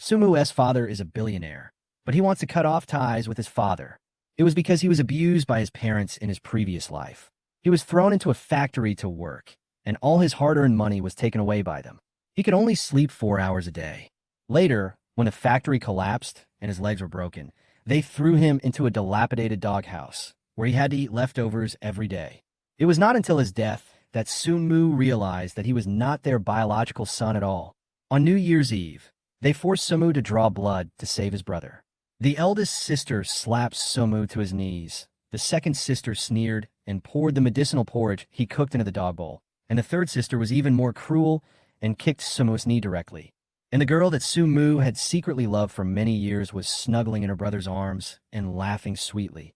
Sumu's father is a billionaire, but he wants to cut off ties with his father. It was because he was abused by his parents in his previous life. He was thrown into a factory to work, and all his hard-earned money was taken away by them. He could only sleep 4 hours a day. Later, when the factory collapsed and his legs were broken, they threw him into a dilapidated doghouse, where he had to eat leftovers every day. It was not until his death that Sumu realized that he was not their biological son at all. On New Year's Eve, they forced Sumu to draw blood to save his brother. The eldest sister slapped Sumu to his knees. The second sister sneered and poured the medicinal porridge he cooked into the dog bowl. And the third sister was even more cruel and kicked Sumu's knee directly. And the girl that Sumu had secretly loved for many years was snuggling in her brother's arms and laughing sweetly.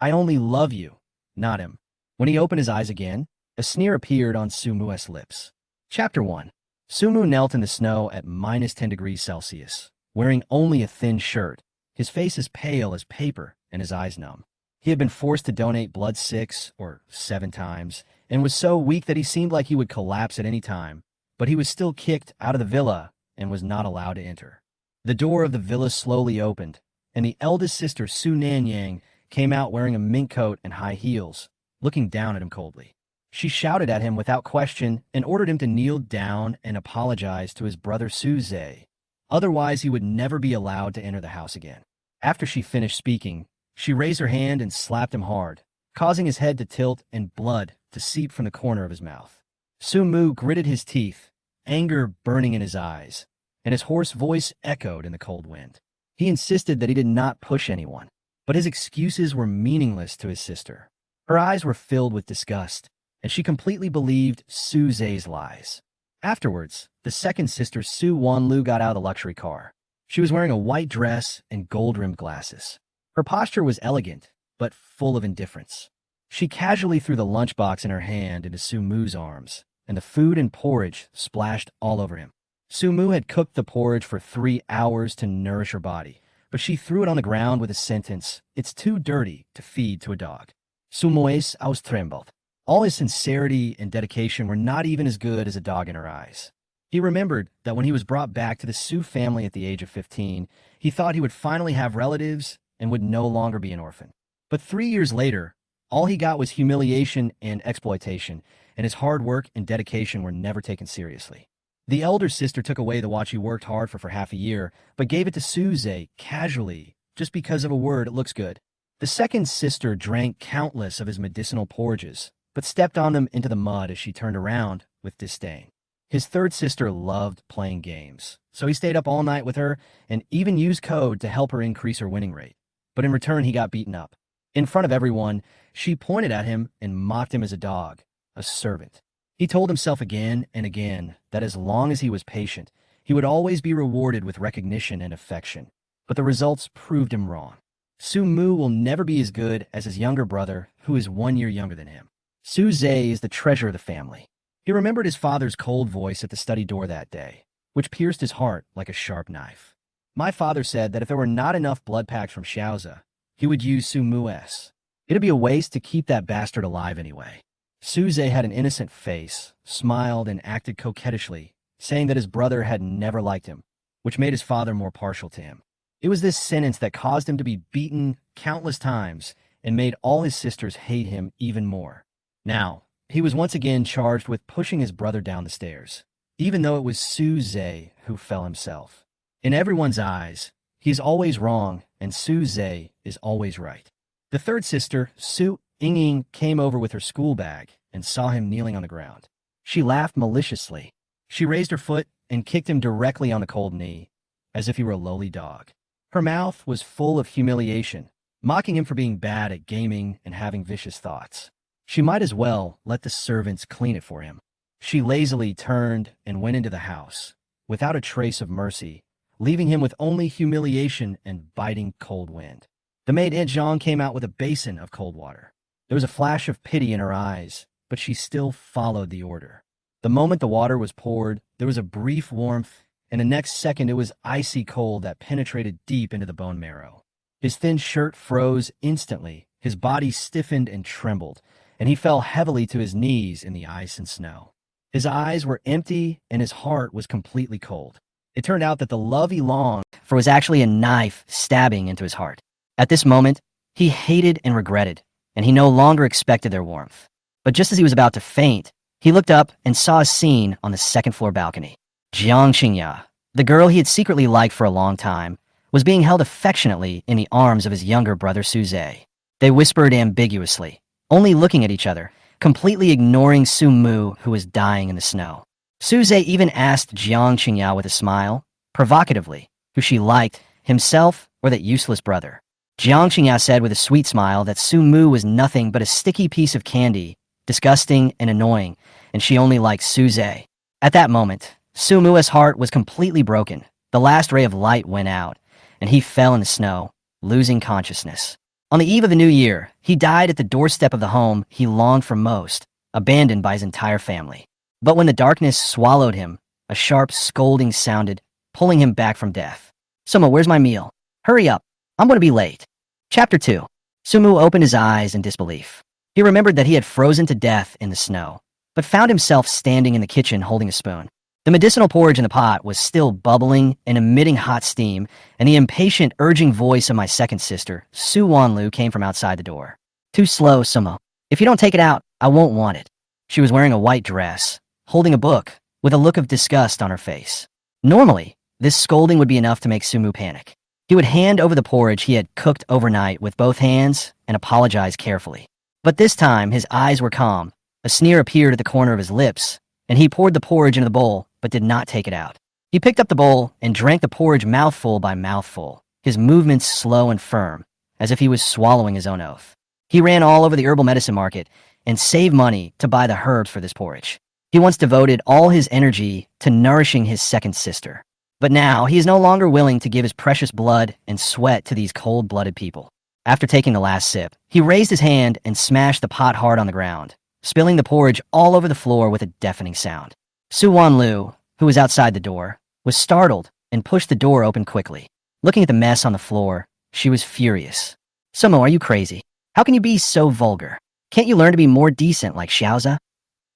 "I only love you, not him." When he opened his eyes again, a sneer appeared on Sumu's lips. Chapter 1. Sumu knelt in the snow at -10 degrees Celsius, wearing only a thin shirt, his face as pale as paper and his eyes numb. He had been forced to donate blood 6 or 7 times, and was so weak that he seemed like he would collapse at any time, but he was still kicked out of the villa and was not allowed to enter. The door of the villa slowly opened, and the eldest sister, Su Nanyang, came out wearing a mink coat and high heels, looking down at him coldly. She shouted at him without question and ordered him to kneel down and apologize to his brother Suze. Otherwise, he would never be allowed to enter the house again. After she finished speaking, she raised her hand and slapped him hard, causing his head to tilt and blood to seep from the corner of his mouth. Sumu gritted his teeth, anger burning in his eyes, and his hoarse voice echoed in the cold wind. He insisted that he did not push anyone, but his excuses were meaningless to his sister. Her eyes were filled with disgust, and she completely believed Suze's lies. Afterwards, the second sister, Su Wanlu, got out of the luxury car. She was wearing a white dress and gold-rimmed glasses. Her posture was elegant, but full of indifference. She casually threw the lunchbox in her hand into Sumu's arms, and the food and porridge splashed all over him. Sumu had cooked the porridge for 3 hours to nourish her body, but she threw it on the ground with a sentence, "It's too dirty to feed to a dog." Sumu's aus trembled. All his sincerity and dedication were not even as good as a dog in her eyes. He remembered that when he was brought back to the Su family at the age of 15, he thought he would finally have relatives and would no longer be an orphan. But 3 years later, all he got was humiliation and exploitation, and his hard work and dedication were never taken seriously. The elder sister took away the watch he worked hard for half a year, but gave it to Suze casually, just because of a word, "It looks good." The second sister drank countless of his medicinal porridges, but stepped on them into the mud as she turned around with disdain. His third sister loved playing games, so he stayed up all night with her and even used code to help her increase her winning rate. But in return, he got beaten up. In front of everyone, she pointed at him and mocked him as a dog, a servant. He told himself again and again that as long as he was patient, he would always be rewarded with recognition and affection. But the results proved him wrong. Sumu will never be as good as his younger brother, who is 1 year younger than him. Suze is the treasure of the family. He remembered his father's cold voice at the study door that day, which pierced his heart like a sharp knife. "My father said that if there were not enough blood packs from Xiaoza, he would use Sumu's. It'd be a waste to keep that bastard alive anyway." Suze had an innocent face, smiled, and acted coquettishly, saying that his brother had never liked him, which made his father more partial to him. It was this sentence that caused him to be beaten countless times and made all his sisters hate him even more. Now, he was once again charged with pushing his brother down the stairs, even though it was Suze who fell himself. In everyone's eyes, he's always wrong and Suze is always right. The third sister, Su Ying, came over with her school bag and saw him kneeling on the ground. She laughed maliciously. She raised her foot and kicked him directly on the cold knee, as if he were a lowly dog. Her mouth was full of humiliation, mocking him for being bad at gaming and having vicious thoughts. She might as well let the servants clean it for him. She lazily turned and went into the house, without a trace of mercy, leaving him with only humiliation and biting cold wind. The maid Aunt Zhang came out with a basin of cold water. There was a flash of pity in her eyes, but she still followed the order. The moment the water was poured, there was a brief warmth, and the next second it was icy cold that penetrated deep into the bone marrow. His thin shirt froze instantly, his body stiffened and trembled, and he fell heavily to his knees in the ice and snow. His eyes were empty, and his heart was completely cold. It turned out that the love he longed for it was actually a knife stabbing into his heart. At this moment, he hated and regretted, and he no longer expected their warmth. But just as he was about to faint, he looked up and saw a scene on the second-floor balcony. Jiang Xingya, the girl he had secretly liked for a long time, was being held affectionately in the arms of his younger brother Su Zhe. They whispered ambiguously, only looking at each other, completely ignoring Su Mu, who was dying in the snow. Su Zhe even asked Jiang Qingyao with a smile, provocatively, who she liked, himself or that useless brother. Jiang Qingyao said with a sweet smile that Su Mu was nothing but a sticky piece of candy, disgusting and annoying, and she only liked Su Zhe. At that moment, Su Mu's heart was completely broken. The last ray of light went out, and he fell in the snow, losing consciousness. On the eve of the new year, he died at the doorstep of the home he longed for most, abandoned by his entire family. But when the darkness swallowed him, a sharp scolding sounded, pulling him back from death. "Sumo, where's my meal? Hurry up, I'm going to be late." Chapter 2. Sumu opened his eyes in disbelief. He remembered that he had frozen to death in the snow, but found himself standing in the kitchen holding a spoon. The medicinal porridge in the pot was still bubbling and emitting hot steam, and the impatient, urging voice of my second sister, Su Wanlu, came from outside the door. "Too slow, Sumo. If you don't take it out, I won't want it." She was wearing a white dress, holding a book, with a look of disgust on her face. Normally, this scolding would be enough to make Sumu panic. He would hand over the porridge he had cooked overnight with both hands and apologize carefully. But this time, his eyes were calm. A sneer appeared at the corner of his lips, and he poured the porridge into the bowl, but did not take it out. He picked up the bowl and drank the porridge mouthful by mouthful, his movements slow and firm, as if he was swallowing his own oath. He ran all over the herbal medicine market and saved money to buy the herbs for this porridge. He once devoted all his energy to nourishing his second sister. But now, he is no longer willing to give his precious blood and sweat to these cold-blooded people. After taking the last sip, he raised his hand and smashed the pot hard on the ground, spilling the porridge all over the floor with a deafening sound. Su Wanlu, who was outside the door, was startled and pushed the door open quickly. Looking at the mess on the floor, she was furious. "Sumo, are you crazy? How can you be so vulgar? Can't you learn to be more decent like Xiaoza?"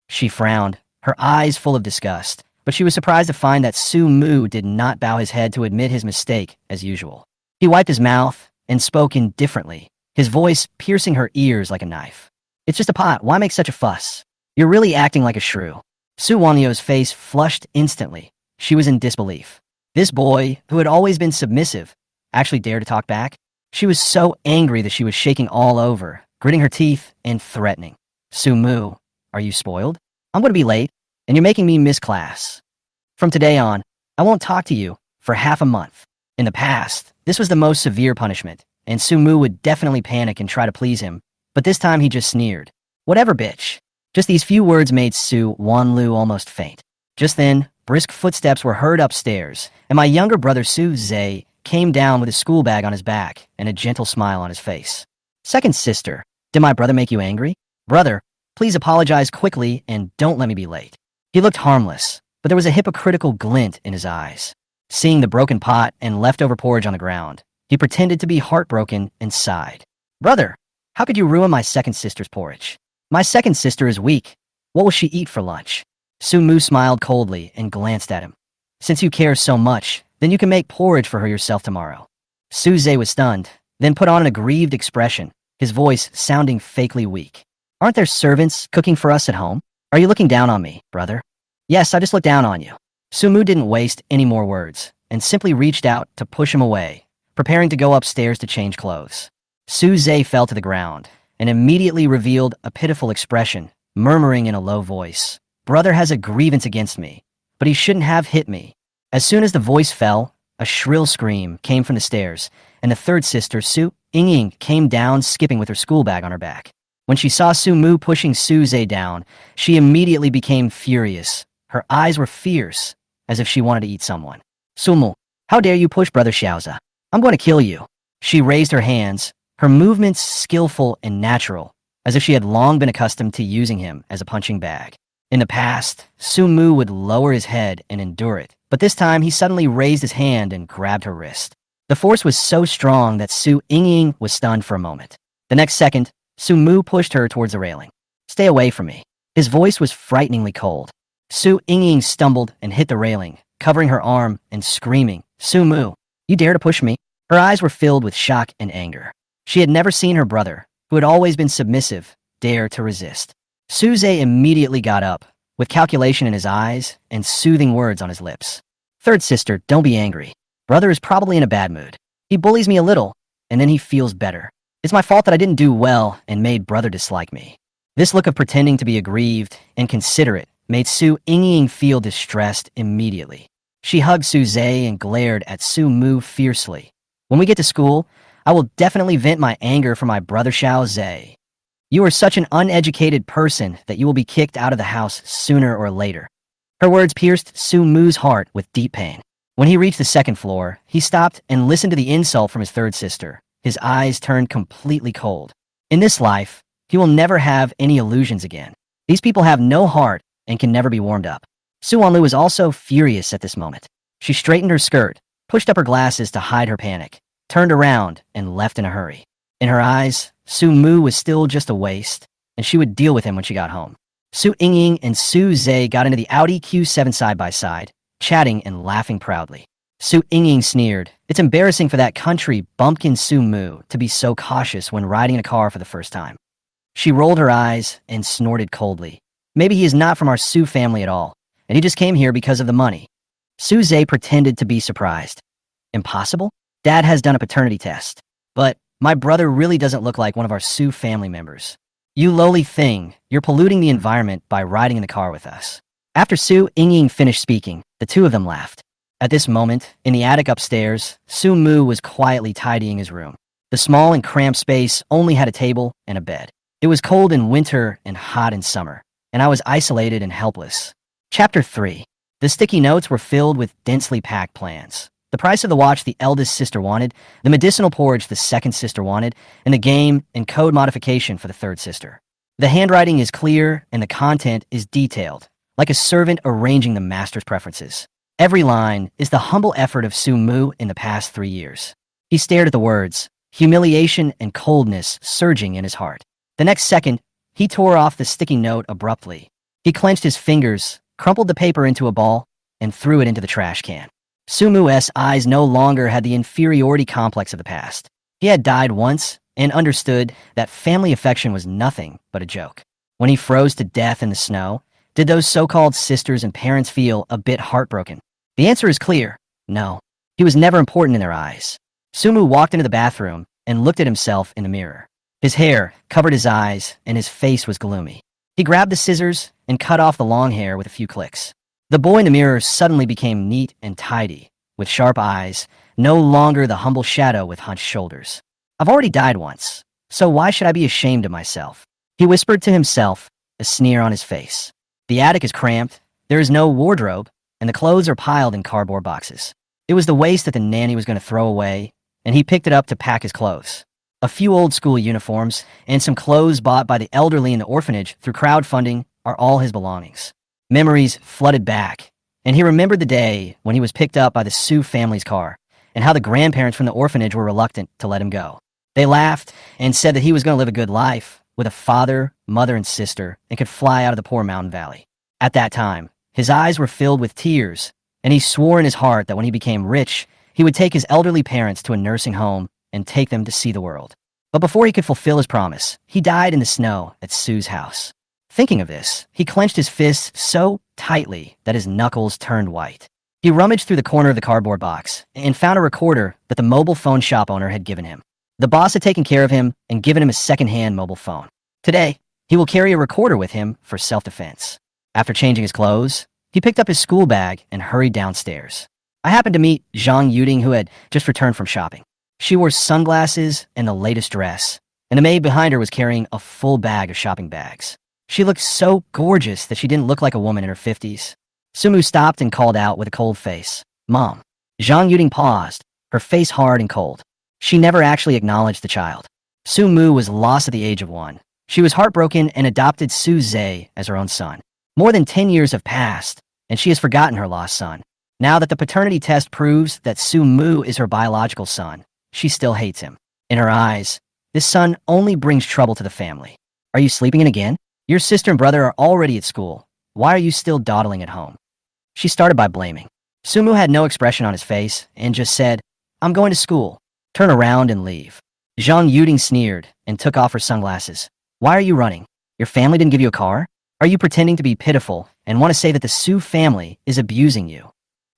She frowned, her eyes full of disgust, but she was surprised to find that Su Mu did not bow his head to admit his mistake as usual. He wiped his mouth and spoke indifferently, his voice piercing her ears like a knife. "It's just a pot, why make such a fuss? You're really acting like a shrew." Su Wanlio's face flushed instantly. She was in disbelief. This boy, who had always been submissive, actually dared to talk back? She was so angry that she was shaking all over, gritting her teeth and threatening. "Su Mu, are you spoiled? I'm going to be late, and you're making me miss class. From today on, I won't talk to you for half a month." In the past, this was the most severe punishment, and Su Mu would definitely panic and try to please him, but this time he just sneered. "Whatever, bitch." Just these few words made Su Wanlu almost faint. Just then, brisk footsteps were heard upstairs, and my younger brother Su Zhe came down with his school bag on his back and a gentle smile on his face. "Second sister, did my brother make you angry? Brother, please apologize quickly and don't let me be late." He looked harmless, but there was a hypocritical glint in his eyes. Seeing the broken pot and leftover porridge on the ground, he pretended to be heartbroken and sighed. "Brother, how could you ruin my second sister's porridge? My second sister is weak. What will she eat for lunch?" Su Mu smiled coldly and glanced at him. "Since you care so much, then you can make porridge for her yourself tomorrow." Su Zhe was stunned, then put on an aggrieved expression, his voice sounding fakely weak. "Aren't there servants cooking for us at home? Are you looking down on me, brother?" "Yes, I just looked down on you." Su Mu didn't waste any more words, and simply reached out to push him away, preparing to go upstairs to change clothes. Su Zhe fell to the ground, and immediately revealed a pitiful expression, murmuring in a low voice, "Brother has a grievance against me, but he shouldn't have hit me." As soon as the voice fell, a shrill scream came from the stairs, and the third sister, Su Yingying, came down skipping with her school bag on her back. When she saw Su Mu pushing Su Zhe down, she immediately became furious. Her eyes were fierce, as if she wanted to eat someone. "Su Mu, how dare you push Brother Xiaoza? I'm going to kill you." She raised her hands, her movements skillful and natural, as if she had long been accustomed to using him as a punching bag. In the past, Su Mu would lower his head and endure it, but this time he suddenly raised his hand and grabbed her wrist. The force was so strong that Su Yingying was stunned for a moment. The next second, Su Mu pushed her towards the railing. "Stay away from me." His voice was frighteningly cold. Su Yingying stumbled and hit the railing, covering her arm and screaming, "Su Mu, You dare to push me?" Her eyes were filled with shock and anger. She had never seen her brother, who had always been submissive, dare to resist. Suze immediately got up, with calculation in his eyes and soothing words on his lips. "Third sister, don't be angry. Brother is probably in a bad mood. He bullies me a little, and then he feels better. It's my fault that I didn't do well and made brother dislike me." This look of pretending to be aggrieved and considerate made Su Ying feel distressed immediately. She hugged Suze and glared at Su Mu fiercely. "When we get to school, I will definitely vent my anger for my brother Xiao Zhe. You are such an uneducated person that you will be kicked out of the house sooner or later." Her words pierced Su Mu's heart with deep pain. When he reached the second floor, he stopped and listened to the insult from his third sister. His eyes turned completely cold. In this life, he will never have any illusions again. These people have no heart and can never be warmed up. Su Wanlu was also furious at this moment. She straightened her skirt, pushed up her glasses to hide her panic, turned around, and left in a hurry. In her eyes, Su Mu was still just a waste, and she would deal with him when she got home. Su Ying and Su Zhe got into the Audi Q7 side by side, chatting and laughing proudly. Su Ying sneered. "It's embarrassing for that country bumpkin Su Mu to be so cautious when riding in a car for the first time." She rolled her eyes and snorted coldly. "Maybe he is not from our Su family at all, and he just came here because of the money." Su Zhe pretended to be surprised. "Impossible? Dad has done a paternity test. But my brother really doesn't look like one of our Su family members. You lowly thing, you're polluting the environment by riding in the car with us." After Su Ying finished speaking, the two of them laughed. At this moment, in the attic upstairs, Su Mu was quietly tidying his room. The small and cramped space only had a table and a bed. It was cold in winter and hot in summer, and I was isolated and helpless. Chapter 3. The sticky notes were filled with densely packed plans. The price of the watch the eldest sister wanted, the medicinal porridge the second sister wanted, and the game and code modification for the third sister. The handwriting is clear and the content is detailed, like a servant arranging the master's preferences. Every line is the humble effort of Su Mu in the past 3 years. He stared at the words, humiliation and coldness surging in his heart. The next second, he tore off the sticky note abruptly. He clenched his fingers, crumpled the paper into a ball, and threw it into the trash can. Su Mu's eyes no longer had the inferiority complex of the past. He had died once and understood that family affection was nothing but a joke. When he froze to death in the snow, did those so-called sisters and parents feel a bit heartbroken? The answer is clear. No. He was never important in their eyes. Su Mu walked into the bathroom and looked at himself in the mirror. His hair covered his eyes and his face was gloomy. He grabbed the scissors and cut off the long hair with a few clicks. The boy in the mirror suddenly became neat and tidy, with sharp eyes, no longer the humble shadow with hunched shoulders. "I've already died once, so why should I be ashamed of myself?" he whispered to himself, a sneer on his face. The attic is cramped, there is no wardrobe, and the clothes are piled in cardboard boxes. It was the waste that the nanny was going to throw away, and he picked it up to pack his clothes. A few old school uniforms and some clothes bought by the elderly in the orphanage through crowdfunding are all his belongings. Memories flooded back, and he remembered the day when he was picked up by the Su family's car, and how the grandparents from the orphanage were reluctant to let him go. They laughed and said that he was going to live a good life, with a father, mother, and sister, and could fly out of the poor mountain valley. At that time, his eyes were filled with tears, and he swore in his heart that when he became rich, he would take his elderly parents to a nursing home and take them to see the world. But before he could fulfill his promise, he died in the snow at Su's house. Thinking of this, he clenched his fists so tightly that his knuckles turned white. He rummaged through the corner of the cardboard box and found a recorder that the mobile phone shop owner had given him. The boss had taken care of him and given him a second-hand mobile phone. Today, he will carry a recorder with him for self-defense. After changing his clothes, he picked up his school bag and hurried downstairs. I happened to meet Zhang Yuding, who had just returned from shopping. She wore sunglasses and the latest dress, and the maid behind her was carrying a full bag of shopping bags. She looked so gorgeous that she didn't look like a woman in her 50s. Sumu stopped and called out with a cold face, "Mom." Zhang Yuding paused, her face hard and cold. She never actually acknowledged the child. Sumu was lost at the age of 1. She was heartbroken and adopted Su Zhe as her own son. More than 10 years have passed, and she has forgotten her lost son. Now that the paternity test proves that Sumu is her biological son, she still hates him. In her eyes, this son only brings trouble to the family. "Are you sleeping in again? Your sister and brother are already at school. Why are you still dawdling at home?" She started by blaming. Sumu had no expression on his face and just said, I'm going to school. Turn around and leave. Zhang Yuding sneered and took off her sunglasses. Why are you running? Your family didn't give you a car? Are you pretending to be pitiful and want to say that the Su family is abusing you?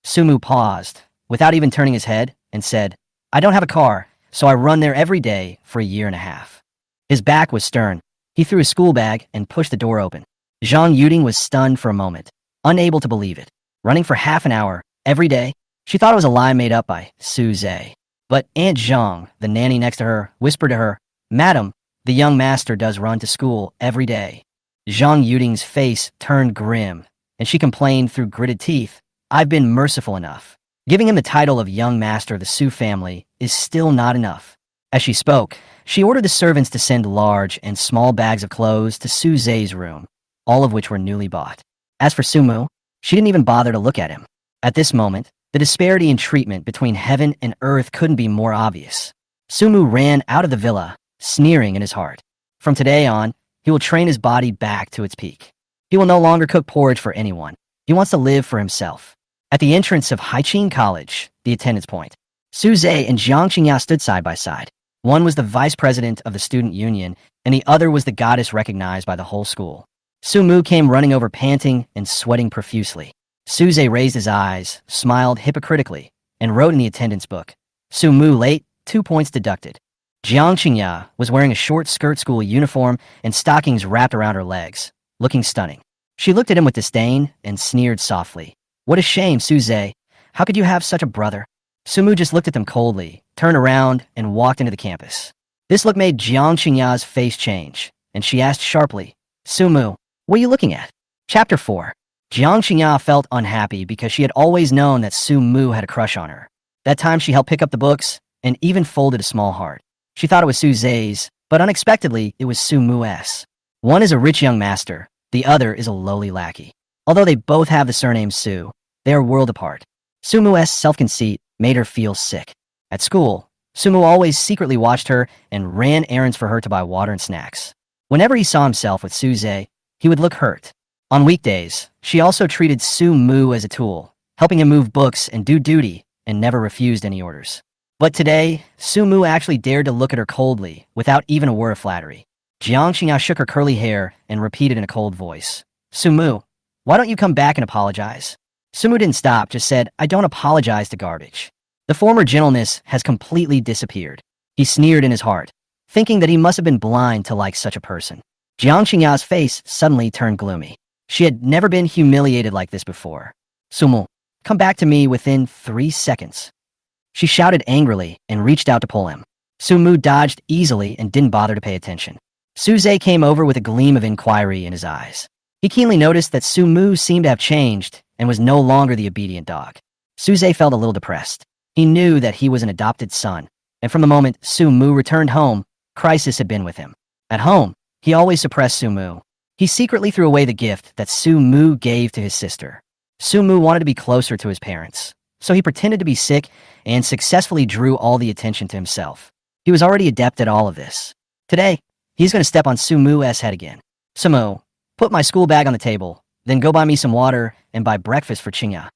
Sumu paused, without even turning his head, and said, I don't have a car, so I run there every day for a year and a half. His back was stern. He threw his school bag and pushed the door open. Zhang Yuding was stunned for a moment, unable to believe it. Running for half an hour, every day? She thought it was a lie made up by Su Zhe. But Aunt Zhang, the nanny next to her, whispered to her, Madam, the young master does run to school every day. Zhang Yuding's face turned grim, and she complained through gritted teeth, I've been merciful enough. Giving him the title of young master of the Su family is still not enough. As she spoke, she ordered the servants to send large and small bags of clothes to Su Zhe's room, all of which were newly bought. As for Sumu, she didn't even bother to look at him. At this moment, the disparity in treatment between heaven and earth couldn't be more obvious. Sumu ran out of the villa, sneering in his heart. From today on, he will train his body back to its peak. He will no longer cook porridge for anyone. He wants to live for himself. At the entrance of Haiqing College, the attendance point, Su Zhe and Jiang Qingya stood side by side. One was the vice president of the student union, and the other was the goddess recognized by the whole school. Sumu came running over panting and sweating profusely. Su Zhe raised his eyes, smiled hypocritically, and wrote in the attendance book, Sumu late, 2 points deducted. Jiang Qingya was wearing a short skirt school uniform and stockings wrapped around her legs, looking stunning. She looked at him with disdain and sneered softly. What a shame, Su Zhe. How could you have such a brother? Sumu just looked at them coldly, turned around, and walked into the campus. This look made Jiang Qingya's face change, and she asked sharply, Sumu, what are you looking at? Chapter 4. Jiang Qingya felt unhappy because she had always known that Sumu had a crush on her. That time she helped pick up the books and even folded a small heart. She thought it was Su Zhe's, but unexpectedly it was Sumu's. One is a rich young master, the other is a lowly lackey. Although they both have the surname Su, they are world apart. Sumu's self-conceit made her feel sick. At school, Sumu always secretly watched her and ran errands for her to buy water and snacks. Whenever he saw himself with Su Zhe, he would look hurt. On weekdays, she also treated Sumu as a tool, helping him move books and do duty, and never refused any orders. But today, Sumu actually dared to look at her coldly, without even a word of flattery. Jiang Qingya shook her curly hair and repeated in a cold voice, Sumu, why don't you come back and apologize? Sumu didn't stop, just said, I don't apologize to garbage. The former gentleness has completely disappeared. He sneered in his heart, thinking that he must have been blind to like such a person. Jiang Qingya's face suddenly turned gloomy. She had never been humiliated like this before. Sumu, come back to me within 3 seconds. She shouted angrily and reached out to pull him. Sumu dodged easily and didn't bother to pay attention. Su Zhe came over with a gleam of inquiry in his eyes. He keenly noticed that Sumu seemed to have changed and was no longer the obedient dog. Su Zhe felt a little depressed. He knew that he was an adopted son, and from the moment Sumu returned home, crisis had been with him. At home, he always suppressed Sumu. He secretly threw away the gift that Sumu gave to his sister. Sumu wanted to be closer to his parents, so he pretended to be sick and successfully drew all the attention to himself. He was already adept at all of this. Today, he's going to step on Sumu's head again. Sumu, put my school bag on the table, then go buy me some water and buy breakfast for Qingya.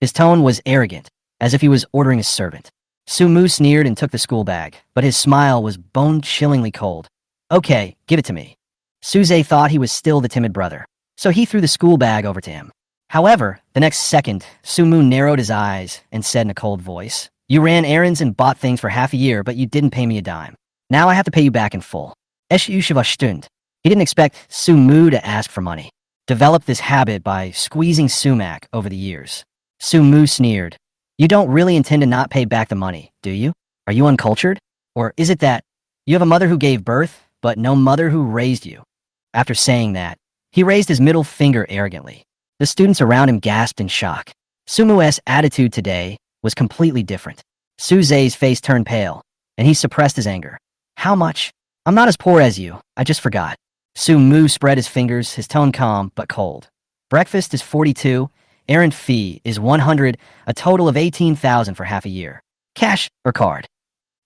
His tone was arrogant, as if he was ordering a servant. Sumu sneered and took the school bag, but his smile was bone-chillingly cold. Okay, give it to me. Su Zhe thought he was still the timid brother, so he threw the school bag over to him. However, the next second, Sumu narrowed his eyes and said in a cold voice, You ran errands and bought things for half a year, but you didn't pay me a dime. Now I have to pay you back in full. Es Yusheva Stund. He didn't expect Sumu to ask for money. Developed this habit by squeezing sumac over the years. Sumu sneered. You don't really intend to not pay back the money, do you? Are you uncultured? Or is it that you have a mother who gave birth, but no mother who raised you? After saying that, he raised his middle finger arrogantly. The students around him gasped in shock. Sumu's attitude today was completely different. Su Zhe's face turned pale, and he suppressed his anger. How much? I'm not as poor as you. I just forgot. Sumu spread his fingers, his tone calm but cold. Breakfast is 42, errand fee is 100, a total of 18,000 for half a year. Cash or card?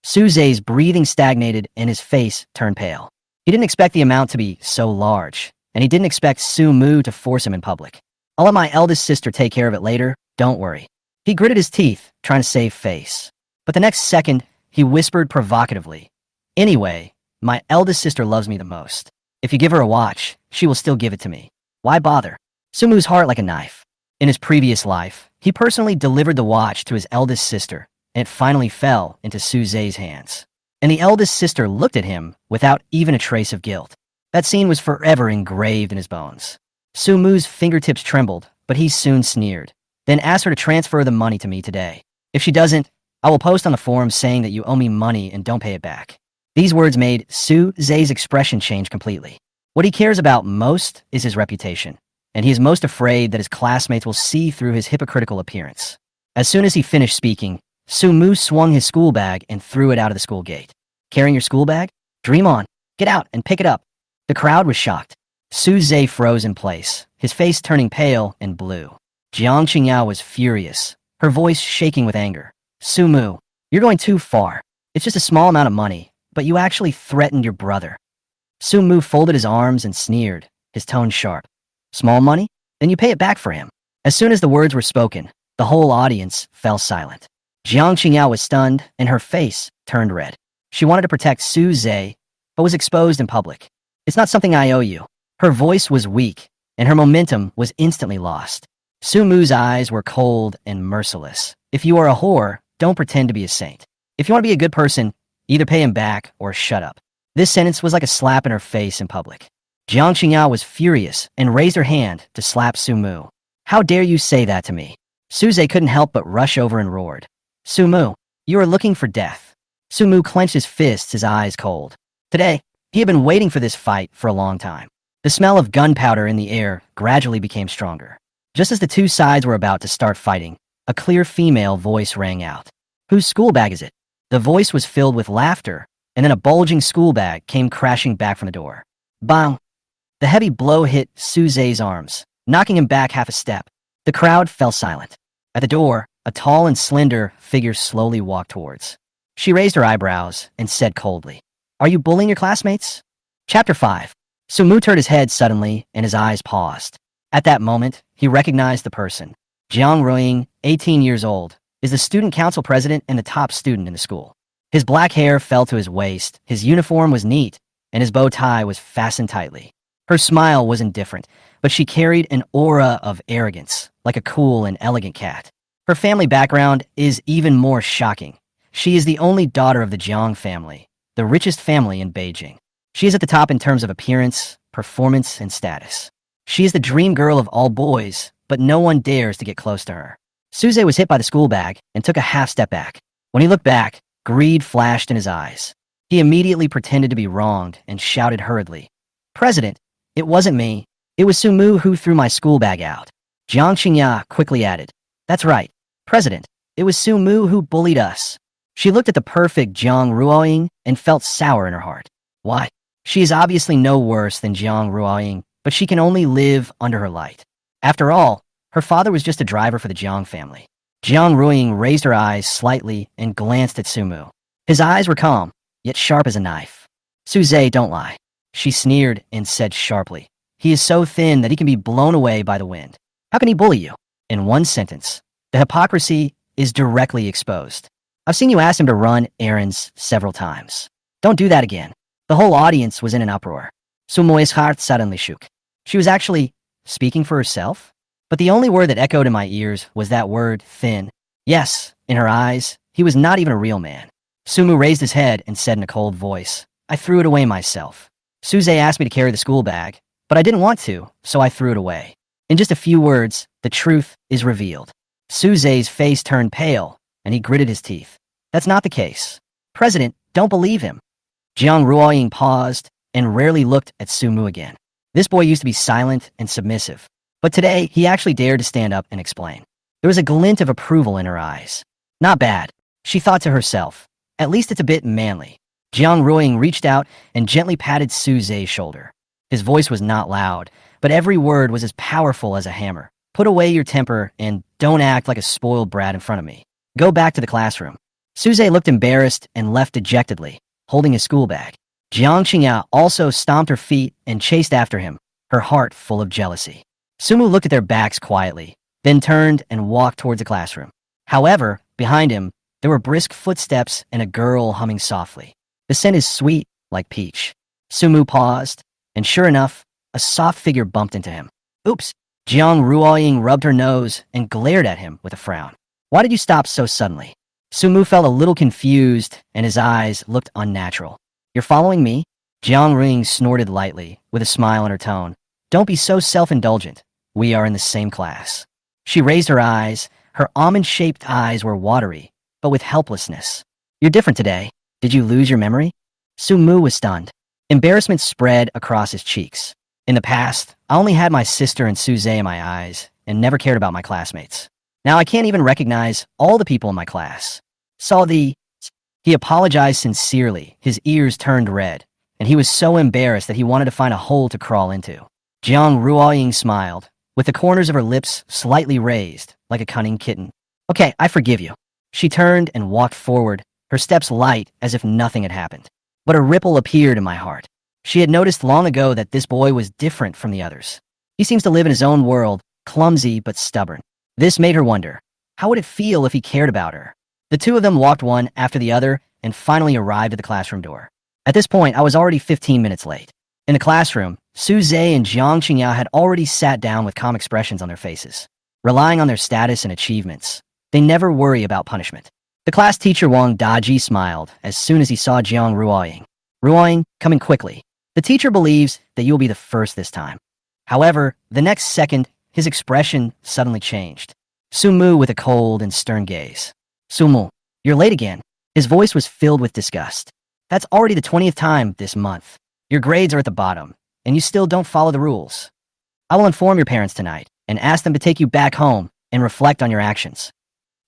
Su Zhe's breathing stagnated and his face turned pale. He didn't expect the amount to be so large, and he didn't expect Sumu to force him in public. I'll let my eldest sister take care of it later, don't worry. He gritted his teeth, trying to save face. But the next second, he whispered provocatively, "Anyway, my eldest sister loves me the most. If you give her a watch, she will still give it to me. Why bother?" Sumu's heart like a knife. In his previous life, he personally delivered the watch to his eldest sister, and it finally fell into Su Zhe's hands. And the eldest sister looked at him without even a trace of guilt. That scene was forever engraved in his bones. Sumu's fingertips trembled, but he soon sneered, then asked her to transfer the money to me today. If she doesn't, I will post on the forum saying that you owe me money and don't pay it back. These words made Su Zhe's expression change completely. What he cares about most is his reputation, and he is most afraid that his classmates will see through his hypocritical appearance. As soon as he finished speaking, Sumu swung his school bag and threw it out of the school gate. "Carrying your school bag? Dream on. Get out and pick it up." The crowd was shocked. Su Zhe froze in place, his face turning pale and blue. Jiang Qingyao was furious, her voice shaking with anger. "Sumu, you're going too far. It's just a small amount of money, but you actually threatened your brother." Sumu folded his arms and sneered, his tone sharp. "Small money? Then you pay it back for him." As soon as the words were spoken, the whole audience fell silent. Jiang Qingyao was stunned, and her face turned red. She wanted to protect Su Zhe, but was exposed in public. "It's not something I owe you." Her voice was weak, and her momentum was instantly lost. Sumu's eyes were cold and merciless. "If you are a whore, don't pretend to be a saint. If you want to be a good person, either pay him back or shut up." This sentence was like a slap in her face in public. Jiang Qingyao was furious and raised her hand to slap Sumu. "How dare you say that to me?" Su Zhe couldn't help but rush over and roared, "Sumu, you are looking for death." Sumu clenched his fists, his eyes cold. Today, he had been waiting for this fight for a long time. The smell of gunpowder in the air gradually became stronger. Just as the two sides were about to start fighting, a clear female voice rang out. "Whose school bag is it?" The voice was filled with laughter, and then a bulging school bag came crashing back from the door. Bang! The heavy blow hit Su Zhe's arms, knocking him back half a step. The crowd fell silent. At the door, a tall and slender figure slowly walked towards. She raised her eyebrows and said coldly, "Are you bullying your classmates?" Chapter 5. Sumu turned his head suddenly, and his eyes paused. At that moment, he recognized the person. Jiang Ruiying, 18 years old, is the student council president and the top student in the school. His black hair fell to his waist, his uniform was neat, and his bow tie was fastened tightly. Her smile was indifferent, but she carried an aura of arrogance, like a cool and elegant cat. Her family background is even more shocking. She is the only daughter of the Jiang family, the richest family in Beijing. She is at the top in terms of appearance, performance, and status. She is the dream girl of all boys, but no one dares to get close to her. Su Zhe was hit by the school bag and took a half step back. When he looked back, greed flashed in his eyes. He immediately pretended to be wronged and shouted hurriedly, "President, it wasn't me. It was Sumu who threw my school bag out." Jiang Qingya quickly added, "That's right, President. It was Sumu who bullied us." She looked at the perfect Jiang Ruoying and felt sour in her heart. Why? She is obviously no worse than Jiang Ruoying, but she can only live under her light. After all, her father was just a driver for the Jiang family. Jiang Ruoying raised her eyes slightly and glanced at Sumu. His eyes were calm, yet sharp as a knife. "Su Zhe, don't lie." She sneered and said sharply, "He is so thin that he can be blown away by the wind. How can he bully you?" In one sentence, the hypocrisy is directly exposed. "I've seen you ask him to run errands several times. Don't do that again." The whole audience was in an uproar. Sumu's heart suddenly shook. She was actually speaking for herself? But the only word that echoed in my ears was that word, thin. Yes, in her eyes, he was not even a real man. Sumu raised his head and said in a cold voice, "I threw it away myself. Su Zhe asked me to carry the school bag, but I didn't want to, so I threw it away." In just a few words, the truth is revealed. Su Zhe's face turned pale, and he gritted his teeth. "That's not the case. President, don't believe him." Jiang Ruoying paused and rarely looked at Sumu again. This boy used to be silent and submissive, but today he actually dared to stand up and explain. There was a glint of approval in her eyes. Not bad, she thought to herself. At least it's a bit manly. Jiang Ruoying reached out and gently patted Su Zhe's shoulder. His voice was not loud, but every word was as powerful as a hammer. "Put away your temper and don't act like a spoiled brat in front of me. Go back to the classroom." Su Zhe looked embarrassed and left dejectedly, holding his school bag. Jiang Qingya also stomped her feet and chased after him, her heart full of jealousy. Sumu looked at their backs quietly, then turned and walked towards the classroom. However, behind him, There were brisk footsteps and a girl humming softly. The scent is sweet, like peach. Sumu paused, and sure enough, a soft figure bumped into him. Oops! Jiang Ruoying rubbed her nose and glared at him with a frown. Why did you stop so suddenly? Sumu felt a little confused, and his eyes looked unnatural. You're following me? Jiang Ruoying snorted lightly, with a smile in her tone. Don't be so self-indulgent. We are in the same class. She raised her eyes. Her almond-shaped eyes were watery, but with helplessness. You're different today. Did you lose your memory? Sumu was stunned. Embarrassment spread across his cheeks. In the past, I only had my sister and Suze in my eyes and never cared about my classmates. Now I can't even recognize all the people in my class. He apologized sincerely. His ears turned red, and he was so embarrassed that he wanted to find a hole to crawl into. Jiang Ruoying smiled, with the corners of her lips slightly raised, like a cunning kitten. Okay, I forgive you. She turned and walked forward, her steps light as if nothing had happened. But a ripple appeared in my heart. She had noticed long ago that this boy was different from the others. He seems to live in his own world, clumsy but stubborn. This made her wonder, how would it feel if he cared about her? The two of them walked one after the other and finally arrived at the classroom door. At this point, I was already 15 minutes late. In the classroom, Suze and Jiang Qingyao had already sat down with calm expressions on their faces. Relying on their status and achievements, they never worry about punishment. The class teacher Wang Daji smiled as soon as he saw Jiang Ruoying. Ruoying, coming quickly. The teacher believes that you will be the first this time. However, the next second, his expression suddenly changed. Sumu with a cold and stern gaze. Sumu, you're late again. His voice was filled with disgust. That's already the 20th time this month. Your grades are at the bottom, and you still don't follow the rules. I will inform your parents tonight and ask them to take you back home and reflect on your actions.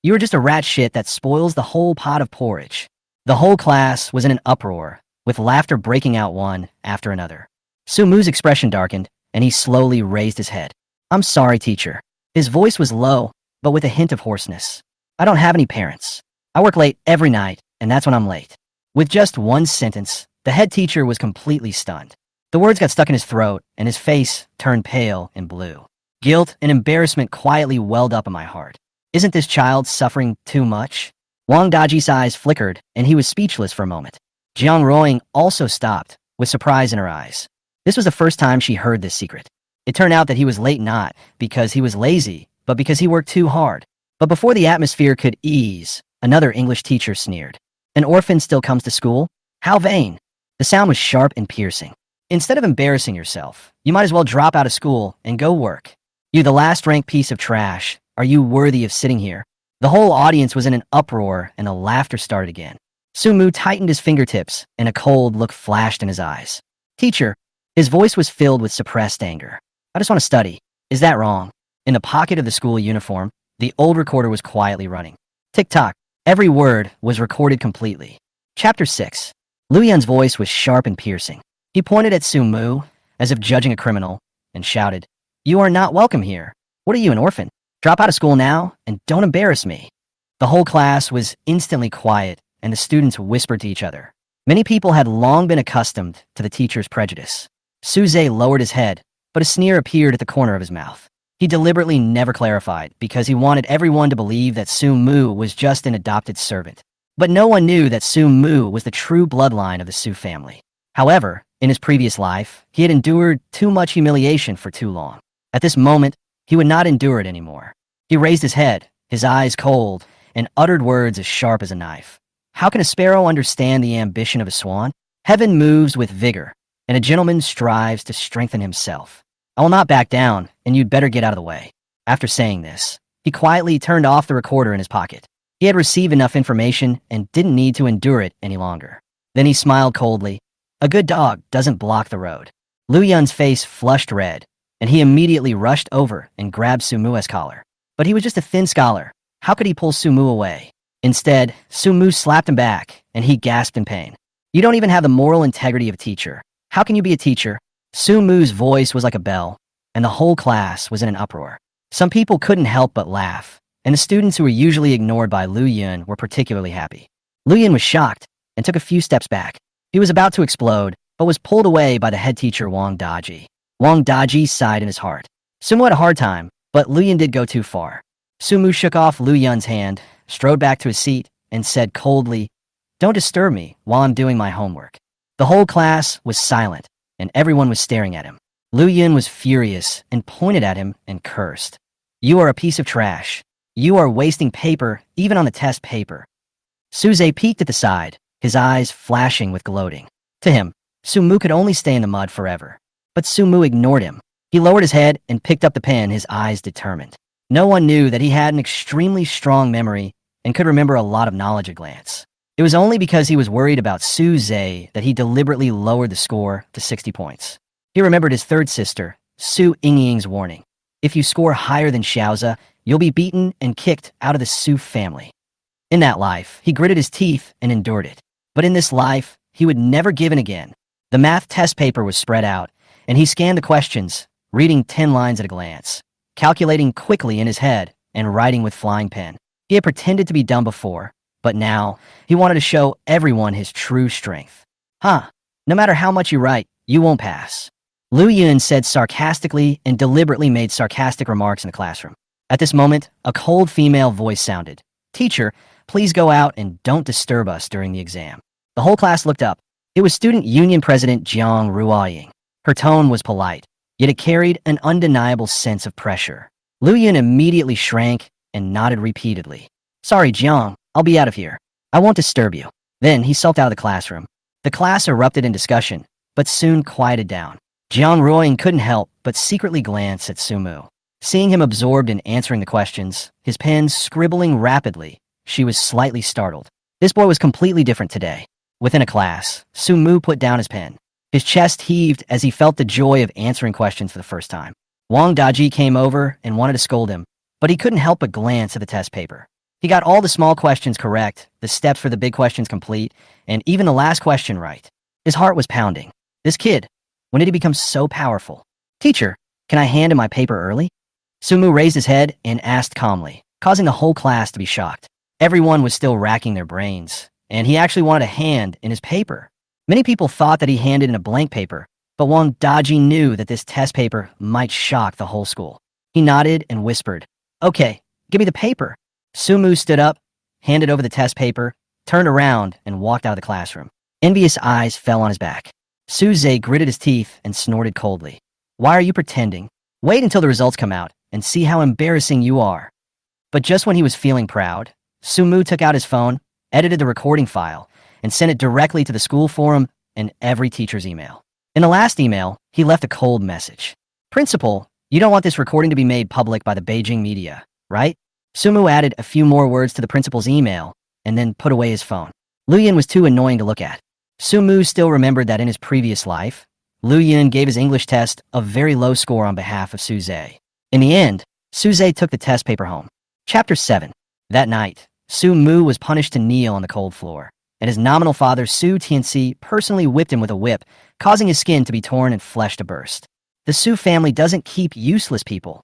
You are just a rat shit that spoils the whole pot of porridge. The whole class was in an uproar, with laughter breaking out one after another. Sumu's expression darkened, and he slowly raised his head. I'm sorry, teacher. His voice was low, but with a hint of hoarseness. I don't have any parents. I work late every night, and that's when I'm late. With just one sentence, the head teacher was completely stunned. The words got stuck in his throat, and his face turned pale and blue. Guilt and embarrassment quietly welled up in my heart. Isn't this child suffering too much? Wang Daji's eyes flickered, and he was speechless for a moment. Jiang Ruoying also stopped, with surprise in her eyes. This was the first time she heard this secret. It turned out that he was late not because he was lazy, but because he worked too hard. But before the atmosphere could ease, another English teacher sneered. An orphan still comes to school? How vain! The sound was sharp and piercing. Instead of embarrassing yourself, you might as well drop out of school and go work. You the last-ranked piece of trash. Are you worthy of sitting here? The whole audience was in an uproar, and the laughter started again. Sumu tightened his fingertips, and a cold look flashed in his eyes. Teacher, his voice was filled with suppressed anger. I just want to study. Is that wrong? In the pocket of the school uniform, the old recorder was quietly running. Tick-tock. Every word was recorded completely. Chapter 6. Lu Yun's voice was sharp and piercing. He pointed at Sumu, as if judging a criminal, and shouted, You are not welcome here. What are you, an orphan? Drop out of school now, and don't embarrass me. The whole class was instantly quiet, and the students whispered to each other. Many people had long been accustomed to the teacher's prejudice. Suze lowered his head, but a sneer appeared at the corner of his mouth. He deliberately never clarified, because he wanted everyone to believe that Sumu was just an adopted servant. But no one knew that Sumu was the true bloodline of the Su family. However, in his previous life, he had endured too much humiliation for too long. At this moment, he would not endure it anymore. He raised his head, his eyes cold, and uttered words as sharp as a knife. How can a sparrow understand the ambition of a swan? Heaven moves with vigor, and a gentleman strives to strengthen himself. I will not back down, and you'd better get out of the way. After saying this, he quietly turned off the recorder in his pocket. He had received enough information and didn't need to endure it any longer. Then he smiled coldly. A good dog doesn't block the road. Lu Yun's face flushed red, and he immediately rushed over and grabbed Sumu's collar. But he was just a thin scholar. How could he pull Sumu away? Instead, Sumu slapped him back, and he gasped in pain. You don't even have the moral integrity of a teacher. How can you be a teacher? Sumu's voice was like a bell, and the whole class was in an uproar. Some people couldn't help but laugh, and the students who were usually ignored by Lu Yun were particularly happy. Lu Yun was shocked and took a few steps back. He was about to explode, but was pulled away by the head teacher Wang Daji. Wang Daji sighed in his heart. Sumu had a hard time, but Lu Yun did go too far. Sumu shook off Lu Yun's hand, strode back to his seat, and said coldly, "Don't disturb me while I'm doing my homework." The whole class was silent, and everyone was staring at him. Lu Yun was furious and pointed at him and cursed. "You are a piece of trash. You are wasting paper, even on the test paper." Suze peeked at the side, his eyes flashing with gloating. To him, Sumu could only stay in the mud forever. But Sumu ignored him. He lowered his head and picked up the pen, his eyes determined. No one knew that he had an extremely strong memory and could remember a lot of knowledge at a glance. It was only because he was worried about Suze that he deliberately lowered the score to 60 points. He remembered his third sister, Su Yingying's warning. If you score higher than Xiaoza, you'll be beaten and kicked out of the Su family. In that life, he gritted his teeth and endured it. But in this life, he would never give in again. The math test paper was spread out, and he scanned the questions, reading 10 lines at a glance, calculating quickly in his head, and writing with flying pen. He had pretended to be dumb before, but now he wanted to show everyone his true strength. No matter how much you write, you won't pass. Lu Yun said sarcastically and deliberately made sarcastic remarks in the classroom. At this moment, a cold female voice sounded. "Teacher, please go out and don't disturb us during the exam." The whole class looked up. It was Student Union President Jiang Ruoying. Her tone was polite, yet it carried an undeniable sense of pressure. Lu Yun immediately shrank and nodded repeatedly. "Sorry, Jiang, I'll be out of here. I won't disturb you." Then he sulked out of the classroom. The class erupted in discussion, but soon quieted down. Jiang Ruoying couldn't help but secretly glance at Sumu. Seeing him absorbed in answering the questions, his pen scribbling rapidly, she was slightly startled. This boy was completely different today. Within a class, Sumu put down his pen. His chest heaved as he felt the joy of answering questions for the first time. Wang Daji came over and wanted to scold him, but he couldn't help but glance at the test paper. He got all the small questions correct, the steps for the big questions complete, and even the last question right. His heart was pounding. This kid, when did he become so powerful? "Teacher, can I hand him my paper early?" Sumu raised his head and asked calmly, causing the whole class to be shocked. Everyone was still racking their brains, and he actually wanted a hand in his paper. Many people thought that he handed in a blank paper, but Wang Daji knew that this test paper might shock the whole school. He nodded and whispered, "Okay, give me the paper." Sumu stood up, handed over the test paper, turned around, and walked out of the classroom. Envious eyes fell on his back. Suze gritted his teeth and snorted coldly. "Why are you pretending? Wait until the results come out and see how embarrassing you are." But just when he was feeling proud, Sumu took out his phone, edited the recording file, and sent it directly to the school forum and every teacher's email. In the last email, he left a cold message. "Principal, you don't want this recording to be made public by the Beijing media, right?" Sumu added a few more words to the principal's email and then put away his phone. Lu Yun was too annoying to look at. Sumu still remembered that in his previous life, Lu Yun gave his English test a very low score on behalf of Suze. In the end, Suze took the test paper home. Chapter 7. That night, Sumu was punished to kneel on the cold floor, and his nominal father Su Tianxi personally whipped him with a whip, causing his skin to be torn and flesh to burst. The Su family doesn't keep useless people.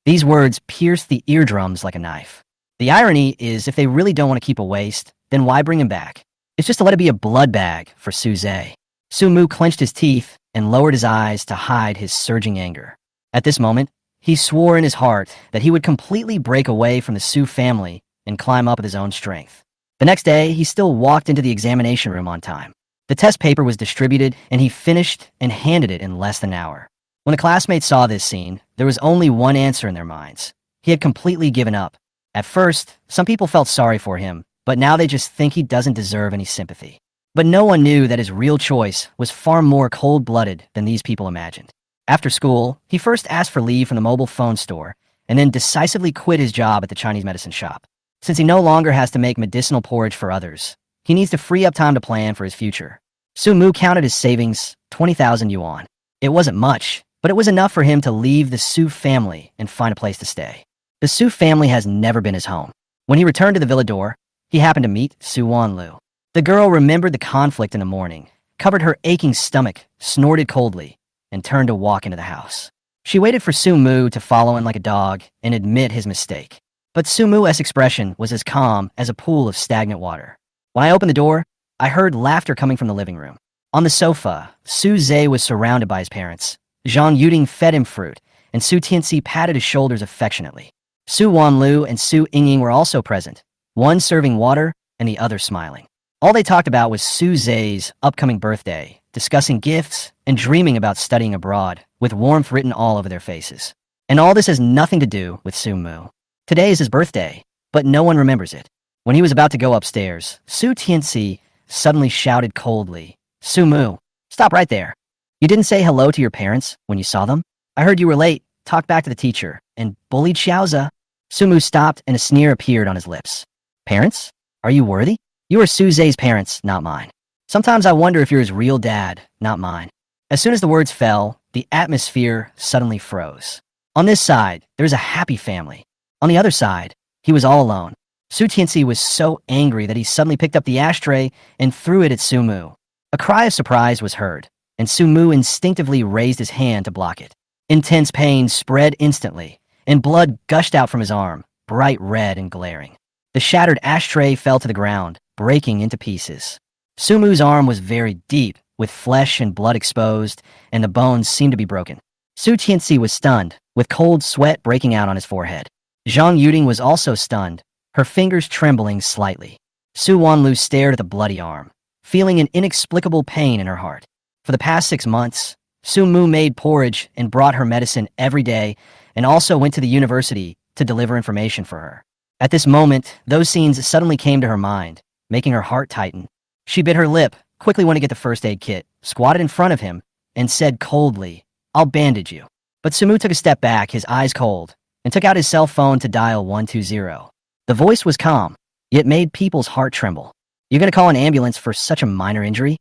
These words pierced the eardrums like a knife. The irony is, if they really don't want to keep a waste, then why bring him back? It's just to let it be a blood bag for Suze. Sumu clenched his teeth and lowered his eyes to hide his surging anger. At this moment, he swore in his heart that he would completely break away from the Su family and climb up with his own strength. The next day, he still walked into the examination room on time. The test paper was distributed, and he finished and handed it in less than an hour. When the classmates saw this scene, there was only one answer in their minds. He had completely given up. At first, some people felt sorry for him, but now they just think he doesn't deserve any sympathy. But no one knew that his real choice was far more cold-blooded than these people imagined. After school, he first asked for leave from the mobile phone store and then decisively quit his job at the Chinese medicine shop. Since he no longer has to make medicinal porridge for others, he needs to free up time to plan for his future. Sumu counted his savings, 20,000 yuan. It wasn't much, but it was enough for him to leave the Su family and find a place to stay. The Su family has never been his home. When he returned to the Villador, he happened to meet Su Wanlu. The girl remembered the conflict in the morning, covered her aching stomach, snorted coldly, and turned to walk into the house. She waited for Sumu to follow in like a dog and admit his mistake. But Sumu's expression was as calm as a pool of stagnant water. When I opened the door, I heard laughter coming from the living room. On the sofa, Su Zhe was surrounded by his parents. Zhang Yuding fed him fruit, and Su Tianxi patted his shoulders affectionately. Su Wanlu and Su Yingying were also present, one serving water and the other smiling. All they talked about was Su Zhe's upcoming birthday, discussing gifts and dreaming about studying abroad, with warmth written all over their faces. And all this has nothing to do with Su Mu. Today is his birthday, but no one remembers it. When he was about to go upstairs, Su Tianxi suddenly shouted coldly, "Su Mu, stop right there. You didn't say hello to your parents when you saw them? I heard you were late, talked back to the teacher, and bullied Xiaoza." Su Mu stopped and a sneer appeared on his lips. "Parents? Are you worthy? You are Su Zhe's parents, not mine. Sometimes I wonder if you're his real dad, not mine." As soon as the words fell, the atmosphere suddenly froze. On this side, there was a happy family. On the other side, he was all alone. Su Tianxi was so angry that he suddenly picked up the ashtray and threw it at Su Mu. A cry of surprise was heard, and Su Mu instinctively raised his hand to block it. Intense pain spread instantly, and blood gushed out from his arm, bright red and glaring. The shattered ashtray fell to the ground, breaking into pieces. Su Mu's arm was very deep, with flesh and blood exposed, and the bones seemed to be broken. Su Tianxi was stunned, with cold sweat breaking out on his forehead. Zhang Yuding was also stunned, her fingers trembling slightly. Su Wanlu stared at the bloody arm, feeling an inexplicable pain in her heart. For the past 6 months, Su Mu made porridge and brought her medicine every day, and also went to the university to deliver information for her. At this moment, those scenes suddenly came to her mind, making her heart tighten. She bit her lip, quickly went to get the first aid kit, squatted in front of him, and said coldly, "I'll bandage you." But Su Mu took a step back, his eyes cold, and took out his cell phone to dial 120. The voice was calm, yet made people's heart tremble. "You're gonna call an ambulance for such a minor injury?"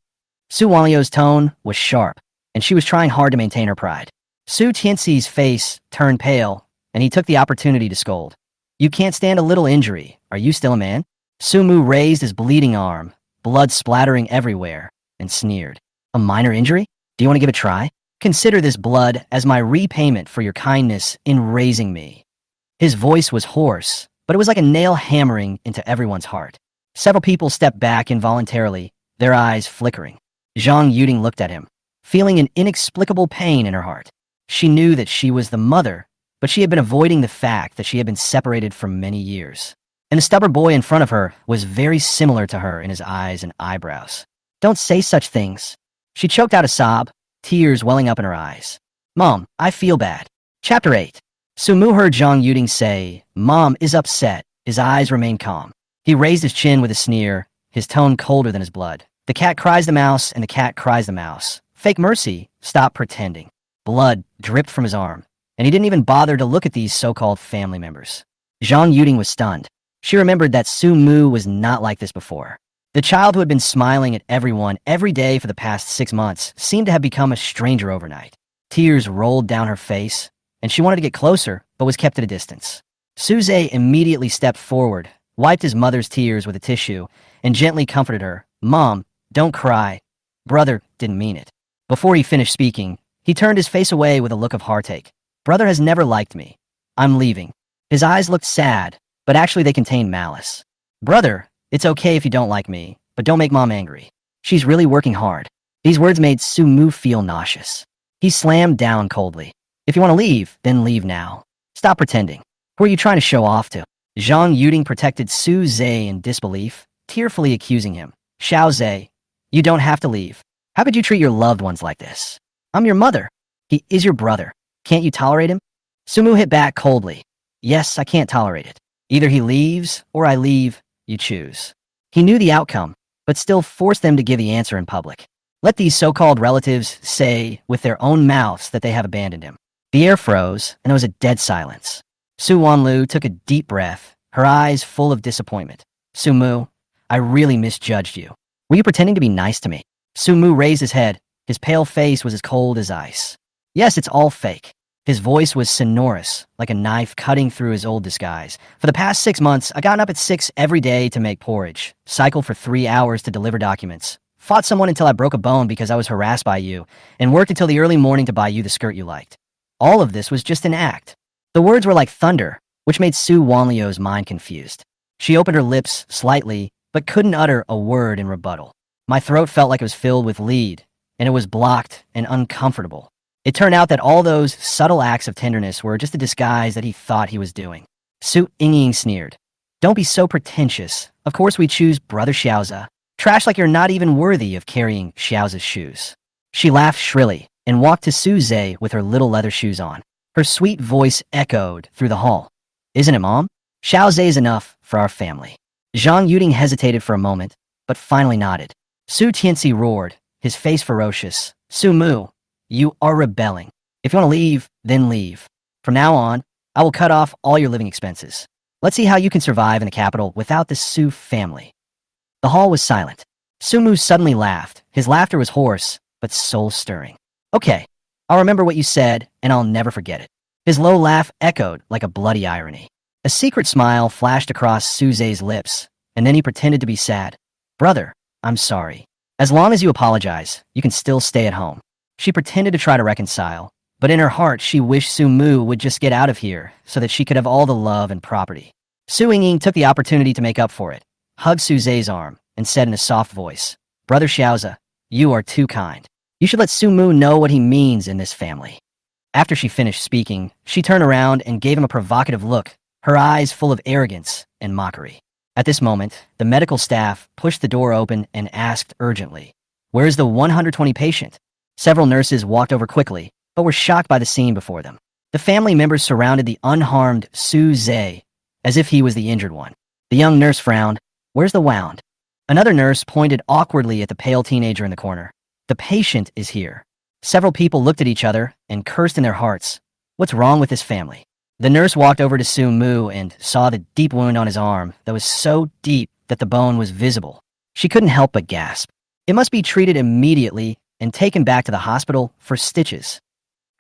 Su Wanliu's tone was sharp, and she was trying hard to maintain her pride. Su Tianxi's face turned pale, and he took the opportunity to scold. "You can't stand a little injury. Are you still a man?" Su Mu raised his bleeding arm, blood splattering everywhere, and sneered. "A minor injury? Do you want to give it a try? Consider this blood as my repayment for your kindness in raising me." His voice was hoarse, but it was like a nail hammering into everyone's heart. Several people stepped back involuntarily, their eyes flickering. Zhang Yuding looked at him, feeling an inexplicable pain in her heart. She knew that she was the mother, but she had been avoiding the fact that she had been separated for many years. And the stubborn boy in front of her was very similar to her in his eyes and eyebrows. "Don't say such things." She choked out a sob, tears welling up in her eyes. "Mom, I feel bad." Chapter 8. Su Mu heard Zhang Yuding say, "Mom is upset." His eyes remained calm. He raised his chin with a sneer, his tone colder than his blood. "The cat cries the mouse, and the cat cries the mouse. Fake mercy, stop pretending." Blood dripped from his arm, and he didn't even bother to look at these so-called family members. Zhang Yuding was stunned. She remembered that Su Mu was not like this before. The child who had been smiling at everyone every day for the past 6 months seemed to have become a stranger overnight. Tears rolled down her face, and she wanted to get closer, but was kept at a distance. Su Zhe immediately stepped forward, wiped his mother's tears with a tissue, and gently comforted her. "Mom, don't cry. Brother didn't mean it." Before he finished speaking, he turned his face away with a look of heartache. "Brother has never liked me. I'm leaving." His eyes looked sad, but actually they contained malice. "Brother, it's okay if you don't like me, but don't make Mom angry. She's really working hard." These words made Su Mu feel nauseous. He slammed down coldly. "If you want to leave, then leave now. Stop pretending. Who are you trying to show off to?" Zhang Yuding protected Su Zhe in disbelief, tearfully accusing him. "Xiao Zhe, you don't have to leave. How could you treat your loved ones like this? I'm your mother. He is your brother. Can't you tolerate him?" Su Mu hit back coldly. "Yes, I can't tolerate it. Either he leaves or I leave. You choose." He knew the outcome, but still forced them to give the answer in public. Let these so-called relatives say with their own mouths that they have abandoned him. The air froze, and there was a dead silence. Su Wanlu took a deep breath, her eyes full of disappointment. "Su Mu, I really misjudged you. Were you pretending to be nice to me?" Su Mu raised his head. His pale face was as cold as ice. "Yes, it's all fake." His voice was sonorous, like a knife cutting through his old disguise. "For the past 6 months, I got up at 6 every day to make porridge, cycled for 3 hours to deliver documents, fought someone until I broke a bone because I was harassed by you, and worked until the early morning to buy you the skirt you liked. All of this was just an act." The words were like thunder, which made Su Wanliu's mind confused. She opened her lips slightly, but couldn't utter a word in rebuttal. "My throat felt like it was filled with lead, and it was blocked and uncomfortable." It turned out that all those subtle acts of tenderness were just a disguise that he thought he was doing. Su Yingying sneered. Don't be so pretentious. Of course we choose Brother Xiaoza. Trash like you're not even worthy of carrying Xiaoza's shoes. She laughed shrilly and walked to Su Zhe with her little leather shoes on. Her sweet voice echoed through the hall. Isn't it, Mom? Xiao Zhe is enough for our family. Zhang Yuding hesitated for a moment, but finally nodded. Su Tianxi roared, his face ferocious. Su Mu, you are rebelling. If you want to leave, then leave. From now on, I will cut off all your living expenses. Let's see how you can survive in the capital without the Su family. The hall was silent. Su Mu suddenly laughed. His laughter was hoarse, but soul-stirring. Okay, I'll remember what you said, and I'll never forget it. His low laugh echoed like a bloody irony. A secret smile flashed across Su Zhe's lips, and then he pretended to be sad. Brother, I'm sorry. As long as you apologize, you can still stay at home. She pretended to try to reconcile, but in her heart she wished Su Mu would just get out of here so that she could have all the love and property. Su Yingying took the opportunity to make up for it, hugged Su Zhe's arm, and said in a soft voice, Brother Xiaoza, you are too kind. You should let Su Mu know what he means in this family. After she finished speaking, she turned around and gave him a provocative look, her eyes full of arrogance and mockery. At this moment, the medical staff pushed the door open and asked urgently, Where is the 120 patient? Several nurses walked over quickly, but were shocked by the scene before them. The family members surrounded the unharmed Su Zhe, as if he was the injured one. The young nurse frowned. Where's the wound? Another nurse pointed awkwardly at the pale teenager in the corner. The patient is here. Several people looked at each other and cursed in their hearts. What's wrong with this family? The nurse walked over to Su Mu and saw the deep wound on his arm that was so deep that the bone was visible. She couldn't help but gasp. It must be treated immediately and taken back to the hospital for stitches.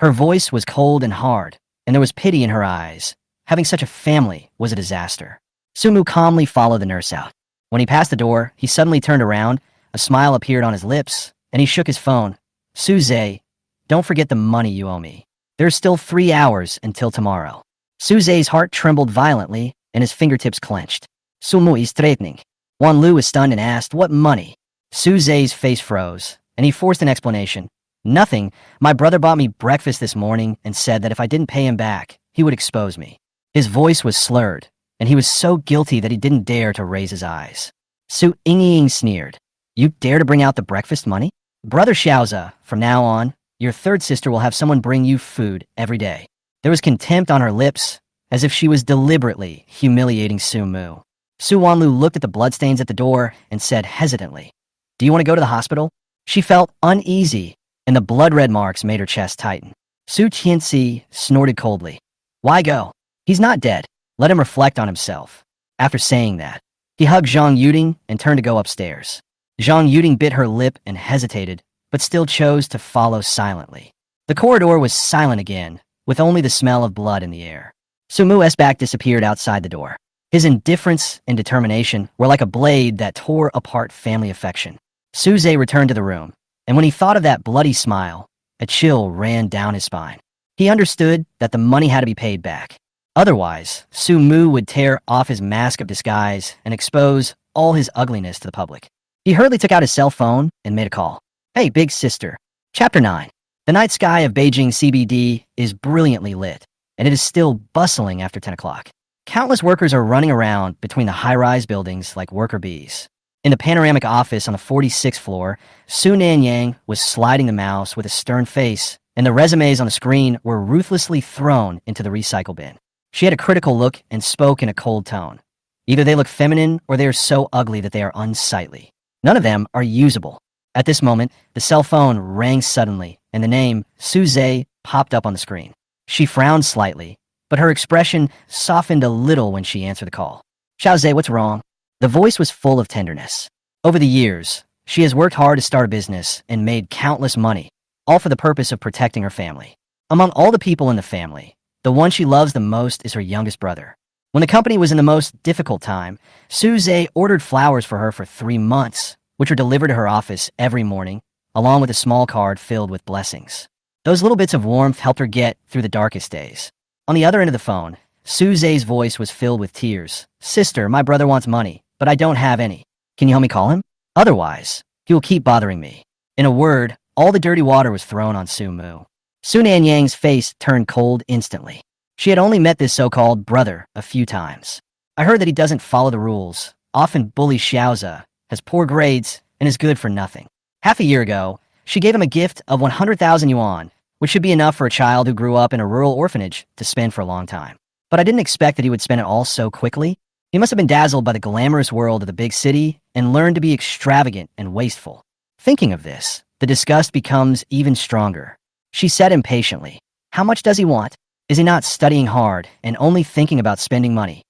Her voice was cold and hard, and there was pity in her eyes. Having such a family was a disaster. Su Mu calmly followed the nurse out. When he passed the door, he suddenly turned around, a smile appeared on his lips, and he shook his phone. Su Zhe, don't forget the money you owe me. There's still 3 hours until tomorrow. Su Zhe's heart trembled violently, and his fingertips clenched. Su Mu is straightening. Wan Lu was stunned and asked, What money? Su Zhe's face froze, and he forced an explanation. Nothing. My brother bought me breakfast this morning and said that if I didn't pay him back, he would expose me. His voice was slurred, and he was so guilty that he didn't dare to raise his eyes. Su Yingying sneered. You dare to bring out the breakfast money? Brother Xiaoza, from now on, your third sister will have someone bring you food every day. There was contempt on her lips, as if she was deliberately humiliating Su Mu. Su Wanlu looked at the bloodstains at the door and said hesitantly, Do you want to go to the hospital? She felt uneasy, and the blood-red marks made her chest tighten. Su Tianxi snorted coldly. Why go? He's not dead. Let him reflect on himself. After saying that, he hugged Zhang Yuding and turned to go upstairs. Zhang Yuding bit her lip and hesitated, but still chose to follow silently. The corridor was silent again, with only the smell of blood in the air. Su Mu Esbak disappeared outside the door. His indifference and determination were like a blade that tore apart family affection. Su Zhe returned to the room, and when he thought of that bloody smile, a chill ran down his spine. He understood that the money had to be paid back. Otherwise, Su Mu would tear off his mask of disguise and expose all his ugliness to the public. He hurriedly took out his cell phone and made a call. Hey, big sister. Chapter 9. The night sky of Beijing CBD is brilliantly lit, and it is still bustling after 10 o'clock. Countless workers are running around between the high-rise buildings like worker bees. In the panoramic office on the 46th floor, Su Nanyang was sliding the mouse with a stern face, and the resumes on the screen were ruthlessly thrown into the recycle bin. She had a critical look and spoke in a cold tone. Either they look feminine or they are so ugly that they are unsightly. None of them are usable. At this moment, the cell phone rang suddenly, and the name Su Zhe popped up on the screen. She frowned slightly, but her expression softened a little when she answered the call. Xiao Zhe, what's wrong? The voice was full of tenderness. Over the years, she has worked hard to start a business and made countless money, all for the purpose of protecting her family. Among all the people in the family, the one she loves the most is her youngest brother. When the company was in the most difficult time, Su Zhe ordered flowers for her for 3 months, which were delivered to her office every morning, along with a small card filled with blessings. Those little bits of warmth helped her get through the darkest days. On the other end of the phone, Su Zhe's voice was filled with tears. Sister, my brother wants money, but I don't have any. Can you help me call him? Otherwise, he will keep bothering me. In a word, all the dirty water was thrown on Su Mu. Su Nanyang's face turned cold instantly. She had only met this so-called brother a few times. I heard that he doesn't follow the rules, often bullies Xiaoze, has poor grades, and is good for nothing. Half a year ago, she gave him a gift of 100,000 yuan, which should be enough for a child who grew up in a rural orphanage to spend for a long time. But I didn't expect that he would spend it all so quickly. He must have been dazzled by the glamorous world of the big city and learned to be extravagant and wasteful. Thinking of this, the disgust becomes even stronger. She said impatiently, "How much does he want? Is he not studying hard and only thinking about spending money?"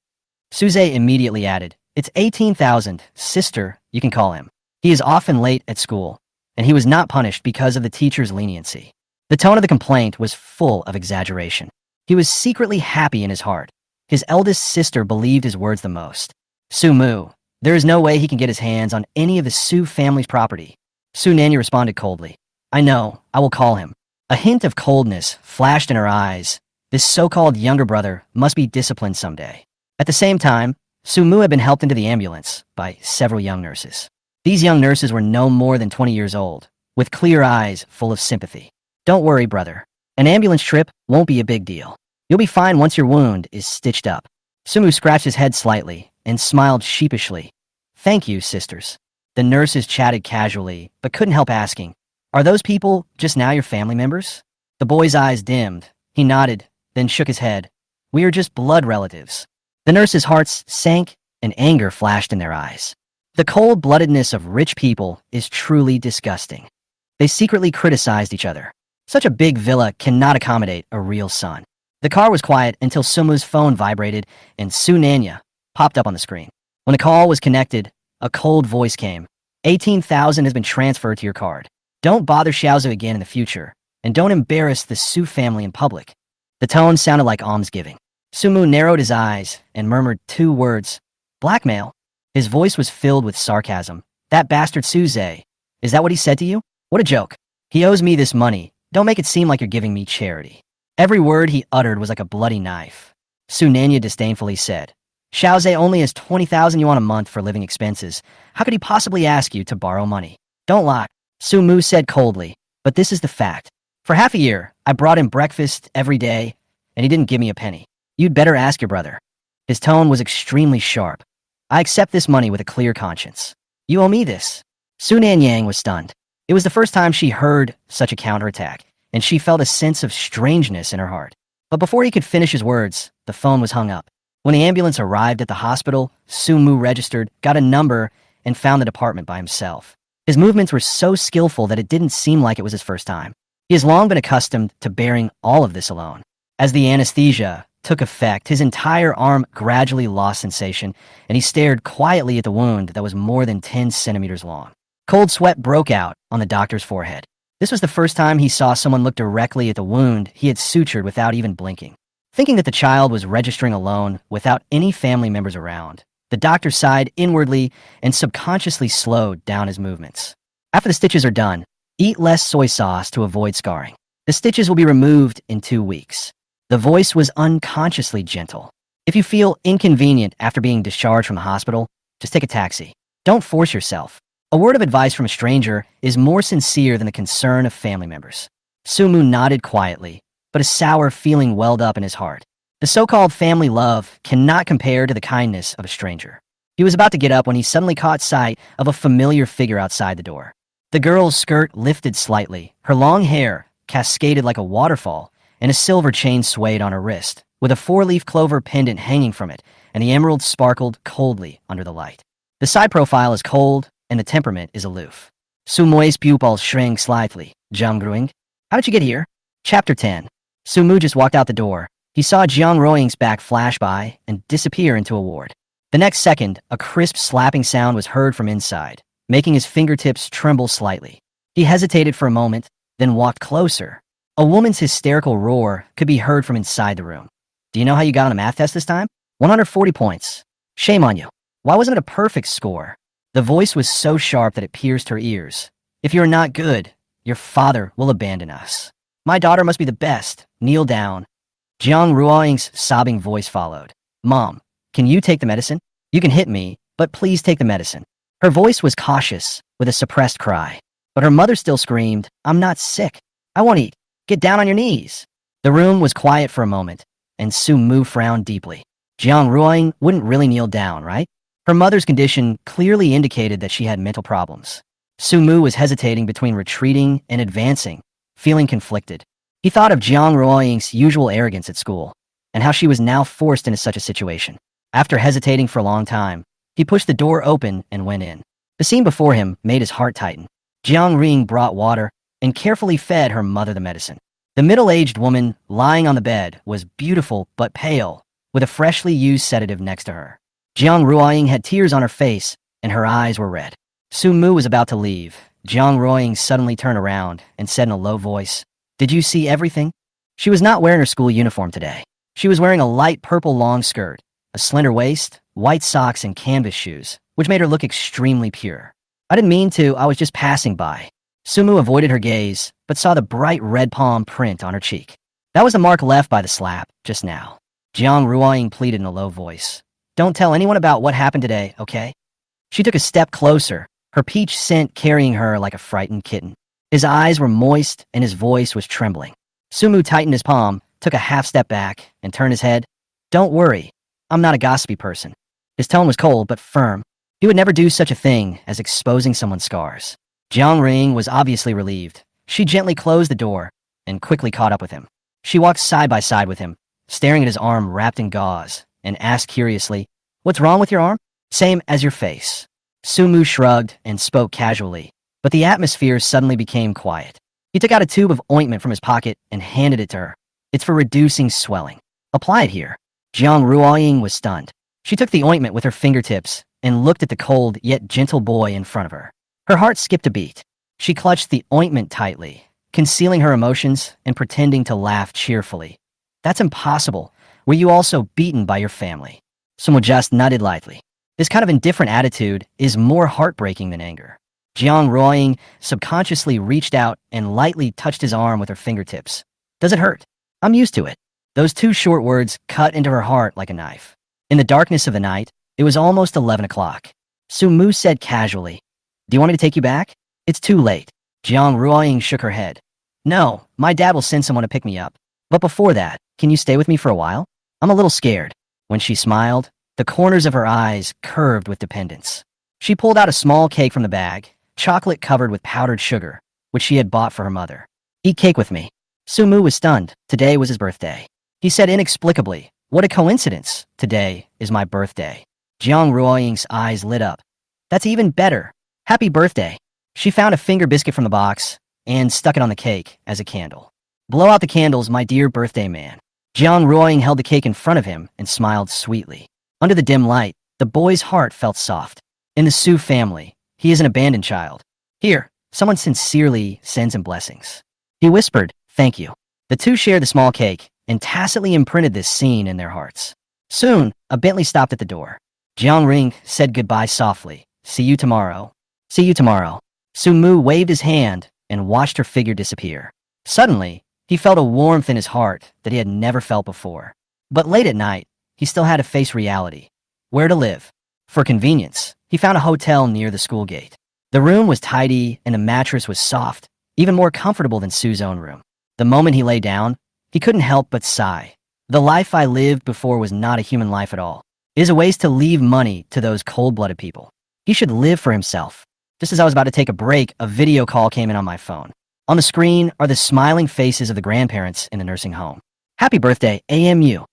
Suze immediately added, "It's 18,000, sister, you can call him. He is often late at school, and he was not punished because of the teacher's leniency." The tone of the complaint was full of exaggeration. He was secretly happy in his heart. His eldest sister believed his words the most. "Su Mu, there is no way he can get his hands on any of the Su family's property." Su Nanya responded coldly, "I know, I will call him." A hint of coldness flashed in her eyes. This so-called younger brother must be disciplined someday. At the same time, Su Mu had been helped into the ambulance by several young nurses. These young nurses were no more than 20 years old, with clear eyes full of sympathy. "Don't worry, brother. An ambulance trip won't be a big deal. You'll be fine once your wound is stitched up." Su Mu scratched his head slightly and smiled sheepishly. "Thank you, sisters." The nurses chatted casually, but couldn't help asking, "Are those people just now your family members?" The boy's eyes dimmed. He nodded, then shook his head. "We are just blood relatives." The nurses' hearts sank and anger flashed in their eyes. The cold-bloodedness of rich people is truly disgusting. They secretly criticized each other. Such a big villa cannot accommodate a real son. The car was quiet until Sumu's phone vibrated and Su Nanya popped up on the screen. When the call was connected, a cold voice came. 18,000 has been transferred to your card. Don't bother Xiaozu again in the future, and don't embarrass the Su family in public. The tone sounded like almsgiving. Sumu narrowed his eyes and murmured 2 words. Blackmail? His voice was filled with sarcasm. That bastard Suze. Is that what he said to you? What a joke. He owes me this money. Don't make it seem like you're giving me charity. Every word he uttered was like a bloody knife. Su Nanya disdainfully said, Xiaoze only has 20,000 yuan a month for living expenses. How could he possibly ask you to borrow money? Don't lie. Su Mu said coldly, but this is the fact. For half a year, I brought him breakfast every day, and he didn't give me a penny. You'd better ask your brother. His tone was extremely sharp. I accept this money with a clear conscience. You owe me this. Su Nanyang was stunned. It was the first time she heard such a counterattack, and she felt a sense of strangeness in her heart. But before he could finish his words, the phone was hung up. When the ambulance arrived at the hospital, Su Mu registered, got a number, and found the department by himself. His movements were so skillful that it didn't seem like it was his first time. He has long been accustomed to bearing all of this alone. As the anesthesia took effect, his entire arm gradually lost sensation, and he stared quietly at the wound that was more than 10 centimeters long. Cold sweat broke out on the doctor's forehead. This was the first time he saw someone look directly at the wound he had sutured without even blinking. Thinking that the child was registering alone without any family members around, the doctor sighed inwardly and subconsciously slowed down his movements. After the stitches are done, eat less soy sauce to avoid scarring. The stitches will be removed in 2 weeks. The voice was unconsciously gentle. If you feel inconvenient after being discharged from the hospital, just take a taxi. Don't force yourself. A word of advice from a stranger is more sincere than the concern of family members. Sumu nodded quietly, but a sour feeling welled up in his heart. The so-called family love cannot compare to the kindness of a stranger. He was about to get up when he suddenly caught sight of a familiar figure outside the door. The girl's skirt lifted slightly, her long hair cascaded like a waterfall, and a silver chain swayed on her wrist, with a 4-leaf clover pendant hanging from it, and the emerald sparkled coldly under the light. The side profile is cold, and the temperament is aloof. Sumoy's pupils shrank slightly. Jiang, how did you get here? Chapter 10. Sumu just walked out the door. He saw Jiang Ruoying's back flash by and disappear into a ward. The next second, a crisp slapping sound was heard from inside, making his fingertips tremble slightly. He hesitated for a moment, then walked closer. A woman's hysterical roar could be heard from inside the room. Do you know how you got on a math test this time? 140 points. Shame on you. Why wasn't it a perfect score? The voice was so sharp that it pierced her ears. If you're not good, your father will abandon us. My daughter must be the best. Kneel down. Jiang Ruoying's sobbing voice followed. Mom, can you take the medicine? You can hit me, but please take the medicine. Her voice was cautious, with a suppressed cry. But her mother still screamed, I'm not sick. I won't eat. Get down on your knees. The room was quiet for a moment, and Su Mu frowned deeply. Jiang Ruoying wouldn't really kneel down, right? Her mother's condition clearly indicated that she had mental problems. Su Mu was hesitating between retreating and advancing, feeling conflicted. He thought of Jiang Ruoying's usual arrogance at school, and how she was now forced into such a situation. After hesitating for a long time, he pushed the door open and went in. The scene before him made his heart tighten. Jiang Ring brought water and carefully fed her mother the medicine. The middle-aged woman lying on the bed was beautiful but pale, with a freshly used sedative next to her. Jiang Ruoying had tears on her face, and her eyes were red. Su Mu was about to leave. Jiang Ruoying suddenly turned around and said in a low voice, "Did you see everything?" She was not wearing her school uniform today. She was wearing a light purple long skirt, a slender waist, white socks, and canvas shoes, which made her look extremely pure. "I didn't mean to, I was just passing by." Su Mu avoided her gaze, but saw the bright red palm print on her cheek. That was the mark left by the slap, just now. Jiang Ruoying pleaded in a low voice, "Don't tell anyone about what happened today, okay?" She took a step closer, her peach scent carrying her like a frightened kitten. His eyes were moist and his voice was trembling. Su Mu tightened his palm, took a half step back, and turned his head. "Don't worry, I'm not a gossipy person." His tone was cold but firm. He would never do such a thing as exposing someone's scars. Jiang Ring was obviously relieved. She gently closed the door and quickly caught up with him. She walked side by side with him, staring at his arm wrapped in gauze, and asked curiously, "What's wrong with your arm?" "Same as your face." Su Mu shrugged and spoke casually, but the atmosphere suddenly became quiet. He took out a tube of ointment from his pocket and handed it to her. "It's for reducing swelling. Apply it here." Jiang Ruoying was stunned. She took the ointment with her fingertips and looked at the cold yet gentle boy in front of her. Her heart skipped a beat. She clutched the ointment tightly, concealing her emotions and pretending to laugh cheerfully. "That's impossible. Were you also beaten by your family?" Su Mu just nodded lightly. This kind of indifferent attitude is more heartbreaking than anger. Jiang Ruoying subconsciously reached out and lightly touched his arm with her fingertips. "Does it hurt?" "I'm used to it." Those two short words cut into her heart like a knife. In the darkness of the night, it was almost 11 o'clock. Su Mu said casually, "Do you want me to take you back?" "It's too late." Jiang Ruoying shook her head. "No, my dad will send someone to pick me up. But before that, can you stay with me for a while? I'm a little scared." When she smiled, the corners of her eyes curved with dependence. She pulled out a small cake from the bag, chocolate covered with powdered sugar, which she had bought for her mother. "Eat cake with me." Su Mu was stunned. Today was his birthday. He said inexplicably, "What a coincidence. Today is my birthday." Jiang Ruoying's eyes lit up. "That's even better. Happy birthday." She found a finger biscuit from the box and stuck it on the cake as a candle. "Blow out the candles, my dear birthday man." Jiang Ruoying held the cake in front of him and smiled sweetly. Under the dim light, the boy's heart felt soft. In the Su family, he is an abandoned child. Here, someone sincerely sends him blessings. He whispered, "Thank you." The two shared the small cake and tacitly imprinted this scene in their hearts. Soon, a Bentley stopped at the door. Jiang Ring said goodbye softly. "See you tomorrow." "See you tomorrow." Su Mu waved his hand and watched her figure disappear. Suddenly, he felt a warmth in his heart that he had never felt before. But late at night, he still had to face reality. Where to live? For convenience, he found a hotel near the school gate. The room was tidy and the mattress was soft, even more comfortable than Su's own room. The moment he lay down, he couldn't help but sigh. The life I lived before was not a human life at all. It is a waste to leave money to those cold-blooded people. He should live for himself. Just as I was about to take a break, a video call came in on my phone. On the screen are the smiling faces of the grandparents in the nursing home. "Happy birthday, AMU.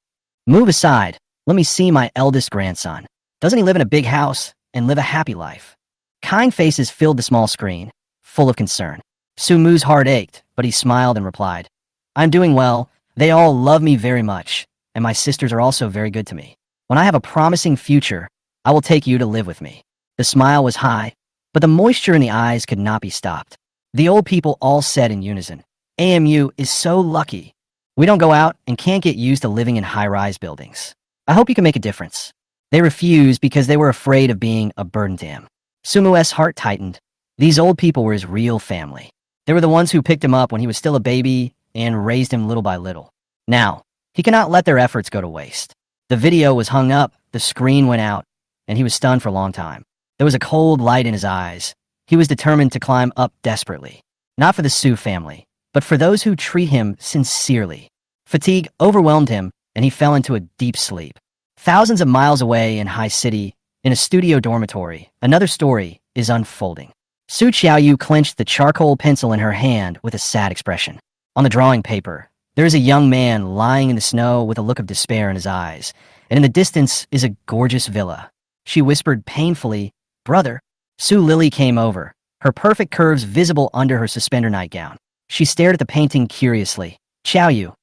Move aside. Let me see my eldest grandson. Doesn't he live in a big house and live a happy life?" Kind faces filled the small screen, full of concern. Su Mu's heart ached, but he smiled and replied, "I'm doing well. They all love me very much, and my sisters are also very good to me. When I have a promising future, I will take you to live with me." The smile was high, but the moisture in the eyes could not be stopped. The old people all said in unison, "AMU is so lucky. We don't go out and can't get used to living in high-rise buildings. I hope you can make a difference." They refused because they were afraid of being a burden to him. Su Mu's heart tightened. These old people were his real family. They were the ones who picked him up when he was still a baby and raised him little by little. Now, he cannot let their efforts go to waste. The video was hung up, the screen went out, and he was stunned for a long time. There was a cold light in his eyes. He was determined to climb up desperately. Not for the Su family, but for those who treat him sincerely. Fatigue overwhelmed him, and he fell into a deep sleep. Thousands of miles away in High City, in a studio dormitory, another story is unfolding. Su Xiaoyu clenched the charcoal pencil in her hand with a sad expression. On the drawing paper, there is a young man lying in the snow with a look of despair in his eyes, and in the distance is a gorgeous villa. She whispered painfully, "Brother." Su Lily came over, her perfect curves visible under her suspender nightgown. She stared at the painting curiously. "Xiaoyu,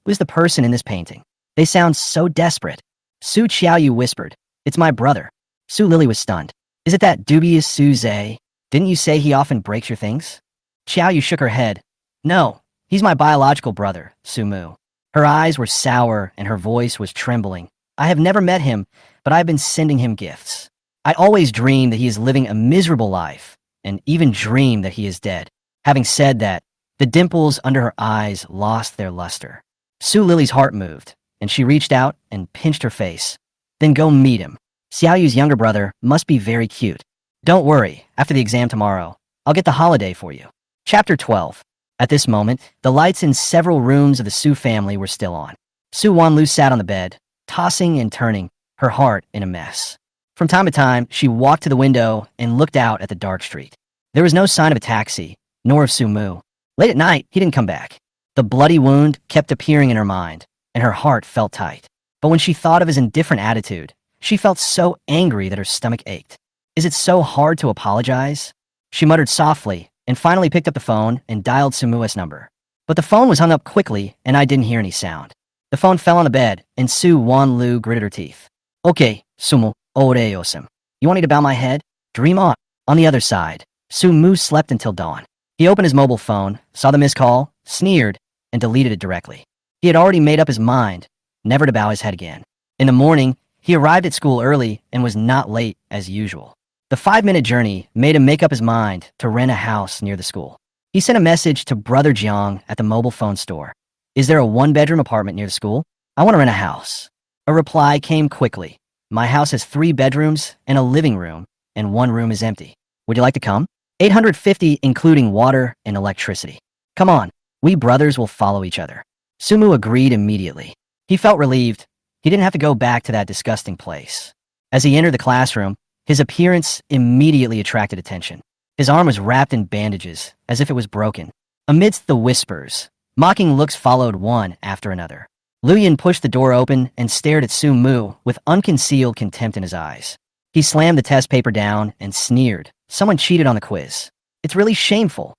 who is the person in this painting? They sound so desperate." Su Xiaoyu whispered, "It's my brother." Su Lily was stunned. "Is it that dubious Su Zhe? Didn't you say he often breaks your things?" Xiaoyu shook her head. "No, he's my biological brother, Su Mu." Her eyes were sour and her voice was trembling. "I have never met him, but I've been sending him gifts. I always dream that he is living a miserable life, and even dream that he is dead." Having said that, the dimples under her eyes lost their luster. Su Lily's heart moved, and she reached out and pinched her face. "Then go meet him. Xiaoyu's younger brother must be very cute. Don't worry, after the exam tomorrow, I'll get the holiday for you." Chapter 12. At this moment, the lights in several rooms of the Su family were still on. Su Wanlu sat on the bed, tossing and turning, her heart in a mess. From time to time, she walked to the window and looked out at the dark street. There was no sign of a taxi, nor of Su Mu. Late at night, he didn't come back. The bloody wound kept appearing in her mind, and her heart felt tight. But when she thought of his indifferent attitude, she felt so angry that her stomach ached. Is it so hard to apologize? She muttered softly, and finally picked up the phone and dialed Su Mu's number. But the phone was hung up quickly, and I didn't hear any sound. The phone fell on the bed, and Su Wanlu gritted her teeth. "Okay, Sumu, oreyosim. You want me to bow my head? Dream on." On the other side, Su Mu slept until dawn. He opened his mobile phone, saw the missed call, sneered, and deleted it directly. He had already made up his mind, never to bow his head again. In the morning, he arrived at school early and was not late as usual. The 5-minute journey made him make up his mind to rent a house near the school. He sent a message to Brother Jiang at the mobile phone store. "Is there a 1-bedroom apartment near the school? I want to rent a house." A reply came quickly. "My house has 3 bedrooms and a living room, and 1 room is empty. Would you like to come? 850 including water and electricity. Come on, we brothers will follow each other." Sumu agreed immediately. He felt relieved. He didn't have to go back to that disgusting place. As he entered the classroom, his appearance immediately attracted attention. His arm was wrapped in bandages, as if it was broken. Amidst the whispers, mocking looks followed one after another. Luyan pushed the door open and stared at Su Mu with unconcealed contempt in his eyes. He slammed the test paper down and sneered. "Someone cheated on the quiz. It's really shameful.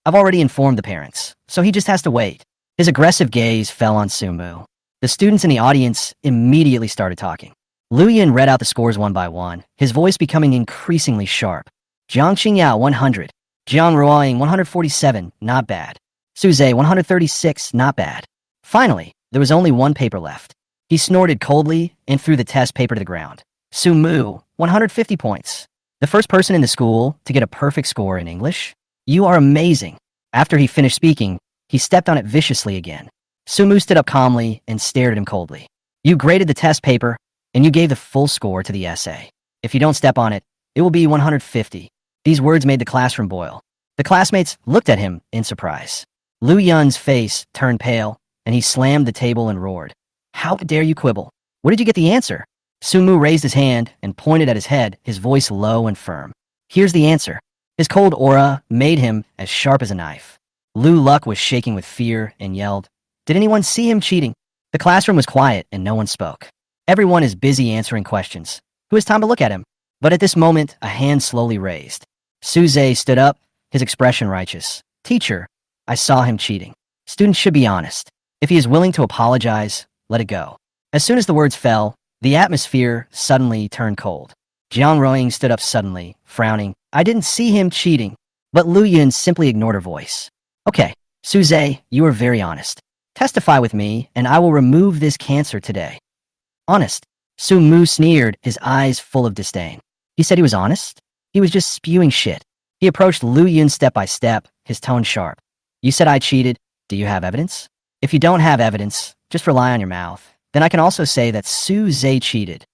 I've already informed the parents, so he just has to wait." His aggressive gaze fell on Su Mu. The students in the audience immediately started talking. Luyan read out the scores one by one, his voice becoming increasingly sharp. Jiang Qingyao 100. Jiang Ruoying 147, not bad. Su Zhe 136, not bad. Finally, there was only one paper left. He snorted coldly and threw the test paper to the ground. Su Mu, 150 points. The first person in the school to get a perfect score in English? You are amazing. After he finished speaking, he stepped on it viciously again. Su Mu stood up calmly and stared at him coldly. "You graded the test paper, and you gave the full score to the essay. If you don't step on it, it will be 150. These words made the classroom boil. The classmates looked at him in surprise. Lu Yun's face turned pale, and he slammed the table and roared. "How dare you quibble? Where did you get the answer?" Su Mu raised his hand and pointed at his head, his voice low and firm. "Here's the answer." His cold aura made him as sharp as a knife. Lu Luck was shaking with fear and yelled, "Did anyone see him cheating?" The classroom was quiet and no one spoke. Everyone is busy answering questions. Who has time to look at him? But at this moment, a hand slowly raised. Su Zhe stood up, his expression righteous. "Teacher, I saw him cheating. Students should be honest. If he is willing to apologize, let it go." As soon as the words fell, the atmosphere suddenly turned cold. Jiang Ruoying stood up suddenly, frowning. "I didn't see him cheating." But Lu Yun simply ignored her voice. "Okay, Su Zhe, you are very honest. Testify with me, and I will remove this cancer today." "Honest?" Su Mu sneered, his eyes full of disdain. He said he was honest? He was just spewing shit. He approached Lu Yun step by step, his tone sharp. "You said I cheated. Do you have evidence? If you don't have evidence, just rely on your mouth. Then I can also say that Su Zhe cheated.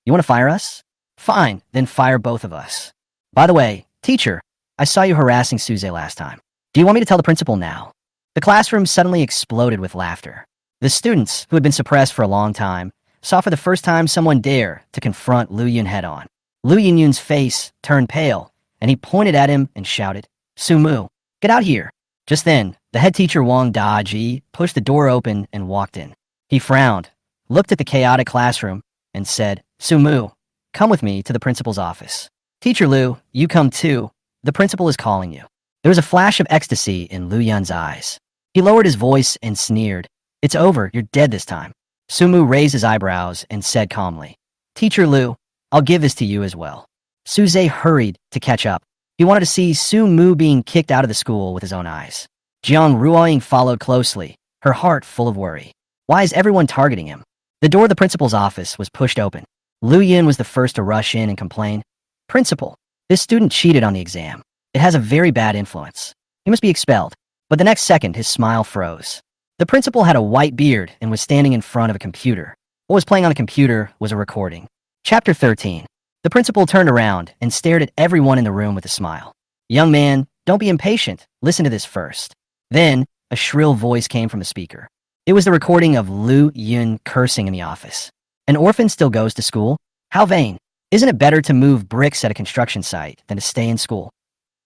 You want to fire us? Fine, then fire both of us. By the way, teacher, I saw you harassing Su Zhe last time. Do you want me to tell the principal now?" The classroom suddenly exploded with laughter. The students, who had been suppressed for a long time, saw for the first time someone dare to confront Liu Yun head-on. Liu Yun's face turned pale, and he pointed at him and shouted, "Sumu, get out here." Just then, the head teacher Wang Daji pushed the door open and walked in. He frowned, looked at the chaotic classroom, and said, "Sumu, come with me to the principal's office." "Teacher Liu, you come too. The principal is calling you." There was a flash of ecstasy in Liu Yun's eyes. He lowered his voice and sneered, "It's over, you're dead this time." Sumu raised his eyebrows and said calmly, "Teacher Liu, I'll give this to you as well." Suze hurried to catch up. He wanted to see Sumu being kicked out of the school with his own eyes. Jiang Ruoying followed closely, her heart full of worry. Why is everyone targeting him? The door of the principal's office was pushed open. Liu Yun was the first to rush in and complain, "Principal, this student cheated on the exam. It has a very bad influence. He must be expelled." But the next second, his smile froze. The principal had a white beard and was standing in front of a computer. What was playing on the computer was a recording. Chapter 13. The principal turned around and stared at everyone in the room with a smile. "Young man, don't be impatient. Listen to this first." Then, a shrill voice came from the speaker. It was the recording of Liu Yun cursing in the office. "An orphan still goes to school? How vain. Isn't it better to move bricks at a construction site than to stay in school?"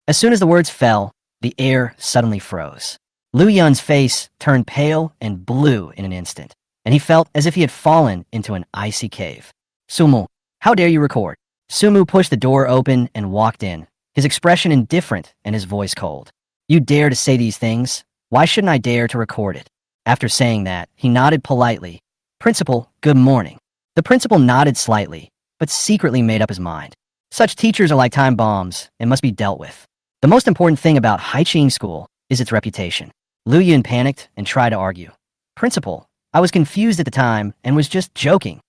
As soon as the words fell, the air suddenly froze. Liu Yun's face turned pale and blue in an instant, and he felt as if he had fallen into an icy cave. "Sumu, how dare you record?" Sumu pushed the door open and walked in, his expression indifferent and his voice cold. "You dare to say these things? Why shouldn't I dare to record it?" After saying that, he nodded politely. "Principal, good morning." The principal nodded slightly, but secretly made up his mind. Such teachers are like time bombs and must be dealt with. The most important thing about Haiqing School is its reputation. Liu Yun panicked and tried to argue. "Principal, I was confused at the time and was just joking."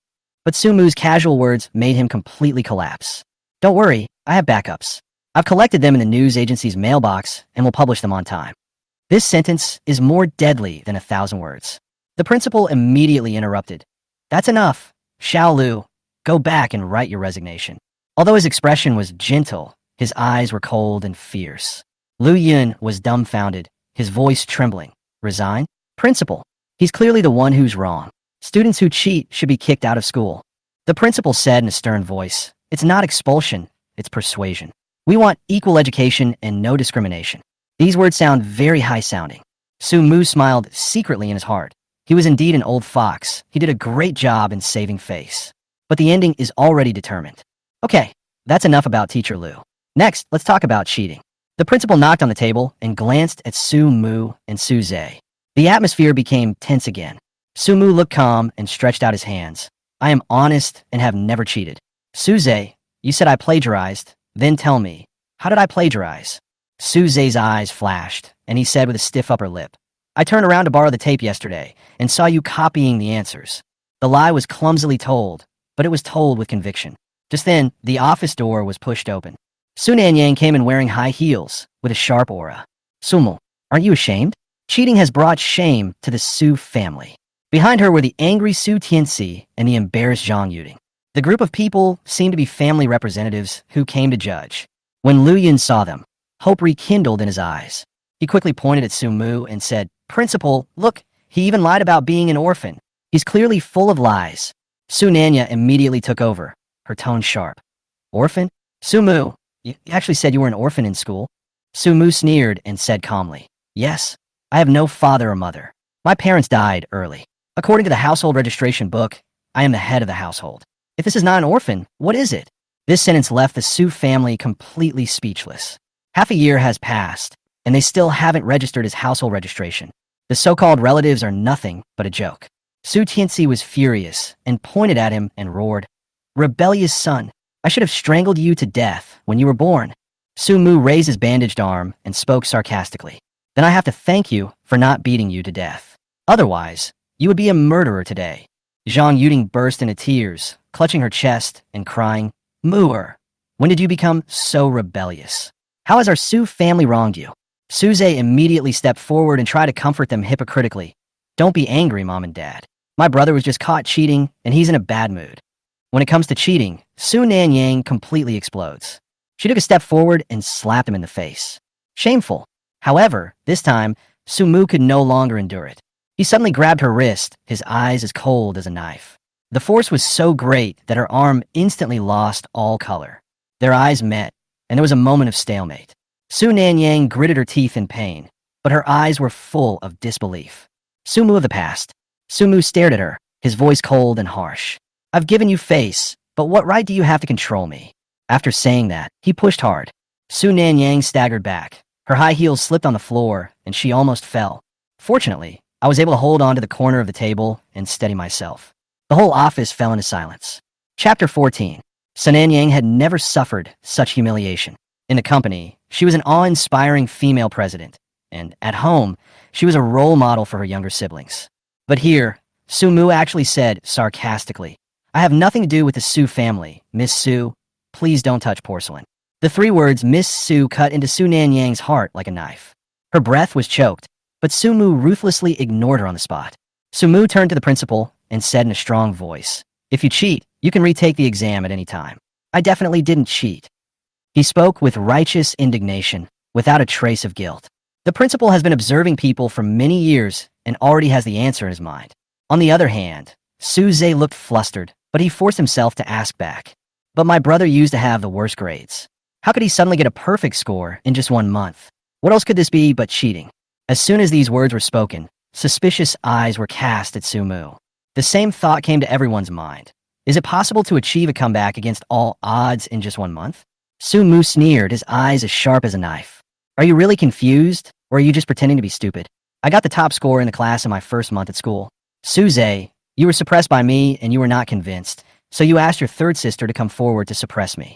But Sumu's casual words made him completely collapse. "Don't worry, I have backups. I've collected them in the news agency's mailbox and will publish them on time." This sentence is more deadly than 1,000 words. The principal immediately interrupted. "That's enough. Xiao Lu, go back and write your resignation." Although his expression was gentle, his eyes were cold and fierce. Liu Yun was dumbfounded, his voice trembling. "Resign? Principal, he's clearly the one who's wrong. Students who cheat should be kicked out of school." The principal said in a stern voice, "It's not expulsion, it's persuasion. We want equal education and no discrimination." These words sound very high-sounding. Sumu smiled secretly in his heart. He was indeed an old fox. He did a great job in saving face. But the ending is already determined. Okay, that's enough about Teacher Liu. Next, let's talk about cheating. The principal knocked on the table and glanced at Sumu and Suze. The atmosphere became tense again. Sumu looked calm and stretched out his hands. "I am honest and have never cheated." "Suze, you said I plagiarized. Then tell me, how did I plagiarize?" Suze's eyes flashed, and he said with a stiff upper lip, "I turned around to borrow the tape yesterday and saw you copying the answers." The lie was clumsily told, but it was told with conviction. Just then, the office door was pushed open. Su Nanyang came in wearing high heels, with a sharp aura. "Sumu, aren't you ashamed? Cheating has brought shame to the Su family." Behind her were the angry Su Tianxi and the embarrassed Zhang Yuding. The group of people seemed to be family representatives who came to judge. When Liu Yun saw them, hope rekindled in his eyes. He quickly pointed at Sumu and said, "Principal, look, he even lied about being an orphan. He's clearly full of lies." Su Nanya immediately took over, her tone sharp. "Orphan? Sumu, you actually said you were an orphan in school?" Sumu sneered and said calmly, "Yes, I have no father or mother. My parents died early. According to the household registration book, I am the head of the household. If this is not an orphan, what is it?" This sentence left the Su family completely speechless. Half a year has passed, and they still haven't registered his household registration. The so-called relatives are nothing but a joke. Su Tianxi was furious and pointed at him and roared, "Rebellious son, I should have strangled you to death when you were born." Su Mu raised his bandaged arm and spoke sarcastically. "Then I have to thank you for not beating you to death. Otherwise, you would be a murderer today." Zhang Yuding burst into tears, clutching her chest and crying, "Mu'er, when did you become so rebellious? How has our Su family wronged you?" Suze immediately stepped forward and tried to comfort them hypocritically. "Don't be angry, Mom and Dad. My brother was just caught cheating, and he's in a bad mood." When it comes to cheating, Su Nanyang completely explodes. She took a step forward and slapped him in the face. Shameful. However, this time, Sumu could no longer endure it. He suddenly grabbed her wrist, his eyes as cold as a knife. The force was so great that her arm instantly lost all color. Their eyes met, and there was a moment of stalemate. Su Nanyang gritted her teeth in pain, but her eyes were full of disbelief. Sumu of the past. Sumu stared at her, his voice cold and harsh. I've given you face, but what right do you have to control me? After saying that, he pushed hard. Su Nanyang staggered back. Her high heels slipped on the floor, and she almost fell. Fortunately, I was able to hold on to the corner of the table and steady myself. The whole office fell into silence. Chapter 14. Su Nanyang had never suffered such humiliation. In the company, she was an awe-inspiring female president, and at home, she was a role model for her younger siblings. But here, Sumu actually said sarcastically, I have nothing to do with the Su family, Miss Su. Please don't touch porcelain. The 3 words Miss Su cut into Su Nanyang's heart like a knife. Her breath was choked, but Sumu ruthlessly ignored her on the spot. Sumu turned to the principal and said in a strong voice, if you cheat, you can retake the exam at any time. I definitely didn't cheat. He spoke with righteous indignation, without a trace of guilt. The principal has been observing people for many years and already has the answer in his mind. On the other hand, Suze looked flustered, but he forced himself to ask back. But my brother used to have the worst grades. How could he suddenly get a perfect score in just 1 month? What else could this be but cheating? As soon as these words were spoken, suspicious eyes were cast at Sumu. The same thought came to everyone's mind. Is it possible to achieve a comeback against all odds in just 1 month? Sumu sneered, his eyes as sharp as a knife. Are you really confused, or are you just pretending to be stupid? I got the top score in the class in my first month at school. Suze, you were suppressed by me and you were not convinced, so you asked your third sister to come forward to suppress me.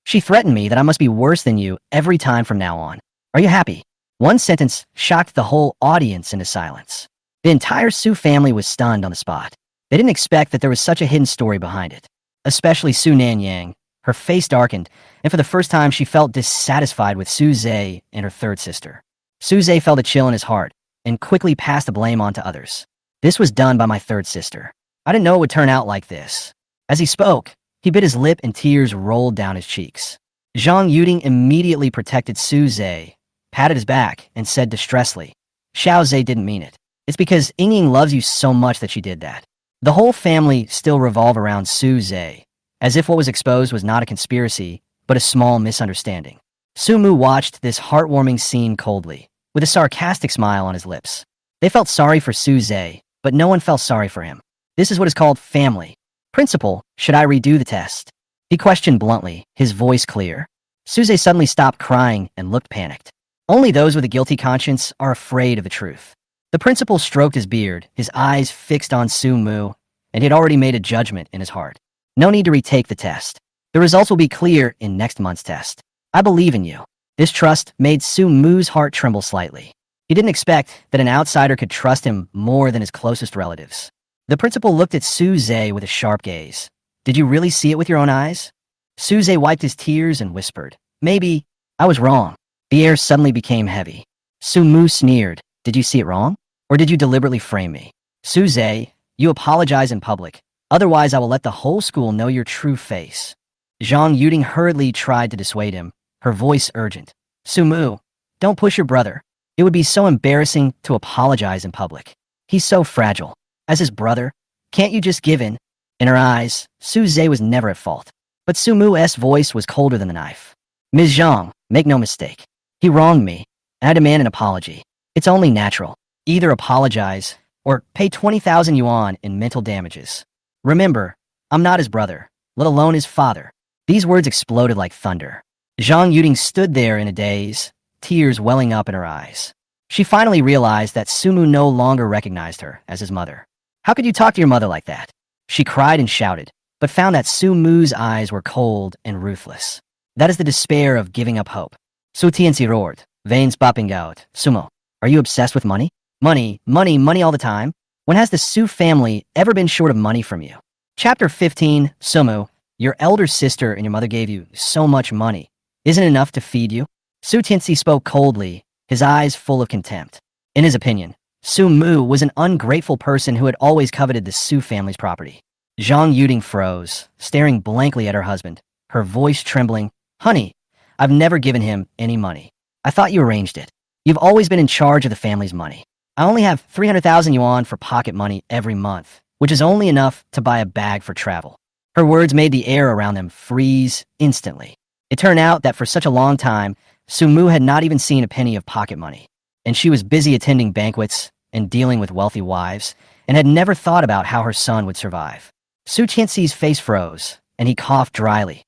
She threatened me that I must be worse than you every time from now on. Are you happy? One sentence shocked the whole audience into silence. The entire Su family was stunned on the spot. They didn't expect that there was such a hidden story behind it. Especially Su Nanyang. Her face darkened, and for the first time she felt dissatisfied with Suze and her third sister. Suze felt a chill in his heart, and quickly passed the blame on to others. This was done by my third sister. I didn't know it would turn out like this. As he spoke, he bit his lip and tears rolled down his cheeks. Zhang Yuding immediately protected Suze, patted his back, and said distressfully, Xiaoze didn't mean it. It's because Ying loves you so much that she did that. The whole family still revolved around Suze, as if what was exposed was not a conspiracy, but a small misunderstanding. Sumu watched this heartwarming scene coldly, with a sarcastic smile on his lips. They felt sorry for Suze, but no one felt sorry for him. This is what is called family. Principal, should I redo the test? He questioned bluntly, his voice clear. Suze suddenly stopped crying and looked panicked. Only those with a guilty conscience are afraid of the truth. The principal stroked his beard, his eyes fixed on Sumu, and he had already made a judgment in his heart. No need to retake the test. The results will be clear in next month's test. I believe in you. This trust made Sumu's heart tremble slightly. He didn't expect that an outsider could trust him more than his closest relatives. The principal looked at Suze with a sharp gaze. Did you really see it with your own eyes? Suze wiped his tears and whispered, maybe I was wrong. The air suddenly became heavy. Sumu sneered. Did you see it wrong? Or did you deliberately frame me? Suze, you apologize in public. Otherwise, I will let the whole school know your true face. Zhang Yuding hurriedly tried to dissuade him, her voice urgent. Sumu, don't push your brother. It would be so embarrassing to apologize in public. He's so fragile. As his brother, can't you just give in? In her eyes, Suze was never at fault. But Sumu's voice was colder than the knife. Ms. Zhang, make no mistake. He wronged me, and I demand an apology. It's only natural. Either apologize, or pay 20,000 yuan in mental damages. Remember, I'm not his brother, let alone his father. These words exploded like thunder. Zhang Yuding stood there in a daze, tears welling up in her eyes. She finally realized that Sumu no longer recognized her as his mother. How could you talk to your mother like that? She cried and shouted, but found that Sumu's eyes were cold and ruthless. That is the despair of giving up hope. Su Tianxi roared, veins popping out. Sumo, are you obsessed with money? Money, money, money all the time? When has the Su family ever been short of money from you? Chapter 15, Sumu, your elder sister and your mother gave you so much money. Isn't it enough to feed you? Su Tianxi spoke coldly, his eyes full of contempt. In his opinion, Sumu was an ungrateful person who had always coveted the Su family's property. Zhang Yuding froze, staring blankly at her husband, her voice trembling. Honey, I've never given him any money. I thought you arranged it. You've always been in charge of the family's money. I only have 300,000 yuan for pocket money every month, which is only enough to buy a bag for travel. Her words made the air around them freeze instantly. It turned out that for such a long time, Sumu had not even seen a penny of pocket money, and she was busy attending banquets and dealing with wealthy wives, and had never thought about how her son would survive. Su Qianxi's face froze, and he coughed dryly.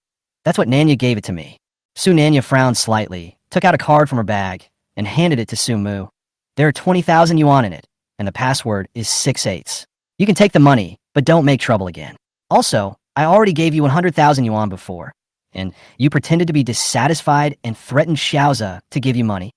That's what Nanya gave it to me. Su Nanya frowned slightly, took out a card from her bag, and handed it to Sumu. There are 20,000 yuan in it, and the password is 6/8. You can take the money, but don't make trouble again. Also, I already gave you 100,000 yuan before, and you pretended to be dissatisfied and threatened Xiaoza to give you money.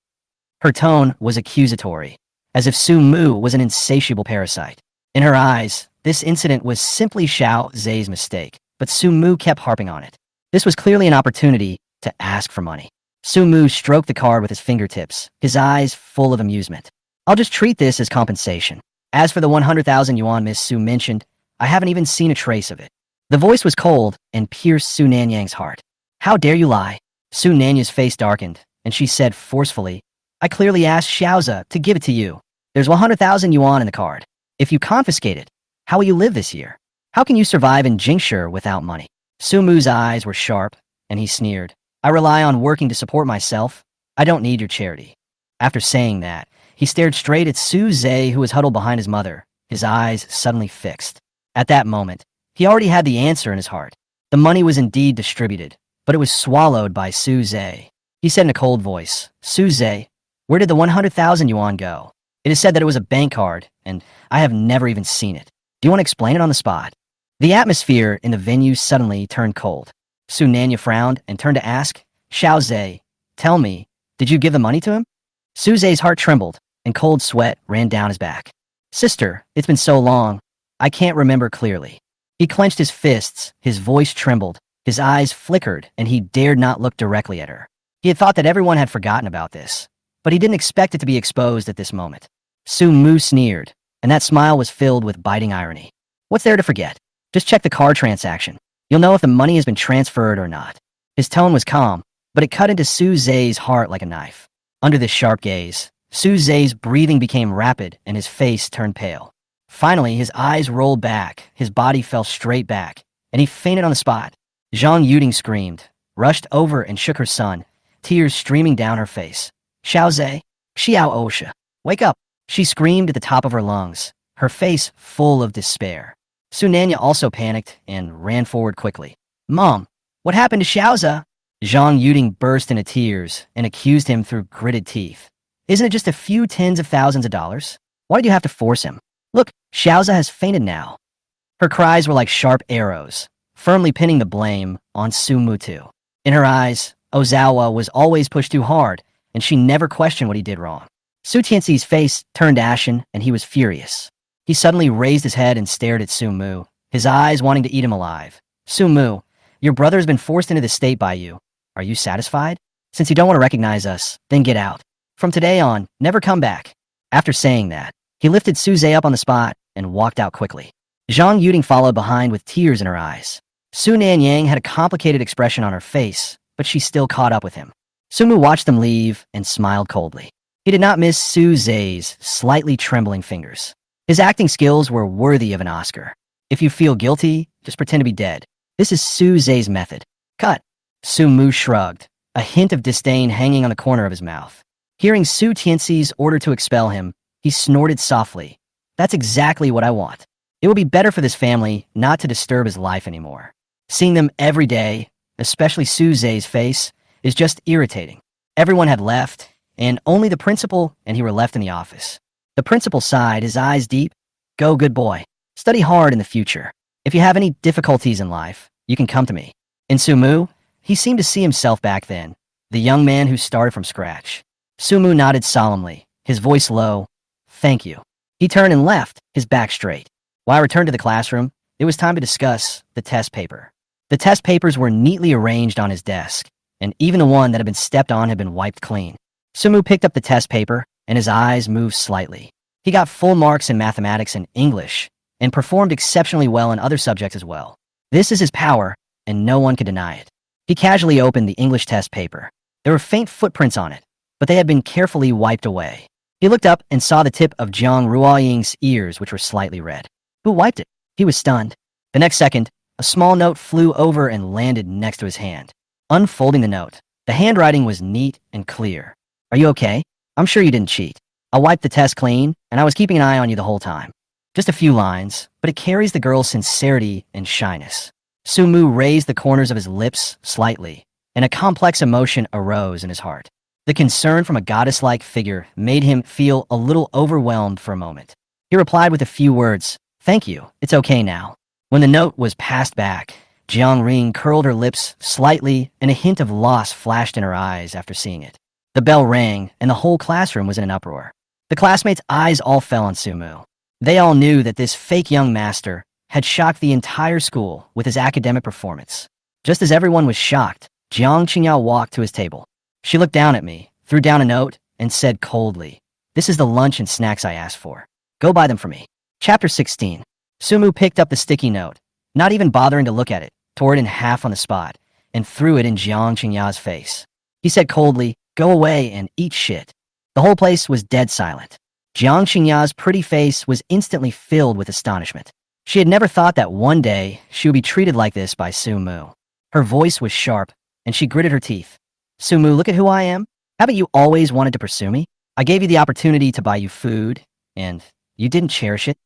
Her tone was accusatory, as if Su Mu was an insatiable parasite. In her eyes, this incident was simply Xiao Zai's mistake, but Su Mu kept harping on it. This was clearly an opportunity to ask for money. Su Mu stroked the card with his fingertips, his eyes full of amusement. I'll just treat this as compensation. As for the 100,000 yuan Miss Su mentioned, I haven't even seen a trace of it. The voice was cold and pierced Su Nanyang's heart. How dare you lie? Su Nanya's face darkened, and she said forcefully, I clearly asked Xiaoza to give it to you. There's 100,000 yuan in the card. If you confiscate it, how will you live this year? How can you survive in Jingshi without money? Su Mu's eyes were sharp, and he sneered. I rely on working to support myself. I don't need your charity. After saying that, he stared straight at Su Zai, who was huddled behind his mother, his eyes suddenly fixed. At that moment, he already had the answer in his heart. The money was indeed distributed, but it was swallowed by Su Zai. He said in a cold voice, Su Zai, where did the 100,000 yuan go? It is said that it was a bank card, and I have never even seen it. Do you want to explain it on the spot? The atmosphere in the venue suddenly turned cold. Su Nanya frowned and turned to ask, Xiao Zai, tell me, did you give the money to him? Su Zai's heart trembled, and cold sweat ran down his back. Sister, it's been so long, I can't remember clearly. He clenched his fists, his voice trembled, his eyes flickered, and he dared not look directly at her. He had thought that everyone had forgotten about this, but he didn't expect it to be exposed at this moment. Su Mu sneered, and that smile was filled with biting irony. What's there to forget? Just check the card transaction. You'll know if the money has been transferred or not. His tone was calm, but it cut into Su Zai's heart like a knife. Under this sharp gaze, Su Zai's breathing became rapid and his face turned pale. Finally, his eyes rolled back, his body fell straight back, and he fainted on the spot. Zhang Yuding screamed, rushed over and shook her son, tears streaming down her face. Xiao Zai, Xiao Osha, wake up! She screamed at the top of her lungs, her face full of despair. Su Nanya also panicked and ran forward quickly. Mom, what happened to Xiaoza? Zhang Yuding burst into tears and accused him through gritted teeth. Isn't it just a few tens of thousands of dollars? Why did you have to force him? Look, Xiaoza has fainted now. Her cries were like sharp arrows, firmly pinning the blame on Su Mutu. In her eyes, Ozawa was always pushed too hard, and she never questioned what he did wrong. Su Qianxi's face turned ashen, and he was furious. He suddenly raised his head and stared at Su Mu, his eyes wanting to eat him alive. Su Mu, your brother has been forced into this state by you. Are you satisfied? Since you don't want to recognize us, then get out. From today on, never come back. After saying that, he lifted Su Zai up on the spot and walked out quickly. Zhang Yuding followed behind with tears in her eyes. Su Nanyang had a complicated expression on her face, but she still caught up with him. Su Mu watched them leave and smiled coldly. He did not miss Su Zai's slightly trembling fingers. His acting skills were worthy of an Oscar. If you feel guilty, just pretend to be dead. This is Su Zai's method. Cut. Su Mu shrugged, a hint of disdain hanging on the corner of his mouth. Hearing Su Qianxi's order to expel him, he snorted softly. That's exactly what I want. It will be better for this family not to disturb his life anymore. Seeing them every day, especially Su Zai's face, is just irritating. Everyone had left, and only the principal and he were left in the office. The principal sighed, his eyes deep. Go, good boy. Study hard in the future. If you have any difficulties in life, you can come to me. In Su Mu, he seemed to see himself back then, the young man who started from scratch. Su Mu nodded solemnly, his voice low. Thank you. He turned and left, his back straight. While I returned to the classroom, it was time to discuss the test paper. The test papers were neatly arranged on his desk, and even the one that had been stepped on had been wiped clean. Su Mu picked up the test paper, and his eyes moved slightly. He got full marks in mathematics and English, and performed exceptionally well in other subjects as well. This is his power, and no one could deny it. He casually opened the English test paper. There were faint footprints on it, but they had been carefully wiped away. He looked up and saw the tip of Jiang Ruoying's ears, which were slightly red. Who wiped it? He was stunned. The next second, a small note flew over and landed next to his hand. Unfolding the note, the handwriting was neat and clear. Are you okay? I'm sure you didn't cheat. I wiped the test clean, and I was keeping an eye on you the whole time. Just a few lines, but it carries the girl's sincerity and shyness. Sumu raised the corners of his lips slightly, and a complex emotion arose in his heart. The concern from a goddess-like figure made him feel a little overwhelmed for a moment. He replied with a few words, "Thank you, it's okay now." When the note was passed back, Jiang Ring curled her lips slightly, and a hint of loss flashed in her eyes after seeing it. The bell rang, and the whole classroom was in an uproar. The classmates' eyes all fell on Sumu. They all knew that this fake young master had shocked the entire school with his academic performance. Just as everyone was shocked, Jiang Qingyao walked to his table. She looked down at me, threw down a note, and said coldly, "This is the lunch and snacks I asked for. Go buy them for me." Chapter 16. Sumu picked up the sticky note, not even bothering to look at it, tore it in half on the spot, and threw it in Jiang Qingyao's face. He said coldly, "Go away and eat shit." The whole place was dead silent. Jiang Qingyao's pretty face was instantly filled with astonishment. She had never thought that one day she would be treated like this by Sumu. Her voice was sharp, and she gritted her teeth. "Sumu, look at who I am. Haven't you always wanted to pursue me? I gave you the opportunity to buy you food, and you didn't cherish it."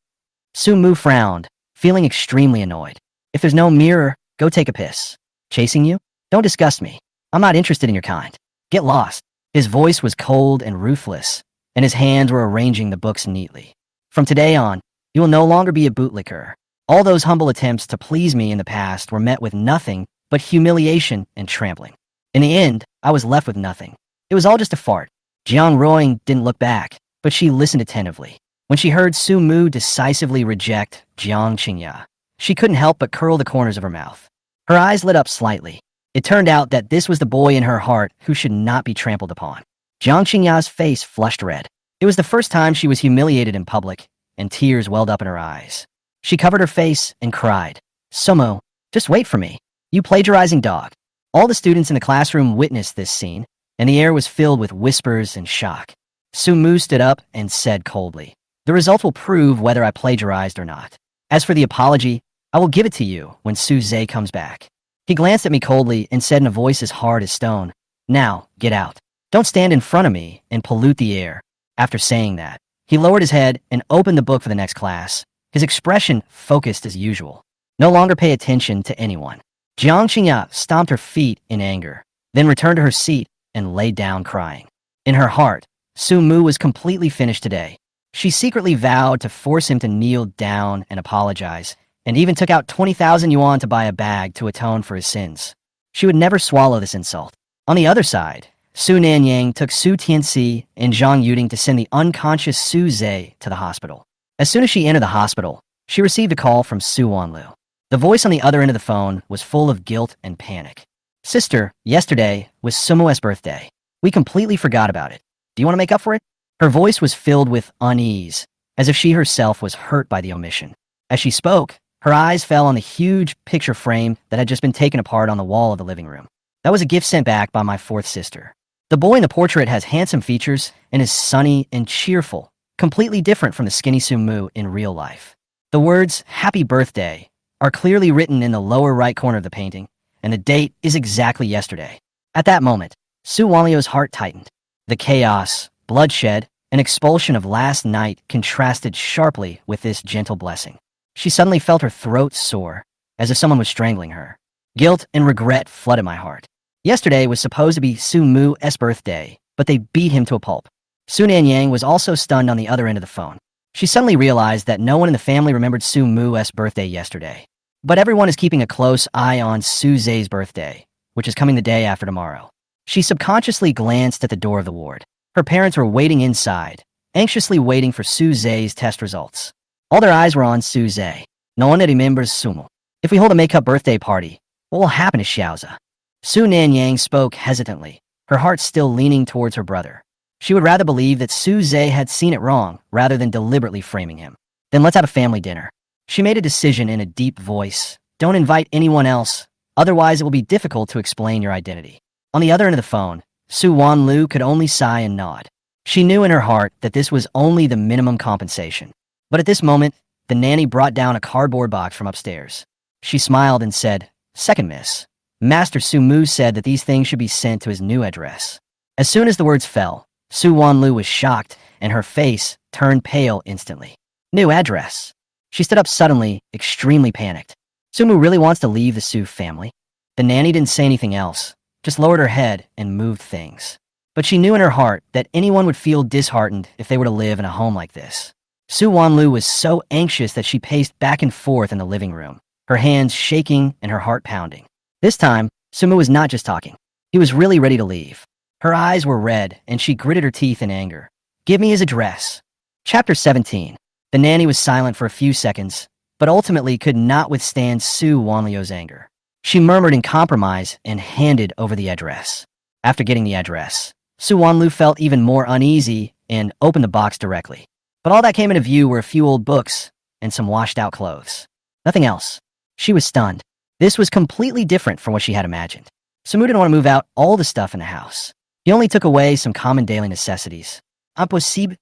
Sumu frowned, feeling extremely annoyed. "If there's no mirror, go take a piss. Chasing you? Don't disgust me. I'm not interested in your kind. Get lost." His voice was cold and ruthless, and his hands were arranging the books neatly. "From today on, you will no longer be a bootlicker. All those humble attempts to please me in the past were met with nothing but humiliation and trampling. In the end, I was left with nothing. It was all just a fart." Jiang Roing didn't look back, but she listened attentively. When she heard Sumu decisively reject Jiang Qingya, she couldn't help but curl the corners of her mouth. Her eyes lit up slightly. It turned out that this was the boy in her heart who should not be trampled upon. Jiang Qingya's face flushed red. It was the first time she was humiliated in public, and tears welled up in her eyes. She covered her face and cried, "Sumu, just wait for me, you plagiarizing dog." All the students in the classroom witnessed this scene, and the air was filled with whispers and shock. Sumu stood up and said coldly, "The result will prove whether I plagiarized or not. As for the apology, I will give it to you when Su Zhe comes back." He glanced at me coldly and said in a voice as hard as stone, "Now, get out. Don't stand in front of me and pollute the air." After saying that, he lowered his head and opened the book for the next class, his expression focused as usual. No longer pay attention to anyone. Jiang Qingya stomped her feet in anger, then returned to her seat and lay down crying. In her heart, Sumu was completely finished today. She secretly vowed to force him to kneel down and apologize, and even took out 20,000 yuan to buy a bag to atone for his sins. She would never swallow this insult. On the other side, Su Nanyang took Su Tianxi and Zhang Yuding to send the unconscious Su Zhe to the hospital. As soon as she entered the hospital, she received a call from Su Wanlu. The voice on the other end of the phone was full of guilt and panic. "Sister, yesterday was Sumu's birthday. We completely forgot about it. Do you want to make up for it?" Her voice was filled with unease, as if she herself was hurt by the omission. As she spoke, her eyes fell on the huge picture frame that had just been taken apart on the wall of the living room. "That was a gift sent back by my fourth sister. The boy in the portrait has handsome features and is sunny and cheerful, completely different from the skinny Sumu in real life." The words, "Happy Birthday," are clearly written in the lower right corner of the painting, and the date is exactly yesterday. At that moment, Su Wanlio's heart tightened. The chaos, bloodshed, and expulsion of last night contrasted sharply with this gentle blessing. She suddenly felt her throat sore, as if someone was strangling her. Guilt and regret flooded my heart. Yesterday was supposed to be Su Mu's birthday, but they beat him to a pulp. Su Nanyang was also stunned on the other end of the phone. She suddenly realized that no one in the family remembered Su Mu's birthday yesterday. But everyone is keeping a close eye on Su Zhe's birthday, which is coming the day after tomorrow. She subconsciously glanced at the door of the ward. Her parents were waiting inside, anxiously waiting for Su Zhe's test results. All their eyes were on Su Zhe. No one remembers Sumu. "If we hold a make-up birthday party, what will happen to Xiaoza?" Su Nanyang spoke hesitantly, her heart still leaning towards her brother. She would rather believe that Su Zhe had seen it wrong rather than deliberately framing him. "Then let's have a family dinner." She made a decision in a deep voice. "Don't invite anyone else, otherwise it will be difficult to explain your identity." On the other end of the phone, Su Wanlu could only sigh and nod. She knew in her heart that this was only the minimum compensation. But at this moment, the nanny brought down a cardboard box from upstairs. She smiled and said, "Second, miss." Master Su Mu said that these things should be sent to his new address. As soon as the words fell, Su Wanlu was shocked and her face turned pale instantly. New address. She stood up suddenly, extremely panicked. Su Mu really wants to leave the Su family? The nanny didn't say anything else, just lowered her head and moved things. But she knew in her heart that anyone would feel disheartened if they were to live in a home like this. Su Wanlu was so anxious that she paced back and forth in the living room, her hands shaking and her heart pounding. This time, Su Mu was not just talking. He was really ready to leave. Her eyes were red, and she gritted her teeth in anger. "Give me his address." Chapter 17. The nanny was silent for a few seconds, but ultimately could not withstand Su Wanlio's anger. She murmured in compromise and handed over the address. After getting the address, Su Wanlu felt even more uneasy and opened the box directly. But all that came into view were a few old books and some washed-out clothes. Nothing else. She was stunned. This was completely different from what she had imagined. Su Mu didn't want to move out all the stuff in the house. He only took away some common daily necessities. Impossible.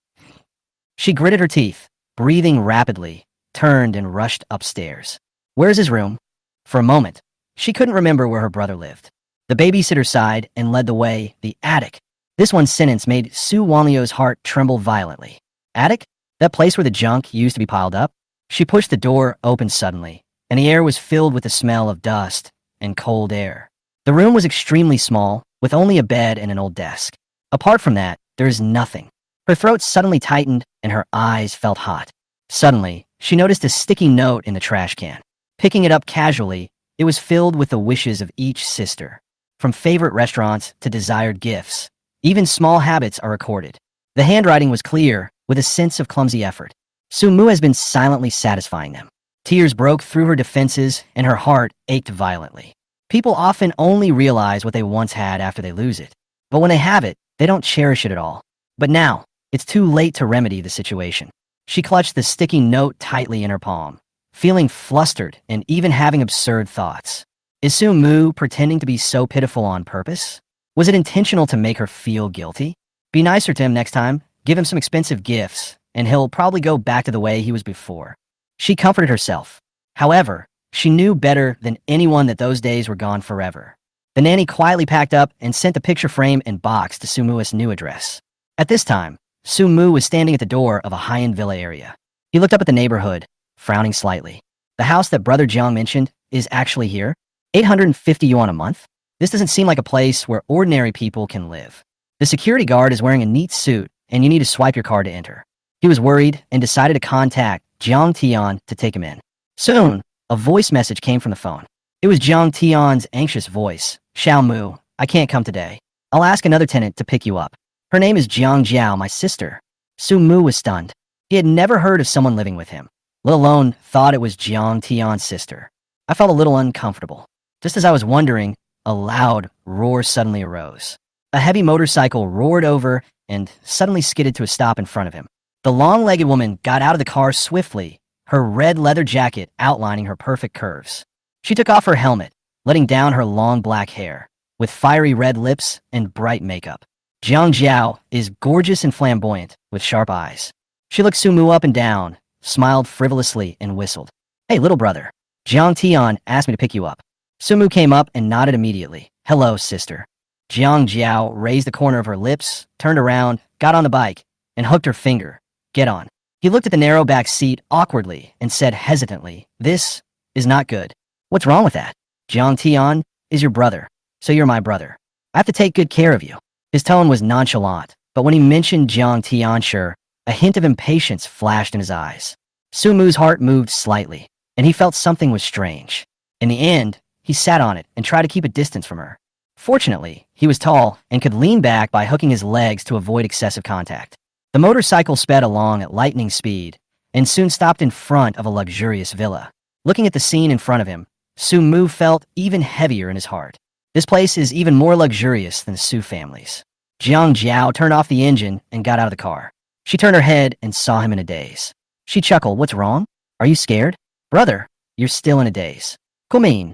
She gritted her teeth, breathing rapidly, turned and rushed upstairs. Where's his room? For a moment, she couldn't remember where her brother lived. The babysitter sighed and led the way, the attic. This one sentence made Su Wanlio's heart tremble violently. Attic? That place where the junk used to be piled up? She pushed the door open suddenly, and the air was filled with the smell of dust and cold air. The room was extremely small, with only a bed and an old desk. Apart from that, there is nothing. Her throat suddenly tightened, and her eyes felt hot. Suddenly, she noticed a sticky note in the trash can. Picking it up casually, it was filled with the wishes of each sister. From favorite restaurants to desired gifts, even small habits are recorded. The handwriting was clear, with a sense of clumsy effort. Su Mu has been silently satisfying them. Tears broke through her defenses, and her heart ached violently. People often only realize what they once had after they lose it. But when they have it, they don't cherish it at all. But now, it's too late to remedy the situation. She clutched the sticky note tightly in her palm, feeling flustered and even having absurd thoughts. Is Su Mu pretending to be so pitiful on purpose? Was it intentional to make her feel guilty? Be nicer to him next time, give him some expensive gifts, and he'll probably go back to the way he was before. She comforted herself. However, she knew better than anyone that those days were gone forever. The nanny quietly packed up and sent the picture frame and box to Su Mu's new address. At this time, Su Mu was standing at the door of a high-end villa area. He looked up at the neighborhood, frowning slightly. The house that Brother Jiang mentioned is actually here? 850 yuan a month? This doesn't seem like a place where ordinary people can live. The security guard is wearing a neat suit, and you need to swipe your card to enter. He was worried and decided to contact Jiang Tian to take him in. Soon, a voice message came from the phone. It was Jiang Tian's anxious voice. "Xiao Mu, I can't come today. I'll ask another tenant to pick you up. Her name is Jiang Jiao, my sister." Su Mu was stunned. He had never heard of someone living with him, let alone thought it was Jiang Tian's sister. I felt a little uncomfortable. Just as I was wondering, a loud roar suddenly arose. A heavy motorcycle roared over and suddenly skidded to a stop in front of him. The long-legged woman got out of the car swiftly, her red leather jacket outlining her perfect curves. She took off her helmet, letting down her long black hair, with fiery red lips and bright makeup. Jiang Jiao is gorgeous and flamboyant, with sharp eyes. She looked Su Mu up and down, smiled frivolously, and whistled. "Hey, little brother. Jiang Tian asked me to pick you up." Su Mu came up and nodded immediately. "Hello, sister." Jiang Jiao raised the corner of her lips, turned around, got on the bike, and hooked her finger. "Get on." He looked at the narrow back seat awkwardly and said hesitantly, "This is not good." "What's wrong with that? Jiang Tian is your brother, so you're my brother. I have to take good care of you." His tone was nonchalant, but when he mentioned Jiang Tianshi, a hint of impatience flashed in his eyes. Su Mu's heart moved slightly, and he felt something was strange. In the end, he sat on it and tried to keep a distance from her. Fortunately, he was tall and could lean back by hooking his legs to avoid excessive contact. The motorcycle sped along at lightning speed and soon stopped in front of a luxurious villa. Looking at the scene in front of him, Su Mu felt even heavier in his heart. This place is even more luxurious than the Su family's. Jiang Jiao turned off the engine and got out of the car. She turned her head and saw him in a daze. She chuckled. "What's wrong? Are you scared?" "Brother, you're still in a daze." "Kumin."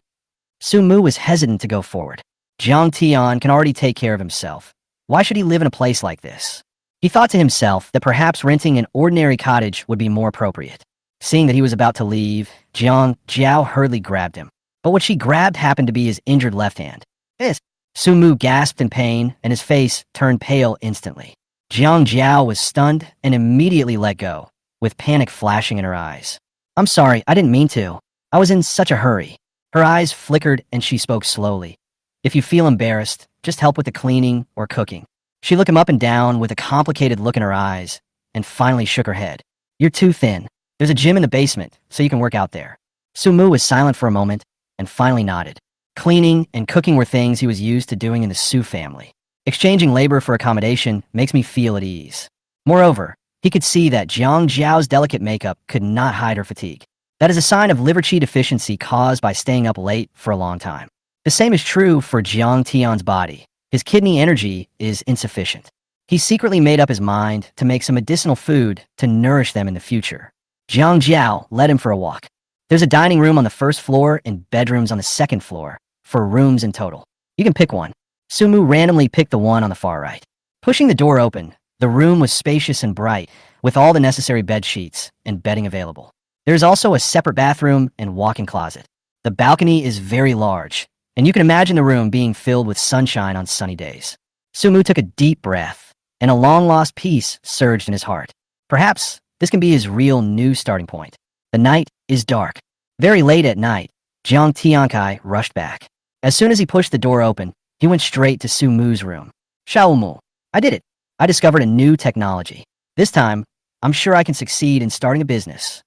Su Mu was hesitant to go forward. Jiang Tian can already take care of himself. Why should he live in a place like this? He thought to himself that perhaps renting an ordinary cottage would be more appropriate. Seeing that he was about to leave, Jiang Jiao hurriedly grabbed him. But what she grabbed happened to be his injured left hand. This. Su Mu gasped in pain, and his face turned pale instantly. Jiang Jiao was stunned and immediately let go, with panic flashing in her eyes. "I'm sorry, I didn't mean to. I was in such a hurry." Her eyes flickered and she spoke slowly. "If you feel embarrassed, just help with the cleaning or cooking." She looked him up and down with a complicated look in her eyes and finally shook her head. "You're too thin. There's a gym in the basement, so you can work out there." Su Mu was silent for a moment and finally nodded. Cleaning and cooking were things he was used to doing in the Su family. Exchanging labor for accommodation makes me feel at ease. Moreover, he could see that Jiang Jiao's delicate makeup could not hide her fatigue. That is a sign of liver qi deficiency caused by staying up late for a long time. The same is true for Jiang Tian's body. His kidney energy is insufficient. He secretly made up his mind to make some medicinal food to nourish them in the future. Jiang Jiao led him for a walk. There's a dining room on the first floor and bedrooms on the second floor, 4 rooms in total. You can pick one. Su Mu randomly picked the one on the far right. Pushing the door open, the room was spacious and bright, with all the necessary bed sheets and bedding available. There is also a separate bathroom and walk-in closet. The balcony is very large, and you can imagine the room being filled with sunshine on sunny days. Su Mu took a deep breath, and a long-lost peace surged in his heart. Perhaps this can be his real new starting point. The night is dark. Very late at night, Jiang Tiankai rushed back. As soon as he pushed the door open, he went straight to Su Mu's room. "Xiao Mu, I did it. I discovered a new technology. This time, I'm sure I can succeed in starting a business."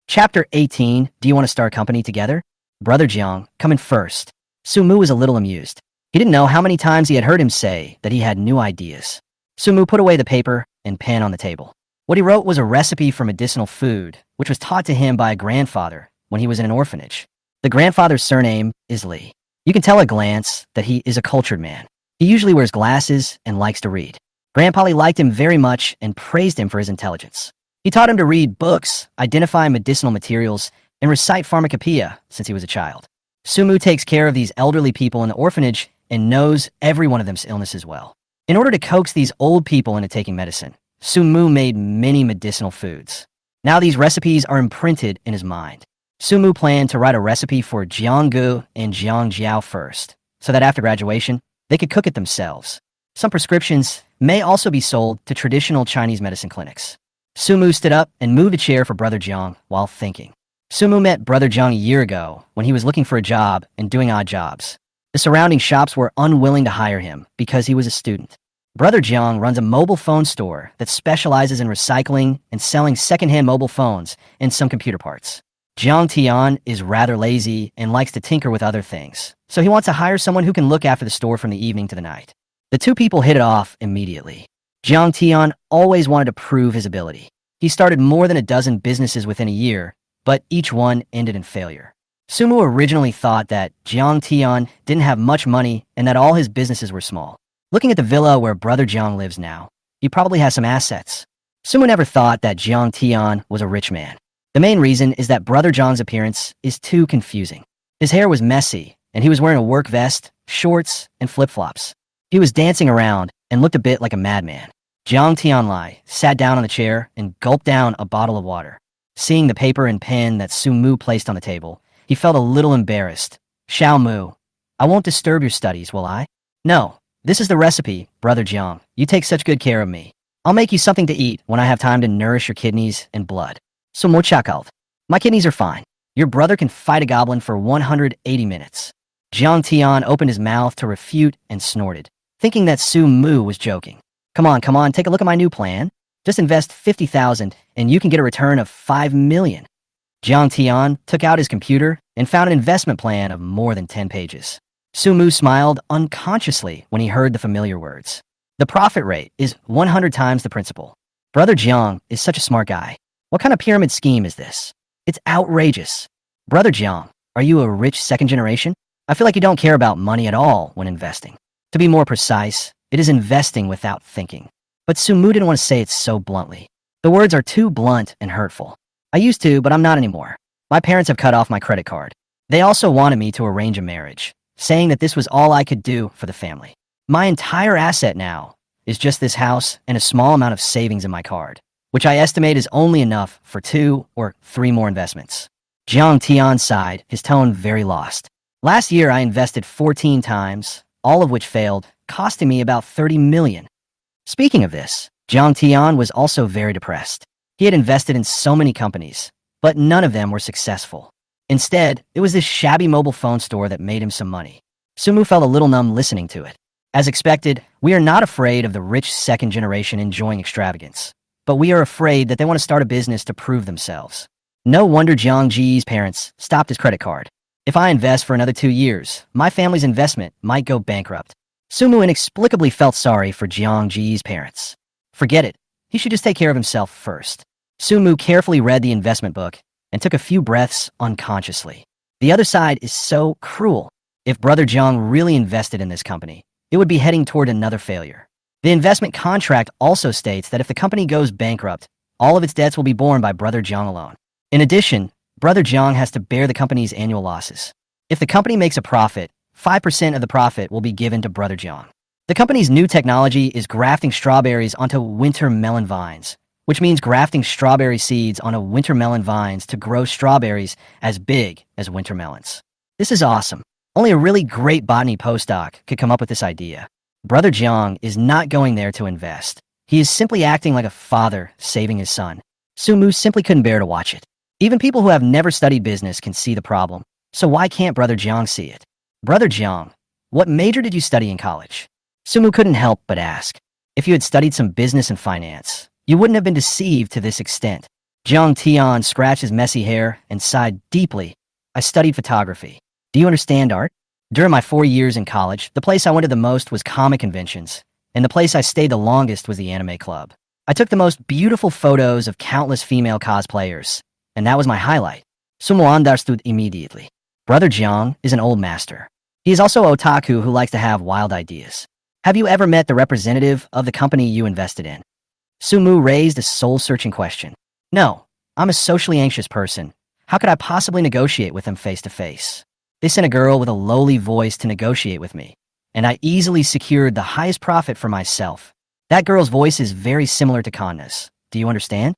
Chapter 18, Do you want to start a company together? Brother Jiang, come in first. Su Mu was a little amused. He didn't know how many times he had heard him say that he had new ideas. Su Mu put away the paper and pen on the table. What he wrote was a recipe for medicinal food, which was taught to him by a grandfather when he was in an orphanage. The grandfather's surname is Li. You can tell at a glance that he is a cultured man. He usually wears glasses and likes to read. Grandpa Li liked him very much and praised him for his intelligence. He taught him to read books, identify medicinal materials, and recite pharmacopoeia since he was a child. Su Mu takes care of these elderly people in the orphanage and knows every one of them's illnesses well. In order to coax these old people into taking medicine, Su Mu made many medicinal foods. Now these recipes are imprinted in his mind. Su Mu planned to write a recipe for Jiang Gu and Jiang Jiao first, so that after graduation, they could cook it themselves. Some prescriptions may also be sold to traditional Chinese medicine clinics. Su Mu stood up and moved a chair for Brother Jiang while thinking. Su Mu met Brother Jiang a year ago when he was looking for a job and doing odd jobs. The surrounding shops were unwilling to hire him because he was a student. Brother Jiang runs a mobile phone store that specializes in recycling and selling secondhand mobile phones and some computer parts. Jiang Tian is rather lazy and likes to tinker with other things, so he wants to hire someone who can look after the store from the evening to the night. The two people hit it off immediately. Jiang Tian always wanted to prove his ability. He started more than a dozen businesses within a year, but each one ended in failure. Su Mu originally thought that Jiang Tian didn't have much money and that all his businesses were small. Looking at the villa where Brother Jiang lives now, he probably has some assets. Su Mu never thought that Jiang Tian was a rich man. The main reason is that Brother Jiang's appearance is too confusing. His hair was messy, and he was wearing a work vest, shorts, and flip-flops. He was dancing around and looked a bit like a madman. Jiang Tianlai sat down on the chair and gulped down a bottle of water. Seeing the paper and pen that Su Mu placed on the table, he felt a little embarrassed. "Xiao Mu, I won't disturb your studies, will I?" "No, this is the recipe, Brother Jiang. You take such good care of me. I'll make you something to eat when I have time to nourish your kidneys and blood." "So mo chakalt. My kidneys are fine. Your brother can fight a goblin for 180 minutes. Jiang Tian opened his mouth to refute and snorted, thinking that Su Mu was joking. Come on, take a look at my new plan. Just invest 50,000 and you can get a return of 5 million. Jiang Tian took out his computer and found an investment plan of more than 10 pages. Su Mu smiled unconsciously when he heard the familiar words. The profit rate is 100 times the principal. Brother Jiang is such a smart guy. What kind of pyramid scheme is this? It's outrageous. Brother Jiang, are you a rich second generation? I feel like you don't care about money at all when investing. To be more precise, it is investing without thinking. But Su Mu didn't want to say it so bluntly. The words are too blunt and hurtful. I used to, but I'm not anymore. My parents have cut off my credit card. They also wanted me to arrange a marriage, saying that this was all I could do for the family. My entire asset now is just this house and a small amount of savings in my card, which I estimate is only enough for 2 or 3 more investments. Jiang Tian sighed, his tone very lost. Last year I invested 14 times, all of which failed, costing me about 30 million. Speaking of this, Jiang Tian was also very depressed. He had invested in so many companies, but none of them were successful. Instead, it was this shabby mobile phone store that made him some money. Sumu felt a little numb listening to it. As expected, we are not afraid of the rich second generation enjoying extravagance, but we are afraid that they want to start a business to prove themselves. No wonder Jiang Ji's parents stopped his credit card. If I invest for another 2 years, my family's investment might go bankrupt. Sumu inexplicably felt sorry for Jiang Ji's parents. Forget it. He should just take care of himself first. Sumu carefully read the investment book and took a few breaths unconsciously. The other side is so cruel. If Brother Jiang really invested in this company, it would be heading toward another failure. The investment contract also states that if the company goes bankrupt, all of its debts will be borne by Brother Jiang alone. In addition, Brother Jiang has to bear the company's annual losses. If the company makes a profit, 5% of the profit will be given to Brother Jiang. The company's new technology is grafting strawberries onto winter melon vines, which means grafting strawberry seeds onto winter melon vines to grow strawberries as big as winter melons. This is awesome. Only a really great botany postdoc could come up with this idea. Brother Jiang is not going there to invest. He is simply acting like a father saving his son. Sumu simply couldn't bear to watch it. Even people who have never studied business can see the problem, so why can't Brother Jiang see it? Brother Jiang, what major did you study in college? Sumu couldn't help but ask. If you had studied some business and finance, you wouldn't have been deceived to this extent. Jiang Tian scratched his messy hair and sighed deeply. I studied photography. Do you understand art? During my 4 years in college, the place I went to the most was comic conventions, and the place I stayed the longest was the anime club. I took the most beautiful photos of countless female cosplayers, and that was my highlight. Sumu understood immediately. Brother Jiang is an old master. He is also an otaku who likes to have wild ideas. Have you ever met the representative of the company you invested in? Sumu raised a soul-searching question. No, I'm a socially anxious person. How could I possibly negotiate with them face to face? They sent a girl with a lowly voice to negotiate with me, and I easily secured the highest profit for myself. That girl's voice is very similar to Kanna's. Do you understand?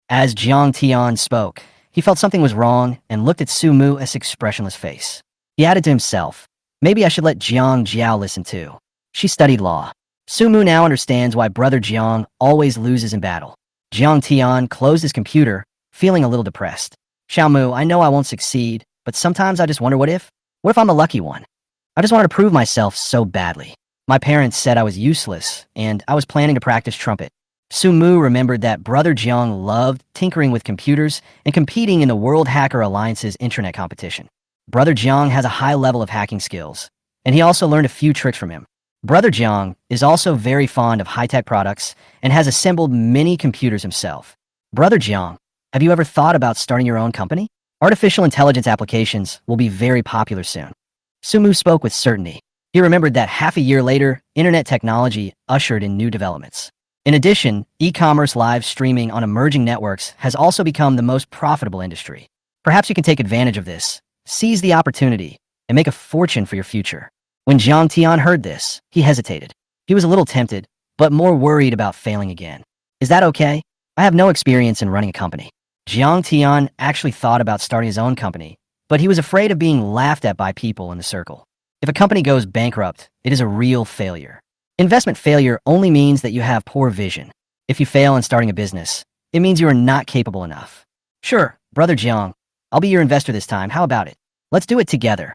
As Jiang Tian spoke, he felt something was wrong and looked at Sumu's expressionless face. He added to himself, maybe I should let Jiang Jiao listen too. She studied law. Sumu now understands why Brother Jiang always loses in battle. Jiang Tian closed his computer, feeling a little depressed. Xiaomu, I know I won't succeed, but sometimes I just wonder what if? What if I'm the lucky one? I just wanted to prove myself so badly. My parents said I was useless, and I was planning to practice trumpet. Sumu remembered that Brother Jiang loved tinkering with computers and competing in the World Hacker Alliance's intranet competition. Brother Jiang has a high level of hacking skills, and he also learned a few tricks from him. Brother Jiang is also very fond of high-tech products and has assembled many computers himself. Brother Jiang, have you ever thought about starting your own company? Artificial intelligence applications will be very popular soon. Sumu spoke with certainty. He remembered that half a year later, internet technology ushered in new developments. In addition, e-commerce live streaming on emerging networks has also become the most profitable industry. Perhaps you can take advantage of this, seize the opportunity, and make a fortune for your future. When Jiang Tian heard this, he hesitated. He was a little tempted, but more worried about failing again. Is that okay? I have no experience in running a company. Jiang Tian actually thought about starting his own company, but he was afraid of being laughed at by people in the circle. If a company goes bankrupt, it is a real failure. Investment failure only means that you have poor vision. If you fail in starting a business, it means you are not capable enough. Sure, Brother Jiang, I'll be your investor this time. How about it? Let's do it together.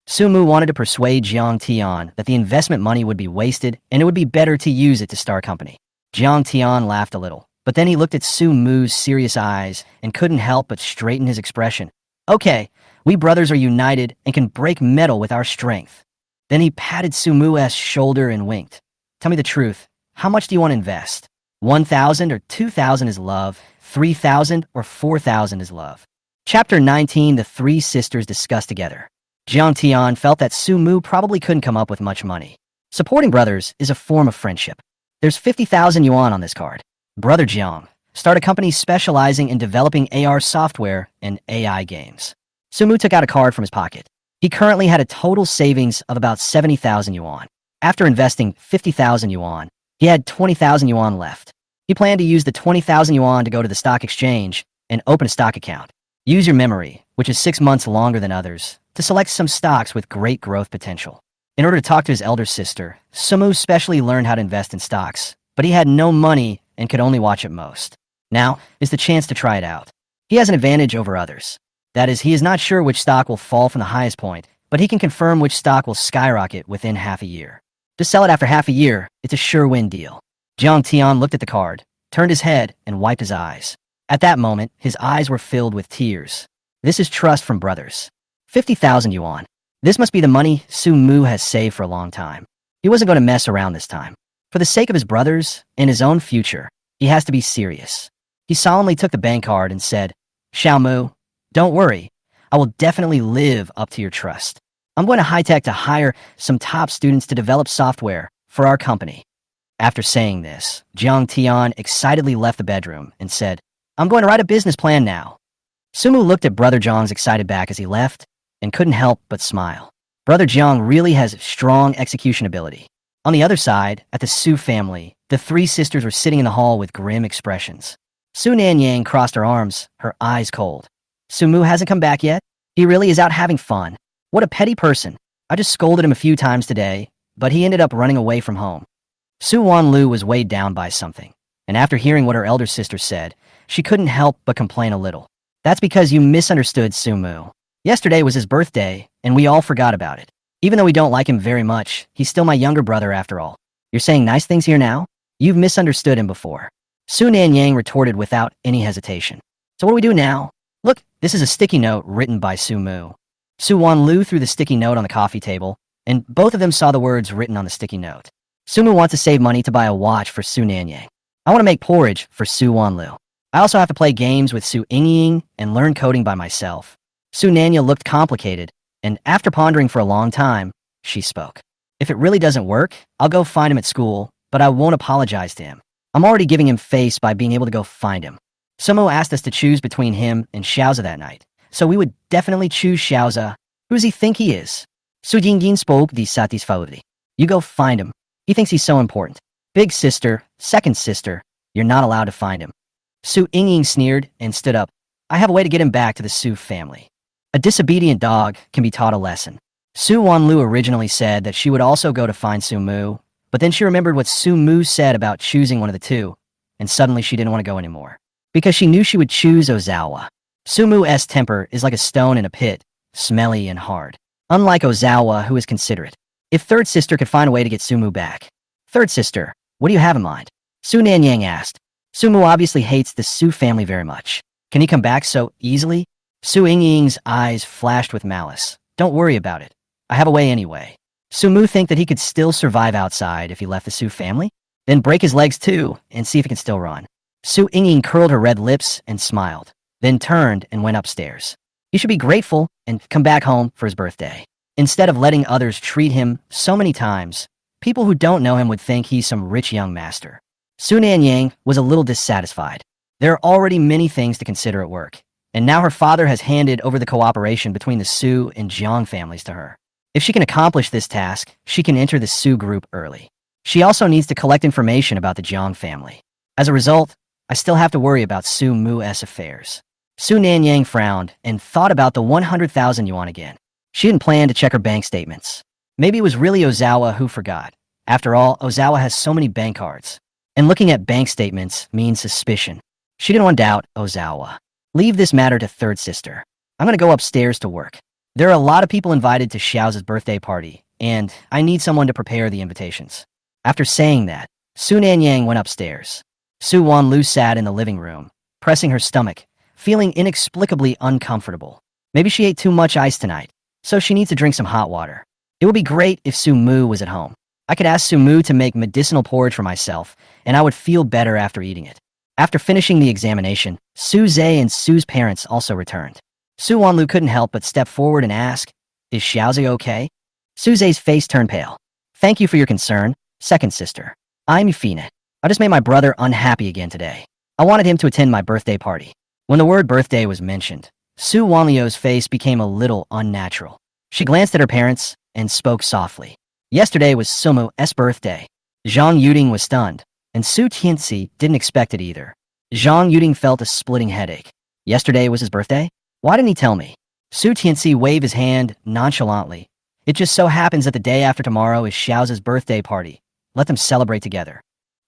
Sumu wanted to persuade Jiang Tian that the investment money would be wasted and it would be better to use it to start a company. Jiang Tian laughed a little, but then he looked at Sumu's serious eyes and couldn't help but straighten his expression. Okay, we brothers are united and can break metal with our strength. Then he patted Sumu's shoulder and winked. Tell me the truth. How much do you want to invest? 1,000 or 2,000 is love. 3,000 or 4,000 is love. Chapter 19, the three sisters discussed together. Jiang Tian felt that Sumu probably couldn't come up with much money. Supporting brothers is a form of friendship. There's 50,000 yuan on this card. Brother Jiang, start a company specializing in developing AR software and AI games. Sumu took out a card from his pocket. He currently had a total savings of about 70,000 yuan. After investing 50,000 yuan, he had 20,000 yuan left. He planned to use the 20,000 yuan to go to the stock exchange and open a stock account. Use your memory, which is 6 months longer than others, to select some stocks with great growth potential. In order to talk to his elder sister, Sumu specially learned how to invest in stocks, but he had no money and could only watch at most. Now is the chance to try it out. He has an advantage over others. That is, he is not sure which stock will fall from the highest point, but he can confirm which stock will skyrocket within half a year. To sell it after half a year, it's a sure-win deal. Jiang Tian looked at the card, turned his head, and wiped his eyes. At that moment, his eyes were filled with tears. This is trust from brothers. 50,000 yuan. This must be the money Su Mu has saved for a long time. He wasn't going to mess around this time. For the sake of his brothers and his own future, he has to be serious. He solemnly took the bank card and said, Xiao Mu, don't worry. I will definitely live up to your trust. I'm going to high-tech to hire some top students to develop software for our company. After saying this, Jiang Tian excitedly left the bedroom and said, I'm going to write a business plan now. Sumu looked at Brother Jiang's excited back as he left and couldn't help but smile. Brother Jiang really has strong execution ability. On the other side, at the Su family, the three sisters were sitting in the hall with grim expressions. Su Nanyang crossed her arms, her eyes cold. Sumu hasn't come back yet? He really is out having fun. What a petty person. I just scolded him a few times today, but he ended up running away from home. Su Wanlu was weighed down by something, and after hearing what her elder sister said, she couldn't help but complain a little. That's because you misunderstood Sumu. Yesterday was his birthday, and we all forgot about it. Even though we don't like him very much, he's still my younger brother after all. You're saying nice things here now? You've misunderstood him before. Su Nanyang retorted without any hesitation. So what do we do now? Look, this is a sticky note written by Sumu. Su Wanlu threw the sticky note on the coffee table, and both of them saw the words written on the sticky note. Sumu wants to save money to buy a watch for Su Nanyang. I want to make porridge for Su Wanlu. I also have to play games with Su Yingying and learn coding by myself. Su Nanya looked complicated, and after pondering for a long time, she spoke. If it really doesn't work, I'll go find him at school, but I won't apologize to him. I'm already giving him face by being able to go find him. Sumo asked us to choose between him and Xiaoza that night, so we would definitely choose Xiaoza. Who does he think he is? Su Jingjin spoke dissatisfiedly. You go find him. He thinks he's so important. Big sister, second sister, you're not allowed to find him. Su Yingying sneered and stood up. I have a way to get him back to the Su family. A disobedient dog can be taught a lesson. Su Wanlu originally said that she would also go to find Su Mu, but then she remembered what Su Mu said about choosing one of the two, and suddenly she didn't want to go anymore. Because she knew she would choose Ozawa. Su Mu's temper is like a stone in a pit, smelly and hard. Unlike Ozawa, who is considerate. If third sister could find a way to get Sumu back. Third sister, what do you have in mind? Su Nanyang asked. Sumu obviously hates the Su family very much. Can he come back so easily? Su Yingying's eyes flashed with malice. Don't worry about it. I have a way anyway. Sumu think that he could still survive outside if he left the Su family? Then break his legs too, and see if he can still run. Su Yingying curled her red lips and smiled, then turned and went upstairs. He should be grateful and come back home for his birthday. Instead of letting others treat him so many times, people who don't know him would think he's some rich young master. Su Nanyang was a little dissatisfied. There are already many things to consider at work, and now her father has handed over the cooperation between the Su and Jiang families to her. If she can accomplish this task, she can enter the Su group early. She also needs to collect information about the Jiang family. As a result, I still have to worry about Su Mu's affairs. Su Nanyang frowned and thought about the 100,000 yuan again. She didn't plan to check her bank statements. Maybe it was really Ozawa who forgot. After all, Ozawa has so many bank cards. And looking at bank statements means suspicion. She didn't want to doubt Ozawa. Leave this matter to third sister. I'm going to go upstairs to work. There are a lot of people invited to Xiao's birthday party, and I need someone to prepare the invitations. After saying that, Su Nanyang went upstairs. Su Wanlu sat in the living room, pressing her stomach, feeling inexplicably uncomfortable. Maybe she ate too much ice tonight, so she needs to drink some hot water. It would be great if Su Mu was at home. I could ask Su Mu to make medicinal porridge for myself, and I would feel better after eating it. After finishing the examination, Su Zhe and Su's parents also returned. Su Wanlu couldn't help but step forward and ask, Is Xiaozi okay? Su Zhe's face turned pale. Thank you for your concern, second sister. I'm Yufina. I just made my brother unhappy again today. I wanted him to attend my birthday party. When the word birthday was mentioned, Su Wanliu's face became a little unnatural. She glanced at her parents and spoke softly. Yesterday was Sumo's birthday. Zhang Yuding was stunned, and Su Tianxi didn't expect it either. Zhang Yuding felt a splitting headache. Yesterday was his birthday? Why didn't he tell me? Su Tianxi waved his hand nonchalantly. It just so happens that the day after tomorrow is Xiao's birthday party. Let them celebrate together.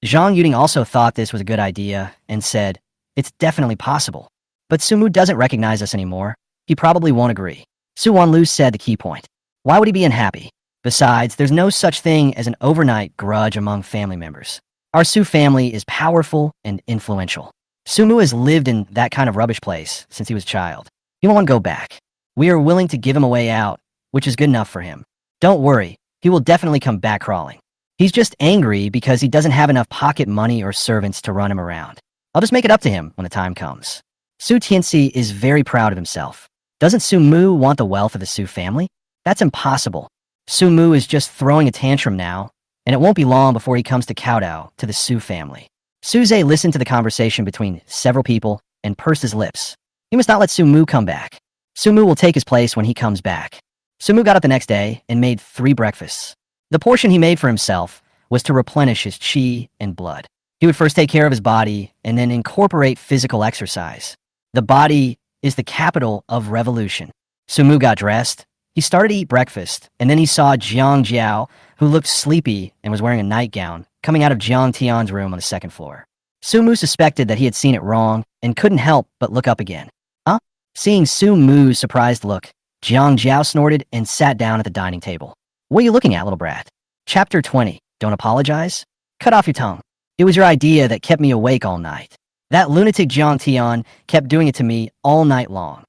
Zhang Yuding also thought this was a good idea and said, "It's definitely possible. But Sumu doesn't recognize us anymore. He probably won't agree." Su Wanlu said the key point. Why would he be unhappy? Besides, there's no such thing as an overnight grudge among family members. Our Su family is powerful and influential. Sumu has lived in that kind of rubbish place since he was a child. He won't go back. We are willing to give him a way out, which is good enough for him. Don't worry, he will definitely come back crawling. He's just angry because he doesn't have enough pocket money or servants to run him around. I'll just make it up to him when the time comes. Su Tianxi is very proud of himself. Doesn't Su Mu want the wealth of the Su family? That's impossible. Su Mu is just throwing a tantrum now, and it won't be long before he comes to kowtow to the Su family. Su Zhe listened to the conversation between several people and pursed his lips. He must not let Su Mu come back. Su Mu will take his place when he comes back. Su Mu got up the next day and made 3 breakfasts. The portion he made for himself was to replenish his qi and blood. He would first take care of his body and then incorporate physical exercise. The body is the capital of revolution. Su Mu got dressed. He started to eat breakfast, and then he saw Jiang Jiao, who looked sleepy and was wearing a nightgown, coming out of Jiang Tian's room on the 2nd floor. Su Mu suspected that he had seen it wrong and couldn't help but look up again. Huh? Seeing Su Mu's surprised look, Jiang Jiao snorted and sat down at the dining table. What are you looking at, little brat? Chapter 20. Don't apologize? Cut off your tongue. It was your idea that kept me awake all night. That lunatic Jiang Tian kept doing it to me all night long.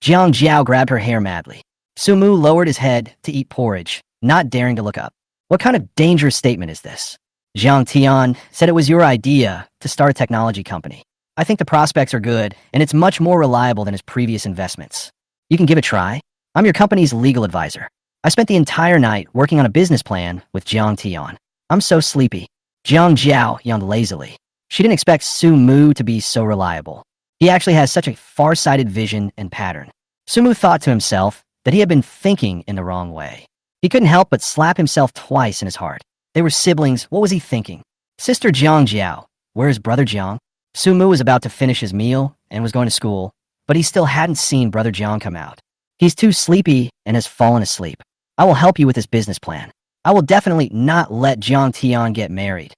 Jiang Jiao grabbed her hair madly. Su Mu lowered his head to eat porridge, not daring to look up. What kind of dangerous statement is this? Jiang Tian said it was your idea to start a technology company. I think the prospects are good, and it's much more reliable than his previous investments. You can give it a try. I'm your company's legal advisor. I spent the entire night working on a business plan with Jiang Tian. I'm so sleepy. Jiang Jiao yawned lazily. She didn't expect Su Mu to be so reliable. He actually has such a far-sighted vision and pattern. Su Mu thought to himself that he had been thinking in the wrong way. He couldn't help but slap himself twice in his heart. They were siblings. What was he thinking? Sister Jiang Jiao. Where is brother Jiang? Su Mu was about to finish his meal and was going to school, but he still hadn't seen brother Jiang come out. He's too sleepy and has fallen asleep. I will help you with this business plan. I will definitely not let Jiang Tian get married.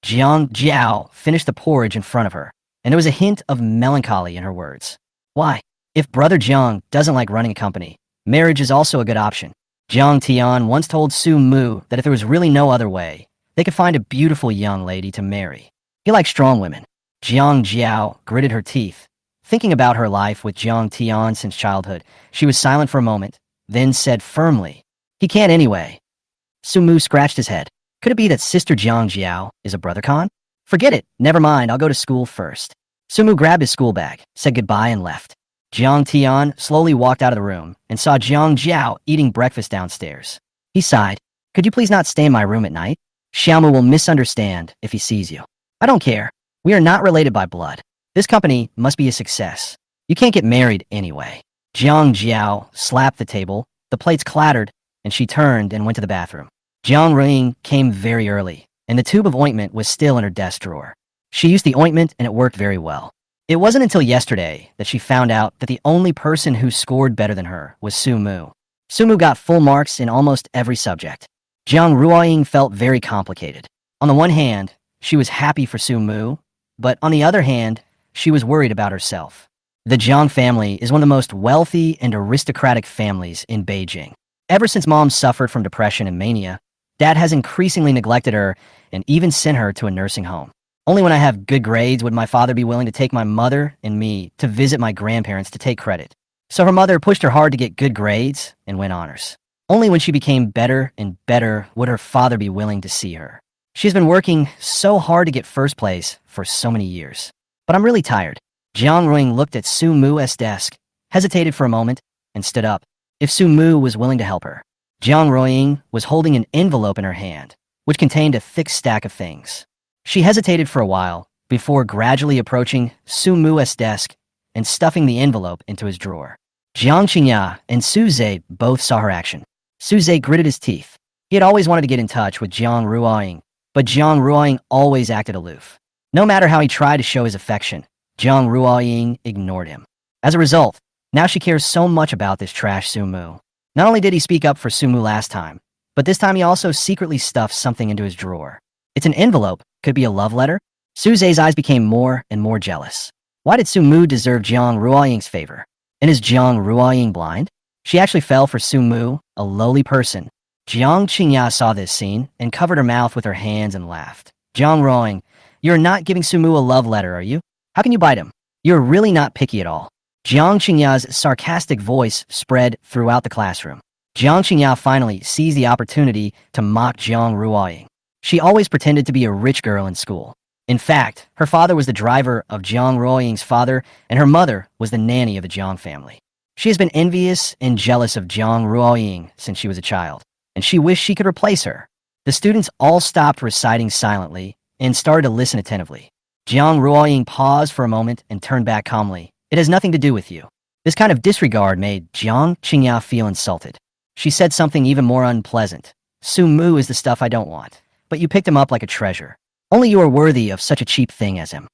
Jiang Jiao finished the porridge in front of her, and there was a hint of melancholy in her words. Why? If brother Jiang doesn't like running a company, marriage is also a good option. Jiang Tian once told Su Mu that if there was really no other way, they could find a beautiful young lady to marry. He liked strong women. Jiang Jiao gritted her teeth. Thinking about her life with Jiang Tian since childhood, she was silent for a moment, then said firmly, "He can't anyway." Su Mu scratched his head. Could it be that Sister Jiang Jiao is a brother con? Forget it. Never mind. I'll go to school first. Su Mu grabbed his school bag, said goodbye, and left. Jiang Tian slowly walked out of the room and saw Jiang Jiao eating breakfast downstairs. He sighed. Could you please not stay in my room at night? Xiaomu will misunderstand if he sees you. I don't care. We are not related by blood. This company must be a success. You can't get married anyway. Jiang Jiao slapped the table. The plates clattered, and she turned and went to the bathroom. Jiang Ruiying came very early, and the tube of ointment was still in her desk drawer. She used the ointment, and it worked very well. It wasn't until yesterday that she found out that the only person who scored better than her was Su Mu. Su Mu got full marks in almost every subject. Jiang Ruiying felt very complicated. On the one hand, she was happy for Su Mu, but on the other hand, she was worried about herself. The Jiang family is one of the most wealthy and aristocratic families in Beijing. Ever since Mom suffered from depression and mania, Dad has increasingly neglected her and even sent her to a nursing home. Only when I have good grades would my father be willing to take my mother and me to visit my grandparents to take credit. So her mother pushed her hard to get good grades and win honors. Only when she became better and better would her father be willing to see her. She's been working so hard to get first place for so many years. But I'm really tired. Jiang Ruiying looked at Su Mu's desk, hesitated for a moment, and stood up. If Su Mu was willing to help her. Jiang Ruiying was holding an envelope in her hand, which contained a thick stack of things. She hesitated for a while before gradually approaching Su Mu's desk and stuffing the envelope into his drawer. Jiang Qingya and Su Zhe both saw her action. Su Zhe gritted his teeth. He had always wanted to get in touch with Jiang Ruoying, but Jiang Ruoying always acted aloof. No matter how he tried to show his affection, Jiang Ruoying ignored him. As a result, now she cares so much about this trash Sumu. Not only did he speak up for Sumu last time, but this time he also secretly stuffed something into his drawer. It's an envelope. Could be a love letter? Suzai's eyes became more and more jealous. Why did Sumu deserve Jiang Ruoying's favor? And is Jiang Ruoying blind? She actually fell for Sumu, a lowly person. Jiang Qingya saw this scene and covered her mouth with her hands and laughed. Jiang Ruoying, you're not giving Sumu a love letter, are you? How can you bite him? You're really not picky at all. Jiang Qingya's sarcastic voice spread throughout the classroom. Jiang Qingya finally seized the opportunity to mock Jiang Ruoying. She always pretended to be a rich girl in school. In fact, her father was the driver of Jiang Ruoying's father, and her mother was the nanny of the Jiang family. She has been envious and jealous of Jiang Ruoying since she was a child, and she wished she could replace her. The students all stopped reciting silently and started to listen attentively. Jiang Ruoying paused for a moment and turned back calmly. It has nothing to do with you. This kind of disregard made Jiang Qingya feel insulted. She said something even more unpleasant. Sumu is the stuff I don't want, but you picked him up like a treasure. Only you are worthy of such a cheap thing as him.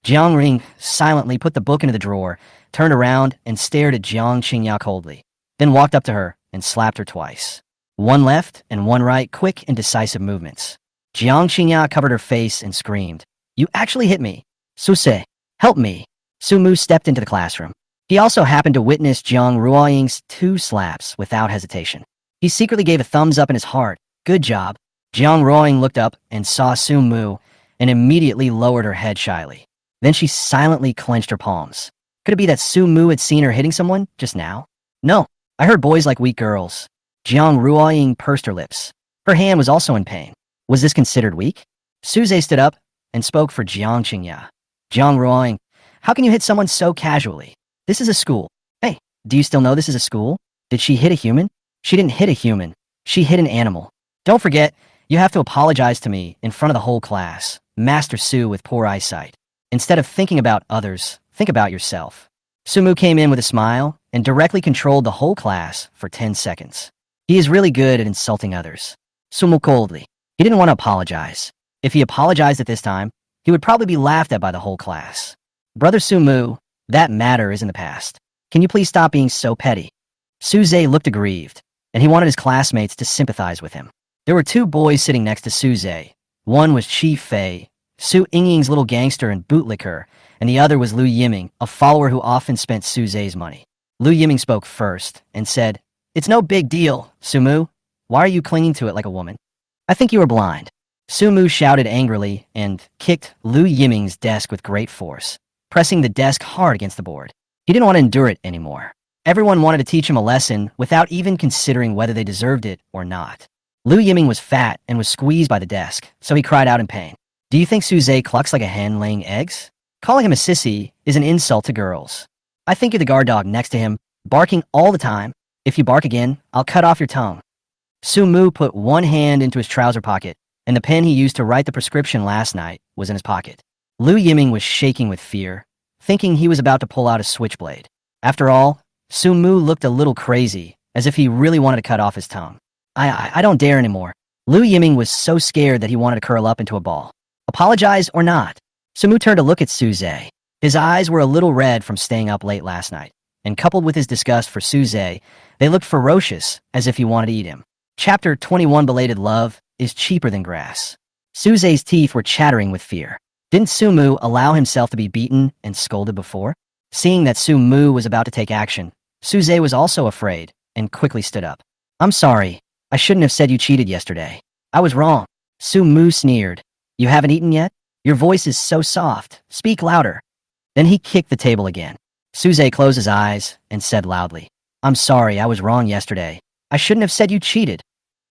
Jiang Ring silently put the book into the drawer, turned around, and stared at Jiang Qingya coldly, then walked up to her and slapped her twice. One left and one right, quick and decisive movements. Jiang Qingya covered her face and screamed, "You actually hit me! Susei, help me!" Sumu stepped into the classroom. He also happened to witness Jiang Ruoying's 2 slaps without hesitation. He secretly gave a thumbs up in his heart. Good job. Jiang Ruoying looked up and saw Sumu and immediately lowered her head shyly. Then she silently clenched her palms. Could it be that Sumu had seen her hitting someone just now? No, I heard boys like weak girls. Jiang Ruoying pursed her lips. Her hand was also in pain. Was this considered weak? Suzai stood up and spoke for Jiang Qingya. Jiang Ruoying, how can you hit someone so casually? This is a school. Hey, do you still know this is a school? Did she hit a human? She didn't hit a human. She hit an animal. Don't forget, you have to apologize to me in front of the whole class. Master Su with poor eyesight. Instead of thinking about others, think about yourself. Sumu came in with a smile and directly controlled the whole class for 10 seconds. He is really good at insulting others. Sumu coldly. He didn't want to apologize. If he apologized at this time, he would probably be laughed at by the whole class. Brother Sumu, that matter is in the past. Can you please stop being so petty? Suzai looked aggrieved, and he wanted his classmates to sympathize with him. There were 2 boys sitting next to Suzai. One was Chi Fei, Su Yingying's little gangster and bootlicker, and the other was Lu Yiming, a follower who often spent Suzai's money. Lu Yiming spoke first and said, "It's no big deal, Sumu. Why are you clinging to it like a woman? I think you are blind." Sumu shouted angrily and kicked Lu Yiming's desk with great force, pressing the desk hard against the board. He didn't want to endure it anymore. Everyone wanted to teach him a lesson without even considering whether they deserved it or not. Lu Yiming was fat and was squeezed by the desk, so he cried out in pain. Do you think Suzai clucks like a hen laying eggs? Calling him a sissy is an insult to girls. I think you're the guard dog next to him, barking all the time. If you bark again, I'll cut off your tongue. Sumu put one hand into his trouser pocket, and the pen he used to write the prescription last night was in his pocket. Lu Yiming was shaking with fear, thinking he was about to pull out a switchblade. After all, Sumu looked a little crazy, as if he really wanted to cut off his tongue. I don't dare anymore. Lu Yiming was so scared that he wanted to curl up into a ball. Apologize or not? Sumu turned to look at Suzai. His eyes were a little red from staying up late last night, and coupled with his disgust for Suzai, they looked ferocious, as if he wanted to eat him. Chapter 21 Belated Love is cheaper than grass. Suzai's teeth were chattering with fear. Didn't Sumu allow himself to be beaten and scolded before? Seeing that Sumu was about to take action, Suzai was also afraid and quickly stood up. I'm sorry. I shouldn't have said you cheated yesterday. I was wrong. Sumu sneered. You haven't eaten yet? Your voice is so soft. Speak louder. Then he kicked the table again. Suzai closed his eyes and said loudly, I'm sorry, I was wrong yesterday. I shouldn't have said you cheated.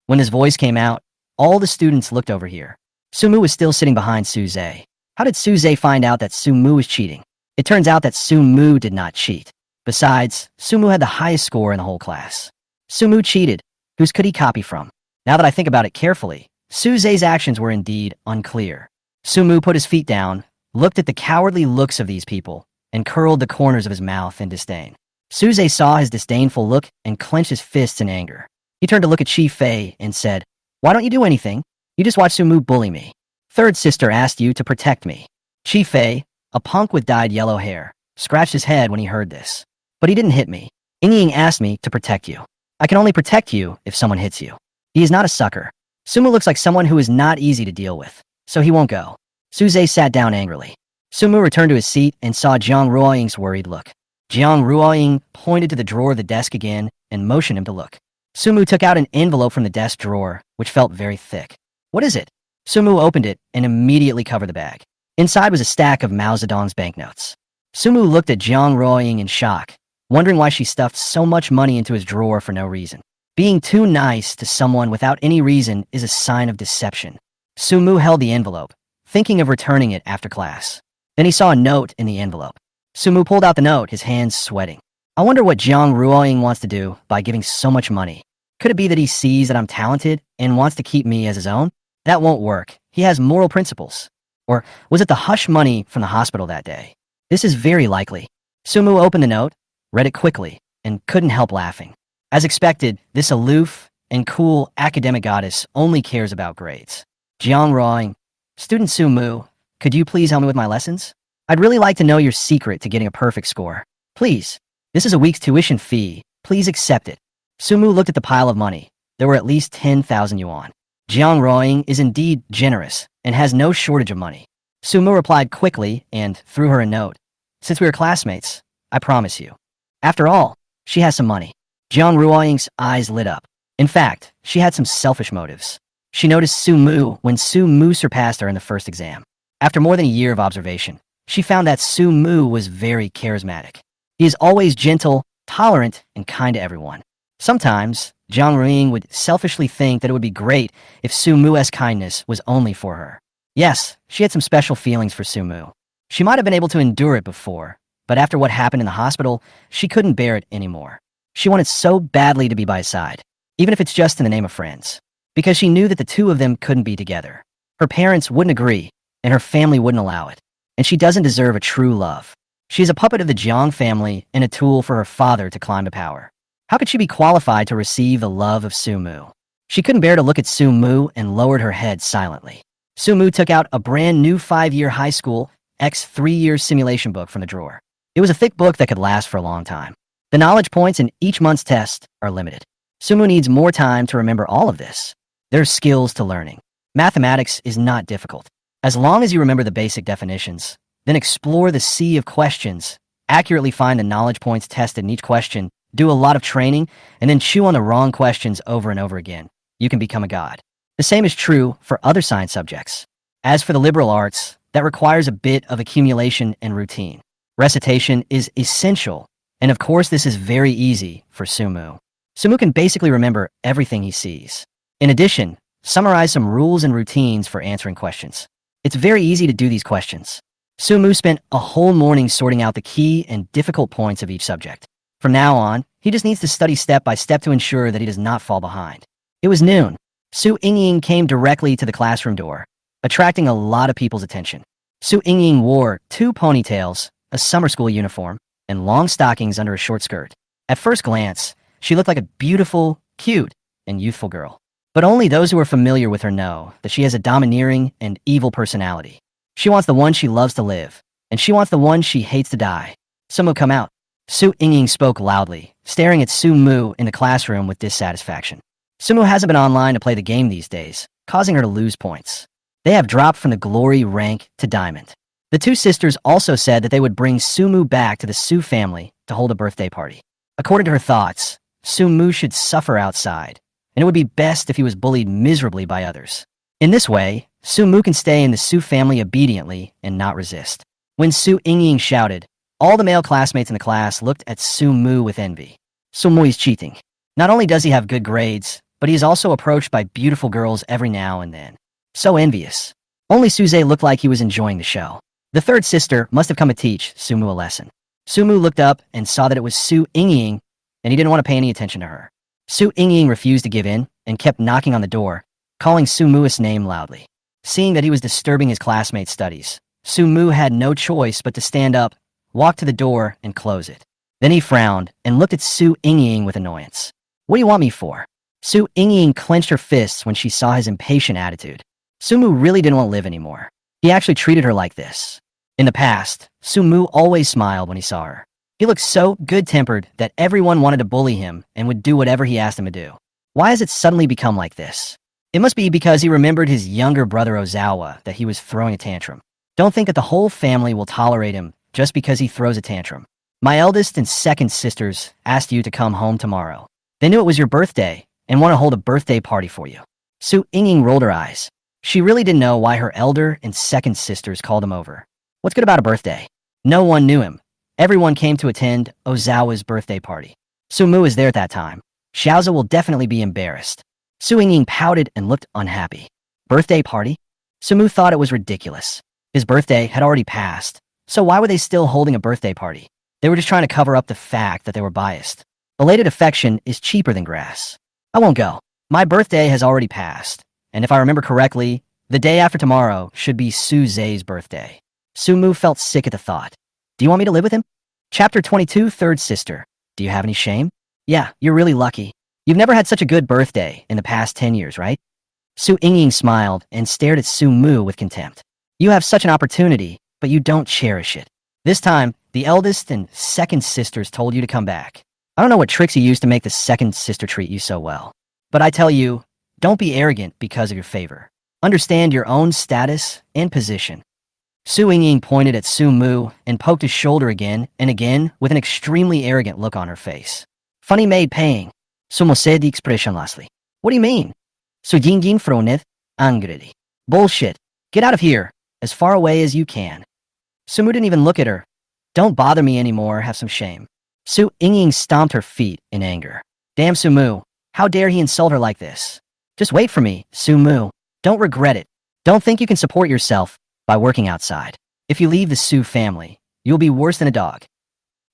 When his voice came out, all the students looked over here. Sumu was still sitting behind Suzai. How did Suzai find out that Sumu was cheating? It turns out that Sumu did not cheat. Besides, Sumu had the highest score in the whole class. Sumu cheated. Whose could he copy from? Now that I think about it carefully, Suzai's actions were indeed unclear. Sumu put his feet down, looked at the cowardly looks of these people, and curled the corners of his mouth in disdain. Suzai saw his disdainful look and clenched his fists in anger. He turned to look at Chi Fei and said, Why don't you do anything? You just watch Sumu bully me. Third sister asked you to protect me. Chi Fei, a punk with dyed yellow hair, scratched his head when he heard this. But he didn't hit me. Ying asked me to protect you. I can only protect you if someone hits you. He is not a sucker. Sumu looks like someone who is not easy to deal with, so he won't go. Suze sat down angrily. Sumu returned to his seat and saw Jiang Ruoying's worried look. Jiang Ruoying pointed to the drawer of the desk again and motioned him to look. Sumu took out an envelope from the desk drawer, which felt very thick. What is it? Sumu opened it and immediately covered the bag. Inside was a stack of Mao Zedong's banknotes. Sumu looked at Jiang Ruoying in shock, wondering why she stuffed so much money into his drawer for no reason. Being too nice to someone without any reason is a sign of deception. Sumu held the envelope, thinking of returning it after class. Then he saw a note in the envelope. Sumu pulled out the note, his hands sweating. I wonder what Jiang Ruoying wants to do by giving so much money. Could it be that he sees that I'm talented and wants to keep me as his own? That won't work. He has moral principles. Or was it the hush money from the hospital that day? This is very likely. Sumu opened the note, read it quickly, and couldn't help laughing. As expected, this aloof and cool academic goddess only cares about grades. Jiang Ruoying, Student Sumu, could you please help me with my lessons? I'd really like to know your secret to getting a perfect score. Please. This is a week's tuition fee. Please accept it. Sumu looked at the pile of money. There were at least 10,000 yuan. Jiang Ruoying is indeed generous and has no shortage of money. Sumu replied quickly and threw her a note. Since we are classmates, I promise you. After all, she has some money. Jiang Ruoying's eyes lit up. In fact, she had some selfish motives. She noticed Sumu when Sumu surpassed her in the first exam. After more than a year of observation, she found that Sumu was very charismatic. He is always gentle, tolerant, and kind to everyone. Sometimes, Jiang Ruoying would selfishly think that it would be great if Sumu's kindness was only for her. Yes, she had some special feelings for Sumu. She might have been able to endure it before, but after what happened in the hospital, she couldn't bear it anymore. She wanted so badly to be by his side, even if it's just in the name of friends, because she knew that the two of them couldn't be together. Her parents wouldn't agree, and her family wouldn't allow it, and she doesn't deserve a true love. She is a puppet of the Jiang family and a tool for her father to climb to power. How could she be qualified to receive the love of Sumu? She couldn't bear to look at Sumu and lowered her head silently. Sumu took out a brand new 5-year high school x 3-year simulation book from the drawer. It was a thick book that could last for a long time. The knowledge points in each month's test are limited. Sumu needs more time to remember all of this. There's skills to learning. Mathematics is not difficult. As long as you remember the basic definitions, then explore the sea of questions, accurately find the knowledge points tested in each question, do a lot of training, and then chew on the wrong questions over and over again, you can become a god. The same is true for other science subjects. As for the liberal arts, that requires a bit of accumulation and routine. Recitation is essential, and of course this is very easy for Sumu. Sumu can basically remember everything he sees. In addition, summarize some rules and routines for answering questions. It's very easy to do these questions. Sumu spent a whole morning sorting out the key and difficult points of each subject. From now on, he just needs to study step by step to ensure that he does not fall behind. It was noon. Su Yingying came directly to the classroom door, attracting a lot of people's attention. Su Yingying wore 2 ponytails, a summer school uniform, and long stockings under a short skirt. At first glance, she looked like a beautiful, cute, and youthful girl. But only those who are familiar with her know that she has a domineering and evil personality. She wants the one she loves to live, and she wants the one she hates to die. Sumu, come out. Su Yingying spoke loudly, staring at Sumu in the classroom with dissatisfaction. Sumu hasn't been online to play the game these days, causing her to lose points. They have dropped from the glory rank to diamond. The 2 sisters also said that they would bring Sumu back to the Su family to hold a birthday party. According to her thoughts, Sumu should suffer outside, and it would be best if he was bullied miserably by others. In this way, Sumu can stay in the Su family obediently and not resist. When Su Yingying shouted, all the male classmates in the class looked at Sumu with envy. Sumu is cheating. Not only does he have good grades, but he is also approached by beautiful girls every now and then. So envious. Only Suze looked like he was enjoying the show. The 3rd sister must have come to teach Sumu a lesson. Sumu looked up and saw that it was Su Yingying, and he didn't want to pay any attention to her. Su Yingying refused to give in and kept knocking on the door, calling Sumu's name loudly. Seeing that he was disturbing his classmates' studies, Sumu had no choice but to stand up, walk to the door, and close it. Then he frowned and looked at Su Yingying with annoyance. What do you want me for? Su Yingying clenched her fists when she saw his impatient attitude. Sumu really didn't want to live anymore. He actually treated her like this. In the past, Sumu always smiled when he saw her. He looked so good-tempered that everyone wanted to bully him and would do whatever he asked them to do. Why has it suddenly become like this? It must be because he remembered his younger brother Ozawa that he was throwing a tantrum. Don't think that the whole family will tolerate him just because he throws a tantrum. My eldest and second sisters asked you to come home tomorrow. They knew it was your birthday and want to hold a birthday party for you. Su Yingying rolled her eyes. She really didn't know why her elder and second sisters called him over. What's good about a birthday? No one knew him. Everyone came to attend Ozawa's birthday party. Sumu was there at that time. Xiaoza will definitely be embarrassed. Su Yingying pouted and looked unhappy. Birthday party? Sumu thought it was ridiculous. His birthday had already passed, so why were they still holding a birthday party? They were just trying to cover up the fact that they were biased. Belated affection is cheaper than grass. I won't go. My birthday has already passed, and if I remember correctly, the day after tomorrow should be Su Zhe's birthday. Sumu felt sick at the thought. Do you want me to live with him? Chapter 22, Third Sister. Do you have any shame? Yeah, you're really lucky. You've never had such a good birthday in the past 10 years, right? Su Yingying smiled and stared at Sumu with contempt. You have such an opportunity, but you don't cherish it. This time, the eldest and second sisters told you to come back. I don't know what tricks you used to make the second sister treat you so well. But I tell you, don't be arrogant because of your favor. Understand your own status and position. Su Yingying pointed at Sumu and poked his shoulder again and again with an extremely arrogant look on her face. Funny maid paying. Sumo said the expression lastly. What do you mean? Su Yingying froned angrily. Bullshit. Get out of here, as far away as you can. Sumu didn't even look at her. Don't bother me anymore, have some shame. Su Yingying stomped her feet in anger. Damn Sumu, how dare he insult her like this? Just wait for me, Sumu. Don't regret it. Don't think you can support yourself by working outside. If you leave the Su family, you'll be worse than a dog.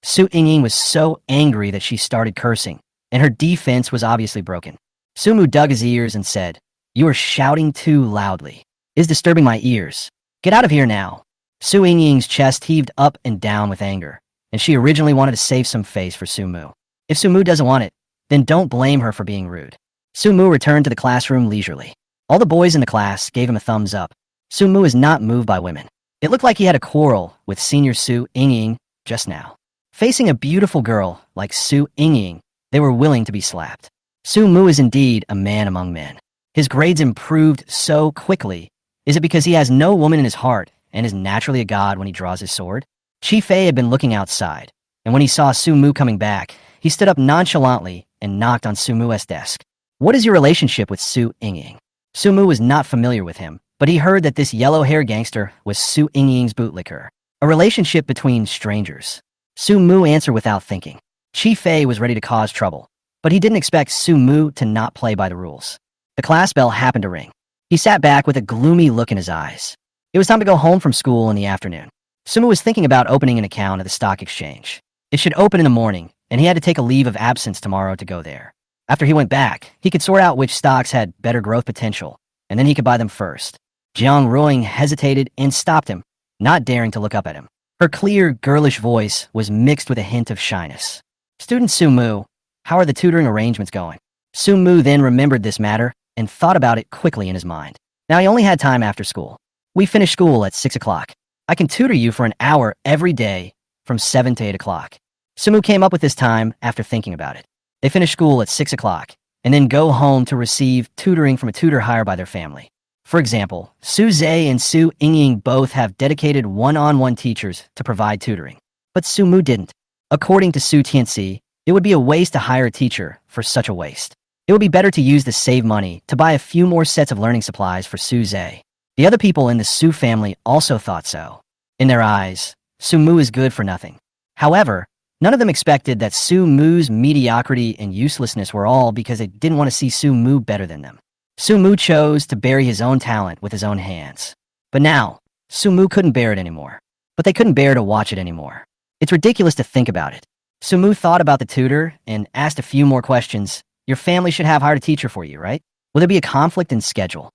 Su Yingying was so angry that she started cursing, and her defense was obviously broken. Sumu dug his ears and said, You are shouting too loudly. It's disturbing my ears. Get out of here now. Su Yingying's chest heaved up and down with anger, and she originally wanted to save some face for Sumu. If Sumu doesn't want it, then don't blame her for being rude. Sumu returned to the classroom leisurely. All the boys in the class gave him a thumbs up. Sumu is not moved by women. It looked like he had a quarrel with senior Su Yingying just now. Facing a beautiful girl like Su Yingying, they were willing to be slapped. Sumu is indeed a man among men. His grades improved so quickly. Is it because he has no woman in his heart and is naturally a god when he draws his sword? Chi Fei had been looking outside, and when he saw Sumu coming back, he stood up nonchalantly and knocked on Sumu's desk. What is your relationship with Su Yingying? Sumu was not familiar with him, but he heard that this yellow-haired gangster was Su Yingying's bootlicker. A relationship between strangers. Sumu answered without thinking. Chi Fei was ready to cause trouble, but he didn't expect Sumu to not play by the rules. The class bell happened to ring. He sat back with a gloomy look in his eyes. It was time to go home from school in the afternoon. Sumu was thinking about opening an account at the stock exchange. It should open in the morning, and he had to take a leave of absence tomorrow to go there. After he went back, he could sort out which stocks had better growth potential, and then he could buy them first. Jiang Ruoying hesitated and stopped him, not daring to look up at him. Her clear, girlish voice was mixed with a hint of shyness. Student Sumu, how are the tutoring arrangements going? Sumu then remembered this matter and thought about it quickly in his mind. Now he only had time after school. We finish school at 6 o'clock. I can tutor you for an hour every day from 7 to 8 o'clock. Sumu came up with this time after thinking about it. They finish school at 6 o'clock and then go home to receive tutoring from a tutor hired by their family. For example, Su Zhe and Su Yingying both have dedicated one-on-one teachers to provide tutoring, but Sumu didn't. According to Su Tianxi, it would be a waste to hire a teacher for such a waste. It would be better to use the saved money to buy a few more sets of learning supplies for Su Zhe. The other people in the Su family also thought so. In their eyes, Sumu is good for nothing. However, none of them expected that Sumu's mediocrity and uselessness were all because they didn't want to see Sumu better than them. Sumu chose to bury his own talent with his own hands. But now, Sumu couldn't bear it anymore. But they couldn't bear to watch it anymore. It's ridiculous to think about it. Sumu thought about the tutor and asked a few more questions. Your family should have hired a teacher for you, right? Will there be a conflict in schedule?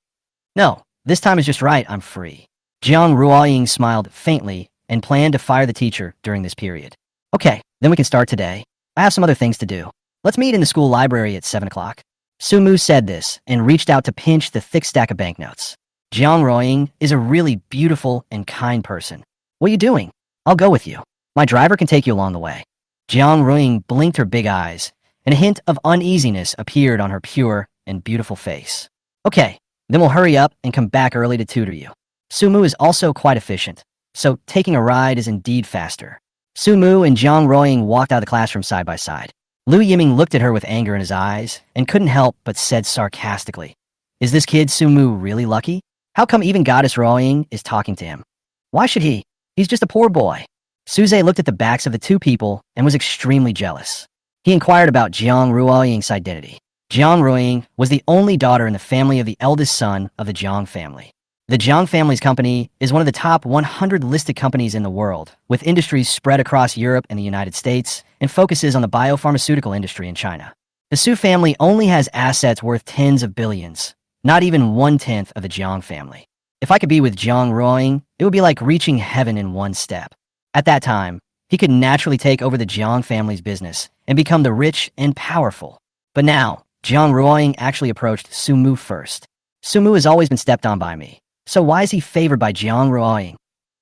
No, this time is just right, I'm free. Jiang Ruoying smiled faintly and planned to fire the teacher during this period. Okay, then we can start today. I have some other things to do. Let's meet in the school library at 7 o'clock. Sumu said this and reached out to pinch the thick stack of banknotes. Jiang Ruoying is a really beautiful and kind person. What are you doing? I'll go with you. My driver can take you along the way. Jiang Ruoying blinked her big eyes, and a hint of uneasiness appeared on her pure and beautiful face. Okay, then we'll hurry up and come back early to tutor you. Sumu is also quite efficient, so taking a ride is indeed faster. Sumu and Jiang Ruoying walked out of the classroom side by side. Lu Yiming looked at her with anger in his eyes and couldn't help but said sarcastically, "Is this kid Sumu really lucky? How come even Goddess Ruoying is talking to him? Why should he? He's just a poor boy." Suze looked at the backs of the two people and was extremely jealous. He inquired about Jiang Ruoying's identity. Jiang Ruoying was the only daughter in the family of the eldest son of the Jiang family. The Jiang family's company is one of the top 100 listed companies in the world, with industries spread across Europe and the United States, and focuses on the biopharmaceutical industry in China. The Su family only has assets worth tens of billions, not even 1/10 of the Jiang family. If I could be with Jiang Ruoying, it would be like reaching heaven in one step. At that time, he could naturally take over the Jiang family's business and become the rich and powerful. But now, Jiang Ruoying actually approached Sumu first. Sumu has always been stepped on by me. So why is he favored by Jiang Ruoying?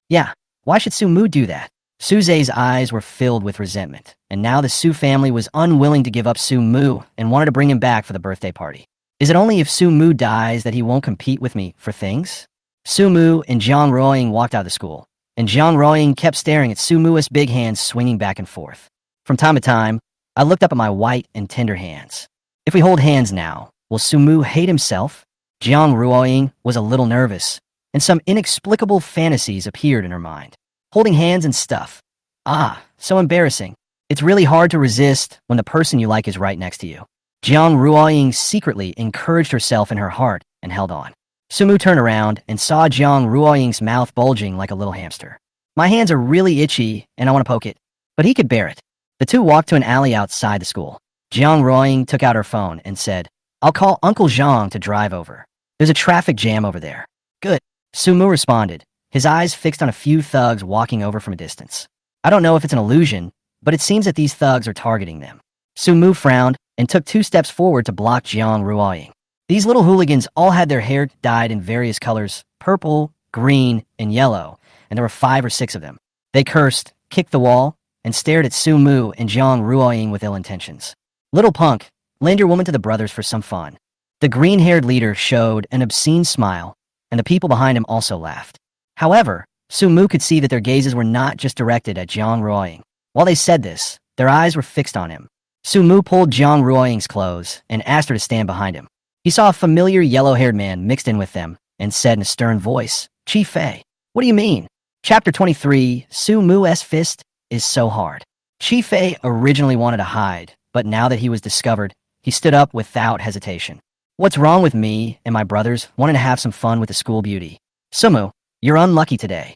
Yeah, why should Sumu do that? Suze's eyes were filled with resentment, and now the Su family was unwilling to give up Sumu and wanted to bring him back for the birthday party. Is it only if Sumu dies that he won't compete with me for things? Sumu and Jiang Ruoying walked out of the school, and Jiang Ruoying kept staring at Sumu's big hands swinging back and forth. From time to time, I looked up at my white and tender hands. If we hold hands now, will Sumu hate himself? Jiang Ruoying was a little nervous, and some inexplicable fantasies appeared in her mind. Holding hands and stuff. Ah, so embarrassing. It's really hard to resist when the person you like is right next to you. Jiang Ruoying secretly encouraged herself in her heart and held on. Sumu turned around and saw Jiang Ruoying's mouth bulging like a little hamster. My hands are really itchy and I want to poke it, but he could bear it. The two walked to an alley outside the school. Jiang Ruoying took out her phone and said, "I'll call Uncle Zhang to drive over. There's a traffic jam over there." "Good," Sumu responded, his eyes fixed on a few thugs walking over from a distance. I don't know if it's an illusion, but it seems that these thugs are targeting them. Sumu frowned and took 2 steps forward to block Jiang Ruoying. These little hooligans all had their hair dyed in various colors, purple, green, and yellow, and there were 5 or 6 of them. They cursed, kicked the wall, and stared at Sumu and Jiang Ruoying with ill intentions. "Little punk, lend your woman to the brothers for some fun." The green-haired leader showed an obscene smile, and the people behind him also laughed. However, Sumu could see that their gazes were not just directed at Jiang Ruoying. While they said this, their eyes were fixed on him. Sumu pulled Jiang Ruoying's clothes and asked her to stand behind him. He saw a familiar yellow-haired man mixed in with them and said in a stern voice, "Chi Fei, what do you mean?" Chapter 23, Sumu's fist is so hard. Chi Fei originally wanted to hide, but now that he was discovered, he stood up without hesitation. "What's wrong with me and my brothers wanting to have some fun with the school beauty? Sumu, you're unlucky today."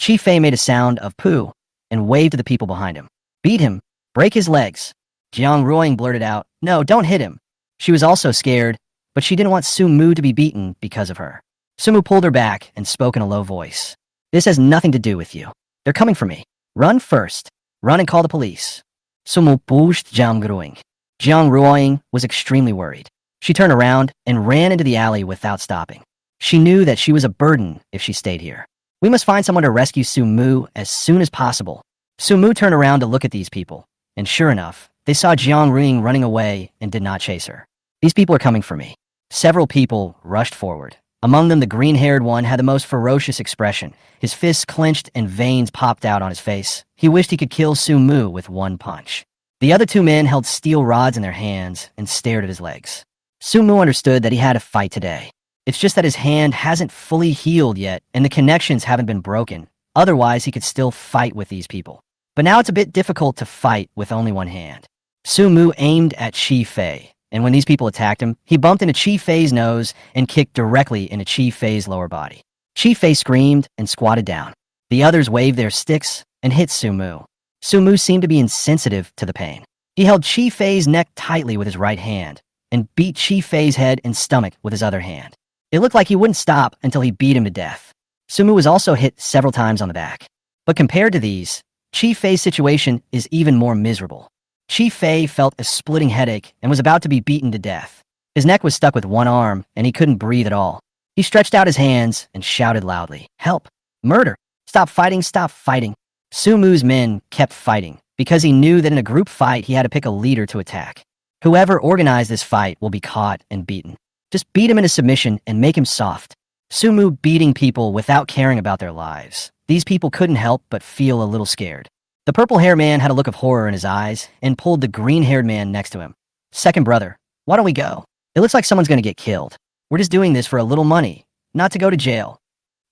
Chi Fei made a sound of poo and waved to the people behind him. "Beat him. Break his legs." Jiang Ruoying blurted out, "No, don't hit him." She was also scared, but she didn't want Sumu to be beaten because of her. Sumu pulled her back and spoke in a low voice. "This has nothing to do with you. They're coming for me. Run first. Run and call the police." Sumu pushed Jiang Ruoying. Jiang Ruoying was extremely worried. She turned around and ran into the alley without stopping. She knew that she was a burden if she stayed here. "We must find someone to rescue Sumu as soon as possible." Sumu turned around to look at these people, and sure enough, they saw Jiang Ruoying running away and did not chase her. "These people are coming for me." Several people rushed forward. Among them, the green-haired one had the most ferocious expression. His fists clenched and veins popped out on his face. He wished he could kill Sumu with one punch. The other 2 men held steel rods in their hands and stared at his legs. Sumu understood that he had to fight today. It's just that his hand hasn't fully healed yet and the connections haven't been broken. Otherwise, he could still fight with these people. But now it's a bit difficult to fight with only one hand. Sumu aimed at Chi Fei, and when these people attacked him, he bumped into Chi Fei's nose and kicked directly into Chi Fei's lower body. Chi Fei screamed and squatted down. The others waved their sticks and hit Sumu. Sumu seemed to be insensitive to the pain. He held Chi Fei's neck tightly with his right hand and beat Chi Fei's head and stomach with his other hand. It looked like he wouldn't stop until he beat him to death. Sumu was also hit several times on the back. But compared to these, Chi Fei's situation is even more miserable. Chi Fei felt a splitting headache and was about to be beaten to death. His neck was stuck with one arm, and he couldn't breathe at all. He stretched out his hands and shouted loudly, "Help! Murder! Stop fighting! Stop fighting!" Sumu's men kept fighting, because he knew that in a group fight he had to pick a leader to attack. Whoever organized this fight will be caught and beaten. Just beat him into submission and make him soft. Sumu beating people without caring about their lives. These people couldn't help but feel a little scared. The purple-haired man had a look of horror in his eyes and pulled the green-haired man next to him. "Second brother, why don't we go? It looks like someone's going to get killed. We're just doing this for a little money, not to go to jail.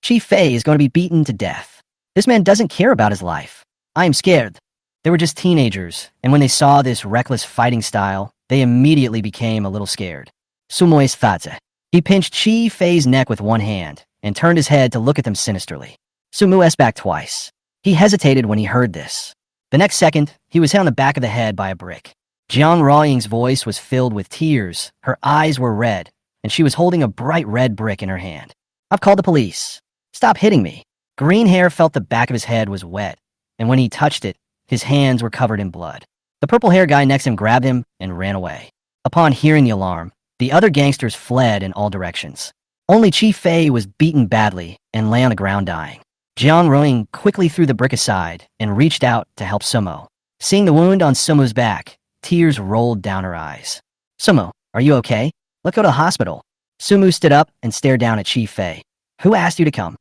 Chief Fei is going to be beaten to death. This man doesn't care about his life. I am scared." They were just teenagers, and when they saw this reckless fighting style, they immediately became a little scared. Sumo's Thadze. He pinched Chief Fei's neck with one hand and turned his head to look at them sinisterly. Sumu S back twice. He hesitated when he heard this. The next second, he was hit on the back of the head by a brick. Jiang Ruoying's voice was filled with tears, her eyes were red, and she was holding a bright red brick in her hand. "I've called the police. Stop hitting me." Green Hair felt the back of his head was wet, and when he touched it, his hands were covered in blood. The purple-haired guy next to him grabbed him and ran away. Upon hearing the alarm, the other gangsters fled in all directions. Only Chief Fei was beaten badly and lay on the ground dying. Jiang Ruoying quickly threw the brick aside and reached out to help Sumo. Seeing the wound on Sumu's back, tears rolled down her eyes. "Sumo, are you okay? Let's go to the hospital." Sumu stood up and stared down at Chief Fei. "Who asked you to come?"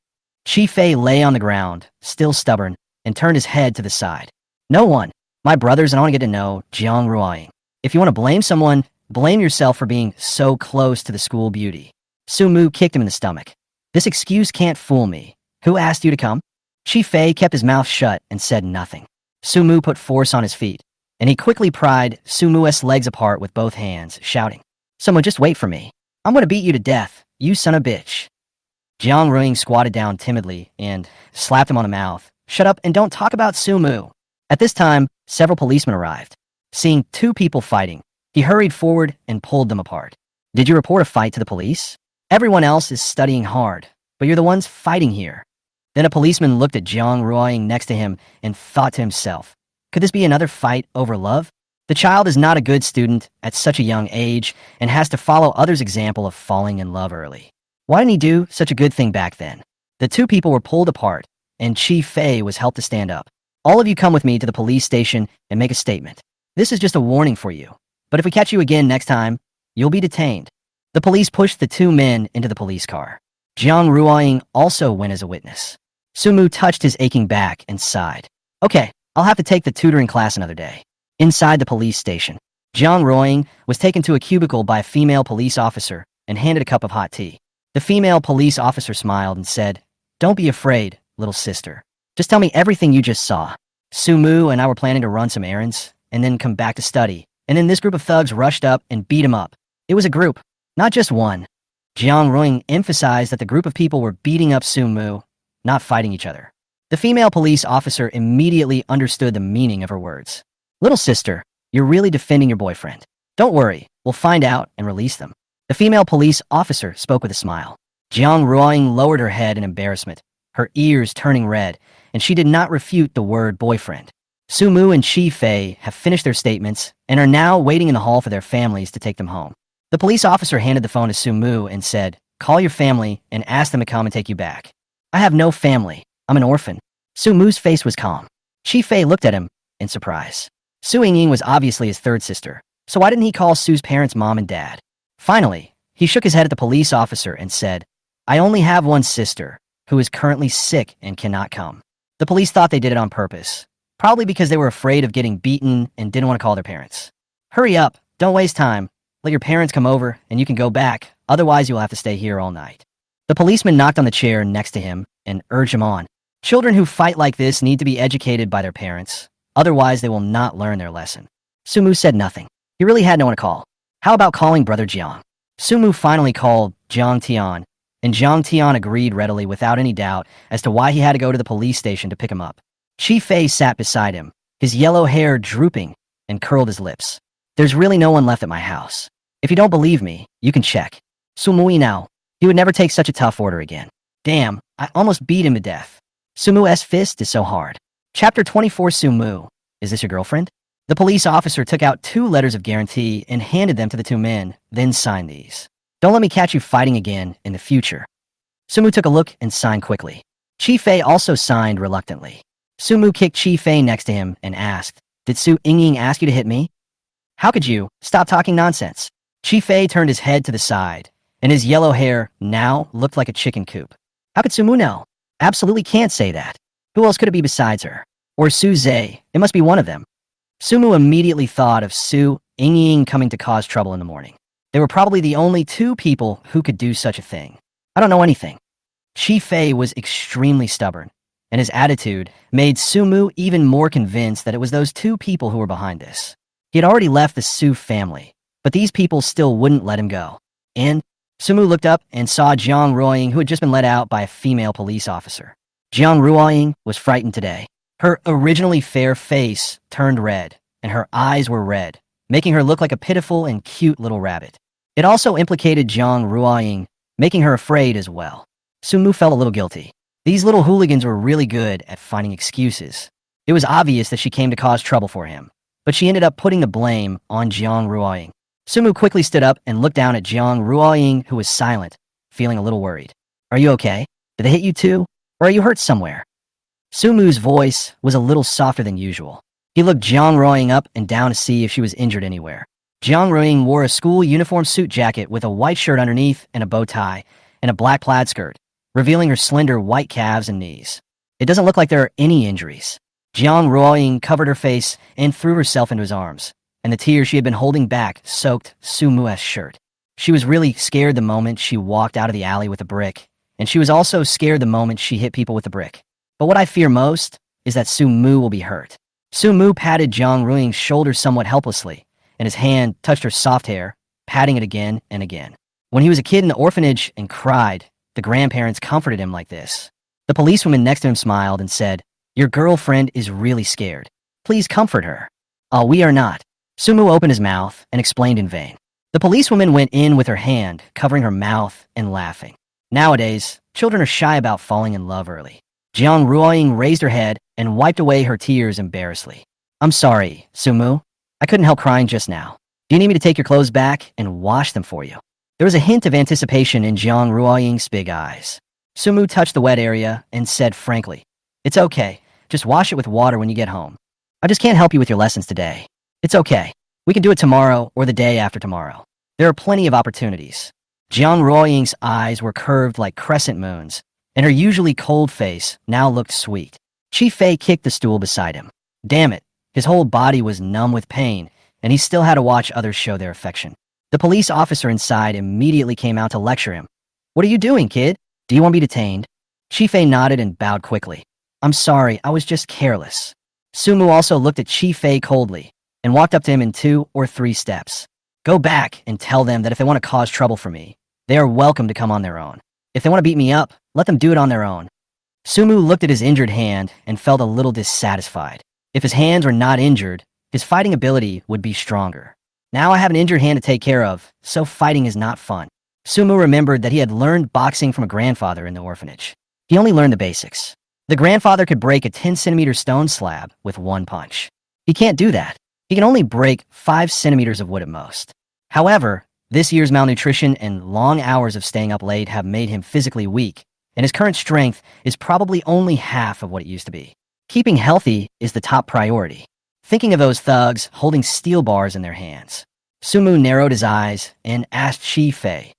Chief Fei lay on the ground, still stubborn, and turned his head to the side. "No one. My brothers, and I want to get to know Jiang Ruoying. If you want to blame someone, blame yourself for being so close to the school beauty." Sumu kicked him in the stomach. "This excuse can't fool me. Who asked you to come?" Chief Fei kept his mouth shut and said nothing. Sumu put force on his feet, and he quickly pried Sumu's legs apart with both hands, shouting, "Someone just wait for me. I'm going to beat you to death, you son of a bitch." Jiang Ruoying squatted down timidly and slapped him on the mouth. "Shut up and don't talk about Sumu." At this time, several policemen arrived. Seeing two people fighting, he hurried forward and pulled them apart. "Did you report a fight to the police? Everyone else is studying hard, but you're the ones fighting here." Then a policeman looked at Jiang Ruoying next to him and thought to himself, could this be another fight over love? The child is not a good student at such a young age and has to follow others' example of falling in love early. Why didn't he do such a good thing back then? The two people were pulled apart, and Chief Fei was helped to stand up. "All of you come with me to the police station and make a statement. This is just a warning for you, but if we catch you again next time, you'll be detained." The police pushed the two men into the police car. Jiang Ruoying also went as a witness. Sumu touched his aching back and sighed. "Okay, I'll have to take the tutoring class another day." Inside the police station, Jiang Ruoying was taken to a cubicle by a female police officer and handed a cup of hot tea. The female police officer smiled and said, "Don't be afraid, little sister. Just tell me everything you just saw. Sumu and I were planning to run some errands and then come back to study, and then this group of thugs rushed up and beat him up. It was a group, not just one." Jiang Ruoying emphasized that the group of people were beating up Sumu, not fighting each other. The female police officer immediately understood the meaning of her words. "Little sister, you're really defending your boyfriend. Don't worry, we'll find out and release them." The female police officer spoke with a smile. Jiang Ruoying lowered her head in embarrassment, her ears turning red, and she did not refute the word boyfriend. Sumu and Chief Fei have finished their statements and are now waiting in the hall for their families to take them home. The police officer handed the phone to Sumu and said, "Call your family and ask them to come and take you back." "I have no family. I'm an orphan." Sumu's face was calm. Chief Fei looked at him in surprise. Su Yingying was obviously his third sister, so why didn't he call Su's parents mom and dad? Finally, he shook his head at the police officer and said, "I only have one sister, who is currently sick and cannot come." The police thought they did it on purpose, probably because they were afraid of getting beaten and didn't want to call their parents. "Hurry up, don't waste time. Let your parents come over and you can go back, otherwise you'll have to stay here all night." The policeman knocked on the chair next to him and urged him on. Children who fight like this need to be educated by their parents, otherwise they will not learn their lesson. Sumu said nothing. He really had no one to call. How about calling Brother Jiang? Sumu finally called Jiang Tian, and Jiang Tian agreed readily without any doubt as to why he had to go to the police station to pick him up. Chief Fei sat beside him, his yellow hair drooping, and curled his lips. "There's really no one left at my house. If you don't believe me, you can check. Sumui now. He would never take such a tough order again. Damn, I almost beat him to death. Sumu's fist is so hard." Chapter 24. Sumu. Is this your girlfriend? The police officer took out 2 letters of guarantee and handed them to the 2 men, then signed these. Don't let me catch you fighting again in the future. Sumu took a look and signed quickly. Chi Fei also signed reluctantly. Sumu kicked Chi Fei next to him and asked, "Did Su Yingying ask you to hit me? How could you? Stop talking nonsense." Chi Fei turned his head to the side, and his yellow hair now looked like a chicken coop. How could Sumu know? Absolutely can't say that. Who else could it be besides her? Or Su Zhe? It must be one of them. Sumu immediately thought of Su Yingying coming to cause trouble in the morning. They were probably the only 2 people who could do such a thing. I don't know anything. Chi Fei was extremely stubborn, and his attitude made Sumu even more convinced that it was those 2 people who were behind this. He had already left the Su family, but these people still wouldn't let him go. And Sumu looked up and saw Jiang Ruoying, who had just been let out by a female police officer. Jiang Ruoying was frightened today. Her originally fair face turned red, and her eyes were red, making her look like a pitiful and cute little rabbit. It also implicated Jiang Ruoying, making her afraid as well. Sumu felt a little guilty. These little hooligans were really good at finding excuses. It was obvious that she came to cause trouble for him, but she ended up putting the blame on Jiang Ruoying. Sumu quickly stood up and looked down at Jiang Ruoying, who was silent, feeling a little worried. "Are you okay? Did they hit you too? Or are you hurt somewhere?" Sumu's voice was a little softer than usual. He looked Jiang Ruoying up and down to see if she was injured anywhere. Jiang Ruoying wore a school uniform suit jacket with a white shirt underneath and a bow tie, and a black plaid skirt, revealing her slender white calves and knees. "It doesn't look like there are any injuries." Jiang Ruoying covered her face and threw herself into his arms, and the tears she had been holding back soaked Sumu's shirt. She was really scared the moment she walked out of the alley with a brick, and she was also scared the moment she hit people with the brick. But what I fear most is that Sumu will be hurt. Sumu patted Jiang Ruoying's shoulder somewhat helplessly, and his hand touched her soft hair, patting it again and again. When he was a kid in the orphanage and cried, the grandparents comforted him like this. The policewoman next to him smiled and said, "Your girlfriend is really scared. Please comfort her." "Oh, we are not." Sumu opened his mouth and explained in vain. The policewoman went in with her hand, covering her mouth and laughing. Nowadays, children are shy about falling in love early. Jiang Ruoying raised her head and wiped away her tears embarrassedly. "I'm sorry, Sumu. I couldn't help crying just now. Do you need me to take your clothes back and wash them for you?" There was a hint of anticipation in Jiang Ruoying's big eyes. Sumu touched the wet area and said frankly, "It's okay. Just wash it with water when you get home. I just can't help you with your lessons today. It's okay. We can do it tomorrow or the day after tomorrow. There are plenty of opportunities." Jiang Ruoying's eyes were curved like crescent moons, and her usually cold face now looked sweet. Chi Fei kicked the stool beside him. Damn it, his whole body was numb with pain, and he still had to watch others show their affection. The police officer inside immediately came out to lecture him. "What are you doing, kid? Do you want to be detained?" Chi Fei nodded and bowed quickly. "I'm sorry, I was just careless." Sumu also looked at Chi Fei coldly and walked up to him in 2 or 3 steps. "Go back and tell them that if they want to cause trouble for me, they are welcome to come on their own. If they want to beat me up, let them do it on their own." Sumu looked at his injured hand and felt a little dissatisfied. If his hands were not injured, his fighting ability would be stronger. Now I have an injured hand to take care of, so fighting is not fun. Sumu remembered that he had learned boxing from a grandfather in the orphanage. He only learned the basics. The grandfather could break a 10-centimeter stone slab with 1 punch. He can't do that. He can only break 5 centimeters of wood at most. However, this year's malnutrition and long hours of staying up late have made him physically weak, and his current strength is probably only half of what it used to be. Keeping healthy is the top priority. Thinking of those thugs holding steel bars in their hands, Sumu narrowed his eyes and asked Chi Fei,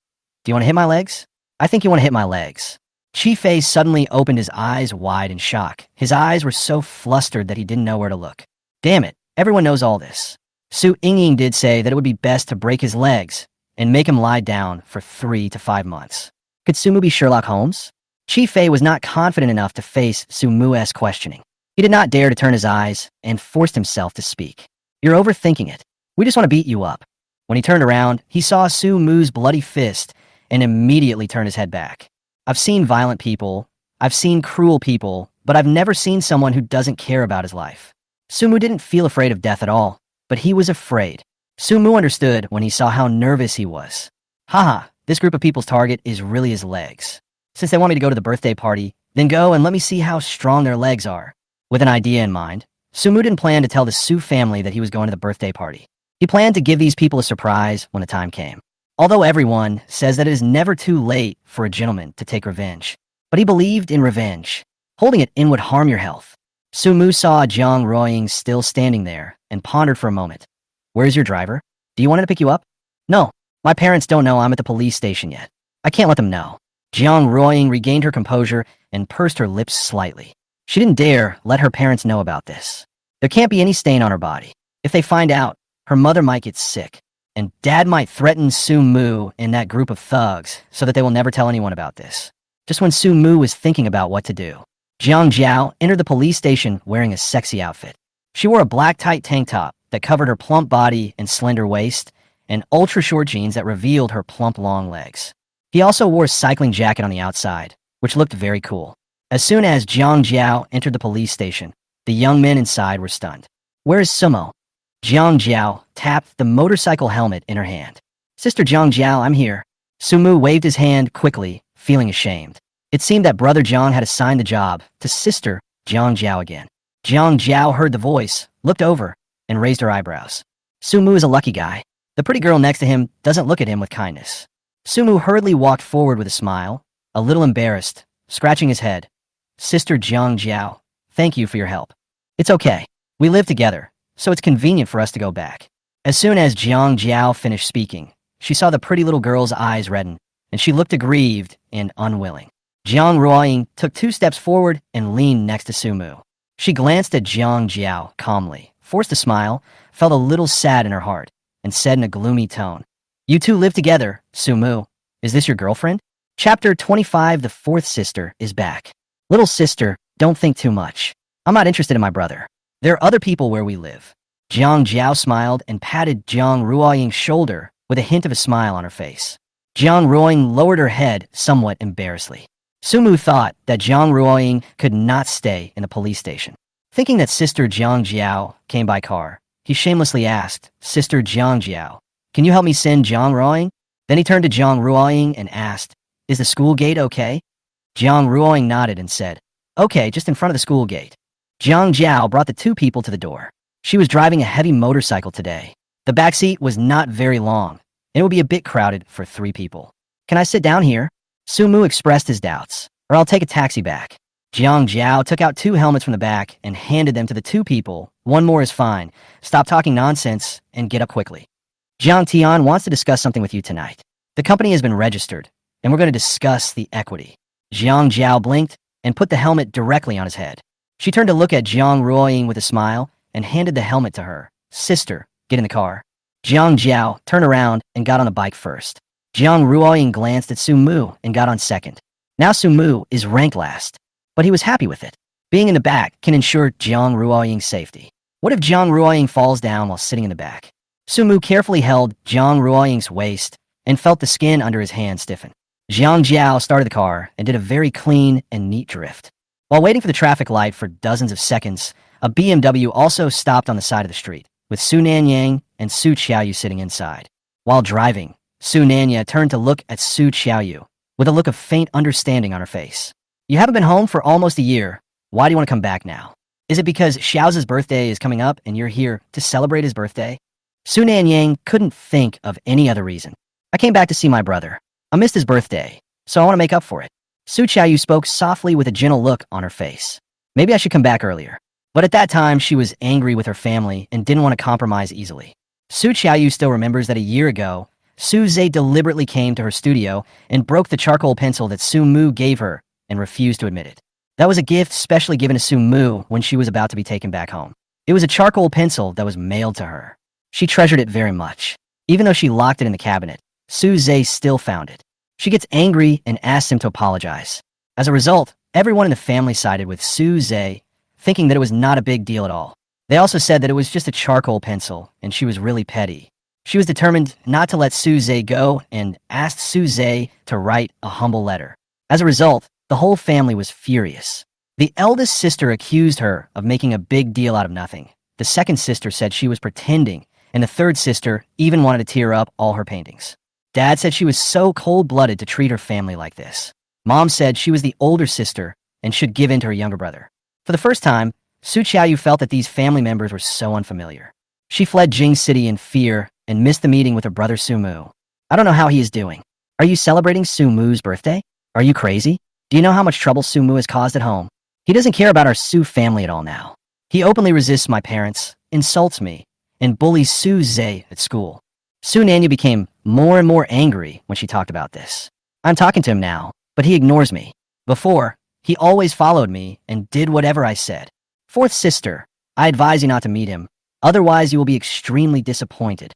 "Do you want to hit my legs?" "I think you want to hit my legs." Chi Fei suddenly opened his eyes wide in shock. His eyes were so flustered that he didn't know where to look. Damn it, everyone knows all this. Su Yingying did say that it would be best to break his legs and make him lie down for 3 to 5 months. Could Sumu be Sherlock Holmes? Chi Fei was not confident enough to face Sumu's questioning. He did not dare to turn his eyes and forced himself to speak. "You're overthinking it. We just want to beat you up." When he turned around, he saw Sumu's bloody fist and immediately turned his head back. I've seen violent people, I've seen cruel people, but I've never seen someone who doesn't care about his life. Sumu didn't feel afraid of death at all, but he was afraid. Sumu understood when he saw how nervous he was. Haha, this group of people's target is really his legs. Since they want me to go to the birthday party, then go and let me see how strong their legs are. With an idea in mind, Sumu didn't plan to tell the Su family that he was going to the birthday party. He planned to give these people a surprise when the time came. Although everyone says that it is never too late for a gentleman to take revenge. But he believed in revenge. Holding it in would harm your health. Sumu saw Jiang Ruoying still standing there and pondered for a moment. Where's your driver? Do you want him to pick you up? No, my parents don't know I'm at the police station yet. I can't let them know. Jiang Ruoying regained her composure and pursed her lips slightly. She didn't dare let her parents know about this. There can't be any stain on her body. If they find out, her mother might get sick, and Dad might threaten Sumu and that group of thugs so that they will never tell anyone about this. Just when Sumu was thinking about what to do, Jiang Jiao entered the police station wearing a sexy outfit. She wore a black tight tank top that covered her plump body and slender waist, and ultra-short jeans that revealed her plump long legs. He also wore a cycling jacket on the outside, which looked very cool. As soon as Jiang Jiao entered the police station, the young men inside were stunned. Where is Sumo? Jiang Jiao tapped the motorcycle helmet in her hand. Sister Jiang Jiao, I'm here. Sumu waved his hand quickly, feeling ashamed. It seemed that Brother Jiang had assigned the job to Sister Jiang Jiao again. Jiang Jiao heard the voice, looked over, and raised her eyebrows. Sumu is a lucky guy. The pretty girl next to him doesn't look at him with kindness. Sumu hurriedly walked forward with a smile, a little embarrassed, scratching his head. Sister Jiang Jiao, thank you for your help. It's okay. We live together, so it's convenient for us to go back. As soon as Jiang Jiao finished speaking, she saw the pretty little girl's eyes redden, and she looked aggrieved and unwilling. Jiang Ruoying took 2 steps forward and leaned next to Sumu. She glanced at Jiang Jiao calmly, forced a smile, felt a little sad in her heart, and said in a gloomy tone, You two live together, Sumu. Is this your girlfriend? Chapter 25. The fourth sister is back. Little sister, don't think too much. I'm not interested in my brother. There are other people where we live. Jiang Jiao smiled and patted Jiang Ruoying's shoulder with a hint of a smile on her face. Jiang Ruoying lowered her head somewhat embarrassedly. Sumu thought that Jiang Ruoying could not stay in the police station. Thinking that Sister Jiang Jiao came by car, he shamelessly asked, Sister Jiang Jiao, can you help me send Jiang Ruoying? Then he turned to Jiang Ruoying and asked, Is the school gate okay? Jiang Ruoying nodded and said, Okay, just in front of the school gate. Jiang Jiao brought the 2 people to the door. She was driving a heavy motorcycle today. The back seat was not very long, and it would be a bit crowded for 3 people. Can I sit down here? Sumu expressed his doubts, or I'll take a taxi back. Jiang Jiao took out 2 helmets from the back and handed them to the 2 people. One more is fine. Stop talking nonsense and get up quickly. Jiang Tian wants to discuss something with you tonight. The company has been registered, and we're going to discuss the equity. Jiang Jiao blinked and put the helmet directly on his head. She turned to look at Jiang Ruoying with a smile and handed the helmet to her. Sister, get in the car. Jiang Jiao turned around and got on the bike first. Jiang Ruoying glanced at Sumu and got on second. Now Sumu is ranked last, but he was happy with it. Being in the back can ensure Jiang Ruoying's safety. What if Jiang Ruoying falls down while sitting in the back? Sumu carefully held Jiang Ruoying's waist and felt the skin under his hand stiffen. Jiang Jiao started the car and did a very clean and neat drift. While waiting for the traffic light for dozens of seconds, a BMW also stopped on the side of the street, with Su Nanyang and Su Qiaoyu sitting inside. While driving, Su Nanya turned to look at Su Qiaoyu with a look of faint understanding on her face. You haven't been home for almost a year. Why do you want to come back now? Is it because Xiao's birthday is coming up and you're here to celebrate his birthday? Su Nanyang couldn't think of any other reason. I came back to see my brother. I missed his birthday, so I want to make up for it. Su Qiaoyu spoke softly with a gentle look on her face. Maybe I should come back earlier. But at that time, she was angry with her family and didn't want to compromise easily. Su Qiaoyu still remembers that a year ago, Su Zhe deliberately came to her studio and broke the charcoal pencil that Su Mu gave her and refused to admit it. That was a gift specially given to Su Mu when she was about to be taken back home. It was a charcoal pencil that was mailed to her. She treasured it very much. Even though she locked it in the cabinet, Su Zhe still found it. She gets angry and asks him to apologize. As a result, everyone in the family sided with Su Zhe, thinking that it was not a big deal at all. They also said that it was just a charcoal pencil, and she was really petty. She was determined not to let Su Zhe go and asked Su Zhe to write a humble letter. As a result, the whole family was furious. The eldest sister accused her of making a big deal out of nothing. The second sister said she was pretending, and the third sister even wanted to tear up all her paintings. Dad said she was so cold-blooded to treat her family like this. Mom said she was the older sister and should give in to her younger brother. For the first time, Su Xiaoyu felt that these family members were so unfamiliar. She fled Jing City in fear and missed the meeting with her brother Su Mu. I don't know how he is doing. Are you celebrating Su Mu's birthday? Are you crazy? Do you know how much trouble Su Mu has caused at home? He doesn't care about our Su family at all now. He openly resists my parents, insults me, and bullies Su Zhe at school. Su Nanyu became more and more angry when she talked about this. I'm talking to him now, but he ignores me. Before, he always followed me and did whatever I said. Fourth sister, I advise you not to meet him, otherwise you will be extremely disappointed.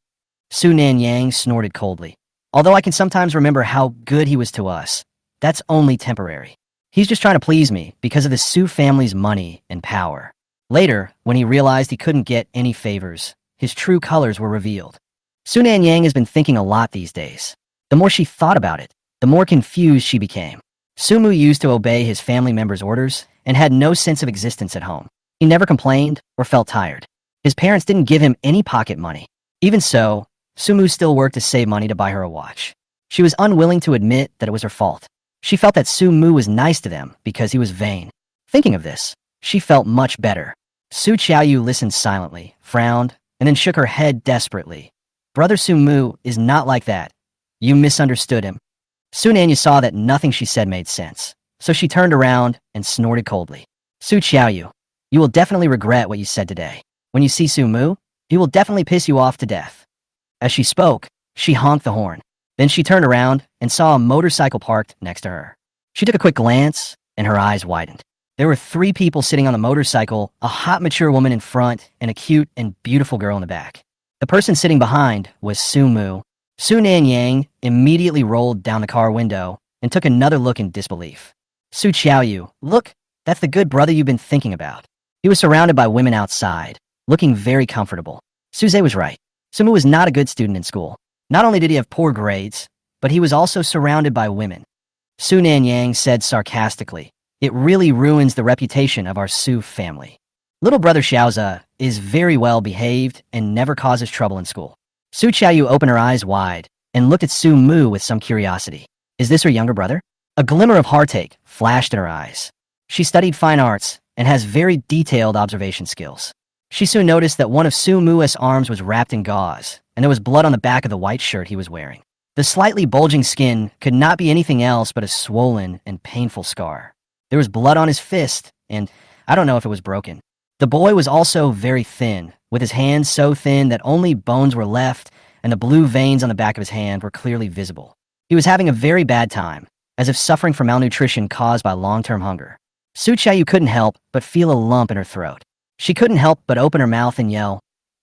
Su Nanyang snorted coldly. Although I can sometimes remember how good he was to us, that's only temporary. He's just trying to please me because of the Su family's money and power. Later, when he realized he couldn't get any favors, his true colors were revealed. Su Nanyang has been thinking a lot these days. The more she thought about it, the more confused she became. Su Mu used to obey his family members' orders and had no sense of existence at home. He never complained or felt tired. His parents didn't give him any pocket money. Even so, Su Mu still worked to save money to buy her a watch. She was unwilling to admit that it was her fault. She felt that Su Mu was nice to them because he was vain. Thinking of this, she felt much better. Su Xiaoyu listened silently, frowned, and then shook her head desperately. Brother Su Mu is not like that. You misunderstood him. Su Nanyu saw that nothing she said made sense, so she turned around and snorted coldly. Su Xiaoyu, you will definitely regret what you said today. When you see Su Mu, he will definitely piss you off to death. As she spoke, she honked the horn. Then she turned around and saw a motorcycle parked next to her. She took a quick glance, and her eyes widened. There were 3 people sitting on the motorcycle, a hot, mature woman in front, and a cute and beautiful girl in the back. The person sitting behind was Su Mu. Su Nanyang immediately rolled down the car window and took another look in disbelief. Su Xiaoyu, look, that's the good brother you've been thinking about. He was surrounded by women outside, looking very comfortable. Su Zhe was right. Su Mu was not a good student in school. Not only did he have poor grades, but he was also surrounded by women. Su Nanyang said sarcastically, it really ruins the reputation of our Su family. Little brother Xiaoza is very well behaved and never causes trouble in school. Su Xiaoyu opened her eyes wide and looked at Su Mu with some curiosity. Is this her younger brother? A glimmer of heartache flashed in her eyes. She studied fine arts and has very detailed observation skills. She soon noticed that one of Su Mu's arms was wrapped in gauze, and there was blood on the back of the white shirt he was wearing. The slightly bulging skin could not be anything else but a swollen and painful scar. There was blood on his fist, and I don't know if it was broken. The boy was also very thin, with his hands so thin that only bones were left, and the blue veins on the back of his hand were clearly visible. He was having a very bad time, as if suffering from malnutrition caused by long-term hunger. Su Xiaoyu couldn't help but feel a lump in her throat. She couldn't help but open her mouth and yell,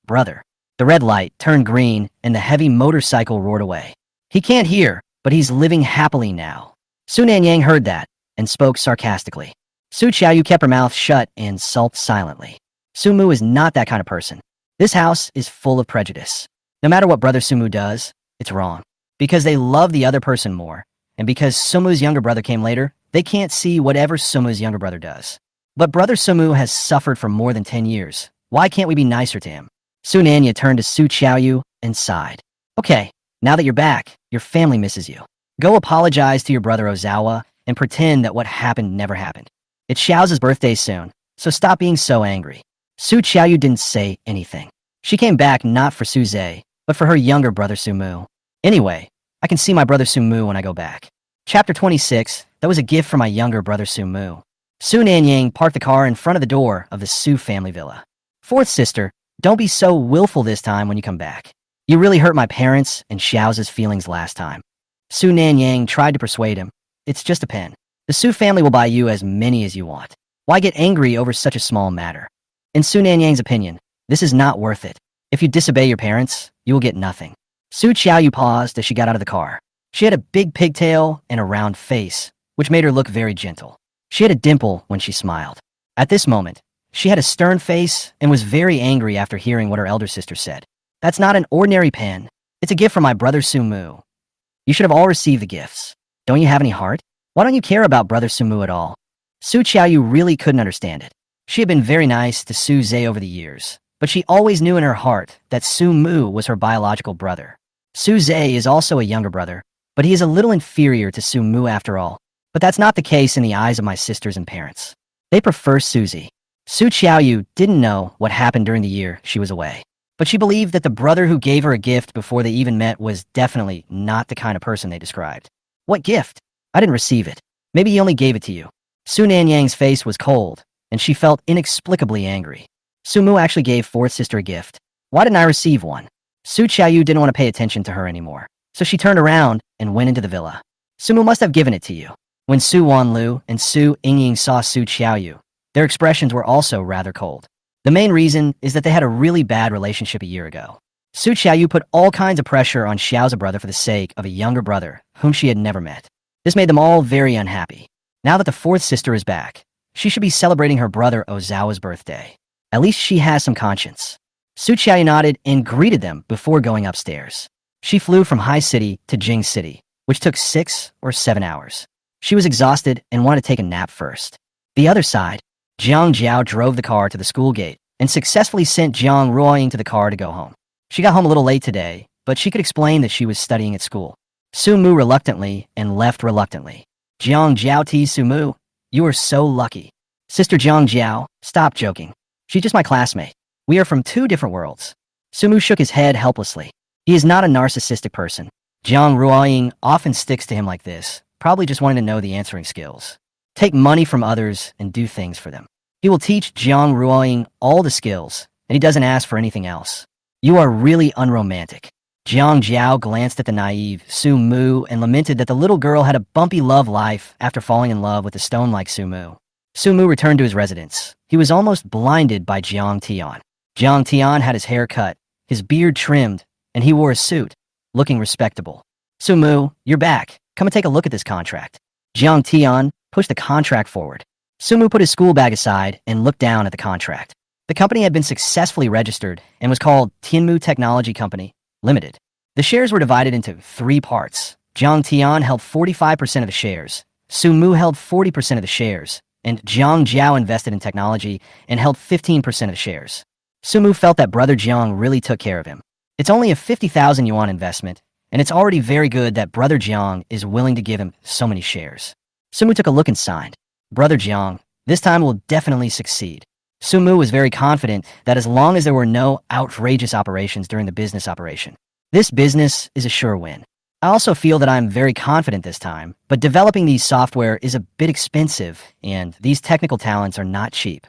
"Brother." The red light turned green, and the heavy motorcycle roared away. He can't hear, but he's living happily now. Su Nanyang heard that and spoke sarcastically. Su Xiaoyu kept her mouth shut and sulked silently. Su Mu is not that kind of person. This house is full of prejudice. No matter what brother Su Mu does, it's wrong. Because they love the other person more, and because Su Mu's younger brother came later, they can't see whatever Su Mu's younger brother does. But brother Su Mu has suffered for more than 10 years. Why can't we be nicer to him? Su Nanya turned to Su Xiaoyu and sighed. Okay, now that you're back, your family misses you. Go apologize to your brother Ozawa and pretend that what happened never happened. It's Xiao's birthday soon, so stop being so angry. Su Xiaoyu didn't say anything. She came back not for Su Zhe, but for her younger brother Su Mu. Anyway, I can see my brother Su Mu when I go back. Chapter 26, that was a gift from my younger brother Su Mu. Su Nanyang parked the car in front of the door of the Su family villa. Fourth sister, don't be so willful this time when you come back. You really hurt my parents and Xiao's feelings last time. Su Nanyang tried to persuade him. It's just a pen. The Su family will buy you as many as you want. Why get angry over such a small matter? In Su Nanyang's opinion, this is not worth it. If you disobey your parents, you will get nothing. Su Xiaoyu paused as she got out of the car. She had a big pigtail and a round face, which made her look very gentle. She had a dimple when she smiled. At this moment, she had a stern face and was very angry after hearing what her elder sister said. That's not an ordinary pen. It's a gift from my brother Su Mu. You should have all received the gifts. Don't you have any heart? Why don't you care about brother Su Mu at all? Su Xiaoyu really couldn't understand it. She had been very nice to Su Zhe over the years, but she always knew in her heart that Su Mu was her biological brother. Su Zhe is also a younger brother, but he is a little inferior to Su Mu after all. But that's not the case in the eyes of my sisters and parents. They prefer Suzy. Su Qiaoyu didn't know what happened during the year she was away, but she believed that the brother who gave her a gift before they even met was definitely not the kind of person they described. What gift? I didn't receive it. Maybe he only gave it to you. Su Nanyang's face was cold, and she felt inexplicably angry. Su Mu actually gave fourth sister a gift. Why didn't I receive one? Su Qiaoyu didn't want to pay attention to her anymore, so she turned around and went into the villa. Su Mu must have given it to you. When Su Wanlu and Su Yingying saw Su Qiaoyu, their expressions were also rather cold. The main reason is that they had a really bad relationship a year ago. Su Qiaoyu put all kinds of pressure on Xiao's brother for the sake of a younger brother whom she had never met. This made them all very unhappy. Now that the fourth sister is back, she should be celebrating her brother Ozawa's birthday. At least she has some conscience. Su Qiaoyu nodded and greeted them before going upstairs. She flew from High City to Jing City, which took 6 or 7 hours. She was exhausted and wanted to take a nap first. The other side, Jiang Jiao drove the car to the school gate and successfully sent Jiang Ruoying to the car to go home. She got home a little late today, but she could explain that she was studying at school. Su Mu reluctantly and left reluctantly. Jiang Jiao teased Su Mu, "You are so lucky." Sister Jiang Jiao, stop joking. She's just my classmate. We are from 2 different worlds. Su Mu shook his head helplessly. He is not a narcissistic person. Jiang Ruoying often sticks to him like this, probably just wanting to know the answering skills. Take money from others and do things for them. He will teach Jiang Ruoying all the skills, and he doesn't ask for anything else. You are really unromantic. Jiang Jiao glanced at the naive Su Mu and lamented that the little girl had a bumpy love life after falling in love with a stone like Su Mu. Su Mu returned to his residence. He was almost blinded by Jiang Tian. Jiang Tian had his hair cut, his beard trimmed, and he wore a suit, looking respectable. Su Mu, you're back. Come and take a look at this contract. Jiang Tian pushed the contract forward. Su Mu put his school bag aside and looked down at the contract. The company had been successfully registered and was called Tianmu Technology Company Limited. The shares were divided into 3 parts. Jiang Tian held 45% of the shares, Su Mu held 40% of the shares, and Jiang Jiao invested in technology and held 15% of the shares. Su Mu felt that brother Jiang really took care of him. It's only a 50,000 yuan investment, and it's already very good that brother Jiang is willing to give him so many shares. Su Mu took a look and signed. Brother Jiang, this time will definitely succeed. Su Mu was very confident that as long as there were no outrageous operations during the business operation, this business is a sure win. I also feel that I'm very confident this time, but developing these software is a bit expensive, and these technical talents are not cheap.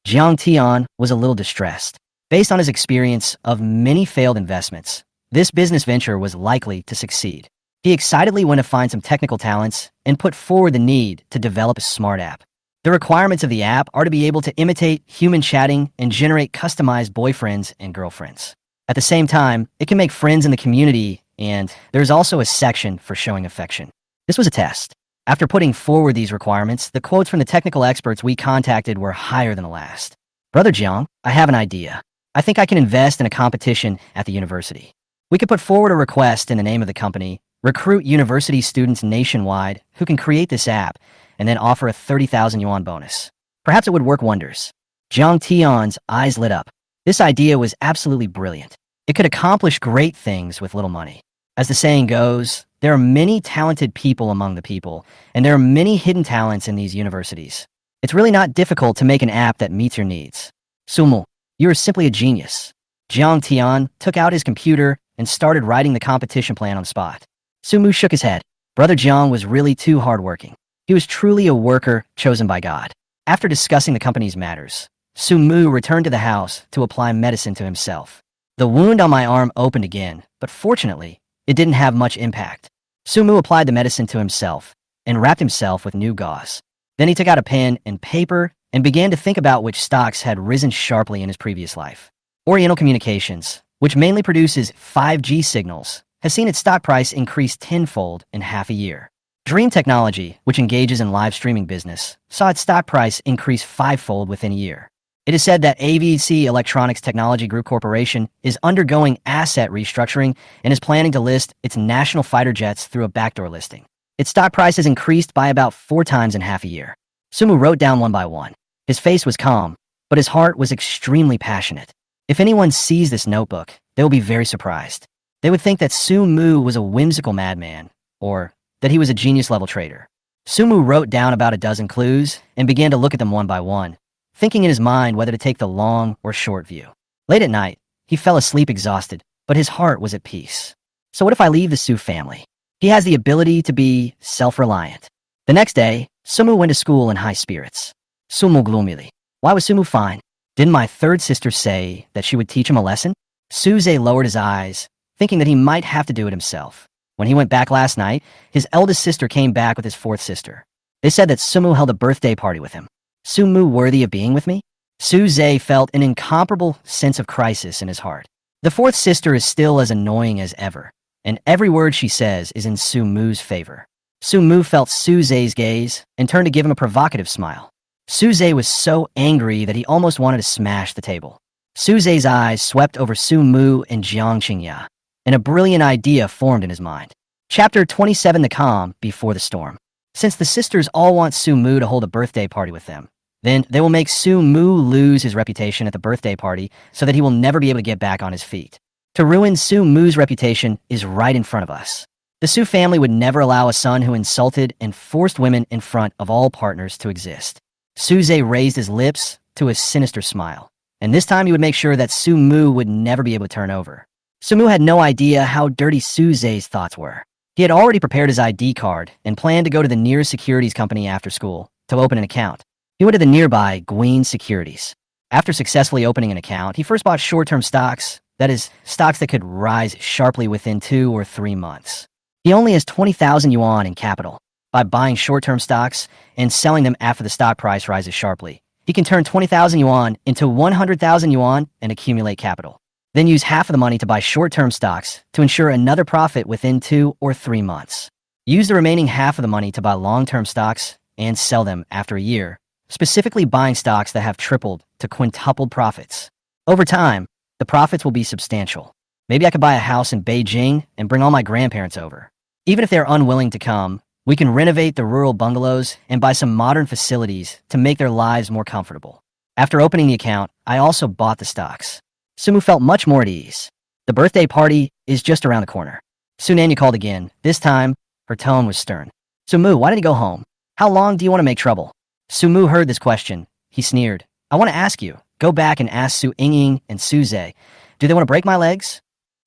Jiang Tian was a little distressed. Based on his experience of many failed investments, this business venture was likely to succeed. He excitedly went to find some technical talents and put forward the need to develop a smart app. The requirements of the app are to be able to imitate human chatting and generate customized boyfriends and girlfriends. At the same time, it can make friends in the community, and there's also a section for showing affection. This was a test. After putting forward these requirements, the quotes from the technical experts we contacted were higher than the last. Brother Jiang, I have an idea. I think I can invest in a competition at the university. We could put forward a request in the name of the company, recruit university students nationwide who can create this app, and then offer a 30,000 yuan bonus. Perhaps it would work wonders. Jiang Tian's eyes lit up. This idea was absolutely brilliant. It could accomplish great things with little money. As the saying goes, there are many talented people among the people, and there are many hidden talents in these universities. It's really not difficult to make an app that meets your needs. Su Mu, you are simply a genius. Jiang Tian took out his computer and started writing the competition plan on the spot. Su Mu shook his head. Brother Jiang was really too hardworking. He was truly a worker chosen by God. After discussing the company's matters, Su Mu returned to the house to apply medicine to himself. The wound on my arm opened again, but fortunately, it didn't have much impact. Su Mu applied the medicine to himself and wrapped himself with new gauze. Then he took out a pen and paper and began to think about which stocks had risen sharply in his previous life. Oriental Communications, which mainly produces 5G signals, has seen its stock price increase tenfold in half a year. Dream Technology, which engages in live streaming business, saw its stock price increase 5-fold within a year. It is said that AVC Electronics Technology Group Corporation is undergoing asset restructuring and is planning to list its national fighter jets through a backdoor listing. Its stock price has increased by about 4 times in half a year. Su Mu wrote down one by one. His face was calm, but his heart was extremely passionate. If anyone sees this notebook, they will be very surprised. They would think that Su Mu was a whimsical madman, or that he was a genius-level trader. Su Mu wrote down about a dozen clues and began to look at them one by one. thinking in his mind whether to take the long or short view. Late at night, he fell asleep exhausted, but his heart was at peace. So what if I leave the Su family? He has the ability to be self-reliant. The next day, Sumu went to school in high spirits. Sumu gloomily. Why was Sumu fine? Didn't my third sister say that she would teach him a lesson? Suze lowered his eyes, thinking that he might have to do it himself. When he went back last night, his eldest sister came back with his fourth sister. They said that Sumu held a birthday party with him. Sumu worthy of being with me? Suze felt an incomparable sense of crisis in his heart. The fourth sister is still as annoying as ever, and every word she says is in Sumu's favor. Sumu felt Suze's gaze and turned to give him a provocative smile. Suze was so angry that he almost wanted to smash the table. Suze's eyes swept over Sumu and Jiang Qingya, and a brilliant idea formed in his mind. Chapter 27: The Calm Before the Storm. Since the sisters all want Sumu to hold a birthday party with them, then they will make Sumu lose his reputation at the birthday party so that he will never be able to get back on his feet. To ruin Sumu's reputation is right in front of us. The Su family would never allow a son who insulted and forced women in front of all partners to exist. Suze raised his lips to a sinister smile, and this time he would make sure that Sumu would never be able to turn over. Sumu had no idea how dirty Suze's thoughts were. He had already prepared his ID card and planned to go to the nearest securities company after school to open an account. He went to the nearby Gween Securities. After successfully opening an account, he first bought short-term stocks, that is, stocks that could rise sharply within 2 or 3 months. He only has 20,000 yuan in capital. By buying short-term stocks and selling them after the stock price rises sharply, he can turn 20,000 yuan into 100,000 yuan and accumulate capital. Then use half of the money to buy short-term stocks to ensure another profit within 2 or 3 months. Use the remaining half of the money to buy long-term stocks and sell them after a year, specifically buying stocks that have tripled to quintupled profits. Over time, the profits will be substantial. Maybe I could buy a house in Beijing and bring all my grandparents over. Even if they're unwilling to come, we can renovate the rural bungalows and buy some modern facilities to make their lives more comfortable. After opening the account, I also bought the stocks. Sumu felt much more at ease. The birthday party is just around the corner. Sunanya called again. This time, her tone was stern. Sumu, why did he go home? How long do you want to make trouble? Sumu heard this question. He sneered. I want to ask you. Go back and ask Su Yingying and Suze. Do they want to break my legs?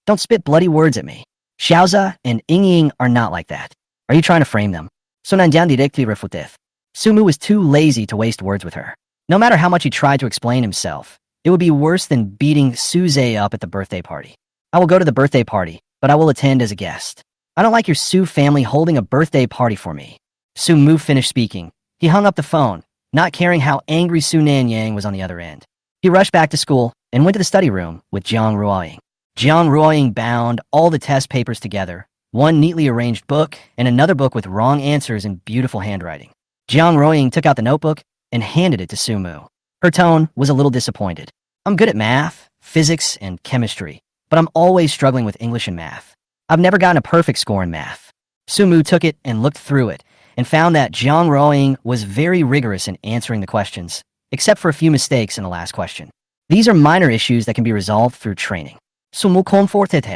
Don't spit bloody words at me. Xiaoza and Yingying are not like that. Are you trying to frame them? Sunanjian directly refuted. Sumu was too lazy to waste words with her. No matter how much he tried to explain himself, it would be worse than beating Suze up at the birthday party. I will go to the birthday party, but I will attend as a guest. I don't like your Su family holding a birthday party for me. Sumu finished speaking. He hung up the phone, not caring how angry Su Nanyang was on the other end. He rushed back to school and went to the study room with Jiang Ruoying. Jiang Ruoying bound all the test papers together, one neatly arranged book and another book with wrong answers in beautiful handwriting. Jiang Ruoying took out the notebook and handed it to Sumu. Her tone was a little disappointed. I'm good at math, physics, and chemistry, but I'm always struggling with English and math. I've never gotten a perfect score in math. Sumu took it and looked through it and found that Jiang Ruoying was very rigorous in answering the questions, except for a few mistakes in the last question. These are minor issues that can be resolved through training. Sumu conforted.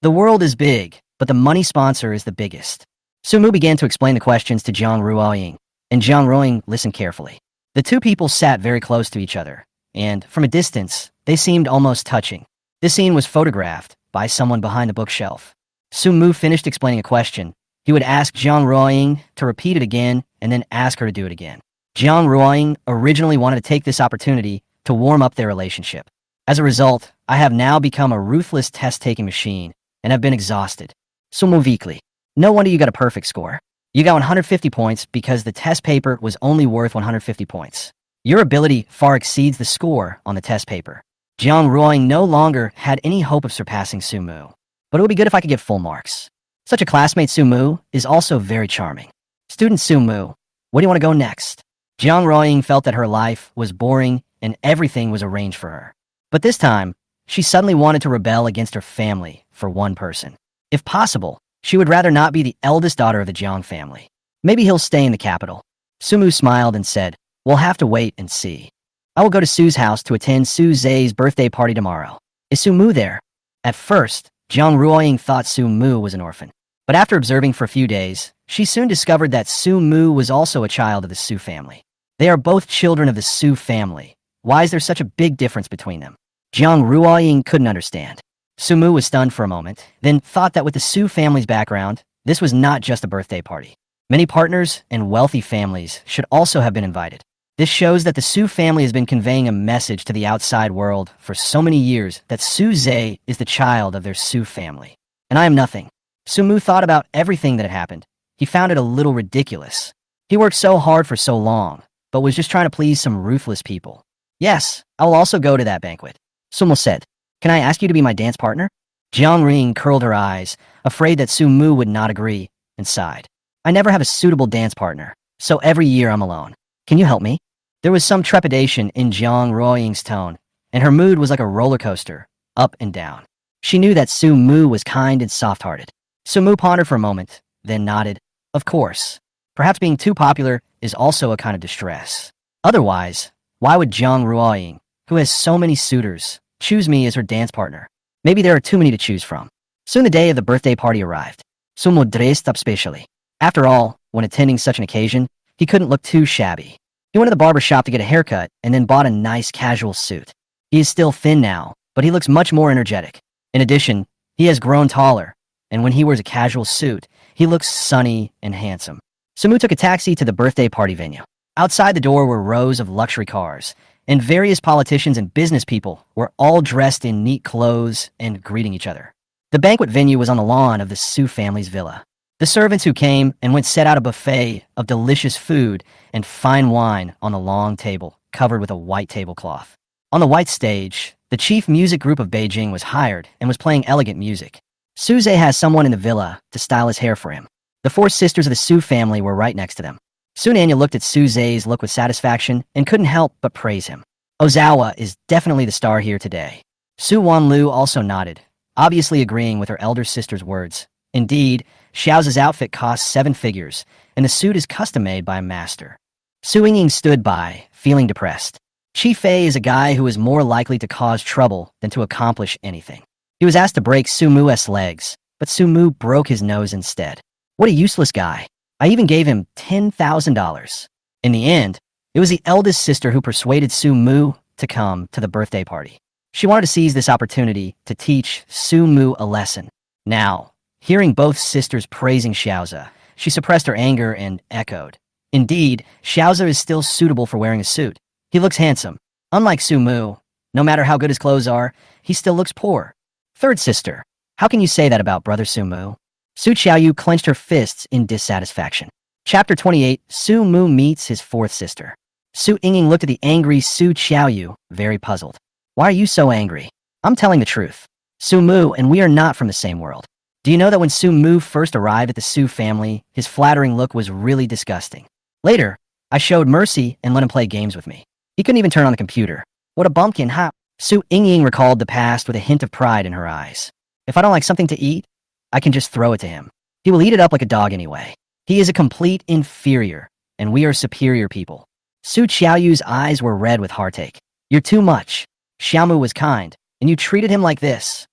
The world is big, but the money sponsor is the biggest. Sumu began to explain the questions to Jiang Ruoying, and Jiang Ruoying listened carefully. The two people sat very close to each other, and from a distance, they seemed almost touching. This scene was photographed by someone behind the bookshelf. Sumu finished explaining a question. He would ask Jiang Ruoying to repeat it again and then ask her to do it again. Jiang Ruoying originally wanted to take this opportunity to warm up their relationship. As a result, I have now become a ruthless test-taking machine and have been exhausted. Sumu weakly. No wonder you got a perfect score. You got 150 points because the test paper was only worth 150 points. Your ability far exceeds the score on the test paper. Jiang Ruoying no longer had any hope of surpassing Sumu, but it would be good if I could get full marks. Such a classmate Sumu is also very charming. Student Sumu, where do you want to go next? Jiang Ruoying felt that her life was boring and everything was arranged for her. But this time, she suddenly wanted to rebel against her family for one person. If possible, she would rather not be the eldest daughter of the Jiang family. Maybe he'll stay in the capital. Sumu smiled and said, we'll have to wait and see. I will go to Su's house to attend Suze's birthday party tomorrow. Is Sumu there? At first, Jiang Ruoying thought Sumu was an orphan. But after observing for a few days, she soon discovered that Sumu was also a child of the Su family. They are both children of the Su family. Why is there such a big difference between them? Jiang Ruoying couldn't understand. Su Mu was stunned for a moment, then thought that with the Su family's background, this was not just a birthday party. Many partners and wealthy families should also have been invited. This shows that the Su family has been conveying a message to the outside world for so many years that Su Zhe is the child of their Su family. And I am nothing. Su Mu thought about everything that had happened. He found it a little ridiculous. He worked so hard for so long, but was just trying to please some ruthless people. Yes, I will also go to that banquet. Su Mu said, "Can I ask you to be my dance partner?" Jiang Ring curled her eyes, afraid that Su Mu would not agree, and sighed. "I never have a suitable dance partner, so every year I'm alone. Can you help me?" There was some trepidation in Jiang Ruoying's tone, and her mood was like a roller coaster, up and down. She knew that Su Mu was kind and soft-hearted. Su Mu pondered for a moment, then nodded. Of course. Perhaps being too popular is also a kind of distress. Otherwise, why would Jiang Ruoying, who has so many suitors, choose me as her dance partner? Maybe there are too many to choose from. Soon the day of the birthday party arrived. Su Mu dressed up specially. After all, when attending such an occasion, he couldn't look too shabby. He went to the barber shop to get a haircut and then bought a nice casual suit. He is still thin now, but he looks much more energetic. In addition, he has grown taller, and when he wears a casual suit, he looks sunny and handsome. Su Mu took a taxi to the birthday party venue. Outside the door were rows of luxury cars, and various politicians and business people were all dressed in neat clothes and greeting each other. The banquet venue was on the lawn of the Su family's villa. The servants who came and went set out a buffet of delicious food and fine wine on a long table covered with a white tablecloth. On the white stage, the chief music group of Beijing was hired and was playing elegant music. Su Zhe has someone in the villa to style his hair for him. The four sisters of the Su family were right next to them. Soon Anya looked at Su Zhe's look with satisfaction and couldn't help but praise him. Ozawa is definitely the star here today. Su Wanlu also nodded, obviously agreeing with her elder sister's words. Indeed, Xiao's outfit costs 7 figures, and the suit is custom-made by a master. Su Yingying stood by, feeling depressed. Chi Fei is a guy who is more likely to cause trouble than to accomplish anything. He was asked to break Su Mu's legs, but Su Mu broke his nose instead. What a useless guy. I even gave him $10,000. In the end, it was the eldest sister who persuaded Su Mu to come to the birthday party. She wanted to seize this opportunity to teach Su Mu a lesson. Now, hearing both sisters praising Xiaoza, she suppressed her anger and echoed. Indeed, Xiaoza is still suitable for wearing a suit. He looks handsome. Unlike Su Mu, no matter how good his clothes are, he still looks poor. Third sister, how can you say that about brother Su Mu? Su Qiaoyu clenched her fists in dissatisfaction. Chapter 28, Su Mu meets his fourth sister. Su Yingying looked at the angry Su Qiaoyu, very puzzled. Why are you so angry? I'm telling the truth. Su Mu and we are not from the same world. Do you know that when Su Mu first arrived at the Su family, his flattering look was really disgusting? Later, I showed mercy and let him play games with me. He couldn't even turn on the computer. What a bumpkin, huh? Su Yingying recalled the past with a hint of pride in her eyes. If I don't like something to eat, I can just throw it to him. He will eat it up like a dog anyway. He is a complete inferior, and we are superior people. Su Qiaoyu's eyes were red with heartache. You're too much. Xiaomu was kind, and you treated him like this.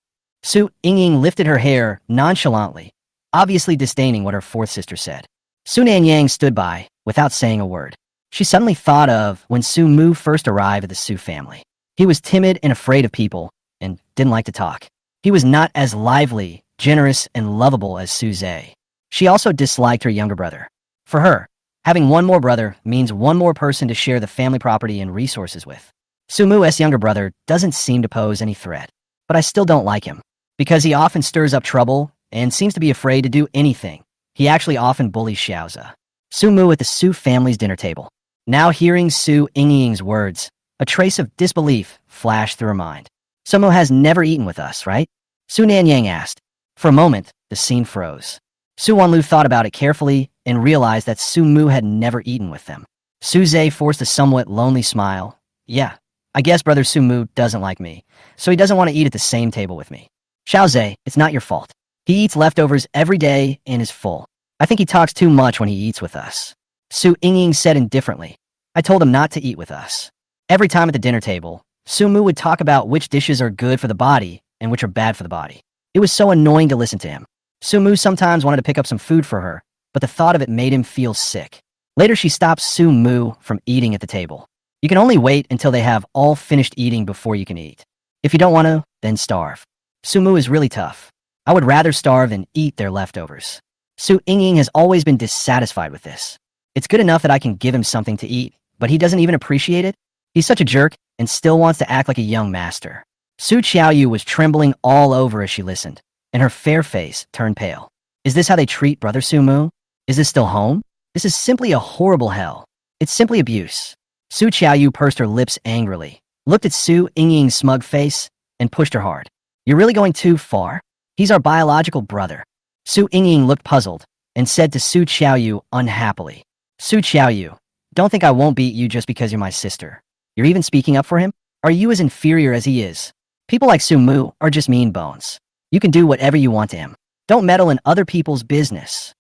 Su Yingying lifted her hair nonchalantly, obviously disdaining what her fourth sister said. Su Nanyang stood by, without saying a word. She suddenly thought of when Su Mu first arrived at the Su family. He was timid and afraid of people, and didn't like to talk. He was not as lively, generous, and lovable as Su Zhe. She also disliked her younger brother. For her, having one more brother means one more person to share the family property and resources with. Su Mu's younger brother doesn't seem to pose any threat, but I still don't like him, because he often stirs up trouble and seems to be afraid to do anything. He actually often bullies Xiaoza. Su Mu at the Su family's dinner table. Now hearing Su Yingying's words, a trace of disbelief flashed through her mind. Su Mu has never eaten with us, right? Su Nanyang asked. For a moment, the scene froze. Su Wanlu thought about it carefully and realized that Su Mu had never eaten with them. Su Zhe forced a somewhat lonely smile. Yeah, I guess brother Su Mu doesn't like me, so he doesn't want to eat at the same table with me. Xiao Zhe, it's not your fault. He eats leftovers every day and is full. I think he talks too much when he eats with us. Su Yingying said indifferently. I told him not to eat with us. Every time at the dinner table, Su Mu would talk about which dishes are good for the body and which are bad for the body. It was so annoying to listen to him. Su Mu sometimes wanted to pick up some food for her, but the thought of it made him feel sick. Later, she stops Su Mu from eating at the table. You can only wait until they have all finished eating before you can eat. If you don't want to, then starve. Su Mu is really tough. I would rather starve than eat their leftovers. Su Yingying has always been dissatisfied with this. It's good enough that I can give him something to eat, but he doesn't even appreciate it? He's such a jerk and still wants to act like a young master. Su Qiaoyu was trembling all over as she listened, and her fair face turned pale. Is this how they treat Brother Su Mu? Is this still home? This is simply a horrible hell. It's simply abuse. Su Qiaoyu pursed her lips angrily, looked at Su Yingying's smug face, and pushed her hard. You're really going too far? He's our biological brother. Su Yingying looked puzzled and said to Su Qiaoyu unhappily, Su Qiaoyu, don't think I won't beat you just because you're my sister. You're even speaking up for him? Are you as inferior as he is? People like Su Mu are just mean bones. You can do whatever you want to him. Don't meddle in other people's business.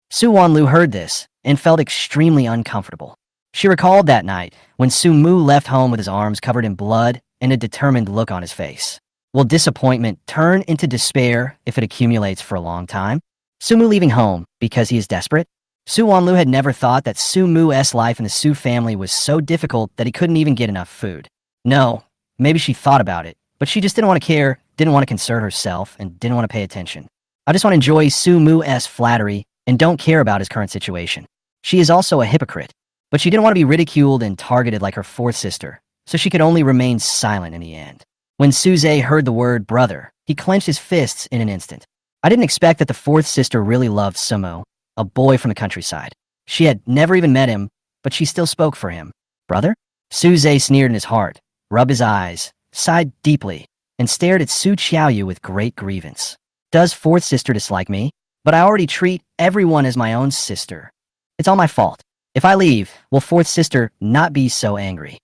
Su Wanlu heard this and felt extremely uncomfortable. She recalled that night when Su Mu left home with his arms covered in blood and a determined look on his face. Will disappointment turn into despair if it accumulates for a long time? Su Mu leaving home because he is desperate? Su Wanlu had never thought that Su Mu's life in the Su family was so difficult that he couldn't even get enough food. No, maybe she thought about it, but she just didn't want to care, didn't want to concern herself, and didn't want to pay attention. I just want to enjoy Su Mu's flattery and don't care about his current situation. She is also a hypocrite, but she didn't want to be ridiculed and targeted like her fourth sister, so she could only remain silent in the end. When Su Zhe heard the word brother, he clenched his fists in an instant. I didn't expect that the fourth sister really loved Sumo, a boy from the countryside. She had never even met him, but she still spoke for him. Brother? Su Zhe sneered in his heart, rubbed his eyes, sighed deeply, and stared at Su Qiaoyu with great grievance. Does fourth sister dislike me? But I already treat everyone as my own sister. It's all my fault. If I leave, will fourth sister not be so angry?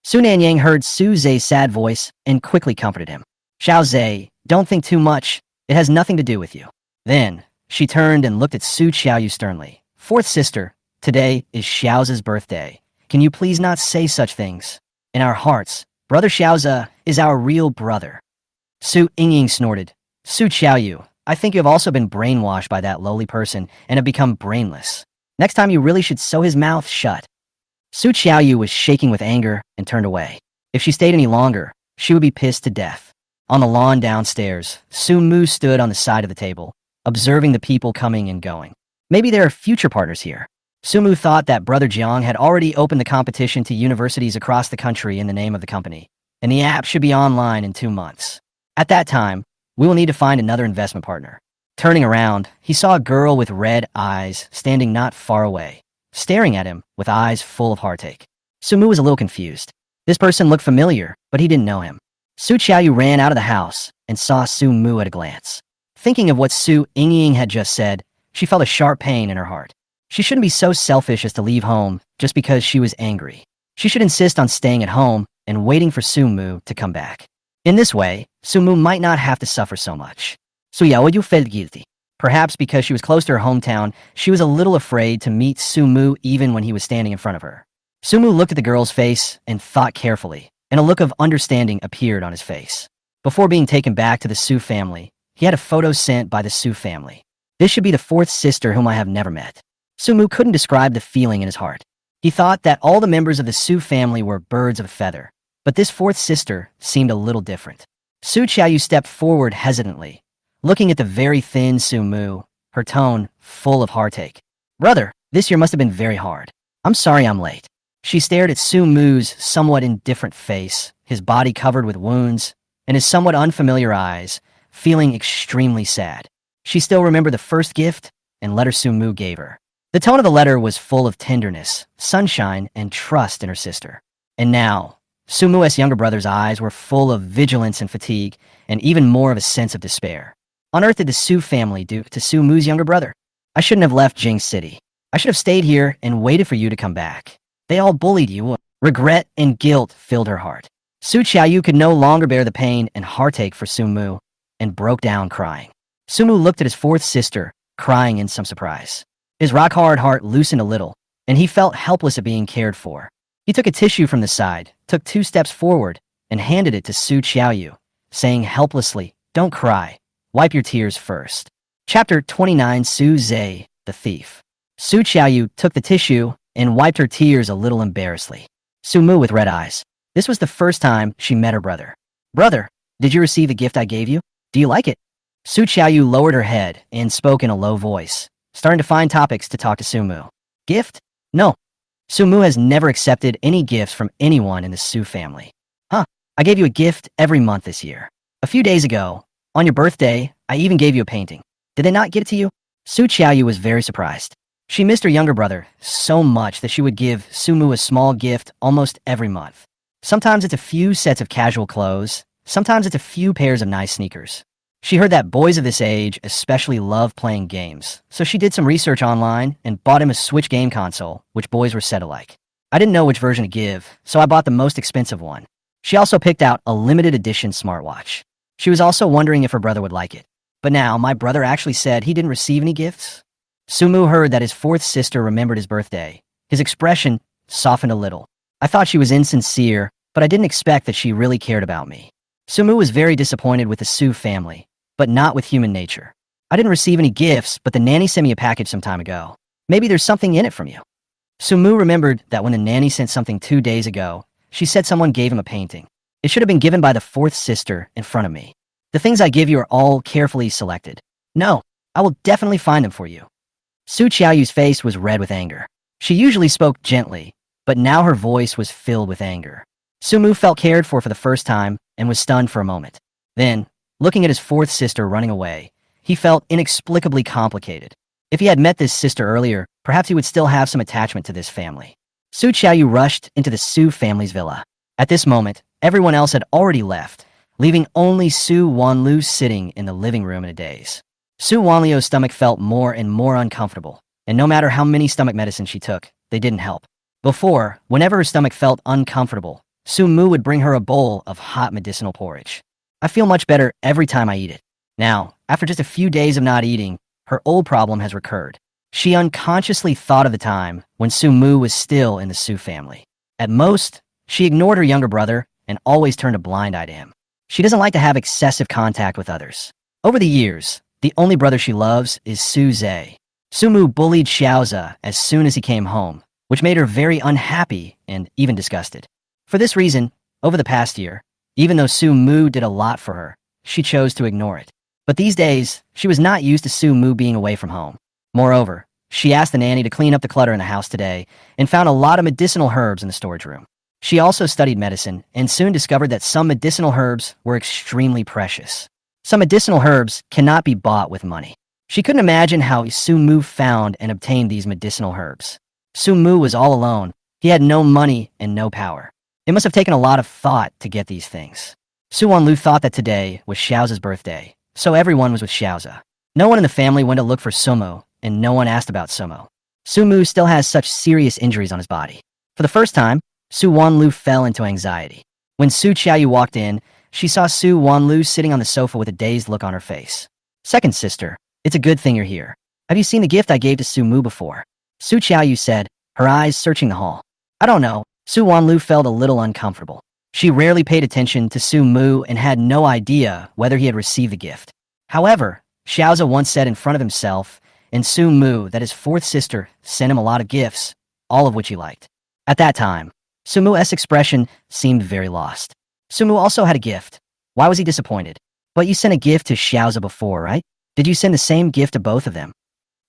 Su Nanyang heard Su Zhe's sad voice and quickly comforted him. Xiao Zhe, don't think too much. It has nothing to do with you. Then, she turned and looked at Su Qiaoyu sternly. Fourth sister, today is Xiao's birthday. Can you please not say such things? In our hearts, Brother Xiaoza is our real brother. Su Yingying snorted. Su Qiaoyu, I think you have also been brainwashed by that lowly person and have become brainless. Next time you really should sew his mouth shut. Su Qiaoyu was shaking with anger and turned away. If she stayed any longer, she would be pissed to death. On the lawn downstairs, Su Mu stood on the side of the table, observing the people coming and going. Maybe there are future partners here. Su Mu thought that Brother Jiang had already opened the competition to universities across the country in the name of the company, and the app should be online in 2 months. At that time, we will need to find another investment partner. Turning around, he saw a girl with red eyes standing not far away, staring at him with eyes full of heartache. Su Mu was a little confused. This person looked familiar, but he didn't know him. Su Qiaoyu ran out of the house and saw Su Mu at a glance. Thinking of what Su Yingying had just said, she felt a sharp pain in her heart. She shouldn't be so selfish as to leave home just because she was angry. She should insist on staying at home and waiting for Su Mu to come back. In this way, Su Mu might not have to suffer so much. Su Yaoyu felt guilty. Perhaps because she was close to her hometown, she was a little afraid to meet Su Mu even when he was standing in front of her. Su Mu looked at the girl's face and thought carefully, and a look of understanding appeared on his face. Before being taken back to the Su family, he had a photo sent by the Su family. This should be the fourth sister whom I have never met. Su Mu couldn't describe the feeling in his heart. He thought that all the members of the Su family were birds of a feather, but this fourth sister seemed a little different. Su Qiaoyu stepped forward hesitantly, looking at the very thin Su Mu, her tone full of heartache. Brother, this year must have been very hard. I'm sorry I'm late. She stared at Su Mu's somewhat indifferent face, his body covered with wounds, and his somewhat unfamiliar eyes, feeling extremely sad. She still remembered the first gift and letter Su Mu gave her. The tone of the letter was full of tenderness, sunshine, and trust in her sister. And now, Su Mu's younger brother's eyes were full of vigilance and fatigue, and even more of a sense of despair. On earth did the Su family do to Su Mu's younger brother? I shouldn't have left Jing City. I should have stayed here and waited for you to come back. They all bullied you. Regret and guilt filled her heart. Su Qiaoyu could no longer bear the pain and heartache for Su Mu, and broke down crying. Su Mu looked at his fourth sister, crying in some surprise. His rock-hard heart loosened a little, and he felt helpless at being cared for. He took a tissue from the side, took 2 steps forward, and handed it to Su Qiaoyu, saying helplessly, "Don't cry. Wipe your tears first." Chapter 29 Su Zhe, the Thief. Su Xiaoyu took the tissue and wiped her tears a little embarrassedly. Su Mu with red eyes. This was the first time she met her brother. Brother, did you receive the gift I gave you? Do you like it? Su Xiaoyu lowered her head and spoke in a low voice, starting to find topics to talk to Su Mu. Gift? No. Su Mu has never accepted any gifts from anyone in the Su family. Huh, I gave you a gift every month this year. A few days ago, on your birthday, I even gave you a painting. Did they not get it to you? Su Xiaoyu was very surprised. She missed her younger brother so much that she would give Su Mu a small gift almost every month. Sometimes it's a few sets of casual clothes, sometimes it's a few pairs of nice sneakers. She heard that boys of this age especially love playing games, so she did some research online and bought him a Switch game console, which boys were said alike. I didn't know which version to give, so I bought the most expensive one. She also picked out a limited edition smartwatch. She was also wondering if her brother would like it. But now, my brother actually said he didn't receive any gifts? Su Mu heard that his fourth sister remembered his birthday. His expression softened a little. I thought she was insincere, but I didn't expect that she really cared about me. Su Mu was very disappointed with the Su family, but not with human nature. I didn't receive any gifts, but the nanny sent me a package some time ago. Maybe there's something in it from you. Su Mu remembered that when the nanny sent something 2 days ago, she said someone gave him a painting. It should have been given by the fourth sister in front of me. The things I give you are all carefully selected. No, I will definitely find them for you. Su Qiaoyu's face was red with anger. She usually spoke gently, but now her voice was filled with anger. Su Mu felt cared for the first time and was stunned for a moment. Then, looking at his fourth sister running away, he felt inexplicably complicated. If he had met this sister earlier, perhaps he would still have some attachment to this family. Su Qiaoyu rushed into the Su family's villa. At this moment, everyone else had already left, leaving only Su Wanlu sitting in the living room in a daze. Su Wanliu's stomach felt more and more uncomfortable, and no matter how many stomach medicines she took, they didn't help. Before, whenever her stomach felt uncomfortable, Su Mu would bring her a bowl of hot medicinal porridge. I feel much better every time I eat it. Now, after just a few days of not eating, her old problem has recurred. She unconsciously thought of the time when Su Mu was still in the Su family. At most, she ignored her younger brother and always turned a blind eye to him. She doesn't like to have excessive contact with others. Over the years, the only brother she loves is Su Zhe. Su Mu bullied Xiaoze as soon as he came home, which made her very unhappy and even disgusted. For this reason, over the past year, even though Su Mu did a lot for her, she chose to ignore it. But these days, she was not used to Su Mu being away from home. Moreover, she asked the nanny to clean up the clutter in the house today and found a lot of medicinal herbs in the storage room. She also studied medicine and soon discovered that some medicinal herbs were extremely precious. Some medicinal herbs cannot be bought with money. She couldn't imagine how Su Mu found and obtained these medicinal herbs. Su Mu was all alone. He had no money and no power. It must have taken a lot of thought to get these things. Su Wanlu thought that today was Xiaoze's birthday, so everyone was with Xiaoze. No one in the family went to look for Sumo, and no one asked about Sumo. Su Mu still has such serious injuries on his body. For the first time, Su Wanlu fell into anxiety. When Su Qiaoyu walked in, she saw Su Wanlu sitting on the sofa with a dazed look on her face. Second sister, it's a good thing you're here. Have you seen the gift I gave to Su Mu before? Su Qiaoyu said, her eyes searching the hall. I don't know. Su Wanlu felt a little uncomfortable. She rarely paid attention to Su Mu and had no idea whether he had received the gift. However, Xiaoze once said in front of himself and Su Mu that his fourth sister sent him a lot of gifts, all of which he liked. At that time, Su Mu's expression seemed very lost. Su Mu also had a gift. Why was he disappointed? But you sent a gift to Xiaoze before, right? Did you send the same gift to both of them?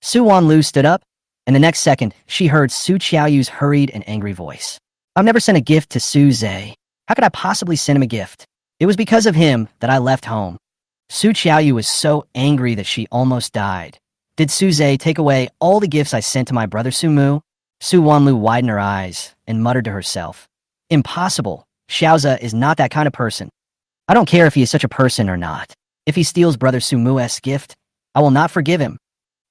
Su Wanlu stood up, and the next second, she heard Su Qiaoyu's hurried and angry voice. I've never sent a gift to Su Zhe. How could I possibly send him a gift? It was because of him that I left home. Su Qiaoyu was so angry that she almost died. Did Su Zhe take away all the gifts I sent to my brother Su Mu? Su Wanlu widened her eyes and muttered to herself. Impossible. Xiaoze is not that kind of person. I don't care if he is such a person or not. If he steals brother Su Mu's gift, I will not forgive him.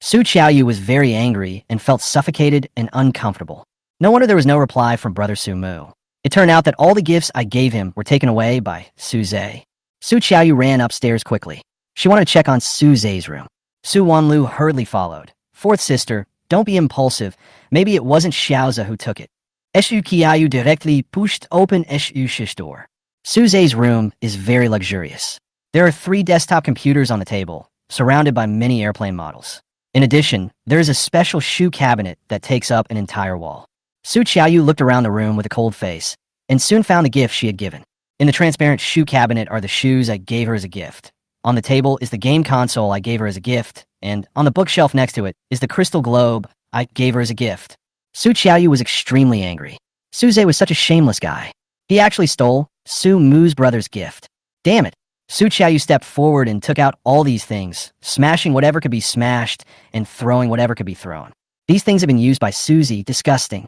Su Qiaoyu was very angry and felt suffocated and uncomfortable. No wonder there was no reply from brother Su Mu. It turned out that all the gifts I gave him were taken away by Su Zhe. Su Qiaoyu ran upstairs quickly. She wanted to check on Su Zhe's room. Su Wanlu hurriedly followed. Fourth sister, don't be impulsive. Maybe it wasn't Xiaoze who took it. Su Qiaoyu directly pushed open Su Shi's door. Su Zhe's room is very luxurious. There are 3 desktop computers on the table, surrounded by many airplane models. In addition, there is a special shoe cabinet that takes up an entire wall. Su Xiaoyu looked around the room with a cold face and soon found the gift she had given. In the transparent shoe cabinet are the shoes I gave her as a gift. On the table is the game console I gave her as a gift, and on the bookshelf next to it is the crystal globe I gave her as a gift. Su Xiaoyu was extremely angry. Su Zhe was such a shameless guy. He actually stole Su Mu's brother's gift. Damn it. Su Xiaoyu stepped forward and took out all these things, smashing whatever could be smashed and throwing whatever could be thrown. These things have been used by Suzy, disgusting.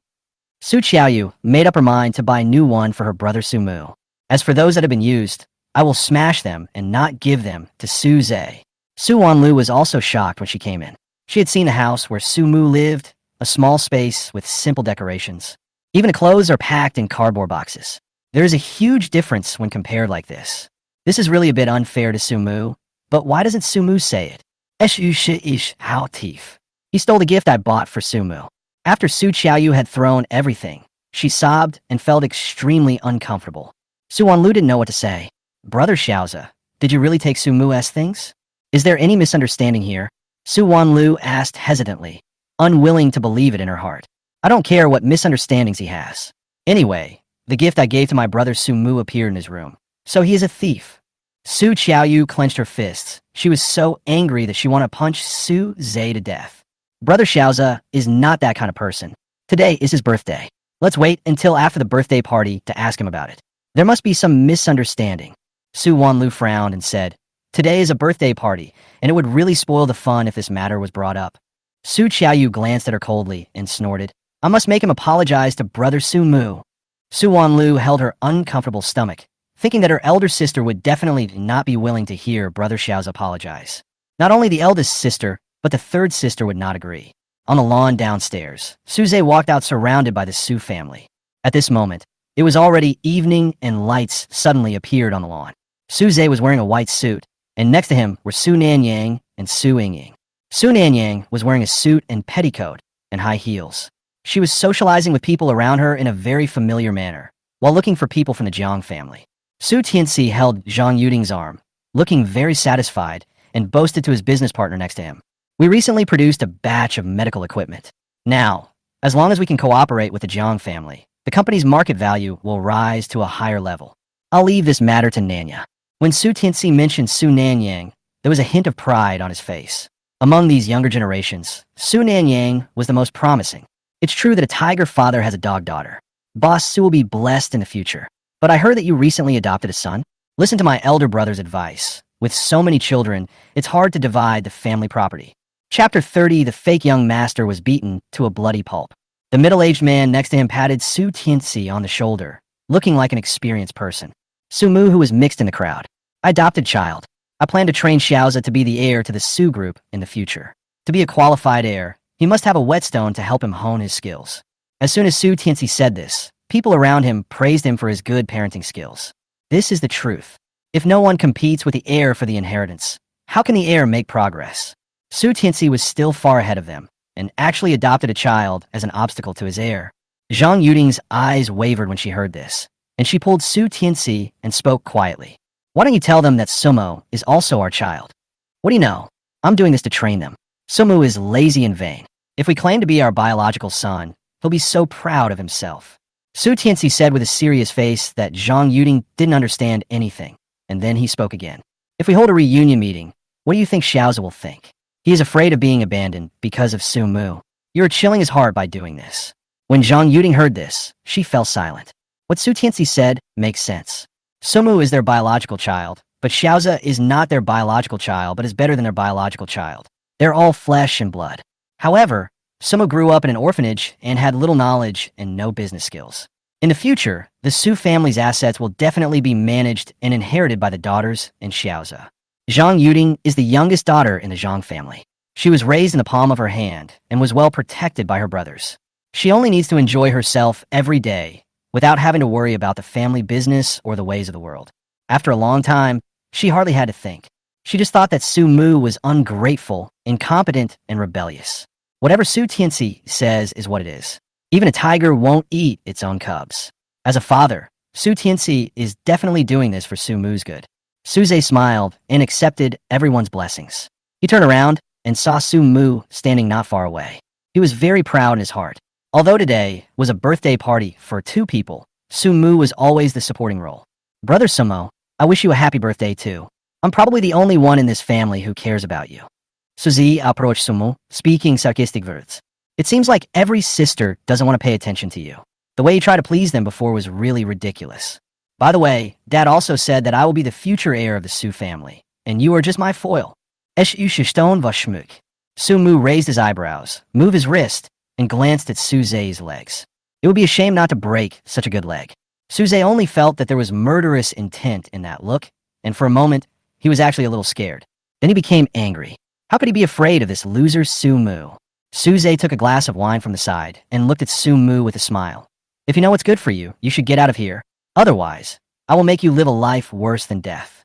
Su Xiaoyu made up her mind to buy a new one for her brother Su Mu. As for those that have been used, I will smash them and not give them to Su Zhe. Su Wanlu was also shocked when she came in. She had seen the house where Su Mu lived, a small space with simple decorations. Even the clothes are packed in cardboard boxes. There is a huge difference when compared like this. This is really a bit unfair to Su Mu, but why doesn't Su Mu say it? How thief. He stole the gift I bought for Su Mu. After Su Xiaoyu had thrown everything, she sobbed and felt extremely uncomfortable. Su Wanlu didn't know what to say. Brother Xiaoza, did you really take Su Mu's things? Is there any misunderstanding here? Su Wanlu asked hesitantly, unwilling to believe it in her heart. I don't care what misunderstandings he has. Anyway, the gift I gave to my brother Su Mu appeared in his room. So he is a thief. Su Xiaoyu clenched her fists. She was so angry that she wanted to punch Su Zhe to death. Brother Xiaoza is not that kind of person. Today is his birthday. Let's wait until after the birthday party to ask him about it. There must be some misunderstanding. Su Wanlu frowned and said, today is a birthday party, and it would really spoil the fun if this matter was brought up. Su Xiaoyu glanced at her coldly and snorted, I must make him apologize to brother Su Mu. Su Wanlu held her uncomfortable stomach, thinking that her elder sister would definitely not be willing to hear brother Xiao's apologize. Not only the eldest sister, but the third sister would not agree. On the lawn downstairs, Su Zhe walked out surrounded by the Su family. At this moment, it was already evening and lights suddenly appeared on the lawn. Su Zhe was wearing a white suit, and next to him were Su Nanyang and Su Yingying. Su Nanyang was wearing a suit and petticoat and high heels. She was socializing with people around her in a very familiar manner, while looking for people from the Jiang family. Su Tianxi held Zhang Yuding's arm, looking very satisfied, and boasted to his business partner next to him. We recently produced a batch of medical equipment. Now, as long as we can cooperate with the Jiang family, the company's market value will rise to a higher level. I'll leave this matter to Nanya. When Su Tianxi mentioned Su Nanyang, there was a hint of pride on his face. Among these younger generations, Su Nanyang was the most promising. It's true that a tiger father has a dog daughter. Boss Su will be blessed in the future. But I heard that you recently adopted a son. Listen to my elder brother's advice. With so many children, it's hard to divide the family property. Chapter 30, the fake young master was beaten to a bloody pulp. The middle-aged man next to him patted Su Tianxi on the shoulder, looking like an experienced person. Su Mu, who was mixed in the crowd. I adopted child. I plan to train Xiaoza to be the heir to the Su group in the future. To be a qualified heir, he must have a whetstone to help him hone his skills. As soon as Su Tianxi said this, people around him praised him for his good parenting skills. This is the truth. If no one competes with the heir for the inheritance, how can the heir make progress? Su Tianxi was still far ahead of them, and actually adopted a child as an obstacle to his heir. Zhang Yuding's eyes wavered when she heard this, and she pulled Su Tianxi and spoke quietly. Why don't you tell them that Sumo is also our child? What do you know? I'm doing this to train them. Sumu is lazy and vain. If we claim to be our biological son, he'll be so proud of himself. Su Tianxi said with a serious face that Zhang Yuding didn't understand anything, and then he spoke again. If we hold a reunion meeting, what do you think Xiaoza will think? He is afraid of being abandoned because of Su Mu. You're chilling his heart by doing this. When Zhang Yuding heard this, she fell silent. What Su Tianxi said makes sense. Sumu is their biological child, but Xiaoza is not their biological child, but is better than their biological child. They're all flesh and blood. However, Sumu grew up in an orphanage and had little knowledge and no business skills. In the future, the Su family's assets will definitely be managed and inherited by the daughters and Xiaoza. Zhang Yuding is the youngest daughter in the Zhang family. She was raised in the palm of her hand and was well protected by her brothers. She only needs to enjoy herself every day without having to worry about the family business or the ways of the world. After a long time, she hardly had to think. She just thought that Su Mu was ungrateful, incompetent, and rebellious. Whatever Su Tianxi says is what it is. Even a tiger won't eat its own cubs. As a father, Su Tianxi is definitely doing this for Su Mu's good. Su Zhe smiled and accepted everyone's blessings. He turned around and saw Su Mu standing not far away. He was very proud in his heart. Although today was a birthday party for 2 people, Su Mu was always the supporting role. Brother Sumo, I wish you a happy birthday too. I'm probably the only one in this family who cares about you. Suzy approached Sumo, speaking sarcastic words. It seems like every sister doesn't want to pay attention to you. The way you tried to please them before was really ridiculous. By the way, Dad also said that I will be the future heir of the Su family, and you are just my foil. Esh Ushishton Vashmuk. Su Mu raised his eyebrows, moved his wrist, and glanced at Suze's legs. It would be a shame not to break such a good leg. Suze only felt that there was murderous intent in that look, and for a moment, he was actually a little scared. Then he became angry. How could he be afraid of this loser Su Mu? Suze took a glass of wine from the side and looked at Su Mu with a smile. If you know what's good for you, you should get out of here. Otherwise, I will make you live a life worse than death.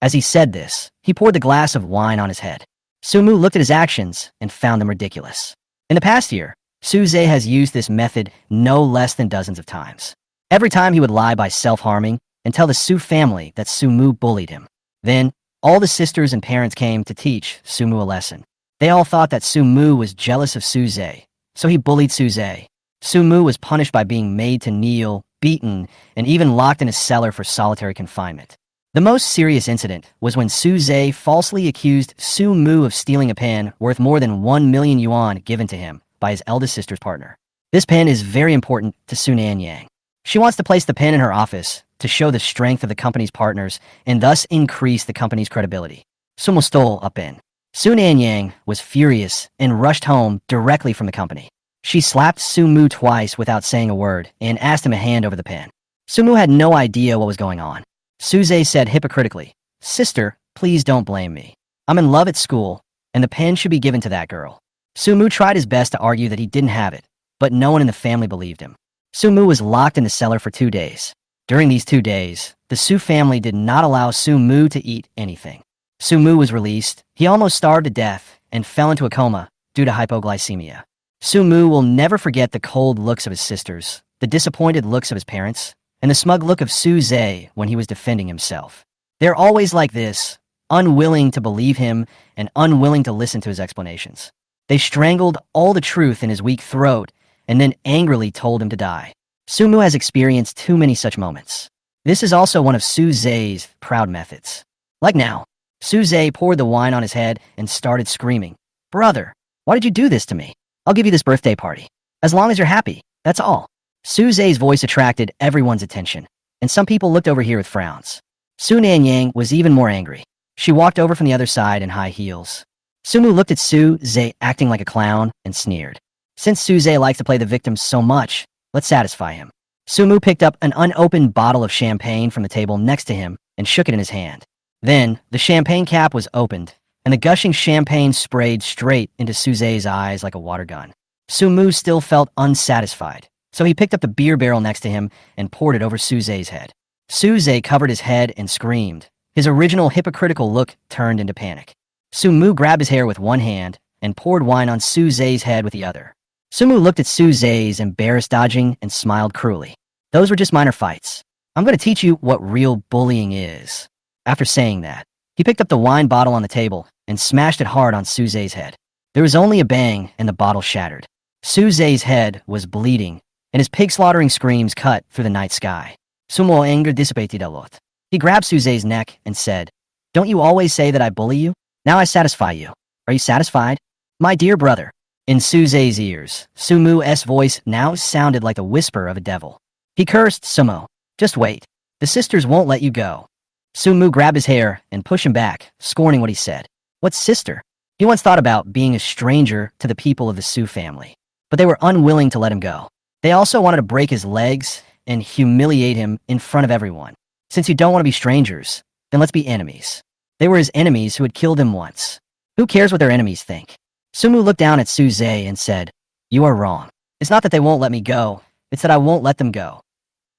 As he said this, he poured the glass of wine on his head. Su Mu looked at his actions and found them ridiculous. In the past year, Suze has used this method no less than dozens of times. Every time he would lie by self-harming and tell the Su family that Su Mu bullied him. Then, all the sisters and parents came to teach Su Mu a lesson. They all thought that Su Mu was jealous of Suze, so he bullied Suze. Su Mu was punished by being made to kneel, beaten, and even locked in a cellar for solitary confinement. The most serious incident was when Suze falsely accused Su Mu of stealing a pen worth more than 1 million yuan given to him by his eldest sister's partner. This pen is very important to Su Nanyang. She wants to place the pen in her office to show the strength of the company's partners and thus increase the company's credibility. Sumo stole a pen. Su Nanyang was furious and rushed home directly from the company. She slapped Su Mu twice without saying a word and asked him to hand over the pen. Su Mu had no idea what was going on. Suze said hypocritically, "Sister, please don't blame me. I'm in love at school, and the pen should be given to that girl." Su Mu tried his best to argue that he didn't have it, but no one in the family believed him. Su Mu was locked in the cellar for 2 days. During these 2 days, the Su family did not allow Su Mu to eat anything. Su Mu was released. He almost starved to death and fell into a coma due to hypoglycemia. Su Mu will never forget the cold looks of his sisters, the disappointed looks of his parents, and the smug look of Suze when he was defending himself. They're always like this, unwilling to believe him and unwilling to listen to his explanations. They strangled all the truth in his weak throat and then angrily told him to die. Su Mu has experienced too many such moments. This is also one of Suze's proud methods. Like now, Suze poured the wine on his head and started screaming, "Brother, why did you do this to me? I'll give you this birthday party. As long as you're happy, that's all." Suze's voice attracted everyone's attention, and some people looked over here with frowns. Su Nanyang was even more angry. She walked over from the other side in high heels. Su Mu looked at Suze acting like a clown and sneered. Since Suze likes to play the victim so much, let's satisfy him. Su Mu picked up an unopened bottle of champagne from the table next to him and shook it in his hand. Then, the champagne cap was opened, and the gushing champagne sprayed straight into Suze's eyes like a water gun. Su Mu still felt unsatisfied, so he picked up the beer barrel next to him and poured it over Suze's head. Suze covered his head and screamed. His original hypocritical look turned into panic. Su Mu grabbed his hair with one hand and poured wine on Suze's head with the other. Su Mu looked at Suze's embarrassed dodging and smiled cruelly. "Those were just minor fights. I'm going to teach you what real bullying is." After saying that, he picked up the wine bottle on the table and smashed it hard on Suze's head. There was only a bang and the bottle shattered. Suze's head was bleeding, and his pig-slaughtering screams cut through the night sky. Sumo anger dissipated a lot. He grabbed Suze's neck and said, "Don't you always say that I bully you? Now I satisfy you. Are you satisfied? My dear brother." In Suze's ears, Su Mu's voice now sounded like the whisper of a devil. He cursed Sumo. "Just wait. The sisters won't let you go." Su Mu grabbed his hair and pushed him back, scorning what he said. What sister? He once thought about being a stranger to the people of the Su family, but they were unwilling to let him go. They also wanted to break his legs and humiliate him in front of everyone. Since you don't want to be strangers, then let's be enemies. They were his enemies who had killed him once. Who cares what their enemies think? Su Mu looked down at Suze and said, "You are wrong. It's not that they won't let me go, it's that I won't let them go."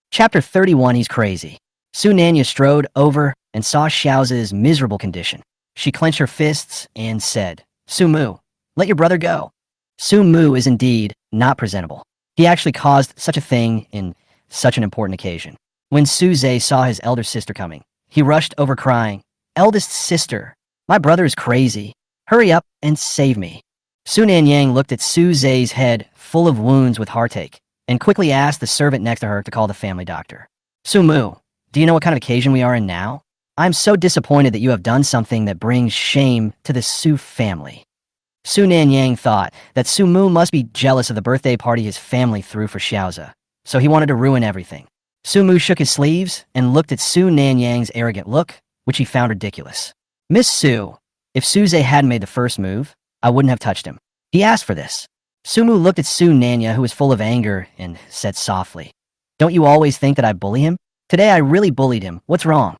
Chapter 31. He's crazy. Su Nanya strode over and saw Xiaozi's miserable condition. She clenched her fists and said, "Su Mu, let your brother go." Su Mu is indeed not presentable. He actually caused such a thing in such an important occasion. When Suze saw his elder sister coming, he rushed over crying, "Eldest sister, my brother is crazy. Hurry up and save me. Su Nanyang looked at Su Zai's head full of wounds with heartache and quickly asked the servant next to her to call the family doctor. Su Mu, do you know what kind of occasion we are in now? I'm so disappointed that you have done something that brings shame to the Su family. Su Nanyang thought that Su Mu must be jealous of the birthday party his family threw for Xiaoza, so he wanted to ruin everything. Su Mu shook his sleeves and looked at Su Nanyang's arrogant look, which he found ridiculous. Miss Su, if Su Zai hadn't made the first move, I wouldn't have touched him. He asked for this. Su Mu looked at Su Nanya, who was full of anger, and said softly, Don't you always think that I bully him? Today I really bullied him. What's wrong?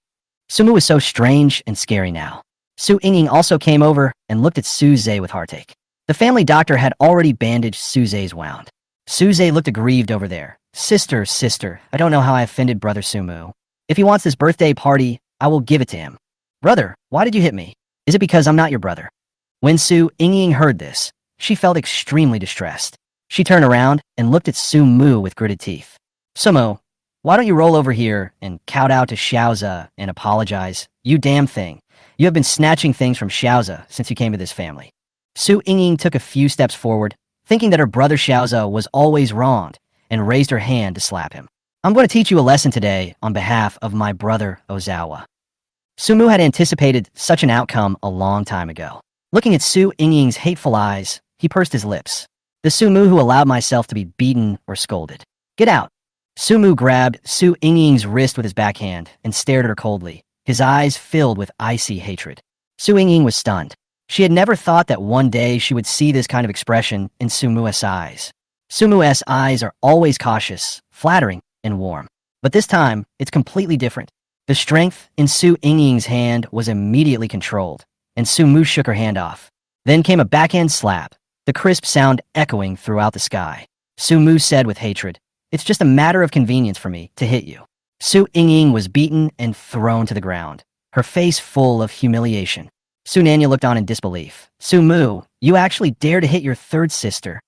Su Mu was so strange and scary now. Su Yingying also came over and looked at Su Zai with heartache. The family doctor had already bandaged Su Zai's wound. Su Zai looked aggrieved over there. Sister, I don't know how I offended Brother Su Mu. If he wants this birthday party, I will give it to him. Brother, why did you hit me? Is it because I'm not your brother? When Su Yingying heard this, she felt extremely distressed. She turned around and looked at Su Mu with gritted teeth. Su Mu, why don't you roll over here and kowtow to Xiaoza and apologize? You damn thing. You have been snatching things from Xiaoza since you came to this family. Su Yingying took a few steps forward, thinking that her brother Xiaoza was always wronged, and raised her hand to slap him. I'm going to teach you a lesson today on behalf of my brother Ozawa. Su Mu had anticipated such an outcome a long time ago. Looking at Su Yingying's hateful eyes, he pursed his lips. The Su Mu who allowed myself to be beaten or scolded. Get out. Su Mu grabbed Su Yingying's wrist with his backhand and stared at her coldly, his eyes filled with icy hatred. Su Yingying was stunned. She had never thought that one day she would see this kind of expression in Su Mu's eyes. Su Mu's eyes are always cautious, flattering, and warm. But this time, it's completely different. The strength in Su Yingying's hand was immediately controlled, and Su Mu shook her hand off. Then came a backhand slap, the crisp sound echoing throughout the sky. Su Mu said with hatred, It's just a matter of convenience for me to hit you. Su Yingying was beaten and thrown to the ground, her face full of humiliation. Su Nanya looked on in disbelief. Su Mu, you actually dare to hit your third sister.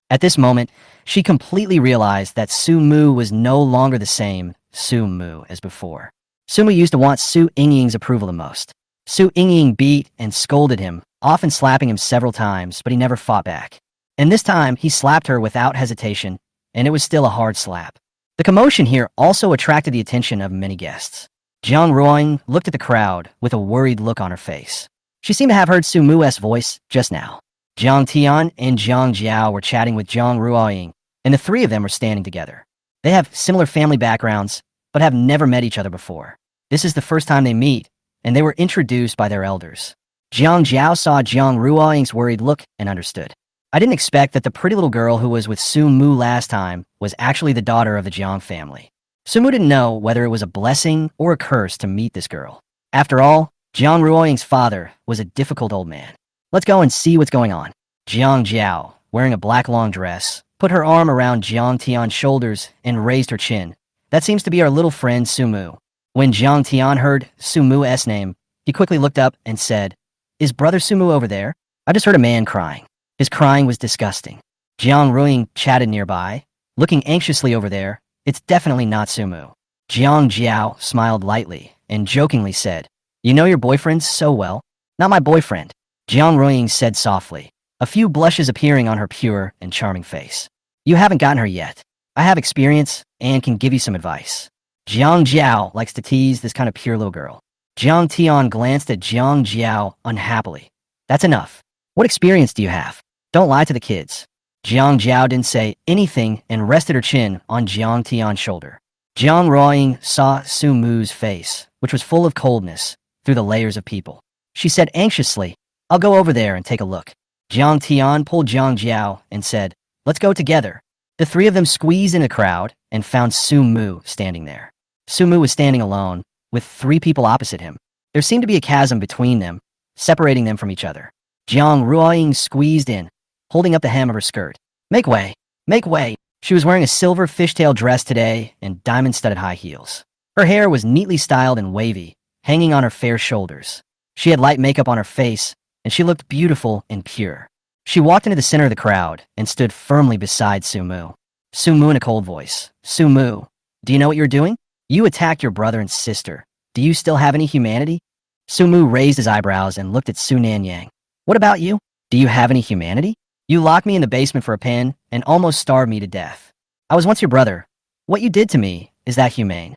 At this moment, she completely realized that Su Mu was no longer the same Su Mu as before. Su Mu used to want Su Yingying's approval the most. Su Yingying beat and scolded him, often slapping him several times, but he never fought back. And this time, he slapped her without hesitation, and it was still a hard slap. The commotion here also attracted the attention of many guests. Jiang Ruoying looked at the crowd with a worried look on her face. She seemed to have heard Su Mu's voice just now. Jiang Tian and Jiang Jiao were chatting with Jiang Ruoying, and the three of them were standing together. They have similar family backgrounds, but have never met each other before. This is the first time they meet, and they were introduced by their elders. Jiang Jiao saw Jiang Ruoying's worried look and understood. I didn't expect that the pretty little girl who was with Su Mu last time was actually the daughter of the Jiang family. Su Mu didn't know whether it was a blessing or a curse to meet this girl. After all, Jiang Ruoying's father was a difficult old man. Let's go and see what's going on. Jiang Jiao, wearing a black long dress, put her arm around Jiang Tian's shoulders and raised her chin. That seems to be our little friend Su Mu. When Jiang Tian heard Su Mu's name, he quickly looked up and said, Is brother Su Mu over there? I just heard a man crying. His crying was disgusting. Jiang Ruoying chatted nearby, looking anxiously over there. It's definitely not Su Mu. Jiang Jiao smiled lightly and jokingly said, You know your boyfriend so well? Not my boyfriend. Jiang Ruoying said softly, a few blushes appearing on her pure and charming face. You haven't gotten her yet. I have experience and can give you some advice. Jiang Jiao likes to tease this kind of pure little girl. Jiang Tian glanced at Jiang Jiao unhappily. That's enough. What experience do you have? Don't lie to the kids. Jiang Jiao didn't say anything and rested her chin on Jiang Tian's shoulder. Jiang Ruoying saw Su Mu's face, which was full of coldness, through the layers of people. She said anxiously, I'll go over there and take a look. Jiang Tian pulled Jiang Jiao and said, Let's go together. The three of them squeezed in a crowd and found Su Mu standing there. Su Mu was standing alone, with three people opposite him. There seemed to be a chasm between them, separating them from each other. Jiang Ruoying squeezed in, holding up the hem of her skirt. Make way! Make way! She was wearing a silver fishtail dress today and diamond-studded high heels. Her hair was neatly styled and wavy, hanging on her fair shoulders. She had light makeup on her face, and she looked beautiful and pure. She walked into the center of the crowd and stood firmly beside Su Mu. Su Mu in a cold voice. Su Mu, do you know what you're doing? You attacked your brother and sister. Do you still have any humanity? Su Mu raised his eyebrows and looked at Su Nanyang. What about you? Do you have any humanity? You locked me in the basement for a pen and almost starved me to death. I was once your brother. What you did to me, is that humane?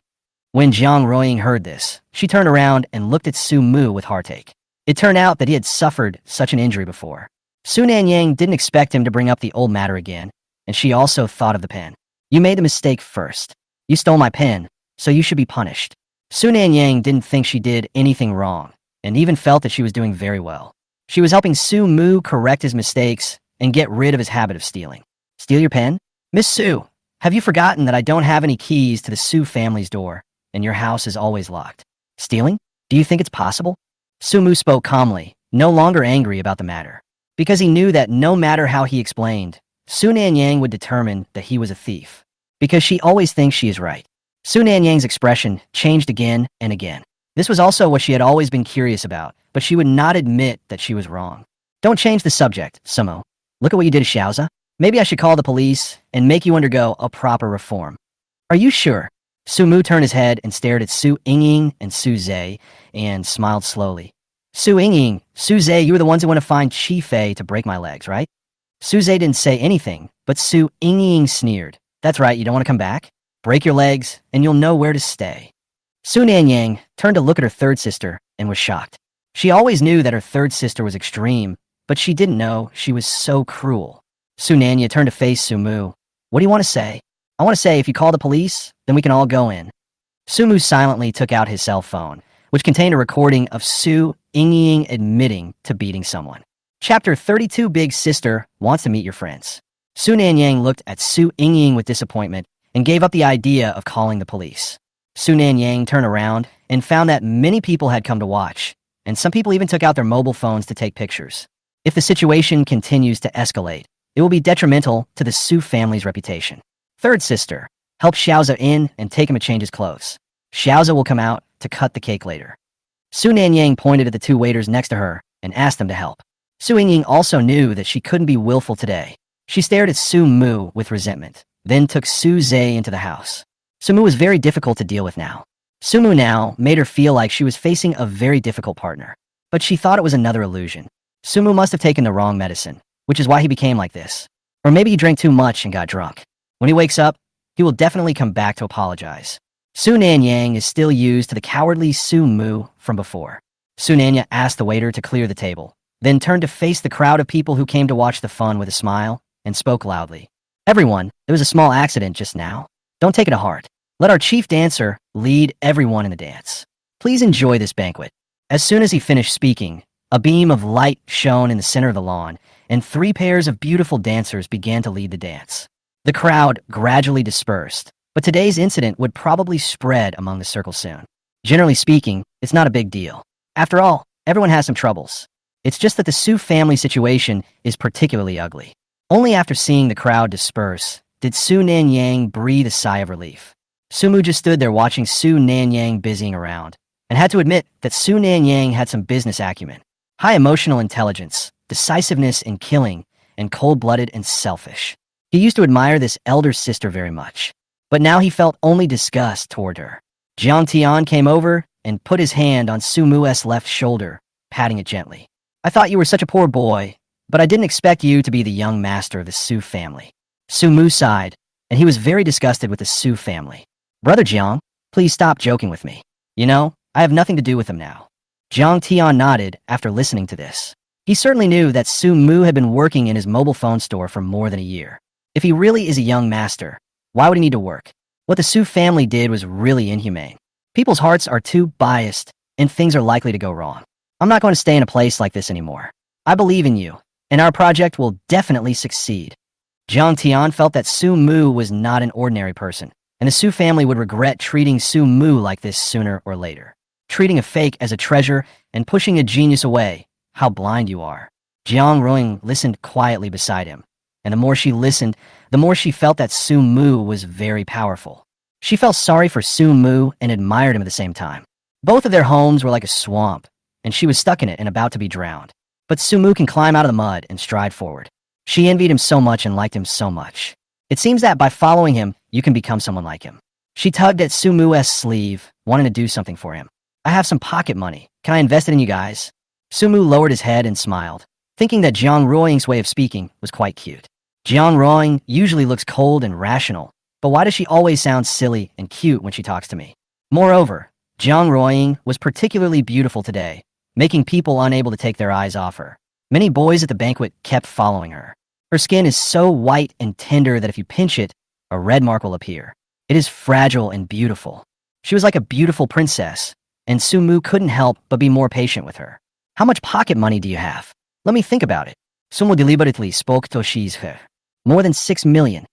When Jiang Ruoying heard this, she turned around and looked at Su Mu with heartache. It turned out that he had suffered such an injury before. Su Nanyang didn't expect him to bring up the old matter again, and she also thought of the pen. You made the mistake first. You stole my pen, so you should be punished. Su Nanyang didn't think she did anything wrong, and even felt that she was doing very well. She was helping Su Mu correct his mistakes and get rid of his habit of stealing. Steal your pen? Miss Su, have you forgotten that I don't have any keys to the Su family's door, and your house is always locked? Stealing? Do you think it's possible? Su Mu spoke calmly, no longer angry about the matter, because he knew that no matter how he explained, Su Nanyang would determine that he was a thief, because she always thinks she is right. Su Nanyang's expression changed again and again. This was also what she had always been curious about, but she would not admit that she was wrong. Don't change the subject, Sumo. Look at what you did to Xiaoza. Maybe I should call the police and make you undergo a proper reform. Are you sure? Su Mu turned his head and stared at Su Yingying and Su Zhe and smiled slowly. Su Yingying, Su Zhe, you were the ones who want to find Chi Fei to break my legs, right? Su Zhe didn't say anything, but Su Yingying sneered. That's right, you don't want to come back? Break your legs, and you'll know where to stay. Su Nanyang turned to look at her third sister and was shocked. She always knew that her third sister was extreme, but she didn't know she was so cruel. Su Nanya turned to face Su Mu. What do you want to say? I want to say if you call the police, then we can all go in. Su Mu silently took out his cell phone, which contained a recording of Su Yingying admitting to beating someone. Chapter 32 Big Sister Wants to Meet Your Friends. Su Nanyang looked at Su Yingying with disappointment and gave up the idea of calling the police. Su Nanyang turned around and found that many people had come to watch, and some people even took out their mobile phones to take pictures. If the situation continues to escalate, it will be detrimental to the Su family's reputation. Third sister, help Xiaoza in and take him to change his clothes. Xiaoza will come out to cut the cake later. Su Nanyang pointed at the two waiters next to her and asked them to help. Su Yingying also knew that she couldn't be willful today. She stared at Su Mu with resentment, then took Su Zhe into the house. Su Mu was very difficult to deal with now. Su Mu now made her feel like she was facing a very difficult partner, but she thought it was another illusion. Su Mu must have taken the wrong medicine, which is why he became like this. Or maybe he drank too much and got drunk. When he wakes up, he will definitely come back to apologize. Su Nanyang is still used to the cowardly Su Mu from before. Su Nanya asked the waiter to clear the table, then turned to face the crowd of people who came to watch the fun with a smile and spoke loudly. Everyone, there was a small accident just now. Don't take it to heart. Let our chief dancer lead everyone in the dance. Please enjoy this banquet. As soon as he finished speaking, a beam of light shone in the center of the lawn, and 3 pairs of beautiful dancers began to lead the dance. The crowd gradually dispersed, but today's incident would probably spread among the circle soon. Generally speaking, it's not a big deal. After all, everyone has some troubles. It's just that the Su family situation is particularly ugly. Only after seeing the crowd disperse did Su Nanyang breathe a sigh of relief. Su Mu just stood there watching Su Nanyang busying around, and had to admit that Su Nanyang had some business acumen, high emotional intelligence, decisiveness in killing, and cold-blooded and selfish. He used to admire this elder sister very much, but now he felt only disgust toward her. Jiang Tian came over and put his hand on Su Mu's left shoulder, patting it gently. I thought you were such a poor boy, but I didn't expect you to be the young master of the Su family. Su Mu sighed, and he was very disgusted with the Su family. Brother Jiang, please stop joking with me. You know, I have nothing to do with them now. Jiang Tian nodded after listening to this. He certainly knew that Su Mu had been working in his mobile phone store for more than a year. If he really is a young master, why would he need to work? What the Su family did was really inhumane. People's hearts are too biased, and things are likely to go wrong. I'm not going to stay in a place like this anymore. I believe in you, and our project will definitely succeed. Jiang Tian felt that Su Mu was not an ordinary person, and the Su family would regret treating Su Mu like this sooner or later. Treating a fake as a treasure and pushing a genius away. How blind you are. Jiang Ruoying listened quietly beside him, and the more she listened, the more she felt that Su Mu was very powerful. She felt sorry for Su Mu and admired him at the same time. Both of their homes were like a swamp, and she was stuck in it and about to be drowned. But Su Mu can climb out of the mud and stride forward. She envied him so much and liked him so much. It seems that by following him, you can become someone like him. She tugged at Su Mu's sleeve, wanting to do something for him. I have some pocket money. Can I invest it in you guys? Su Mu lowered his head and smiled. thinking that Jiang Ruoying's way of speaking was quite cute. Jiang Ruoying usually looks cold and rational, but why does she always sound silly and cute when she talks to me? Moreover, Jiang Ruoying was particularly beautiful today, making people unable to take their eyes off her. Many boys at the banquet kept following her. Her skin is so white and tender that if you pinch it, a red mark will appear. It is fragile and beautiful. She was like a beautiful princess, and Sumu couldn't help but be more patient with her. How much pocket money do you have? Let me think about it. Sumu deliberately spoke to Shi's her. More than 6 million.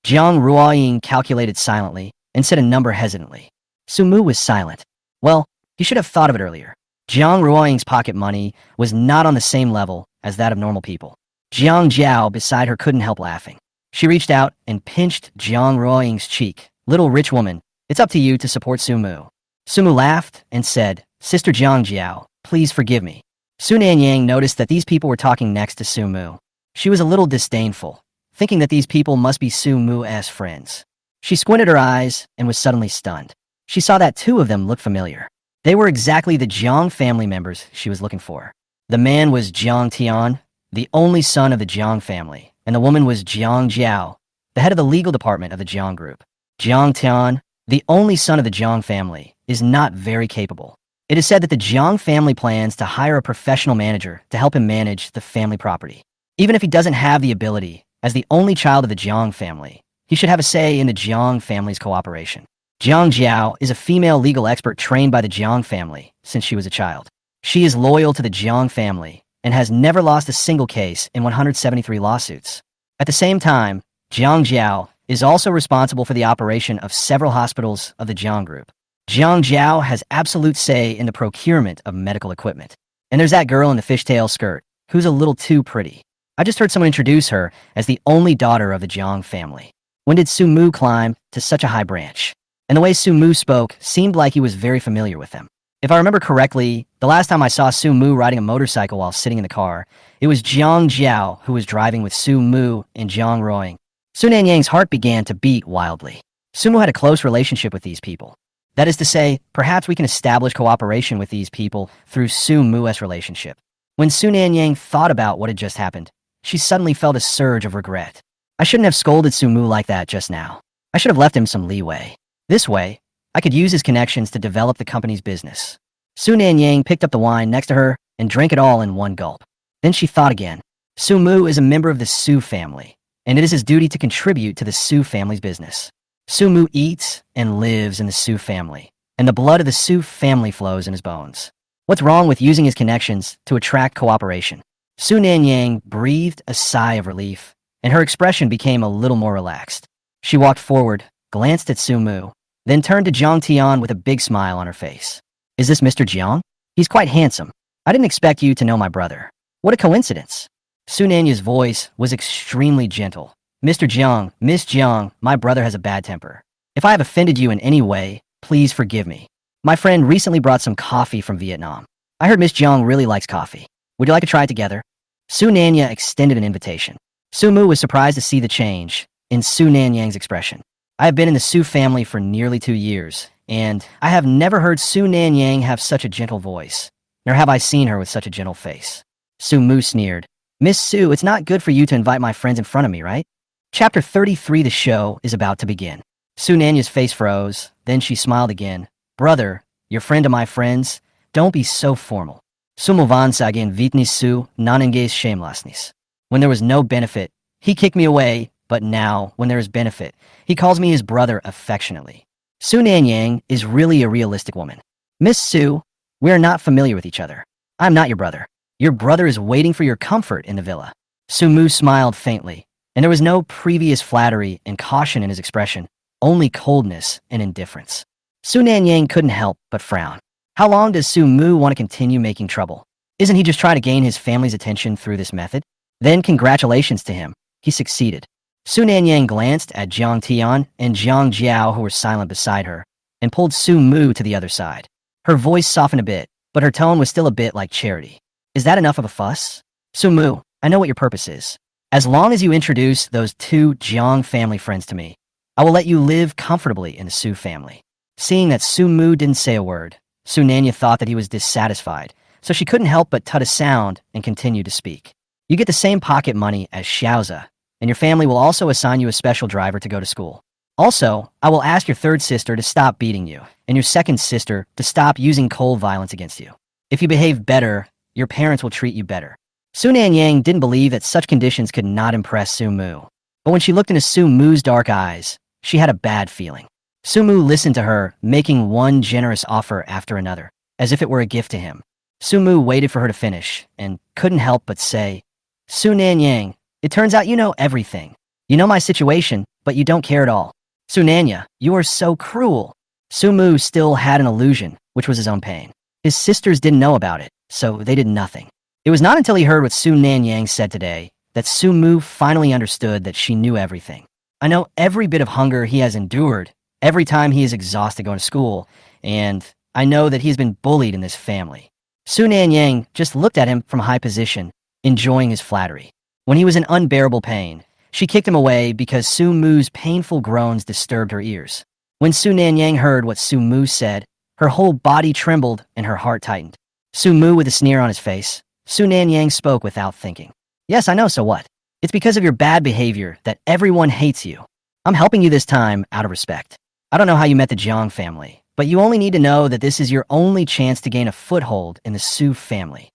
Jiang Ruoying calculated silently and said a number hesitantly. Sumu was silent. Well, you should have thought of it earlier. Jiang Ruoying's pocket money was not on the same level as that of normal people. Jiang Jiao beside her couldn't help laughing. She reached out and pinched Jiang Ruoying's cheek. Little rich woman, it's up to you to support Sumu. Sumu laughed and said, Sister Jiang Jiao, please forgive me. Su Nanyang noticed that these people were talking next to Sumu. She was a little disdainful, thinking that these people must be Sumu's friends. She squinted her eyes and was suddenly stunned. She saw that 2 of them looked familiar. They were exactly the Jiang family members she was looking for. The man was Jiang Tian, the only son of the Jiang family, and the woman was Jiang Jiao, the head of the legal department of the Jiang group. Jiang Tian, the only son of the Jiang family, is not very capable. It is said that the Jiang family plans to hire a professional manager to help him manage the family property. Even if he doesn't have the ability, as the only child of the Jiang family, he should have a say in the Jiang family's cooperation. Jiang Jiao is a female legal expert trained by the Jiang family since she was a child. She is loyal to the Jiang family and has never lost a single case in 173 lawsuits. At the same time, Jiang Jiao is also responsible for the operation of several hospitals of the Jiang group. Jiang Jiao has absolute say in the procurement of medical equipment. And there's that girl in the fishtail skirt, who's a little too pretty. I just heard someone introduce her as the only daughter of the Jiang family. When did Sumu climb to such a high branch? And the way Sumu spoke seemed like he was very familiar with them. If I remember correctly, the last time I saw Sumu riding a motorcycle while sitting in the car, it was Jiang Jiao who was driving with Sumu and Jiang Ruoying. Su Nanyang's heart began to beat wildly. Sumu had a close relationship with these people. That is to say, perhaps we can establish cooperation with these people through Sumu's relationship. When Su Nanyang thought about what had just happened, she suddenly felt a surge of regret. I shouldn't have scolded Sumu like that just now. I should have left him some leeway. This way, I could use his connections to develop the company's business. Su Nanyang picked up the wine next to her and drank it all in one gulp. Then she thought again. Sumu is a member of the Su family, and it is his duty to contribute to the Su family's business. Sumu eats and lives in the Su family, and the blood of the Su family flows in his bones. What's wrong with using his connections to attract cooperation? Su Nanyang breathed a sigh of relief, and her expression became a little more relaxed. She walked forward, glanced at Sumu, then turned to Jiang Tian with a big smile on her face. Is this Mr. Jiang? He's quite handsome. I didn't expect you to know my brother. What a coincidence. Su Nanya's voice was extremely gentle. Mr. Jiang, Miss Jiang, my brother has a bad temper. If I have offended you in any way, please forgive me. My friend recently brought some coffee from Vietnam. I heard Miss Jiang really likes coffee. Would you like to try it together? Su Nanya extended an invitation. Sumu was surprised to see the change in Su Nanyang's expression. I have been in the Su family for nearly 2 years, and I have never heard Su Nanyang have such a gentle voice, nor have I seen her with such a gentle face. Sumu sneered. Miss Su, it's not good for you to invite my friends in front of me, right? Chapter 33, the show is about to begin. Su Nanya's face froze, then she smiled again. Brother, your friend of my friends, don't be so formal. Sumuvan sagin vitnis su nananges shamelessness. When there was no benefit, he kicked me away, but now, when there is benefit, he calls me his brother affectionately. Su Nanyang is really a realistic woman. Miss Su, we are not familiar with each other. I'm not your brother. Your brother is waiting for your comfort in the villa. Sumu smiled faintly, and there was no previous flattery and caution in his expression, only coldness and indifference. Su Nanyang couldn't help but frown. How long does Sumu want to continue making trouble? Isn't he just trying to gain his family's attention through this method? Then congratulations to him. He succeeded. Su Nanyang glanced at Jiang Tian and Jiang Jiao, who were silent beside her, and pulled Sumu to the other side. Her voice softened a bit, but her tone was still a bit like charity. Is that enough of a fuss? Sumu, I know what your purpose is. As long as you introduce those 2 Jiang family friends to me, I will let you live comfortably in the Su family. Seeing that Sumu didn't say a word, Su Nanya thought that he was dissatisfied, so she couldn't help but tut a sound and continue to speak. You get the same pocket money as Xiaoza, and your family will also assign you a special driver to go to school. Also, I will ask your third sister to stop beating you, and your second sister to stop using cold violence against you. If you behave better, your parents will treat you better. Su Nanyang didn't believe that such conditions could not impress Su Mu. But when she looked into Su Mu's dark eyes, she had a bad feeling. Su Mu listened to her, making one generous offer after another, as if it were a gift to him. Su Mu waited for her to finish, and couldn't help but say, Su Nanyang, it turns out you know everything. You know my situation, but you don't care at all. Su Nanya, you are so cruel. Su Mu still had an illusion, which was his own pain. His sisters didn't know about it, so they did nothing. It was not until he heard what Su Nanyang said today that Su Mu finally understood that she knew everything. I know every bit of hunger he has endured, every time he is exhausted going to school, and I know that he's been bullied in this family. Su Nanyang just looked at him from a high position, enjoying his flattery. When he was in unbearable pain, she kicked him away because Su Mu's painful groans disturbed her ears. When Su Nanyang heard what Su Mu said, her whole body trembled and her heart tightened. Su Mu with a sneer on his face, Su Nanyang spoke without thinking. Yes, I know, so what? It's because of your bad behavior that everyone hates you. I'm helping you this time out of respect. I don't know how you met the Jiang family, but you only need to know that this is your only chance to gain a foothold in the Su family.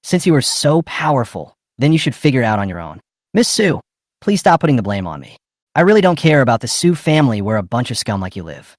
Since you are so powerful, then you should figure it out on your own. Miss Su, please stop putting the blame on me. I really don't care about the Su family where a bunch of scum like you live.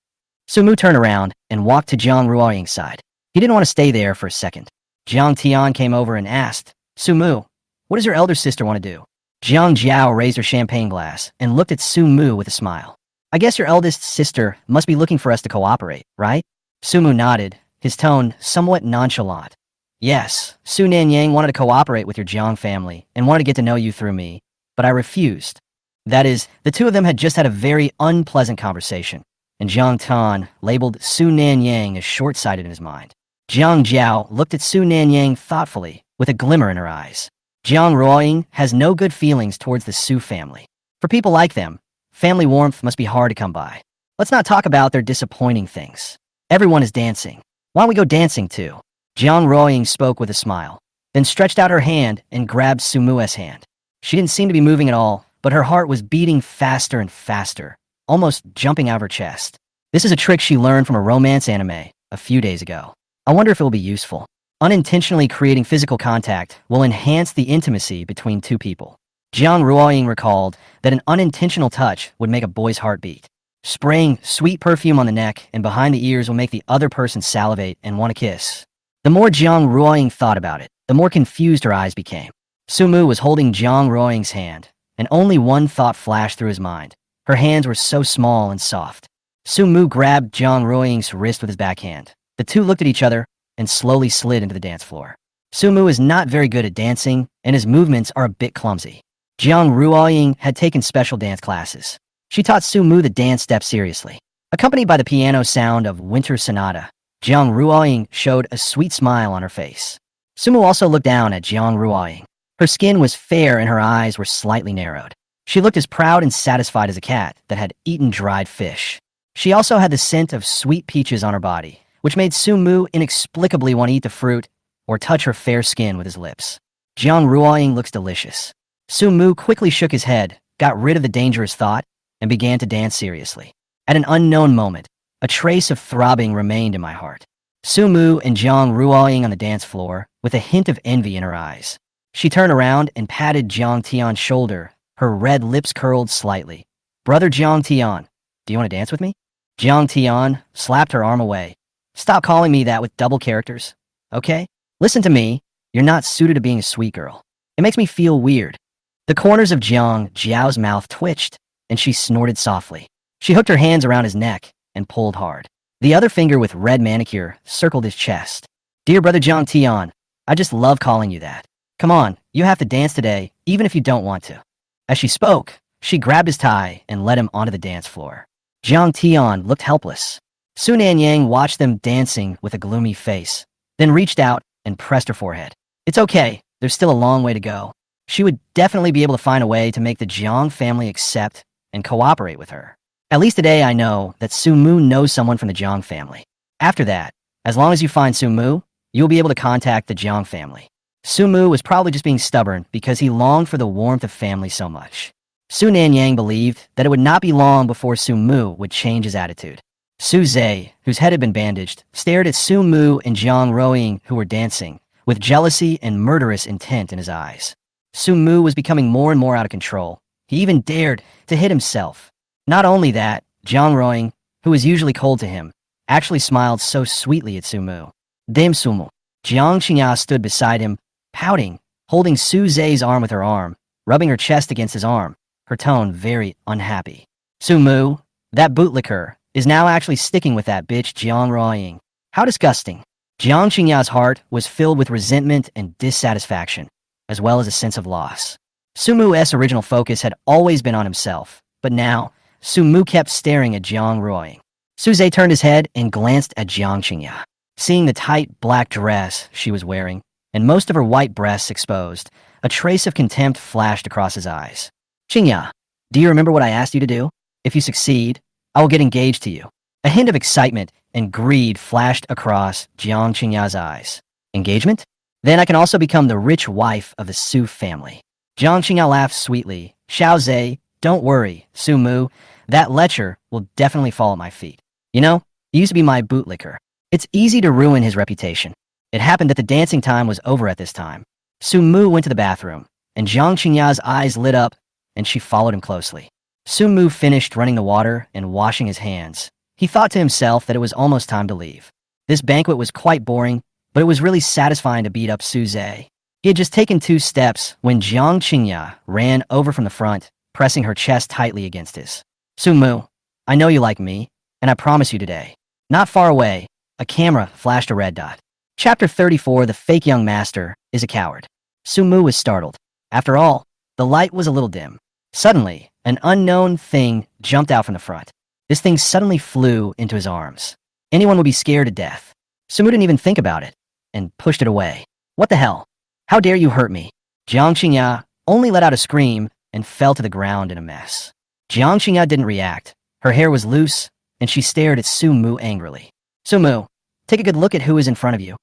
Su Mu turned around and walked to Jiang Ruoying's side. He didn't want to stay there for a second. Jiang Tian came over and asked, Su Mu, what does your elder sister want to do? Jiang Jiao raised her champagne glass and looked at Su Mu with a smile. I guess your eldest sister must be looking for us to cooperate, right? Su Mu nodded, his tone somewhat nonchalant. Yes, Su Nanyang wanted to cooperate with your Jiang family and wanted to get to know you through me, but I refused. That is, the two of them had just had a very unpleasant conversation, and Jiang Tan labeled Su Nanyang as short-sighted in his mind. Jiang Jiao looked at Su Nanyang thoughtfully, with a glimmer in her eyes. Jiang Ruoying has no good feelings towards the Su family. For people like them, family warmth must be hard to come by. Let's not talk about their disappointing things. Everyone is dancing. Why don't we go dancing too? Jiang Ruoying spoke with a smile, then stretched out her hand and grabbed Su Mu's hand. She didn't seem to be moving at all, but her heart was beating faster and faster, almost jumping out of her chest. This is a trick she learned from a romance anime a few days ago. I wonder if it will be useful. Unintentionally creating physical contact will enhance the intimacy between two people. Jiang Ruoying recalled that an unintentional touch would make a boy's heart beat. Spraying sweet perfume on the neck and behind the ears will make the other person salivate and want to kiss. The more Jiang Ruoying thought about it, the more confused her eyes became. Su Mu was holding Jiang Ruoying's hand, and only one thought flashed through his mind. Her hands were so small and soft. Su Mu grabbed Jiang Ruoying's wrist with his backhand. The two looked at each other and slowly slid into the dance floor. Su Mu is not very good at dancing, and his movements are a bit clumsy. Jiang Ruoying had taken special dance classes. She taught Su Mu the dance steps seriously. Accompanied by the piano sound of Winter Sonata, Jiang Ruoying showed a sweet smile on her face. Su Mu also looked down at Jiang Ruoying. Her skin was fair and her eyes were slightly narrowed. She looked as proud and satisfied as a cat that had eaten dried fish. She also had the scent of sweet peaches on her body, which made Su Mu inexplicably want to eat the fruit or touch her fair skin with his lips. Jiang Ruoying looks delicious. Su Mu quickly shook his head, got rid of the dangerous thought, and began to dance seriously. At an unknown moment, a trace of throbbing remained in my heart. Su Mu and Jiang Ruoying on the dance floor, with a hint of envy in her eyes. She turned around and patted Jiang Tian's shoulder, her red lips curled slightly. Brother Jiang Tian, do you want to dance with me? Jiang Tian slapped her arm away. Stop calling me that with double characters, okay? Listen to me, you're not suited to being a sweet girl. It makes me feel weird. The corners of Jiang Jiao's mouth twitched, and she snorted softly. She hooked her hands around his neck and pulled hard. The other finger with red manicure circled his chest. Dear brother Jiang Tian, I just love calling you that. Come on, you have to dance today, even if you don't want to. As she spoke, she grabbed his tie and led him onto the dance floor. Jiang Tian looked helpless. Su Nanyang watched them dancing with a gloomy face, then reached out and pressed her forehead. It's okay, there's still a long way to go. She would definitely be able to find a way to make the Jiang family accept and cooperate with her. At least today I know that Su Mu knows someone from the Jiang family. After that, as long as you find Su Mu, you'll be able to contact the Jiang family. Su Mu was probably just being stubborn because he longed for the warmth of family so much. Su Nanyang believed that it would not be long before Su Mu would change his attitude. Su Zhe, whose head had been bandaged, stared at Su Mu and Jiang Ruoying, who were dancing, with jealousy and murderous intent in his eyes. Su Mu was becoming more and more out of control. He even dared to hit himself. Not only that, Jiang Ruoying, who was usually cold to him, actually smiled so sweetly at Su Mu. Dame Su Mu. Jiang Qingya stood beside him, pouting, holding Su Zhe's arm with her arm, rubbing her chest against his arm, her tone very unhappy. Su Mu, that bootlicker, is now actually sticking with that bitch Jiang Ruoying. How disgusting. Jiang Qingya's heart was filled with resentment and dissatisfaction, as well as a sense of loss. Su Mu's original focus had always been on himself, but now, Su Mu kept staring at Jiang Ruoying. Su Zhe turned his head and glanced at Jiang Qingya. Seeing the tight black dress she was wearing, and most of her white breasts exposed, a trace of contempt flashed across his eyes. Qingya, do you remember what I asked you to do? If you succeed, I will get engaged to you. A hint of excitement and greed flashed across Jiang Qingya's eyes. Engagement? Then I can also become the rich wife of the Su family. Jiang Qingya laughed sweetly. Xiao Zhe, don't worry, Su Mu. That lecher will definitely fall at my feet. You know, he used to be my bootlicker. It's easy to ruin his reputation. It happened that the dancing time was over at this time. Su Mu went to the bathroom, and Jiang Qingya's eyes lit up, and she followed him closely. Su Mu finished running the water and washing his hands. He thought to himself that it was almost time to leave. This banquet was quite boring, but it was really satisfying to beat up Su Zhe. He had just taken 2 steps when Jiang Qingya ran over from the front, pressing her chest tightly against his. Su Mu, I know you like me, and I promise you today. Not far away, a camera flashed a red dot. Chapter 34, The Fake Young Master is a Coward. Su Mu was startled. After all, the light was a little dim. Suddenly, an unknown thing jumped out from the front. This thing suddenly flew into his arms. Anyone would be scared to death. Su Mu didn't even think about it, and pushed it away. What the hell? How dare you hurt me? Jiang Qingya only let out a scream and fell to the ground in a mess. Jiang Qingya didn't react. Her hair was loose, and she stared at Su Mu angrily. Su Mu, take a good look at who is in front of you.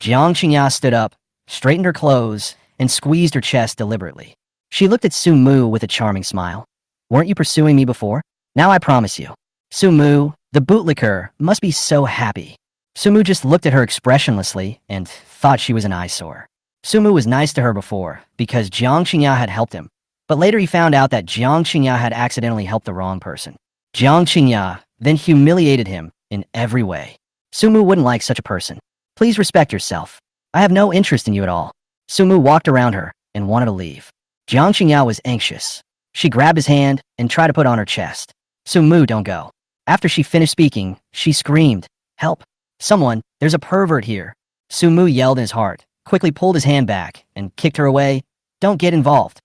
Jiang Qingya stood up, straightened her clothes, and squeezed her chest deliberately. She looked at Su Mu with a charming smile. Weren't you pursuing me before? Now I promise you. Su Mu, the bootlicker, must be so happy. Su Mu just looked at her expressionlessly and thought she was an eyesore. Su Mu was nice to her before because Jiang Qingya had helped him, but later he found out that Jiang Qingya had accidentally helped the wrong person. Jiang Qingya then humiliated him in every way. Su Mu wouldn't like such a person. Please respect yourself. I have no interest in you at all. Su Mu walked around her and wanted to leave. Jiang Qingya was anxious. She grabbed his hand and tried to put it on her chest. Su Mu, don't go. After she finished speaking, she screamed, help. Someone, there's a pervert here. Su Mu yelled in his heart, quickly pulled his hand back, and kicked her away. Don't get involved.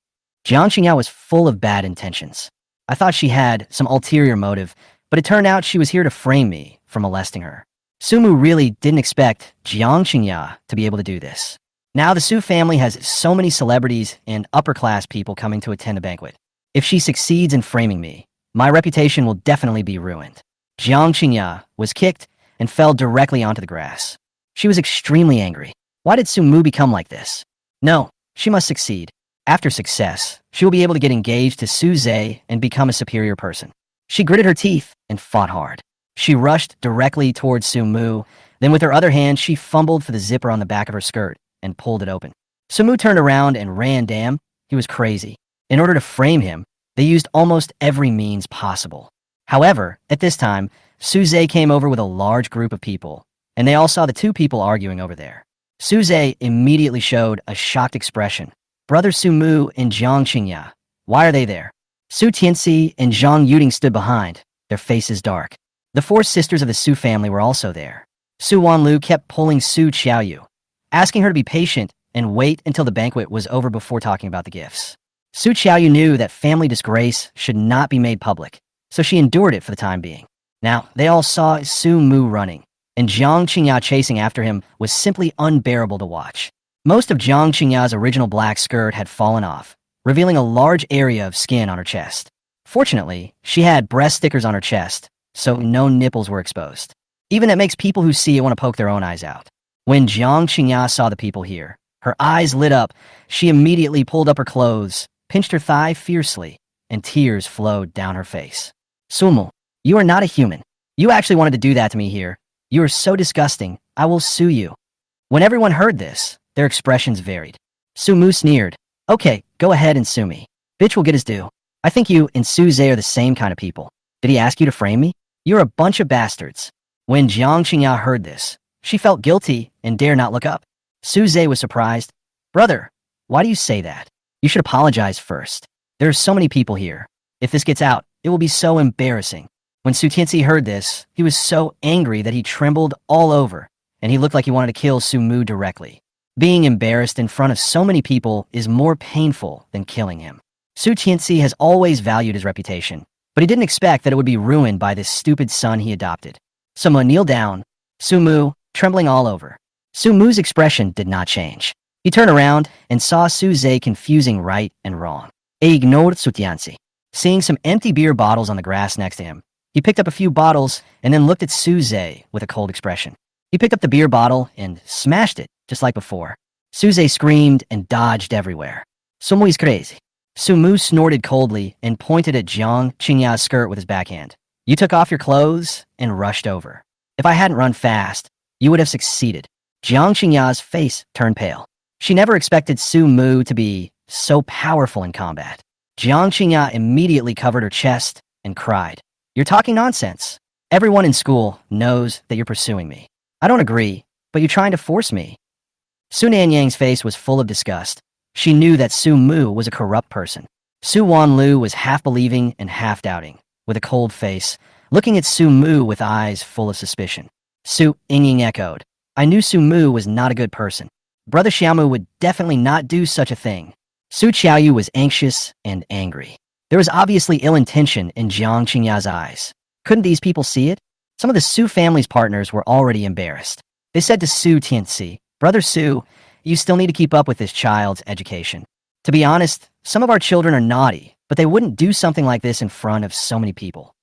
Jiang Qingya was full of bad intentions. I thought she had some ulterior motive, but it turned out she was here to frame me for molesting her. Su Mu really didn't expect Jiang Qingya to be able to do this. Now the Su family has so many celebrities and upper-class people coming to attend the banquet. If she succeeds in framing me, my reputation will definitely be ruined. Jiang Qingya was kicked and fell directly onto the grass. She was extremely angry. Why did Su Mu become like this? No, she must succeed. After success, she will be able to get engaged to Su Zhe and become a superior person. She gritted her teeth and fought hard. She rushed directly towards Su Mu, then with her other hand, she fumbled for the zipper on the back of her skirt and pulled it open. Su Mu turned around and ran. Damn, he was crazy. In order to frame him, they used almost every means possible. However, at this time, Su Zhe came over with a large group of people, and they all saw the 2 people arguing over there. Su Zhe immediately showed a shocked expression. Brother Su Mu and Jiang Qingya, why are they there? Su Tianxi and Zhang Yuding stood behind, their faces dark. The 4 sisters of the Su family were also there. Su Wanlu kept pulling Su Qiaoyu, asking her to be patient and wait until the banquet was over before talking about the gifts. Su Qiaoyu knew that family disgrace should not be made public, so she endured it for the time being. Now, they all saw Su Mu running, and Jiang Qingya chasing after him was simply unbearable to watch. Most of Jiang Qingya's original black skirt had fallen off, revealing a large area of skin on her chest. Fortunately, she had breast stickers on her chest, so no nipples were exposed. Even that makes people who see it want to poke their own eyes out. When Jiang Qingya saw the people here, Her eyes lit up. She immediately pulled up her clothes, pinched her thigh fiercely, and tears flowed down her face. Sumu, you are not a human. You actually wanted to do that to me here. You are so disgusting. I will sue you. When everyone heard this, their expressions varied. Sumu sneered. Okay, go ahead and sue me. Bitch will get his due. I think you and Suze are the same kind of people. Did he ask you to frame me? You're a bunch of bastards. When Jiang Qingya heard this, she felt guilty and dare not look up. Suze was surprised. Brother, why do you say that? You should apologize first. There are so many people here. If this gets out, it will be so embarrassing. When Su Tianzi heard this, he was so angry that he trembled all over, and he looked like he wanted to kill Su Mu directly. Being embarrassed in front of so many people is more painful than killing him. Su Tianzi has always valued his reputation, but he didn't expect that it would be ruined by this stupid son he adopted. Someone kneeled down, Su Mu, trembling all over. Su Mu's expression did not change. He turned around and saw Su Zhe confusing right and wrong. He ignored Su Tianzi. Seeing some empty beer bottles on the grass next to him, he picked up a few bottles and then looked at Su Zhe with a cold expression. He picked up the beer bottle and smashed it, just like before. Su Zhe screamed and dodged everywhere. Sumu is crazy. Su Mu snorted coldly and pointed at Jiang Qingya's skirt with his backhand. You took off your clothes and rushed over. If I hadn't run fast, you would have succeeded. Jiang Qingya's face turned pale. She never expected Su Mu to be so powerful in combat. Jiang Qingya immediately covered her chest and cried. You're talking nonsense. Everyone in school knows that you're pursuing me. I don't agree, but you're trying to force me. Su Nanyang's face was full of disgust. She knew that Su Mu was a corrupt person. Su Wanlu was half believing and half doubting, with a cold face, looking at Su Mu with eyes full of suspicion. Su Yingying echoed. I knew Su Mu was not a good person. Brother Xiaomu would definitely not do such a thing. Su Qiaoyu was anxious and angry. There was obviously ill intention in Jiang Qingya's eyes. Couldn't these people see it? Some of the Su family's partners were already embarrassed. They said to Su Tianzi, Brother Su, you still need to keep up with this child's education. To be honest, some of our children are naughty, but they wouldn't do something like this in front of so many people.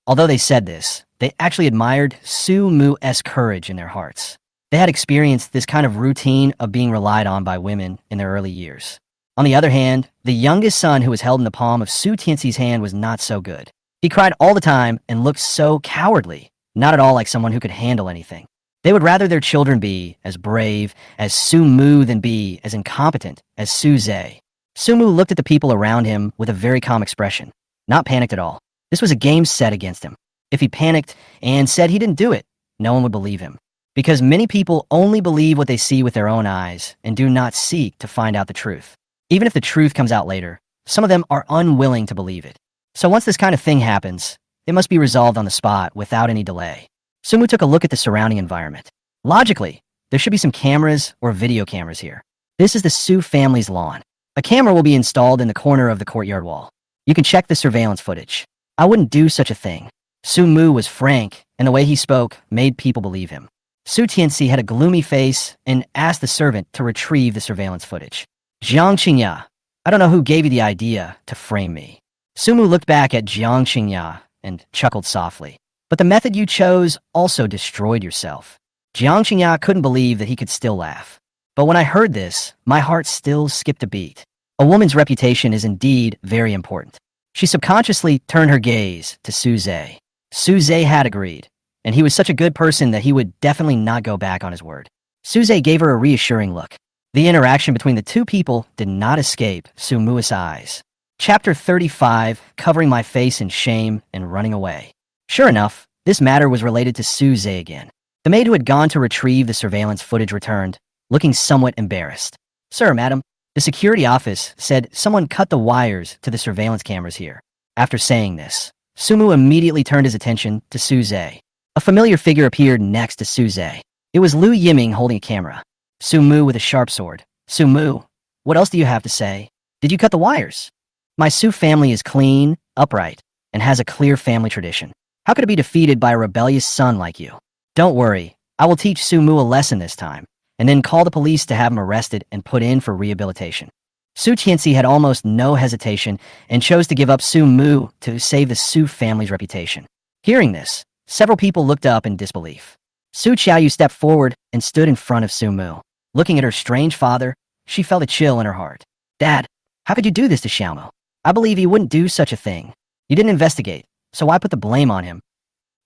Although they said this, they actually admired Su Mu's courage in their hearts. They had experienced this kind of routine of being relied on by women in their early years. On the other hand, the youngest son who was held in the palm of Su Tianzi's hand was not so good. He cried all the time and looked so cowardly, not at all like someone who could handle anything. They would rather their children be as brave as Su Mu than be as incompetent as Su Zhe. Su Mu looked at the people around him with a very calm expression, not panicked at all. This was a game set against him. If he panicked and said he didn't do it, no one would believe him. Because many people only believe what they see with their own eyes and do not seek to find out the truth. Even if the truth comes out later, some of them are unwilling to believe it. So once this kind of thing happens, it must be resolved on the spot without any delay. Sumu took a look at the surrounding environment. Logically, there should be some cameras or video cameras here. This is the Su family's lawn. A camera will be installed in the corner of the courtyard wall. You can check the surveillance footage. I wouldn't do such a thing. Su Mu was frank, and the way he spoke made people believe him. Su Tianzi had a gloomy face and asked the servant to retrieve the surveillance footage. Jiang Qingya, I don't know who gave you the idea to frame me. Sumu looked back at Jiang Qingya and chuckled softly. But the method you chose also destroyed yourself. Jiang Qingya couldn't believe that he could still laugh. But when I heard this, my heart still skipped a beat. A woman's reputation is indeed very important. She subconsciously turned her gaze to Su Zhe. Su Zhe had agreed, and he was such a good person that he would definitely not go back on his word. Su Zhe gave her a reassuring look. The interaction between the two people did not escape Su Mu's eyes. Chapter 35, Covering My Face in Shame and Running Away. Sure enough, this matter was related to Su Zhe again. The maid who had gone to retrieve the surveillance footage returned, looking somewhat embarrassed. Sir, madam, the security office said someone cut the wires to the surveillance cameras here. After saying this, Sumu immediately turned his attention to Su Zhe. A familiar figure appeared next to Su Zhe. It was Lu Yiming holding a camera. Su Mu with a sharp sword. Su Mu, what else do you have to say? Did you cut the wires? My Su family is clean, upright, and has a clear family tradition. How could it be defeated by a rebellious son like you? Don't worry, I will teach Su Mu a lesson this time, and then call the police to have him arrested and put in for rehabilitation. Su Tianzi had almost no hesitation and chose to give up Su Mu to save the Su family's reputation. Hearing this, several people looked up in disbelief. Su Qiaoyu stepped forward and stood in front of Su Mu. Looking at her strange father, she felt a chill in her heart. Dad, how could you do this to Xiaomo? I believe he wouldn't do such a thing. You didn't investigate, so why put the blame on him?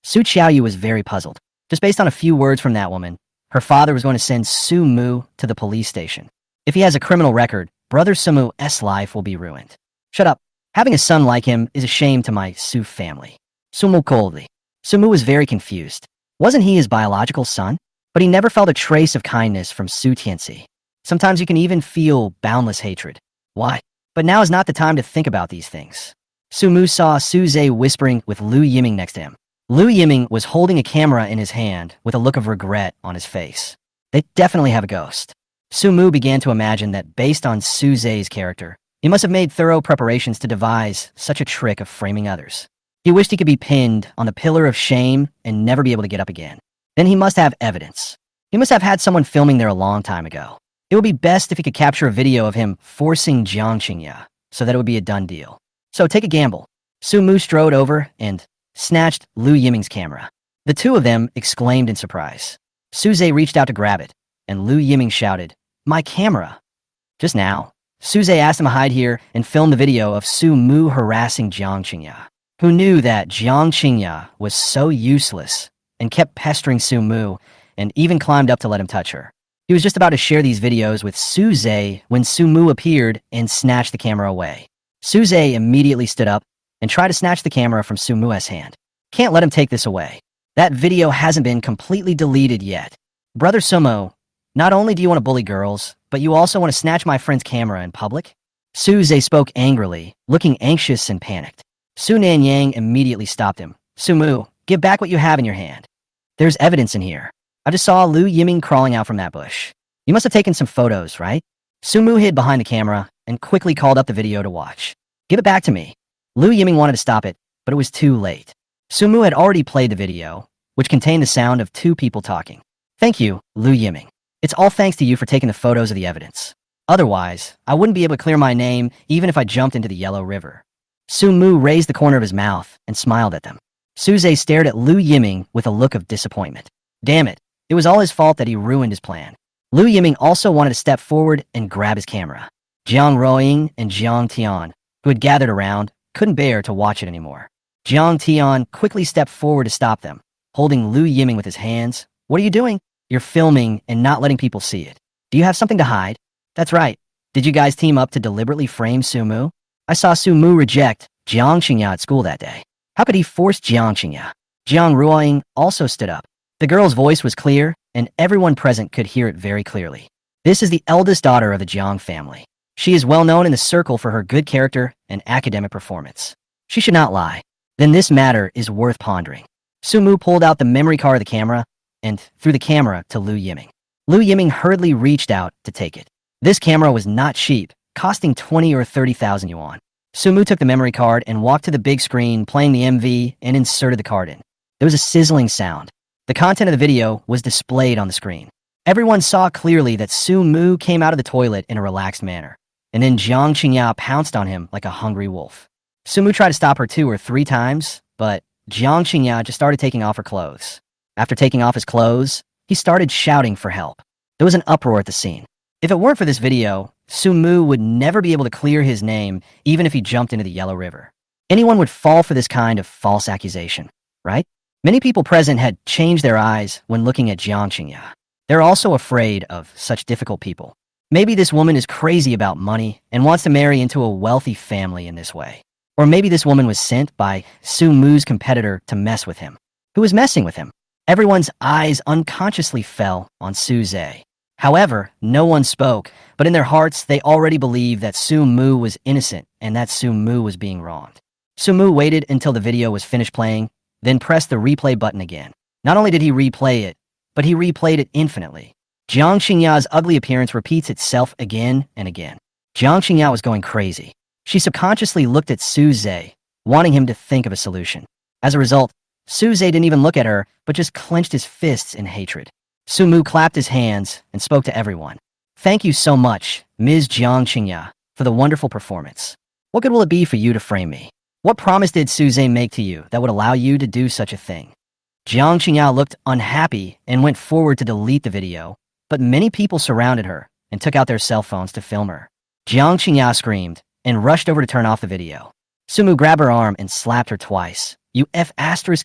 Su Qiaoyu was very puzzled. Just based on a few words from that woman, her father was going to send Su Mu to the police station. If he has a criminal record, brother Sumu's life will be ruined. Shut up. Having a son like him is a shame to my Su family. Sumu coldly. Sumu was very confused. Wasn't he his biological son? But he never felt a trace of kindness from Su Tianxi. Sometimes you can even feel boundless hatred. Why? But now is not the time to think about these things. Sumu saw Su Zhe whispering with Lu Yiming next to him. Lu Yiming was holding a camera in his hand with a look of regret on his face. They definitely have a ghost. Sumu began to imagine that based on Su Zhe's character, he must have made thorough preparations to devise such a trick of framing others. He wished he could be pinned on the pillar of shame and never be able to get up again. Then he must have evidence. He must have had someone filming there a long time ago. It would be best if he could capture a video of him forcing Jiang Qingya, so that it would be a done deal. So take a gamble. Sumu strode over and snatched Lu Yiming's camera. The two of them exclaimed in surprise. Su Zhe reached out to grab it, and Lu Yiming shouted, "My camera!" Just now, Su Zhe asked him to hide here and film the video of Su Mu harassing Jiang Qingya, who knew that Jiang Qingya was so useless and kept pestering Su Mu and even climbed up to let him touch her. He was just about to share these videos with Su Zhe when Su Mu appeared and snatched the camera away. Su Zhe immediately stood up and tried to snatch the camera from Su Mu's hand. Can't let him take this away. That video hasn't been completely deleted yet. Brother Sumo, not only do you want to bully girls, but you also want to snatch my friend's camera in public? Su Zhe spoke angrily, looking anxious and panicked. Su Nanyang immediately stopped him. Sumu, give back what you have in your hand. There's evidence in here. I just saw Lu Yiming crawling out from that bush. You must have taken some photos, right? Sumu hid behind the camera and quickly called up the video to watch. Give it back to me. Lu Yiming wanted to stop it, but it was too late. Sumu had already played the video, which contained the sound of two people talking. Thank you, Lu Yiming. It's all thanks to you for taking the photos of the evidence. Otherwise, I wouldn't be able to clear my name even if I jumped into the Yellow River. Sumu raised the corner of his mouth and smiled at them. Su Zhe stared at Lu Yiming with a look of disappointment. Damn it, it was all his fault that he ruined his plan. Lu Yiming also wanted to step forward and grab his camera. Jiang Ruoying and Jiang Tian, who had gathered around, couldn't bear to watch it anymore. Jiang Tian quickly stepped forward to stop them, holding Lu Yiming with his hands. What are you doing? You're filming and not letting people see it. Do you have something to hide? That's right. Did you guys team up to deliberately frame Sumu? I saw Sumu reject Jiang Qingya at school that day. How could he force Jiang Qingya? Jiang Ruoying also stood up. The girl's voice was clear, and everyone present could hear it very clearly. This is the eldest daughter of the Jiang family. She is well known in the circle for her good character and academic performance. She should not lie. Then this matter is worth pondering. Sumu pulled out the memory card of the camera and threw the camera to Lu Yiming. Lu Yiming hurriedly reached out to take it. This camera was not cheap, costing 20 or 30,000 yuan. Sumu took the memory card and walked to the big screen playing the MV and inserted the card in. There was a sizzling sound. The content of the video was displayed on the screen. Everyone saw clearly that Sumu came out of the toilet in a relaxed manner, and then Jiang Qingya pounced on him like a hungry wolf. Sumu tried to stop her 2 or 3 times, but Jiang Qingya just started taking off her clothes. After taking off his clothes, he started shouting for help. There was an uproar at the scene. If it weren't for this video, Sumu would never be able to clear his name even if he jumped into the Yellow River. Anyone would fall for this kind of false accusation, right? Many people present had changed their eyes when looking at Jiang Qingya. They're also afraid of such difficult people. Maybe this woman is crazy about money and wants to marry into a wealthy family in this way. Or maybe this woman was sent by Sumu's competitor to mess with him. Who was messing with him? Everyone's eyes unconsciously fell on Su Zhe. However, no one spoke, but in their hearts they already believed that Sumu was innocent and that Sumu was being wronged. Sumu waited until the video was finished playing, then pressed the replay button again. Not only did he replay it, but he replayed it infinitely. Jiang Qingya's ugly appearance repeats itself again and again. Jiang Qingya was going crazy. She subconsciously looked at Su Zhe, wanting him to think of a solution. As a result, Su Zhe didn't even look at her, but just clenched his fists in hatred. Sumu clapped his hands and spoke to everyone. Thank you so much, Ms. Jiang Qingya, for the wonderful performance. What good will it be for you to frame me? What promise did Su Zhe make to you that would allow you to do such a thing? Jiang Qingya looked unhappy and went forward to delete the video, but many people surrounded her, and took out their cell phones to film her. Jiang Qingya screamed and rushed over to turn off the video. Sumu grabbed her arm and slapped her twice. "You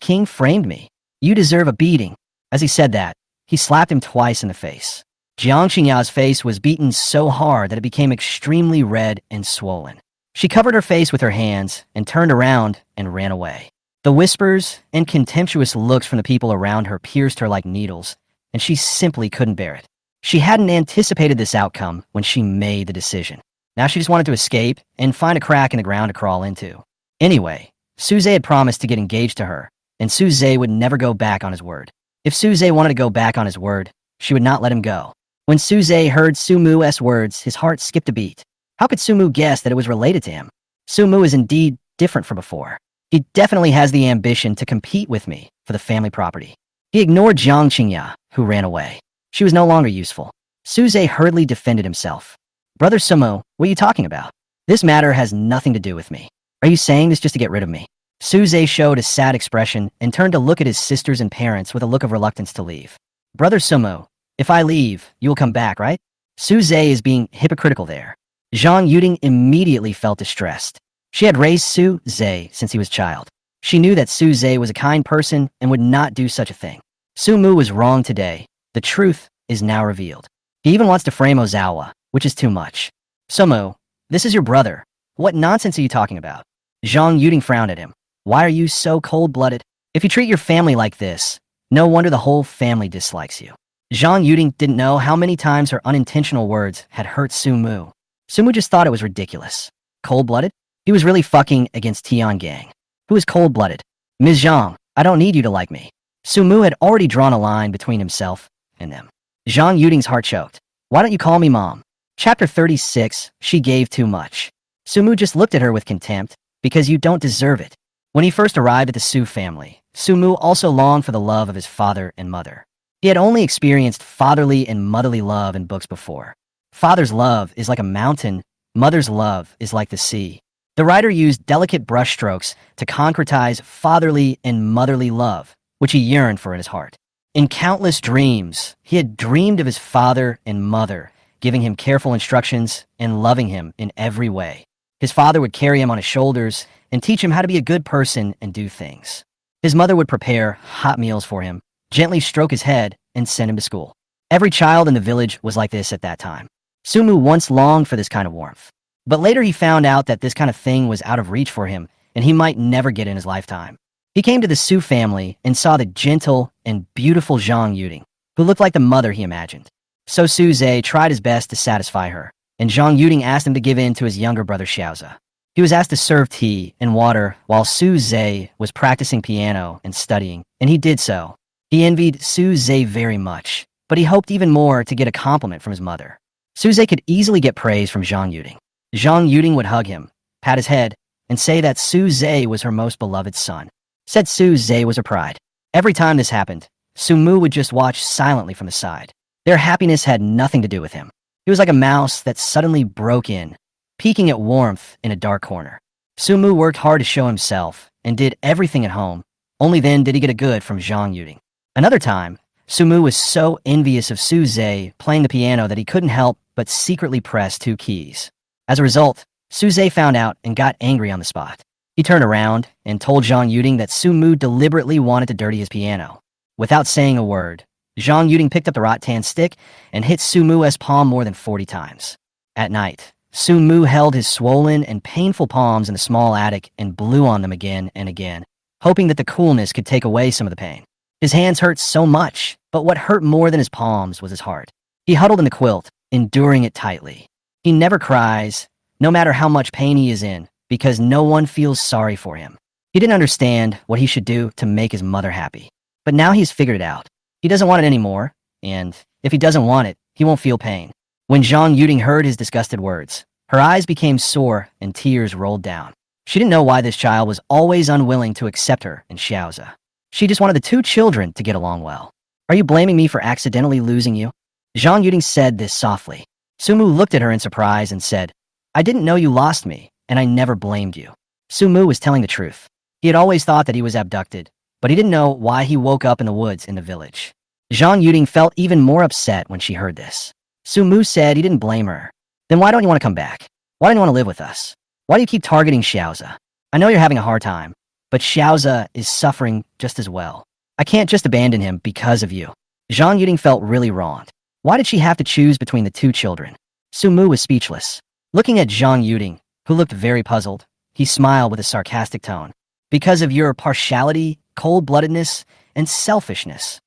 King framed me. You deserve a beating." As he said that, he slapped him twice in the face. Jiang Qingya's face was beaten so hard that it became extremely red and swollen. She covered her face with her hands and turned around and ran away. The whispers and contemptuous looks from the people around her pierced her like needles, and she simply couldn't bear it. She hadn't anticipated this outcome when she made the decision. Now she just wanted to escape and find a crack in the ground to crawl into. Anyway, Suze had promised to get engaged to her, and Suze would never go back on his word. If Suze wanted to go back on his word, she would not let him go. When Suze heard Sumu's words, his heart skipped a beat. How could Sumu guess that it was related to him? Sumu is indeed different from before. He definitely has the ambition to compete with me for the family property. He ignored Jiang Qingya, who ran away. She was no longer useful. Suze hurriedly defended himself. "Brother Sumu, what are you talking about? This matter has nothing to do with me. Are you saying this just to get rid of me?" Suze showed a sad expression and turned to look at his sisters and parents with a look of reluctance to leave. "Brother Sumu, if I leave, you will come back, right?" Suze is being hypocritical there. Zhang Yuding immediately felt distressed. She had raised Suze since he was a child. She knew that Suze was a kind person and would not do such a thing. Sumu was wrong today. The truth is now revealed. He even wants to frame Ozawa, which is too much. "Sumu, this is your brother. What nonsense are you talking about?" Zhang Yuding frowned at him. "Why are you so cold-blooded? If you treat your family like this, no wonder the whole family dislikes you." Zhang Yuding didn't know how many times her unintentional words had hurt Sumu. Sumu just thought it was ridiculous. Cold-blooded? He was really fucking against Tian Gang. Who is cold-blooded? "Ms. Zhang, I don't need you to like me." Sumu had already drawn a line between himself and them. Zhang Yuding's heart choked. "Why don't you call me Mom?" Chapter 36, She Gave Too Much. Sumu just looked at her with contempt, because you don't deserve it. When he first arrived at the Su family, Sumu also longed for the love of his father and mother. He had only experienced fatherly and motherly love in books before. Father's love is like a mountain, mother's love is like the sea. The writer used delicate brushstrokes to concretize fatherly and motherly love, which he yearned for in his heart. In countless dreams, he had dreamed of his father and mother, giving him careful instructions and loving him in every way. His father would carry him on his shoulders and teach him how to be a good person and do things. His mother would prepare hot meals for him, gently stroke his head, and send him to school. Every child in the village was like this at that time. Sumu once longed for this kind of warmth. But later he found out that this kind of thing was out of reach for him, and he might never get in his lifetime. He came to the Su family and saw the gentle and beautiful Zhang Yuding, who looked like the mother he imagined. So Suze tried his best to satisfy her, and Zhang Yuding asked him to give in to his younger brother Xiaoza. He was asked to serve tea and water while Suze was practicing piano and studying, and he did so. He envied Suze very much, but he hoped even more to get a compliment from his mother. Suze could easily get praise from Zhang Yuding. Zhang Yuding would hug him, pat his head, and say that Suze was her most beloved son. Said Suze was her pride. Every time this happened, Sumu would just watch silently from the side. Their happiness had nothing to do with him. He was like a mouse that suddenly broke in, peeking at warmth in a dark corner. Sumu worked hard to show himself and did everything at home. Only then did he get a good from Zhang Yuding. Another time, Sumu was so envious of Suze playing the piano that he couldn't help but secretly press 2 keys. As a result, Suze found out and got angry on the spot. He turned around and told Zhang Yuding that Sumu deliberately wanted to dirty his piano. Without saying a word, Zhang Yuding picked up the rattan stick and hit Sumu's palm more than 40 times. At night, Sumu held his swollen and painful palms in the small attic and blew on them again and again, hoping that the coolness could take away some of the pain. His hands hurt so much, but what hurt more than his palms was his heart. He huddled in the quilt, enduring it tightly. He never cries, no matter how much pain he is in, because no one feels sorry for him. He didn't understand what he should do to make his mother happy. But now he's figured it out. He doesn't want it anymore, and if he doesn't want it, he won't feel pain. When Zhang Yuding heard his disgusted words, her eyes became sore and tears rolled down. She didn't know why this child was always unwilling to accept her and Xiaoza. She just wanted the 2 children to get along well. "Are you blaming me for accidentally losing you?" Zhang Yuding said this softly. Sumu looked at her in surprise and said, "I didn't know you lost me, and I never blamed you." Sumu was telling the truth. He had always thought that he was abducted, but he didn't know why he woke up in the woods in the village. Zhang Yuding felt even more upset when she heard this. Su Mu said he didn't blame her. Then why don't you want to come back? Why don't you want to live with us? Why do you keep targeting Xiaoza? I know you're having a hard time, but Xiaoza is suffering just as well. I can't just abandon him because of you. Zhang Yuding felt really wronged. Why did she have to choose between the two children? Su Mu was speechless. Looking at Zhang Yuding, who looked very puzzled, he smiled with a sarcastic tone. Because of your partiality, cold-bloodedness, and selfishness.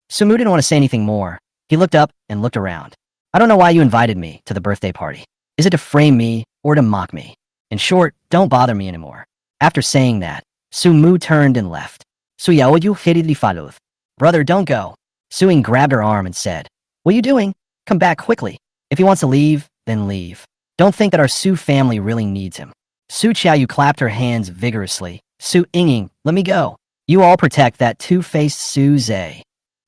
Su Mu didn't want to say anything more. He looked up and looked around. I don't know why you invited me to the birthday party. Is it to frame me or to mock me? In short, don't bother me anymore. After saying that, Su Mu turned and left. Su Yaoyu hurriedly followed. Brother, don't go. Su Ying grabbed her arm and said, What are you doing? Come back quickly. If he wants to leave, then leave. Don't think that our Su family really needs him. Su Qiaoyu clapped her hands vigorously. Su Ying, let me go. You all protect that two-faced Su Zhe.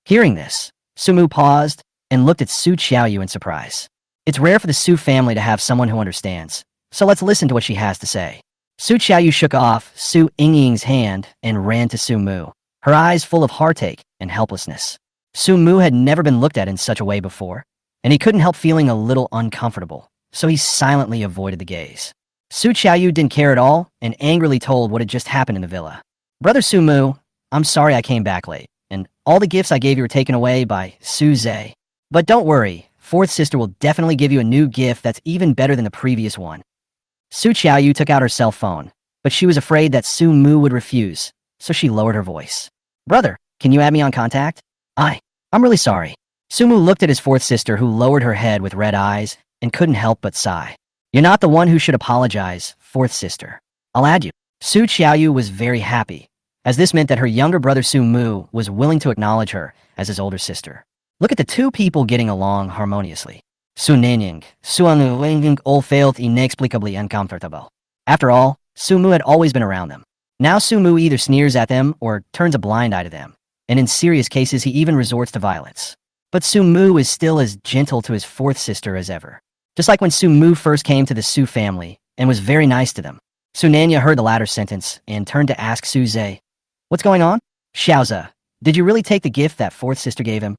Hearing this, Su Mu paused and looked at Su Qiaoyu in surprise. It's rare for the Su family to have someone who understands, so let's listen to what she has to say. Su Qiaoyu shook off Su Ying's hand and ran to Su Mu, her eyes full of heartache and helplessness. Su Mu had never been looked at in such a way before, and he couldn't help feeling a little uncomfortable, so he silently avoided the gaze. Su Qiaoyu didn't care at all and angrily told what had just happened in the villa. Brother Su Mu, I'm sorry I came back late, and all the gifts I gave you were taken away by Su Zhe. But don't worry, fourth sister will definitely give you a new gift that's even better than the previous one. Su Qiaoyu took out her cell phone, but she was afraid that Su Mu would refuse, so she lowered her voice. Brother, can you add me on contact? I'm really sorry. Su Mu looked at his fourth sister, who lowered her head with red eyes and couldn't help but sigh. You're not the one who should apologize, fourth sister. I'll add you. Su Qiaoyu was very happy, as this meant that her younger brother Su Mu was willing to acknowledge her as his older sister. Look at the two people getting along harmoniously. Su Nenying, Su Anling all felt inexplicably uncomfortable. After all, Su Mu had always been around them. Now Su Mu either sneers at them or turns a blind eye to them, and in serious cases he even resorts to violence. But Su Mu is still as gentle to his fourth sister as ever. Just like when Su Mu first came to the Su family and was very nice to them. Su Nanya heard the latter sentence and turned to ask Su Zhe, What's going on? Xiaoza, did you really take the gift that fourth sister gave him?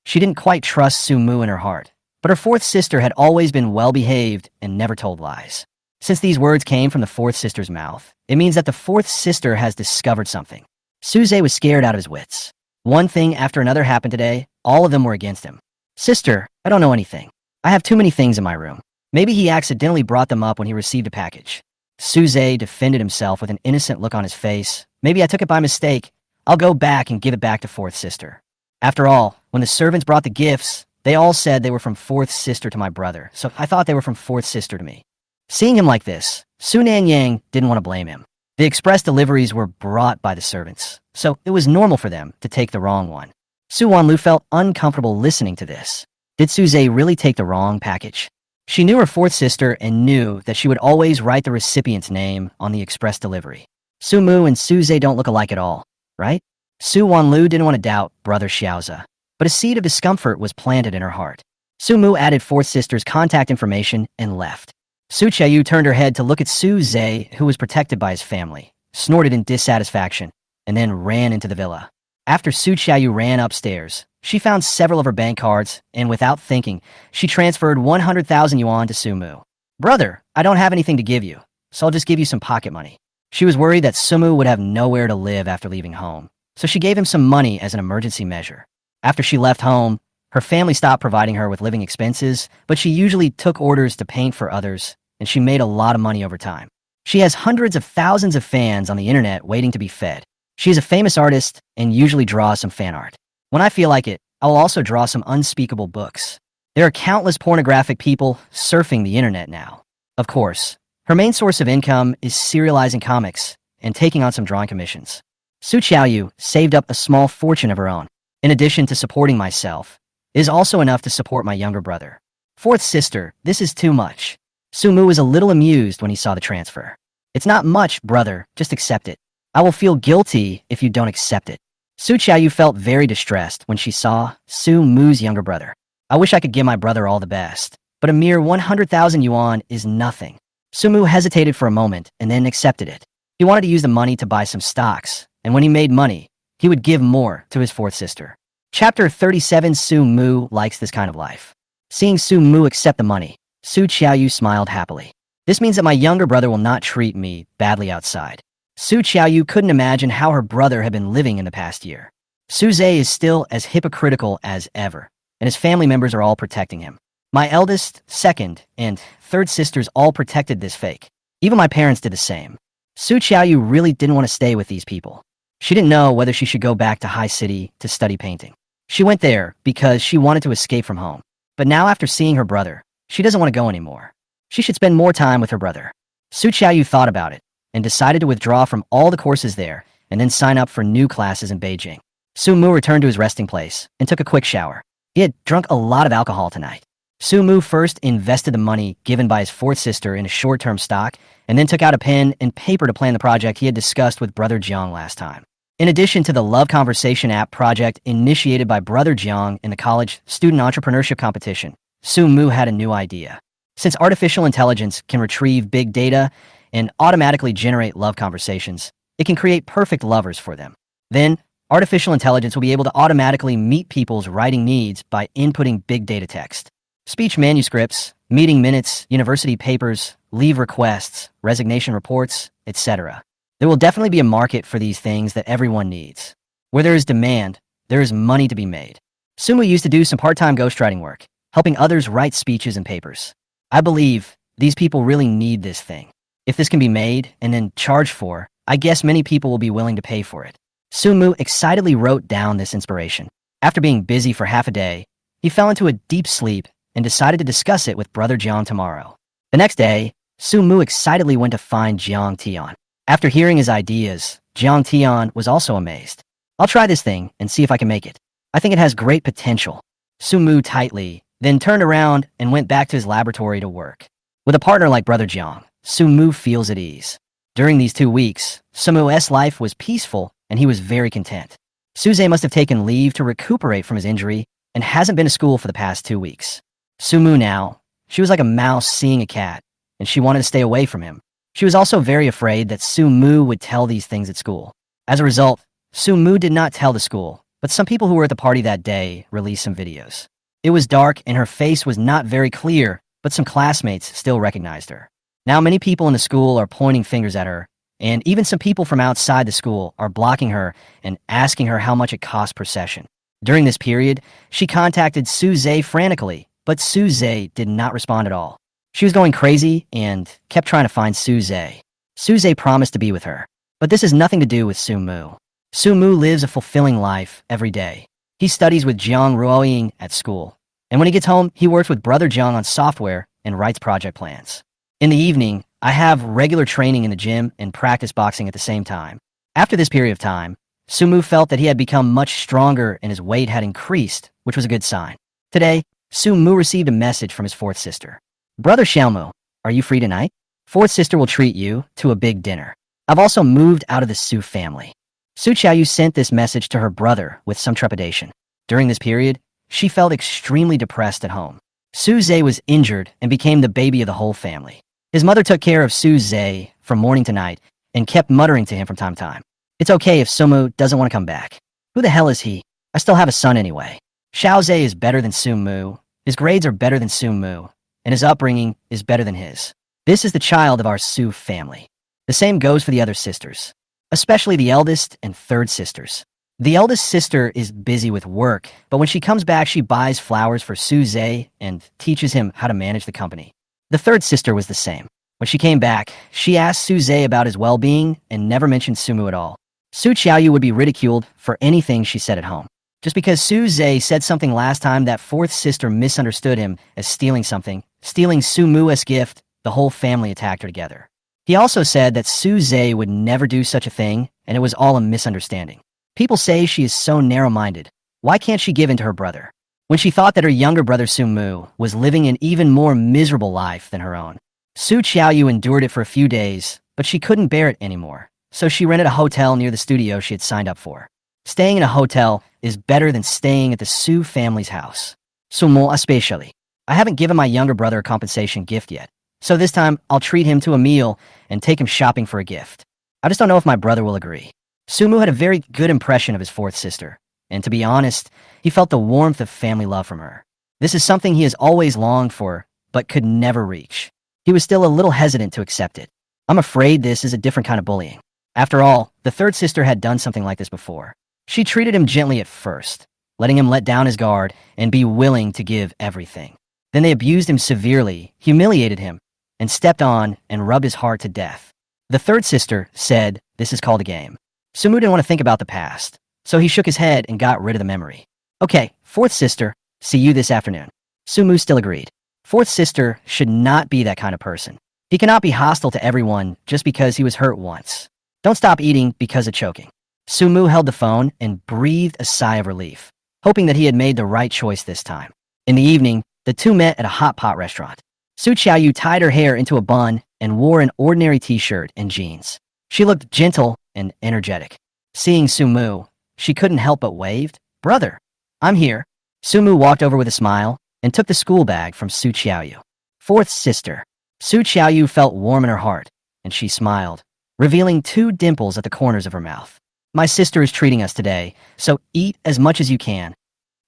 She didn't quite trust Su Mu in her heart, but her fourth sister had always been well-behaved and never told lies. Since these words came from the fourth sister's mouth, it means that the fourth sister has discovered something. Su Zhe was scared out of his wits. One thing after another happened today, all of them were against him. Sister, I don't know anything. I have too many things in my room. Maybe he accidentally brought them up when he received a package. Su Zhe defended himself with an innocent look on his face. Maybe I took it by mistake. I'll go back and give it back to fourth sister. After all, when the servants brought the gifts, they all said they were from fourth sister to my brother, so I thought they were from fourth sister to me. Seeing him like this, Su Nanyang didn't want to blame him. The express deliveries were brought by the servants, so it was normal for them to take the wrong one. Su Wanlu felt uncomfortable listening to this. Did Su Zhe really take the wrong package? She knew her fourth sister and knew that she would always write the recipient's name on the express delivery. Su Mu and Su Zhe don't look alike at all, right? Su Wanlu didn't want to doubt brother Xiaoza, but a seed of discomfort was planted in her heart. Su Mu added fourth sister's contact information and left. Su Qiaoyu turned her head to look at Su Zhe, who was protected by his family, snorted in dissatisfaction, and then ran into the villa. After Su Qiaoyu ran upstairs, she found several of her bank cards, and without thinking, she transferred 100,000 yuan to Su Mu. Brother, I don't have anything to give you, so I'll just give you some pocket money. She was worried that Su Mu would have nowhere to live after leaving home, so she gave him some money as an emergency measure. After she left home, her family stopped providing her with living expenses, but she usually took orders to paint for others, and she made a lot of money over time. She has hundreds of thousands of fans on the internet waiting to be fed. She is a famous artist and usually draws some fan art. When I feel like it, I will also draw some unspeakable books. There are countless pornographic people surfing the internet now. Of course, her main source of income is serializing comics and taking on some drawing commissions. Su Qiaoyu saved up a small fortune of her own. In addition to supporting myself, it is also enough to support my younger brother. Fourth sister, this is too much. Su Mu was a little amused when he saw the transfer. It's not much, brother, just accept it. I will feel guilty if you don't accept it. Su Qiaoyu felt very distressed when she saw Su Mu's younger brother. I wish I could give my brother all the best, but a mere 100,000 yuan is nothing. Su Mu hesitated for a moment and then accepted it. He wanted to use the money to buy some stocks, and when he made money, he would give more to his fourth sister. Chapter 37. Su Mu likes this kind of life. Seeing Su Mu accept the money, Su Qiaoyu smiled happily. This means that my younger brother will not treat me badly outside. Su Qiaoyu couldn't imagine how her brother had been living in the past year. Su Zhe is still as hypocritical as ever, and his family members are all protecting him. My eldest, second, and third sisters all protected this fake. Even my parents did the same. Su Qiaoyu really didn't want to stay with these people. She didn't know whether she should go back to High City to study painting. She went there because she wanted to escape from home. But now after seeing her brother, she doesn't want to go anymore. She should spend more time with her brother. Su Qiaoyu thought about it and decided to withdraw from all the courses there and then sign up for new classes in Beijing. Su Mu returned to his resting place and took a quick shower. He had drunk a lot of alcohol tonight. Su Mu first invested the money given by his fourth sister in a short-term stock and then took out a pen and paper to plan the project he had discussed with Brother Jiang last time. In addition to the Love Conversation app project initiated by Brother Jiang in the college student entrepreneurship competition, Su Mu had a new idea. Since artificial intelligence can retrieve big data and automatically generate love conversations, it can create perfect lovers for them. Then, artificial intelligence will be able to automatically meet people's writing needs by inputting big data text. Speech manuscripts, meeting minutes, university papers, leave requests, resignation reports, etc. There will definitely be a market for these things that everyone needs. Where there is demand, there is money to be made. Su Mu used to do some part-time ghostwriting work, helping others write speeches and papers. I believe these people really need this thing. If this can be made and then charged for, I guess many people will be willing to pay for it. Su Mu excitedly wrote down this inspiration. After being busy for half a day, he fell into a deep sleep and decided to discuss it with Brother Jiang tomorrow. The next day, Su Mu excitedly went to find Jiang Tian. After hearing his ideas, Jiang Tian was also amazed. I'll try this thing and see if I can make it. I think it has great potential. Su Mu tightly, then turned around and went back to his laboratory to work. With a partner like Brother Jiang, Su Mu feels at ease. During these 2 weeks, Su Mu's life was peaceful and he was very content. Su Zhe must have taken leave to recuperate from his injury and hasn't been to school for the past 2 weeks. Su Mu now, she was like a mouse seeing a cat, and she wanted to stay away from him. She was also very afraid that Su Mu would tell these things at school. As a result, Su Mu did not tell the school, but some people who were at the party that day released some videos. It was dark and her face was not very clear, but some classmates still recognized her. Now many people in the school are pointing fingers at her, and even some people from outside the school are blocking her and asking her how much it costs per session. During this period, she contacted Su Zhe frantically, but Su Zhe did not respond at all. She was going crazy and kept trying to find Su Zhe. Su Zhe promised to be with her, but this has nothing to do with Su Mu. Su Mu lives a fulfilling life every day. He studies with Jiang Ruoying at school, and when he gets home, he works with Brother Jiang on software and writes project plans. In the evening, I have regular training in the gym and practice boxing at the same time. After this period of time, Su Mu felt that he had become much stronger and his weight had increased, which was a good sign. Today, Su Mu received a message from his fourth sister. Brother Xiaomu, are you free tonight? Fourth sister will treat you to a big dinner. I've also moved out of the Su family. Su Qiaoyu sent this message to her brother with some trepidation. During this period, she felt extremely depressed at home. Su Zhe was injured and became the baby of the whole family. His mother took care of Su Zhe from morning to night and kept muttering to him from time to time. It's okay if Su Mu doesn't want to come back. Who the hell is he? I still have a son anyway. Xiao Zhe is better than Su Mu. His grades are better than Su Mu, and his upbringing is better than his. This is the child of our Su family. The same goes for the other sisters, especially the eldest and third sisters. The eldest sister is busy with work, but when she comes back, she buys flowers for Su Zhe and teaches him how to manage the company. The third sister was the same. When she came back, she asked Su Zhe about his well-being and never mentioned Su Mu at all. Su Qiaoyu would be ridiculed for anything she said at home. Just because Su Zhe said something last time, that fourth sister misunderstood him as stealing something, stealing Su Mu's gift, the whole family attacked her together. He also said that Su Zhe would never do such a thing, and it was all a misunderstanding. People say she is so narrow-minded. Why can't she give in to her brother? When she thought that her younger brother Su Mu was living an even more miserable life than her own. Su Qiaoyu endured it for a few days, but she couldn't bear it anymore, so she rented a hotel near the studio she had signed up for. Staying in a hotel is better than staying at the Su family's house. So more especially. I haven't given my younger brother a compensation gift yet, so this time I'll treat him to a meal and take him shopping for a gift. I just don't know if my brother will agree. Su Mu had a very good impression of his fourth sister, and to be honest, he felt the warmth of family love from her. This is something he has always longed for, but could never reach. He was still a little hesitant to accept it. I'm afraid this is a different kind of bullying. After all, the third sister had done something like this before. She treated him gently at first, letting him let down his guard and be willing to give everything. Then they abused him severely, humiliated him, and stepped on and rubbed his heart to death. The third sister said, "This is called a game." Sumu didn't want to think about the past, so he shook his head and got rid of the memory. "Okay, fourth sister, see you this afternoon." Sumu still agreed. Fourth sister should not be that kind of person. He cannot be hostile to everyone just because he was hurt once. Don't stop eating because of choking. Sumu held the phone and breathed a sigh of relief, hoping that he had made the right choice this time. In the evening, the two met at a hot pot restaurant. Su Qiaoyu tied her hair into a bun and wore an ordinary t-shirt and jeans. She looked gentle and energetic. Seeing Sumu, she couldn't help but waved. "Brother, I'm here." Sumu walked over with a smile and took the school bag from Su Qiaoyu. Fourth sister. Su Qiaoyu felt warm in her heart, and she smiled, revealing two dimples at the corners of her mouth. "My sister is treating us today, so eat as much as you can."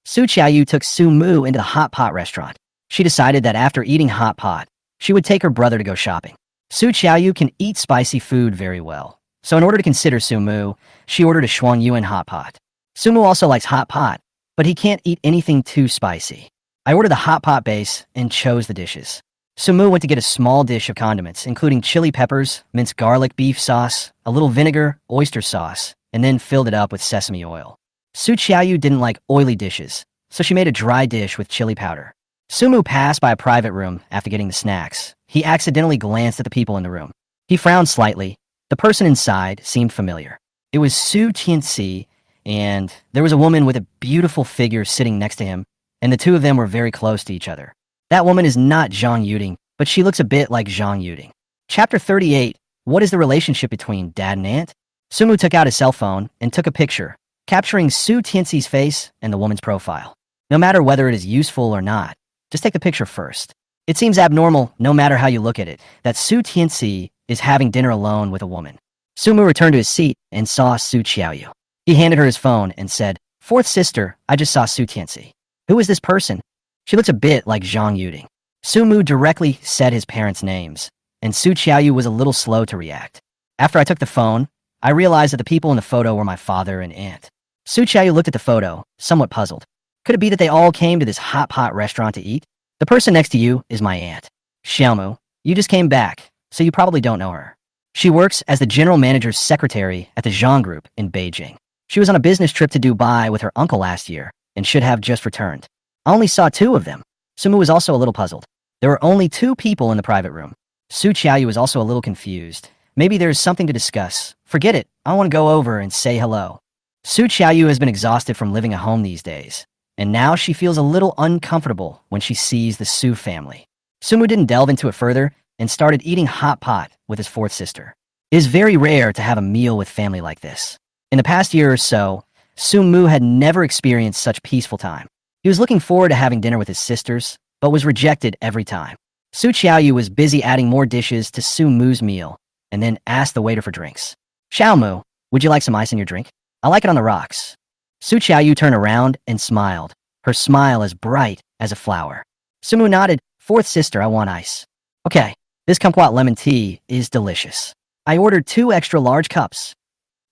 Su Qiaoyu took Sumu into the hot pot restaurant. She decided that after eating hot pot, she would take her brother to go shopping. Su Qiaoyu can eat spicy food very well, so in order to consider Sumu, she ordered a Shuangyuan hot pot. Sumu also likes hot pot, but he can't eat anything too spicy. I ordered the hot pot base and chose the dishes. Sumu went to get a small dish of condiments, including chili peppers, minced garlic beef sauce, a little vinegar, oyster sauce, and then filled it up with sesame oil. Su Qiaoyu didn't like oily dishes, so she made a dry dish with chili powder. Sumu passed by a private room after getting the snacks. He accidentally glanced at the people in the room. He frowned slightly. The person inside seemed familiar. It was Su Tianxi, and there was a woman with a beautiful figure sitting next to him, and the two of them were very close to each other. That woman is not Zhang Yuding, but she looks a bit like Zhang Yuding. Chapter 38, What is the relationship between dad and aunt? Sumu took out his cell phone and took a picture, capturing Su Tianxi's face and the woman's profile. No matter whether it is useful or not, just take the picture first. It seems abnormal, no matter how you look at it, that Su Tianxi is having dinner alone with a woman. Sumu returned to his seat and saw Su Qiaoyu. He handed her his phone and said, "Fourth sister, I just saw Su Tianxi. Who is this person? She looks a bit like Zhang Yuding." Sumu directly said his parents' names, and Su Qiaoyu was a little slow to react. After I took the phone, I realized that the people in the photo were my father and aunt. Su Qiaoyu looked at the photo, somewhat puzzled. Could it be that they all came to this hot pot restaurant to eat? The person next to you is my aunt. Xiaomu, you just came back, so you probably don't know her. She works as the general manager's secretary at the Zhang Group in Beijing. She was on a business trip to Dubai with her uncle last year and should have just returned. I only saw two of them. Sumu was also a little puzzled. There were only two people in the private room. Su Qiaoyu was also a little confused. Maybe there's something to discuss. Forget it. I want to go over and say hello. Su Qiaoyu has been exhausted from living at home these days, and now she feels a little uncomfortable when she sees the Su family. Sumu didn't delve into it further and started eating hot pot with his fourth sister. It is very rare to have a meal with family like this. In the past year or so, Sumu had never experienced such peaceful time. He was looking forward to having dinner with his sisters, but was rejected every time. Su Qiaoyu was busy adding more dishes to Sumu's meal, and then asked the waiter for drinks. "Xiaomu, would you like some ice in your drink? I like it on the rocks." Su Qiaoyu turned around and smiled, her smile as bright as a flower. Sumu nodded. "Fourth sister, I want ice." "Okay, this kumquat lemon tea is delicious. I ordered 2 extra large cups."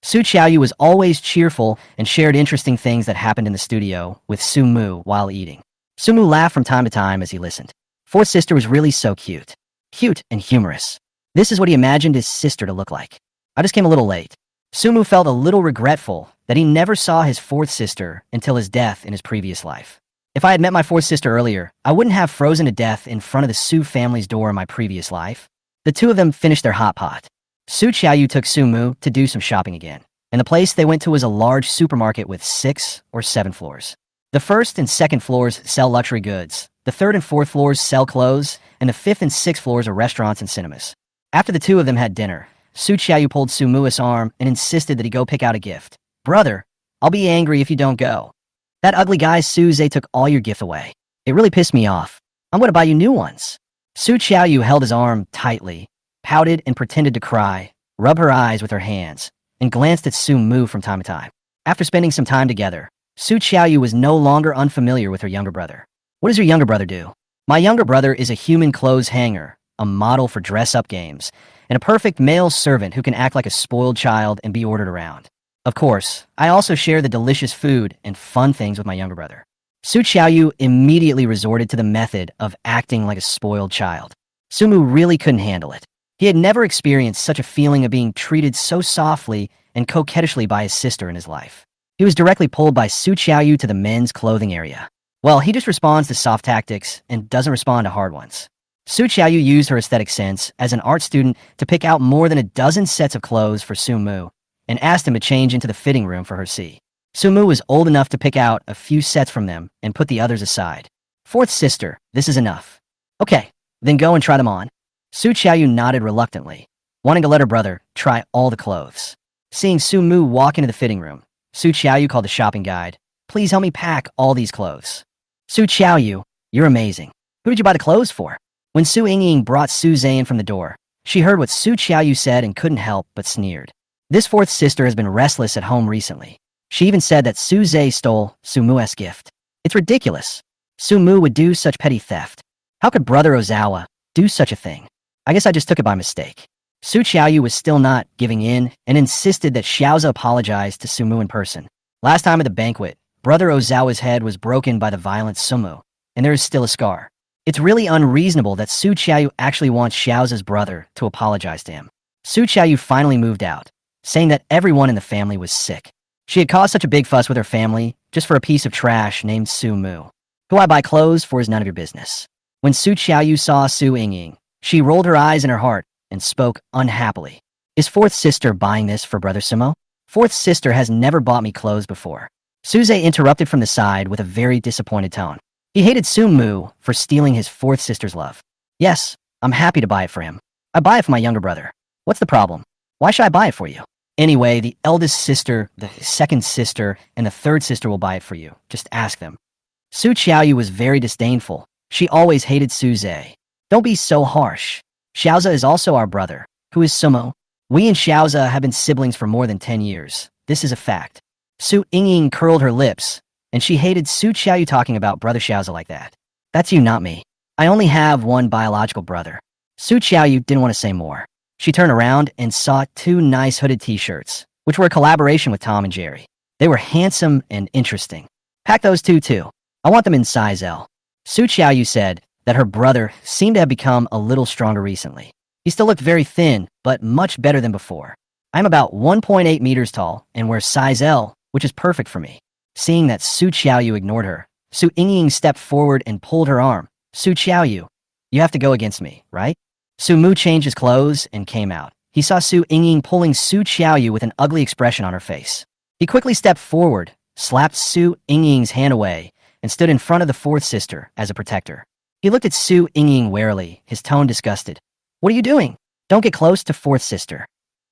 Su Qiaoyu was always cheerful and shared interesting things that happened in the studio with Sumu while eating. Sumu laughed from time to time as he listened. Fourth sister was really so cute. Cute and humorous. This is what he imagined his sister to look like. I just came a little late. Sumu felt a little regretful that he never saw his fourth sister until his death in his previous life. If I had met my fourth sister earlier, I wouldn't have frozen to death in front of the Su family's door in my previous life. The two of them finished their hot pot. Su Qiaoyu took Sumu to do some shopping again, and the place they went to was a large supermarket with 6 or 7 floors. The first and second floors sell luxury goods, the third and fourth floors sell clothes, and the fifth and sixth floors are restaurants and cinemas. After the two of them had dinner, Su Qiaoyu pulled Sumu's arm and insisted that he go pick out a gift. "Brother, I'll be angry if you don't go. That ugly guy Suze took all your gift away. It really pissed me off. I'm going to buy you new ones." Su Qiaoyu held his arm tightly, pouted and pretended to cry, rubbed her eyes with her hands, and glanced at Sumu from time to time. After spending some time together, Su Qiaoyu was no longer unfamiliar with her younger brother. What does your younger brother do? My younger brother is a human clothes hanger, a model for dress-up games, and a perfect male servant who can act like a spoiled child and be ordered around. Of course, I also share the delicious food and fun things with my younger brother. Su Qiaoyu immediately resorted to the method of acting like a spoiled child. Sumu really couldn't handle it. He had never experienced such a feeling of being treated so softly and coquettishly by his sister in his life. He was directly pulled by Su Qiaoyu to the men's clothing area. Well, he just responds to soft tactics and doesn't respond to hard ones. Su Qiaoyu used her aesthetic sense as an art student to pick out more than a dozen sets of clothes for Sumu and asked him to change into the fitting room for her see. Sumu was old enough to pick out a few sets from them and put the others aside. Fourth sister, this is enough. Okay, then go and try them on. Su Qiaoyu nodded reluctantly, wanting to let her brother try all the clothes. Seeing Sumu walk into the fitting room, Su Qiaoyu called the shopping guide. Please help me pack all these clothes. Su Qiaoyu, you're amazing. Who did you buy the clothes for? When Su Yingying brought Su Zhe in from the door, she heard what Su Qiaoyu said and couldn't help but sneered. This fourth sister has been restless at home recently. She even said that Su Zhe stole Sumu's gift. It's ridiculous. Sumu would do such petty theft. How could Brother Ozawa do such a thing? I guess I just took it by mistake. Su Qiaoyu was still not giving in and insisted that Xiaoza apologize to Sumu in person. Last time at the banquet, Brother Ozawa's head was broken by the violent Sumu, and there is still a scar. It's really unreasonable that Su Qiaoyu actually wants Xiaoza's brother to apologize to him. Su Qiaoyu finally moved out, saying that everyone in the family was sick. She had caused such a big fuss with her family just for a piece of trash named Sumu. Who I buy clothes for is none of your business. When Su Qiaoyu saw Su Yingying, she rolled her eyes in her heart and spoke unhappily. Is fourth sister buying this for Brother Sumo? Fourth sister has never bought me clothes before. Su Zhe interrupted from the side with a very disappointed tone. He hated Sumu for stealing his fourth sister's love. Yes, I'm happy to buy it for him. I buy it for my younger brother. What's the problem? Why should I buy it for you? Anyway, the eldest sister, the second sister, and the third sister will buy it for you. Just ask them. Su Qiaoyu was very disdainful. She always hated Su Zhe. Don't be so harsh. Xiaoza is also our brother. Who is Sumo? We and Xiaoza have been siblings for more than 10 years. This is a fact. Su Yingying curled her lips, and she hated Su Qiaoyu talking about Brother Xiaoza like that. That's you, not me. I only have one biological brother. Su Qiaoyu didn't want to say more. She turned around and saw two nice hooded t-shirts, which were a collaboration with Tom and Jerry. They were handsome and interesting. Pack those two too. I want them in size L. Su Qiaoyu said that her brother seemed to have become a little stronger recently. He still looked very thin, but much better than before. I'm about 1.8 meters tall and wear size L, which is perfect for me. Seeing that Su Qiaoyu ignored her, Su Yingying stepped forward and pulled her arm. Su Qiaoyu, you have to go against me, right? Su Mu changed his clothes and came out. He saw Su Yingying pulling Su Qiaoyu with an ugly expression on her face. He quickly stepped forward, slapped Su Yingying's hand away, and stood in front of the fourth sister as a protector. He looked at Su Yingying warily, his tone disgusted. What are you doing? Don't get close to fourth sister.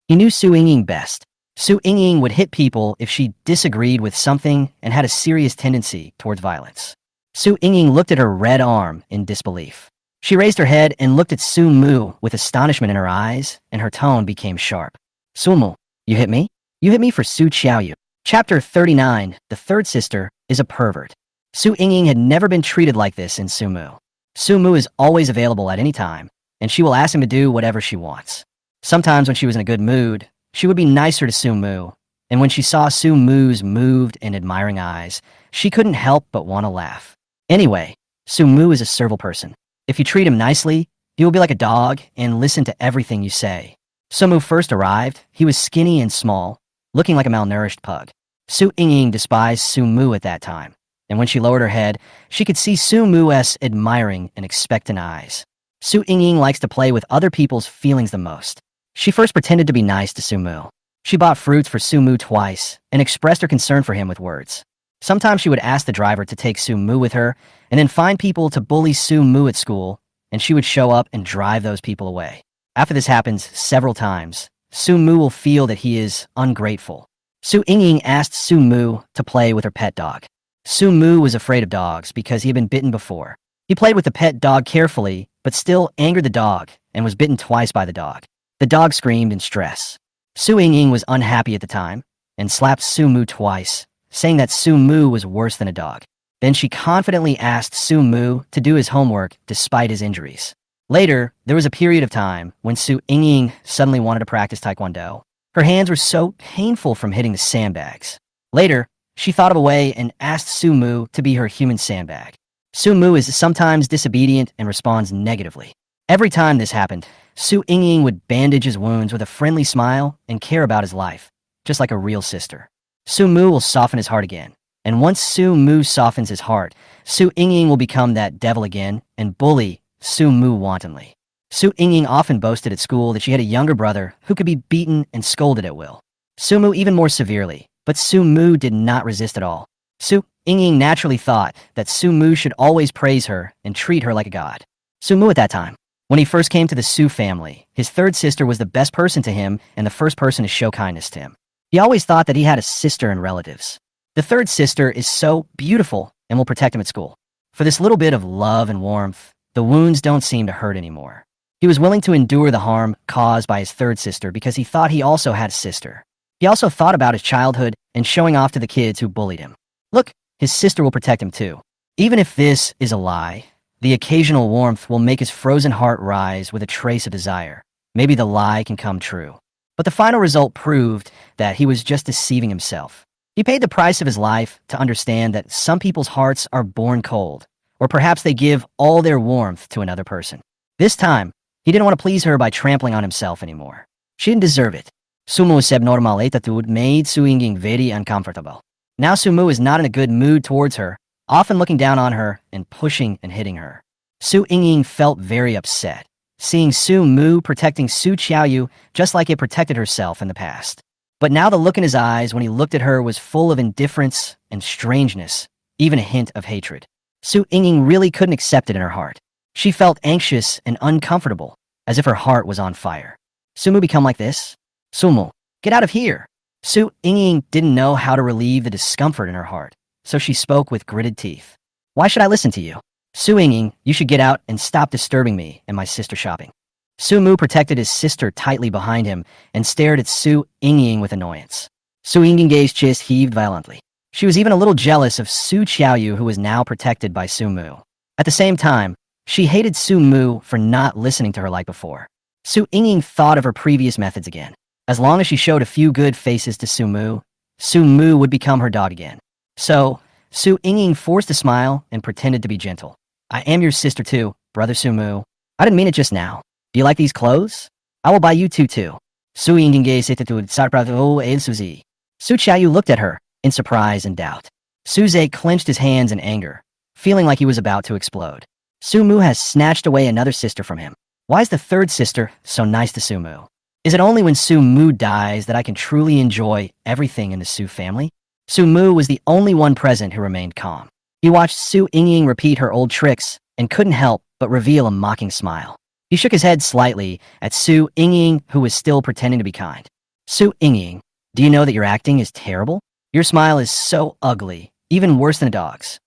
He knew Su Yingying best. Su Yingying would hit people if she disagreed with something and had a serious tendency towards violence. Su Yingying looked at her red arm in disbelief. She raised her head and looked at Su Mu with astonishment in her eyes, and her tone became sharp. Sumu, you hit me? You hit me for Su Qiaoyu. Chapter 39, The Third Sister is a Pervert. Su Yingying had never been treated like this in Sumu. Sumu is always available at any time, and she will ask him to do whatever she wants. Sometimes when she was in a good mood, she would be nicer to Sumu, and when she saw Sumu's moved and admiring eyes, she couldn't help but want to laugh. Anyway, Sumu is a servile person. If you treat him nicely, he will be like a dog and listen to everything you say. Sumu first arrived, he was skinny and small, looking like a malnourished pug. Su Yingying despised Sumu at that time, and when she lowered her head, she could see Sumu's admiring and expectant eyes. Su Yingying likes to play with other people's feelings the most. She first pretended to be nice to Sumu. She bought fruits for Sumu twice and expressed her concern for him with words. Sometimes she would ask the driver to take Sumu with her and then find people to bully Sumu at school, and she would show up and drive those people away. After this happens several times, Sumu will feel that he is ungrateful. Su Yingying asked Sumu to play with her pet dog. Sumu was afraid of dogs because he had been bitten before. He played with the pet dog carefully, but still angered the dog and was bitten twice by the dog. The dog screamed in stress. Su Yingying was unhappy at the time and slapped Sumu twice, saying that Sumu was worse than a dog. Then she confidently asked Su Mu to do his homework despite his injuries. Later, there was a period of time when Su Ying suddenly wanted to practice Taekwondo. Her hands were so painful from hitting the sandbags. Later, she thought of a way and asked Su Mu to be her human sandbag. Su Mu is sometimes disobedient and responds negatively. Every time this happened, Su Ying would bandage his wounds with a friendly smile and care about his life, just like a real sister. Su Mu will soften his heart again. And once Su Mu softens his heart, Su Ying will become that devil again and bully Su Mu wantonly. Su Ying often boasted at school that she had a younger brother who could be beaten and scolded at will. Su Mu even more severely, but Su Mu did not resist at all. Su Ying naturally thought that Su Mu should always praise her and treat her like a god. Su Mu at that time, when he first came to the Su family, his third sister was the best person to him and the first person to show kindness to him. He always thought that he had a sister and relatives. The third sister is so beautiful and will protect him at school. For this little bit of love and warmth, the wounds don't seem to hurt anymore. He was willing to endure the harm caused by his third sister because he thought he also had a sister. He also thought about his childhood and showing off to the kids who bullied him. Look, his sister will protect him too. Even if this is a lie, the occasional warmth will make his frozen heart rise with a trace of desire. Maybe the lie can come true. But the final result proved that he was just deceiving himself. He paid the price of his life to understand that some people's hearts are born cold, or perhaps they give all their warmth to another person. This time, he didn't want to please her by trampling on himself anymore. She didn't deserve it. Sumu's abnormal attitude made Su Ying very uncomfortable. Now Sumu is not in a good mood towards her, often looking down on her and pushing and hitting her. Su Ying felt very upset, seeing Su Mu protecting Su Qiaoyu just like it protected herself in the past. But now the look in his eyes when he looked at her was full of indifference and strangeness, even a hint of hatred. Su Ying really couldn't accept it in her heart. She felt anxious and uncomfortable, as if her heart was on fire. Sumu become like this? Sumu, get out of here! Su Ying didn't know how to relieve the discomfort in her heart, so she spoke with gritted teeth. Why should I listen to you? Su Ying, you should get out and stop disturbing me and my sister shopping. Su Mu protected his sister tightly behind him and stared at Su Ying with annoyance. Su Ying's chest heaved violently. She was even a little jealous of Su Qiaoyu, who was now protected by Su Mu. At the same time, she hated Su Mu for not listening to her like before. Su Ying thought of her previous methods again. As long as she showed a few good faces to Su Mu would become her dog again. So, Su Ying forced a smile and pretended to be gentle. I am your sister too, brother Su Mu. I didn't mean it just now. Do you like these clothes? I will buy you two too. Su Ying's attitude sarpravo and Suzy. Su Qiaoyu looked at her in surprise and doubt. Su Zhe clenched his hands in anger, feeling like he was about to explode. Su Mu has snatched away another sister from him. Why is the third sister so nice to Su Mu? Is it only when Su Mu dies that I can truly enjoy everything in the Su family? Su Mu was the only one present who remained calm. He watched Su Ying repeat her old tricks and couldn't help but reveal a mocking smile. He shook his head slightly at Su Ying, who was still pretending to be kind. Su Ying, do you know that your acting is terrible? Your smile is so ugly, even worse than a dog's.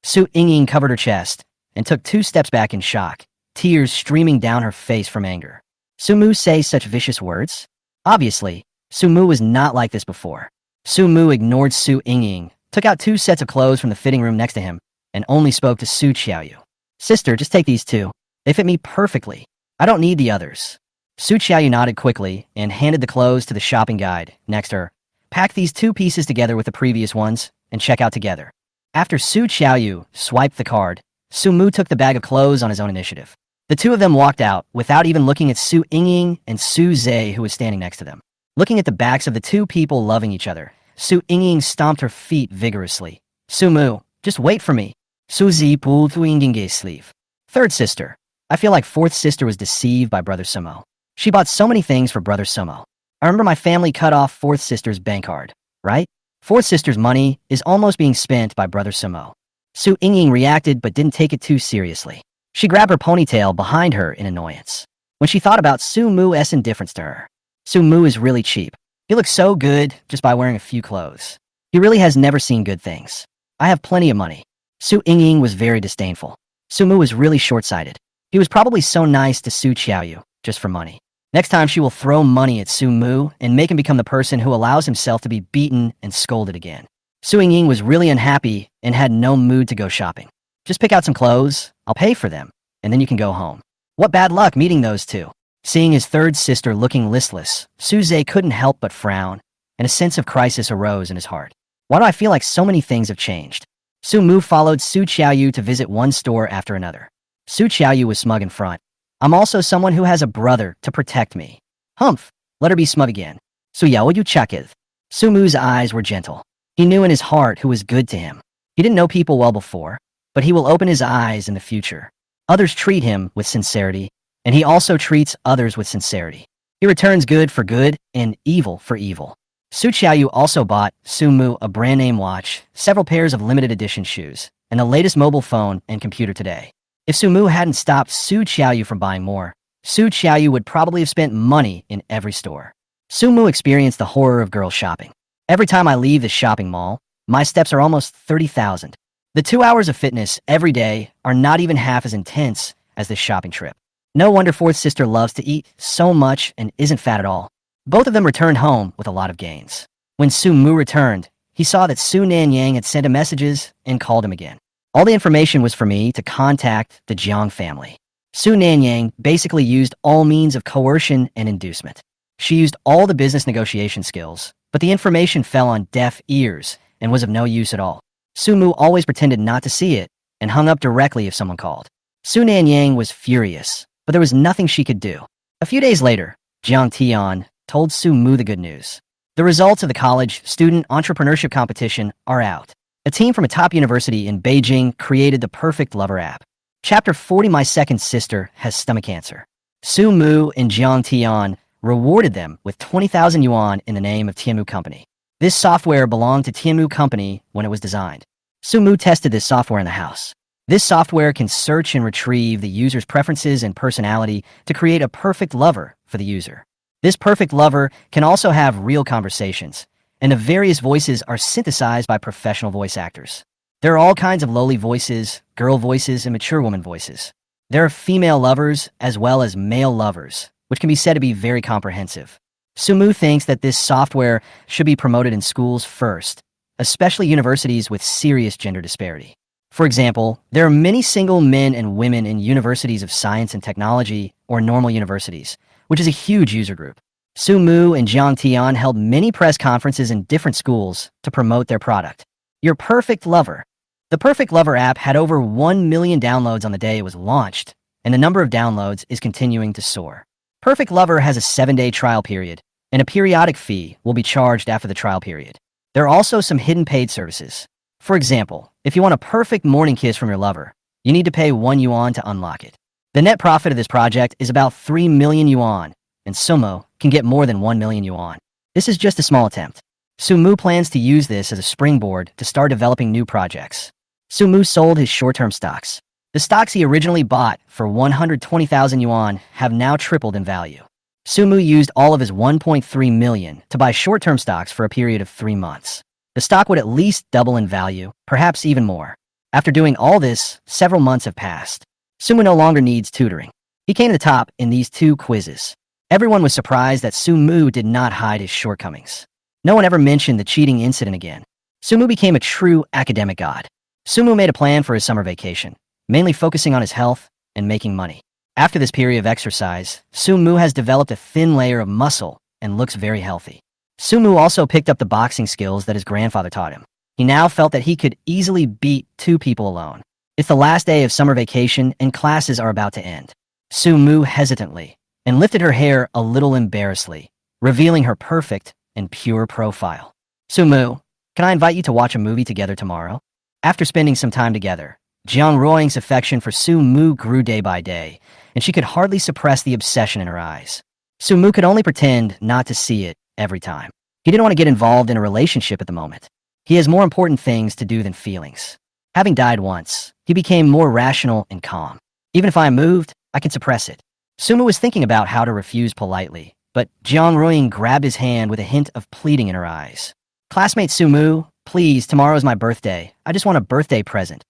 Su Ying covered her chest and took 2 steps back in shock, tears streaming down her face from anger. Su Mu say such vicious words? Obviously, Su Mu was not like this before. Su Mu ignored Su Ying, took out 2 sets of clothes from the fitting room next to him, and only spoke to Su Qiaoyu. Sister, just take these 2. They fit me perfectly. I don't need the others. Su Qiaoyu nodded quickly and handed the clothes to the shopping guide next to her. Pack these 2 pieces together with the previous ones and check out together. After Su Qiaoyu swiped the card, Su Mu took the bag of clothes on his own initiative. The 2 of them walked out without even looking at Su Ying and Su Zhe, who was standing next to them. Looking at the backs of the 2 people loving each other, Su Ying stomped her feet vigorously. Su Mu, just wait for me. Su Zi pulled Su Ying's sleeve. Third sister. I feel like fourth sister was deceived by Brother Sumo. She bought so many things for Brother Sumo. I remember my family cut off fourth sister's bank card, right? Fourth sister's money is almost being spent by Brother Sumo. Su Ying reacted but didn't take it too seriously. She grabbed her ponytail behind her in annoyance. When she thought about Su Mu's indifference to her. Su Mu is really cheap. He looks so good just by wearing a few clothes. He really has never seen good things. I have plenty of money. Su Ying was very disdainful. Su Mu was really short-sighted. He was probably so nice to Su Qiaoyu, just for money. Next time she will throw money at Su Mu and make him become the person who allows himself to be beaten and scolded again. Su Ying was really unhappy and had no mood to go shopping. Just pick out some clothes, I'll pay for them, and then you can go home. What bad luck meeting those two. Seeing his third sister looking listless, Suze couldn't help but frown, and a sense of crisis arose in his heart. Why do I feel like so many things have changed? Su Mu followed Su Qiaoyu to visit one store after another. Su Qiaoyu was smug in front. I'm also someone who has a brother to protect me. Humph, let her be smug again. Su Yaoyu chakith. Su Mu's eyes were gentle. He knew in his heart who was good to him. He didn't know people well before, but he will open his eyes in the future. Others treat him with sincerity, and he also treats others with sincerity. He returns good for good and evil for evil. Su Qiaoyu also bought Su Mu a brand name watch, several pairs of limited edition shoes, and the latest mobile phone and computer today. If Su Mu hadn't stopped Su Qiaoyu from buying more, Su Qiaoyu would probably have spent money in every store. Su Mu experienced the horror of girl shopping. Every time I leave the shopping mall, my steps are almost 30,000. The 2 hours of fitness every day are not even half as intense as this shopping trip. No wonder fourth sister loves to eat so much and isn't fat at all. Both of them returned home with a lot of gains. When Su Mu returned, he saw that Su Nanyang had sent him messages and called him again. All the information was for me to contact the Jiang family. Su Nanyang basically used all means of coercion and inducement. She used all the business negotiation skills, but the information fell on deaf ears and was of no use at all. Su Mu always pretended not to see it and hung up directly if someone called. Su Nanyang was furious, but there was nothing she could do. A few days later, Jiang Tian told Su Mu the good news. The results of the college student entrepreneurship competition are out. A team from a top university in Beijing created the perfect lover app. Chapter 40. My second sister has stomach cancer. Su Mu and Jiang Tian rewarded them with 20,000 yuan in the name of Tianmu Company. This software belonged to Tianmu Company when it was designed. Su Mu tested this software in the house. This software can search and retrieve the user's preferences and personality to create a perfect lover for the user. This perfect lover can also have real conversations, and the various voices are synthesized by professional voice actors. There are all kinds of lowly voices, girl voices, and mature woman voices. There are female lovers as well as male lovers, which can be said to be very comprehensive. Su Mu thinks that this software should be promoted in schools first, especially universities with serious gender disparity. For example, there are many single men and women in universities of science and technology or normal universities, which is a huge user group. Su Mu and Jiang Tian held many press conferences in different schools to promote their product. Your Perfect Lover. The Perfect Lover app had over 1 million downloads on the day it was launched, and the number of downloads is continuing to soar. Perfect Lover has a 7-day trial period, and a periodic fee will be charged after the trial period. There are also some hidden paid services. For example, if you want a perfect morning kiss from your lover, you need to pay 1 yuan to unlock it. The net profit of this project is about 3 million yuan, and Sumo can get more than 1 million yuan. This is just a small attempt. Su Mu plans to use this as a springboard to start developing new projects. Su Mu sold his short-term stocks. The stocks he originally bought for 120,000 yuan have now tripled in value. Su Mu used all of his 1.3 million to buy short-term stocks for a period of 3 months. The stock would at least double in value, perhaps even more. After doing all this, several months have passed. Su Mu no longer needs tutoring. He came to the top in these 2 quizzes. Everyone was surprised that Su Mu did not hide his shortcomings. No one ever mentioned the cheating incident again. Su Mu became a true academic god. Su Mu made a plan for his summer vacation, mainly focusing on his health and making money. After this period of exercise, Su Mu has developed a thin layer of muscle and looks very healthy. Su Mu also picked up the boxing skills that his grandfather taught him. He now felt that he could easily beat 2 people alone. It's the last day of summer vacation and classes are about to end. Su Mu hesitantly and lifted her hair a little embarrassedly, revealing her perfect and pure profile. Su Mu, can I invite you to watch a movie together tomorrow? After spending some time together, Jiang Ruoying's affection for Su Mu grew day by day, and she could hardly suppress the obsession in her eyes. Su Mu could only pretend not to see it every time. He didn't want to get involved in a relationship at the moment. He has more important things to do than feelings. Having died once, he became more rational and calm. Even if I am moved, I can suppress it. Su Mu was thinking about how to refuse politely, but Jiang Ruoying grabbed his hand with a hint of pleading in her eyes. Classmate Su Mu, please, tomorrow is my birthday. I just want a birthday present.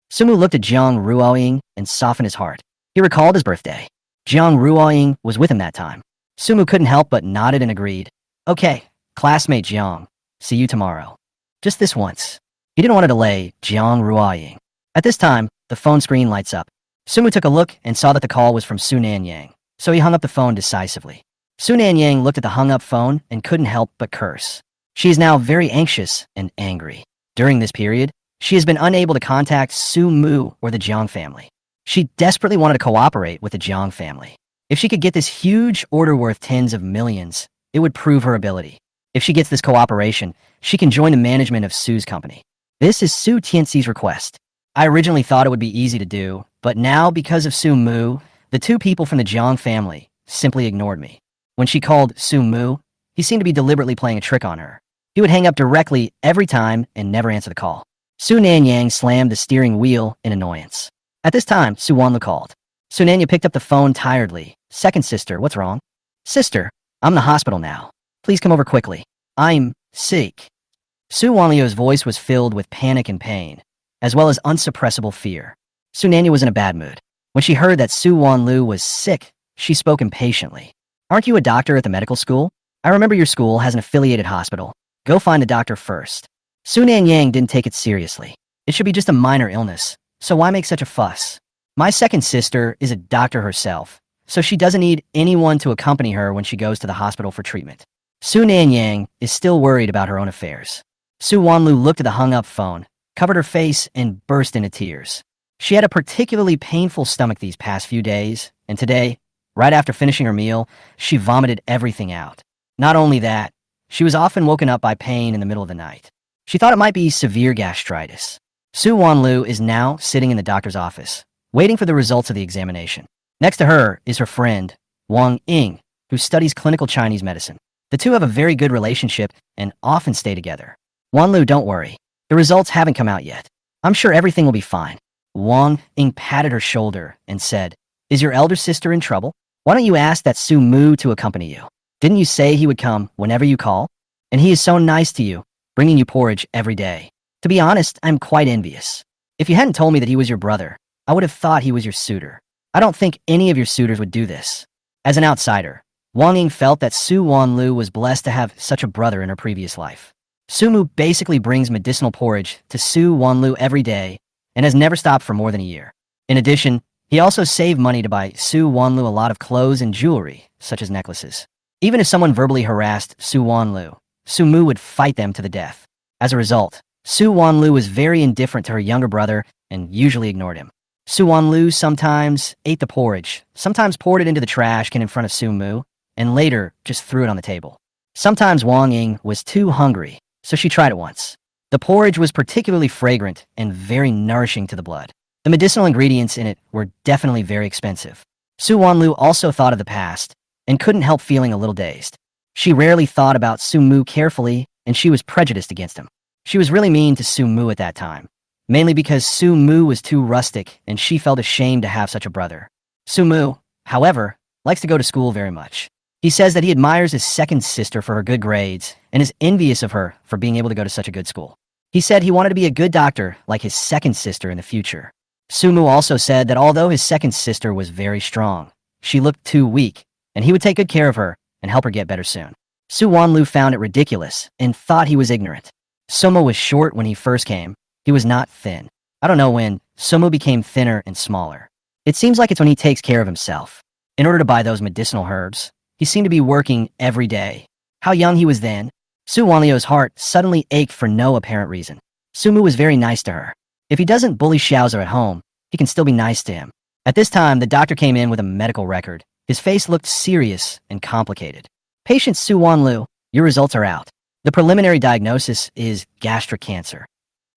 Su Mu looked at Jiang Ruoying and softened his heart. He recalled his birthday. Jiang Ruoying was with him that time. Su Mu couldn't help but nodded and agreed. Okay, classmate Jiang, see you tomorrow. Just this once. He didn't want to delay Jiang Ruoying. At this time, the phone screen lights up. Sumu took a look and saw that the call was from Su Nanyang, so he hung up the phone decisively. Su Nanyang looked at the hung-up phone and couldn't help but curse. She is now very anxious and angry. During this period, she has been unable to contact Su Mu or the Jiang family. She desperately wanted to cooperate with the Jiang family. If she could get this huge order worth tens of millions, it would prove her ability. If she gets this cooperation, she can join the management of Su's company. This is Su Tianxi's request. I originally thought it would be easy to do, but now because of Su Mu, the two people from the Jiang family simply ignored me. When she called Su Mu, he seemed to be deliberately playing a trick on her. He would hang up directly every time and never answer the call. Su Nanyang slammed the steering wheel in annoyance. At this time, Su Wanlu called. Su Nanya picked up the phone tiredly. Second sister, what's wrong? Sister, I'm in the hospital now. Please come over quickly. I'm sick. Su Wanliu's voice was filled with panic and pain, as well as unsuppressible fear. Su Nanya was in a bad mood. When she heard that Su Wanlu was sick, she spoke impatiently. Aren't you a doctor at the medical school? I remember your school has an affiliated hospital. Go find a doctor first. Su Nanyang didn't take it seriously. It should be just a minor illness, so why make such a fuss? My second sister is a doctor herself, so she doesn't need anyone to accompany her when she goes to the hospital for treatment. Su Nanyang is still worried about her own affairs. Su Wanlu looked at the hung-up phone, covered her face, and burst into tears. She had a particularly painful stomach these past few days, and today, right after finishing her meal, she vomited everything out. Not only that, she was often woken up by pain in the middle of the night. She thought it might be severe gastritis. Su Wanlu is now sitting in the doctor's office, waiting for the results of the examination. Next to her is her friend, Wang Ying, who studies clinical Chinese medicine. The two have a very good relationship and often stay together. Wanlu, don't worry. The results haven't come out yet. I'm sure everything will be fine. Wang Ying patted her shoulder and said, Is your elder sister in trouble? Why don't you ask that Su Mu to accompany you? Didn't you say he would come whenever you call? And he is so nice to you, bringing you porridge every day. To be honest, I'm quite envious. If you hadn't told me that he was your brother, I would have thought he was your suitor. I don't think any of your suitors would do this. As an outsider, Wang Ying felt that Su Wanlu was blessed to have such a brother in her previous life. Su Mu basically brings medicinal porridge to Su Wanlu every day and has never stopped for more than a year. In addition, he also saved money to buy Su Wanlu a lot of clothes and jewelry, such as necklaces. Even if someone verbally harassed Su Wanlu, Su Mu would fight them to the death. As a result, Su Wanlu was very indifferent to her younger brother and usually ignored him. Su Wanlu sometimes ate the porridge, sometimes poured it into the trash can in front of Su Mu, and later just threw it on the table. Sometimes Wang Ying was too hungry, so she tried it once. The porridge was particularly fragrant and very nourishing to the blood. The medicinal ingredients in it were definitely very expensive. Su Wanlu also thought of the past and couldn't help feeling a little dazed. She rarely thought about Su Mu carefully, and she was prejudiced against him. She was really mean to Su Mu at that time, mainly because Su Mu was too rustic and she felt ashamed to have such a brother. Su Mu, however, likes to go to school very much. He says that he admires his second sister for her good grades and is envious of her for being able to go to such a good school. He said he wanted to be a good doctor like his second sister in the future. Su Mu also said that although his second sister was very strong, she looked too weak, and he would take good care of her and help her get better soon. Su Wanlu found it ridiculous and thought he was ignorant. Somo was short when he first came. He was not thin. I don't know when Somo became thinner and smaller. It seems like it's when he takes care of himself. In order to buy those medicinal herbs, he seemed to be working every day. How young he was then. Su Wanliu's heart suddenly ached for no apparent reason. Sumu was very nice to her. If he doesn't bully Xiaozo at home, he can still be nice to him. At this time, the doctor came in with a medical record. His face looked serious and complicated. Patient Su Wanlu, your results are out. The preliminary diagnosis is gastric cancer.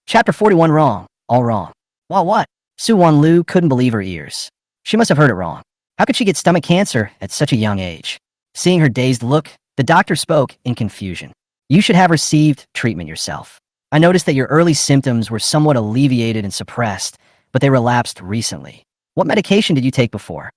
Chapter 41 wrong. All wrong. Well, what? Su Wanlu couldn't believe her ears. She must have heard it wrong. How could she get stomach cancer at such a young age? Seeing her dazed look, the doctor spoke in confusion. You should have received treatment yourself. I noticed that your early symptoms were somewhat alleviated and suppressed, but they relapsed recently. What medication did you take before?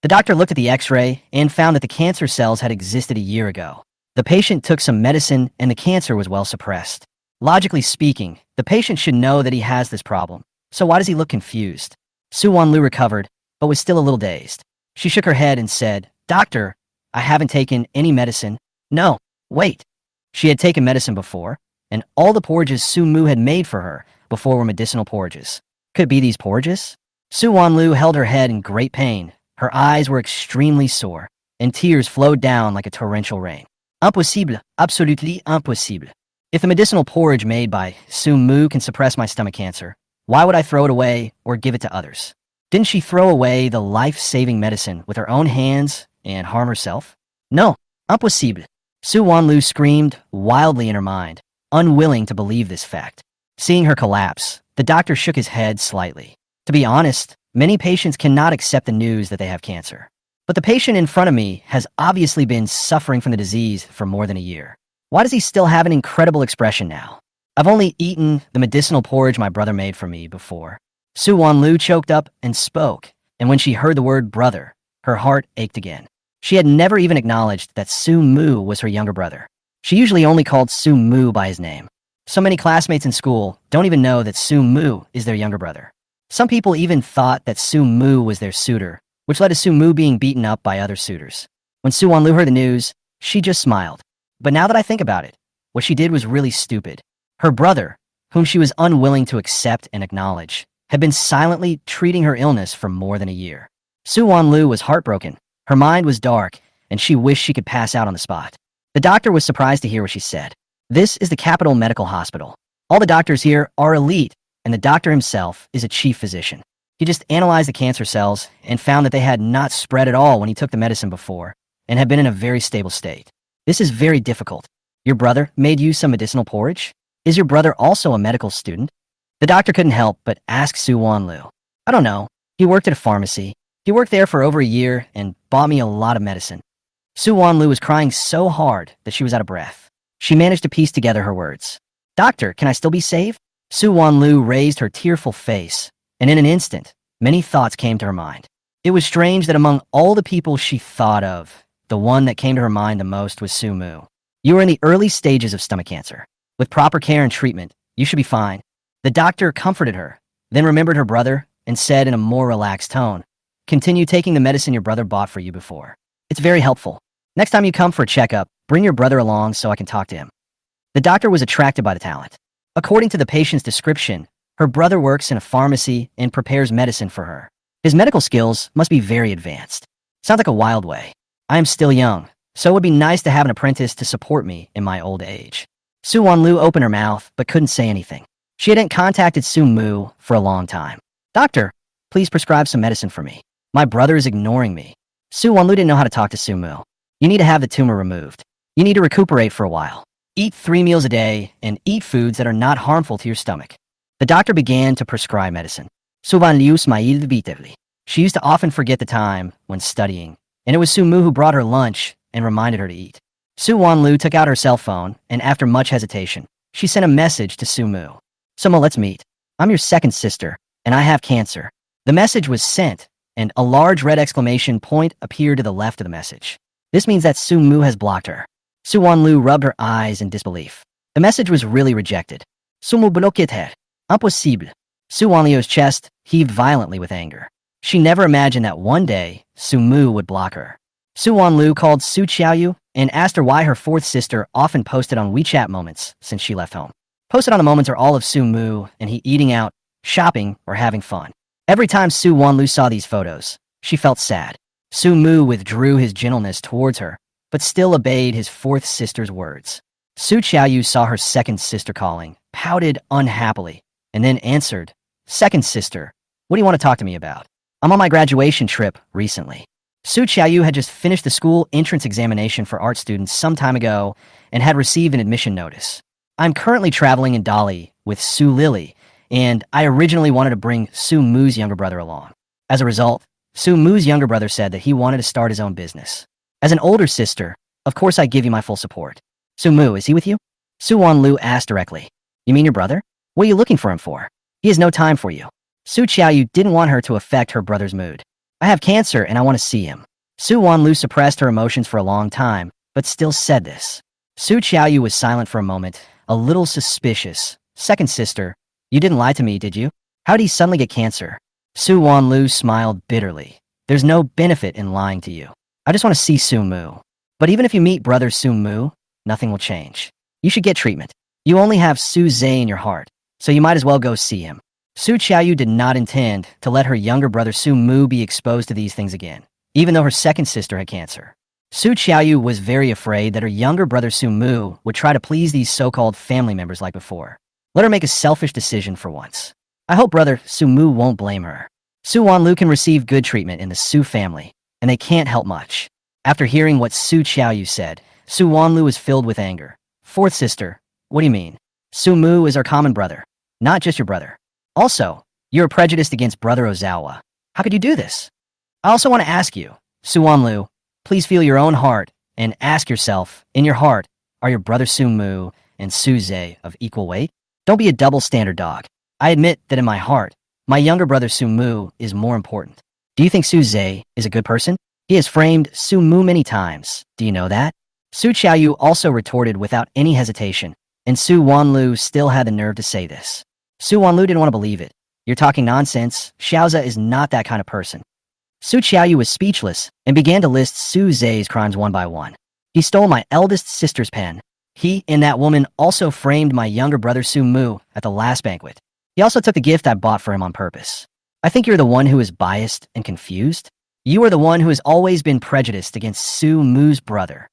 The doctor looked at the x-ray and found that the cancer cells had existed a year ago. The patient took some medicine and the cancer was well suppressed. Logically speaking, the patient should know that he has this problem. So why does he look confused? Su Wanlu recovered, but was still a little dazed. She shook her head and said, Doctor, I haven't taken any medicine. No, wait. She had taken medicine before. and all the porridges Su Mu had made for her before were medicinal porridges. Could it be these porridges? Su Wanlu held her head in great pain. Her eyes were extremely sore, and tears flowed down like a torrential rain. Impossible, absolutely impossible. If the medicinal porridge made by Su Mu can suppress my stomach cancer, why would I throw it away or give it to others? Didn't she throw away the life-saving medicine with her own hands and harm herself? No, impossible. Su Wanlu screamed wildly in her mind, unwilling to believe this fact. Seeing her collapse, the doctor shook his head slightly. To be honest, many patients cannot accept the news that they have cancer. But the patient in front of me has obviously been suffering from the disease for more than a year. Why does he still have an incredible expression now? I've only eaten the medicinal porridge my brother made for me before. Su Wanlu choked up and spoke, and when she heard the word brother, her heart ached again. She had never even acknowledged that Su Mu was her younger brother. She usually only called Su Mu by his name. So many classmates in school don't even know that Su Mu is their younger brother. Some people even thought that Su Mu was their suitor, which led to Su Mu being beaten up by other suitors. When Su Wanlu heard the news, she just smiled. But now that I think about it, what she did was really stupid. Her brother, whom she was unwilling to accept and acknowledge, had been silently treating her illness for more than a year. Su Wanlu was heartbroken. Her mind was dark, and she wished she could pass out on the spot. The doctor was surprised to hear what she said. This is the Capital Medical Hospital. All the doctors here are elite, and the doctor himself is a chief physician. He just analyzed the cancer cells and found that they had not spread at all when he took the medicine before, and had been in a very stable state. This is very difficult. Your brother made you some medicinal porridge? Is your brother also a medical student? The doctor couldn't help but ask Su Wanlu. I don't know. He worked at a pharmacy. He worked there for over a year and bought me a lot of medicine. Su Wanlu was crying so hard that she was out of breath. She managed to piece together her words. Doctor, can I still be saved? Su Wanlu raised her tearful face, and in an instant, many thoughts came to her mind. It was strange that among all the people she thought of, the one that came to her mind the most was Su Mu. You are in the early stages of stomach cancer. With proper care and treatment, you should be fine. The doctor comforted her, then remembered her brother, and said in a more relaxed tone, continue taking the medicine your brother bought for you before. It's very helpful. Next time you come for a checkup, bring your brother along so I can talk to him. The doctor was attracted by the talent. According to the patient's description, her brother works in a pharmacy and prepares medicine for her. His medical skills must be very advanced. Sounds like a wild way. I am still young, so it would be nice to have an apprentice to support me in my old age. Su Wanlu opened her mouth but couldn't say anything. She hadn't contacted Su Mu for a long time. Doctor, please prescribe some medicine for me. My brother is ignoring me. Su Wanlu didn't know how to talk to Su Mu. You need to have the tumor removed. You need to recuperate for a while. Eat 3 meals a day and eat foods that are not harmful to your stomach. The doctor began to prescribe medicine. Su Wanlu smiled bitterly. She used to often forget the time when studying, and it was Su Mu who brought her lunch and reminded her to eat. Su Wanlu took out her cell phone, and after much hesitation, she sent a message to Su Mu. Suma, let's meet. I'm your second sister, and I have cancer. The message was sent, and a large red exclamation point appeared to the left of the message. This means that Su Mu has blocked her. Su Wanlu rubbed her eyes in disbelief. The message was really rejected. Sumu bloqué her. Impossible. Su Wanlu's chest heaved violently with anger. She never imagined that one day, Su Mu would block her. Su Wanlu called Su Qiaoyu and asked her why her fourth sister often posted on WeChat moments since she left home. Posted on the moments are all of Su Mu and he eating out, shopping, or having fun. Every time Su Wanlu saw these photos, she felt sad. Su Mu withdrew his gentleness towards her, but still obeyed his fourth sister's words. Su Qiaoyu saw her second sister calling, pouted unhappily, and then answered, Second sister, what do you want to talk to me about? I'm on my graduation trip recently. Su Qiaoyu had just finished the school entrance examination for art students some time ago and had received an admission notice. I'm currently traveling in Dali with Su Lily, and I originally wanted to bring Su Mu's younger brother along. As a result, Su Mu's younger brother said that he wanted to start his own business. As an older sister, of course I give you my full support. Su Mu, is he with you? Su Wanlu asked directly. You mean your brother? What are you looking for him for? He has no time for you. Su Qiaoyu didn't want her to affect her brother's mood. I have cancer and I want to see him. Su Wanlu suppressed her emotions for a long time, but still said this. Su Qiaoyu was silent for a moment, a little suspicious. Second sister, you didn't lie to me, did you? How did he suddenly get cancer? Su Wanlu smiled bitterly. There's no benefit in lying to you. I just want to see Su Mu. But even if you meet brother Su Mu, nothing will change. You should get treatment. You only have Su Zhe in your heart, so you might as well go see him. Su Qiaoyu did not intend to let her younger brother Su Mu be exposed to these things again, even though her second sister had cancer. Su Qiaoyu was very afraid that her younger brother Su Mu would try to please these so-called family members like before. Let her make a selfish decision for once. I hope brother Su Mu won't blame her. Su Wanlu can receive good treatment in the Su family, and they can't help much. After hearing what Su Qiaoyu said, Su Wanlu was filled with anger. Fourth sister, what do you mean? Su Mu is our common brother, not just your brother. Also, you're prejudiced against Brother Ozawa. How could you do this? I also want to ask you, Su Wanlu, please feel your own heart and ask yourself, in your heart, are your brother Su Mu and Su Zhe of equal weight? Don't be a double standard dog. I admit that in my heart, my younger brother Su Mu is more important. Do you think Su Zhe is a good person? He has framed Su Mu many times. Do you know that? Su Qiaoyu also retorted without any hesitation, and Su Wanlu still had the nerve to say this. Su Wanlu didn't want to believe it. You're talking nonsense. Xiaoza is not that kind of person. Su Qiaoyu was speechless and began to list Su Zhe's crimes one by one. He stole my eldest sister's pen. He and that woman also framed my younger brother Su Mu at the last banquet. He also took the gift I bought for him on purpose. I think you're the one who is biased and confused. You are the one who has always been prejudiced against Su Mu's brother.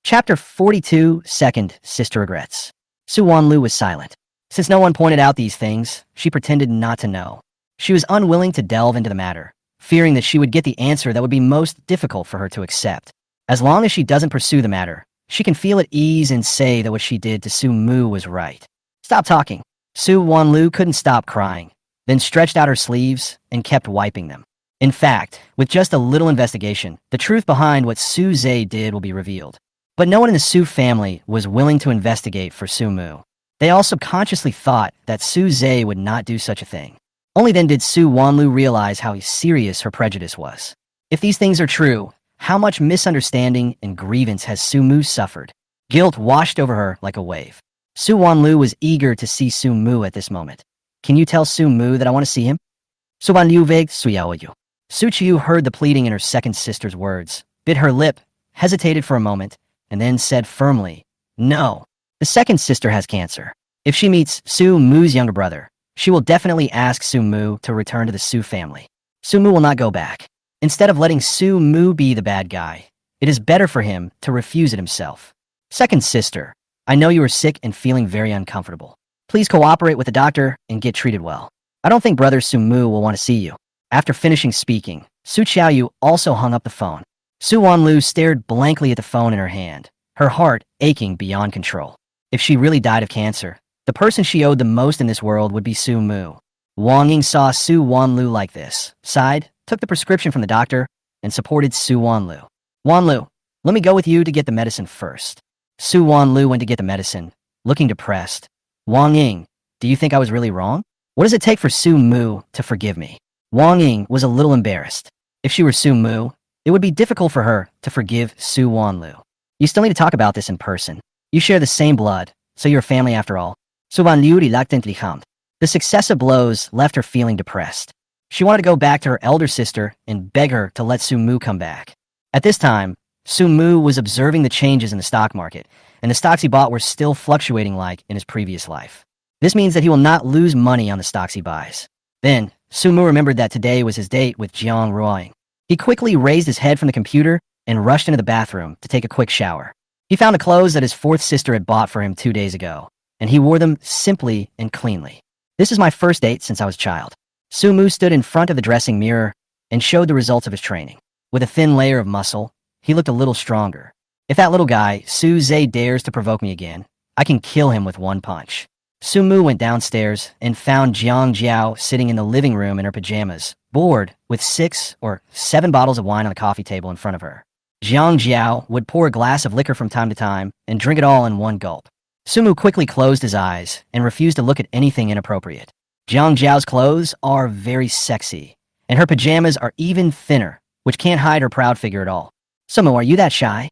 Chapter 42, Second Sister Regrets. Su Wanlu was silent. Since no one pointed out these things, she pretended not to know. She was unwilling to delve into the matter, fearing that she would get the answer that would be most difficult for her to accept. As long as she doesn't pursue the matter, she can feel at ease and say that what she did to Su Mu was right. Stop talking. Su Wanlu couldn't stop crying, then stretched out her sleeves and kept wiping them. In fact, with just a little investigation, the truth behind what Su Zhe did will be revealed. But no one in the Su family was willing to investigate for Su Mu. They all subconsciously thought that Su Zhe would not do such a thing. Only then did Su Wanlu realize how serious her prejudice was. If these things are true, how much misunderstanding and grievance has Su Mu suffered? Guilt washed over her like a wave. Su Wanlu was eager to see Su Mu at this moment. Can you tell Su Mu that I want to see him? Su Wanlu veg suyaoyu. Su Qiu heard the pleading in her second sister's words, bit her lip, hesitated for a moment, and then said firmly, no. The second sister has cancer. If she meets Su Mu's younger brother, she will definitely ask Su Mu to return to the Su family. Su Mu will not go back. Instead of letting Su Mu be the bad guy, it is better for him to refuse it himself. Second sister, I know you are sick and feeling very uncomfortable. Please cooperate with the doctor and get treated well. I don't think brother Su Mu will want to see you. After finishing speaking, Su Qiaoyu also hung up the phone. Su Wanlu stared blankly at the phone in her hand, her heart aching beyond control. If she really died of cancer, the person she owed the most in this world would be Su Mu. Wang Ying saw Su Wanlu like this, sighed, took the prescription from the doctor, and supported Su Wanlu. Wanlu, let me go with you to get the medicine first. Su Wanlu went to get the medicine, looking depressed. Wang Ying, do you think I was really wrong? What does it take for Su Mu to forgive me? Wang Ying was a little embarrassed. If she were Su Mu, it would be difficult for her to forgive Su Wanlu. You still need to talk about this in person. You share the same blood, so you're family after all. Su Wanlu reluctantly hummed. The successive blows left her feeling depressed. She wanted to go back to her elder sister and beg her to let Su Mu come back. At this time, Su Mu was observing the changes in the stock market, and the stocks he bought were still fluctuating like in his previous life. This means that he will not lose money on the stocks he buys. Then, Su Mu remembered that today was his date with Jiang Ruoying. He quickly raised his head from the computer and rushed into the bathroom to take a quick shower. He found the clothes that his fourth sister had bought for him 2 days ago, and he wore them simply and cleanly. This is my first date since I was a child. Su Mu stood in front of the dressing mirror and showed the results of his training. With a thin layer of muscle, he looked a little stronger. If that little guy, Su Zhe, dares to provoke me again, I can kill him with one punch. Su Mu went downstairs and found Jiang Jiao sitting in the living room in her pajamas, bored, with 6 or 7 bottles of wine on the coffee table in front of her. Jiang Jiao would pour a glass of liquor from time to time and drink it all in one gulp. Su Mu quickly closed his eyes and refused to look at anything inappropriate. Jiang Jiao's clothes are very sexy, and her pajamas are even thinner, which can't hide her proud figure at all. Su Mu, are you that shy?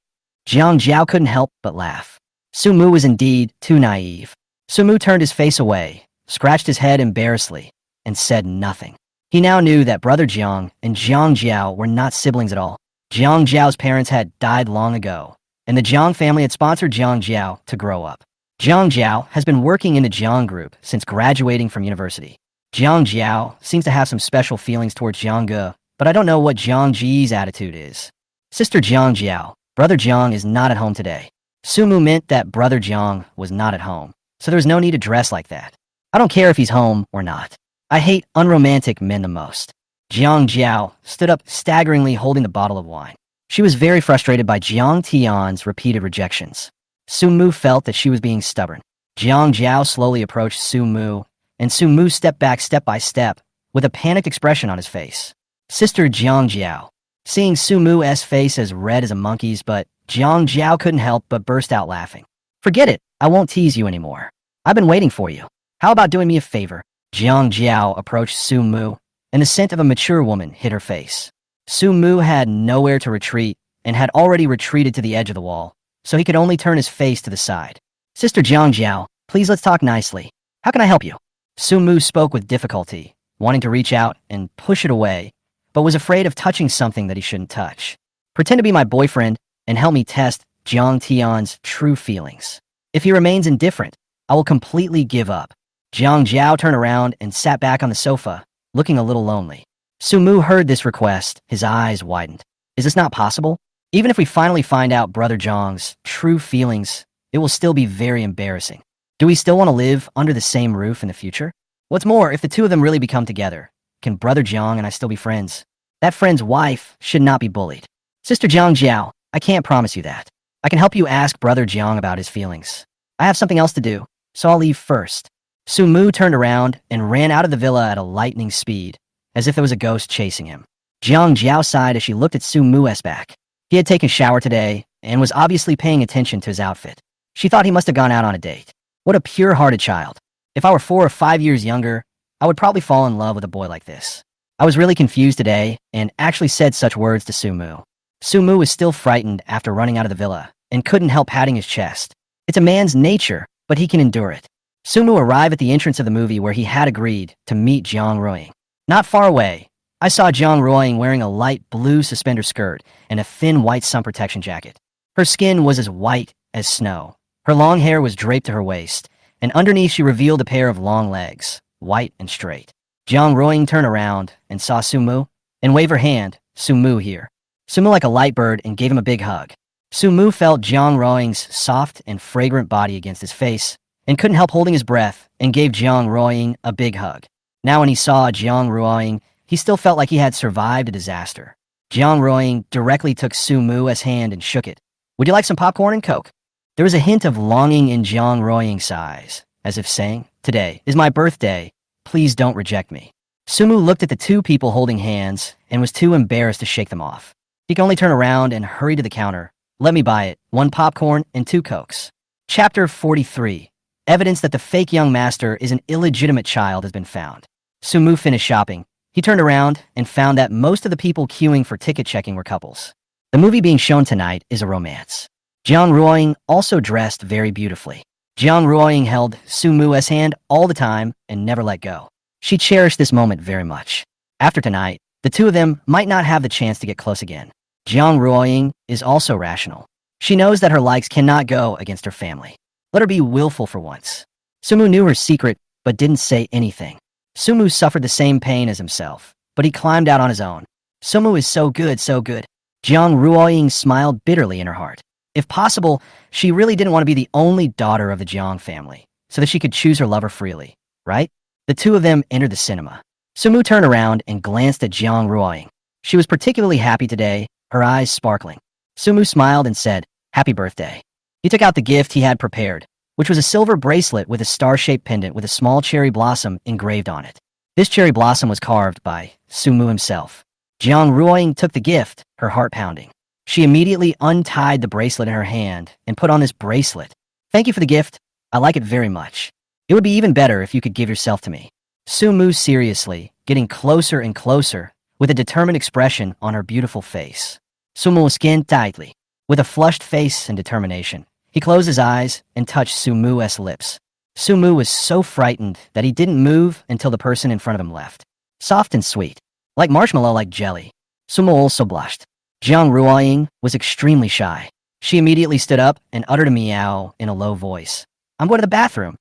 Jiang Jiao couldn't help but laugh. Su Mu was indeed too naive. Su Mu turned his face away, scratched his head embarrassedly, and said nothing. He now knew that brother Jiang and Jiang Jiao were not siblings at all. Jiang Jiao's parents had died long ago, and the Jiang family had sponsored Jiang Jiao to grow up. Jiang Jiao has been working in the Jiang group since graduating from university. Jiang Jiao seems to have some special feelings towards Jiang Ge, but I don't know what Jiang Ji's attitude is. Sister Jiang Jiao, brother Jiang is not at home today. Sumu meant that brother Jiang was not at home, so there was no need to dress like that. I don't care if he's home or not. I hate unromantic men the most. Jiang Jiao stood up staggeringly holding the bottle of wine. She was very frustrated by Jiang Tian's repeated rejections. Sumu felt that she was being stubborn. Jiang Jiao slowly approached Sumu, and Sumu stepped back step by step, with a panicked expression on his face. Sister Jiang Jiao. Seeing Sumu's face as red as a monkey's, but Jiang Jiao couldn't help but burst out laughing. Forget it, I won't tease you anymore. I've been waiting for you. How about doing me a favor? Jiang Jiao approached Sumu, and the scent of a mature woman hit her face. Sumu had nowhere to retreat, and had already retreated to the edge of the wall, so he could only turn his face to the side. Sister Jiang Jiao, please let's talk nicely. How can I help you? Sumu spoke with difficulty, wanting to reach out and push it away, but was afraid of touching something that he shouldn't touch. Pretend to be my boyfriend and help me test Jiang Tian's true feelings. If he remains indifferent, I will completely give up. Jiang Jiao turned around and sat back on the sofa, looking a little lonely. Sumu heard this request, his eyes widened. Is this not possible? Even if we finally find out brother Jiang's true feelings, it will still be very embarrassing. Do we still want to live under the same roof in the future? What's more, if the two of them really become together, can brother Jiang and I still be friends? That friend's wife should not be bullied. Sister Jiang Jiao, I can't promise you that. I can help you ask brother Jiang about his feelings. I have something else to do, so I'll leave first. Sumu turned around and ran out of the villa at a lightning speed, as if there was a ghost chasing him. Jiang Jiao sighed as she looked at Sumu's back. He had taken a shower today and was obviously paying attention to his outfit. She thought he must have gone out on a date. What a pure-hearted child. If I were 4 or 5 years younger, I would probably fall in love with a boy like this. I was really confused today and actually said such words to Sumu. Sumu was still frightened after running out of the villa and couldn't help patting his chest. It's a man's nature, but he can endure it. Sumu arrived at the entrance of the movie where he had agreed to meet Jiang Ruoying. Not far away, I saw Jiang Ruoying wearing a light blue suspender skirt and a thin white sun protection jacket. Her skin was as white as snow. Her long hair was draped to her waist, and underneath she revealed a pair of long legs, white and straight. Jiang Ruoying turned around and saw Sumu and waved her hand, Sumu here. Sumu like a light bird and gave him a big hug. Sumu felt Jiang Ruoying's soft and fragrant body against his face and couldn't help holding his breath and gave Jiang Ruoying a big hug. Now when he saw Jiang Ruoying, he still felt like he had survived a disaster. Jiang Ruoying directly took Sumu's hand and shook it. Would you like some popcorn and Coke? There was a hint of longing in Jiang Ruoying's eyes, as if saying, today is my birthday, please don't reject me. Sumu looked at the two people holding hands and was too embarrassed to shake them off. He could only turn around and hurry to the counter. Let me buy it, 1 popcorn and 2 Cokes. Chapter 43. Evidence that the fake young master is an illegitimate child has been found. Sumu finished shopping. He turned around and found that most of the people queuing for ticket checking were couples. The movie being shown tonight is a romance. Jiang Ruoying also dressed very beautifully. Jiang Ruoying held Sumu's hand all the time and never let go. She cherished this moment very much. After tonight, the two of them might not have the chance to get close again. Jiang Ruoying is also rational. She knows that her likes cannot go against her family. Let her be willful for once. Sumu knew her secret, but didn't say anything. Sumu suffered the same pain as himself, but he climbed out on his own. Sumu is so good, so good. Jiang Ruoying smiled bitterly in her heart. If possible, she really didn't want to be the only daughter of the Jiang family, so that she could choose her lover freely, right? The two of them entered the cinema. Sumu turned around and glanced at Jiang Ruoying. She was particularly happy today, her eyes sparkling. Sumu smiled and said, "Happy birthday." He took out the gift he had prepared, which was a silver bracelet with a star-shaped pendant with a small cherry blossom engraved on it. This cherry blossom was carved by Sumu himself. Jiang Ruoying took the gift, her heart pounding. She immediately untied the bracelet in her hand and put on this bracelet. "Thank you for the gift. I like it very much. It would be even better if you could give yourself to me." Sumu seriously, getting closer and closer, with a determined expression on her beautiful face. Sumu skinned tightly. With a flushed face and determination, he closed his eyes and touched Sumu's lips. Sumu was so frightened that he didn't move until the person in front of him left. Soft and sweet, like marshmallow like jelly. Sumu also blushed. Jiang Ruoying was extremely shy. She immediately stood up and uttered a meow in a low voice. I'm going to the bathroom.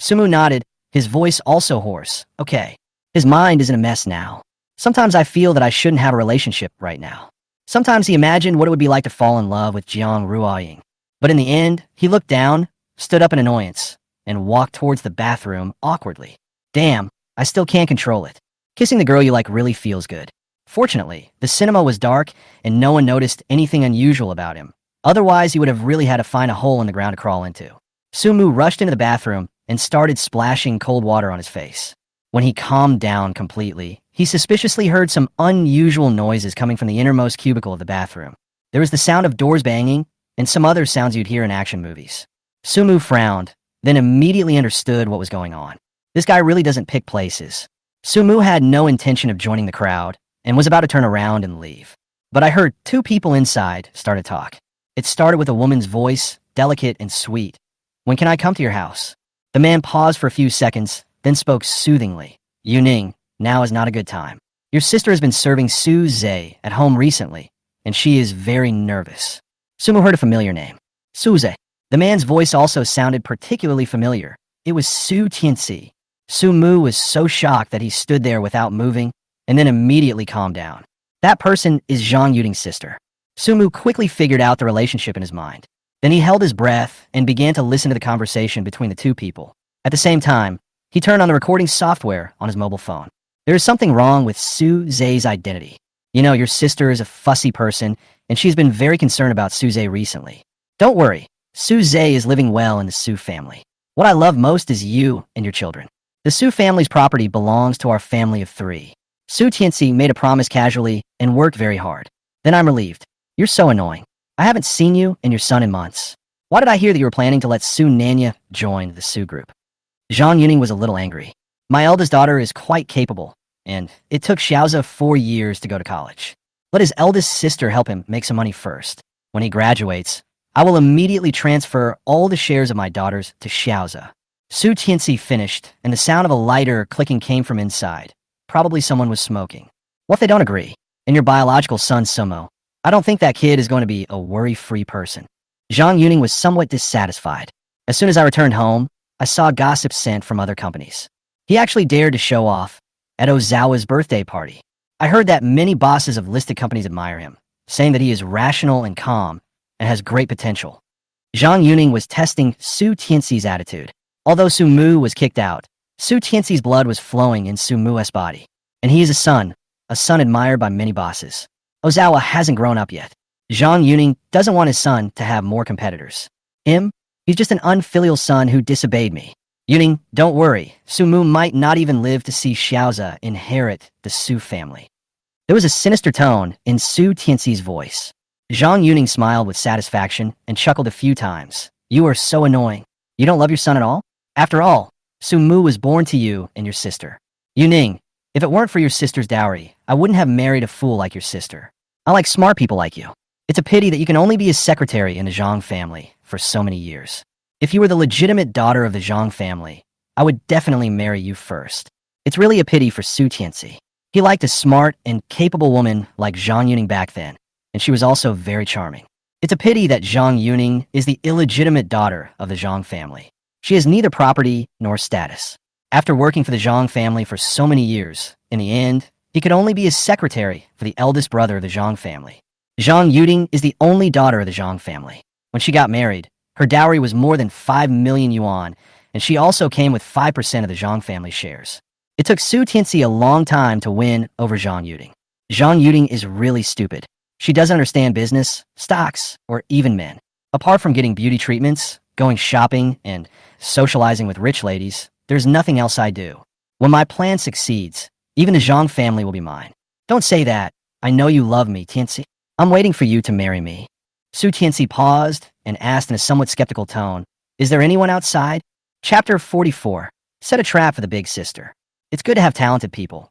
Sumu nodded, his voice also hoarse. Okay. His mind is in a mess now. Sometimes I feel that I shouldn't have a relationship right now. Sometimes he imagined what it would be like to fall in love with Jiang Ruoying. But in the end, he looked down, stood up in annoyance, and walked towards the bathroom awkwardly. Damn, I still can't control it. Kissing the girl you like really feels good. Fortunately, the cinema was dark and no one noticed anything unusual about him. Otherwise, he would have really had to find a hole in the ground to crawl into. Sumu rushed into the bathroom and started splashing cold water on his face. When he calmed down completely, he suspiciously heard some unusual noises coming from the innermost cubicle of the bathroom. There was the sound of doors banging and some other sounds you'd hear in action movies. Sumu frowned, then immediately understood what was going on. This guy really doesn't pick places. Sumu had no intention of joining the crowd and was about to turn around and leave. But I heard two people inside start to talk. It started with a woman's voice, delicate and sweet. When can I come to your house? The man paused for a few seconds, then spoke soothingly. Yuning, now is not a good time. Your sister has been serving Su Zhe at home recently, and she is very nervous. Sumu heard a familiar name. Su Zhe. The man's voice also sounded particularly familiar. It was Su Tianxi. Sumu was so shocked that he stood there without moving, and then immediately calmed down. That person is Zhang Yuding's sister. Sumu quickly figured out the relationship in his mind. Then he held his breath and began to listen to the conversation between the two people. At the same time, he turned on the recording software on his mobile phone. There is something wrong with Su Zhe's identity. You know, your sister is a fussy person, and she's been very concerned about Su Zhe recently. Don't worry, Su Zhe is living well in the Su family. What I love most is you and your children. The Su family's property belongs to our family of 3. Su Tianxi made a promise casually and worked very hard. Then I'm relieved. You're so annoying. I haven't seen you and your son in months. Why did I hear that you were planning to let Su Nanya join the Su group? Zhang Yuning was a little angry. My eldest daughter is quite capable, and it took Xiaoza 4 years to go to college. Let his eldest sister help him make some money first. When he graduates, I will immediately transfer all the shares of my daughters to Xiaoza. Su Tianxi finished, and the sound of a lighter clicking came from inside. Probably someone was smoking. What if they don't agree? And your biological son, Sumo? I don't think that kid is going to be a worry-free person. Zhang Yuning was somewhat dissatisfied. As soon as I returned home, I saw gossip sent from other companies. He actually dared to show off at Ozawa's birthday party. I heard that many bosses of listed companies admire him, saying that he is rational and calm and has great potential. Zhang Yuning was testing Su Tianxi's attitude. Although Su Mu was kicked out, Su Tianxi's blood was flowing in Su Mu's body. And he is a son admired by many bosses. Ozawa hasn't grown up yet. Zhang Yuning doesn't want his son to have more competitors. Him? He's just an unfilial son who disobeyed me. Yuning, don't worry. Su Mu might not even live to see Xiaoza inherit the Su family. There was a sinister tone in Su Tianxi's voice. Zhang Yuning smiled with satisfaction and chuckled a few times. You are so annoying. You don't love your son at all? After all, Su Mu was born to you and your sister. Yuning, if it weren't for your sister's dowry, I wouldn't have married a fool like your sister. I like smart people like you. It's a pity that you can only be a secretary in the Zhang family for so many years. If you were the legitimate daughter of the Zhang family, I would definitely marry you first. It's really a pity for Su Tianxi. He liked a smart and capable woman like Zhang Yuning back then, and she was also very charming. It's a pity that Zhang Yuning is the illegitimate daughter of the Zhang family. She has neither property nor status. After working for the Zhang family for so many years, in the end, he could only be a secretary for the eldest brother of the Zhang family. Zhang Yuning is the only daughter of the Zhang family. When she got married, her dowry was more than 5 million yuan, and she also came with 5% of the Zhang family shares. It took Su Tianxi a long time to win over Zhang Yuning. Zhang Yuning is really stupid. She doesn't understand business, stocks, or even men. Apart from getting beauty treatments, going shopping, and socializing with rich ladies, there's nothing else I do. When my plan succeeds, even the Zhang family will be mine. Don't say that. I know you love me, Tianxi. I'm waiting for you to marry me. Su Tianxi paused and asked in a somewhat skeptical tone, is there anyone outside? Chapter 44. Set a trap for the big sister. It's good to have talented people.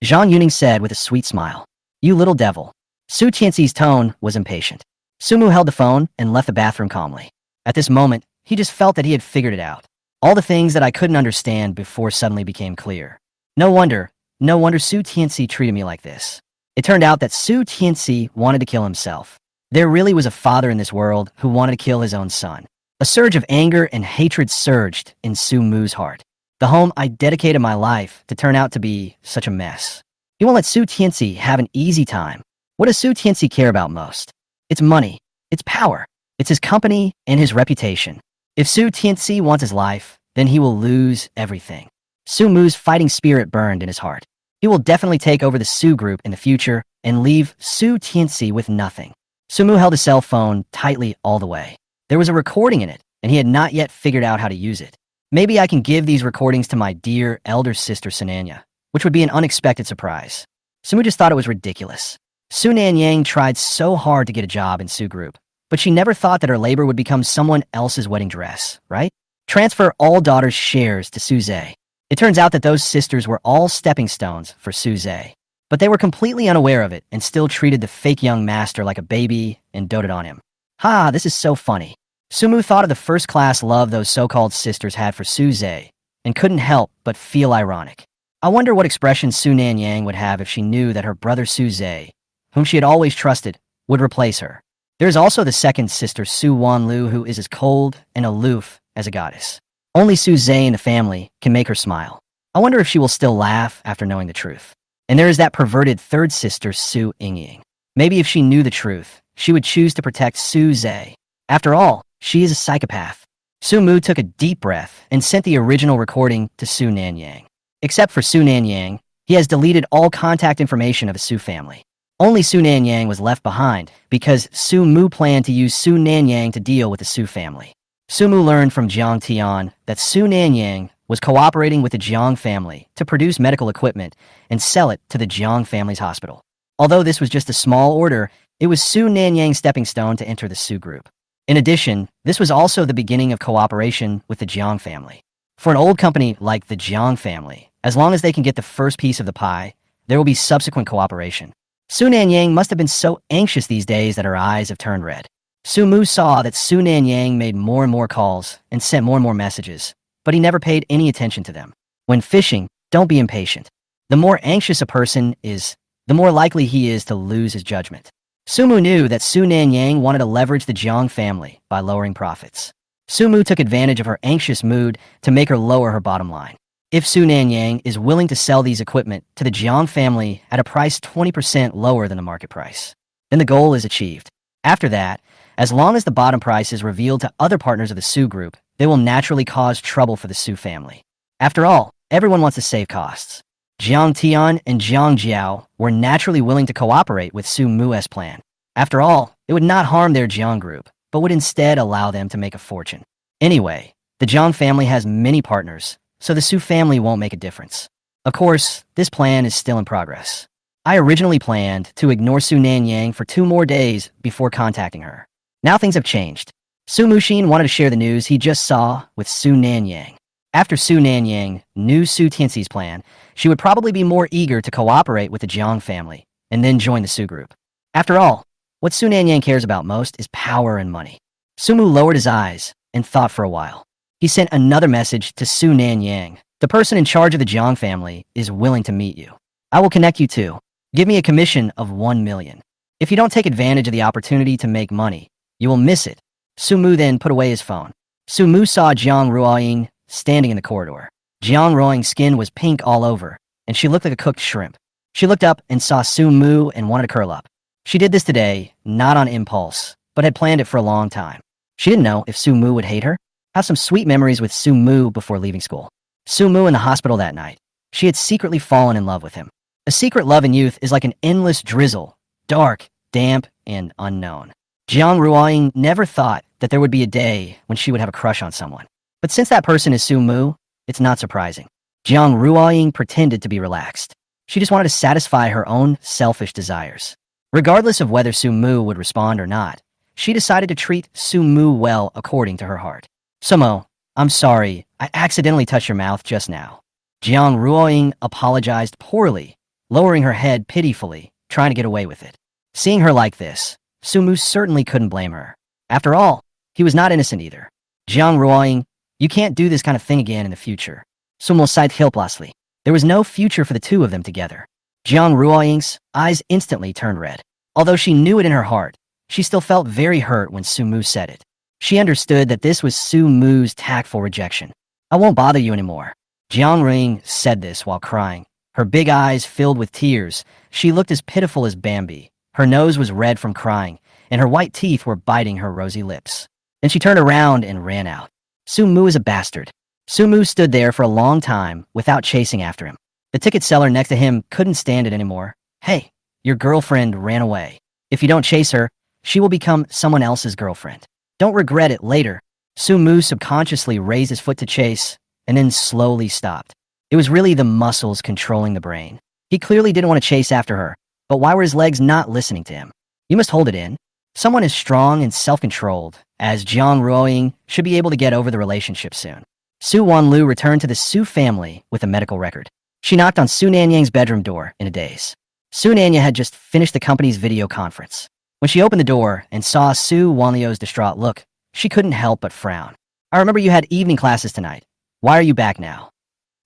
Zhang Yuning said with a sweet smile. You little devil. Su Tianxi's tone was impatient. Sumu held the phone and left the bathroom calmly. At this moment, he just felt that he had figured it out. All the things that I couldn't understand before suddenly became clear. No wonder Su Tianxi treated me like this. It turned out that Su Tianxi wanted to kill himself. There really was a father in this world who wanted to kill his own son. A surge of anger and hatred surged in Su Mu's heart. The home I dedicated my life to turn out to be such a mess. He won't let Su Tianxi have an easy time. What does Su Tianxi care about most? It's money. It's power. It's his company and his reputation. If Su Tianxi wants his life, then he will lose everything. Su Mu's fighting spirit burned in his heart. He will definitely take over the Su group in the future and leave Su Tianxi with nothing. Su Mu held his cell phone tightly all the way. There was a recording in it, and he had not yet figured out how to use it. Maybe I can give these recordings to my dear elder sister Sunanya, which would be an unexpected surprise. Su Mu just thought it was ridiculous. Su Nanyang tried so hard to get a job in Su Group, but she never thought that her labor would become someone else's wedding dress, right? Transfer all daughters' shares to Su Zhe. It turns out that those sisters were all stepping stones for Su Zhe, but they were completely unaware of it and still treated the fake young master like a baby and doted on him. Ha, this is so funny. Su Mu thought of the first-class love those so-called sisters had for Su Zhe and couldn't help but feel ironic. I wonder what expression Su Nanyang would have if she knew that her brother Su Zhe, whom she had always trusted, would replace her. There is also the second sister, Su Wanlu, who is as cold and aloof as a goddess. Only Su Zhe in the family can make her smile. I wonder if she will still laugh after knowing the truth. And there is that perverted third sister, Su Yingying. Maybe if she knew the truth, she would choose to protect Su Zhe. After all, she is a psychopath. Su Mu took a deep breath and sent the original recording to Su Nanyang. Except for Su Nanyang, he has deleted all contact information of the Su family. Only Su Nanyang was left behind because Su Mu planned to use Su Nanyang to deal with the Su family. Su Mu learned from Jiang Tian that Su Nanyang was cooperating with the Jiang family to produce medical equipment and sell it to the Jiang family's hospital. Although this was just a small order, it was Su Nanyang's stepping stone to enter the Su group. In addition, this was also the beginning of cooperation with the Jiang family. For an old company like the Jiang family, as long as they can get the first piece of the pie, there will be subsequent cooperation. Su Nanyang must have been so anxious these days that her eyes have turned red. Su Mu saw that Su Nanyang made more and more calls and sent more and more messages, but he never paid any attention to them. When fishing, don't be impatient. The more anxious a person is, the more likely he is to lose his judgment. Su Mu knew that Su Nanyang wanted to leverage the Jiang family by lowering profits. Su Mu took advantage of her anxious mood to make her lower her bottom line. If Su Nanyang is willing to sell these equipment to the Jiang family at a price 20% lower than the market price, then the goal is achieved. After that, as long as the bottom price is revealed to other partners of the Su group, they will naturally cause trouble for the Su family. After all, everyone wants to save costs. Jiang Tian and Jiang Jiao were naturally willing to cooperate with Su Mu's plan. After all, it would not harm their Jiang group, but would instead allow them to make a fortune. Anyway, the Jiang family has many partners, so the Su family won't make a difference. Of course, this plan is still in progress. I originally planned to ignore Su Nanyang for 2 more days before contacting her. Now things have changed. Su Muxin wanted to share the news he just saw with Su Nanyang. After Su Nanyang knew Su Tianxi's plan, she would probably be more eager to cooperate with the Jiang family and then join the Su group. After all, what Su Nanyang cares about most is power and money. Su Mu lowered his eyes and thought for a while. He sent another message to Su Nanyang. The person in charge of the Jiang family is willing to meet you. I will connect you too. Give me a commission of 1 million. If you don't take advantage of the opportunity to make money, you will miss it. Su Mu then put away his phone. Su Mu saw Jiang Ruoying standing in the corridor. Jiang Ruoying's skin was pink all over, and she looked like a cooked shrimp. She looked up and saw Su Mu and wanted to curl up. She did this today, not on impulse, but had planned it for a long time. She didn't know if Su Mu would hate her. Have some sweet memories with Su Mu before leaving school. Su Mu in the hospital that night. She had secretly fallen in love with him. A secret love in youth is like an endless drizzle, dark, damp, and unknown. Jiang Ruoying never thought that there would be a day when she would have a crush on someone. But since that person is Su Mu, it's not surprising. Jiang Ruoying pretended to be relaxed. She just wanted to satisfy her own selfish desires. Regardless of whether Su Mu would respond or not, she decided to treat Su Mu well according to her heart. Sumo, I'm sorry, I accidentally touched your mouth just now. Jiang Ruoying apologized poorly, lowering her head pitifully, trying to get away with it. Seeing her like this, Su Mu certainly couldn't blame her. After all, he was not innocent either. Jiang Ruoying, you can't do this kind of thing again in the future. Sumo sighed helplessly. There was no future for the two of them together. Jiang Ruoying's eyes instantly turned red. Although she knew it in her heart, she still felt very hurt when Su Mu said it. She understood that this was Su Mu's tactful rejection. I won't bother you anymore. Jiang Ring said this while crying. Her big eyes filled with tears. She looked as pitiful as Bambi. Her nose was red from crying, and her white teeth were biting her rosy lips. Then she turned around and ran out. Su Mu is a bastard. Su Mu stood there for a long time without chasing after him. The ticket seller next to him couldn't stand it anymore. Hey, your girlfriend ran away. If you don't chase her, she will become someone else's girlfriend. Don't regret it later. Su Mu subconsciously raised his foot to chase, and then slowly stopped. It was really the muscles controlling the brain. He clearly didn't want to chase after her, but why were his legs not listening to him? You must hold it in. Someone as strong and self-controlled as Jiang Ruoying should be able to get over the relationship soon. Su Wanlu returned to the Su family with a medical record. She knocked on Su Nanyang's bedroom door in a daze. Su Nanya had just finished the company's video conference. When she opened the door and saw Su Wanliu's distraught look, she couldn't help but frown. I remember you had evening classes tonight. Why are you back now?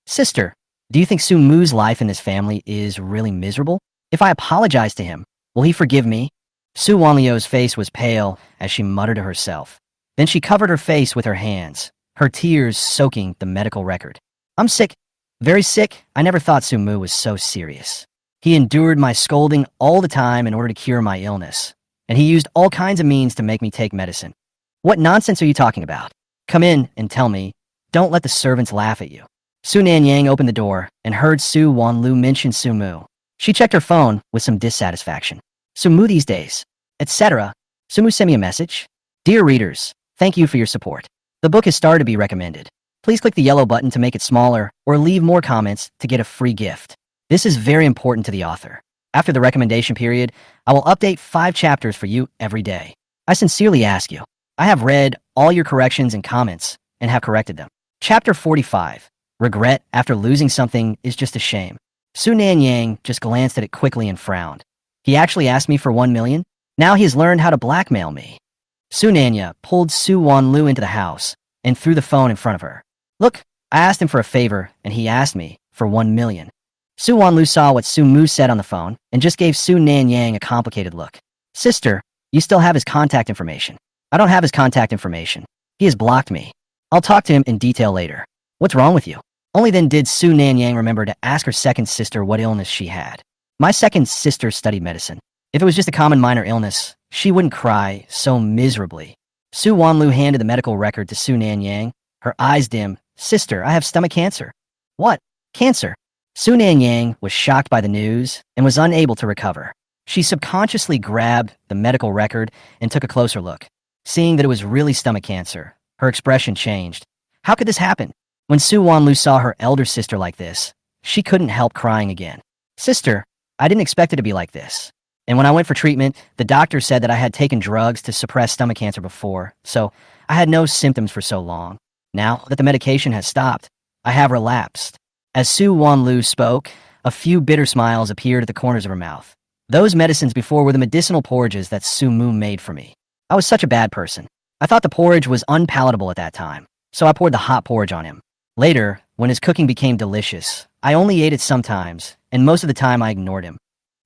Sister, do you think Su Mu's life in this family is really miserable? If I apologize to him, will he forgive me? Su Wanliu's face was pale as she muttered to herself. Then she covered her face with her hands, her tears soaking the medical record. I'm sick. Very sick. I never thought Su Mu was so serious. He endured my scolding all the time in order to cure my illness, and he used all kinds of means to make me take medicine. What nonsense are you talking about? Come in and tell me. Don't let the servants laugh at you. Su Nanyang opened the door and heard Su Wanlu mention Su Mu. She checked her phone with some dissatisfaction. Su Mu these days, etc. Su Mu sent me a message. Dear readers, thank you for your support. The book has started to be recommended. Please click the yellow button to make it smaller or leave more comments to get a free gift. This is very important to the author. After the recommendation period, I will update 5 chapters for you every day. I sincerely ask you. I have read all your corrections and comments and have corrected them. Chapter 45. Regret after losing something is just a shame. Su Nanyang just glanced at it quickly and frowned. He actually asked me for 1 million? Now he has learned how to blackmail me. Su Nanya pulled Su Wanlu into the house and threw the phone in front of her. Look, I asked him for a favor and he asked me for 1 million. Su Wanlu saw what Su Mu said on the phone and just gave Su Nanyang a complicated look. Sister, you still have his contact information. I don't have his contact information. He has blocked me. I'll talk to him in detail later. What's wrong with you? Only then did Su Nanyang remember to ask her second sister what illness she had. My second sister studied medicine. If it was just a common minor illness, she wouldn't cry so miserably. Su Wanlu handed the medical record to Su Nanyang. Her eyes dim. Sister, I have stomach cancer. What? Cancer? Su Nanyang was shocked by the news and was unable to recover. She subconsciously grabbed the medical record and took a closer look. Seeing that it was really stomach cancer, her expression changed. How could this happen? When Su Wanlu saw her elder sister like this, she couldn't help crying again. Sister, I didn't expect it to be like this. And when I went for treatment, the doctor said that I had taken drugs to suppress stomach cancer before, so I had no symptoms for so long. Now that the medication has stopped, I have relapsed. As Su Wanlu spoke, a few bitter smiles appeared at the corners of her mouth. Those medicines before were the medicinal porridges that Su Mu made for me. I was such a bad person. I thought the porridge was unpalatable at that time, so I poured the hot porridge on him. Later, when his cooking became delicious, I only ate it sometimes, and most of the time I ignored him.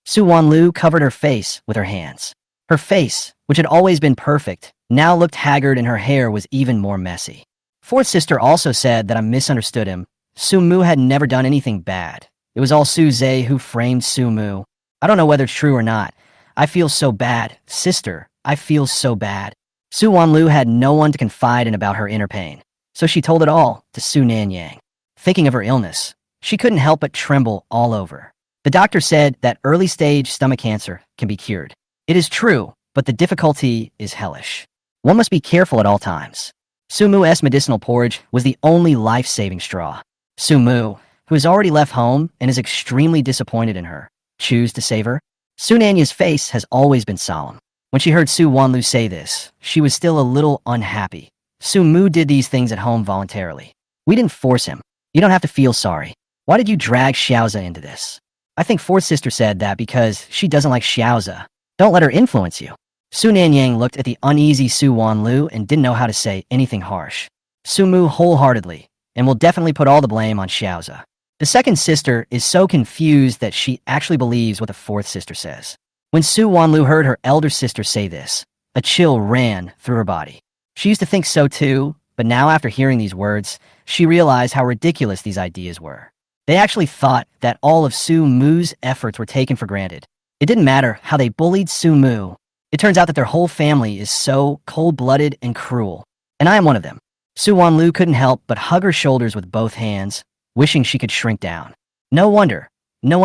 Su Wanlu covered her face with her hands. Her face, which had always been perfect, now looked haggard and her hair was even more messy. Fourth sister also said that I misunderstood him. Su Mu had never done anything bad. It was all Su Zhe who framed Su Mu. I don't know whether it's true or not. I feel so bad. Sister, I feel so bad. Su Wanlu had no one to confide in about her inner pain, so she told it all to Su Nanyang. Thinking of her illness, she couldn't help but tremble all over. The doctor said that early-stage stomach cancer can be cured. It is true, but the difficulty is hellish. One must be careful at all times. Su Mu's medicinal porridge was the only life-saving straw. Su Mu, who has already left home and is extremely disappointed in her, choose to save her? Su Nanya's face has always been solemn. When she heard Su Wanlu say this, she was still a little unhappy. Su Mu did these things at home voluntarily. We didn't force him. You don't have to feel sorry. Why did you drag Xiaoza into this? I think fourth sister said that because she doesn't like Xiaoza. Don't let her influence you. Su Nanyang looked at the uneasy Su Wanlu and didn't know how to say anything harsh. Su Mu wholeheartedly, and will definitely put all the blame on Xiaoza. The second sister is so confused that she actually believes what the fourth sister says. When Su Wanlu heard her elder sister say this, a chill ran through her body. She used to think so too, but now after hearing these words, she realized how ridiculous these ideas were. They actually thought that all of Su Mu's efforts were taken for granted. It didn't matter how they bullied Su Mu. It turns out that their whole family is so cold-blooded and cruel, and I am one of them. Su Wanlu couldn't help but hug her shoulders with both hands, wishing she could shrink down. No wonder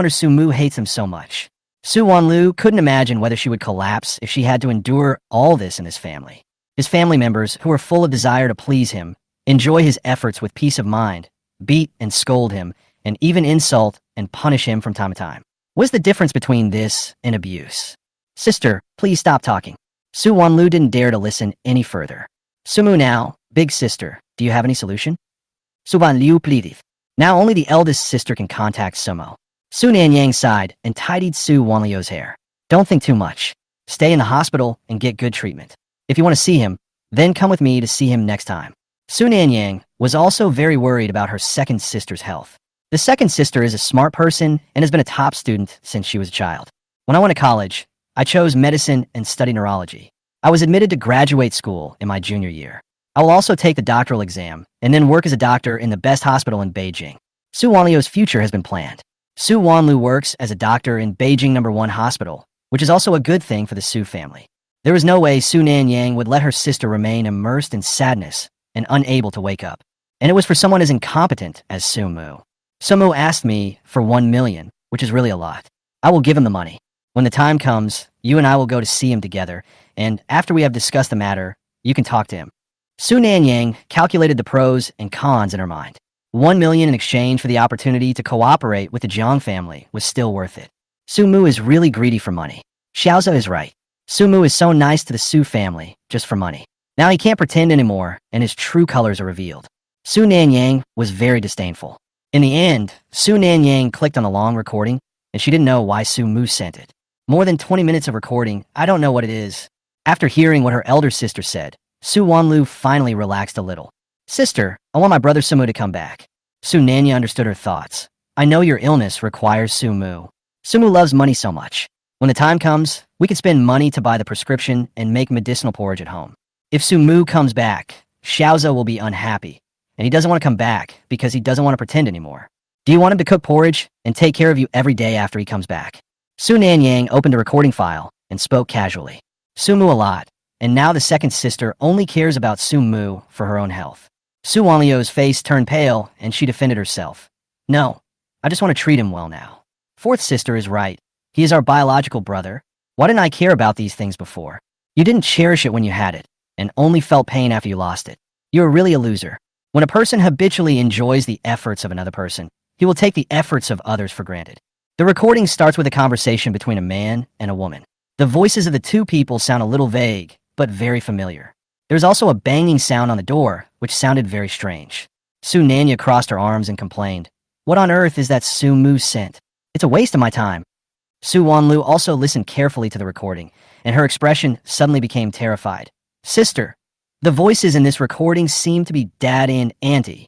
Su Mu hates him so much. Su Wanlu couldn't imagine whether she would collapse if she had to endure all this in his family. His family members, who are full of desire to please him, enjoy his efforts with peace of mind, beat and scold him, and even insult and punish him from time to time. What's the difference between this and abuse? Sister, please stop talking. Su Wanlu didn't dare to listen any further. Sumu now, big sister, do you have any solution? Su Wanlu pleaded. Now only the eldest sister can contact Sumo. Su Nanyang sighed and tidied Su Wanliu's hair. Don't think too much. Stay in the hospital and get good treatment. If you want to see him, then come with me to see him next time. Su Nanyang was also very worried about her second sister's health. The second sister is a smart person and has been a top student since she was a child. When I went to college, I chose medicine and studied neurology. I was admitted to graduate school in my junior year. I will also take the doctoral exam and then work as a doctor in the best hospital in Beijing. Su Wanliu's future has been planned. Su Wanlu works as a doctor in Beijing No. 1 Hospital, which is also a good thing for the Su family. There was no way Su Nanyang would let her sister remain immersed in sadness and unable to wake up. And it was for someone as incompetent as Su Mu. Su Mu asked me for 1 million, which is really a lot. I will give him the money. When the time comes, you and I will go to see him together, and after we have discussed the matter, you can talk to him. Su Nanyang calculated the pros and cons in her mind. 1 million in exchange for the opportunity to cooperate with the Jiang family was still worth it. Su Mu is really greedy for money. Xiaoza is right. Su Mu is so nice to the Su family, just for money. Now he can't pretend anymore, and his true colors are revealed. Su Nanyang was very disdainful. In the end, Su Nanyang clicked on the long recording, and she didn't know why Su Mu sent it. More than 20 minutes of recording, I don't know what it is. After hearing what her elder sister said, Su Wanlu finally relaxed a little. Sister, I want my brother Sumu to come back. Su Nanya understood her thoughts. I know your illness requires Su Mu. Sumu loves money so much. When the time comes, we can spend money to buy the prescription and make medicinal porridge at home. If Su Mu comes back, Xiaoza will be unhappy, and he doesn't want to come back because he doesn't want to pretend anymore. Do you want him to cook porridge and take care of you every day after he comes back? Su Nanyang opened a recording file and spoke casually. Su Mu a lot, and now the second sister only cares about Su Mu for her own health. Su Wanliu's face turned pale and she defended herself. No, I just want to treat him well now. Fourth sister is right. He is our biological brother. Why didn't I care about these things before? You didn't cherish it when you had it, and only felt pain after you lost it. You're really a loser. When a person habitually enjoys the efforts of another person, he will take the efforts of others for granted. The recording starts with a conversation between a man and a woman. The voices of the two people sound a little vague, but very familiar. There's also a banging sound on the door, which sounded very strange. Su Nanya crossed her arms and complained, "What on earth is that Su Mu scent? It's a waste of my time." Su Wanlu also listened carefully to the recording, and her expression suddenly became terrified. Sister, the voices in this recording seem to be Dad and Auntie.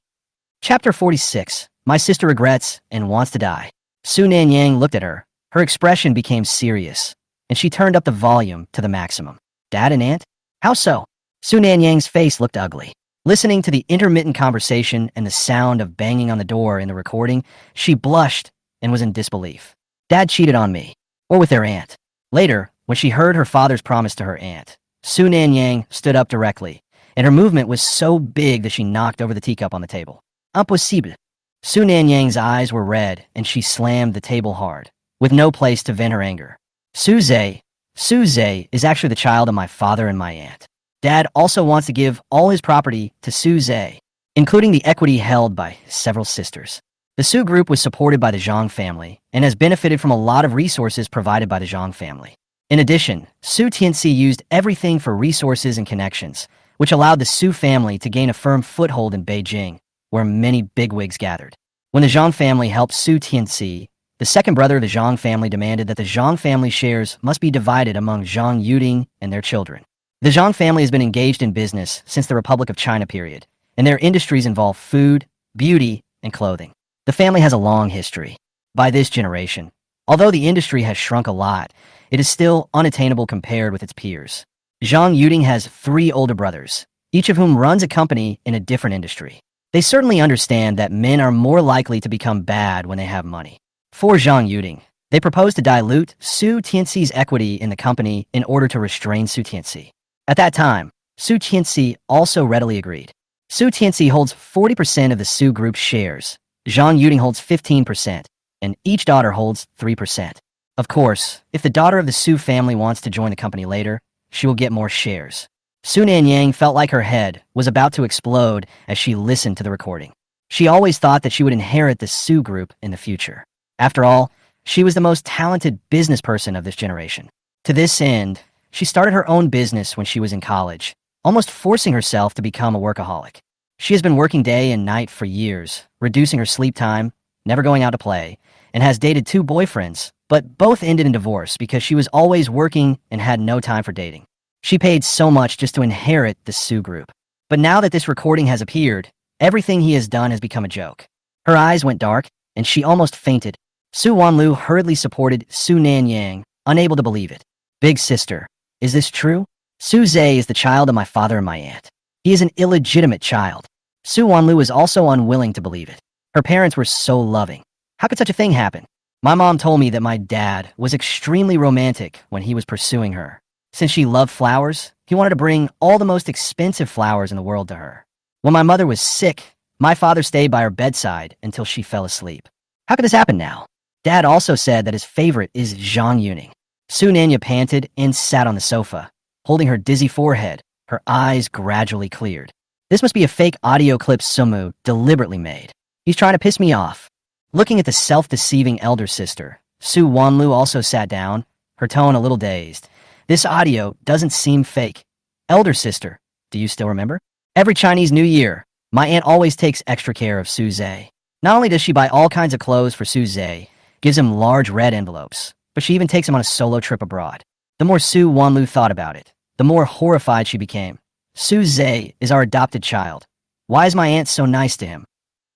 Chapter 46. My sister regrets and wants to die. Su Nanyang looked at her. Her expression became serious, and she turned up the volume to the maximum. Dad and Aunt? How so? Su Nanyang's face looked ugly. Listening to the intermittent conversation and the sound of banging on the door in the recording, she blushed and was in disbelief. Dad cheated on me, or with their aunt. Later, when she heard her father's promise to her aunt, Su Nanyang stood up directly, and her movement was so big that she knocked over the teacup on the table. Impossible. Su Nanyang's eyes were red, and she slammed the table hard, with no place to vent her anger. Suze is actually the child of my father and my aunt. Dad also wants to give all his property to Suze, including the equity held by several sisters. The Su group was supported by the Zhang family and has benefited from a lot of resources provided by the Zhang family. In addition, Su Tianxi used everything for resources and connections, which allowed the Su family to gain a firm foothold in Beijing, where many bigwigs gathered. When the Zhang family helped Su Tianxi, the second brother of the Zhang family demanded that the Zhang family shares must be divided among Zhang Yuding and their children. The Zhang family has been engaged in business since the Republic of China period, and their industries involve food, beauty, and clothing. The family has a long history. By this generation, although the industry has shrunk a lot, it is still unattainable compared with its peers. Zhang Yuding has 3 older brothers, each of whom runs a company in a different industry. They certainly understand that men are more likely to become bad when they have money. For Zhang Yuding, they propose to dilute Su Tianxi's equity in the company in order to restrain Su Tianxi. At that time, Su Tianxi also readily agreed. Su Tianxi holds 40% of the Su Group's shares, Zhang Yuding holds 15%, and each daughter holds 3%. Of course, if the daughter of the Su family wants to join the company later, she will get more shares. Su Nanyang felt like her head was about to explode as she listened to the recording. She always thought that she would inherit the Su Group in the future. After all, she was the most talented business person of this generation. To this end, she started her own business when she was in college, almost forcing herself to become a workaholic. She has been working day and night for years, reducing her sleep time, never going out to play, and has dated 2 boyfriends, but both ended in divorce because she was always working and had no time for dating. She paid so much just to inherit the Su Group. But now that this recording has appeared, everything he has done has become a joke. Her eyes went dark, and she almost fainted. Su Wanlu hurriedly supported Su Nanyang, unable to believe it. Big sister, is this true? Su Zhe is the child of my father and my aunt. He is an illegitimate child. Su Wanlu is also unwilling to believe it. Her parents were so loving. How could such a thing happen? My mom told me that my dad was extremely romantic when he was pursuing her. Since she loved flowers, he wanted to bring all the most expensive flowers in the world to her. When my mother was sick, my father stayed by her bedside until she fell asleep. How could this happen now? Dad also said that his favorite is Zhang Yuning. Su Nanya panted and sat on the sofa, holding her dizzy forehead. Her eyes gradually cleared. This must be a fake audio clip Sumu deliberately made. He's trying to piss me off. Looking at the self-deceiving elder sister, Su Wanlu also sat down, her tone a little dazed. This audio doesn't seem fake. Elder sister, do you still remember? Every Chinese New Year, my aunt always takes extra care of Su Zhe. Not only does she buy all kinds of clothes for Su Zhe, gives him large red envelopes, but she even takes him on a solo trip abroad. The more Su Wanlu thought about it, the more horrified she became. Su Zhe is our adopted child. Why is my aunt so nice to him?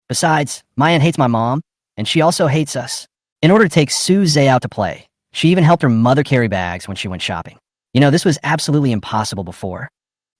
Besides, my aunt hates my mom, and she also hates us. In order to take Su Zhe out to play, she even helped her mother carry bags when she went shopping. You know, this was absolutely impossible before.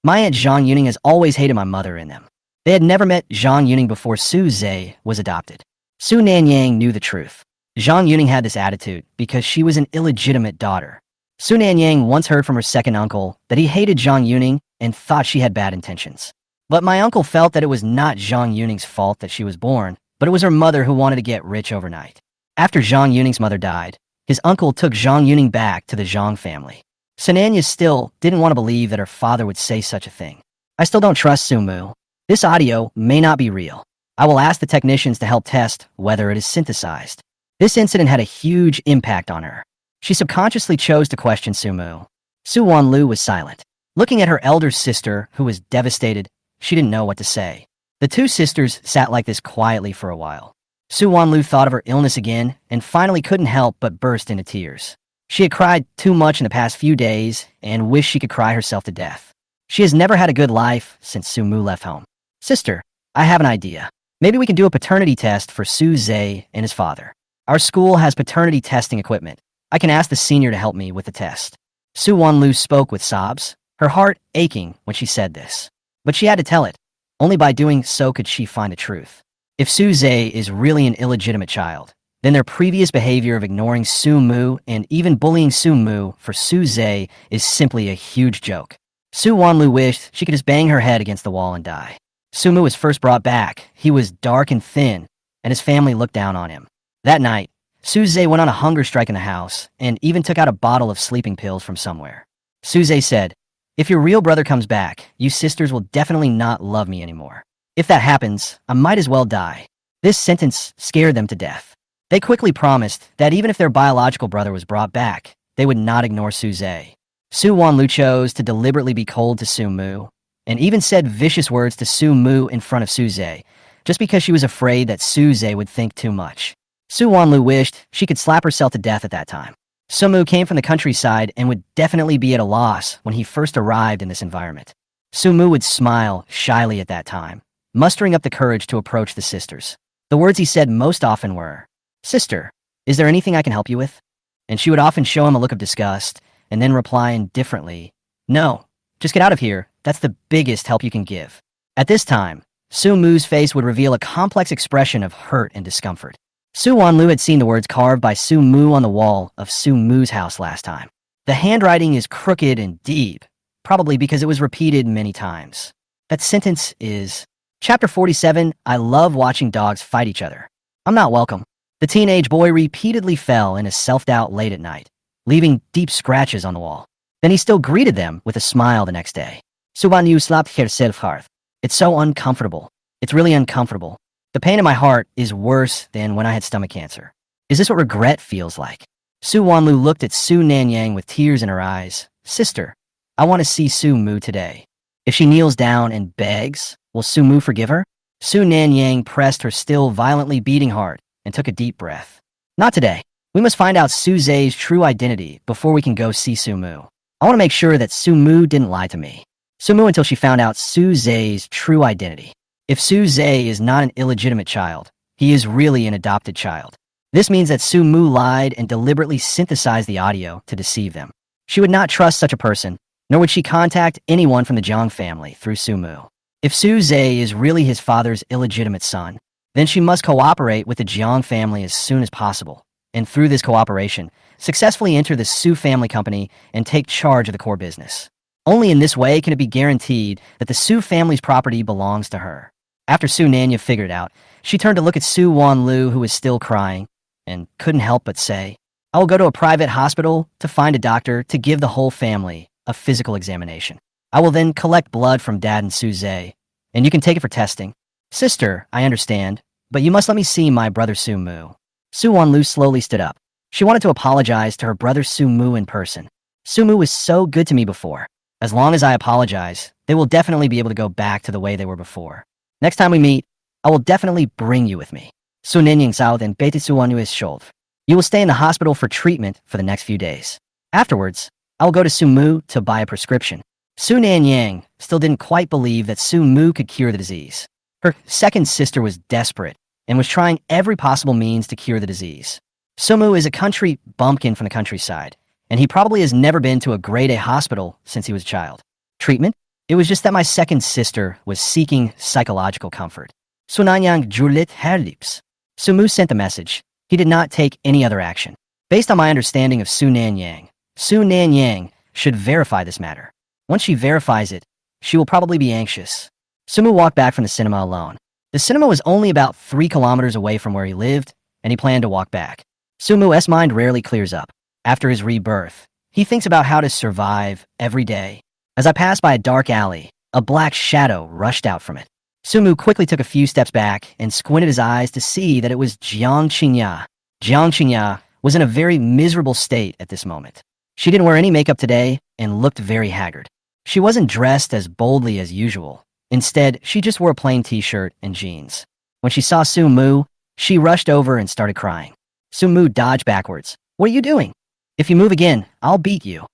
My aunt Zhang Yuning has always hated my mother and them. They had never met Zhang Yuning before Su Zhe was adopted. Su Nanyang knew the truth. Zhang Yuning had this attitude because she was an illegitimate daughter. Su Nanyang once heard from her second uncle that he hated Zhang Yuning and thought she had bad intentions. But my uncle felt that it was not Zhang Yuning's fault that she was born, but it was her mother who wanted to get rich overnight. After Zhang Yuning's mother died, his uncle took Zhang Yuning back to the Zhang family. Sananya still didn't want to believe that her father would say such a thing. I still don't trust Sumu. This audio may not be real. I will ask the technicians to help test whether it is synthesized. This incident had a huge impact on her. She subconsciously chose to question Sumu. Su Wanlu was silent. Looking at her elder sister, who was devastated, she didn't know what to say. The 2 sisters sat like this quietly for a while. Su Wanlu thought of her illness again and finally couldn't help but burst into tears. She had cried too much in the past few days and wished she could cry herself to death. She has never had a good life since Sumu left home. Sister, I have an idea. Maybe we can do a paternity test for Su Zhe and his father. Our school has paternity testing equipment. I can ask the senior to help me with the test. Su Wanlu spoke with sobs, her heart aching when she said this. But she had to tell it. Only by doing so could she find the truth. If Su Zhe is really an illegitimate child, then their previous behavior of ignoring Su Mu and even bullying Su Mu for Su Zhe is simply a huge joke. Su Wanlu wished she could just bang her head against the wall and die. Su Mu was first brought back. He was dark and thin, and his family looked down on him. That night, Su Zhe went on a hunger strike in the house and even took out a bottle of sleeping pills from somewhere. Su Zhe said, "If your real brother comes back, you sisters will definitely not love me anymore. If that happens, I might as well die." This sentence scared them to death. They quickly promised that even if their biological brother was brought back, they would not ignore Su Zhe. Su Wanlu chose to deliberately be cold to Su Mu, and even said vicious words to Su Mu in front of Su Zhe, just because she was afraid that Su Zhe would think too much. Su Wanlu wished she could slap herself to death at that time. Su Mu came from the countryside and would definitely be at a loss when he first arrived in this environment. Su Mu would smile shyly at that time, mustering up the courage to approach the sisters. The words he said most often were, "Sister, is there anything I can help you with?" And she would often show him a look of disgust, and then reply indifferently, "No, just get out of here, That's the biggest help you can give. At this time, Su Mu's face would reveal a complex expression of hurt and discomfort. Su Wanlu had seen the words carved by Su Mu on the wall of Su Mu's house last time. The handwriting is crooked and deep, probably because it was repeated many times. That sentence is, Chapter 47, I love watching dogs fight each other. I'm not welcome. The teenage boy repeatedly fell in his self-doubt late at night, leaving deep scratches on the wall. Then he still greeted them with a smile the next day. Su Wanlu slapped herself hard. It's so uncomfortable. It's really uncomfortable. The pain in my heart is worse than when I had stomach cancer. Is this what regret feels like? Su Wanlu looked at Su Nanyang with tears in her eyes. Sister, I want to see Su Mu today. If she kneels down and begs, will Su Mu forgive her? Su Nanyang pressed her still violently beating heart and took a deep breath. Not today. We must find out Su Zhe's true identity before we can go see Su Mu. I want to make sure that Su Mu didn't lie to me. Su Mu until she found out Su Zhe's true identity. If Su Zhe is not an illegitimate child, he is really an adopted child. This means that Su Mu lied and deliberately synthesized the audio to deceive them. She would not trust such a person, nor would she contact anyone from the Jiang family through Su Mu. If Su Zhe is really his father's illegitimate son, then she must cooperate with the Jiang family as soon as possible, and through this cooperation, successfully enter the Su family company and take charge of the core business. Only in this way can it be guaranteed that the Su family's property belongs to her. After Su Nanya figured it out, she turned to look at Su Wanlu, who was still crying, and couldn't help but say, I will go to a private hospital to find a doctor to give the whole family a physical examination. I will then collect blood from Dad and Su Zhe, and you can take it for testing. Sister, I understand, but you must let me see my brother Su Mu. Su Wanlu slowly stood up. She wanted to apologize to her brother Su Mu in person. Su Mu was so good to me before. As long as I apologize, they will definitely be able to go back to the way they were before. Next time we meet, I will definitely bring you with me. Su Ninying Sao then beti Su Wanlu is shold. You will stay in the hospital for treatment for the next few days. Afterwards, I will go to Su Mu to buy a prescription. Su Nanyang still didn't quite believe that Su Mu could cure the disease. Her second sister was desperate and was trying every possible means to cure the disease. Su Mu is a country bumpkin from the countryside, and he probably has never been to a grade A hospital since he was a child. Treatment? It was just that my second sister was seeking psychological comfort. Su Nanyang julit her lips. Su Mu sent the message. He did not take any other action. Based on my understanding of Su Nanyang should verify this matter. Once she verifies it, she will probably be anxious. Su Mu walked back from the cinema alone. The cinema was only about 3 kilometers away from where he lived, and he planned to walk back. Su Mu's mind rarely clears up. After his rebirth, he thinks about how to survive every day. As I passed by a dark alley, a black shadow rushed out from it. Su Mu quickly took a few steps back and squinted his eyes to see that it was Jiang Qingya. Jiang Qingya was in a very miserable state at this moment. She didn't wear any makeup today and looked very haggard. She wasn't dressed as boldly as usual. Instead, she just wore a plain t-shirt and jeans. When she saw Su Mu, she rushed over and started crying. Su Mu dodged backwards. What are you doing? If you move again, I'll beat you.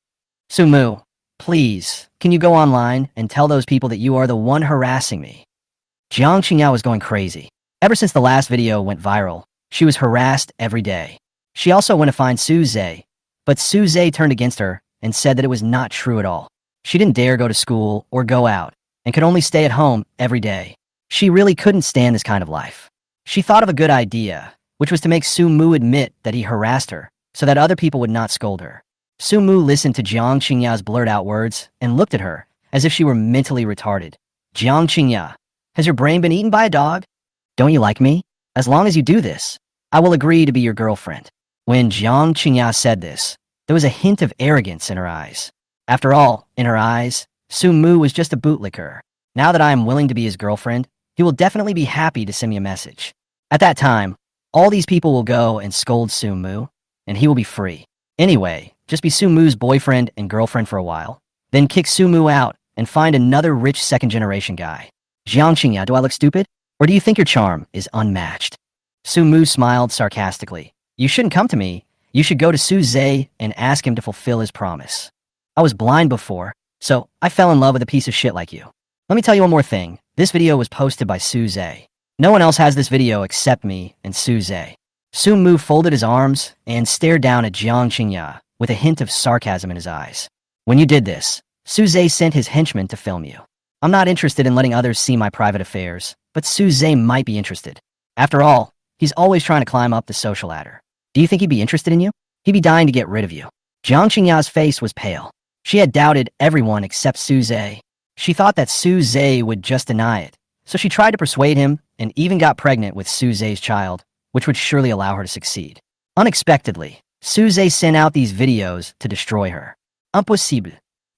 Su Mu, please, can you go online and tell those people that you are the one harassing me? Jiang Qingya was going crazy. Ever since the last video went viral, she was harassed every day. She also went to find Su Zhe, but Su Zhe turned against her and said that it was not true at all. She didn't dare go to school or go out and could only stay at home every day. She really couldn't stand this kind of life. She thought of a good idea, which was to make Su Mu admit that he harassed her so that other people would not scold her. Su Mu listened to Jiang Qingya's blurred-out words and looked at her as if she were mentally retarded. Jiang Qingya, has your brain been eaten by a dog? Don't you like me? As long as you do this, I will agree to be your girlfriend. When Jiang Qingya said this, there was a hint of arrogance in her eyes. After all, in her eyes, Su Mu was just a bootlicker. Now that I am willing to be his girlfriend, he will definitely be happy to send me a message. At that time, all these people will go and scold Su Mu, and he will be free. Anyway, just be Su Mu's boyfriend and girlfriend for a while, then kick Su Mu out and find another rich second-generation guy. Jiang Qingya, do I look stupid? Or do you think your charm is unmatched? Su Mu smiled sarcastically. You shouldn't come to me. You should go to Su Zhe and ask him to fulfill his promise. I was blind before, so I fell in love with a piece of shit like you. Let me tell you one more thing. This video was posted by Su Zhe. No one else has this video except me and Su Zhe. Su Mu folded his arms and stared down at Jiang Qingya with a hint of sarcasm in his eyes. When you did this, Suze sent his henchmen to film you. I'm not interested in letting others see my private affairs, but Suze might be interested. After all, he's always trying to climb up the social ladder. Do you think he'd be interested in you? He'd be dying to get rid of you. Jiang Qingya's face was pale. She had doubted everyone except Suze. She thought that Suze would just deny it, so she tried to persuade him and even got pregnant with Suze's child, which would surely allow her to succeed. Unexpectedly, Suze sent out these videos to destroy her. Impossible.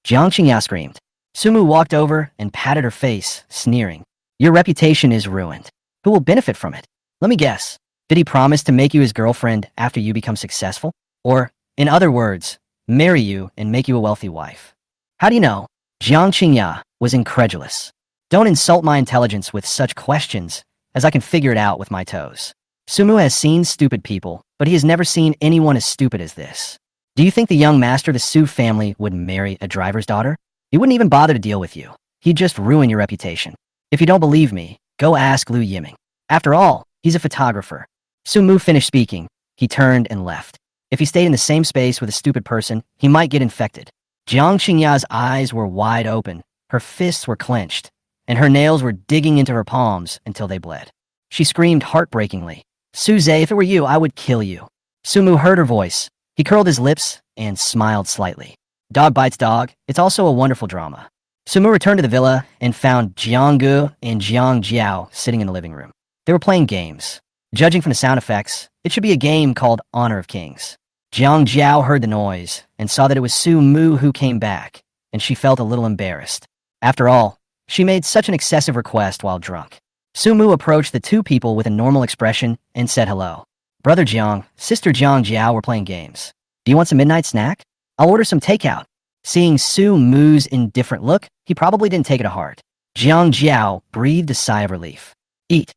Jiang Qingya screamed. Sumu walked over and patted her face, sneering. Your reputation is ruined. Who will benefit from it? Let me guess. Did he promise to make you his girlfriend after you become successful? Or, in other words, marry you and make you a wealthy wife? How do you know? Jiang Qingya was incredulous. Don't insult my intelligence with such questions, as I can figure it out with my toes. Sumu has seen stupid people, but he has never seen anyone as stupid as this. Do you think the young master of the Su family would marry a driver's daughter? He wouldn't even bother to deal with you. He'd just ruin your reputation. If you don't believe me, go ask Liu Yiming. After all, he's a photographer. Sumu finished speaking. He turned and left. If he stayed in the same space with a stupid person, he might get infected. Jiang Qingya's eyes were wide open, her fists were clenched, and her nails were digging into her palms until they bled. She screamed heartbreakingly, Suze, if it were you, I would kill you. Sumu heard her voice. He curled his lips and smiled slightly. Dog bites dog. It's also a wonderful drama. Sumu returned to the villa and found Jiang Gu and Jiang Jiao sitting in the living room. They were playing games. Judging from the sound effects, it should be a game called Honor of Kings. Jiang Jiao heard the noise and saw that it was Su Mu who came back, and she felt a little embarrassed. After all, she made such an excessive request while drunk. Su Mu approached the two people with a normal expression and said hello. Brother Jiang, Sister Jiang Jiao were playing games. Do you want some midnight snack? I'll order some takeout. Seeing Su Mu's indifferent look, he probably didn't take it to heart. Jiang Jiao breathed a sigh of relief. Eat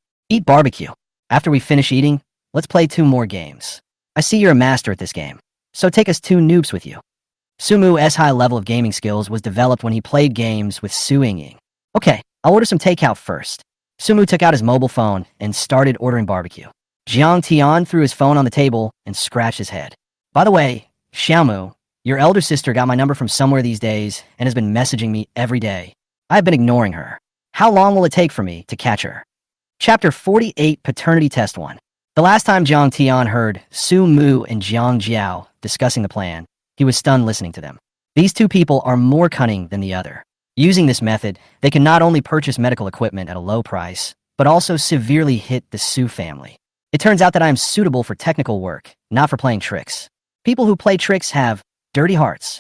barbecue. After we finish eating, let's play 2 more games. I see you're a master at this game, so take us 2 noobs with you. Sumu's high level of gaming skills was developed when he played games with Su Yingying. Okay, I'll order some takeout first. Sumu took out his mobile phone and started ordering barbecue. Jiang Tian threw his phone on the table and scratched his head. By the way, Xiaomu, your elder sister got my number from somewhere these days and has been messaging me every day. I've been ignoring her. How long will it take for me to catch her? Chapter 48, Paternity Test 1. The last time Jiang Tian heard Su Mu and Jiang Jiao discussing the plan, he was stunned listening to them. These 2 people are more cunning than the other. Using this method, they can not only purchase medical equipment at a low price, but also severely hit the Su family. It turns out that I am suitable for technical work, not for playing tricks. People who play tricks have dirty hearts.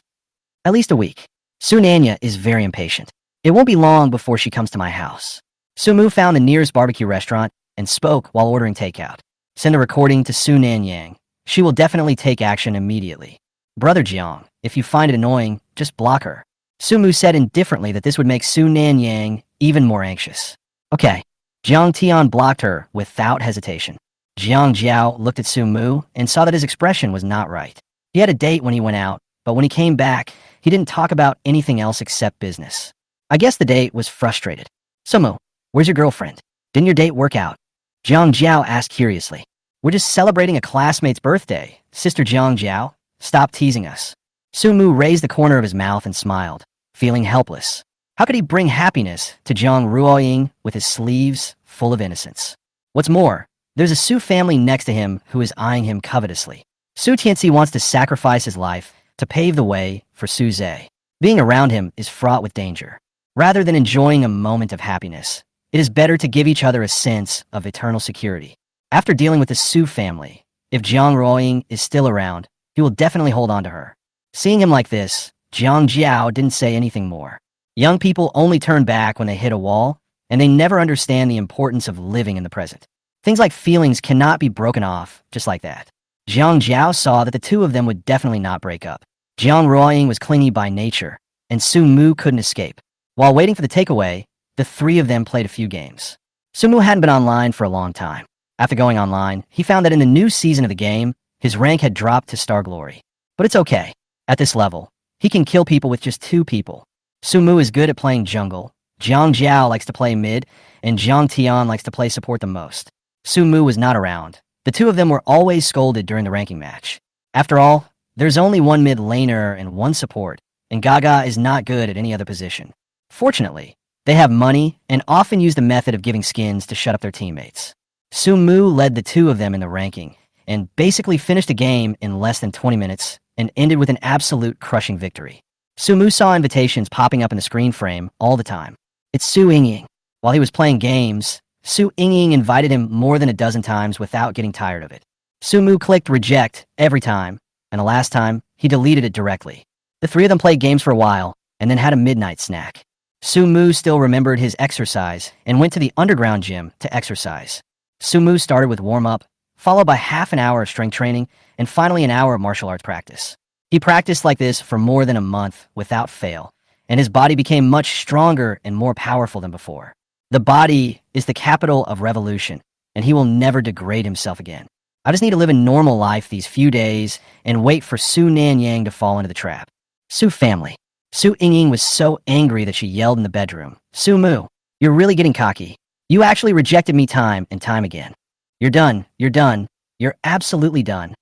At least a week. Su Nanya is very impatient. It won't be long before she comes to my house. Su Mu found the nearest barbecue restaurant and spoke while ordering takeout. Send a recording to Su Nanyang. She will definitely take action immediately. Brother Jiang, if you find it annoying, just block her. Su Mu said indifferently that this would make Su Nanyang even more anxious. Okay. Jiang Tian blocked her without hesitation. Jiang Jiao looked at Su Mu and saw that his expression was not right. He had a date when he went out, but when he came back, he didn't talk about anything else except business. I guess the date was frustrated. Sumu, where's your girlfriend? Didn't your date work out? Jiang Jiao asked curiously. We're just celebrating a classmate's birthday, Sister Jiang Jiao. Stop teasing us. Su Mu raised the corner of his mouth and smiled, feeling helpless. How could he bring happiness to Jiang Ruoying with his sleeves full of innocence? What's more, there's a Su family next to him who is eyeing him covetously. Su Tianxi wants to sacrifice his life to pave the way for Su Zhe. Being around him is fraught with danger. Rather than enjoying a moment of happiness, it is better to give each other a sense of eternal security. After dealing with the Su family, if Jiang Ruoying is still around, he will definitely hold on to her. Seeing him like this, Jiang Jiao didn't say anything more. Young people only turn back when they hit a wall, and they never understand the importance of living in the present. Things like feelings cannot be broken off just like that. Jiang Jiao saw that the 2 of them would definitely not break up. Jiang Ruoying was clingy by nature, and Su Mu couldn't escape. While waiting for the takeaway, the 3 of them played a few games. Su Mu hadn't been online for a long time. After going online, he found that in the new season of the game, his rank had dropped to Star Glory. But it's okay. At this level, he can kill people with just 2 people. Su Mu is good at playing jungle, Jiang Jiao likes to play mid, and Jiang Tian likes to play support the most. Su Mu was not around. The 2 of them were always scolded during the ranking match. After all, there's only 1 mid laner and 1 support, and Gaga is not good at any other position. Fortunately, they have money and often use the method of giving skins to shut up their teammates. Sumu led the two of them in the ranking and basically finished the game in less than 20 minutes and ended with an absolute crushing victory. Sumu saw invitations popping up in the screen frame all the time. It's Su Yingying. While he was playing games, Su Yingying invited him more than a dozen times without getting tired of it. Sumu clicked reject every time, and the last time, he deleted it directly. The three of them played games for a while and then had a midnight snack. Sumu still remembered his exercise and went to the underground gym to exercise. Sumu started with warm-up, followed by half an hour of strength training, and finally an hour of martial arts practice. He practiced like this for more than a month without fail, and his body became much stronger and more powerful than before. The body is the capital of revolution, and he will never degrade himself again. I just need to live a normal life these few days and wait for Su Nanyang to fall into the trap. Su family. Su Yingying was so angry that she yelled in the bedroom, Sumu, you're really getting cocky. You actually rejected me time and time again. You're done, you're absolutely done.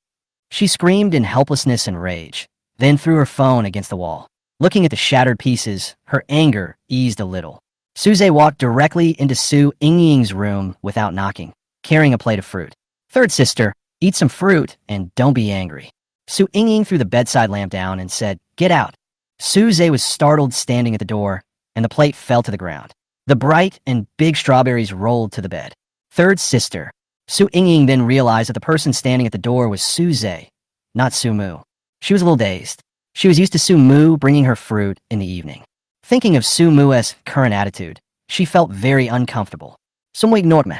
She screamed in helplessness and rage, then threw her phone against the wall. Looking at the shattered pieces, her anger eased a little. Suze walked directly into Su Yingying's room without knocking, carrying a plate of fruit. Third sister, eat some fruit and don't be angry. Su Yingying threw the bedside lamp down and said, get out. Suze was startled standing at the door, and the plate fell to the ground. The bright and big strawberries rolled to the bed. Third sister. Su Yingying then realized that the person standing at the door was Suze, not Sumu. She was a little dazed. She was used to Sumu bringing her fruit in the evening. Thinking of Sumu's current attitude, she felt very uncomfortable. Sumu ignored me.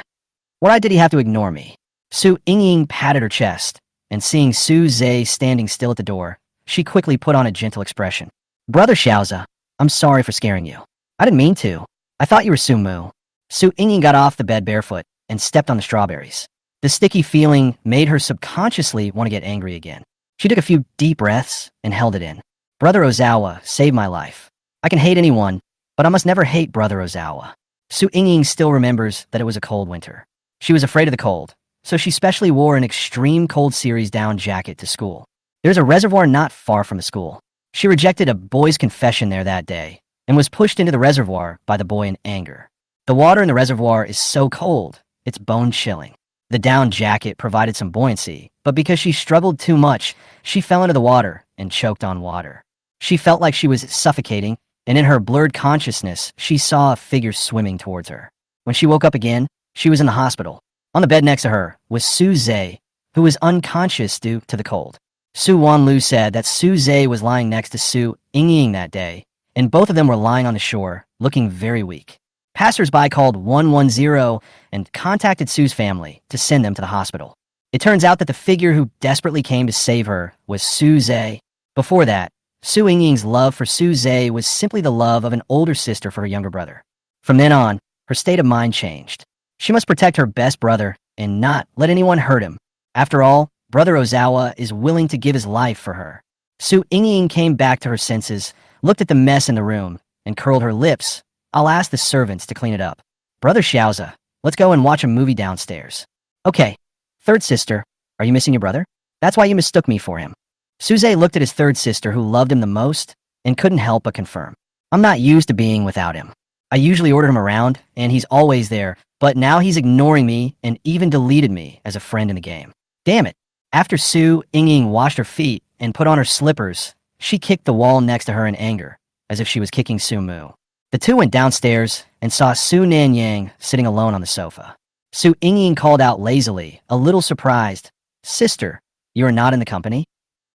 Why did he have to ignore me? Su Yingying patted her chest, and seeing Suze standing still at the door, she quickly put on a gentle expression. Brother Xiaoza, I'm sorry for scaring you. I didn't mean to. I thought you were Sumu. Su Yingying got off the bed barefoot and stepped on the strawberries. The sticky feeling made her subconsciously want to get angry again. She took a few deep breaths and held it in. Brother Ozawa saved my life. I can hate anyone, but I must never hate Brother Ozawa. Su Yingying still remembers that it was a cold winter. She was afraid of the cold, so she specially wore an extreme cold series down jacket to school. There's a reservoir not far from the school. She rejected a boy's confession there that day and was pushed into the reservoir by the boy in anger. The water in the reservoir is so cold, it's bone-chilling. The down jacket provided some buoyancy, but because she struggled too much, she fell into the water and choked on water. She felt like she was suffocating, and in her blurred consciousness, she saw a figure swimming towards her. When she woke up again, she was in the hospital. On the bed next to her was Suze, who was unconscious due to the cold. Su Wanlu said that Suze was lying next to Su Yingying that day, and both of them were lying on the shore, looking very weak. Passers-by called 110 and contacted Su's family to send them to the hospital. It turns out that the figure who desperately came to save her was Suze. Before that, Su Yingying's love for Suze was simply the love of an older sister for her younger brother. From then on, her state of mind changed. She must protect her best brother and not let anyone hurt him. After all, Brother Ozawa is willing to give his life for her. Su Yingying came back to her senses, looked at the mess in the room, and curled her lips. I'll ask the servants to clean it up. Brother Xiaoza, let's go and watch a movie downstairs. Okay. Third sister, are you missing your brother? That's why you mistook me for him. Suze looked at his third sister who loved him the most and couldn't help but confirm. I'm not used to being without him. I usually order him around, and he's always there, but now he's ignoring me and even deleted me as a friend in the game. Damn it. After Su Yingying washed her feet and put on her slippers, she kicked the wall next to her in anger, as if she was kicking Sumu. The two went downstairs and saw Su Nanyang sitting alone on the sofa. Su Yingying called out lazily, a little surprised, Sister, you are not in the company?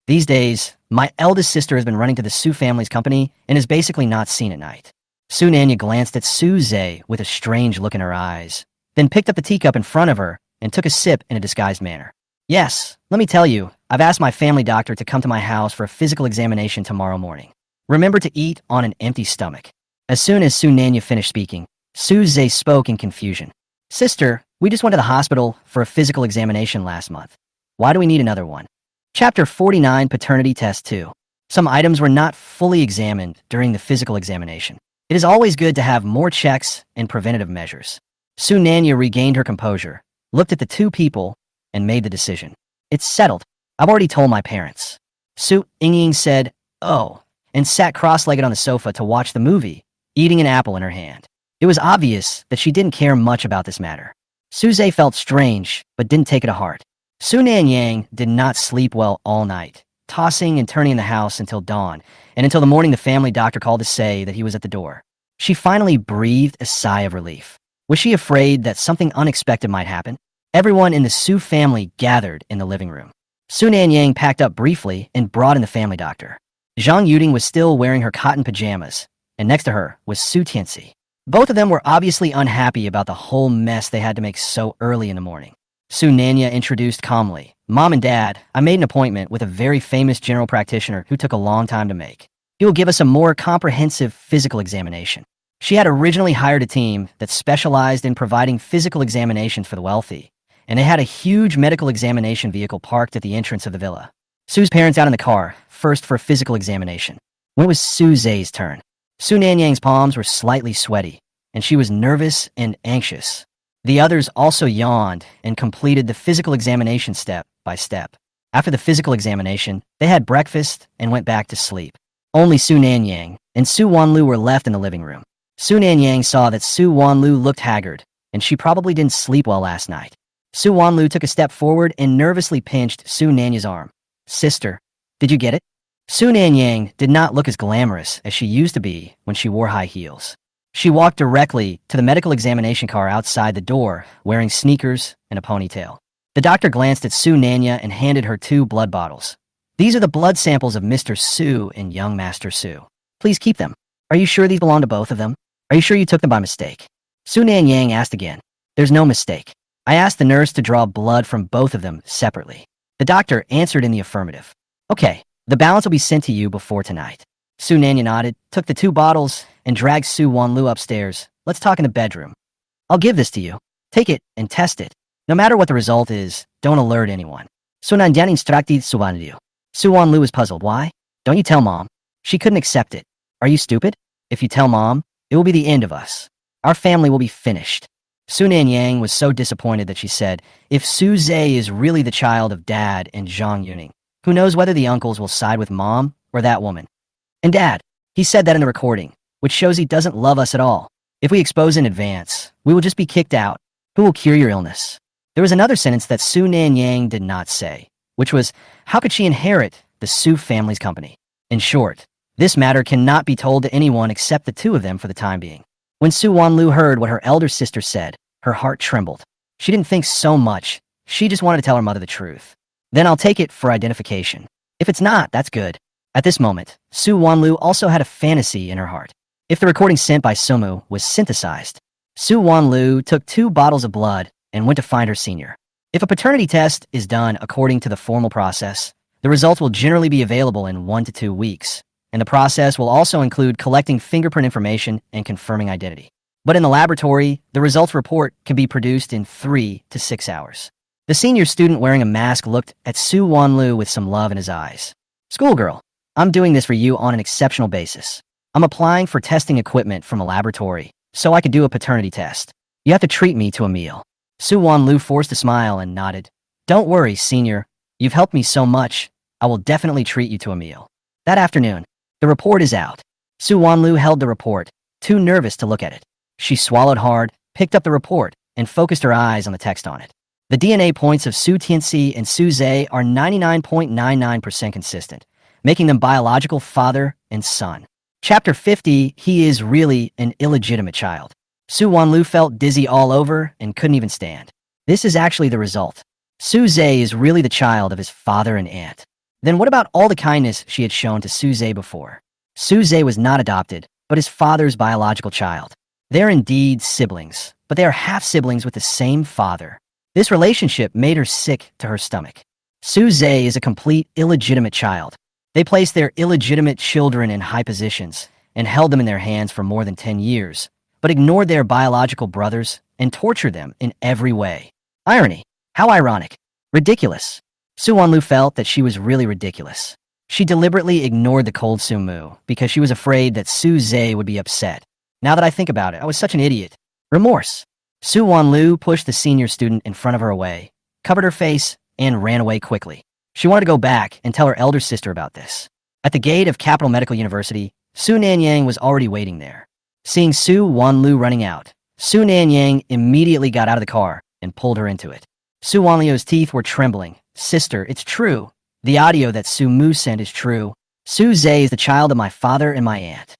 These days, my eldest sister has been running to the Su family's company and is basically not seen at night. Su Nanya glanced at Suze with a strange look in her eyes, then picked up the teacup in front of her and took a sip in a disguised manner. Yes, let me tell you, I've asked my family doctor to come to my house for a physical examination tomorrow morning. Remember to eat on an empty stomach. As soon as Su Nanya finished speaking, Suze spoke in confusion. Sister, we just went to the hospital for a physical examination last month. Why do we need another one? Chapter 49, Paternity Test 2. Some items were not fully examined during the physical examination. It is always good to have more checks and preventative measures. Su Nanya regained her composure, looked at the two people, and made the decision. It's settled. I've already told my parents. Su Yingying said, Oh, and sat cross-legged on the sofa to watch the movie, eating an apple in her hand. It was obvious that she didn't care much about this matter. Suze felt strange, but didn't take it to heart. Su Nanyang did not sleep well all night, tossing and turning in the house until dawn, and until the morning the family doctor called to say that he was at the door. She finally breathed a sigh of relief. Was she afraid that something unexpected might happen? Everyone in the Su family gathered in the living room. Su Nanyang packed up briefly and brought in the family doctor. Zhang Yuding was still wearing her cotton pajamas, and next to her was Su Tianxi. Both of them were obviously unhappy about the whole mess they had to make so early in the morning. Su Nanya introduced calmly, "Mom and Dad, I made an appointment with a very famous general practitioner who took a long time to make. He will give us a more comprehensive physical examination." She had originally hired a team that specialized in providing physical examinations for the wealthy, and they had a huge medical examination vehicle parked at the entrance of the villa. Su's parents out in the car, first for a physical examination. When it was Suze's turn, Su Nanyang's palms were slightly sweaty, and she was nervous and anxious. The others also yawned and completed the physical examination step by step. After the physical examination, they had breakfast and went back to sleep. Only Su Nanyang and Su Wanlu were left in the living room. Su Nanyang saw that Su Wanlu looked haggard, and she probably didn't sleep well last night. Su Wanlu took a step forward and nervously pinched Su Nanya's arm. "Sister, did you get it?" Su Nanyang did not look as glamorous as she used to be when she wore high heels. She walked directly to the medical examination car outside the door, wearing sneakers and a ponytail. The doctor glanced at Su Nanya and handed her 2 blood bottles. "These are the blood samples of Mr. Su and young Master Su. Please keep them. Are you sure these belong to both of them? Are you sure you took them by mistake?" Su Nanyang asked again. "There's no mistake. I asked the nurse to draw blood from both of them separately." The doctor answered in the affirmative. "Okay, the balance will be sent to you before tonight." Su Nanya nodded, took the 2 bottles, and dragged Su Wanlu upstairs. "Let's talk in the bedroom. I'll give this to you. Take it and test it. No matter what the result is, don't alert anyone." Su Nanyang instructed Su Wanlu. Su Wanlu was puzzled. "Why? Don't you tell Mom?" She couldn't accept it. "Are you stupid? If you tell Mom, it will be the end of us. Our family will be finished." Su Nanyang was so disappointed that she said, "If Suze is really the child of Dad and Zhang Yuning, who knows whether the uncles will side with Mom or that woman? And Dad, he said that in the recording, which shows he doesn't love us at all. If we expose in advance, we will just be kicked out. Who will cure your illness?" There was another sentence that Su Nanyang did not say, which was, how could she inherit the Su family's company? In short, this matter cannot be told to anyone except the 2 of them for the time being. When Su Wanlu heard what her elder sister said, her heart trembled. She didn't think so much. She just wanted to tell her mother the truth. "Then I'll take it for identification. If it's not, that's good." At this moment, Su Wanlu also had a fantasy in her heart. If the recording sent by Sumu was synthesized, Su Wanlu took 2 bottles of blood and went to find her senior. If a paternity test is done according to the formal process, the results will generally be available in 1 to 2 weeks, and the process will also include collecting fingerprint information and confirming identity. But in the laboratory, the results report can be produced in 3 to 6 hours. The senior student wearing a mask looked at Su Wanlu with some love in his eyes. "Schoolgirl, I'm doing this for you on an exceptional basis. I'm applying for testing equipment from a laboratory, so I could do a paternity test. You have to treat me to a meal." Su Wanlu forced a smile and nodded. "Don't worry, senior. You've helped me so much. I will definitely treat you to a meal." That afternoon, the report is out. Su Wanlu held the report, too nervous to look at it. She swallowed hard, picked up the report, and focused her eyes on the text on it. The DNA points of Su Tianxi and Su Zhe are 99.99% consistent, making them biological father and son. Chapter 50, he is really an illegitimate child. Su Wanlu felt dizzy all over and couldn't even stand. This is actually the result. Su Zhe is really the child of his father and aunt. Then what about all the kindness she had shown to Su Zhe before? Su Zhe was not adopted, but his father's biological child. They're indeed siblings, but they are half-siblings with the same father. This relationship made her sick to her stomach. Su Zhe is a complete illegitimate child. They placed their illegitimate children in high positions and held them in their hands for more than 10 years, but ignored their biological brothers and tortured them in every way. Irony. How ironic. Ridiculous. Su Wanlu felt that she was really ridiculous. She deliberately ignored the cold Sumu because she was afraid that Su Zhe would be upset. Now that I think about it, I was such an idiot. Remorse. Su Wanlu pushed the senior student in front of her away, covered her face, and ran away quickly. She wanted to go back and tell her elder sister about this. At the gate of Capital Medical University, Su Nanyang was already waiting there. Seeing Su Wanlu running out, Su Nanyang immediately got out of the car and pulled her into it. Su Wanliu's teeth were trembling. Sister, it's true. The audio that Su Mu sent is true. Su Zhe is the child of my father and my aunt.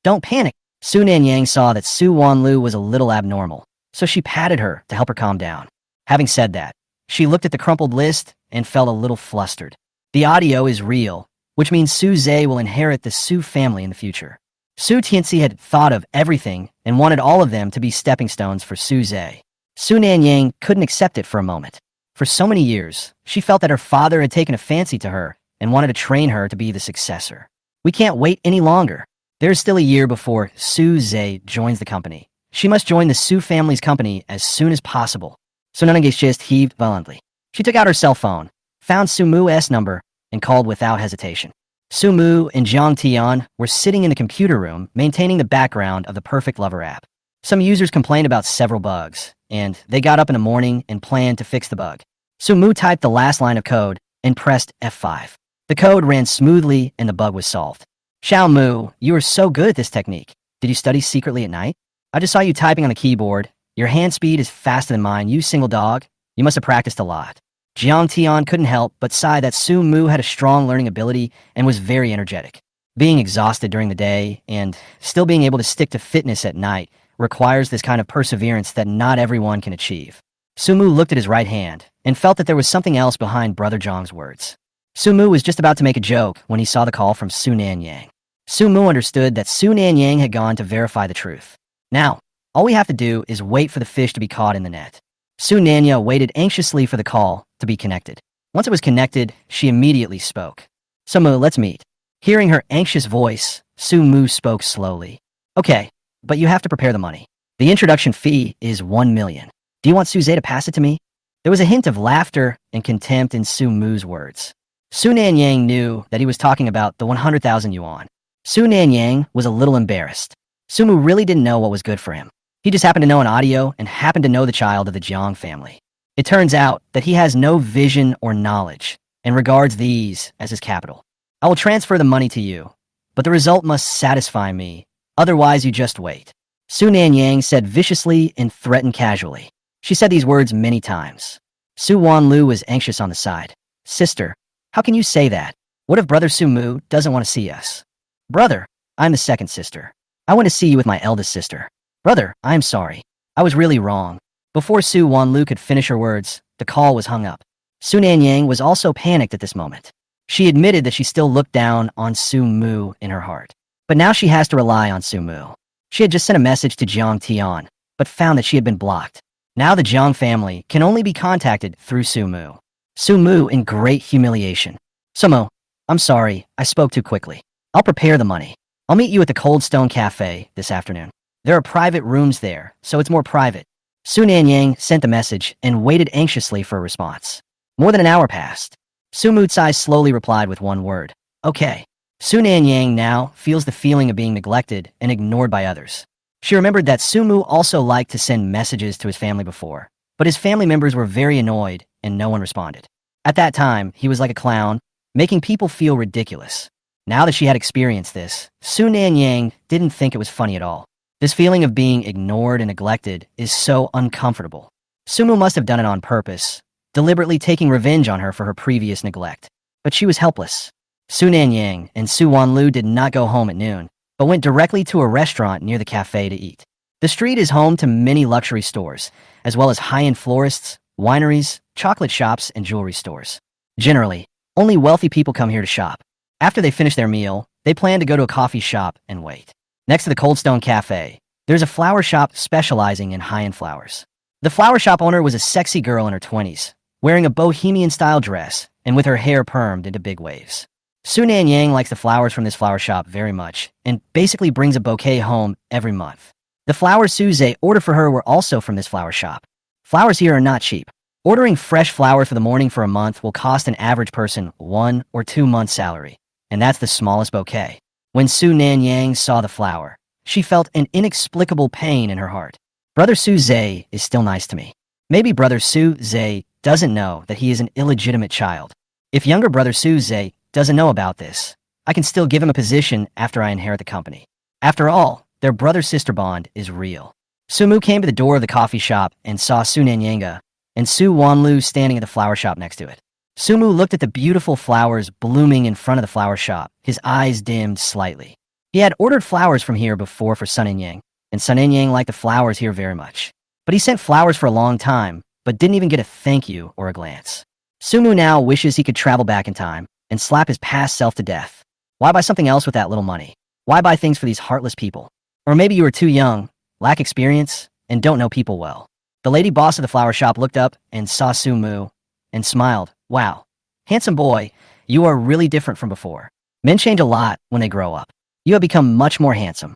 Don't panic. Su Nanyang saw that Su Wanlu was a little abnormal, so she patted her to help her calm down. Having said that, she looked at the crumpled list and felt a little flustered. The audio is real, which means Su Zhe will inherit the Su family in the future. Su Tianxi had thought of everything and wanted all of them to be stepping stones for Su Zhe. Su Nanyang couldn't accept it for a moment. For so many years, she felt that her father had taken a fancy to her and wanted to train her to be the successor. We can't wait any longer. There's still a year before Su Zhe joins the company. She must join the Su family's company as soon as possible. Su Nanyang's chest heaved violently. She took out her cell phone, found Su Mu's number, and called without hesitation. Su Mu and Jiang Tian were sitting in the computer room maintaining the background of the Perfect Lover app. Some users complained about several bugs, and they got up in the morning and planned to fix the bug. Su Mu typed the last line of code and pressed F5. The code ran smoothly and the bug was solved. Xiao Mu, you are so good at this technique. Did you study secretly at night? I just saw you typing on the keyboard. Your hand speed is faster than mine, you single dog. You must have practiced a lot. Jiang Tian couldn't help but sigh that Su Mu had a strong learning ability and was very energetic. Being exhausted during the day and still being able to stick to fitness at night requires this kind of perseverance that not everyone can achieve. Su Mu looked at his right hand and felt that there was something else behind Brother Zhang's words. Su Mu was just about to make a joke when he saw the call from Su Nanyang. Su Mu understood that Su Nanyang had gone to verify the truth. Now, all we have to do is wait for the fish to be caught in the net. Su Nanya waited anxiously for the call to be connected. Once it was connected, she immediately spoke. Su Mu, let's meet. Hearing her anxious voice, Su Mu spoke slowly. Okay, but you have to prepare the money. The introduction fee is 1 million. Do you want Su Zhe to pass it to me? There was a hint of laughter and contempt in Su Mu's words. Su Nanyang knew that he was talking about the 100,000 yuan. Su Nanyang was a little embarrassed. Su Mu really didn't know what was good for him. He just happened to know an audio and happened to know the child of the Jiang family. It turns out that he has no vision or knowledge and regards these as his capital. I will transfer the money to you, but the result must satisfy me. Otherwise, you just wait. Su Nanyang said viciously and threatened casually. She said these words many times. Su Wanlu was anxious on the side. Sister, how can you say that? What if Brother Su Mu doesn't want to see us? Brother, I'm the second sister. I want to see you with my eldest sister. Brother, I'm sorry. I was really wrong. Before Su Wanlu could finish her words, the call was hung up. Su Nanyang was also panicked at this moment. She admitted that she still looked down on Su Mu in her heart. But now she has to rely on Su Mu. She had just sent a message to Jiang Tian, but found that she had been blocked. Now the Jiang family can only be contacted through Su Mu. Su Mu in great humiliation. Su Mu, I'm sorry, I spoke too quickly. I'll prepare the money. I'll meet you at the Cold Stone Cafe this afternoon. There are private rooms there, so it's more private. Su Nanyang sent the message and waited anxiously for a response. More than an hour passed. Su Mu'cai slowly replied with one word. Okay. Su Nanyang now feels the feeling of being neglected and ignored by others. She remembered that Su Mu also liked to send messages to his family before, but his family members were very annoyed and no one responded. At that time, he was like a clown, making people feel ridiculous. Now that she had experienced this, Su Nanyang didn't think it was funny at all. This feeling of being ignored and neglected is so uncomfortable. Su Mu must have done it on purpose, deliberately taking revenge on her for her previous neglect. But she was helpless. Su Nanyang and Su Wanlu did not go home at noon, but went directly to a restaurant near the cafe to eat. The street is home to many luxury stores, as well as high-end florists, wineries, chocolate shops, and jewelry stores. Generally, only wealthy people come here to shop. After they finish their meal, they plan to go to a coffee shop and wait. Next to the Cold Stone Cafe, there's a flower shop specializing in high-end flowers. The flower shop owner was a sexy girl in her 20s, wearing a bohemian-style dress and with her hair permed into big waves. Su Nanyang likes the flowers from this flower shop very much and basically brings a bouquet home every month. The flowers Su Zhe ordered for her were also from this flower shop. Flowers here are not cheap. Ordering fresh flowers for the morning for a month will cost an average person 1 or 2 months' salary, and that's the smallest bouquet. When Su Nanyang saw the flower, she felt an inexplicable pain in her heart. Brother Su Zhe is still nice to me. Maybe Brother Su Zhe doesn't know that he is an illegitimate child. If younger Brother Su Zhe doesn't know about this, I can still give him a position after I inherit the company. After all, their brother-sister bond is real. Sumu came to the door of the coffee shop and saw Su Nanyanga and Su Wanlu standing at the flower shop next to it. Sumu looked at the beautiful flowers blooming in front of the flower shop, his eyes dimmed slightly. He had ordered flowers from here before for Sun and Yang, and Sun and Yang liked the flowers here very much. But he sent flowers for a long time, but didn't even get a thank you or a glance. Sumu now wishes he could travel back in time and slap his past self to death. Why buy something else with that little money? Why buy things for these heartless people? Or maybe you were too young, lack experience, and don't know people well. The lady boss of the flower shop looked up and saw Sumu and smiled. Wow, handsome boy, you are really different from before. Men change a lot when they grow up. You have become much more handsome.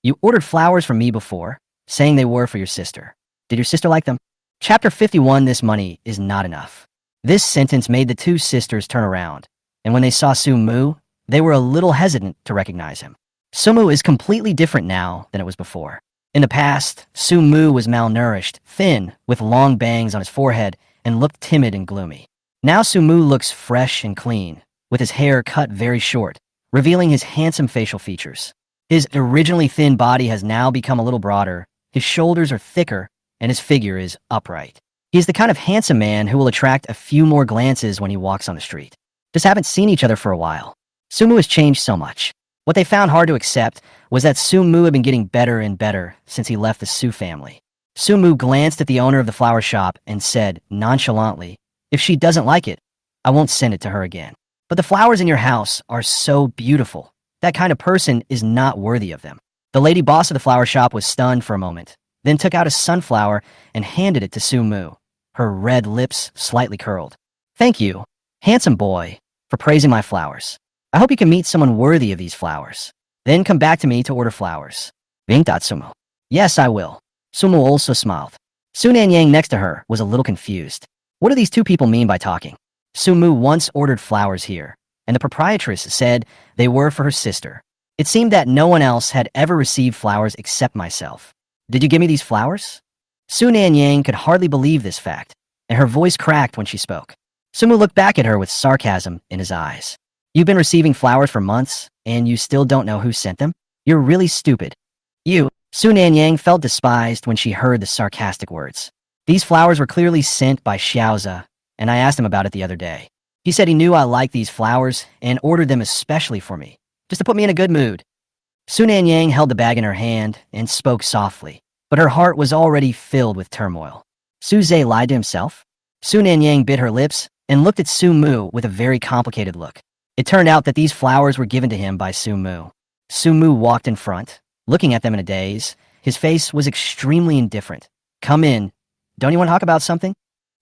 You ordered flowers from me before, saying they were for your sister. Did your sister like them? Chapter 51, this money is not enough. This sentence made the two sisters turn around, and when they saw Sumu, they were a little hesitant to recognize him. Sumu is completely different now than it was before. In the past, Sumu was malnourished, thin, with long bangs on his forehead, and looked timid and gloomy. Now Sumu looks fresh and clean, with his hair cut very short, revealing his handsome facial features. His originally thin body has now become a little broader, his shoulders are thicker, and his figure is upright. He is the kind of handsome man who will attract a few more glances when he walks on the street. Just haven't seen each other for a while. Sumu has changed so much. What they found hard to accept was that Sumu had been getting better and better since he left the Su family. Sumu glanced at the owner of the flower shop and said nonchalantly, "If she doesn't like it, I won't send it to her again. But the flowers in your house are so beautiful. That kind of person is not worthy of them." The lady boss of the flower shop was stunned for a moment, then took out a sunflower and handed it to Sumu, her red lips slightly curled. "Thank you, handsome boy, for praising my flowers. I hope you can meet someone worthy of these flowers. Then come back to me to order flowers." Vingtat Sumu. "Yes, I will." Sumu also smiled. Su Nanyang next to her was a little confused. What do these two people mean by talking? Sumu once ordered flowers here, and the proprietress said they were for her sister. It seemed that no one else had ever received flowers except myself. "Did you give me these flowers?" Su Nanyang could hardly believe this fact, and her voice cracked when she spoke. Sumu looked back at her with sarcasm in his eyes. "You've been receiving flowers for months, and you still don't know who sent them? You're really stupid." Su Nanyang felt despised when she heard the sarcastic words. "These flowers were clearly sent by Xiaoza, and I asked him about it the other day. He said he knew I liked these flowers and ordered them especially for me, just to put me in a good mood." Su Nanyang held the bag in her hand and spoke softly, but her heart was already filled with turmoil. Su Zhe lied to himself? Su Nanyang bit her lips and looked at Su Mu with a very complicated look. It turned out that these flowers were given to him by Su Mu. Su Mu walked in front, looking at them in a daze. His face was extremely indifferent. "Come in. Don't you want to talk about something?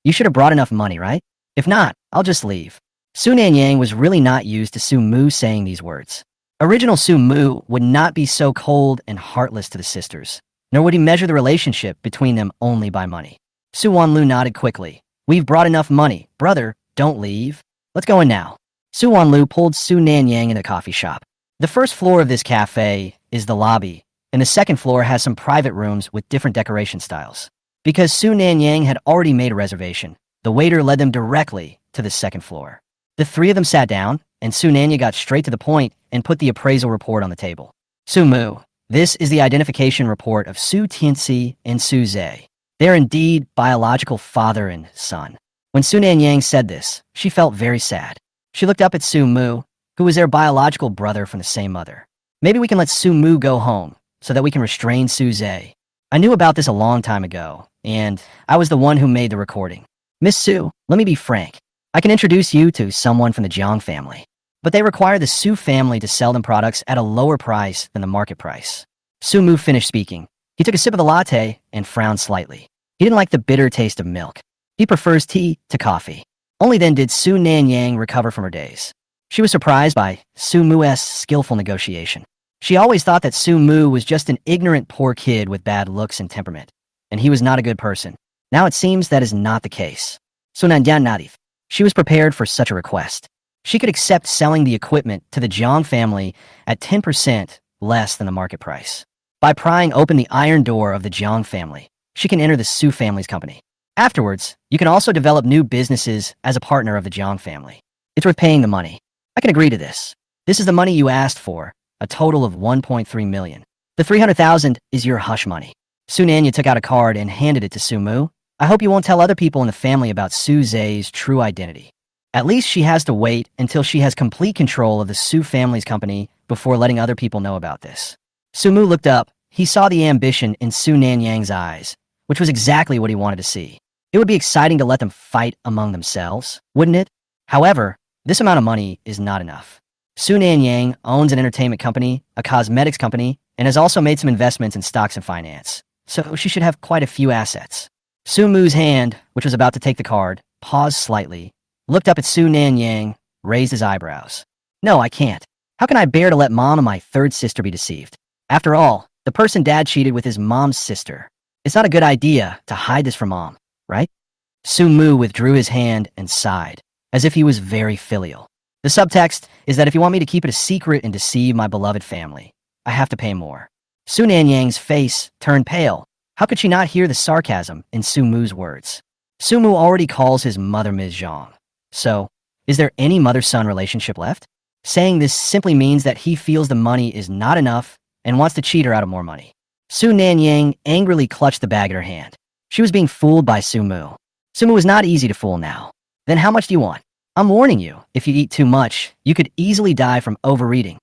You should have brought enough money, right? If not, I'll just leave." Su Nanyang was really not used to Su Mu saying these words. Original Su Mu would not be so cold and heartless to the sisters, nor would he measure the relationship between them only by money. Su Wanlu nodded quickly. "We've brought enough money. Brother, don't leave. Let's go in now." Su Wanlu pulled Su Nanyang in the coffee shop. The first floor of this cafe is the lobby, and the second floor has some private rooms with different decoration styles. Because Su Nanyang had already made a reservation, the waiter led them directly to the second floor. The three of them sat down, and Su Nanyang got straight to the point and put the appraisal report on the table. "Su Mu, this is the identification report of Su Tianxi and Su Zhe. They are indeed biological father and son." When Su Nanyang said this, she felt very sad. She looked up at Su Mu, who was their biological brother from the same mother. "Maybe we can let Su Mu go home, so that we can restrain Su Zhe. I knew about this a long time ago, and I was the one who made the recording. Miss Su, let me be frank. I can introduce you to someone from the Jiang family, but they require the Su family to sell them products at a lower price than the market price." Su Mu finished speaking. He took a sip of the latte and frowned slightly. He didn't like the bitter taste of milk. He prefers tea to coffee. Only then did Su Nanyang recover from her daze. She was surprised by Su Mu's skillful negotiation. She always thought that Su Mu was just an ignorant poor kid with bad looks and temperament, and he was not a good person. Now it seems that is not the case. Su Nanyang nodded. She was prepared for such a request. She could accept selling the equipment to the Jiang family at 10% less than the market price. By prying open the iron door of the Jiang family, she can enter the Su family's company. Afterwards, you can also develop new businesses as a partner of the Jiang family. It's worth paying the money. I can agree to this. This is the money you asked for, a total of 1.3 million. The 300,000 is your hush money. Su Nanya took out a card and handed it to Su Mu. I hope you won't tell other people in the family about Su Zhe's true identity. At least she has to wait until she has complete control of the Su family's company before letting other people know about this. Su Mu looked up. He saw the ambition in Su Nanyang's eyes, which was exactly what he wanted to see. It would be exciting to let them fight among themselves, wouldn't it? However, this amount of money is not enough. Su Nanyang owns an entertainment company, a cosmetics company, and has also made some investments in stocks and finance, so she should have quite a few assets. Su Mu's hand, which was about to take the card, paused slightly, looked up at Su Nanyang, raised his eyebrows. No, I can't. How can I bear to let Mom and my third sister be deceived? After all, the person Dad cheated with his mom's sister. It's not a good idea to hide this from Mom, right? Su Mu withdrew his hand and sighed, as if he was very filial. The subtext is that if you want me to keep it a secret and deceive my beloved family, I have to pay more. Su Nanyang's face turned pale. How could she not hear the sarcasm in Su Mu's words? Su Mu already calls his mother Ms. Zhang. So, is there any mother-son relationship left? Saying this simply means that he feels the money is not enough and wants to cheat her out of more money. Su Nanyang angrily clutched the bag in her hand. She was being fooled by Su Mu. Su Mu was not easy to fool now. Then how much do you want? I'm warning you, if you eat too much, you could easily die from overeating.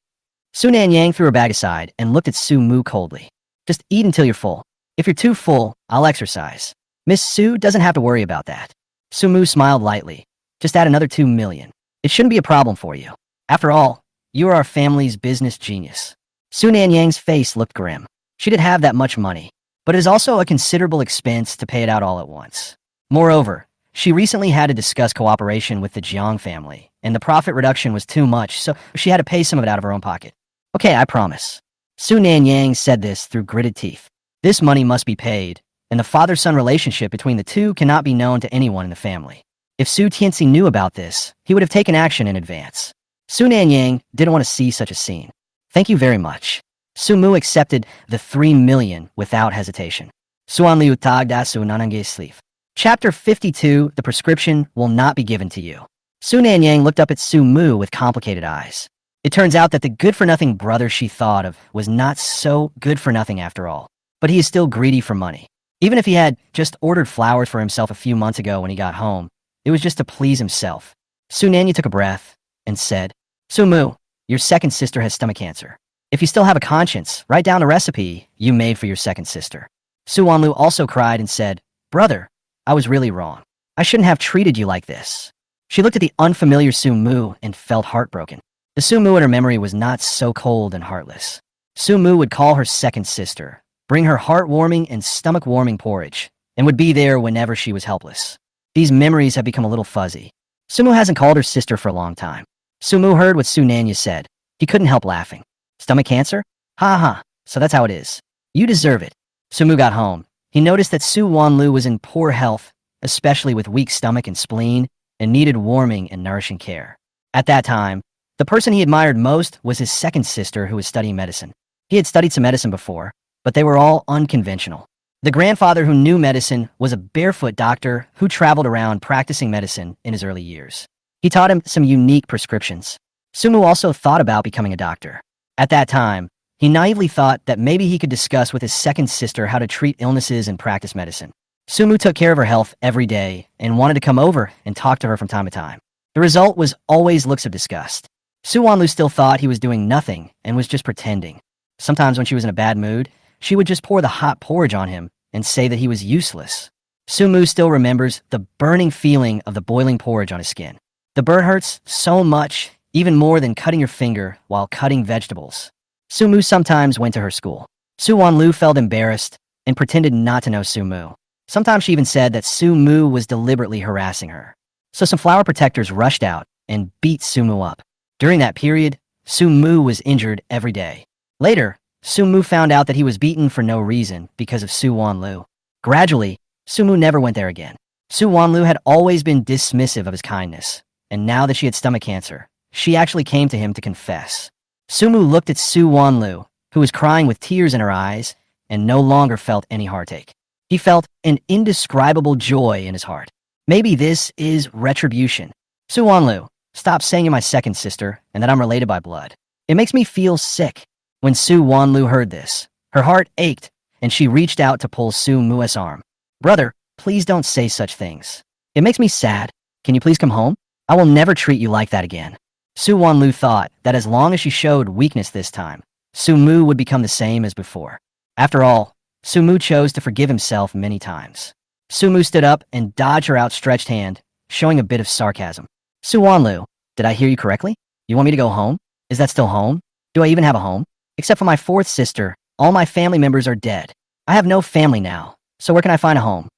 Su Nanyang threw her bag aside and looked at Su Mu coldly. Just eat until you're full. If you're too full, I'll exercise. Miss Su doesn't have to worry about that. Su Mu smiled lightly. Just add another 2 million. It shouldn't be a problem for you. After all, you are our family's business genius. Su Nanyang's face looked grim. She didn't have that much money, but it is also a considerable expense to pay it out all at once. Moreover, she recently had to discuss cooperation with the Jiang family, and the profit reduction was too much, so she had to pay some of it out of her own pocket. Okay, I promise. Su Nanyang said this through gritted teeth. This money must be paid, and the father-son relationship between the two cannot be known to anyone in the family. If Su Tianxi knew about this, he would have taken action in advance. Su Nanyang didn't want to see such a scene. Thank you very much. Su Mu accepted the 3 million without hesitation. Suan Liu Tag Da Su Nanange Sleeve. Chapter 52, The Prescription Will Not Be Given to You. Su Nanyang looked up at Su Mu with complicated eyes. It turns out that the good-for-nothing brother she thought of was not so good-for-nothing after all. But he is still greedy for money. Even if he had just ordered flowers for himself a few months ago when he got home, it was just to please himself. Su Nanya took a breath and said, Su Mu, your second sister has stomach cancer. If you still have a conscience, write down a recipe you made for your second sister. Su Wanlu also cried and said, Brother, I was really wrong. I shouldn't have treated you like this. She looked at the unfamiliar Su Mu and felt heartbroken. The Su Mu in her memory was not so cold and heartless. Su Mu would call her second sister, bring her heart-warming and stomach-warming porridge, and would be there whenever she was helpless. These memories have become a little fuzzy. Su Mu hasn't called her sister for a long time. Su Mu heard what Su Nanya said. He couldn't help laughing. Stomach cancer? Ha ha, so that's how it is. You deserve it. Su Mu got home. He noticed that Su Wanlu was in poor health, especially with weak stomach and spleen, and needed warming and nourishing care. At that time, the person he admired most was his second sister who was studying medicine. He had studied some medicine before, but they were all unconventional. The grandfather who knew medicine was a barefoot doctor who traveled around practicing medicine in his early years. He taught him some unique prescriptions. Su Mu also thought about becoming a doctor. At that time, he naively thought that maybe he could discuss with his second sister how to treat illnesses and practice medicine. Su Mu took care of her health every day and wanted to come over and talk to her from time to time. The result was always looks of disgust. Su Wanlu still thought he was doing nothing and was just pretending. Sometimes when she was in a bad mood, she would just pour the hot porridge on him and say that he was useless. Su Mu still remembers the burning feeling of the boiling porridge on his skin. The burn hurts so much, even more than cutting your finger while cutting vegetables. Su Mu sometimes went to her school. Su Wanlu felt embarrassed and pretended not to know Su Mu. Sometimes she even said that Su Mu was deliberately harassing her. So some flower protectors rushed out and beat Su Mu up. During that period, Su Mu was injured every day. Later, Su Mu found out that he was beaten for no reason because of Su Wanlu. Gradually, Su Mu never went there again. Su Wanlu had always been dismissive of his kindness, and now that she had stomach cancer, she actually came to him to confess. Su Mu looked at Su Wanlu, who was crying with tears in her eyes, and no longer felt any heartache. He felt an indescribable joy in his heart. Maybe this is retribution. Su Wanlu, Stop saying you're my second sister and that I'm related by blood. It makes me feel sick. When Su Wanlu heard this, her heart ached, and she reached out to pull Su Mu's arm. Brother, please don't say such things. It makes me sad. Can you please come home? I will never treat you like that again. Su Wanlu thought that as long as she showed weakness this time, Su Mu would become the same as before. After all, Su Mu chose to forgive himself many times. Su Mu stood up and dodged her outstretched hand, showing a bit of sarcasm. Su Wanlu, did I hear you correctly? You want me to go home? Is that still home? Do I even have a home? Except for my fourth sister, all my family members are dead. I have no family now, so where can I find a home?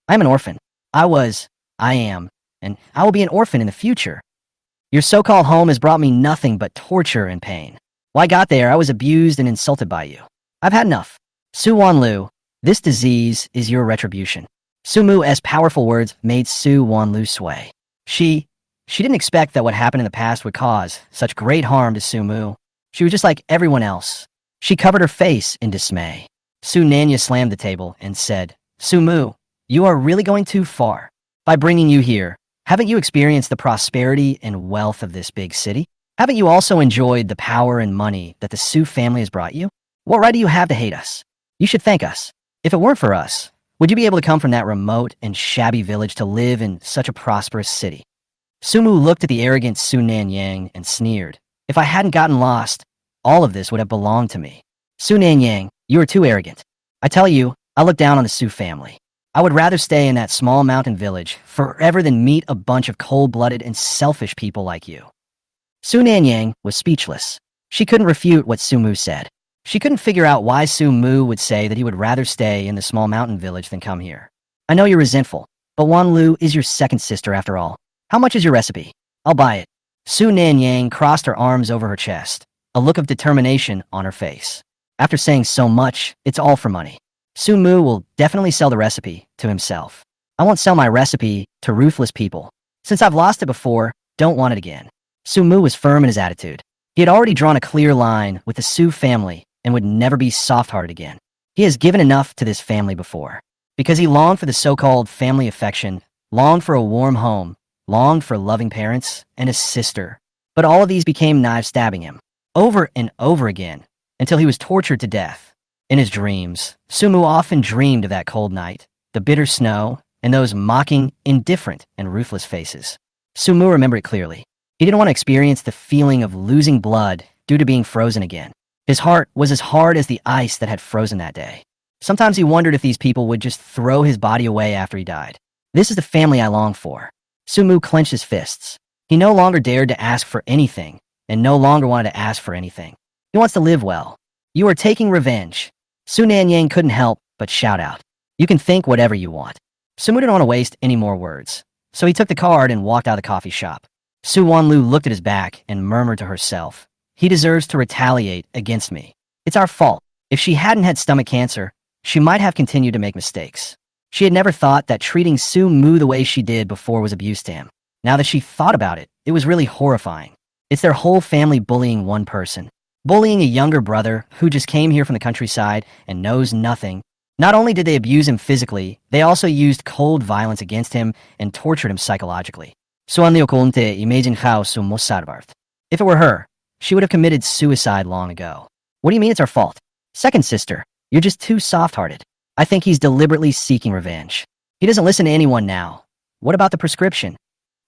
I am an orphan. I am, and I will be an orphan in the future. Your so-called home has brought me nothing but torture and pain. When I got there, I was abused and insulted by you. I've had enough. Su Wanlu, this disease is your retribution. Su Mu's powerful words made Su Wanlu sway. She didn't expect that what happened in the past would cause such great harm to Su Mu. She was just like everyone else. She covered her face in dismay. Su Nanya slammed the table and said, Su Mu, you are really going too far. By bringing you here, haven't you experienced the prosperity and wealth of this big city? Haven't you also enjoyed the power and money that the Su family has brought you? What right do you have to hate us? You should thank us. If it weren't for us, would you be able to come from that remote and shabby village to live in such a prosperous city? Su Mu looked at the arrogant Su Nanyang and sneered. If I hadn't gotten lost, all of this would have belonged to me. Su Nanyang, you are too arrogant. I tell you, I look down on the Su family. I would rather stay in that small mountain village forever than meet a bunch of cold-blooded and selfish people like you. Su Nanyang was speechless. She couldn't refute what Su Mu said. She couldn't figure out why Su Mu would say that he would rather stay in the small mountain village than come here. I know you're resentful, but Wanlu is your second sister after all. How much is your recipe? I'll buy it. Su Nanyang crossed her arms over her chest, a look of determination on her face. After saying so much, it's all for money. Su Mu will definitely sell the recipe to himself. I won't sell my recipe to ruthless people. Since I've lost it before, don't want it again. Su Mu was firm in his attitude. He had already drawn a clear line with the Su family and would never be soft-hearted again. He has given enough to this family before. Because he longed for the so-called family affection, longed for a warm home, longed for loving parents and a sister. But all of these became knives stabbing him, over and over again, until he was tortured to death. In his dreams, Su Mu often dreamed of that cold night, the bitter snow, and those mocking, indifferent, and ruthless faces. Su Mu remembered it clearly. He didn't want to experience the feeling of losing blood due to being frozen again. His heart was as hard as the ice that had frozen that day. Sometimes he wondered if these people would just throw his body away after he died. This is the family I long for. Su Mu clenched his fists. He no longer dared to ask for anything, and no longer wanted to ask for anything. He wants to live well. You are taking revenge. Su Nanyang couldn't help but shout out. You can think whatever you want. Su Mu didn't want to waste any more words, so he took the card and walked out of the coffee shop. Su Wanlu looked at his back and murmured to herself, he deserves to retaliate against me. It's our fault. If she hadn't had stomach cancer, she might have continued to make mistakes. She had never thought that treating Su Mu the way she did before was abuse to him. Now that she thought about it, it was really horrifying. It's their whole family bullying one person. Bullying a younger brother who just came here from the countryside and knows nothing. Not only did they abuse him physically, they also used cold violence against him and tortured him psychologically. If it were her, she would have committed suicide long ago. What do you mean it's our fault? Second sister, you're just too soft-hearted. I think he's deliberately seeking revenge. He doesn't listen to anyone now. What about the prescription?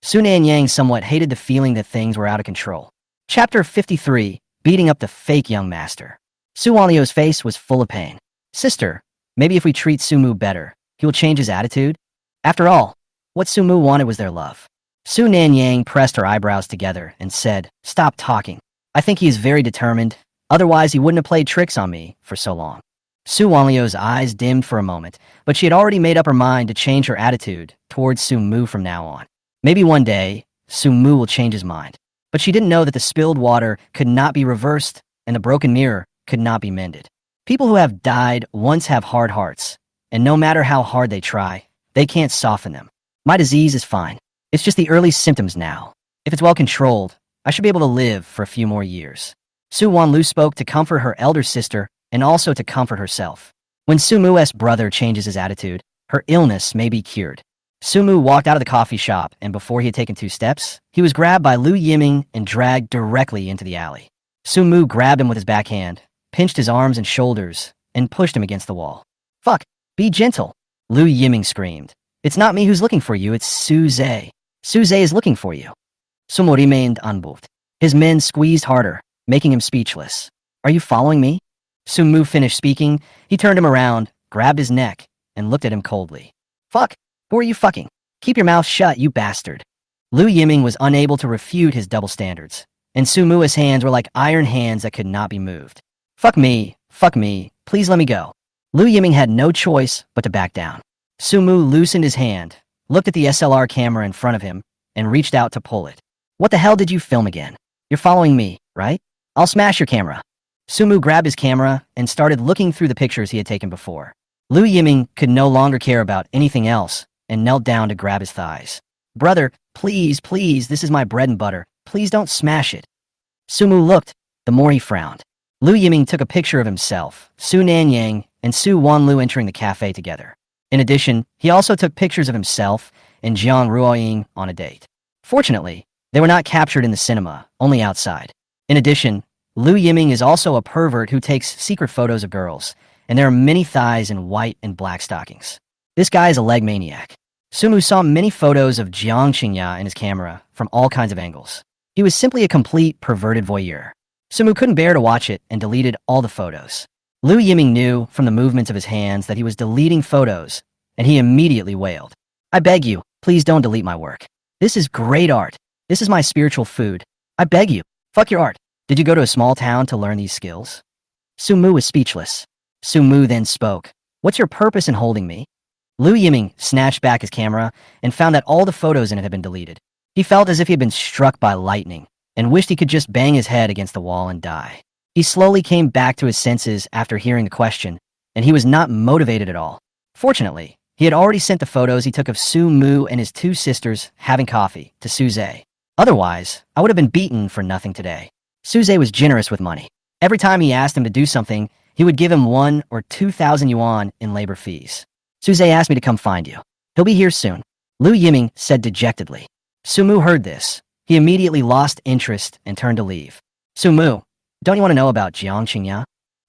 Su Nanyang somewhat hated the feeling that things were out of control. Chapter 53, Beating Up the Fake Young Master. Su Wanlio's face was full of pain. Sister, maybe if we treat Su Mu better, he will change his attitude? After all, what Su Mu wanted was their love. Su Nanyang pressed her eyebrows together and said, stop talking. I think he is very determined, otherwise he wouldn't have played tricks on me for so long. Su Wanlio's eyes dimmed for a moment, but she had already made up her mind to change her attitude towards Su Mu from now on. Maybe one day, Su Mu will change his mind. But she didn't know that the spilled water could not be reversed and the broken mirror could not be mended. People who have died once have hard hearts, and no matter how hard they try, they can't soften them. My disease is fine. It's just the early symptoms now. If it's well controlled, I should be able to live for a few more years. Su Wanlu spoke to comfort her elder sister and also to comfort herself. When Su Mu's brother changes his attitude, her illness may be cured. Sumu walked out of the coffee shop, and before he had taken 2 steps, he was grabbed by Liu Yiming and dragged directly into the alley. Sumu grabbed him with his backhand, pinched his arms and shoulders, and pushed him against the wall. "Fuck, be gentle," Liu Yiming screamed. "It's not me who's looking for you, it's Suze. Suze is looking for you." Sumu remained unmoved. His men squeezed harder, making him speechless. "Are you following me?" Sumu finished speaking. He turned him around, grabbed his neck, and looked at him coldly. "Fuck, who are you fucking? Keep your mouth shut, you bastard." Liu Yiming was unable to refute his double standards, and Sumu's hands were like iron hands that could not be moved. Fuck me, please let me go." Liu Yiming had no choice but to back down. Sumu loosened his hand, looked at the SLR camera in front of him, and reached out to pull it. "What the hell did you film again? You're following me, right? I'll smash your camera." Sumu grabbed his camera and started looking through the pictures he had taken before. Liu Yiming could no longer care about anything else and knelt down to grab his thighs. "Brother, please, this is my bread and butter. Please don't smash it." Sumu looked, the more he frowned. Liu Yiming took a picture of himself, Su Nanyang, and Su Wanlu entering the cafe together. In addition, he also took pictures of himself and Jiang Ruoying on a date. Fortunately, they were not captured in the cinema, only outside. In addition, Liu Yiming is also a pervert who takes secret photos of girls, and there are many thighs in white and black stockings. This guy is a leg maniac. Sumu saw many photos of Jiang Qingya in his camera from all kinds of angles. He was simply a complete perverted voyeur. Sumu couldn't bear to watch it and deleted all the photos. Liu Yiming knew from the movements of his hands that he was deleting photos, and he immediately wailed. "I beg you, please don't delete my work. This is great art. This is my spiritual food. I beg you, fuck your art. Did you go to a small town to learn these skills?" Sumu was speechless. Sumu then spoke. "What's your purpose in holding me?" Liu Yiming snatched back his camera and found that all the photos in it had been deleted. He felt as if he had been struck by lightning and wished he could just bang his head against the wall and die. He slowly came back to his senses after hearing the question, and he was not motivated at all. Fortunately, he had already sent the photos he took of Su Mu and his 2 sisters having coffee to Suze. Otherwise, I would have been beaten for nothing today. Suze was generous with money. Every time he asked him to do something, he would give him 1 or 2,000 yuan in labor fees. "Suze asked me to come find you. He'll be here soon," Liu Yiming said dejectedly. Sumu heard this. He immediately lost interest and turned to leave. "Sumu, don't you want to know about Jiang Qingya?"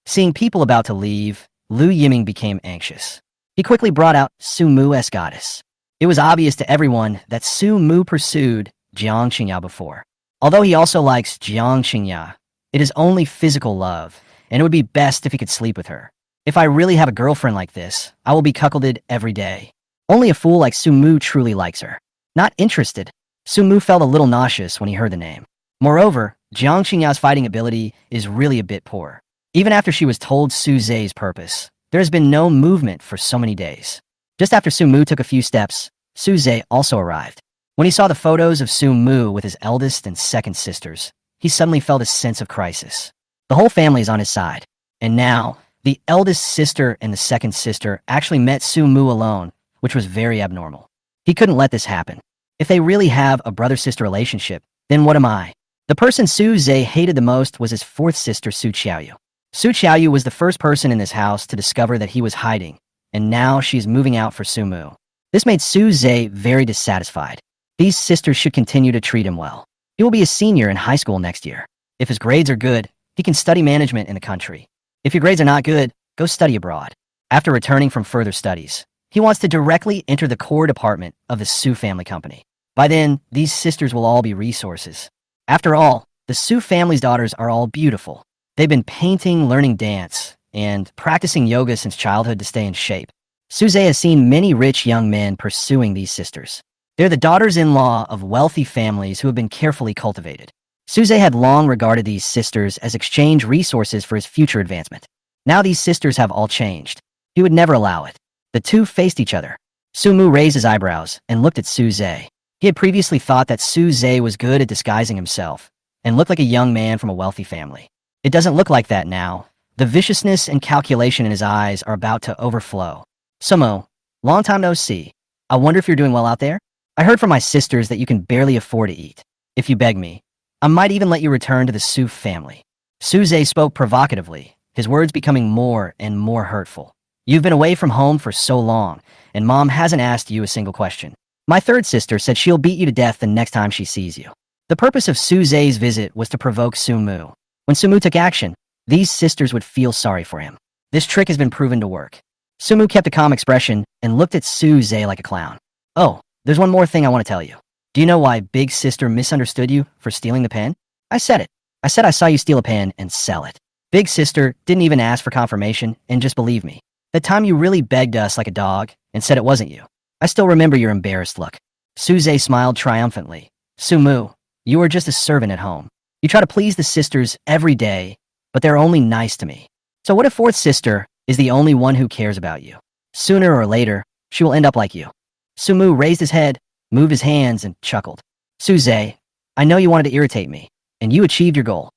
Seeing people about to leave, Liu Yiming became anxious. He quickly brought out Sumu's goddess. It was obvious to everyone that Sumu pursued Jiang Qingya before. Although he also likes Jiang Qingya, it is only physical love, and it would be best if he could sleep with her. "If I really have a girlfriend like this, I will be cuckolded every day. Only a fool like Sumu truly likes her." Not interested. Sumu felt a little nauseous when he heard the name. Moreover, Jiang Qingya's fighting ability is really a bit poor. Even after she was told Suze's purpose, there has been no movement for so many days. Just after Sumu took a few steps, Suze also arrived. When he saw the photos of Sumu with his eldest and second sisters, he suddenly felt a sense of crisis. The whole family is on his side, and now, the eldest sister and the second sister actually met Sumu alone, which was very abnormal. He couldn't let this happen. If they really have a brother-sister relationship, then what am I? The person Suze hated the most was his 4th sister, Su Qiaoyu. Su Qiaoyu was the first person in this house to discover that he was hiding, and now she is moving out for Sumu. This made Suze very dissatisfied. These sisters should continue to treat him well. He will be a senior in high school next year. If his grades are good, he can study management in the country. If your grades are not good, go study abroad. After returning from further studies, he wants to directly enter the core department of the Su family company. By then, these sisters will all be resources. After all, the Su family's daughters are all beautiful. They've been painting, learning dance, and practicing yoga since childhood to stay in shape. Suze has seen many rich young men pursuing these sisters. They're the daughters-in-law of wealthy families who have been carefully cultivated. Suze had long regarded these sisters as exchange resources for his future advancement. Now these sisters have all changed. He would never allow it. The two faced each other. Sumu raised his eyebrows and looked at Suze. He had previously thought that Suze was good at disguising himself and looked like a young man from a wealthy family. It doesn't look like that now. The viciousness and calculation in his eyes are about to overflow. "Sumo, long time no see. I wonder if you're doing well out there? I heard from my sisters that you can barely afford to eat. If you beg me, I might even let you return to the Su family." Suze spoke provocatively, his words becoming more and more hurtful. "You've been away from home for so long, and Mom hasn't asked you a single question. My third sister said she'll beat you to death the next time she sees you. The purpose of Suze's visit was to provoke Sumu. When Sumu took action, these sisters would feel sorry for him. This trick has been proven to work. Sumu kept a calm expression and looked at Suze like a clown. Oh, there's one more thing I want to tell you. Do you know why Big Sister misunderstood you for stealing the pen? I said it. I said I saw you steal a pen and sell it. Big Sister didn't even ask for confirmation and just believed me. That time you really begged us like a dog and said it wasn't you. I still remember your embarrassed look. Suze smiled triumphantly. Sumu, you are just a servant at home. You try to please the sisters every day, but they're only nice to me. So what if fourth sister is the only one who cares about you? Sooner or later, she will end up like you. Sumu raised his head, moved his hands, and chuckled. Suze, I know you wanted to irritate me, and you achieved your goal.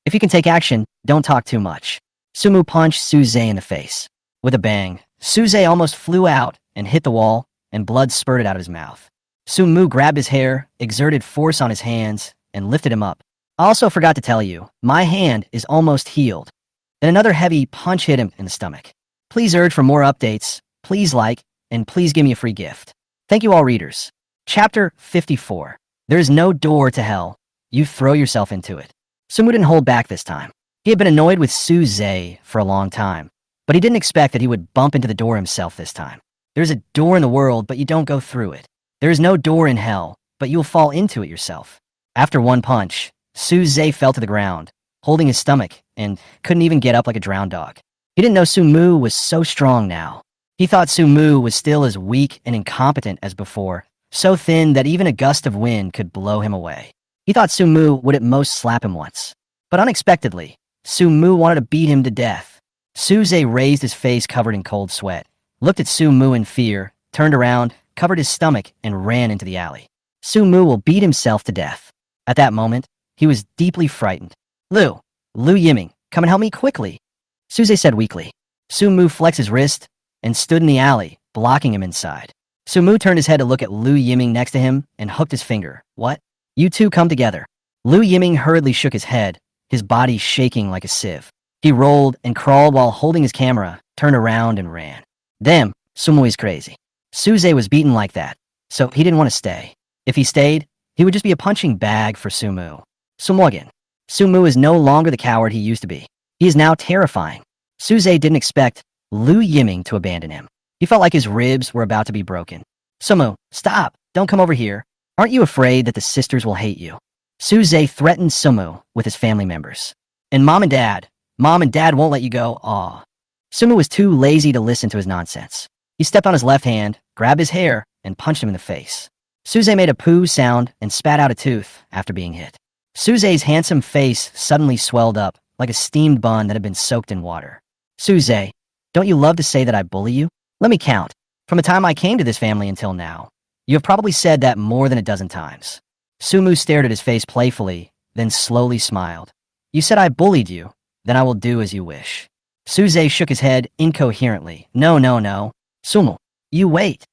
If you can take action, don't talk too much. Sumu punched Suze in the face. With a bang, Suze almost flew out and hit the wall, and blood spurted out of his mouth. Sumu grabbed his hair, exerted force on his hands, and lifted him up. I also forgot to tell you, my hand is almost healed. Then another heavy punch hit him in the stomach. Please urge for more updates, please like, and please give me a free gift. Thank you all readers. Chapter 54. There is no door to hell. You throw yourself into it. Sumu didn't hold back this time. He had been annoyed with Suze for a long time, but he didn't expect that he would bump into the door himself this time. There's a door in the world, but you don't go through it. There is no door in hell, but you'll fall into it yourself. After one punch, Suze fell to the ground, holding his stomach, and couldn't even get up like a drowned dog. He didn't know Sumu was so strong now. He thought Sumu was still as weak and incompetent as before, so thin that even a gust of wind could blow him away. He thought Sumu would at most slap him once. But unexpectedly, Sumu wanted to beat him to death. Suze raised his face covered in cold sweat, looked at Sumu in fear, turned around, covered his stomach, and ran into the alley. Sumu will beat himself to death. At that moment, he was deeply frightened. Lu Yiming, come and help me quickly, Suze said weakly. Sumu flexed his wrist and stood in the alley, blocking him inside. Sumu turned his head to look at Lu Yiming next to him and hooked his finger. What? You two come together. Lu Yiming hurriedly shook his head, his body shaking like a sieve. He rolled and crawled while holding his camera, turned around and ran. Damn, Sumu is crazy. Suze was beaten like that, so he didn't want to stay. If he stayed, he would just be a punching bag for Sumu. Sumogen. Sumu is no longer the coward he used to be. He is now terrifying. Suze didn't expect Lu Yiming to abandon him. He felt like his ribs were about to be broken. Sumu, stop! Don't come over here. Aren't you afraid that the sisters will hate you? Suze threatened Sumu with his family members. And Mom and Dad won't let you go, aw. Sumu was too lazy to listen to his nonsense. He stepped on his left hand, grabbed his hair, and punched him in the face. Suze made a poo sound and spat out a tooth after being hit. Suze's handsome face suddenly swelled up like a steamed bun that had been soaked in water. Suze, don't you love to say that I bully you? Let me count. From the time I came to this family until now, you have probably said that more than a dozen times. Sumu stared at his face playfully, then slowly smiled. You said I bullied you, then I will do as you wish. Suze shook his head incoherently. No. Sumu, you wait.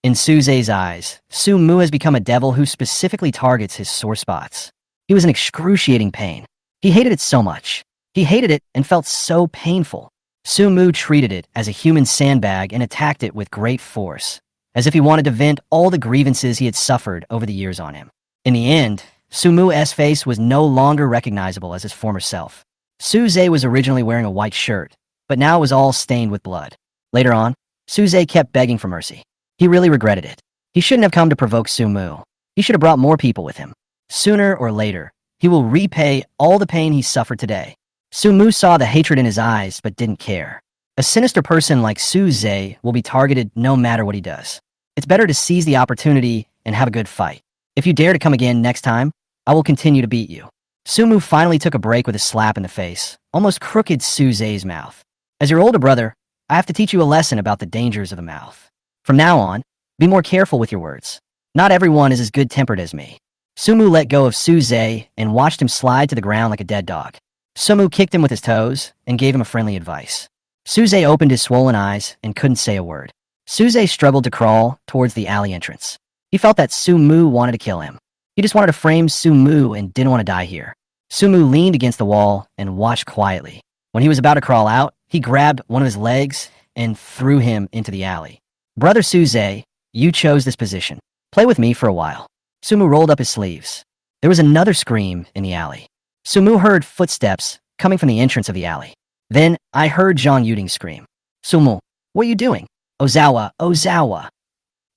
In Suze's eyes, Sumu has become a devil who specifically targets his sore spots. He was in excruciating pain. He hated it so much. He hated it and felt so painful. Sumu treated it as a human sandbag and attacked it with great force, as if he wanted to vent all the grievances he had suffered over the years on him. In the end, Sumu's face was no longer recognizable as his former self. Suze was originally wearing a white shirt, but now it was all stained with blood. Later on, Suze kept begging for mercy. He really regretted it. He shouldn't have come to provoke Sumu. He should have brought more people with him. Sooner or later, he will repay all the pain he suffered today. Sumu saw the hatred in his eyes, but didn't care. A sinister person like Suze will be targeted no matter what he does. It's better to seize the opportunity and have a good fight. If you dare to come again next time, I will continue to beat you. Sumu finally took a break with a slap in the face, almost crooked Suze's mouth. As your older brother, I have to teach you a lesson about the dangers of the mouth. From now on, be more careful with your words. Not everyone is as good-tempered as me. Sumu let go of Suze and watched him slide to the ground like a dead dog. Sumu kicked him with his toes and gave him a friendly advice. Suze opened his swollen eyes and couldn't say a word. Suze struggled to crawl towards the alley entrance. He felt that Sumu wanted to kill him. He just wanted to frame Sumu and didn't want to die here. Sumu leaned against the wall and watched quietly. When he was about to crawl out, he grabbed one of his legs and threw him into the alley. Brother Suze, you chose this position. Play with me for a while. Sumu rolled up his sleeves. There was another scream in the alley. Sumu heard footsteps coming from the entrance of the alley. Then I heard Zhang Yuding scream. Sumu, what are you doing? Ozawa, Ozawa.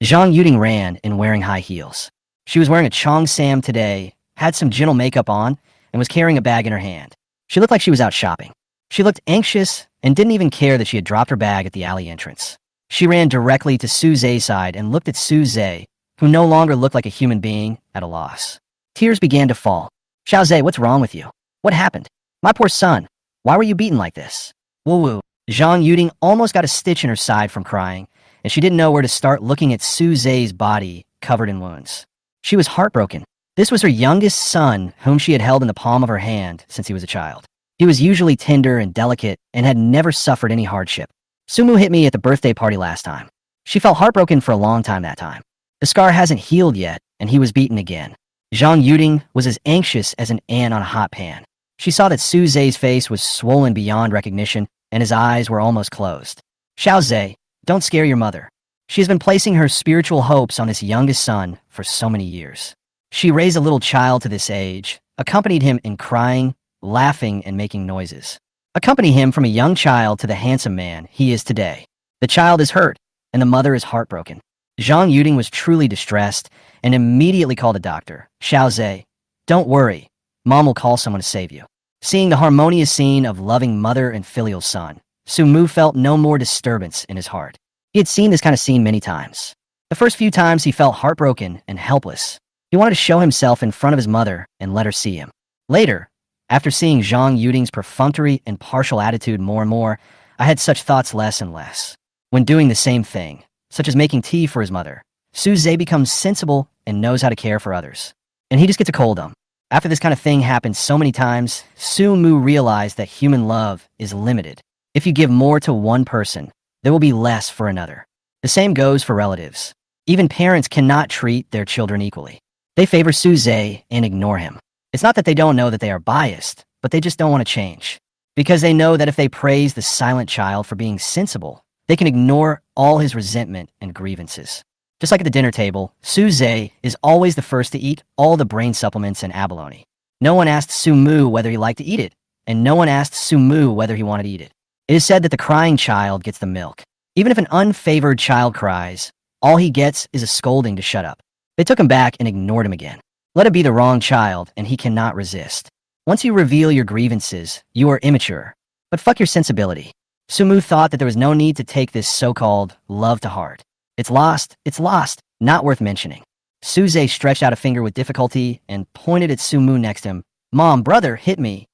Zhang Yuding ran in wearing high heels. She was wearing a cheongsam today, had some gentle makeup on, and was carrying a bag in her hand. She looked like she was out shopping. She looked anxious and didn't even care that she had dropped her bag at the alley entrance. She ran directly to Su Zhe's side and looked at Su Zhe, who no longer looked like a human being, at a loss. Tears began to fall. Xiao Zhe, what's wrong with you? What happened? My poor son. Why were you beaten like this? Woo-woo. Zhang Yuding almost got a stitch in her side from crying, and she didn't know where to start looking at Su Zhe's body covered in wounds. She was heartbroken. This was her youngest son, whom she had held in the palm of her hand since he was a child. He was usually tender and delicate and had never suffered any hardship. Sumu hit me at the birthday party last time. She felt heartbroken for a long time that time. The scar hasn't healed yet, and he was beaten again. Zhang Yuding was as anxious as an ant on a hot pan. She saw that Su Zhe's face was swollen beyond recognition, and his eyes were almost closed. Xiao Zhe, don't scare your mother. She has been placing her spiritual hopes on this youngest son for so many years. She raised a little child to this age, accompanied him in crying, laughing, and making noises. Accompany him from a young child to the handsome man he is today. The child is hurt, and the mother is heartbroken. Zhang Yuding was truly distressed and immediately called a doctor. Xiao Zhe, don't worry. Mom will call someone to save you. Seeing the harmonious scene of loving mother and filial son, Sumu felt no more disturbance in his heart. He had seen this kind of scene many times. The first few times he felt heartbroken and helpless. He wanted to show himself in front of his mother and let her see him. Later, after seeing Zhang Yuding's perfunctory and partial attitude more and more, I had such thoughts less and less. When doing the same thing, such as making tea for his mother, Su Zhe becomes sensible and knows how to care for others. And he just gets a cold on. After this kind of thing happens so many times, Su Mu realized that human love is limited. If you give more to one person, there will be less for another. The same goes for relatives. Even parents cannot treat their children equally. They favor Su Zhe and ignore him. It's not that they don't know that they are biased, but they just don't want to change. Because they know that if they praise the silent child for being sensible, they can ignore all his resentment and grievances. Just like at the dinner table, Su Zhe is always the first to eat all the brain supplements and abalone. No one asked Su Mu whether he liked to eat it, and no one asked Su Mu whether he wanted to eat it. It is said that the crying child gets the milk. Even if an unfavored child cries, all he gets is a scolding to shut up. They took him back and ignored him again. Let it be the wrong child, and he cannot resist. Once you reveal your grievances, you are immature. But fuck your sensibility. Sumu thought that there was no need to take this so-called love to heart. It's lost, not worth mentioning. Su Zhe stretched out a finger with difficulty and pointed at Sumu next to him. Mom, brother, hit me.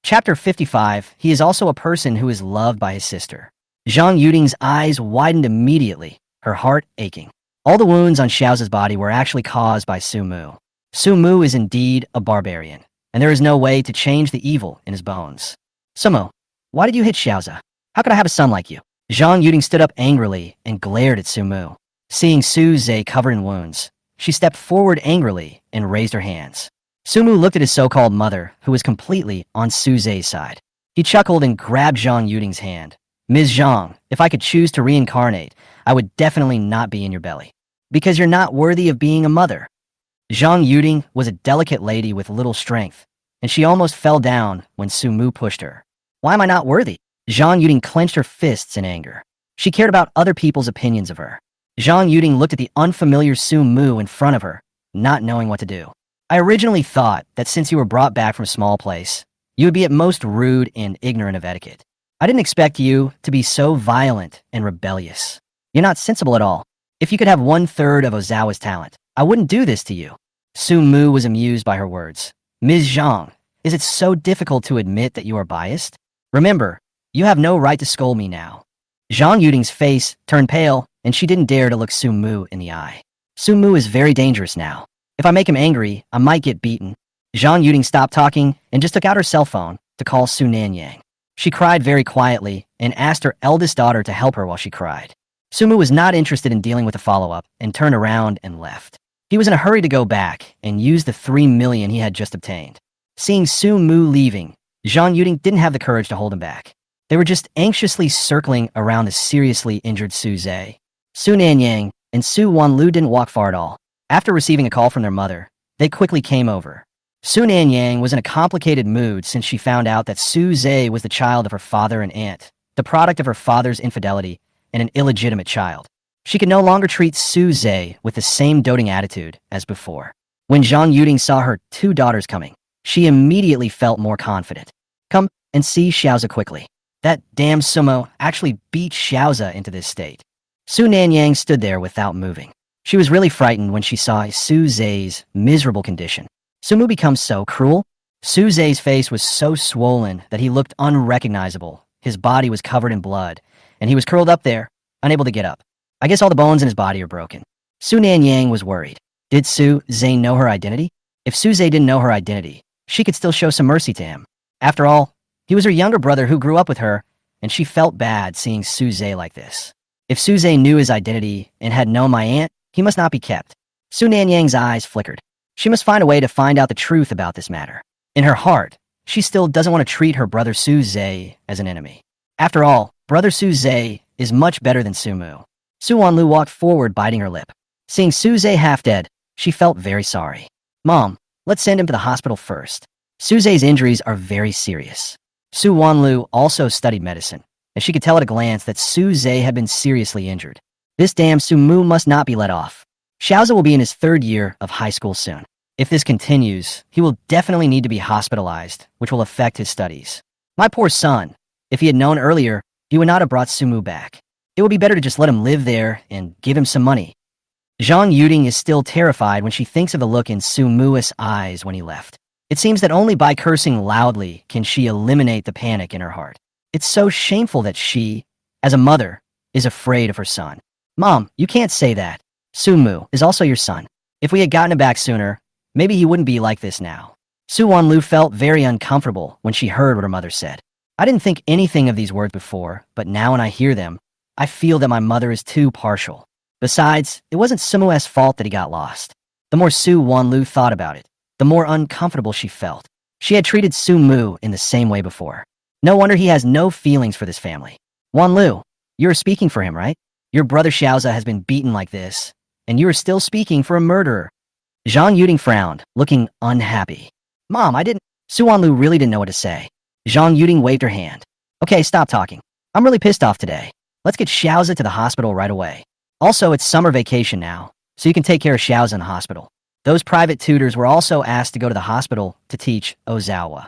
Chapter 55, he is also a person who is loved by his sister. Zhang Yuding's eyes widened immediately, her heart aching. All the wounds on Xiao's body were actually caused by Sumu. Sumu is indeed a barbarian, and there is no way to change the evil in his bones. Sumu, why did you hit Xiaoza? How could I have a son like you? Zhang Yuding stood up angrily and glared at Sumu. Seeing Su Zhe covered in wounds, she stepped forward angrily and raised her hands. Sumu looked at his so-called mother, who was completely on Su Zhe's side. He chuckled and grabbed Zhang Yuding's hand. Ms. Zhang, if I could choose to reincarnate, I would definitely not be in your belly. Because you're not worthy of being a mother. Zhang Yuding was a delicate lady with little strength, and she almost fell down when Sumu pushed her. Why am I not worthy? Zhang Yuding clenched her fists in anger. She cared about other people's opinions of her. Zhang Yuding looked at the unfamiliar Sumu in front of her, not knowing what to do. I originally thought that since you were brought back from a small place, you would be at most rude and ignorant of etiquette. I didn't expect you to be so violent and rebellious. You're not sensible at all. If you could have 1/3 of Ozawa's talent, I wouldn't do this to you. Sumu was amused by her words. Ms. Zhang, is it so difficult to admit that you are biased? Remember, you have no right to scold me now. Zhang Yuding's face turned pale, and she didn't dare to look Sumu in the eye. Sumu is very dangerous now. If I make him angry, I might get beaten. Zhang Yuding stopped talking and just took out her cell phone to call Su Nanyang. She cried very quietly and asked her eldest daughter to help her while she cried. Sumu was not interested in dealing with the follow-up and turned around and left. He was in a hurry to go back and use the 3 million he had just obtained. Seeing Sumu leaving, Zhang Yuding didn't have the courage to hold him back. They were just anxiously circling around the seriously injured Su Zhe. Su Nanyang and Su Wanlu didn't walk far at all. After receiving a call from their mother, they quickly came over. Su Nanyang was in a complicated mood since she found out that Su Zhe was the child of her father and aunt, the product of her father's infidelity and an illegitimate child. She could no longer treat Su Zhe with the same doting attitude as before. When Zhang Yuding saw her 2 daughters coming, she immediately felt more confident. Come and see Xiaoza quickly. That damn sumo actually beat Xiaoza into this state. Su Nanyang stood there without moving. She was really frightened when she saw Su Zhe's miserable condition. Sumu becomes so cruel? Su Zhe's face was so swollen that he looked unrecognizable. His body was covered in blood, and he was curled up there, unable to get up. I guess all the bones in his body are broken. Su Nanyang was worried. Did Su Zhe know her identity? If Su Zhe didn't know her identity, she could still show some mercy to him. After all, he was her younger brother who grew up with her, and she felt bad seeing Su Zhe like this. If Su Zhe knew his identity and had known my aunt, he must not be kept. Su Nanyang's eyes flickered. She must find a way to find out the truth about this matter. In her heart, she still doesn't want to treat her brother Su Zhe as an enemy. After all, brother Su Zhe is much better than Su Mu. Su Wanlu walked forward, biting her lip. Seeing Su Zhe half dead, she felt very sorry. Mom, let's send him to the hospital first. Su Zhe's injuries are very serious. Su Wanlu also studied medicine, and she could tell at a glance that Su Zhe had been seriously injured. This damn Su Mu must not be let off. Xiaoza will be in his 3rd year of high school soon. If this continues, he will definitely need to be hospitalized, which will affect his studies. My poor son. If he had known earlier, he would not have brought Su Mu back. It would be better to just let him live there and give him some money. Zhang Yuding is still terrified when she thinks of the look in Su Mu's eyes when he left. It seems that only by cursing loudly can she eliminate the panic in her heart. It's so shameful that she, as a mother, is afraid of her son. Mom, you can't say that. Su Mu is also your son. If we had gotten him back sooner, maybe he wouldn't be like this now. Su Wanlu felt very uncomfortable when she heard what her mother said. I didn't think anything of these words before, but now when I hear them, I feel that my mother is too partial. Besides, it wasn't Sumu's fault that he got lost. The more Su Wanlu thought about it, the more uncomfortable she felt. She had treated Su Mu in the same way before. No wonder he has no feelings for this family. Wanlu, you're speaking for him, right? Your brother Xiaoza has been beaten like this, and you are still speaking for a murderer. Zhang Yuding frowned, looking unhappy. Mom, I didn't... Su Wanlu really didn't know what to say. Zhang Yuding waved her hand. Okay, stop talking. I'm really pissed off today. Let's get Xiaoza to the hospital right away. Also, it's summer vacation now, so you can take care of Xiaoza in the hospital. Those private tutors were also asked to go to the hospital to teach Ozawa.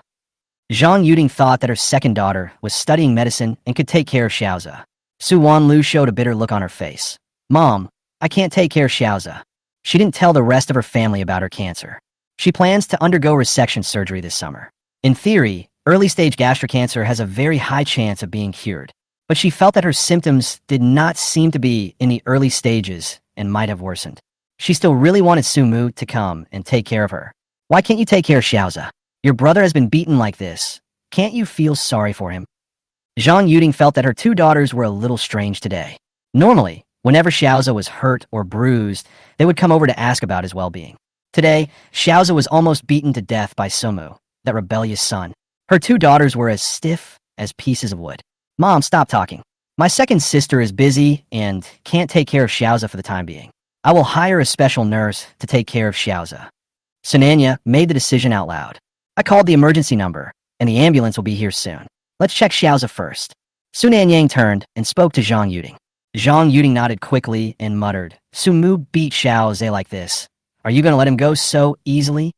Zhang Yuding thought that her second daughter was studying medicine and could take care of Xiaoza. Su Wanlu showed a bitter look on her face. Mom, I can't take care of Xiaoza. She didn't tell the rest of her family about her cancer. She plans to undergo resection surgery this summer. In theory, early-stage gastric cancer has a very high chance of being cured, but she felt that her symptoms did not seem to be in the early stages and might have worsened. She still really wanted Su Mu to come and take care of her. Why can't you take care of Xiaoza? Your brother has been beaten like this. Can't you feel sorry for him? Zhang Yuding felt that her 2 daughters were a little strange today. Normally, whenever Xiaoza was hurt or bruised, they would come over to ask about his well-being. Today, Xiaoza was almost beaten to death by Sumu, that rebellious son. Her 2 daughters were as stiff as pieces of wood. Mom, stop talking. My second sister is busy and can't take care of Xiaoza for the time being. I will hire a special nurse to take care of Xiaoza. Sananya made the decision out loud. I called the emergency number, and the ambulance will be here soon. Let's check Xiaoza first. Su Nanyang turned and spoke to Zhang Yuding. Zhang Yuding nodded quickly and muttered, Su Mu beat Xiaoza like this. Are you going to let him go so easily?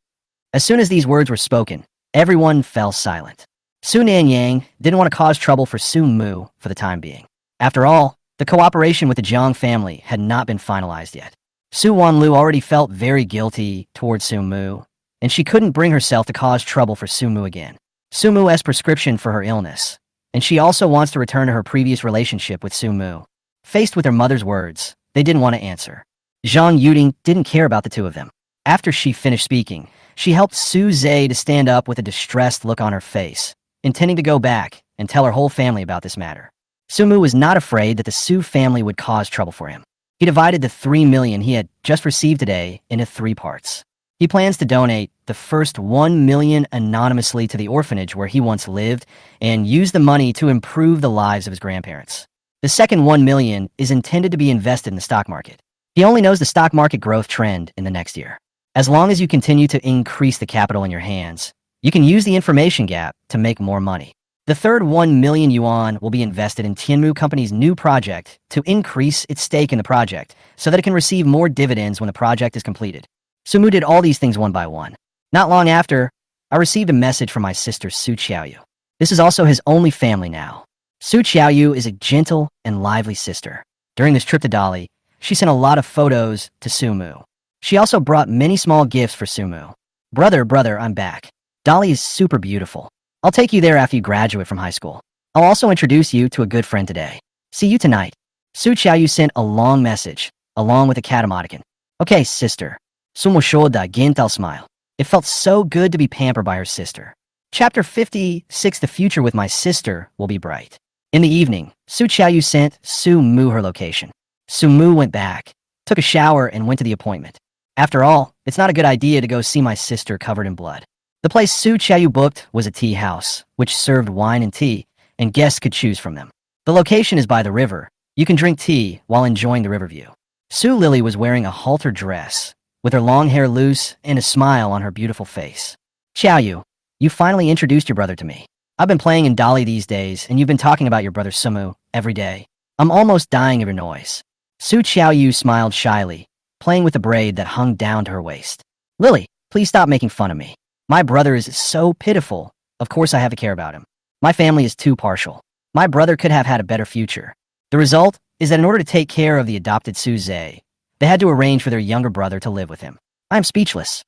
As soon as these words were spoken, everyone fell silent. Su Nanyang didn't want to cause trouble for Su Mu for the time being. After all, the cooperation with the Jiang family had not been finalized yet. Su Wanlu already felt very guilty towards Su Mu, and she couldn't bring herself to cause trouble for Su Mu again. Su Mu has prescription for her illness, and she also wants to return to her previous relationship with Su Mu. Faced with her mother's words, they didn't want to answer. Zhang Yuding didn't care about the 2 of them. After she finished speaking, she helped Su Zhe to stand up with a distressed look on her face, intending to go back and tell her whole family about this matter. Su Mu was not afraid that the Su family would cause trouble for him. He divided the 3 million he had just received today into 3 parts. He plans to donate the first 1 million anonymously to the orphanage where he once lived and use the money to improve the lives of his grandparents. The second 1 million is intended to be invested in the stock market. He only knows the stock market growth trend in the next year. As long as you continue to increase the capital in your hands, you can use the information gap to make more money. The third 1 million yuan will be invested in Tianmu Company's new project to increase its stake in the project so that it can receive more dividends when the project is completed. Sumu did all these things one by one. Not long after, I received a message from my sister Su Qiaoyu. This is also his only family now. Su Qiaoyu is a gentle and lively sister. During this trip to Dali, she sent a lot of photos to Sumu. She also brought many small gifts for Sumu. Brother, I'm back. Dali is super beautiful. I'll take you there after you graduate from high school. I'll also introduce you to a good friend today. See you tonight. Su Qiaoyu sent a long message, along with a cat emoticon. Okay, sister. Sumo shoda gintal smile. It felt so good to be pampered by her sister. Chapter 56. The future with my sister will be bright. In the evening, Su Qiaoyu sent Su Mu her location. Su Mu went back, took a shower, and went to the appointment. After all, it's not a good idea to go see my sister covered in blood. The place Su Qiaoyu booked was a tea house, which served wine and tea, and guests could choose from them. The location is by the river. You can drink tea while enjoying the river view. Su Lily was wearing a halter dress, with her long hair loose and a smile on her beautiful face. Qiaoyu, you finally introduced your brother to me. I've been playing in Dali these days, and you've been talking about your brother Sumu every day. I'm almost dying of your noise. Su Qiaoyu smiled shyly, playing with the braid that hung down to her waist. Lily, please stop making fun of me. My brother is so pitiful. Of course I have to care about him. My family is too partial. My brother could have had a better future. The result is that in order to take care of the adopted Su Zhe, they had to arrange for their younger brother to live with him. I am speechless.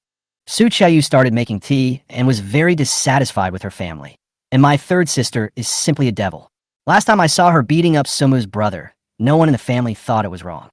Su Qiaoyu started making tea and was very dissatisfied with her family. And my third sister is simply a devil. Last time I saw her beating up Sumu's brother, no one in the family thought it was wrong.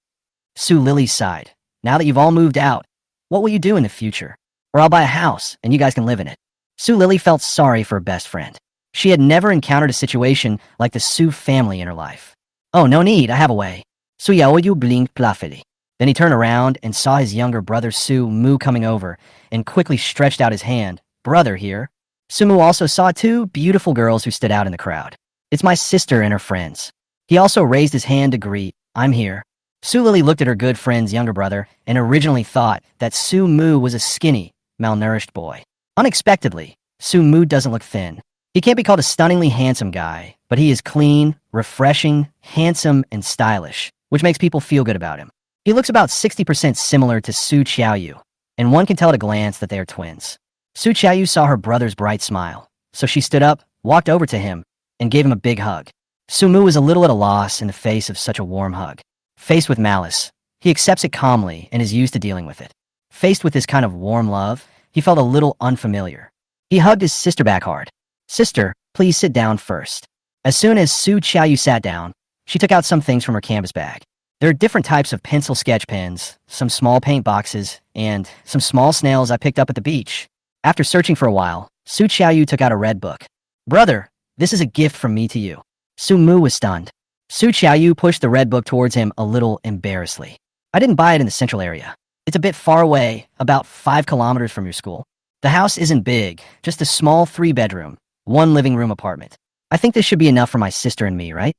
Su Lily sighed. Now that you've all moved out, what will you do in the future? Or I'll buy a house and you guys can live in it. Su Lily felt sorry for her best friend. She had never encountered a situation like the Su family in her life. Oh, no need, I have a way. Su Yaoyu blinked playfully. Then he turned around and saw his younger brother Su Mu coming over and quickly stretched out his hand. Brother here. Su Mu also saw two beautiful girls who stood out in the crowd. It's my sister and her friends. He also raised his hand to greet. I'm here. Su Lily looked at her good friend's younger brother and originally thought that Su Mu was a skinny, malnourished boy. Unexpectedly, Su Mu doesn't look thin. He can't be called a stunningly handsome guy, but he is clean, refreshing, handsome, and stylish, which makes people feel good about him. He looks about 60% similar to Su Qiaoyu, and one can tell at a glance that they are twins. Su Qiaoyu saw her brother's bright smile, so she stood up, walked over to him, and gave him a big hug. Su Mu was a little at a loss in the face of such a warm hug. Faced with malice, he accepts it calmly and is used to dealing with it. Faced with this kind of warm love, he felt a little unfamiliar. He hugged his sister back hard. Sister, please sit down first. As soon as Su Qiaoyu sat down, she took out some things from her canvas bag. There are different types of pencil sketch pens, some small paint boxes, and some small snails I picked up at the beach. After searching for a while, Su Qiaoyu took out a red book. Brother, this is a gift from me to you. Su Mu was stunned. Su Qiaoyu pushed the red book towards him a little embarrassedly. I didn't buy it in the central area. It's a bit far away, about 5 kilometers from your school. The house isn't big, just a small 3-bedroom, 1 living room apartment. I think this should be enough for my sister and me, right?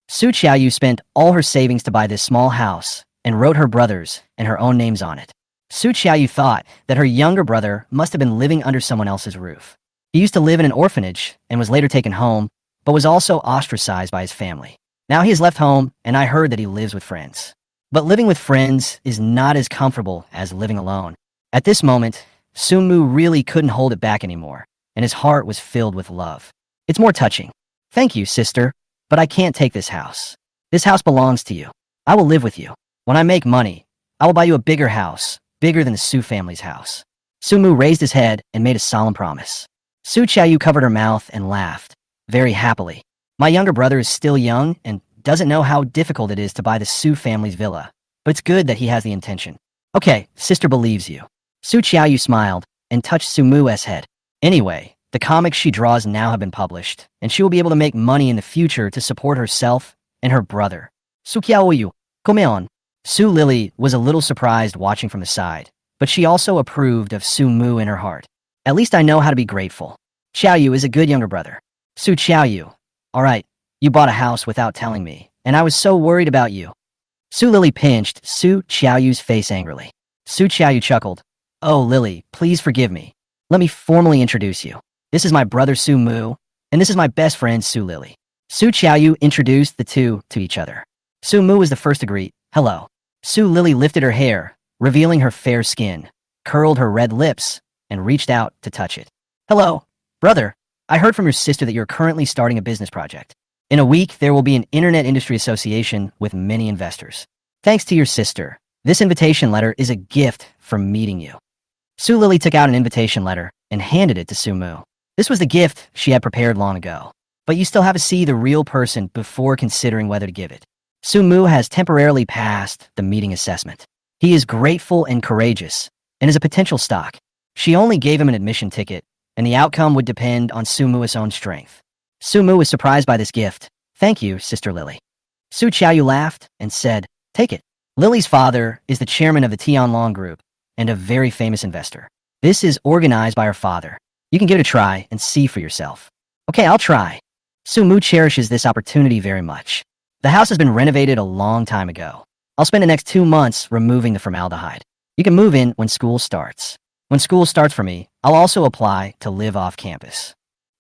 Su Qiaoyu spent all her savings to buy this small house and wrote her brothers and her own names on it. Su Qiaoyu thought that her younger brother must have been living under someone else's roof. He used to live in an orphanage and was later taken home, but was also ostracized by his family. Now he has left home, and I heard that he lives with friends. But living with friends is not as comfortable as living alone. At this moment, Su Mu really couldn't hold it back anymore, and his heart was filled with love. It's more touching. Thank you, sister, but I can't take this house. This house belongs to you. I will live with you. When I make money, I will buy you a bigger house, bigger than the Su family's house. Su Mu raised his head and made a solemn promise. Su Qiaoyu covered her mouth and laughed, very happily. My younger brother is still young and doesn't know how difficult it is to buy the Su family's villa, but it's good that he has the intention. Okay, sister believes you. Su Qiaoyu smiled and touched Su Mu's head. Anyway, the comics she draws now have been published, and she will be able to make money in the future to support herself and her brother. Su Qiaoyu, come on. Su Lily was a little surprised watching from the side, but she also approved of Su Mu in her heart. At least I know how to be grateful. Qiaoyu is a good younger brother. Su Qiaoyu. All right, you bought a house without telling me, and I was so worried about you. Su Lily pinched Su Qiaoyu's face angrily. Su Qiaoyu chuckled. Oh, Lily, please forgive me. Let me formally introduce you. This is my brother Su Mu, and this is my best friend Su Lily. Su Qiaoyu introduced the two to each other. Su Mu was the first to greet. Hello. Su Lily lifted her hair, revealing her fair skin, curled her red lips, and reached out to touch it. Hello, brother. I heard from your sister that you're currently starting a business project. In a week, there will be an Internet Industry Association with many investors. Thanks to your sister, this invitation letter is a gift for meeting you. Su Lily took out an invitation letter and handed it to Su Mu. This was the gift she had prepared long ago. But you still have to see the real person before considering whether to give it. Su Mu has temporarily passed the meeting assessment. He is grateful and courageous, and is a potential stock. She only gave him an admission ticket, and the outcome would depend on Su Mu's own strength. Su Mu was surprised by this gift. Thank you, Sister Lily. Su Qiaoyu laughed and said, take it. Lily's father is the chairman of the Tianlong Group and a very famous investor. This is organized by her father. You can give it a try and see for yourself. Okay, I'll try. Su Mu cherishes this opportunity very much. The house has been renovated a long time ago. I'll spend the next 2 months removing the formaldehyde. You can move in when school starts. When school starts for me, I'll also apply to live off campus.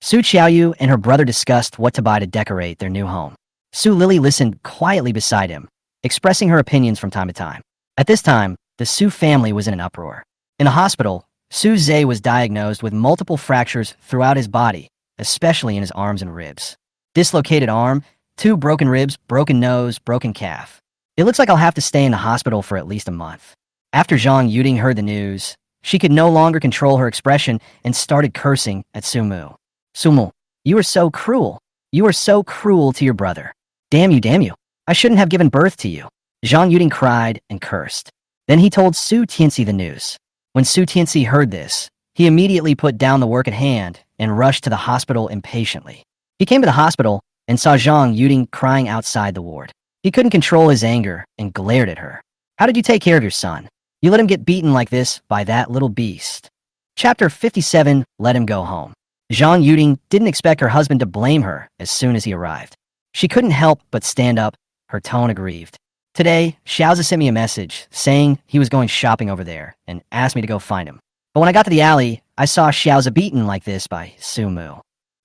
Su Qiaoyu and her brother discussed what to buy to decorate their new home. Su Lily listened quietly beside him, expressing her opinions from time to time. At this time, the Su family was in an uproar. In the hospital, Su Zhe was diagnosed with multiple fractures throughout his body, especially in his arms and ribs. Dislocated arm, 2 broken ribs, broken nose, broken calf. It looks like I'll have to stay in the hospital for at least a month. After Zhang Yuding heard the news, she could no longer control her expression and started cursing at Su Mu. Su Mu, you are so cruel. You are so cruel to your brother. Damn you, damn you. I shouldn't have given birth to you. Zhang Yuding cried and cursed. Then he told Su Tianxi the news. When Su Tianxi heard this, he immediately put down the work at hand and rushed to the hospital impatiently. He came to the hospital and saw Zhang Yuding crying outside the ward. He couldn't control his anger and glared at her. How did you take care of your son? You let him get beaten like this by that little beast. Chapter 57, Let Him Go Home. Zhang Yuding didn't expect her husband to blame her as soon as he arrived. She couldn't help but stand up, her tone aggrieved. Today, Xiaoza sent me a message saying he was going shopping over there and asked me to go find him. But when I got to the alley, I saw Xiaoza beaten like this by Su Mu.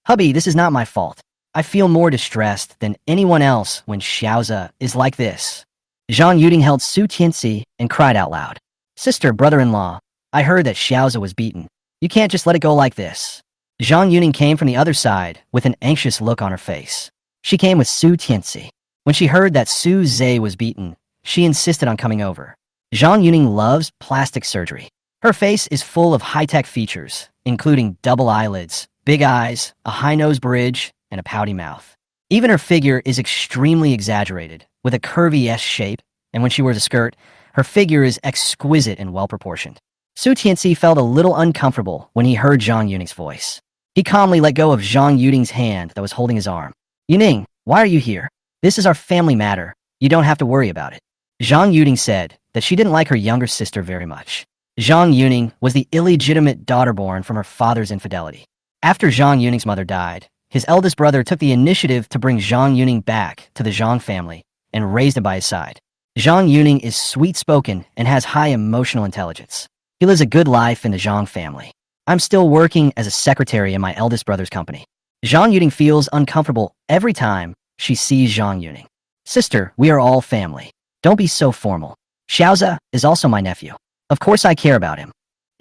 Hubby, this is not my fault. I feel more distressed than anyone else when Xiaoza is like this. Zhang Yuding held Su Tianxi and cried out loud. Sister, brother-in-law, I heard that Xiaoza was beaten. You can't just let it go like this. Zhang Yuding came from the other side with an anxious look on her face. She came with Su Tianxi. When she heard that Su Zhe was beaten, she insisted on coming over. Zhang Yuding loves plastic surgery. Her face is full of high-tech features, including double eyelids, big eyes, a high-nose bridge, and a pouty mouth. Even her figure is extremely exaggerated, with a curvy S shape, and when she wears a skirt, her figure is exquisite and well-proportioned. Su Tianxi felt a little uncomfortable when he heard Zhang Yuding's voice. He calmly let go of Zhang Yuding's hand that was holding his arm. Yuning, why are you here? This is our family matter. You don't have to worry about it. Zhang Yuding said that she didn't like her younger sister very much. Zhang Yuding was the illegitimate daughter born from her father's infidelity. After Zhang Yuning's mother died, his eldest brother took the initiative to bring Zhang Yuning back to the Zhang family and raised him by his side. Zhang Yuning is sweet-spoken and has high emotional intelligence. He lives a good life in the Zhang family. I'm still working as a secretary in my eldest brother's company. Zhang Yuning feels uncomfortable every time she sees Zhang Yuning. Sister, we are all family. Don't be so formal. Xiaoza is also my nephew. Of course I care about him.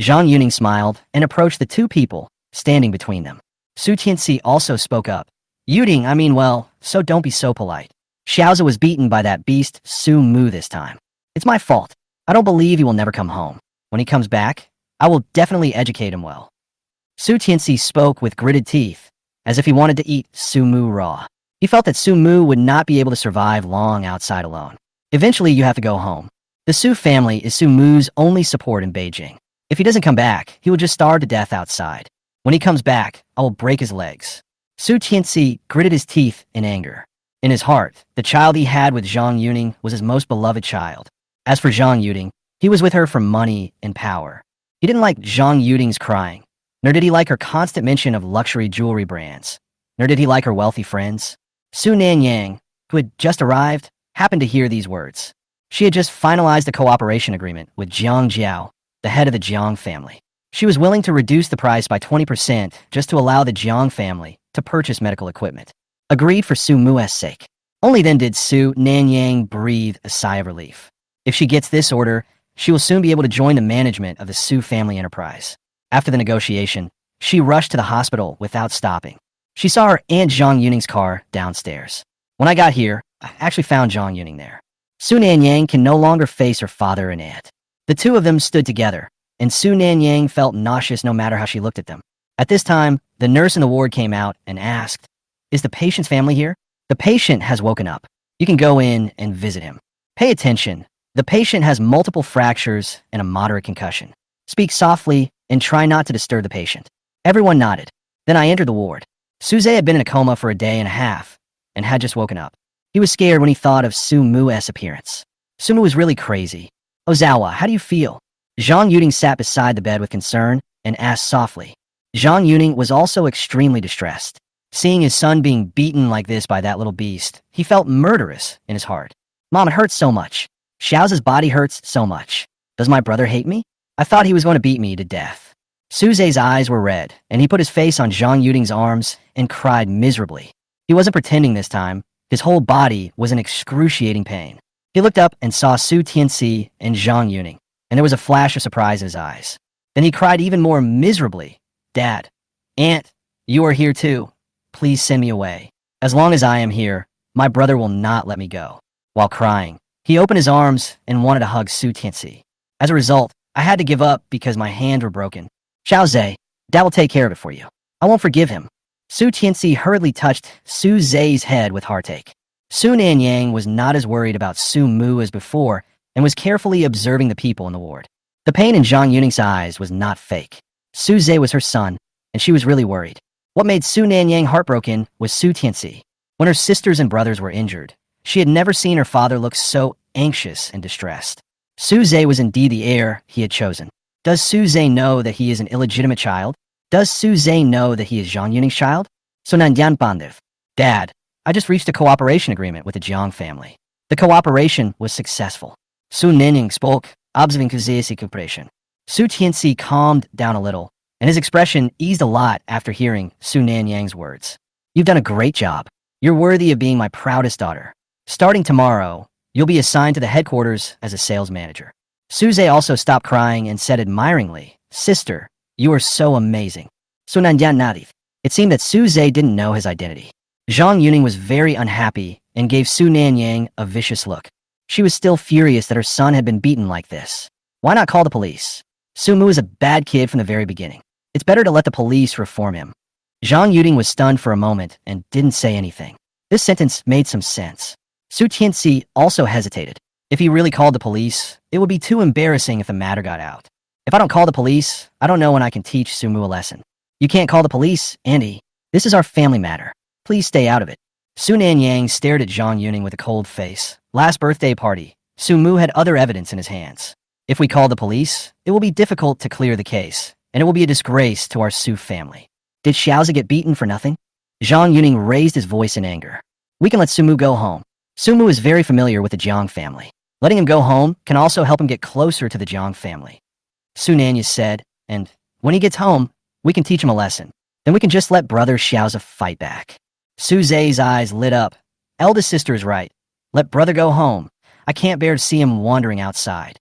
Zhang Yuning smiled and approached the 2 people standing between them. Su Tianxi also spoke up. Yuding, so don't be so polite. Xiaoza was beaten by that beast Su Mu this time. It's my fault. I don't believe he will never come home. When he comes back, I will definitely educate him well. Su Tianxi spoke with gritted teeth, as if he wanted to eat Su Mu raw. He felt that Su Mu would not be able to survive long outside alone. Eventually, you have to go home. The Su family is Su Mu's only support in Beijing. If he doesn't come back, he will just starve to death outside. When he comes back, I will break his legs. Su Tianxi gritted his teeth in anger. In his heart, the child he had with Zhang Yuning was his most beloved child. As for Zhang Yuning, he was with her for money and power. He didn't like Zhang Yuding's crying, nor did he like her constant mention of luxury jewelry brands, nor did he like her wealthy friends. Su Nanyang, who had just arrived, happened to hear these words. She had just finalized a cooperation agreement with Jiang Jiao, the head of the Jiang family. She was willing to reduce the price by 20% just to allow the Jiang family to purchase medical equipment. Agreed for Su Mu's sake. Only then did Su Nanyang breathe a sigh of relief. If she gets this order, she will soon be able to join the management of the Su family enterprise. After the negotiation, she rushed to the hospital without stopping. She saw her Aunt Zhang Yuning's car downstairs. When I got here, I actually found Zhang Yuning there. Su Nanyang can no longer face her father and aunt. The two of them stood together, and Su Nanyang felt nauseous no matter how she looked at them. At this time, the nurse in the ward came out and asked, "Is the patient's family here?" "The patient has woken up. You can go in and visit him. Pay attention. The patient has multiple fractures and a moderate concussion. Speak softly and try not to disturb the patient." Everyone nodded. Then I entered the ward. Suze had been in a coma for a day and a half and had just woken up. He was scared when he thought of Su Mu's appearance. Su Mu was really crazy. "Ozawa, how do you feel?" Zhang Yuning sat beside the bed with concern and asked softly. Zhang Yuning was also extremely distressed. Seeing his son being beaten like this by that little beast, he felt murderous in his heart. "Mom, it hurts so much. Xiao's body hurts so much. Does my brother hate me? I thought he was going to beat me to death." Suze's eyes were red, and he put his face on Zhang Yuning's arms and cried miserably. He wasn't pretending this time. His whole body was in excruciating pain. He looked up and saw Su Tianxi and Zhang Yuning, and there was a flash of surprise in his eyes. Then he cried even more miserably. "Dad, Aunt, you are here too. Please send me away. As long as I am here, my brother will not let me go." While crying, he opened his arms and wanted to hug Su Tianxi. As a result, I had to give up because my hands were broken. "Xiao Zhe, Dad will take care of it for you. I won't forgive him." Su Tianxi hurriedly touched Su Zhe's head with heartache. Su Nanyang was not as worried about Su Mu as before and was carefully observing the people in the ward. The pain in Zhang Yuning's eyes was not fake. Su Zhe was her son, and she was really worried. What made Su Nanyang heartbroken was Su Tianxi. When her sisters and brothers were injured, she had never seen her father look so anxious and distressed. Su Zhe was indeed the heir he had chosen. Does Su Zhe know that he is an illegitimate child? Does Su Zhe know that he is Zhang Yuning's child? So Nandian Bandiv. "Dad, I just reached a cooperation agreement with the Jiang family. The cooperation was successful." Su Nanyang spoke, observing Kuzeisi cooperation. Su Tianxi calmed down a little, and his expression eased a lot after hearing Su Nanyang's words. "You've done a great job. You're worthy of being my proudest daughter. Starting tomorrow, you'll be assigned to the headquarters as a sales manager." Suze also stopped crying and said admiringly, "Sister, you are so amazing." So Nandian nodded. It seemed that Suze didn't know his identity. Zhang Yuning was very unhappy and gave Su Nanyang a vicious look. She was still furious that her son had been beaten like this. Why not call the police? Su Mu is a bad kid from the very beginning. It's better to let the police reform him. Zhang Yuning was stunned for a moment and didn't say anything. This sentence made some sense. Su Tianxi also hesitated. If he really called the police, it would be too embarrassing if the matter got out. If I don't call the police, I don't know when I can teach Su Mu a lesson. "You can't call the police, Andy. This is our family matter. Please stay out of it." Su Nanyang stared at Zhang Yuning with a cold face. Last birthday party, Su Mu had other evidence in his hands. If we call the police, it will be difficult to clear the case, and it will be a disgrace to our Su family. Did Xiaozi get beaten for nothing? Zhang Yuning raised his voice in anger. "We can let Su Mu go home. Su Mu is very familiar with the Jiang family. Letting him go home can also help him get closer to the Jiang family." Su Nanya said, "And when he gets home, we can teach him a lesson. Then we can just let brother Xiaozi fight back." Su Zhe's eyes lit up. "Eldest sister is right. Let brother go home. I can't bear to see him wandering outside."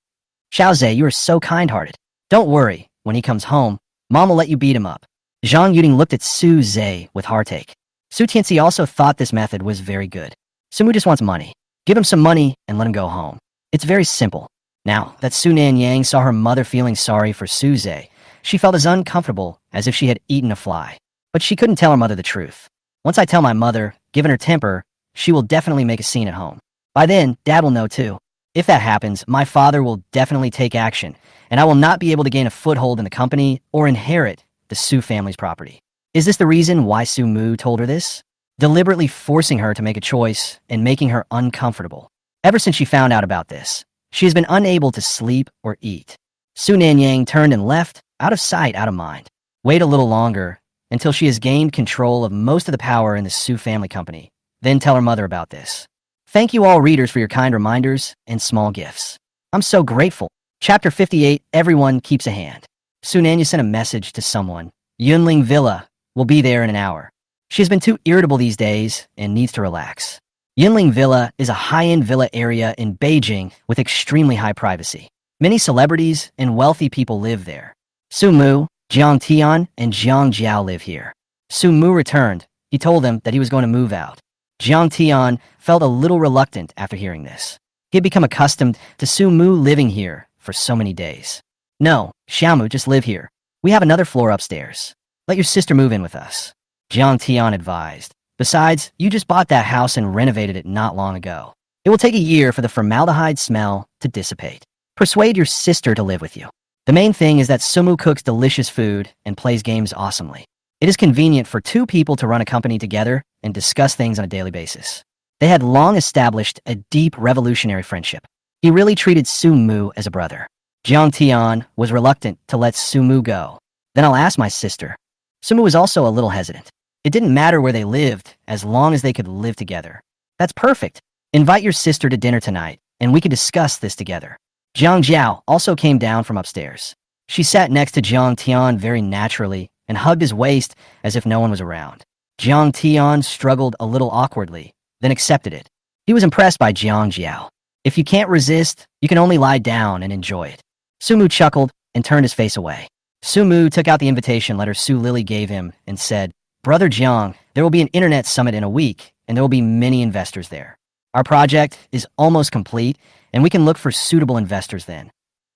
"Xiaozi, you are so kind-hearted. Don't worry. When he comes home, Mom will let you beat him up." Zhang Yuning looked at Su Zhe with heartache. Su Tianxi also thought this method was very good. Su Mu just wants money. Give him some money and let him go home. It's very simple. Now that Su Nanyang saw her mother feeling sorry for Su Zhe, she felt as uncomfortable as if she had eaten a fly. But she couldn't tell her mother the truth. "Once I tell my mother, given her temper, she will definitely make a scene at home. By then, Dad will know too. If that happens, my father will definitely take action, and I will not be able to gain a foothold in the company or inherit the Su family's property." Is this the reason why Su Mu told her this? Deliberately forcing her to make a choice and making her uncomfortable. Ever since she found out about this, she has been unable to sleep or eat. Su Nanyang turned and left, out of sight, out of mind. Wait a little longer until she has gained control of most of the power in the Su family company. Then tell her mother about this. Thank you all readers for your kind reminders and small gifts. I'm so grateful. Chapter 58, Everyone Keeps a Hand. Soon Anya sent a message to someone. Yunling Villa will be there in an hour. She has been too irritable these days and needs to relax. Yunling Villa is a high-end villa area in Beijing with extremely high privacy. Many celebrities and wealthy people live there. Su Mu, Jiang Tian, and Jiang Jiao live here. Su Mu returned. He told them that he was going to move out. Jiang Tian felt a little reluctant after hearing this. He had become accustomed to Su Mu living here for so many days. No, Xiaomu, just live here. We have another floor upstairs. Let your sister move in with us. Jiang Tian advised. Besides, you just bought that house and renovated it not long ago. It will take a year for the formaldehyde smell to dissipate. Persuade your sister to live with you. The main thing is that Sumu cooks delicious food and plays games awesomely. It is convenient for two people to run a company together and discuss things on a daily basis. They had long established a deep revolutionary friendship. He really treated Su Mu as a brother. Jiang Tian was reluctant to let Su Mu go. Then I'll ask my sister. Su Mu was also a little hesitant. It didn't matter where they lived as long as they could live together. That's perfect. Invite your sister to dinner tonight, and we can discuss this together. Jiang Jiao also came down from upstairs. She sat next to Jiang Tian very naturally and hugged his waist as if no one was around. Jiang Tian struggled a little awkwardly, then accepted it. He was impressed by Jiang Jiao. If you can't resist, you can only lie down and enjoy it. Su Mu chuckled and turned his face away. Su Mu took out the invitation letter Su Lily gave him and said, Brother Jiang, there will be an internet summit in a week, and there will be many investors there. Our project is almost complete, and we can look for suitable investors then.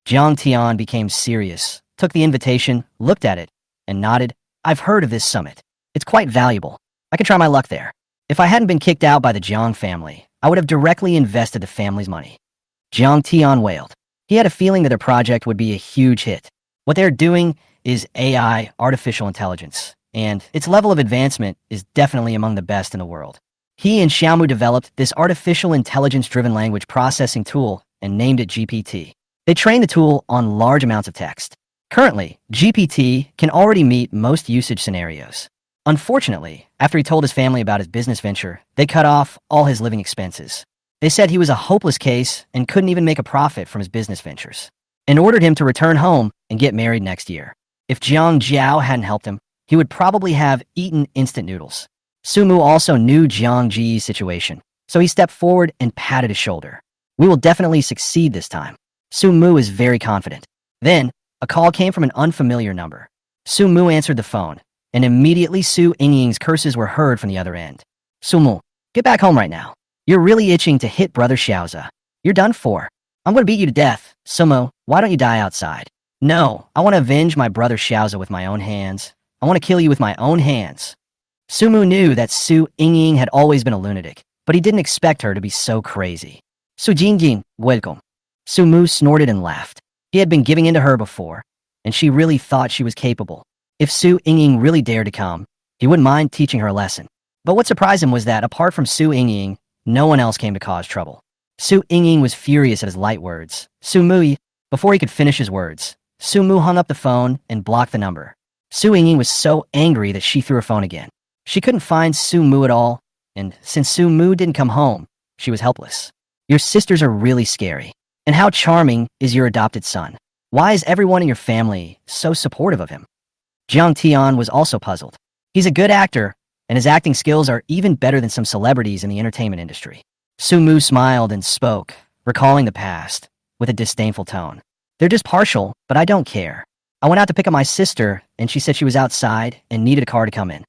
Jiang Tian became serious, took the invitation, looked at it, and nodded. I've heard of this summit. It's quite valuable. I can try my luck there. If I hadn't been kicked out by the Jiang family, I would have directly invested the family's money. Jiang Tian wailed. He had a feeling that their project would be a huge hit. What they're doing is AI, artificial intelligence, and its level of advancement is definitely among the best in the world. He and Xiaomu developed this artificial intelligence-driven language processing tool and named it GPT. They trained the tool on large amounts of text. Currently, GPT can already meet most usage scenarios. Unfortunately, after he told his family about his business venture, they cut off all his living expenses. They said he was a hopeless case and couldn't even make a profit from his business ventures, and ordered him to return home and get married next year. If Jiang Jiao hadn't helped him, he would probably have eaten instant noodles. Su Mu also knew Jiang Ji's situation, so he stepped forward and patted his shoulder. We will definitely succeed this time. Su Mu is very confident. Then, a call came from an unfamiliar number. Su Mu answered the phone, and immediately Su Yingying's curses were heard from the other end. Su Mu, get back home right now. You're really itching to hit Brother Xiaoza. You're done for. I'm going to beat you to death. Su Mu, why don't you die outside? No, I want to avenge my brother Xiaoza with my own hands. I want to kill you with my own hands. Su Mu knew that Su Yingying had always been a lunatic, but he didn't expect her to be so crazy. Su Jingjing, welcome. Su Mu snorted and laughed. He had been giving in to her before, and she really thought she was capable. If Su Yingying really dared to come, he wouldn't mind teaching her a lesson. But what surprised him was that, apart from Su Yingying, no one else came to cause trouble. Su Yingying was furious at his light words. Su Mu, before he could finish his words, Su Mu hung up the phone and blocked the number. Su Yingying was so angry that she threw her phone again. She couldn't find Su Mu at all, and since Su Mu didn't come home, she was helpless. Your sisters are really scary. And how charming is your adopted son? Why is everyone in your family so supportive of him? Jiang Tian was also puzzled. He's a good actor, and his acting skills are even better than some celebrities in the entertainment industry. Su Mu smiled and spoke, recalling the past, with a disdainful tone. They're just partial, but I don't care. I went out to pick up my sister, and she said she was outside and needed a car to come in.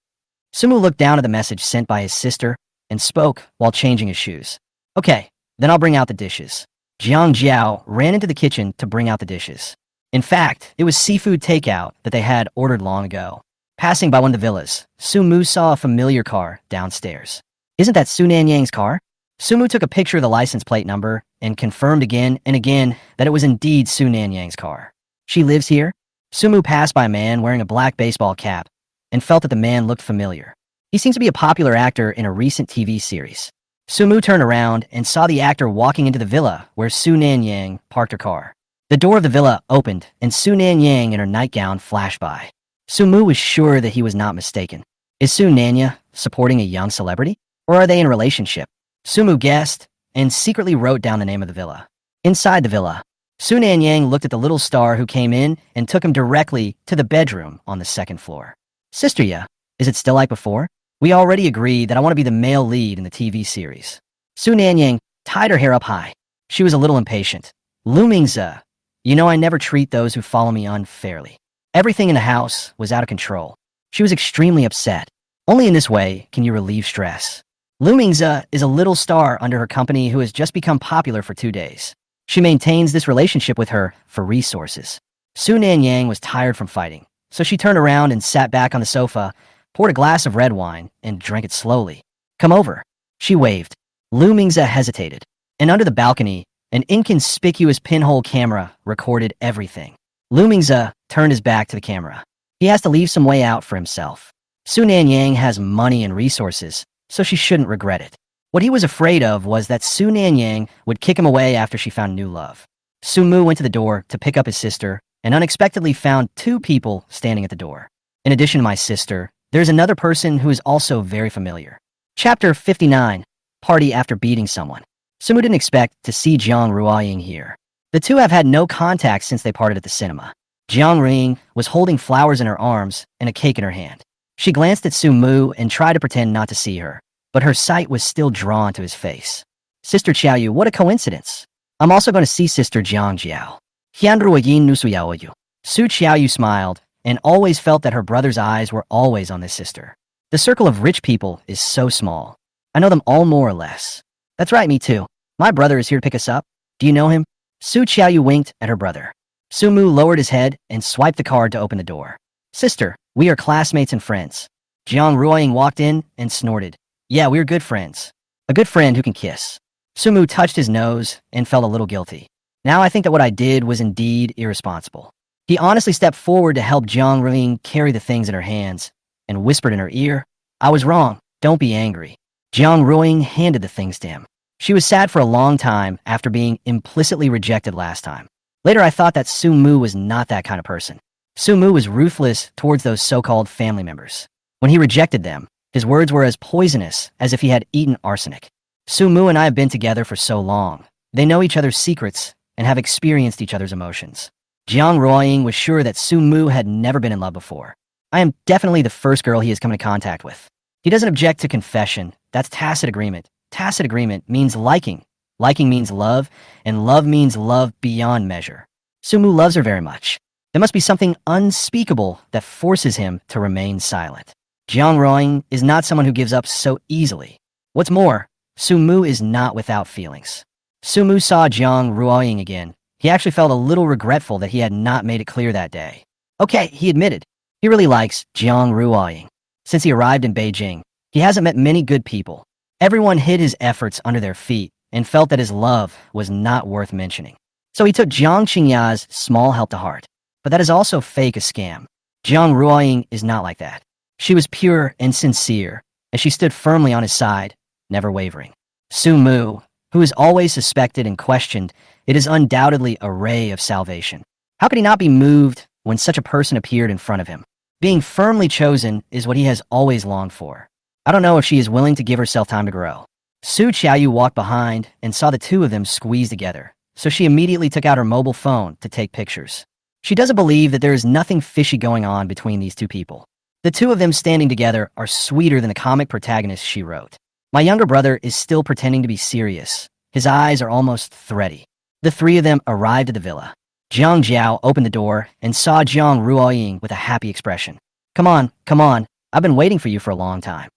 Su Mu looked down at the message sent by his sister and spoke while changing his shoes. Okay, then I'll bring out the dishes. Jiang Jiao ran into the kitchen to bring out the dishes. In fact, it was seafood takeout that they had ordered long ago. Passing by one of the villas, Su Mu saw a familiar car downstairs. Isn't that Su Nanyang's car? Su Mu took a picture of the license plate number and confirmed again and again that it was indeed Su Nanyang's car. She lives here? Su Mu passed by a man wearing a black baseball cap and felt that the man looked familiar. He seems to be a popular actor in a recent TV series. Su Mu turned around and saw the actor walking into the villa where Su Nanyang parked her car. The door of the villa opened, and Su Nanyang in her nightgown flashed by. Su Mu was sure that he was not mistaken. Is Su Nanya supporting a young celebrity? Or are they in a relationship? Su Mu guessed, and secretly wrote down the name of the villa. Inside the villa, Su Nanyang looked at the little star who came in and took him directly to the bedroom on the second floor. Sister Ya, is it still like before? We already agreed that I want to be the male lead in the TV series. Su Nanyang tied her hair up high. She was a little impatient. Lumingza, you know I never treat those who follow me unfairly. Everything in the house was out of control. She was extremely upset. Only in this way can you relieve stress. Lumingza is a little star under her company who has just become popular for 2 days. She maintains this relationship with her for resources. Su Nanyang was tired from fighting, so she turned around and sat back on the sofa, poured a glass of red wine, and drank it slowly. Come over. She waved. Lumingza hesitated, and under the balcony, an inconspicuous pinhole camera recorded everything. Lumingza turned his back to the camera. He has to leave some way out for himself. Su Nanyang has money and resources, so she shouldn't regret it. What he was afraid of was that Su Nanyang would kick him away after she found new love. Su Mu went to the door to pick up his sister and unexpectedly found 2 people standing at the door. In addition to my sister, there's another person who is also very familiar. Chapter 59, Party After Beating Someone. Su Mu didn't expect to see Jiang Ruoying here. The two have had no contact since they parted at the cinema. Jiang Ruoying was holding flowers in her arms and a cake in her hand. She glanced at Su Mu and tried to pretend not to see her, but her sight was still drawn to his face. Sister Qiaoyu, what a coincidence. I'm also going to see Sister Jiang Jiao. Hianruoyin nusuyaoyu. Su Qiaoyu smiled and always felt that her brother's eyes were always on this sister. The circle of rich people is so small. I know them all more or less. That's right, me too. My brother is here to pick us up. Do you know him? Su Qiaoyu winked at her brother. Su Mu lowered his head and swiped the card to open the door. Sister, we are classmates and friends. Jiang Ruoying walked in and snorted. Yeah, we're good friends. A good friend who can kiss. Su Mu touched his nose and felt a little guilty. Now I think that what I did was indeed irresponsible. He honestly stepped forward to help Jiang Ruoying carry the things in her hands and whispered in her ear, I was wrong. Don't be angry. Jiang Ruoying handed the things to him. She was sad for a long time after being implicitly rejected last time. Later I thought that Su Mu was not that kind of person. Su Mu was ruthless towards those so-called family members. When he rejected them, his words were as poisonous as if he had eaten arsenic. Su Mu and I have been together for so long. They know each other's secrets and have experienced each other's emotions. Jiang Ruoying was sure that Su Mu had never been in love before. I am definitely the first girl he has come into contact with. He doesn't object to confession. That's tacit agreement. Tacit agreement means liking. Liking means love, and love means love beyond measure. Su Mu loves her very much. There must be something unspeakable that forces him to remain silent. Jiang Ruoying is not someone who gives up so easily. What's more, Su Mu is not without feelings. Su Mu saw Jiang Ruoying again. He actually felt a little regretful that he had not made it clear that day. Okay, he admitted. He really likes Jiang Ruoying. Since he arrived in Beijing, he hasn't met many good people. Everyone hid his efforts under their feet and felt that his love was not worth mentioning. So he took Jiang Qingya's small help to heart. But that is also fake a scam. Jiang Ruoying is not like that. She was pure and sincere, and she stood firmly on his side, never wavering. Su Mu, who is always suspected and questioned, it is undoubtedly a ray of salvation. How could he not be moved when such a person appeared in front of him? Being firmly chosen is what he has always longed for. I don't know if she is willing to give herself time to grow. Su Qiaoyu walked behind and saw the two of them squeeze together, so she immediately took out her mobile phone to take pictures. She doesn't believe that there is nothing fishy going on between these two people. The two of them standing together are sweeter than the comic protagonist she wrote. My younger brother is still pretending to be serious. His eyes are almost thready. The 3 of them arrived at the villa. Jiang Jiao opened the door and saw Jiang Ruoying with a happy expression. Come on, I've been waiting for you for a long time.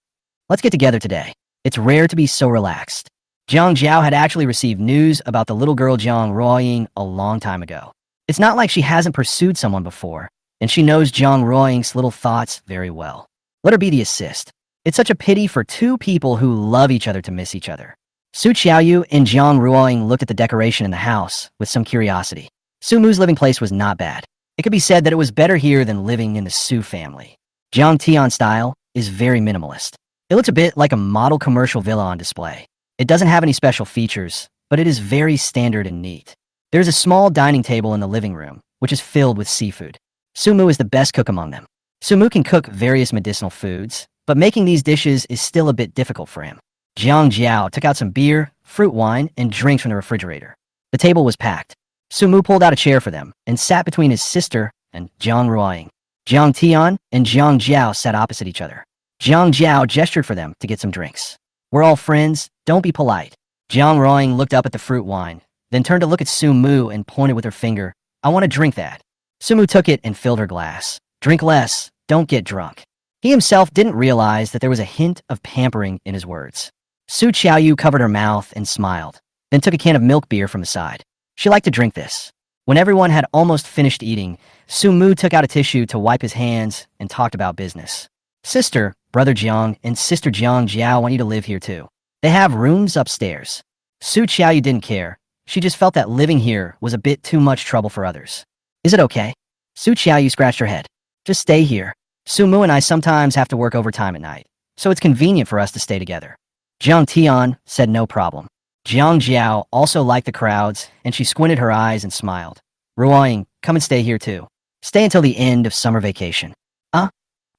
Let's get together today. It's rare to be so relaxed. Jiang Jiao had actually received news about the little girl Jiang Ruoying a long time ago. It's not like she hasn't pursued someone before, and she knows Jiang Ruoying's little thoughts very well. Let her be the assist. It's such a pity for 2 people who love each other to miss each other. Su Qiaoyu and Jiang Ruoying looked at the decoration in the house with some curiosity. Su Mu's living place was not bad. It could be said that it was better here than living in the Su family. Jiang Tian style is very minimalist. It looks a bit like a model commercial villa on display. It doesn't have any special features, but it is very standard and neat. There's a small dining table in the living room, which is filled with seafood. Su Mu is the best cook among them. Su Mu can cook various medicinal foods, but making these dishes is still a bit difficult for him. Jiang Jiao took out some beer, fruit wine, and drinks from the refrigerator. The table was packed. Su Mu pulled out a chair for them and sat between his sister and Jiang Ruoying. Jiang Tian and Jiang Jiao sat opposite each other. Jiang Jiao gestured for them to get some drinks. We're all friends, don't be polite. Jiang Ruoying looked up at the fruit wine, then turned to look at Su Mu and pointed with her finger. I want to drink that. Su Mu took it and filled her glass. Drink less, don't get drunk. He himself didn't realize that there was a hint of pampering in his words. Su Qiaoyu covered her mouth and smiled, then took a can of milk beer from the side. She liked to drink this. When everyone had almost finished eating, Su Mu took out a tissue to wipe his hands and talked about business. Sister, Brother Jiang, and Sister Jiang Jiao want you to live here too. They have rooms upstairs. Su Qiaoyu didn't care. She just felt that living here was a bit too much trouble for others. Is it okay? Su Qiaoyu scratched her head. Just stay here. Su Mu and I sometimes have to work overtime at night, so it's convenient for us to stay together. Jiang Tian said no problem. Jiang Jiao also liked the crowds, and she squinted her eyes and smiled. Ruoying, come and stay here too. Stay until the end of summer vacation.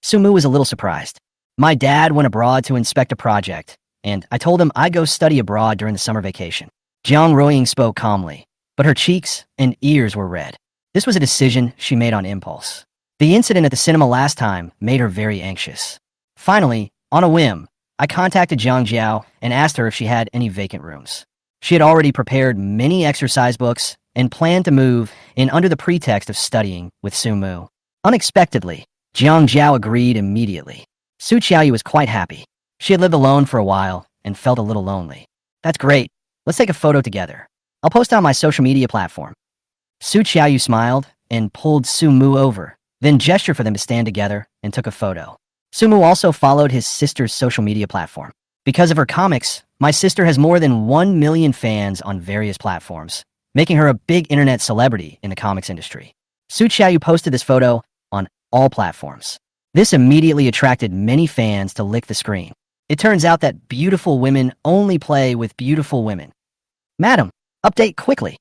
Su Mu was a little surprised. My dad went abroad to inspect a project, and I told him I'd go study abroad during the summer vacation. Jiang Ruoying spoke calmly, but her cheeks and ears were red. This was a decision she made on impulse. The incident at the cinema last time made her very anxious. Finally, on a whim, I contacted Jiang Jiao and asked her if she had any vacant rooms. She had already prepared many exercise books and planned to move in under the pretext of studying with Su Mu. Unexpectedly, Jiang Jiao agreed immediately. Su Qiaoyu was quite happy. She had lived alone for a while and felt a little lonely. That's great. Let's take a photo together. I'll post on my social media platform. Su Qiaoyu smiled and pulled Su Mu over, then gestured for them to stand together and took a photo. Su Mu also followed his sister's social media platform. Because of her comics, my sister has more than 1 million fans on various platforms, making her a big internet celebrity in the comics industry. Su Qiaoyu posted this photo on all platforms. This immediately attracted many fans to lick the screen. It turns out that beautiful women only play with beautiful women. Madam, update quickly.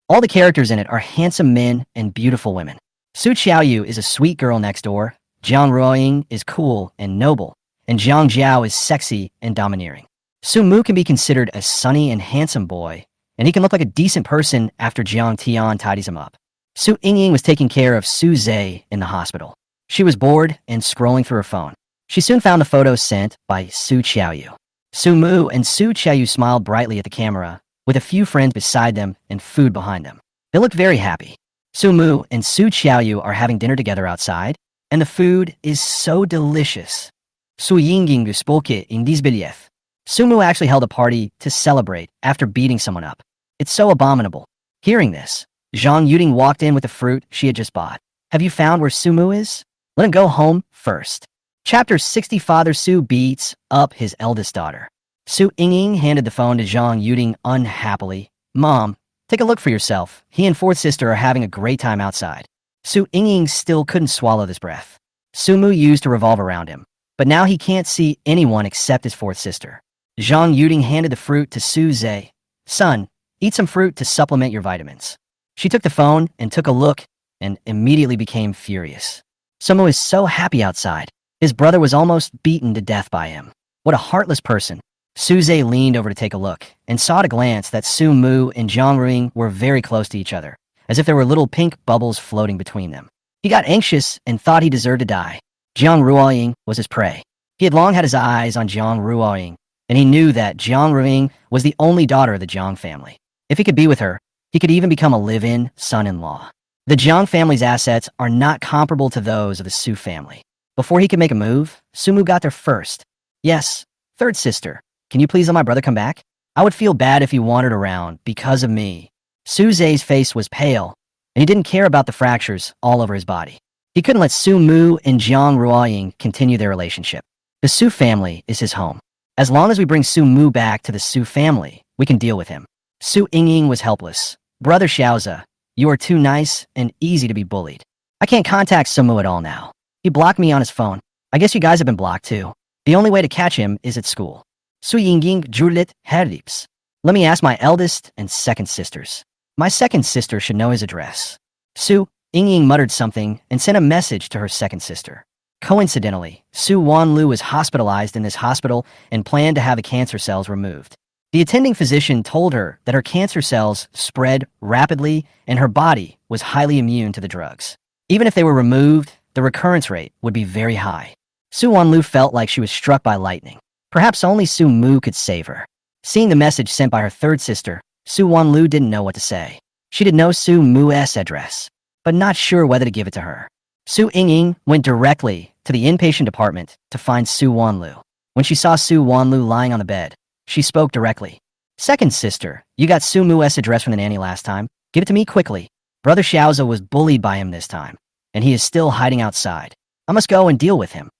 All the characters in it are handsome men and beautiful women. Su Qiaoyu is a sweet girl next door, Jiang Ruoying is cool and noble, and Jiang Jiao is sexy and domineering. Su Mu can be considered a sunny and handsome boy, and he can look like a decent person after Jiang Tian tidies him up. Su Yingying was taking care of Su Zhe in the hospital. She was bored and scrolling through her phone. She soon found a photo sent by Su Qiaoyu. Su Mu and Su Qiaoyu smiled brightly at the camera, with a few friends beside them and food behind them. They looked very happy. Su Mu and Su Qiaoyu are having dinner together outside, and the food is so delicious. Su Yingying gesprochen in disbelief. Su Mu actually held a party to celebrate after beating someone up. It's so abominable. Hearing this, Zhang Yuding walked in with the fruit she had just bought. Have you found where Su Mu is? Let him go home first. Chapter 60. Father Su beats up his eldest daughter. Su Yingying handed the phone to Zhang Yuding unhappily. Mom, take a look for yourself. He and fourth sister are having a great time outside. Su Yingying still couldn't swallow this breath. Su Mu used to revolve around him, but now he can't see anyone except his fourth sister. Zhang Yuding handed the fruit to Su Zhe. Son, eat some fruit to supplement your vitamins. She took the phone and took a look and immediately became furious. Su Mu is so happy outside. His brother was almost beaten to death by him. What a heartless person. Su Zhe leaned over to take a look and saw at a glance that Su Mu and Zhang Ruing were very close to each other, as if there were little pink bubbles floating between them. He got anxious and thought he deserved to die. Jiang Ruoying was his prey. He had long had his eyes on Jiang Ruoying, and he knew that Jiang Ruing was the only daughter of the Jiang family. If he could be with her, he could even become a live-in son-in-law. The Jiang family's assets are not comparable to those of the Su family. Before he could make a move, Su Mu got there first. Yes, third sister, can you please let my brother come back? I would feel bad if he wandered around because of me. Su Zhe's face was pale, and he didn't care about the fractures all over his body. He couldn't let Su Mu and Jiang Ruoying continue their relationship. The Su family is his home. As long as we bring Su Mu back to the Su family, we can deal with him. Su Yingying was helpless. Brother Xiaoza, you are too nice and easy to be bullied. I can't contact Su Mu at all now. He blocked me on his phone. I guess you guys have been blocked too. The only way to catch him is at school. Su Yingying Julit Herlips. Let me ask my eldest and second sisters. My second sister should know his address. Su Yingying muttered something and sent a message to her second sister. Coincidentally, Su Wanlu was hospitalized in this hospital and planned to have the cancer cells removed. The attending physician told her that her cancer cells spread rapidly and her body was highly immune to the drugs. Even if they were removed, the recurrence rate would be very high. Su Wanlu felt like she was struck by lightning. Perhaps only Su Mu could save her. Seeing the message sent by her third sister, Su Wanlu didn't know what to say. She did know Su Mu's address, but not sure whether to give it to her. Su Ying went directly to the inpatient department to find Su Wanlu. When she saw Su Wanlu lying on the bed, she spoke directly. Second sister, you got Su Mu's address from the nanny last time. Give it to me quickly. Brother Xiaoza was bullied by him this time, and he is still hiding outside. I must go and deal with him.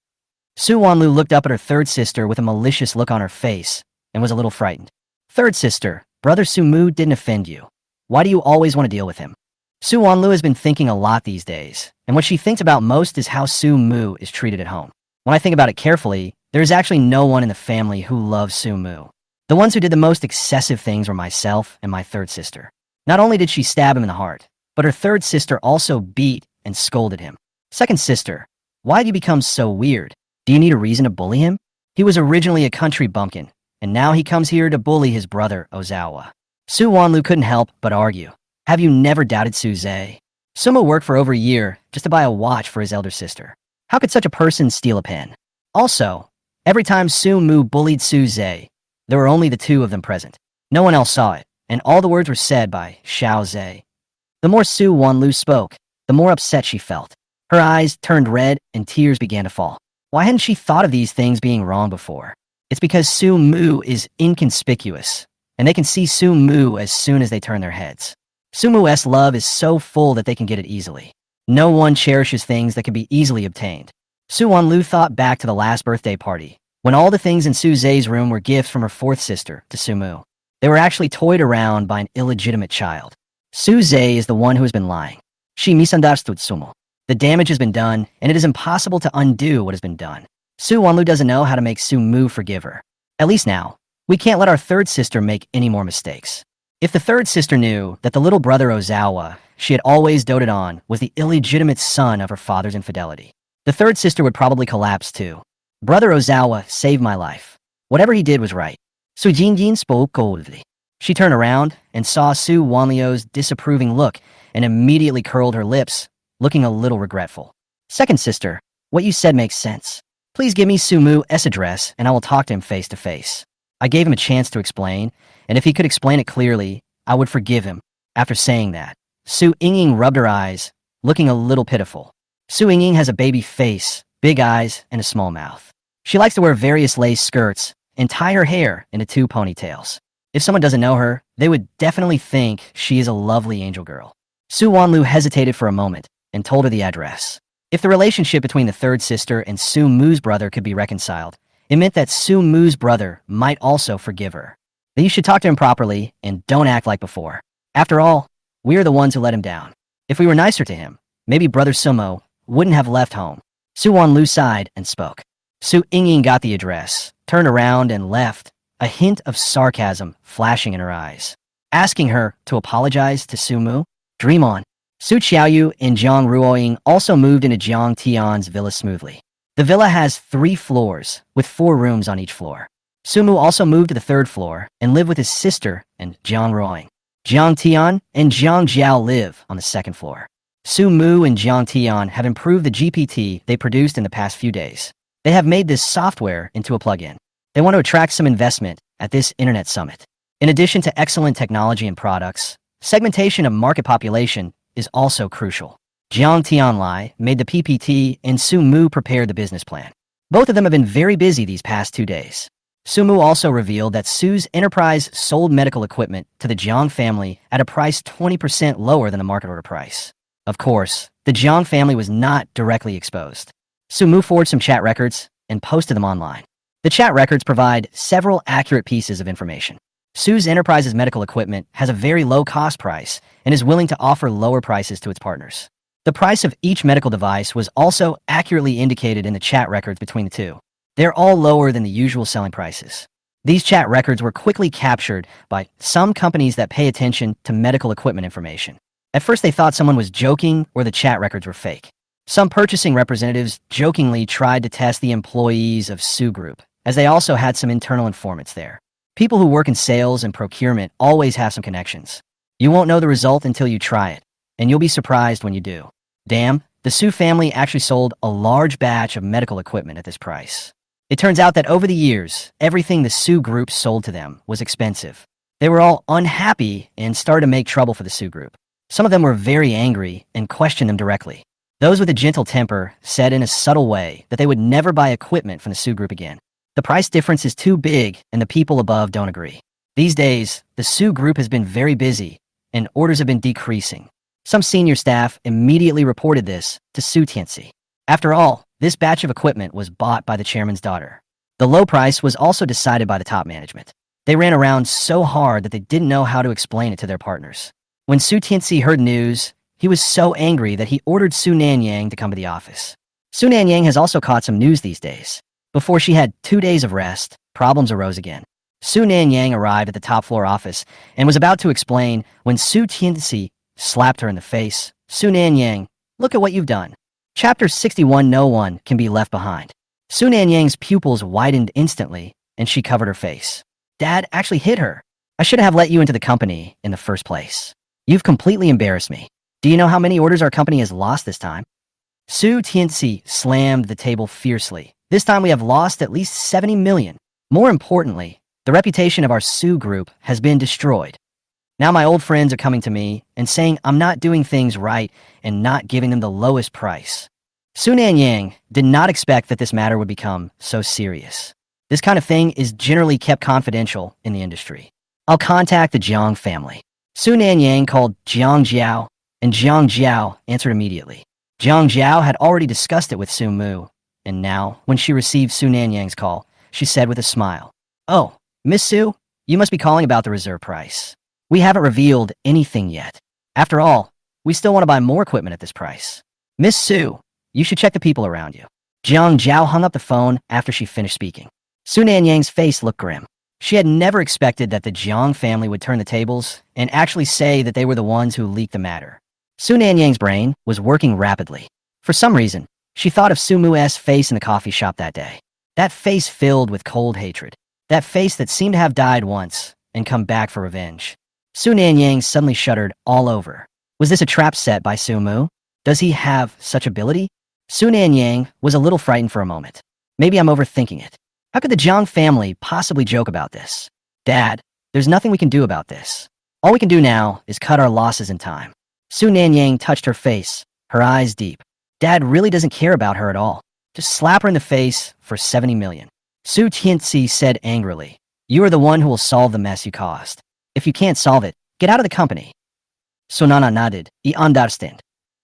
Su Wanlu looked up at her third sister with a malicious look on her face and was a little frightened. Third sister, Brother Su Mu didn't offend you. Why do you always want to deal with him? Su Wanlu has been thinking a lot these days, and what she thinks about most is how Su Mu is treated at home. When I think about it carefully, there is actually no one in the family who loves Su Mu. The ones who did the most excessive things were myself and my third sister. Not only did she stab him in the heart, but her third sister also beat and scolded him. Second sister, why did you become so weird? Do you need a reason to bully him? He was originally a country bumpkin, and now he comes here to bully his brother Ozawa. Su Wanlu couldn't help but argue. Have you never doubted Su Zhe? Sumo worked for over a year just to buy a watch for his elder sister. How could such a person steal a pen? Also, every time Su Mu bullied Su Zhe, there were only the two of them present. No one else saw it, and all the words were said by Xiao Zhe. The more Su Wanlu spoke, the more upset she felt. Her eyes turned red and tears began to fall. Why hadn't she thought of these things being wrong before? It's because Su Mu is inconspicuous, and they can see Su Mu as soon as they turn their heads. Su Mu's love is so full that they can get it easily. No one cherishes things that can be easily obtained. Su Wanlu thought back to the last birthday party, when all the things in Su Zhe's room were gifts from her fourth sister to Su Mu. They were actually toyed around by an illegitimate child. Su Zhe is the one who has been lying. She misunderstood Sumo. The damage has been done, and it is impossible to undo what has been done. Su Wanlu doesn't know how to make Su Mu forgive her. At least now, we can't let our third sister make any more mistakes. If the third sister knew that the little brother Ozawa she had always doted on was the illegitimate son of her father's infidelity, the third sister would probably collapse too. Brother Ozawa saved my life. Whatever he did was right. Su Jingjin spoke coldly. She turned around and saw Su Wanliu's disapproving look and immediately curled her lips, looking a little regretful. Second sister, what you said makes sense. Please give me Su Mu's address and I will talk to him face to face. I gave him a chance to explain, and if he could explain it clearly, I would forgive him. After saying that, Su Ying rubbed her eyes, looking a little pitiful. Su Ying has a baby face, big eyes, and a small mouth. She likes to wear various lace skirts and tie her hair into 2 ponytails. If someone doesn't know her, they would definitely think she is a lovely angel girl. Su Wanlu hesitated for a moment and told her the address. If the relationship between the third sister and Su Mu's brother could be reconciled, it meant that Su Mu's brother might also forgive her. Then you should talk to him properly and don't act like before. After all, we are the ones who let him down. If we were nicer to him, maybe Brother Sumo wouldn't have left home. Su Wanlu sighed and spoke. Su Ying got the address, turned around and left, a hint of sarcasm flashing in her eyes. Asking her to apologize to Su Mu? Dream on. Su Qiaoyu and Jiang Ruoying also moved into Jiang Tian's villa smoothly. The villa has 3 floors, with 4 rooms on each floor. Su Mu also moved to the 3rd floor and lived with his sister and Jiang Ruoying. Jiang Tian and Jiang Jiao live on the 2nd floor. Su Mu and Jiang Tian have improved the GPT they produced in the past few days. They have made this software into a plugin. They want to attract some investment at this internet summit. In addition to excellent technology and products, segmentation of market population is also crucial. Jiang Tianlai made the PPT and Su Mu prepared the business plan. Both of them have been very busy these past 2 days. Su Mu also revealed that Su's enterprise sold medical equipment to the Jiang family at a price 20% lower than the market order price. Of course, the Jiang family was not directly exposed. Su Mu forged some chat records and posted them online. The chat records provide several accurate pieces of information. Su's enterprise's medical equipment has a very low cost price and is willing to offer lower prices to its partners. The price of each medical device was also accurately indicated in the chat records between the two. They're all lower than the usual selling prices. These chat records were quickly captured by some companies that pay attention to medical equipment information. At first they thought someone was joking or the chat records were fake. Some purchasing representatives jokingly tried to test the employees of Sue Group, as they also had some internal informants there. People who work in sales and procurement always have some connections. You won't know the result until you try it, and you'll be surprised when you do. Damn, the Sue family actually sold a large batch of medical equipment at this price. It turns out that over the years, everything the Sue Group sold to them was expensive. They were all unhappy and started to make trouble for the Sue Group. Some of them were very angry and questioned them directly. Those with a gentle temper said in a subtle way that they would never buy equipment from the Sue Group again. The price difference is too big and the people above don't agree. These days, the Sue Group has been very busy and orders have been decreasing. Some senior staff immediately reported this to Su Tianxi. After all, this batch of equipment was bought by the chairman's daughter. The low price was also decided by the top management. They ran around so hard that they didn't know how to explain it to their partners. When Su Tianxi heard news, he was so angry that he ordered Su Nanyang to come to the office. Su Nanyang has also caught some news these days. Before she had 2 days of rest, problems arose again. Su Nanyang arrived at the top floor office and was about to explain when Su Tianxi slapped her in the face. Su Nanyang, look at what you've done. Chapter 61. No one can be left behind. Su Nanyang's pupils widened instantly and she covered her face. Dad actually hit her. I shouldn't have let you into the company in the first place. You've completely embarrassed me. Do you know how many orders our company has lost this time? Su Tianxi slammed the table fiercely. This time we have lost at least 70 million. More importantly, the reputation of our Sue Group has been destroyed. Now my old friends are coming to me and saying I'm not doing things right and not giving them the lowest price. Su Nanyang did not expect that this matter would become so serious. This kind of thing is generally kept confidential in the industry. I'll contact the Jiang family. Su Nanyang called Jiang Jiao, and Jiang Jiao answered immediately. Jiang Jiao had already discussed it with Su Mu, and now, when she received Su Nanyang's call, she said with a smile, "Oh, Miss Su, you must be calling about the reserve price. We haven't revealed anything yet. After all, we still want to buy more equipment at this price. Miss Su, you should check the people around you." Jiang Jiao hung up the phone after she finished speaking. Su Nanyang's face looked grim. She had never expected that the Jiang family would turn the tables and actually say that they were the ones who leaked the matter. Su Nanyang's brain was working rapidly. For some reason, she thought of Su Mu's face in the coffee shop that day. That face filled with cold hatred. That face that seemed to have died once and come back for revenge. Su Nanyang suddenly shuddered all over. Was this a trap set by Su Mu? Does he have such ability? Su Nanyang was a little frightened for a moment. Maybe I'm overthinking it. How could the Jiang family possibly joke about this? Dad, there's nothing we can do about this. All we can do now is cut our losses in time. Su Nanyang touched her face, her eyes deep. Dad really doesn't care about her at all. Just slap her in the face for 70 million. Su Tianxi said angrily, "You are the one who will solve the mess you caused. If you can't solve it, get out of the company." Sonana nodded. "I understand."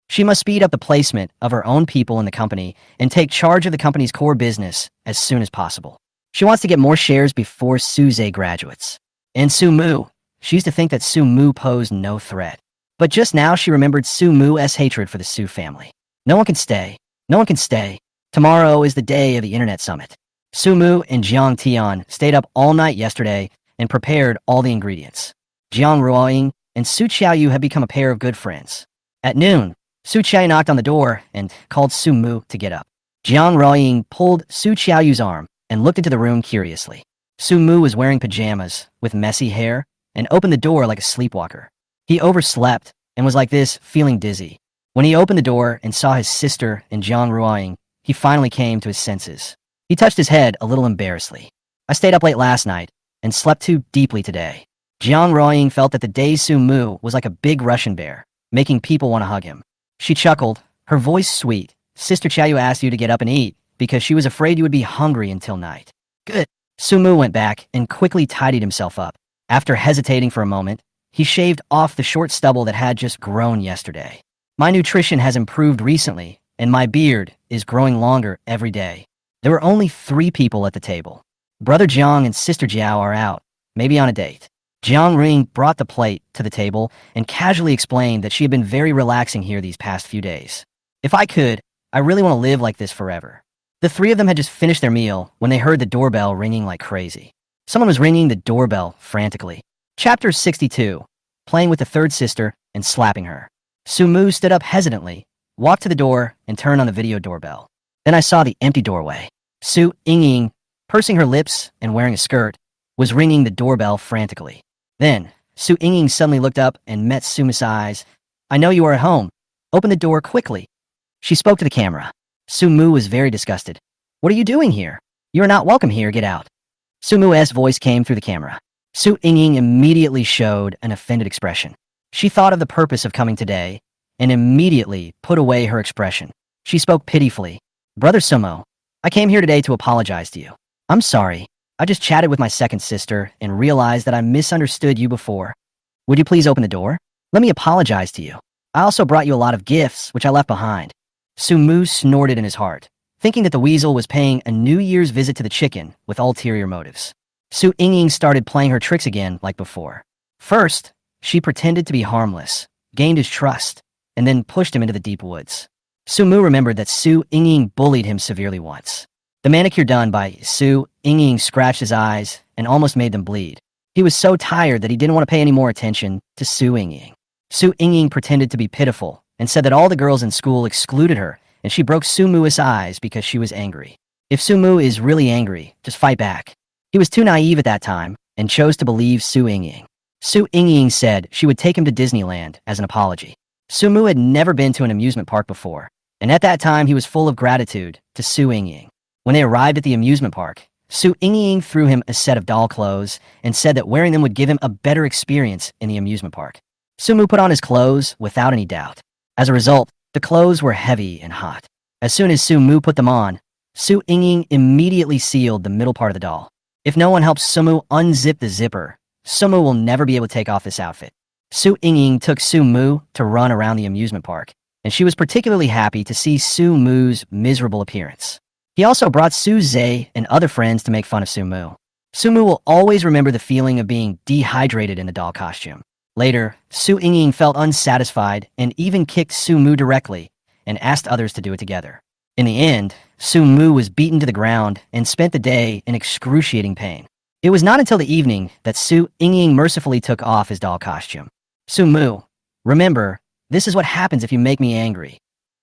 She must speed up the placement of her own people in the company and take charge of the company's core business as soon as possible. She wants to get more shares before Suze graduates. And Su Mu, she used to think that Su Mu posed no threat. But just now she remembered Su Mu's hatred for the Su family. No one can stay. No one can stay. Tomorrow is the day of the Internet Summit. Su Mu and Jiang Tian stayed up all night yesterday and prepared all the ingredients. Jiang Ruoying and Su Qiaoyu had become a pair of good friends. At noon, Su Qiaoyu knocked on the door and called Su Mu to get up. Jiang Ruoying pulled Su Qiaoyu's arm and looked into the room curiously. Su Mu was wearing pajamas with messy hair and opened the door like a sleepwalker. He overslept and was like this, feeling dizzy. When he opened the door and saw his sister and Jiang Ruoying, he finally came to his senses. He touched his head a little embarrassedly. "I stayed up late last night and slept too deeply today." Jiang Ruoying felt that the dazed Su Mu was like a big Russian bear, making people want to hug him. She chuckled, her voice sweet. "Sister Qiaoyu asked you to get up and eat because she was afraid you would be hungry until night." "Good." Su Mu went back and quickly tidied himself up. After hesitating for a moment, he shaved off the short stubble that had just grown yesterday. "My nutrition has improved recently, and my beard is growing longer every day." There were only 3 people at the table. Brother Jiang and Sister Jiao are out, maybe on a date. Jiang Ring brought the plate to the table and casually explained that she had been very relaxing here these past few days. "If I could, I really want to live like this forever." The 3 of them had just finished their meal when they heard the doorbell ringing like crazy. Someone was ringing the doorbell frantically. Chapter 62. Playing with the 3rd sister and slapping her. Su Mu stood up hesitantly walked to the door, and turned on the video doorbell. Then I saw the empty doorway. Su Ying, pursing her lips and wearing a skirt, was ringing the doorbell frantically. Then, Su Ying suddenly looked up and met Suma's eyes. "I know you are at home. Open the door quickly." She spoke to the camera. Sumu was very disgusted. "What are you doing here? You are not welcome here, get out." Sumu's voice came through the camera. Su Ying immediately showed an offended expression. She thought of the purpose of coming today and immediately put away her expression. She spoke pitifully. "Brother Sumo, I came here today to apologize to you. I'm sorry. I just chatted with my second sister and realized that I misunderstood you before. Would you please open the door? Let me apologize to you. I also brought you a lot of gifts, which I left behind." Sumu snorted in his heart, thinking that the weasel was paying a New Year's visit to the chicken with ulterior motives. Su Ying started playing her tricks again like before. First, she pretended to be harmless, gained his trust, and then pushed him into the deep woods. Sumu remembered that Su Ying bullied him severely once. The manicure done by Su Ying scratched his eyes and almost made them bleed. He was so tired that he didn't want to pay any more attention to Su Ying. Su Ying pretended to be pitiful and said that all the girls in school excluded her, and she broke Sumu's eyes because she was angry. If Sumu is really angry, just fight back. He was too naive at that time and chose to believe Su Ying. Su Ying said she would take him to Disneyland as an apology. Sumu had never been to an amusement park before, and at that time he was full of gratitude to Su Ying. When they arrived at the amusement park, Su Ying threw him a set of doll clothes and said that wearing them would give him a better experience in the amusement park. Sumu put on his clothes without any doubt. As a result, the clothes were heavy and hot. As soon as Sumu put them on, Su Ying immediately sealed the middle part of the doll. If no one helps Sumu unzip the zipper, Sumu will never be able to take off this outfit. Su Ying took Sumu to run around the amusement park, and she was particularly happy to see Sumu's miserable appearance. He also brought Su Zhe and other friends to make fun of Sumu. Sumu will always remember the feeling of being dehydrated in the doll costume. Later, Su Ying felt unsatisfied and even kicked Sumu directly and asked others to do it together. In the end, Sumu was beaten to the ground and spent the day in excruciating pain. It was not until the evening that Su Ying mercifully took off his doll costume. "Sumu, remember, this is what happens if you make me angry."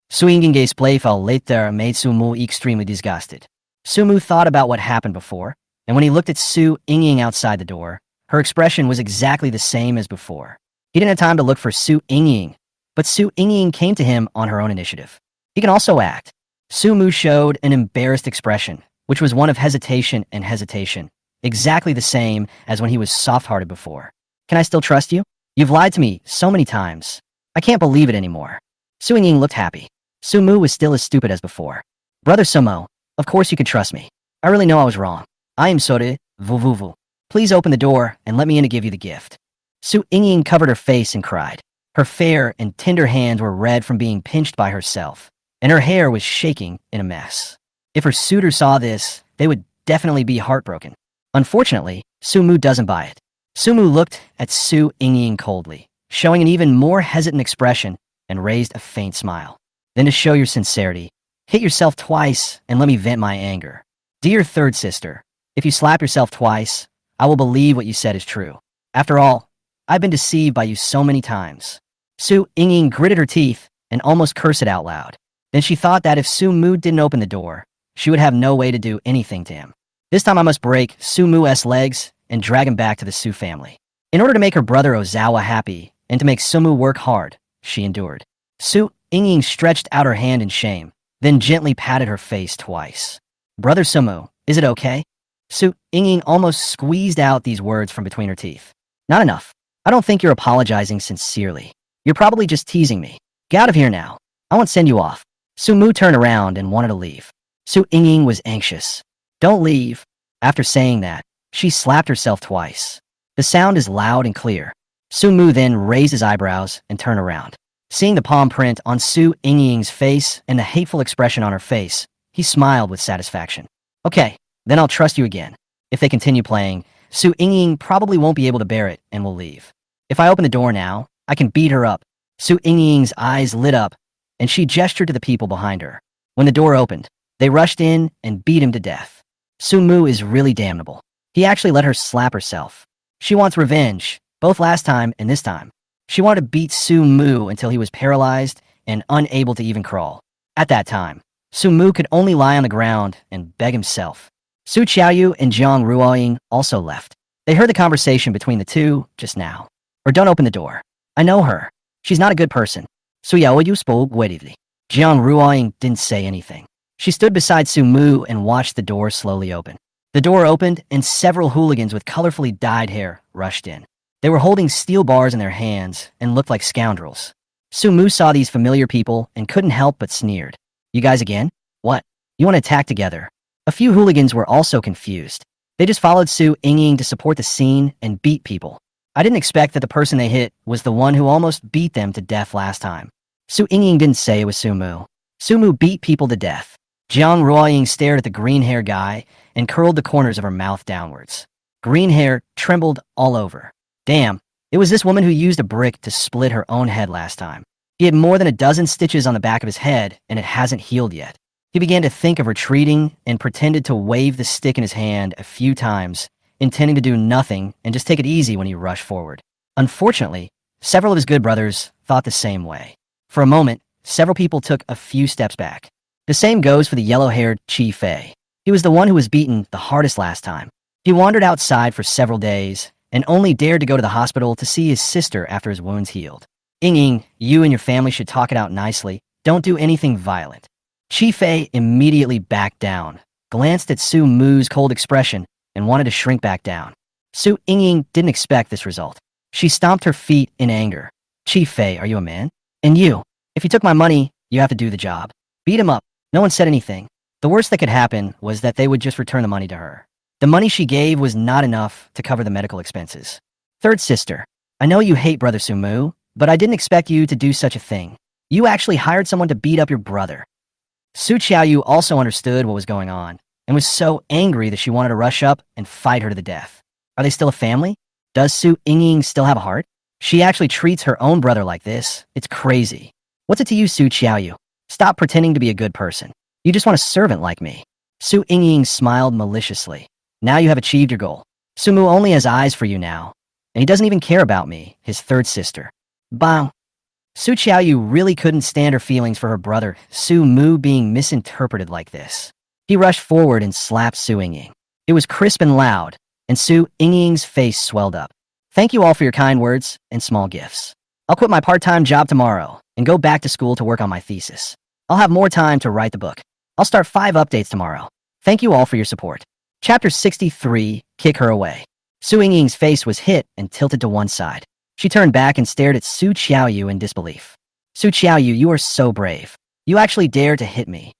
Su Ying's playful later made Sumu extremely disgusted. Sumu thought about what happened before, and when he looked at Su Ying outside the door, her expression was exactly the same as before. He didn't have time to look for Su Ying, but Su Ying came to him on her own initiative. He can also act. Sumu showed an embarrassed expression, which was one of hesitation and hesitation, exactly the same as when he was soft-hearted before. "Can I still trust you? You've lied to me so many times. I can't believe it anymore." Su Ying looked happy. Sumu was still as stupid as before. "Brother Sumo, of course you can trust me. I really know I was wrong. I am sorry, vuvuvu. Please open the door and let me in to give you the gift." Su Ying covered her face and cried. Her fair and tender hands were red from being pinched by herself, and her hair was shaking in a mess. If her suitor saw this, they would definitely be heartbroken. Unfortunately, Sumu doesn't buy it. Sumu looked at Su Ying coldly, showing an even more hesitant expression, and raised a faint smile. "Then to show your sincerity, hit yourself twice and let me vent my anger. Dear third sister, if you slap yourself twice, I will believe what you said is true. After all, I've been deceived by you so many times." Su Ying gritted her teeth and almost cursed it out loud. Then she thought that if Sumu didn't open the door, she would have no way to do anything to him. "This time I must break Sumu's legs and drag him back to the Su family." In order to make her brother Ozawa happy and to make Sumu work hard, she endured. Su Ying stretched out her hand in shame, then gently patted her face twice. "Brother Sumu, is it okay?" Su Ying almost squeezed out these words from between her teeth. "Not enough. I don't think you're apologizing sincerely. You're probably just teasing me. Get out of here now. I won't send you off." Sumu turned around and wanted to leave. Su Ying was anxious. "Don't leave." After saying that, she slapped herself twice. The sound is loud and clear. Sumu then raised his eyebrows and turned around. Seeing the palm print on Su Ying's face and the hateful expression on her face, he smiled with satisfaction. "Okay, then I'll trust you again." If they continue playing, Su Ying probably won't be able to bear it and will leave. "If I open the door now, I can beat her up." Su Ying's eyes lit up, and she gestured to the people behind her. When the door opened, they rushed in and beat him to death. Sumu is really damnable. He actually let her slap herself. She wants revenge, both last time and this time. She wanted to beat Sumu until he was paralyzed and unable to even crawl. At that time, Su Mu could only lie on the ground and beg himself. Su Qiaoyu and Jiang Ruoying also left. They heard the conversation between the two just now. Or don't open the door. I know her. She's not a good person. Su Yaoyu spoke waitingly. Jiang Ruoying didn't say anything. She stood beside Su Mu and watched the door slowly open. The door opened and several hooligans with colorfully dyed hair rushed in. They were holding steel bars in their hands and looked like scoundrels. Su Mu saw these familiar people and couldn't help but sneered. You guys again? What? You want to attack together? A few hooligans were also confused. They just followed Su Yingying to support the scene and beat people. I didn't expect that the person they hit was the one who almost beat them to death last time. Su Yingying didn't say it was Su Mu. Su Mu beat people to death. Jiang Ruoying stared at the green-haired guy and curled the corners of her mouth downwards. Green hair trembled all over. Damn, it was this woman who used a brick to split her own head last time. He had more than a dozen stitches on the back of his head, and it hasn't healed yet. He began to think of retreating and pretended to wave the stick in his hand a few times, intending to do nothing and just take it easy when he rushed forward. Unfortunately, several of his good brothers thought the same way. For a moment, several people took a few steps back. The same goes for the yellow-haired Qi Fei. He was the one who was beaten the hardest last time. He wandered outside for several days and only dared to go to the hospital to see his sister after his wounds healed. Yingying, you and your family should talk it out nicely. Don't do anything violent. Qi Fei immediately backed down, glanced at Su Mu's cold expression, and wanted to shrink back down. Su Yingying didn't expect this result. She stomped her feet in anger. Qi Fei, are you a man? And you, if you took my money, you have to do the job. Beat him up. No one said anything. The worst that could happen was that they would just return the money to her. The money she gave was not enough to cover the medical expenses. Third sister, I know you hate Brother Su Mu, but I didn't expect you to do such a thing. You actually hired someone to beat up your brother. Su Qiaoyu also understood what was going on and was so angry that she wanted to rush up and fight her to the death. Are they still a family? Does Su Yingying still have a heart? She actually treats her own brother like this. It's crazy. What's it to you, Su Qiaoyu? Stop pretending to be a good person. You just want a servant like me. Su Yingying smiled maliciously. Now you have achieved your goal. Su Mu only has eyes for you now, and he doesn't even care about me, his third sister. Bang. Su Qiaoyu really couldn't stand her feelings for her brother, Su Mu, being misinterpreted like this. He rushed forward and slapped Su Yingying. It was crisp and loud, and Su Yingying's face swelled up. Thank you all for your kind words and small gifts. I'll quit my part-time job tomorrow and go back to school to work on my thesis. I'll have more time to write the book. I'll start 5 updates tomorrow. Thank you all for your support. Chapter 63, Kick Her Away. Su Yingying's face was hit and tilted to one side. She turned back and stared at Su Qiaoyu in disbelief. Su Qiaoyu, you are so brave. You actually dared to hit me.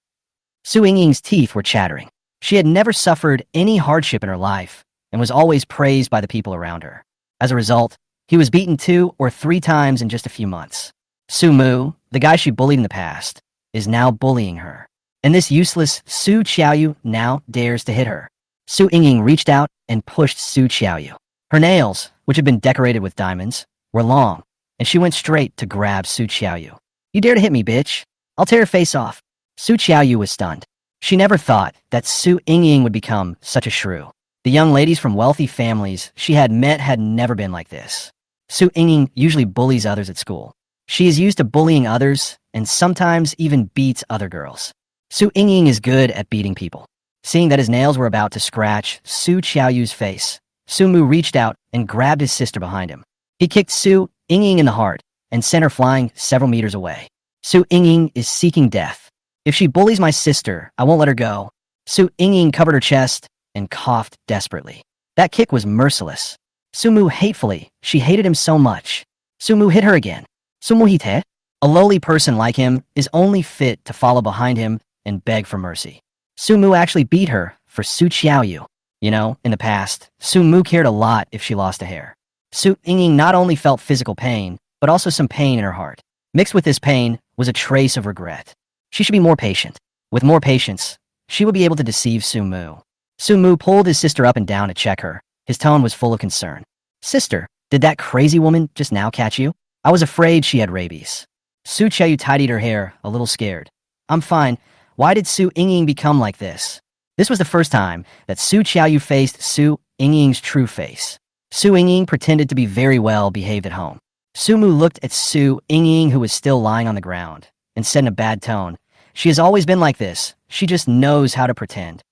Su Yingying's teeth were chattering. She had never suffered any hardship in her life and was always praised by the people around her. As a result, he was beaten 2 or 3 times in just a few months. Su Mu, the guy she bullied in the past, is now bullying her. And this useless Su Qiaoyu now dares to hit her. Su Yingying reached out and pushed Su Qiaoyu. Her nails, which had been decorated with diamonds, were long, and she went straight to grab Su Qiaoyu. You dare to hit me, bitch? I'll tear your face off. Su Qiaoyu was stunned. She never thought that Su Yingying would become such a shrew. The young ladies from wealthy families she had met had never been like this. Su Yingying usually bullies others at school. She is used to bullying others and sometimes even beats other girls. Su Yingying is good at beating people. Seeing that his nails were about to scratch Su Qiaoyu's face, Su Mu reached out and grabbed his sister behind him. He kicked Su Yingying in the heart and sent her flying several meters away. Su Yingying is seeking death. If she bullies my sister, I won't let her go. Su Yingying covered her chest and coughed desperately. That kick was merciless. Su Mu hatefully. She hated him so much. Su Mu hit her again. Su Mu hite? A lowly person like him is only fit to follow behind him and beg for mercy. Su Mu actually beat her for Su Qiaoyu. You know, in the past, Su Mu cared a lot if she lost a hair. Su Yingying not only felt physical pain, but also some pain in her heart. Mixed with this pain was a trace of regret. She should be more patient. With more patience, she would be able to deceive Su Mu. Su Mu pulled his sister up and down to check her. His tone was full of concern. Sister, did that crazy woman just now catch you? I was afraid she had rabies. Su Qiaoyu tidied her hair, a little scared. I'm fine. Why did Su Yingying become like this? This was the first time that Su Qiaoyu faced Su Yingying's true face. Su Yingying pretended to be very well behaved at home. Su Mu looked at Su Yingying, who was still lying on the ground, and said in a bad tone, "She has always been like this. She just knows how to pretend."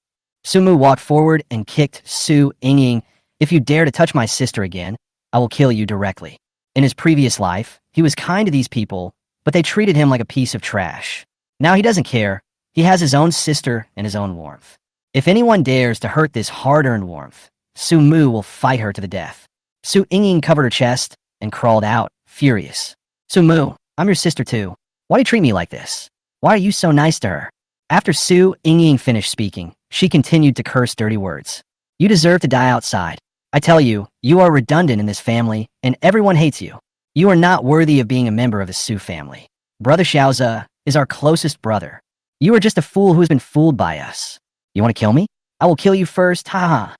Sumu walked forward and kicked Su Yingying. "If you dare to touch my sister again, I will kill you directly." In his previous life, he was kind to these people, but they treated him like a piece of trash. Now he doesn't care. He has his own sister and his own warmth. If anyone dares to hurt this hard-earned warmth, Su Mu will fight her to the death. Su Yingying covered her chest and crawled out, furious. "Su Mu, I'm your sister too. Why do you treat me like this? Why are you so nice to her?" After Su Yingying finished speaking, she continued to curse dirty words. "You deserve to die outside. I tell you, you are redundant in this family, and everyone hates you. You are not worthy of being a member of the Su family. Brother Xiaoze is our closest brother. You are just a fool who has been fooled by us. You want to kill me? I will kill you first, ha."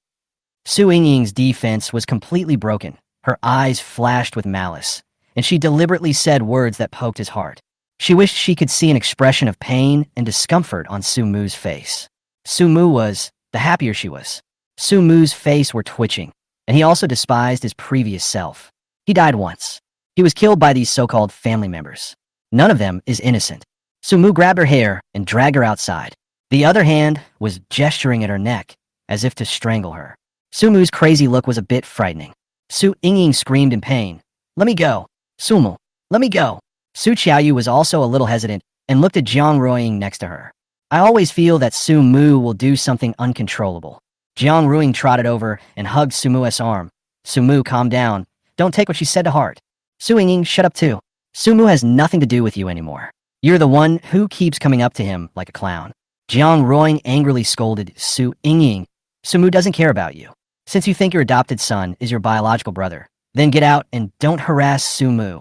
Su Yingying's defense was completely broken. Her eyes flashed with malice, and she deliberately said words that poked his heart. She wished she could see an expression of pain and discomfort on Su Mu's face. Su Mu was, the happier she was. Su Mu's face were twitching, and he also despised his previous self. He died once. He was killed by these so-called family members. None of them is innocent. Su Mu grabbed her hair and dragged her outside. The other hand was gesturing at her neck, as if to strangle her. Su Mu's crazy look was a bit frightening. Su Yingying screamed in pain. "Let me go. Su Mu, let me go." Su Qiaoyu was also a little hesitant and looked at Jiang Ruiying next to her. "I always feel that Su Mu will do something uncontrollable." Jiang Ruiying trotted over and hugged Su Mu's arm. "Su Mu, calm down. Don't take what she said to heart." Su Yingying, shut up too. Su Mu has nothing to do with you anymore. You're the one who keeps coming up to him like a clown. Jiang Ruiying angrily scolded Su Yingying. "Su Mu doesn't care about you. Since you think your adopted son is your biological brother, then get out and don't harass Su Mu."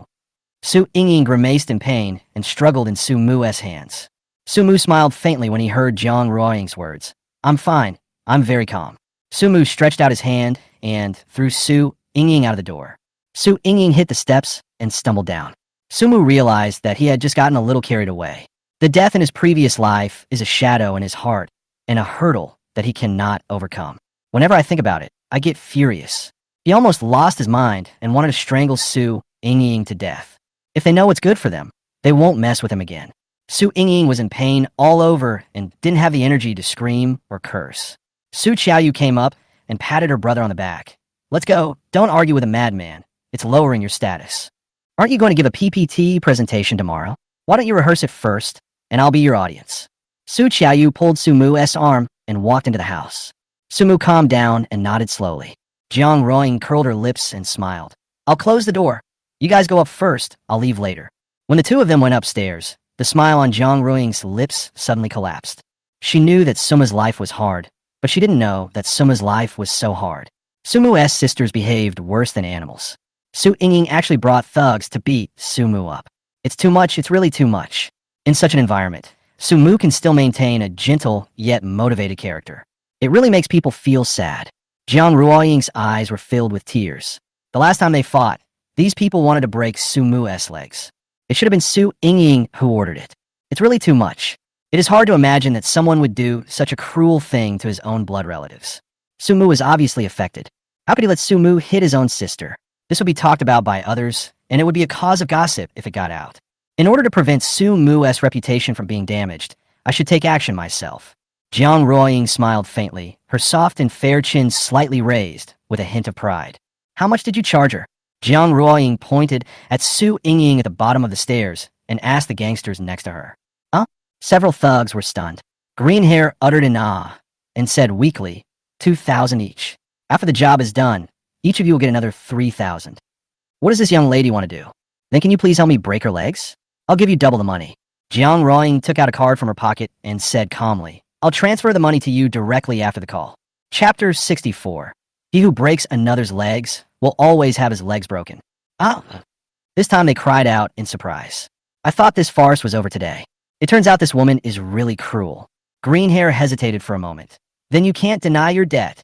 Su Yingying grimaced in pain and struggled in Su Mu's hands. Su Mu smiled faintly when he heard Jiang Ruiying's words. "I'm fine. I'm very calm." Su Mu stretched out his hand and threw Su Yingying out of the door. Su Yingying hit the steps and stumbled down. Su Mu realized that he had just gotten a little carried away. The death in his previous life is a shadow in his heart and a hurdle that he cannot overcome. Whenever I think about it, I get furious. He almost lost his mind and wanted to strangle Su Yingying to death. If they know what's good for them, they won't mess with him again. Su Yingying was in pain all over and didn't have the energy to scream or curse. Su Qiaoyu came up and patted her brother on the back. "Let's go. Don't argue with a madman. It's lowering your status. Aren't you going to give a PPT presentation tomorrow? Why don't you rehearse it first, and I'll be your audience." Su Qiaoyu pulled Su Mu's arm and walked into the house. Su Mu calmed down and nodded slowly. Jiang Ruiying curled her lips and smiled. "I'll close the door. You guys go up first. I'll leave later." When the two of them went upstairs, the smile on Jiang Ruiying's lips suddenly collapsed. She knew that Suma's life was hard, but she didn't know that Suma's life was so hard. Su Mu's sisters behaved worse than animals. Su Yingying actually brought thugs to beat Su Mu up. It's too much, it's really too much. In such an environment, Su Mu can still maintain a gentle yet motivated character. It really makes people feel sad. Jiang Ruiying's eyes were filled with tears. The last time they fought, these people wanted to break Su Mu's legs. It should have been Su Yingying who ordered it. It's really too much. It is hard to imagine that someone would do such a cruel thing to his own blood relatives. Su Mu was obviously affected. How could he let Su Mu hit his own sister? This would be talked about by others, and it would be a cause of gossip if it got out. In order to prevent Su Mu's reputation from being damaged, I should take action myself. Jiang Ruiying smiled faintly, her soft and fair chin slightly raised, with a hint of pride. "How much did you charge her?" Jiang Ruiying pointed at Su Yingying at the bottom of the stairs and asked the gangsters next to her. "Huh?" Several thugs were stunned. Green Hair uttered an ah and said weakly, 2,000 each. "After the job is done, each of you will get another 3,000. What does this young lady want to do? Then can you please help me break her legs? I'll give you double the money." Jiang Ruiying took out a card from her pocket and said calmly, "I'll transfer the money to you directly after the call." Chapter 64. He who breaks another's legs will always have his legs broken. Ah! This time they cried out in surprise. "I thought this farce was over today. It turns out this woman is really cruel." Green Hair hesitated for a moment. "Then you can't deny your debt.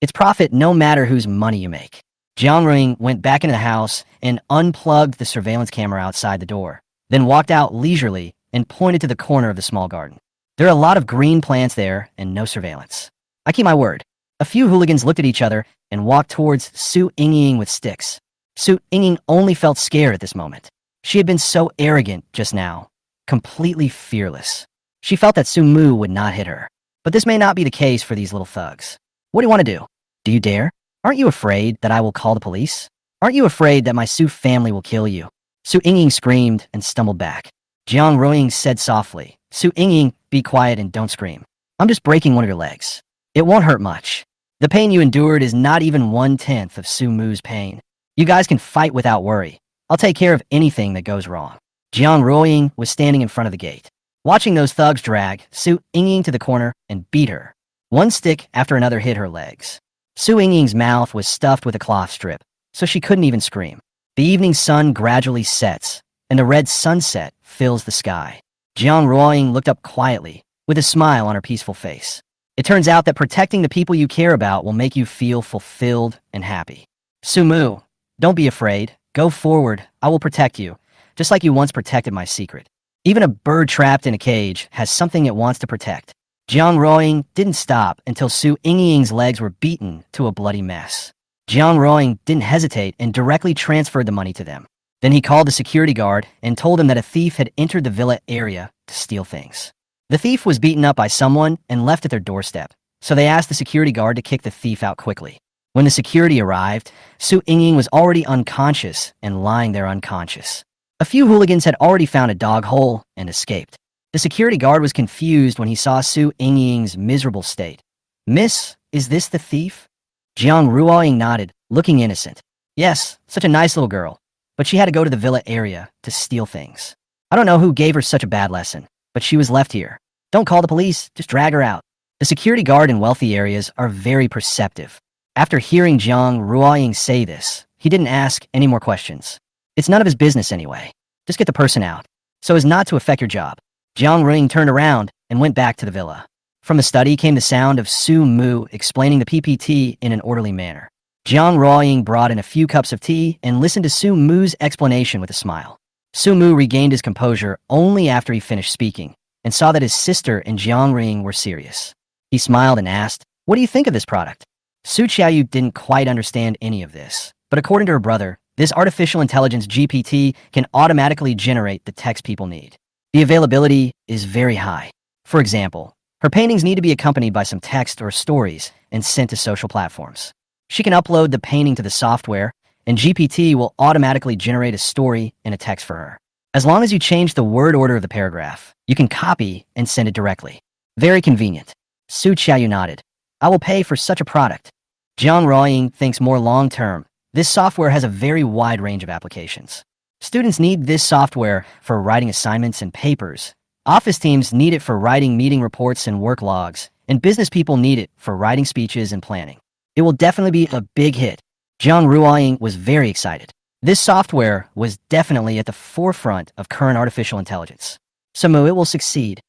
It's profit no matter whose money you make." Jiang Ruiying went back into the house and unplugged the surveillance camera outside the door, then walked out leisurely and pointed to the corner of the small garden. There are a lot of green plants there and no surveillance. I keep my word. A few hooligans looked at each other and walked towards Su Yingying with sticks. Su Yingying only felt scared at this moment. She had been so arrogant just now. completely fearless. She felt that Su Mu would not hit her. But this may not be the case for these little thugs. What do you want to do? Do you dare? Aren't you afraid that I will call the police? Aren't you afraid that my Su family will kill you? Su Yingying screamed and stumbled back. Jiang Ruoying said softly, Su Yingying, be quiet and don't scream. I'm just breaking one of your legs. It won't hurt much. The pain you endured is not even 1/10 of Su Mu's pain. You guys can fight without worry. I'll take care of anything that goes wrong. Jiang Ruoying was standing in front of the gate, watching those thugs drag Su Yingying to the corner and beat her. One stick after another hit her legs. Su Yingying's mouth was stuffed with a cloth strip, so she couldn't even scream. The evening sun gradually sets, and the red sunset fills the sky. Jiang Ruoying looked up quietly, with a smile on her peaceful face. It turns out that protecting the people you care about will make you feel fulfilled and happy. Su Mu, don't be afraid. Go forward. I will protect you, just like you once protected my secret. Even a bird trapped in a cage has something it wants to protect. Jiang Ruoying didn't stop until Su Yingying's legs were beaten to a bloody mess. Jiang Ruoying didn't hesitate and directly transferred the money to them. Then he called the security guard and told him that a thief had entered the villa area to steal things. The thief was beaten up by someone and left at their doorstep, so they asked the security guard to kick the thief out quickly. When the security arrived, Su Yingying was already unconscious and lying there unconscious. A few hooligans had already found a dog hole and escaped. The security guard was confused when he saw Su Yingying's miserable state. Miss, is this the thief? Jiang Ruoying nodded, looking innocent. Yes, such a nice little girl, but she had to go to the villa area to steal things. I don't know who gave her such a bad lesson, but she was left here. Don't call the police, just drag her out. The security guard in wealthy areas are very perceptive. After hearing Jiang Ruoying say this, he didn't ask any more questions. It's none of his business anyway. Just get the person out, so as not to affect your job. Jiang Ruoying turned around and went back to the villa. From the study came the sound of Su Mu explaining the PPT in an orderly manner. Jiang Ruoying brought in a few cups of tea and listened to Su Mu's explanation with a smile. Su Mu regained his composure only after he finished speaking and saw that his sister and Jiang Ruoying were serious. He smiled and asked, "What do you think of this product?" Su Qiaoyu didn't quite understand any of this, but according to her brother, this artificial intelligence GPT can automatically generate the text people need. The availability is very high. For example, her paintings need to be accompanied by some text or stories and sent to social platforms. She can upload the painting to the software, and GPT will automatically generate a story and a text for her. As long as you change the word order of the paragraph, you can copy and send it directly. Very convenient. Su Qiaoyu nodded. I will pay for such a product. Jiang Ruoying thinks more long-term. This software has a very wide range of applications. Students need this software for writing assignments and papers. Office teams need it for writing meeting reports and work logs, and business people need it for writing speeches and planning. It will definitely be a big hit. Jiang Ruoying was very excited. This software was definitely at the forefront of current artificial intelligence. Sumu, it will succeed.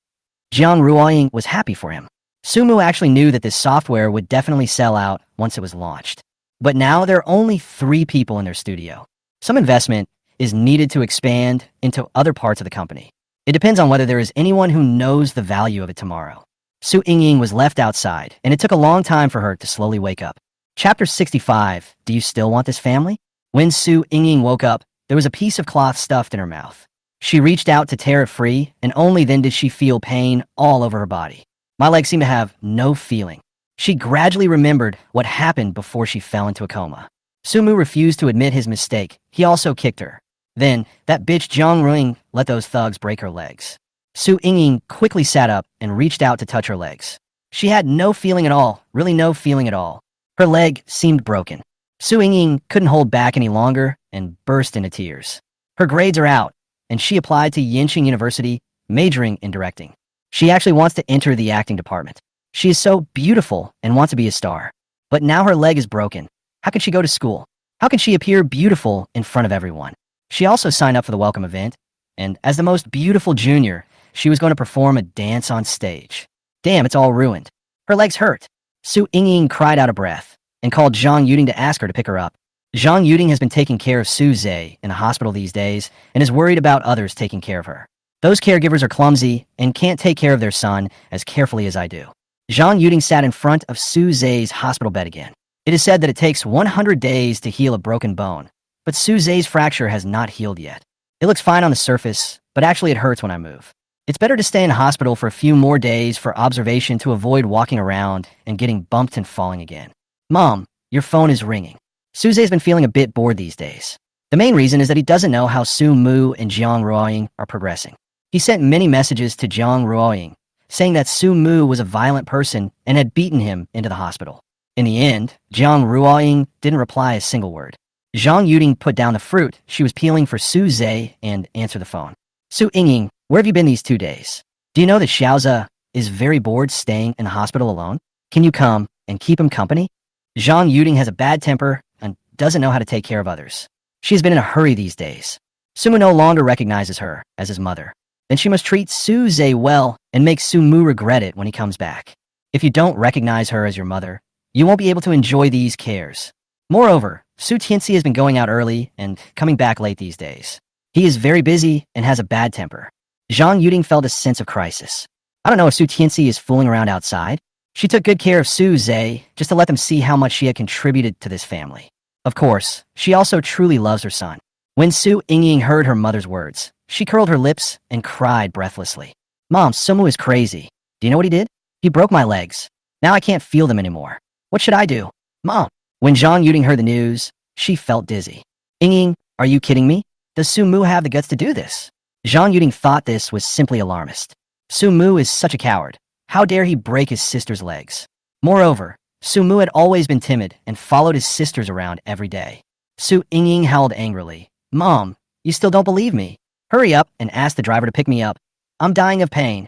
Jiang Ruoying was happy for him. Sumu actually knew that this software would definitely sell out once it was launched. But now there are only 3 people in their studio. Some investment is needed to expand into other parts of the company. It depends on whether there is anyone who knows the value of it tomorrow. Su Yingying was left outside, and it took a long time for her to slowly wake up. Chapter 65, Do You Still Want This Family? When Su Yingying woke up, there was a piece of cloth stuffed in her mouth. She reached out to tear it free, and only then did she feel pain all over her body. My legs seem to have no feeling. She gradually remembered what happened before she fell into a coma. Sumu refused to admit his mistake. He also kicked her. Then, that bitch Jiang Ruoying let those thugs break her legs. Su Yingying quickly sat up and reached out to touch her legs. She had no feeling at all, really no feeling at all. Her leg seemed broken. Su Yingying couldn't hold back any longer and burst into tears. Her grades are out, and she applied to Yinqing University, majoring in directing. She actually wants to enter the acting department. She is so beautiful and wants to be a star. But now her leg is broken. How can she go to school? How can she appear beautiful in front of everyone? She also signed up for the welcome event, and as the most beautiful junior, she was going to perform a dance on stage. Damn, it's all ruined. Her legs hurt. Su Yingying cried out of breath and called Zhang Yuding to ask her to pick her up. Zhang Yuding has been taking care of Su Zhe in a hospital these days and is worried about others taking care of her. Those caregivers are clumsy and can't take care of their son as carefully as I do. Zhang Yuding sat in front of Su Zhe's hospital bed again. It is said that it takes 100 days to heal a broken bone, but Su Zhe's fracture has not healed yet. It looks fine on the surface, but actually it hurts when I move. It's better to stay in hospital for a few more days for observation to avoid walking around and getting bumped and falling again. Mom, your phone is ringing. Suze's been feeling a bit bored these days. The main reason is that he doesn't know how Su Mu and Jiang Ruoying are progressing. He sent many messages to Jiang Ruoying, saying that Su Mu was a violent person and had beaten him into the hospital. In the end, Jiang Ruoying didn't reply a single word. Zhang Yuding put down the fruit she was peeling for Su Zhe and answered the phone. Su Yingying, where have you been these 2 days? Do you know that Xiaoza is very bored staying in the hospital alone? Can you come and keep him company? Zhang Yuding has a bad temper and doesn't know how to take care of others. She has been in a hurry these days. Sumu no longer recognizes her as his mother. Then she must treat Su Zhe well and make Su Mu regret it when he comes back. If you don't recognize her as your mother, you won't be able to enjoy these cares. Moreover, Su Tianxi has been going out early and coming back late these days. He is very busy and has a bad temper. Zhang Yuding felt a sense of crisis. I don't know if Su Tianxi is fooling around outside. She took good care of Su Zhe just to let them see how much she had contributed to this family. Of course, she also truly loves her son. When Su Yingying heard her mother's words, she curled her lips and cried breathlessly. Mom, Sumu is crazy. Do you know what he did? He broke my legs. Now I can't feel them anymore. What should I do? Mom. When Zhang Yuding heard the news, she felt dizzy. Yingying, are you kidding me? Does Su Mu have the guts to do this? Zhang Yuding thought this was simply alarmist. Su Mu is such a coward. How dare he break his sister's legs? Moreover, Su Mu had always been timid and followed his sisters around every day. Su Yingying howled angrily. Mom, you still don't believe me? Hurry up and ask the driver to pick me up. I'm dying of pain.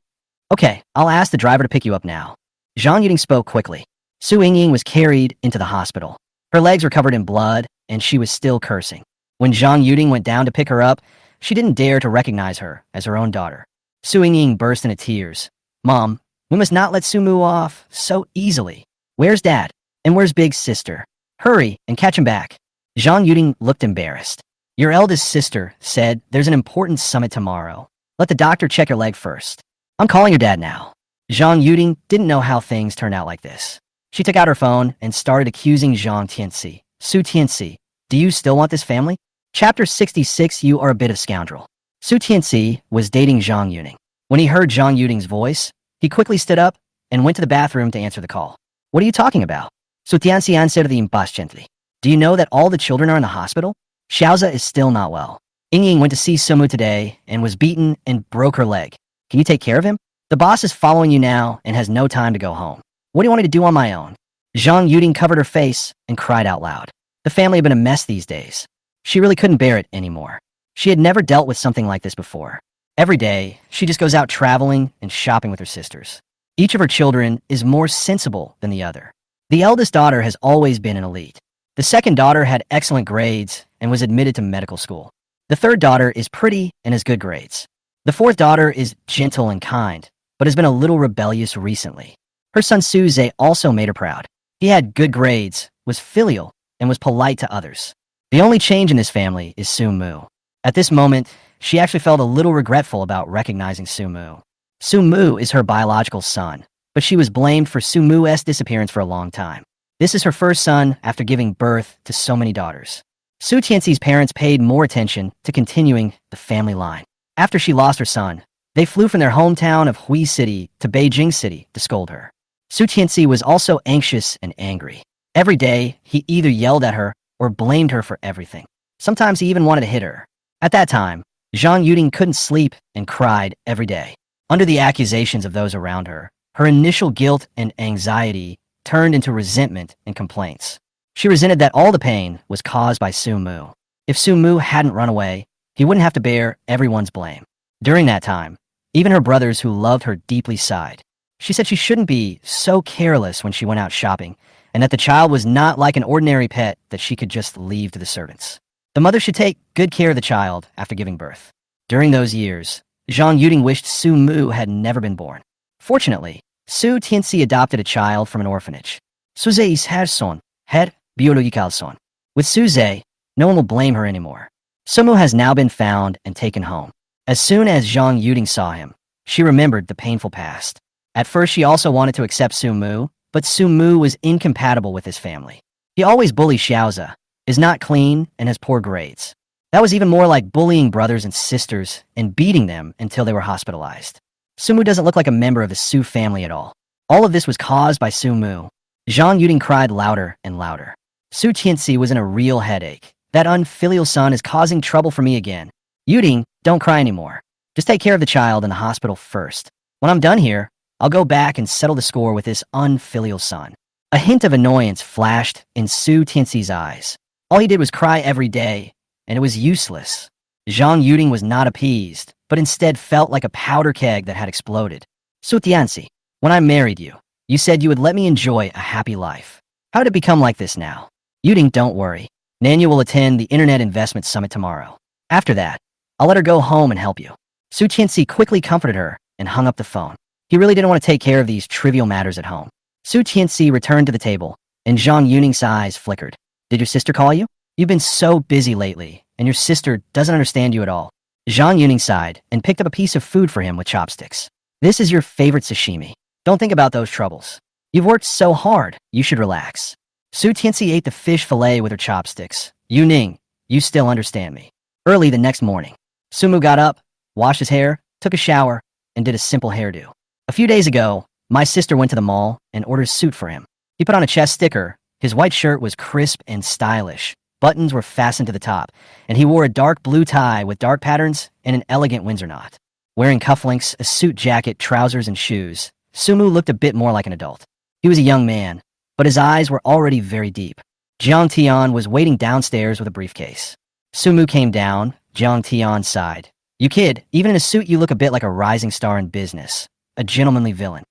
Okay, I'll ask the driver to pick you up now. Zhang Yuding spoke quickly. Su Yingying was carried into the hospital. Her legs were covered in blood, and she was still cursing. When Zhang Yuding went down to pick her up, she didn't dare to recognize her as her own daughter. Su Yingying burst into tears. Mom, we must not let Su Mu off so easily. Where's Dad? And where's Big Sister? Hurry and catch him back. Zhang Yuding looked embarrassed. Your eldest sister said there's an important summit tomorrow. Let the doctor check your leg first. I'm calling your dad now. Zhang Yuding didn't know how things turned out like this. She took out her phone and started accusing Zhang Tianxi. Su Tianxi, do you still want this family? Chapter 66, you are a bit of scoundrel. Su Tianxi was dating Zhang Yuding. When he heard Zhang Yuding's voice, he quickly stood up and went to the bathroom to answer the call. What are you talking about? Su Tianxi answered impatiently. Do you know that all the children are in the hospital? Xiaoza is still not well. Yingying went to see Sumu today and was beaten and broke her leg. Can you take care of him? The boss is following you now and has no time to go home. What do you want me to do on my own? Zhang Yuding covered her face and cried out loud. The family had been a mess these days. She really couldn't bear it anymore. She had never dealt with something like this before. Every day, she just goes out traveling and shopping with her sisters. Each of her children is more sensible than the other. The eldest daughter has always been an elite. The second daughter had excellent grades and was admitted to medical school. The third daughter is pretty and has good grades. The fourth daughter is gentle and kind, but has been a little rebellious recently. Her son Su Zhe also made her proud. He had good grades, was filial, and was polite to others. The only change in this family is Su Mu. At this moment, she actually felt a little regretful about recognizing Su Mu. Su Mu is her biological son, but she was blamed for Su Mu's disappearance for a long time. This is her first son after giving birth to so many daughters. Su Tianxi's parents paid more attention to continuing the family line. After she lost her son, they flew from their hometown of Hui City to Beijing City to scold her. Su Tianxi was also anxious and angry. Every day, he either yelled at her or blamed her for everything. Sometimes he even wanted to hit her. At that time, Zhang Yuding couldn't sleep and cried every day. Under the accusations of those around her, her initial guilt and anxiety turned into resentment and complaints. She resented that all the pain was caused by Su Mu. If Su Mu hadn't run away, he wouldn't have to bear everyone's blame. During that time, even her brothers who loved her deeply sighed. She said she shouldn't be so careless when she went out shopping, and that the child was not like an ordinary pet that she could just leave to the servants. The mother should take good care of the child after giving birth. During those years, Zhang Yuding wished Su Mu had never been born. Fortunately, Su Tianxi adopted a child from an orphanage. Su Zhe is her son, her biological son. With Su Zhe, no one will blame her anymore. Su Mu has now been found and taken home. As soon as Zhang Yuding saw him, she remembered the painful past. At first, she also wanted to accept Su Mu, but Su Mu was incompatible with his family. He always bullies Xiaoza, is not clean, and has poor grades. That was even more like bullying brothers and sisters and beating them until they were hospitalized. Sumu doesn't look like a member of the Su family at all. All of this was caused by Sumu. Zhang Yuding cried louder and louder. Su Qianxi was in a real headache. That unfilial son is causing trouble for me again. Yuding, don't cry anymore. Just take care of the child in the hospital first. When I'm done here, I'll go back and settle the score with this unfilial son. A hint of annoyance flashed in Su Qianxi's eyes. All he did was cry every day, and it was useless. Zhang Yuding was not appeased, but instead felt like a powder keg that had exploded. Su Tianxi, when I married you, you said you would let me enjoy a happy life. How did it become like this now? Yuding, don't worry. Nanya will attend the Internet Investment Summit tomorrow. After that, I'll let her go home and help you. Su Qianxi quickly comforted her and hung up the phone. He really didn't want to take care of these trivial matters at home. Su Qianxi returned to the table, and Zhang Yuning's eyes flickered. Did your sister call you? You've been so busy lately, and your sister doesn't understand you at all. Zhang Yuning sighed and picked up a piece of food for him with chopsticks. This is your favorite sashimi. Don't think about those troubles. You've worked so hard, you should relax. Su Tianxi ate the fish fillet with her chopsticks. Yuning, you still understand me. Early the next morning, Sumu got up, washed his hair, took a shower, and did a simple hairdo. A few days ago, my sister went to the mall and ordered a suit for him. He put on a chest sticker. His white shirt was crisp and stylish. Buttons were fastened to the top, and he wore a dark blue tie with dark patterns and an elegant Windsor knot. Wearing cufflinks, a suit jacket, trousers, and shoes, Sumu looked a bit more like an adult. He was a young man, but his eyes were already very deep. Jiang Tian was waiting downstairs with a briefcase. Sumu came down. Jiang Tian sighed. You kid, even in a suit you look a bit like a rising star in business. A gentlemanly villain.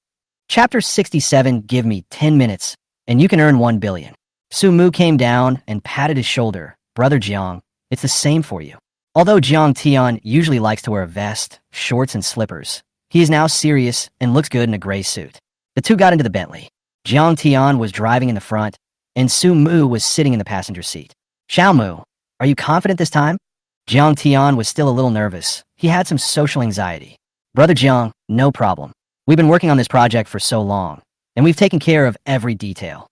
Chapter 67, give me 10 minutes, and you can earn 1 billion. Sumu came down and patted his shoulder. Brother Jiang, it's the same for you. Although Jiang Tian usually likes to wear a vest, shorts, and slippers, he is now serious and looks good in a gray suit. The two got into the Bentley. Jiang Tian was driving in the front, and Sumu was sitting in the passenger seat. Xiaomu, are you confident this time? Jiang Tian was still a little nervous. He had some social anxiety. Brother Jiang, no problem. We've been working on this project for so long, and we've taken care of every detail.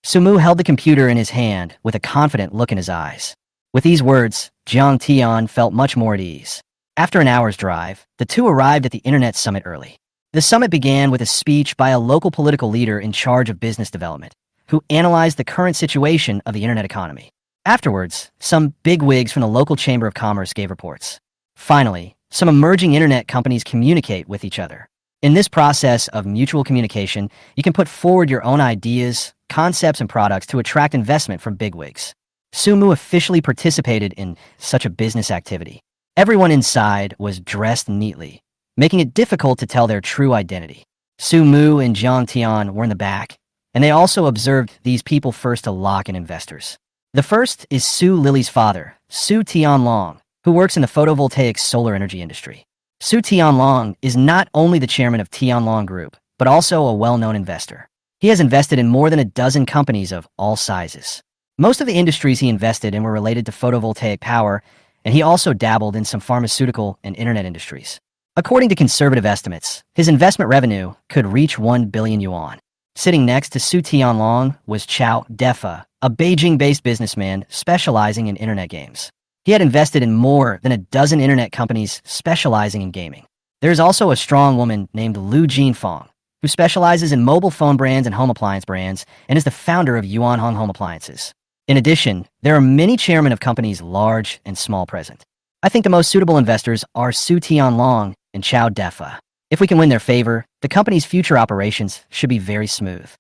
Sumu held the computer in his hand with a confident look in his eyes. With these words, Jiang Tian felt much more at ease. After an hour's drive, the two arrived at the Internet Summit early. The summit began with a speech by a local political leader in charge of business development, who analyzed the current situation of the Internet economy. Afterwards, some bigwigs from the local Chamber of Commerce gave reports. Finally, some emerging Internet companies communicate with each other. In this process of mutual communication, you can put forward your own ideas, concepts, and products to attract investment from bigwigs. Sumu officially participated in such a business activity. Everyone inside was dressed neatly, making it difficult to tell their true identity. Sumu and Jiang Tian were in the back, and they also observed these people first to lock in investors. The first is Su Lily's father, Su Tianlong, who works in the photovoltaic solar energy industry. Su Tianlong is not only the chairman of Tianlong Group, but also a well-known investor. He has invested in more than a dozen companies of all sizes. Most of the industries he invested in were related to photovoltaic power, and he also dabbled in some pharmaceutical and internet industries. According to conservative estimates, his investment revenue could reach 1 billion yuan. Sitting next to Su Tianlong was Chao Defa, a Beijing-based businessman specializing in internet games. He had invested in more than a dozen internet companies specializing in gaming. There is also a strong woman named Lu Jinfeng, who specializes in mobile phone brands and home appliance brands and is the founder of Yuanhong Home Appliances. In addition, there are many chairmen of companies large and small present. I think the most suitable investors are Su Tianlong and Chao Defa. If we can win their favor, the company's future operations should be very smooth.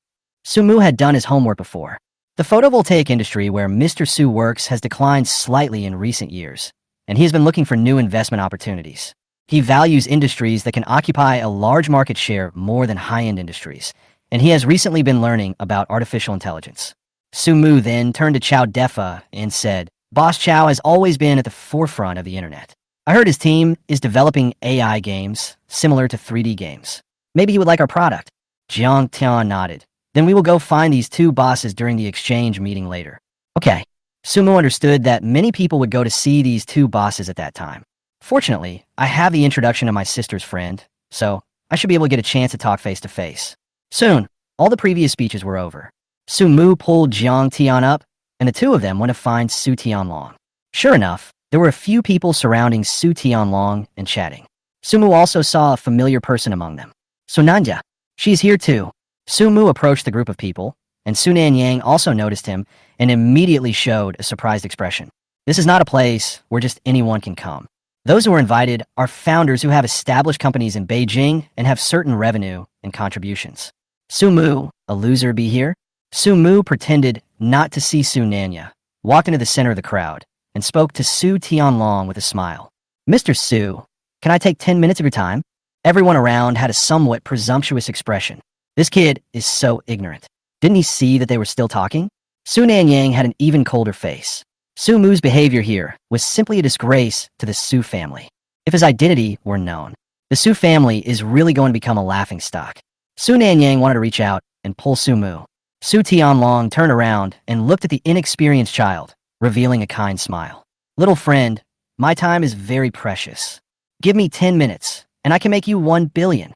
Sumu had done his homework before. The photovoltaic industry where Mr. Su works has declined slightly in recent years, and he has been looking for new investment opportunities. He values industries that can occupy a large market share more than high-end industries, and he has recently been learning about artificial intelligence. Sumu then turned to Chao Defa and said, Boss Chao has always been at the forefront of the internet. I heard his team is developing AI games similar to 3D games. Maybe he would like our product. Jiang Tian nodded. Then we will go find these two bosses during the exchange meeting later. Okay. Sumu understood that many people would go to see these two bosses at that time. Fortunately, I have the introduction of my sister's friend, so I should be able to get a chance to talk face to face. Soon, all the previous speeches were over. Sumu pulled Jiang Tian up, and the two of them went to find Su Tianlong. Sure enough, There were a few people surrounding Su Tianlong and chatting. Sumu also saw a familiar person among them. Sunanya. She's here too. Sumu approached the group of people, and Su Nanyang also noticed him and immediately showed a surprised expression. This is not a place where just anyone can come. Those who are invited are founders who have established companies in Beijing and have certain revenue and contributions. Sumu, a loser, be here? Sumu pretended not to see Su Nanya, walked into the center of the crowd, and spoke to Su Tianlong with a smile. Mr. Su, can I take 10 minutes of your time? Everyone around had a somewhat presumptuous expression. This kid is so ignorant. Didn't he see that they were still talking? Su Nanyang had an even colder face. Su Mu's behavior here was simply a disgrace to the Su family. If his identity were known, the Su family is really going to become a laughingstock. Su Nanyang wanted to reach out and pull Su Mu. Su Tianlong turned around and looked at the inexperienced child, revealing a kind smile. Little friend, my time is very precious. Give me 10 minutes, and I can make you 1 billion.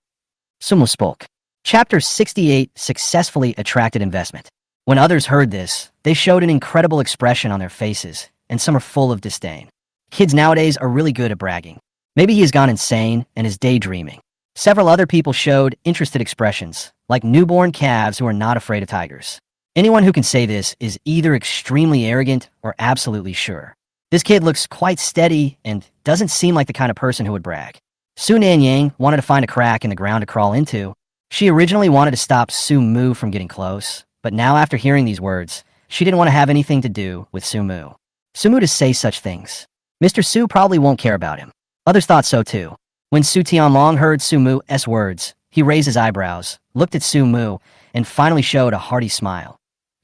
Sumu spoke. Chapter 68 successfully attracted investment. When others heard this, they showed an incredible expression on their faces, and some are full of disdain. Kids nowadays are really good at bragging. Maybe he has gone insane and is daydreaming. Several other people showed interested expressions, like newborn calves who are not afraid of tigers. Anyone who can say this is either extremely arrogant or absolutely sure. This kid looks quite steady and doesn't seem like the kind of person who would brag. Su Nanyang wanted to find a crack in the ground to crawl into. She originally wanted to stop Su Mu from getting close, but now after hearing these words, she didn't want to have anything to do with Su Mu. Su Mu to say such things. Mr. Su probably won't care about him. Others thought so too. When Su Tianlong heard Su Mu's words, he raised his eyebrows, looked at Su Mu, and finally showed a hearty smile.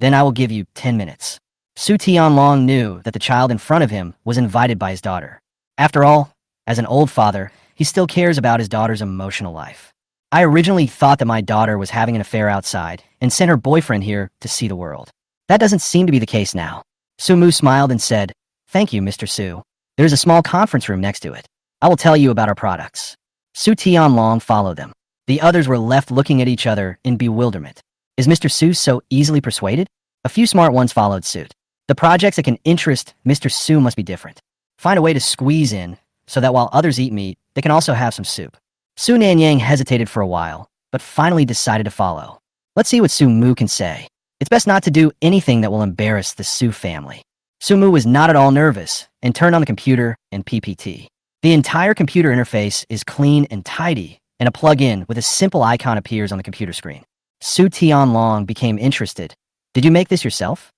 Then I will give you 10 minutes. Su Tianlong knew that the child in front of him was invited by his daughter. After all, as an old father, he still cares about his daughter's emotional life. I originally thought that my daughter was having an affair outside and sent her boyfriend here to see the world. That doesn't seem to be the case now. Su Mu smiled and said, "Thank you, Mr. Su. There's a small conference room next to it. I will tell you about our products." Su Tianlong followed them. The others were left looking at each other in bewilderment. Is Mr. Su so easily persuaded? A few smart ones followed suit. The projects that can interest Mr. Su must be different. Find a way to squeeze in so that while others eat meat, they can also have some soup. Su Nanyang hesitated for a while, but finally decided to follow. Let's see what Su Mu can say. It's best not to do anything that will embarrass the Su family. Su Mu was not at all nervous and turned on the computer and PPT. The entire computer interface is clean and tidy, and a plug-in with a simple icon appears on the computer screen. Su Tianlong became interested. Did you make this yourself?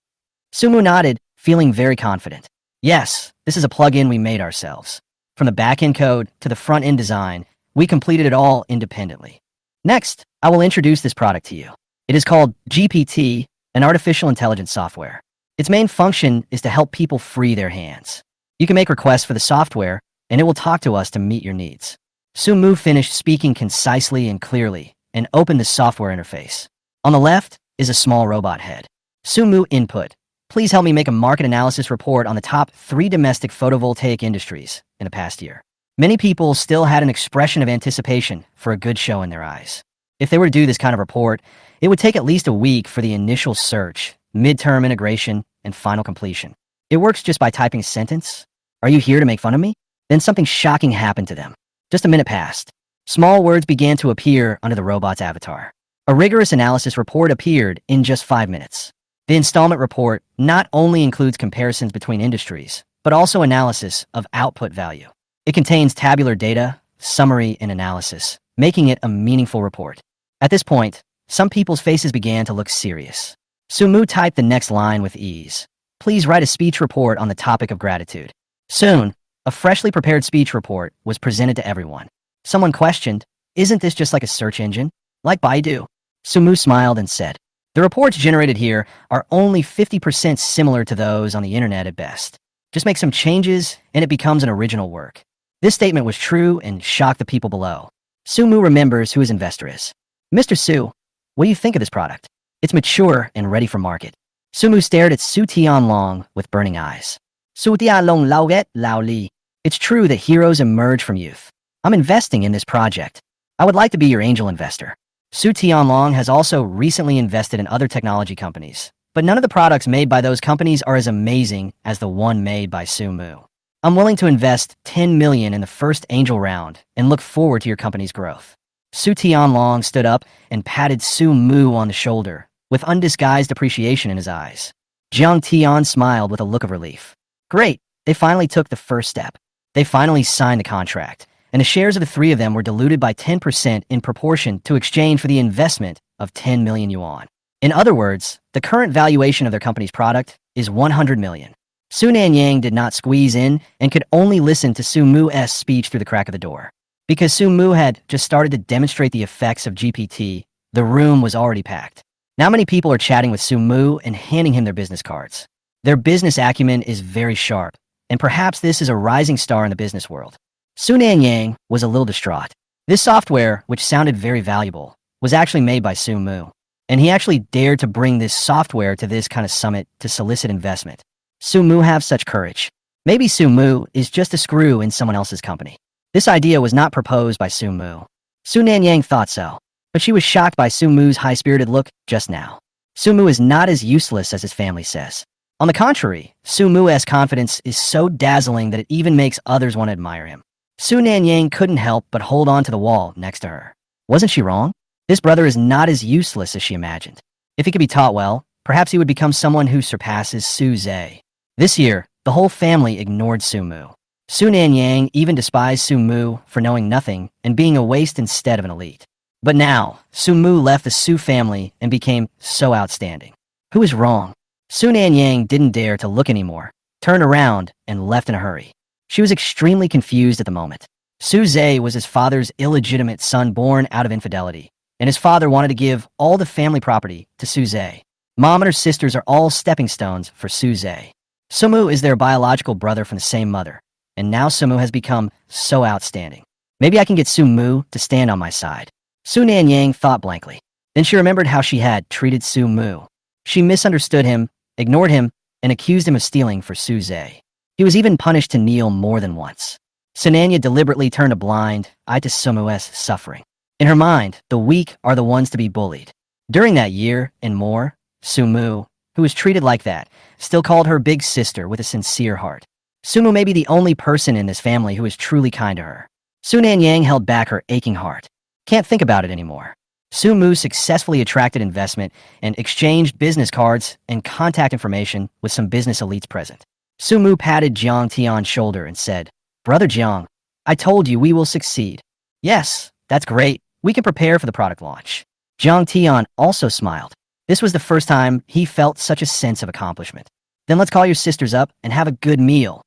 Su Mu nodded, feeling very confident. Yes, this is a plug-in we made ourselves. From the back-end code to the front-end design, we completed it all independently. Next, I will introduce this product to you. It is called GPT, an artificial intelligence software. Its main function is to help people free their hands. You can make requests for the software, and it will talk to us to meet your needs. Su Mu finished speaking concisely and clearly and opened the software interface. On the left is a small robot head. Su Mu input. Please help me make a market analysis report on the top 3 domestic photovoltaic industries in the past year. Many people still had an expression of anticipation for a good show in their eyes. If they were to do this kind of report, it would take at least a week for the initial search, midterm integration, and final completion. It works just by typing a sentence. Are you here to make fun of me? Then something shocking happened to them. Just a minute passed. Small words began to appear under the robot's avatar. A rigorous analysis report appeared in just 5 minutes. The installment report not only includes comparisons between industries, but also analysis of output value. It contains tabular data, summary, and analysis, making it a meaningful report. At this point, some people's faces began to look serious. Su Mu typed the next line with ease. Please write a speech report on the topic of gratitude. Soon, a freshly prepared speech report was presented to everyone. Someone questioned, isn't this just like a search engine? Like Baidu? Su Mu smiled and said, the reports generated here are only 50% similar to those on the internet at best. Just make some changes and it becomes an original work. This statement was true and shocked the people below. Su Mu remembers who his investor is. Mr. Su, what do you think of this product? It's mature and ready for market. Su Mu stared at Su Tianlong with burning eyes. Su Tianlong lauget lao li. It's true that heroes emerge from youth. I'm investing in this project. I would like to be your angel investor. Su Tianlong has also recently invested in other technology companies, but none of the products made by those companies are as amazing as the one made by Su Mu. I'm willing to invest 10 million in the first angel round and look forward to your company's growth. Su Tianlong stood up and patted Su Mu on the shoulder, with undisguised appreciation in his eyes. Jiang Tian smiled with a look of relief. Great, they finally took the first step. They finally signed the contract, and the shares of the three of them were diluted by 10% in proportion to exchange for the investment of 10 million yuan. In other words, the current valuation of their company's product is 100 million. Su Nanyang did not squeeze in and could only listen to Su Mu's speech through the crack of the door. Because Su Mu had just started to demonstrate the effects of GPT, the room was already packed. Now many people are chatting with Su Mu and handing him their business cards. Their business acumen is very sharp, and perhaps this is a rising star in the business world. Su Nanyang was a little distraught. This software, which sounded very valuable, was actually made by Su Mu, and he actually dared to bring this software to this kind of summit to solicit investment. Su Mu have such courage. Maybe Su Mu is just a screw in someone else's company. This idea was not proposed by Su Mu. Su Nanyang thought so, but she was shocked by Su Mu's high-spirited look just now. Su Mu is not as useless as his family says. On the contrary, Su Mu's confidence is so dazzling that it even makes others want to admire him. Su Nanyang couldn't help but hold on to the wall next to her. Wasn't she wrong? This brother is not as useless as she imagined. If he could be taught well, perhaps he would become someone who surpasses Su Zhe. This year, the whole family ignored Su Mu. Su Nanyang even despised Su Mu for knowing nothing and being a waste instead of an elite. But now, Su Mu left the Su family and became so outstanding. Who is wrong? Su Nanyang didn't dare to look anymore, turned around, and left in a hurry. She was extremely confused at the moment. Su Zhe was his father's illegitimate son born out of infidelity, and his father wanted to give all the family property to Su Zhe. Mom and her sisters are all stepping stones for Su Zhe. Su Mu is their biological brother from the same mother, and now Su Mu has become so outstanding. Maybe I can get Su Mu to stand on my side. Su Nanyang thought blankly. Then she remembered how she had treated Su Mu. She misunderstood him, ignored him, and accused him of stealing for Su Zhe. He was even punished to kneel more than once. Sananya deliberately turned a blind eye to Su Mu's suffering. In her mind, the weak are the ones to be bullied. During that year and more, Su Mu, who was treated like that, still called her big sister with a sincere heart. Su Mu may be the only person in this family who is truly kind to her. Su Nanyang held back her aching heart. Can't think about it anymore. Su Mu successfully attracted investment and exchanged business cards and contact information with some business elites present. Su Mu patted Jiang Tian's shoulder and said, "Brother Jiang, I told you we will succeed." "Yes, that's great. We can prepare for the product launch." Jiang Tian also smiled. This was the first time he felt such a sense of accomplishment. "Then let's call your sisters up and have a good meal,"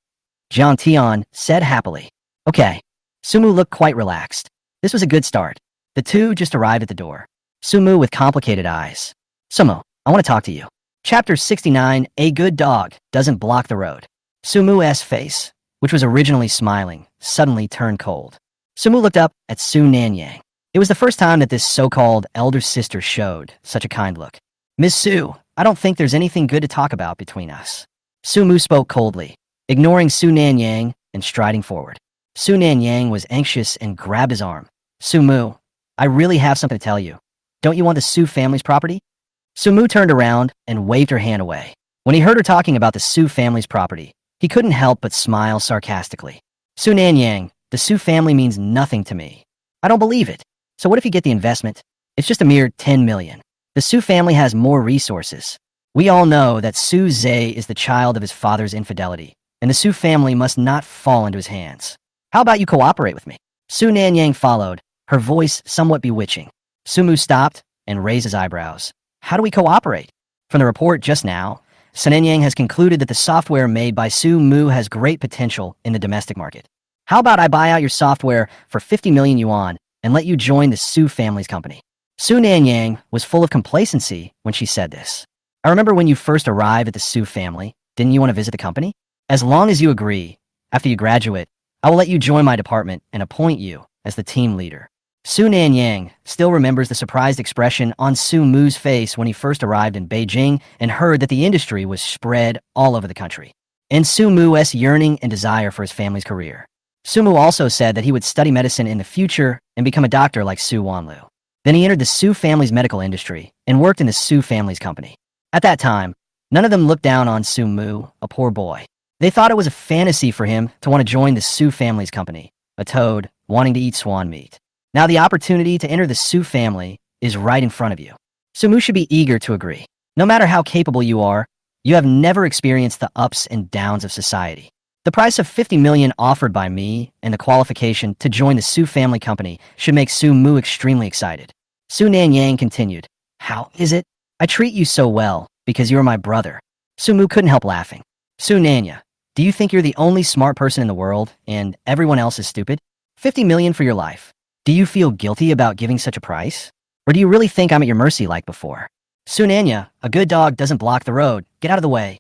Jiang Tian said happily. "Okay." Su Mu looked quite relaxed. This was a good start. The two just arrived at the door. Su Mu with complicated eyes. "Su Mu, I want to talk to you." Chapter 69, A Good Dog Doesn't Block the Road. Su Mu's face, which was originally smiling, suddenly turned cold. Su Mu looked up at Su Nanyang. It was the first time that this so-called elder sister showed such a kind look. "Miss Su, I don't think there's anything good to talk about between us." Su Mu spoke coldly, ignoring Su Nanyang and striding forward. Su Nanyang was anxious and grabbed his arm. "Su Mu, I really have something to tell you. Don't you want the Su family's property?" Su Mu turned around and waved her hand away. When he heard her talking about the Su family's property, he couldn't help but smile sarcastically. "Su Nanyang, the Su family means nothing to me." "I don't believe it. So what if you get the investment? It's just a mere 10 million. The Su family has more resources. We all know that Su Zhe is the child of his father's infidelity, and the Su family must not fall into his hands. How about you cooperate with me?" Su Nanyang followed, her voice somewhat bewitching. Su Mu stopped and raised his eyebrows. "How do we cooperate?" From the report just now, Su Nanyang has concluded that the software made by Su Mu has great potential in the domestic market. "How about I buy out your software for 50 million yuan and let you join the Su family's company?" Su Nanyang was full of complacency when she said this. "I remember when you first arrived at the Su family, didn't you want to visit the company? As long as you agree, after you graduate, I will let you join my department and appoint you as the team leader." Su Nanyang still remembers the surprised expression on Su Mu's face when he first arrived in Beijing and heard that the industry was spread all over the country, and Su Mu's yearning and desire for his family's career. Su Mu also said that he would study medicine in the future and become a doctor like Su Wanlu. Then he entered the Su family's medical industry and worked in the Su family's company. At that time, none of them looked down on Su Mu, a poor boy. They thought it was a fantasy for him to want to join the Su family's company, a toad wanting to eat swan meat. Now the opportunity to enter the Su family is right in front of you. Sumu should be eager to agree. No matter how capable you are, you have never experienced the ups and downs of society. The price of 50 million offered by me and the qualification to join the Su family company should make Sumu extremely excited. Su Nanyang continued, "How is it? I treat you so well because you're my brother." Sumu couldn't help laughing. Su Nanya, do you think you're the only smart person in the world and everyone else is stupid? 50 million for your life. Do you feel guilty about giving such a price? Or do you really think I'm at your mercy like before? Su Nanya, a good dog doesn't block the road. Get out of the way.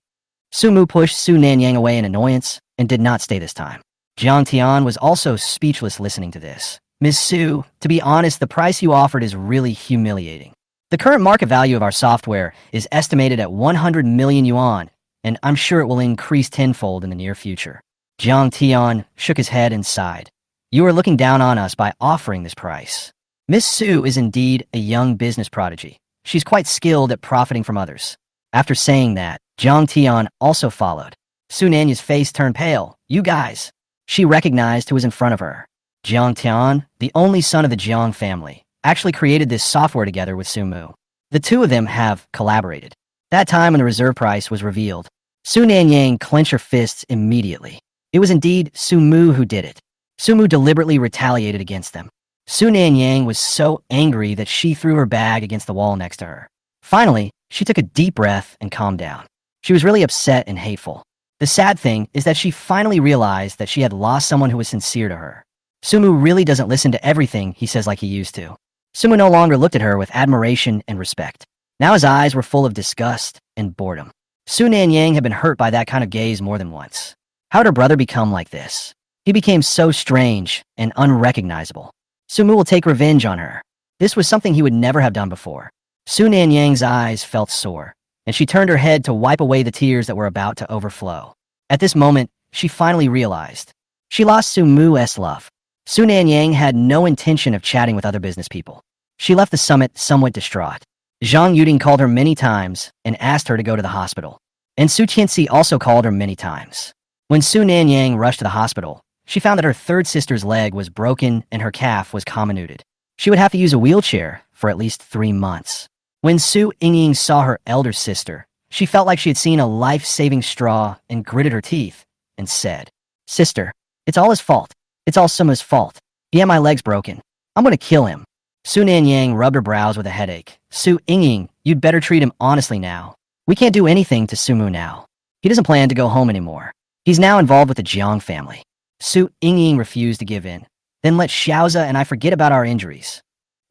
Sumu pushed Su Nanyang away in annoyance and did not stay this time. Jiang Tian was also speechless listening to this. "Miss Su, to be honest, the price you offered is really humiliating. The current market value of our software is estimated at 100 million yuan, and I'm sure it will increase tenfold in the near future." Jiang Tian shook his head and sighed. "You are looking down on us by offering this price." Miss Su is indeed a young business prodigy. She's quite skilled at profiting from others. After saying that, Jiang Tian also followed. Su Nanya's face turned pale. "You guys." She recognized who was in front of her. Jiang Tian, the only son of the Jiang family, actually created this software together with Sumu. The two of them have collaborated. That time when the reserve price was revealed, Su Nanyang clenched her fists immediately. It was indeed Sumu who did it. Sumu deliberately retaliated against them. Su Nanyang was so angry that she threw her bag against the wall next to her. Finally, she took a deep breath and calmed down. She was really upset and hateful. The sad thing is that she finally realized that she had lost someone who was sincere to her. Sumu really doesn't listen to everything he says like he used to. Sumu no longer looked at her with admiration and respect. Now his eyes were full of disgust and boredom. Su Nanyang had been hurt by that kind of gaze more than once. How did her brother become like this? He became so strange and unrecognizable. Sumu will take revenge on her. This was something he would never have done before. Su Nanyang's eyes felt sore, and she turned her head to wipe away the tears that were about to overflow. At this moment, she finally realized. She lost Sumu's love. Su Nanyang had no intention of chatting with other business people. She left the summit somewhat distraught. Zhang Yuding called her many times and asked her to go to the hospital. And Su Qianxi also called her many times. When Su Nanyang rushed to the hospital, she found that her third sister's leg was broken and her calf was comminuted. She would have to use a wheelchair for at least 3 months. When Su Yingying saw her elder sister, she felt like she had seen a life-saving straw and gritted her teeth and said, "Sister, it's all his fault. It's all Suma's fault. He had my legs broken. I'm going to kill him." Su Nanyang rubbed her brows with a headache. "Su Yingying, you'd better treat him honestly now. We can't do anything to Sumu now. He doesn't plan to go home anymore. He's now involved with the Jiang family." Su Yingying refused to give in. "Then let Xiaoza and I forget about our injuries."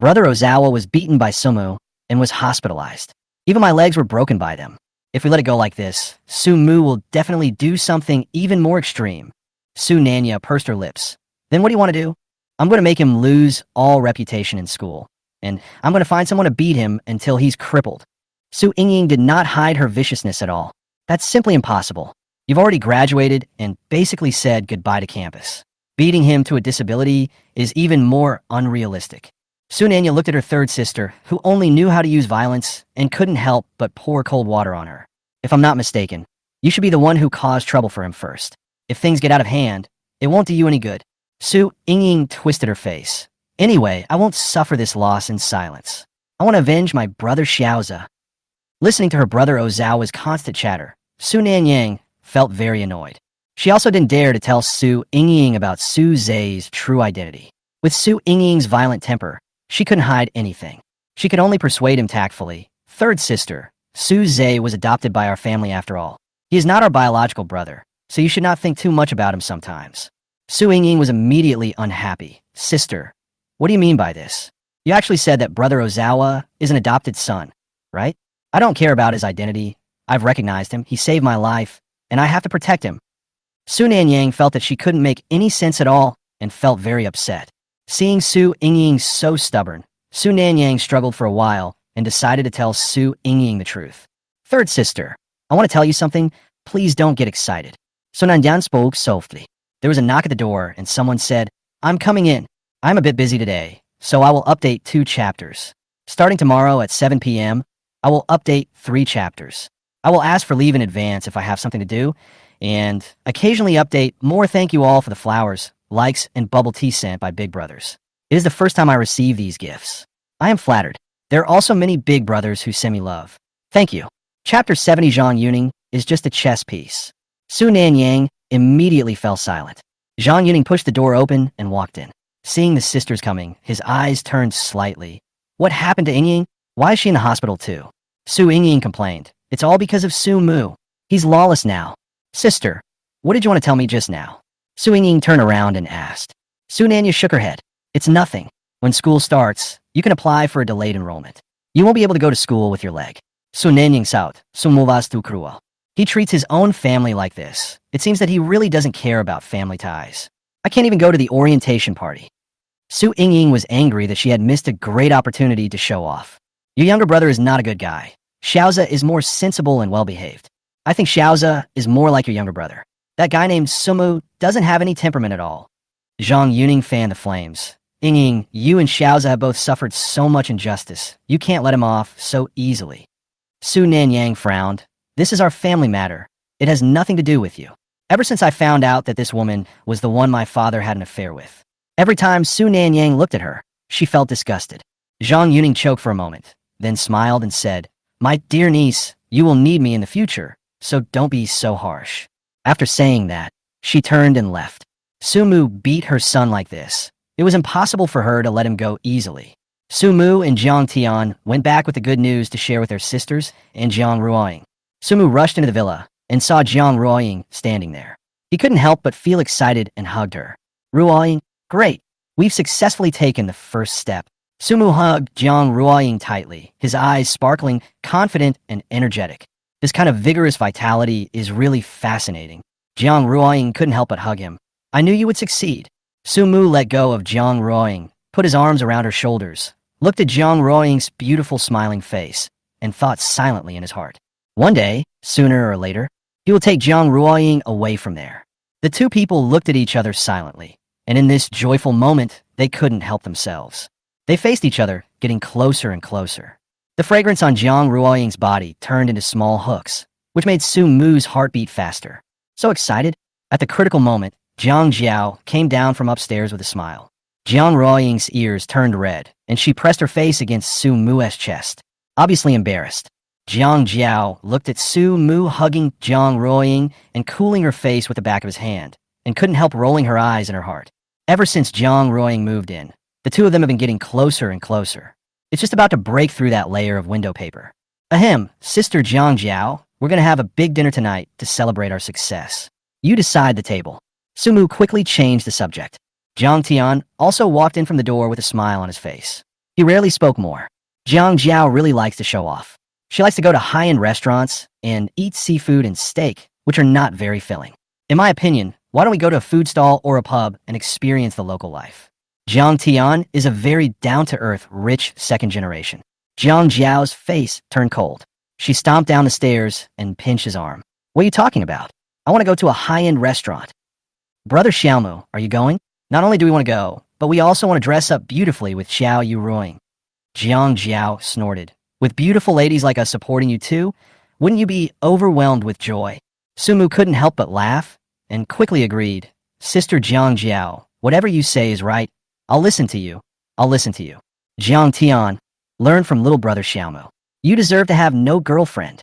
Brother Ozawa was beaten by Sumu and was hospitalized. Even my legs were broken by them. If we let it go like this, Sumu will definitely do something even more extreme. Su Nanya pursed her lips. "Then what do you want to do?" "I'm going to make him lose all reputation in school, and I'm going to find someone to beat him until he's crippled." Su Yingying did not hide her viciousness at all. "That's simply impossible. You've already graduated and basically said goodbye to campus. Beating him to a disability is even more unrealistic." Su Nanya looked at her third sister, who only knew how to use violence and couldn't help but pour cold water on her. "If I'm not mistaken, you should be the one who caused trouble for him first. If things get out of hand, it won't do you any good." Su Yingying twisted her face. "Anyway, I won't suffer this loss in silence. I want to avenge my brother Xiaoza." Listening to her brother Ozawa's constant chatter, Su Nanyang felt very annoyed. She also didn't dare to tell Su Yingying about Su Zai's true identity. With Su Yingying's violent temper, she couldn't hide anything. She could only persuade him tactfully. "Third sister, Su Zai was adopted by our family after all. He is not our biological brother, so you should not think too much about him sometimes." Su Yingying was immediately unhappy. "Sister, what do you mean by this? You actually said that brother Ozawa is an adopted son, right? I don't care about his identity. I've recognized him. He saved my life, and I have to protect him." Su Nanyang felt that she couldn't make any sense at all and felt very upset. Seeing Su Yingying so stubborn, Su Nanyang struggled for a while and decided to tell Su Yingying the truth. "Third sister, I want to tell you something. Please don't get excited." Su Nanyang spoke softly. There was a knock at the door and someone said, "I'm coming in. I'm a bit busy today, so I will update 2 chapters. Starting tomorrow at 7 p.m., I will update 3 chapters. I will ask for leave in advance if I have something to do, and occasionally update more thank you all for the flowers, likes, and bubble tea sent by big brothers. It is the first time I receive these gifts. I am flattered. There are also many big brothers who send me love. Thank you. Chapter 70 Zhang Yuning is just a chess piece. Su Nanyang immediately fell silent. Zhang Yuning pushed the door open and walked in. Seeing the sisters coming, his eyes turned slightly. What happened to Yingying? Why is she in the hospital too? Su Yingying complained. It's all because of Su Mu. He's lawless now. Sister, what did you want to tell me just now? Su Yingying turned around and asked. Su Nanya shook her head. It's nothing. When school starts, you can apply for a delayed enrollment. You won't be able to go to school with your leg. Su Nanyang saut, Su Muvas tu cruel. He treats his own family like this. It seems that he really doesn't care about family ties. I can't even go to the orientation party. Su Yingying was angry that she had missed a great opportunity to show off. Your younger brother is not a good guy. Xiaoza is more sensible and well-behaved. I think Xiaoza is more like your younger brother. That guy named Sumu doesn't have any temperament at all. Zhang Yuning fanned the flames. Yingying, you and Xiaoza have both suffered so much injustice. You can't let him off so easily. Su Nanyang frowned. This is our family matter. It has nothing to do with you. Ever since I found out that this woman was the one my father had an affair with. Every time Su Nanyang looked at her, she felt disgusted. Zhang Yuning choked for a moment, then smiled and said, My dear niece, you will need me in the future, so don't be so harsh. After saying that, she turned and left. Su Mu beat her son like this. It was impossible for her to let him go easily. Su Mu and Jiang Tian went back with the good news to share with their sisters and Jiang Ruoying. Su Mu rushed into the villa and saw Jiang Ruoying standing there. He couldn't help but feel excited and hugged her. Ruoying, great. We've successfully taken the first step. Su Mu hugged Jiang Ruoying tightly, his eyes sparkling, confident and energetic. This kind of vigorous vitality is really fascinating. Jiang Ruoying couldn't help but hug him. I knew you would succeed. Su Mu let go of Jiang Ruoying, put his arms around her shoulders, looked at Jiang Ruoying's beautiful smiling face, and thought silently in his heart. One day, sooner or later, he will take Jiang Ruoying away from there. The two people looked at each other silently, and in this joyful moment, they couldn't help themselves. They faced each other, getting closer and closer. The fragrance on Jiang Ruoying's body turned into small hooks, which made Su Mu's heart beat faster. So excited, at the critical moment, Jiang Jiao came down from upstairs with a smile. Jiang Ruoying's ears turned red, and she pressed her face against Su Mu's chest, obviously embarrassed. Jiang Jiao looked at Su Mu hugging Jiang Ruoying and cooling her face with the back of his hand, and couldn't help rolling her eyes in her heart. Ever since Jiang Ruoying moved in, the two of them have been getting closer and closer. It's just about to break through that layer of window paper. Ahem, Sister Jiang Jiao, we're gonna have a big dinner tonight to celebrate our success. You decide the table. Su Mu quickly changed the subject. Jiang Tian also walked in from the door with a smile on his face. He rarely spoke more. Jiang Jiao really likes to show off. She likes to go to high-end restaurants and eat seafood and steak, which are not very filling. In my opinion, why don't we go to a food stall or a pub and experience the local life? Jiang Tian is a very down-to-earth, rich second generation. Jiang Jiao's face turned cold. She stomped down the stairs and pinched his arm. What are you talking about? I want to go to a high-end restaurant. Brother Xiaomu, are you going? Not only do we want to go, but we also want to dress up beautifully with Xiao Yu Ruoying. Jiang Jiao snorted. With beautiful ladies like us supporting you too, wouldn't you be overwhelmed with joy? Su Mu couldn't help but laugh, and quickly agreed. Sister Jiang Jiao, whatever you say is right. I'll listen to you. I'll listen to you. Jiang Tian, learn from little brother Xiaomu. You deserve to have no girlfriend.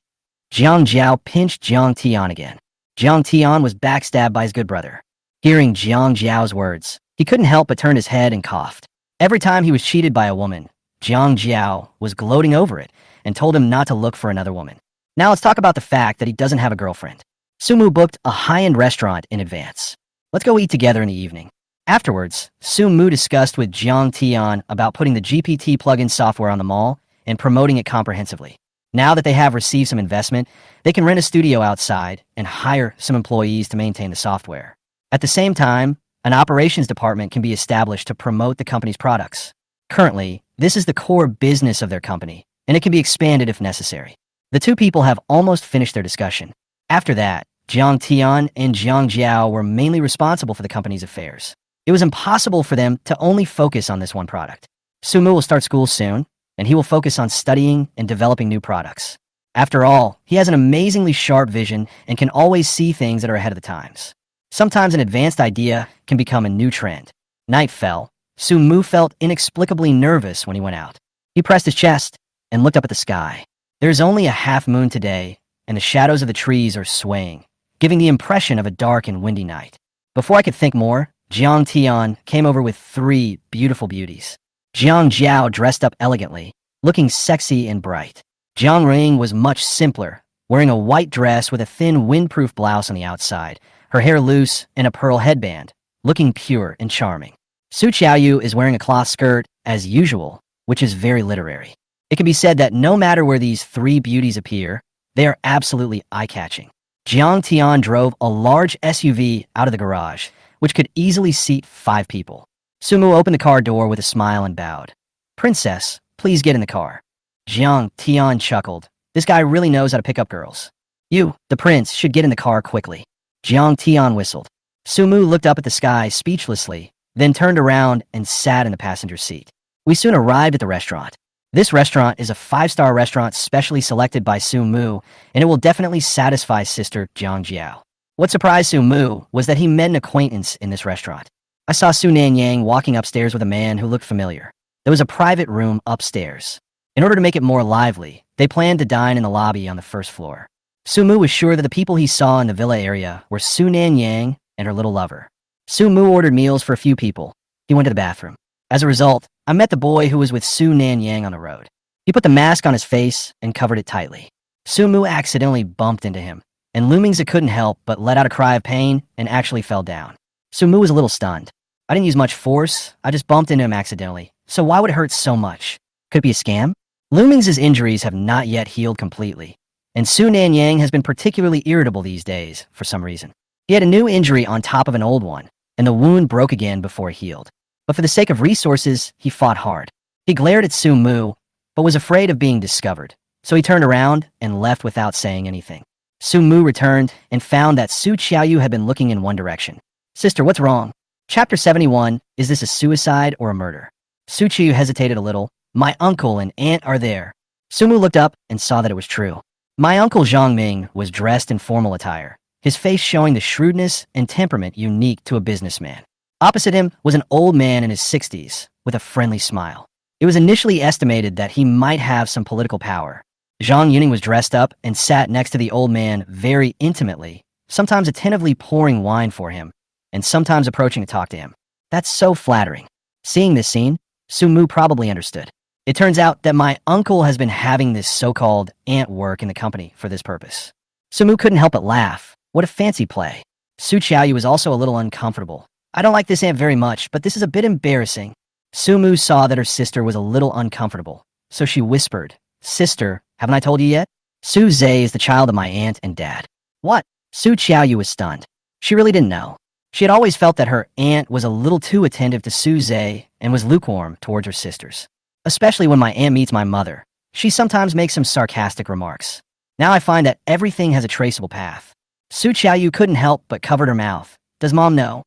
Jiang Jiao pinched Jiang Tian again. Jiang Tian was backstabbed by his good brother. Hearing Jiang Jiao's words, he couldn't help but turn his head and coughed. Every time he was cheated by a woman, Jiang Jiao was gloating over it and told him not to look for another woman. Now let's talk about the fact that he doesn't have a girlfriend. Su Mu booked a high-end restaurant in advance. Let's go eat together in the evening. Afterwards, Su Mu discussed with Jiang Tian about putting the GPT plugin software on the mall and promoting it comprehensively. Now that they have received some investment, they can rent a studio outside and hire some employees to maintain the software. At the same time, an operations department can be established to promote the company's products. Currently, this is the core business of their company, and it can be expanded if necessary. The two people have almost finished their discussion. After that, Jiang Tian and Jiang Jiao were mainly responsible for the company's affairs. It was impossible for them to only focus on this one product. Su Mu will start school soon, and he will focus on studying and developing new products. After all, he has an amazingly sharp vision and can always see things that are ahead of the times. Sometimes an advanced idea can become a new trend. Night fell. Su-mu felt inexplicably nervous when he went out. He pressed his chest and looked up at the sky. There's only a half moon today, and the shadows of the trees are swaying, giving the impression of a dark and windy night. Before I could think more, Jiang Tian came over with 3 beautiful beauties. Jiang Jiao dressed up elegantly, looking sexy and bright. Jiang Ring was much simpler, wearing a white dress with a thin windproof blouse on the outside, her hair loose and a pearl headband, looking pure and charming. Su Qiaoyu is wearing a cloth skirt, as usual, which is very literary. It can be said that no matter where these 3 beauties appear, they are absolutely eye-catching. Jiang Tian drove a large SUV out of the garage, which could easily seat 5 people. Su-mu opened the car door with a smile and bowed. "Princess, please get in the car." Jiang Tian chuckled. This guy really knows how to pick up girls. "You, the prince, should get in the car quickly." Jiang Tian whistled. Su-mu looked up at the sky speechlessly, then turned around and sat in the passenger seat. We soon arrived at the restaurant. This restaurant is a 5-star restaurant specially selected by Su-mu, and it will definitely satisfy sister Jiang Jiao. What surprised Su-mu was that he met an acquaintance in this restaurant. I saw Su Nanyang walking upstairs with a man who looked familiar. There was a private room upstairs. In order to make it more lively, they planned to dine in the lobby on the first floor. Su-mu was sure that the people he saw in the villa area were Su Nanyang and her little lover. Su-mu ordered meals for a few people. He went to the bathroom. As a result, I met the boy who was with Su Nanyang on the road. He put the mask on his face and covered it tightly. Su-mu accidentally bumped into him, and Lumingza couldn't help but let out a cry of pain and actually fell down. Su-mu was a little stunned. I didn't use much force, I just bumped into him accidentally, so why would it hurt so much? Could it be a scam? Lumingza's injuries have not yet healed completely, and Su Nanyang has been particularly irritable these days for some reason. He had a new injury on top of an old one, and the wound broke again before it healed. But for the sake of resources, he fought hard. He glared at Su-mu, but was afraid of being discovered, so he turned around and left without saying anything. Su-mu returned and found that Su Qiaoyu had been looking in one direction. "Sister, what's wrong?" Chapter 71, is this a suicide or a murder? Su Qiaoyu hesitated a little. "My uncle and aunt are there." Su-mu looked up and saw that it was true. My uncle Zhang Ming was dressed in formal attire, his face showing the shrewdness and temperament unique to a businessman. Opposite him was an old man in his 60s, with a friendly smile. It was initially estimated that he might have some political power. Zhang Yuning was dressed up and sat next to the old man very intimately, sometimes attentively pouring wine for him, and sometimes approaching to talk to him. That's so flattering. Seeing this scene, Su-mu probably understood. It turns out that my uncle has been having this so-called aunt work in the company for this purpose. Su-mu couldn't help but laugh. What a fancy play. Su Qiaoyu was also a little uncomfortable. "I don't like this aunt very much, but this is a bit embarrassing." Su-mu saw that her sister was a little uncomfortable, so she whispered, "Sister, haven't I told you yet? Su Zhe is the child of my aunt and dad." "What?" Su Qiaoyu was stunned. She really didn't know. She had always felt that her aunt was a little too attentive to Su Zhe and was lukewarm towards her sisters. Especially when my aunt meets my mother. She sometimes makes some sarcastic remarks. Now I find that everything has a traceable path. Su Qiaoyu couldn't help but covered her mouth. Does Mom know?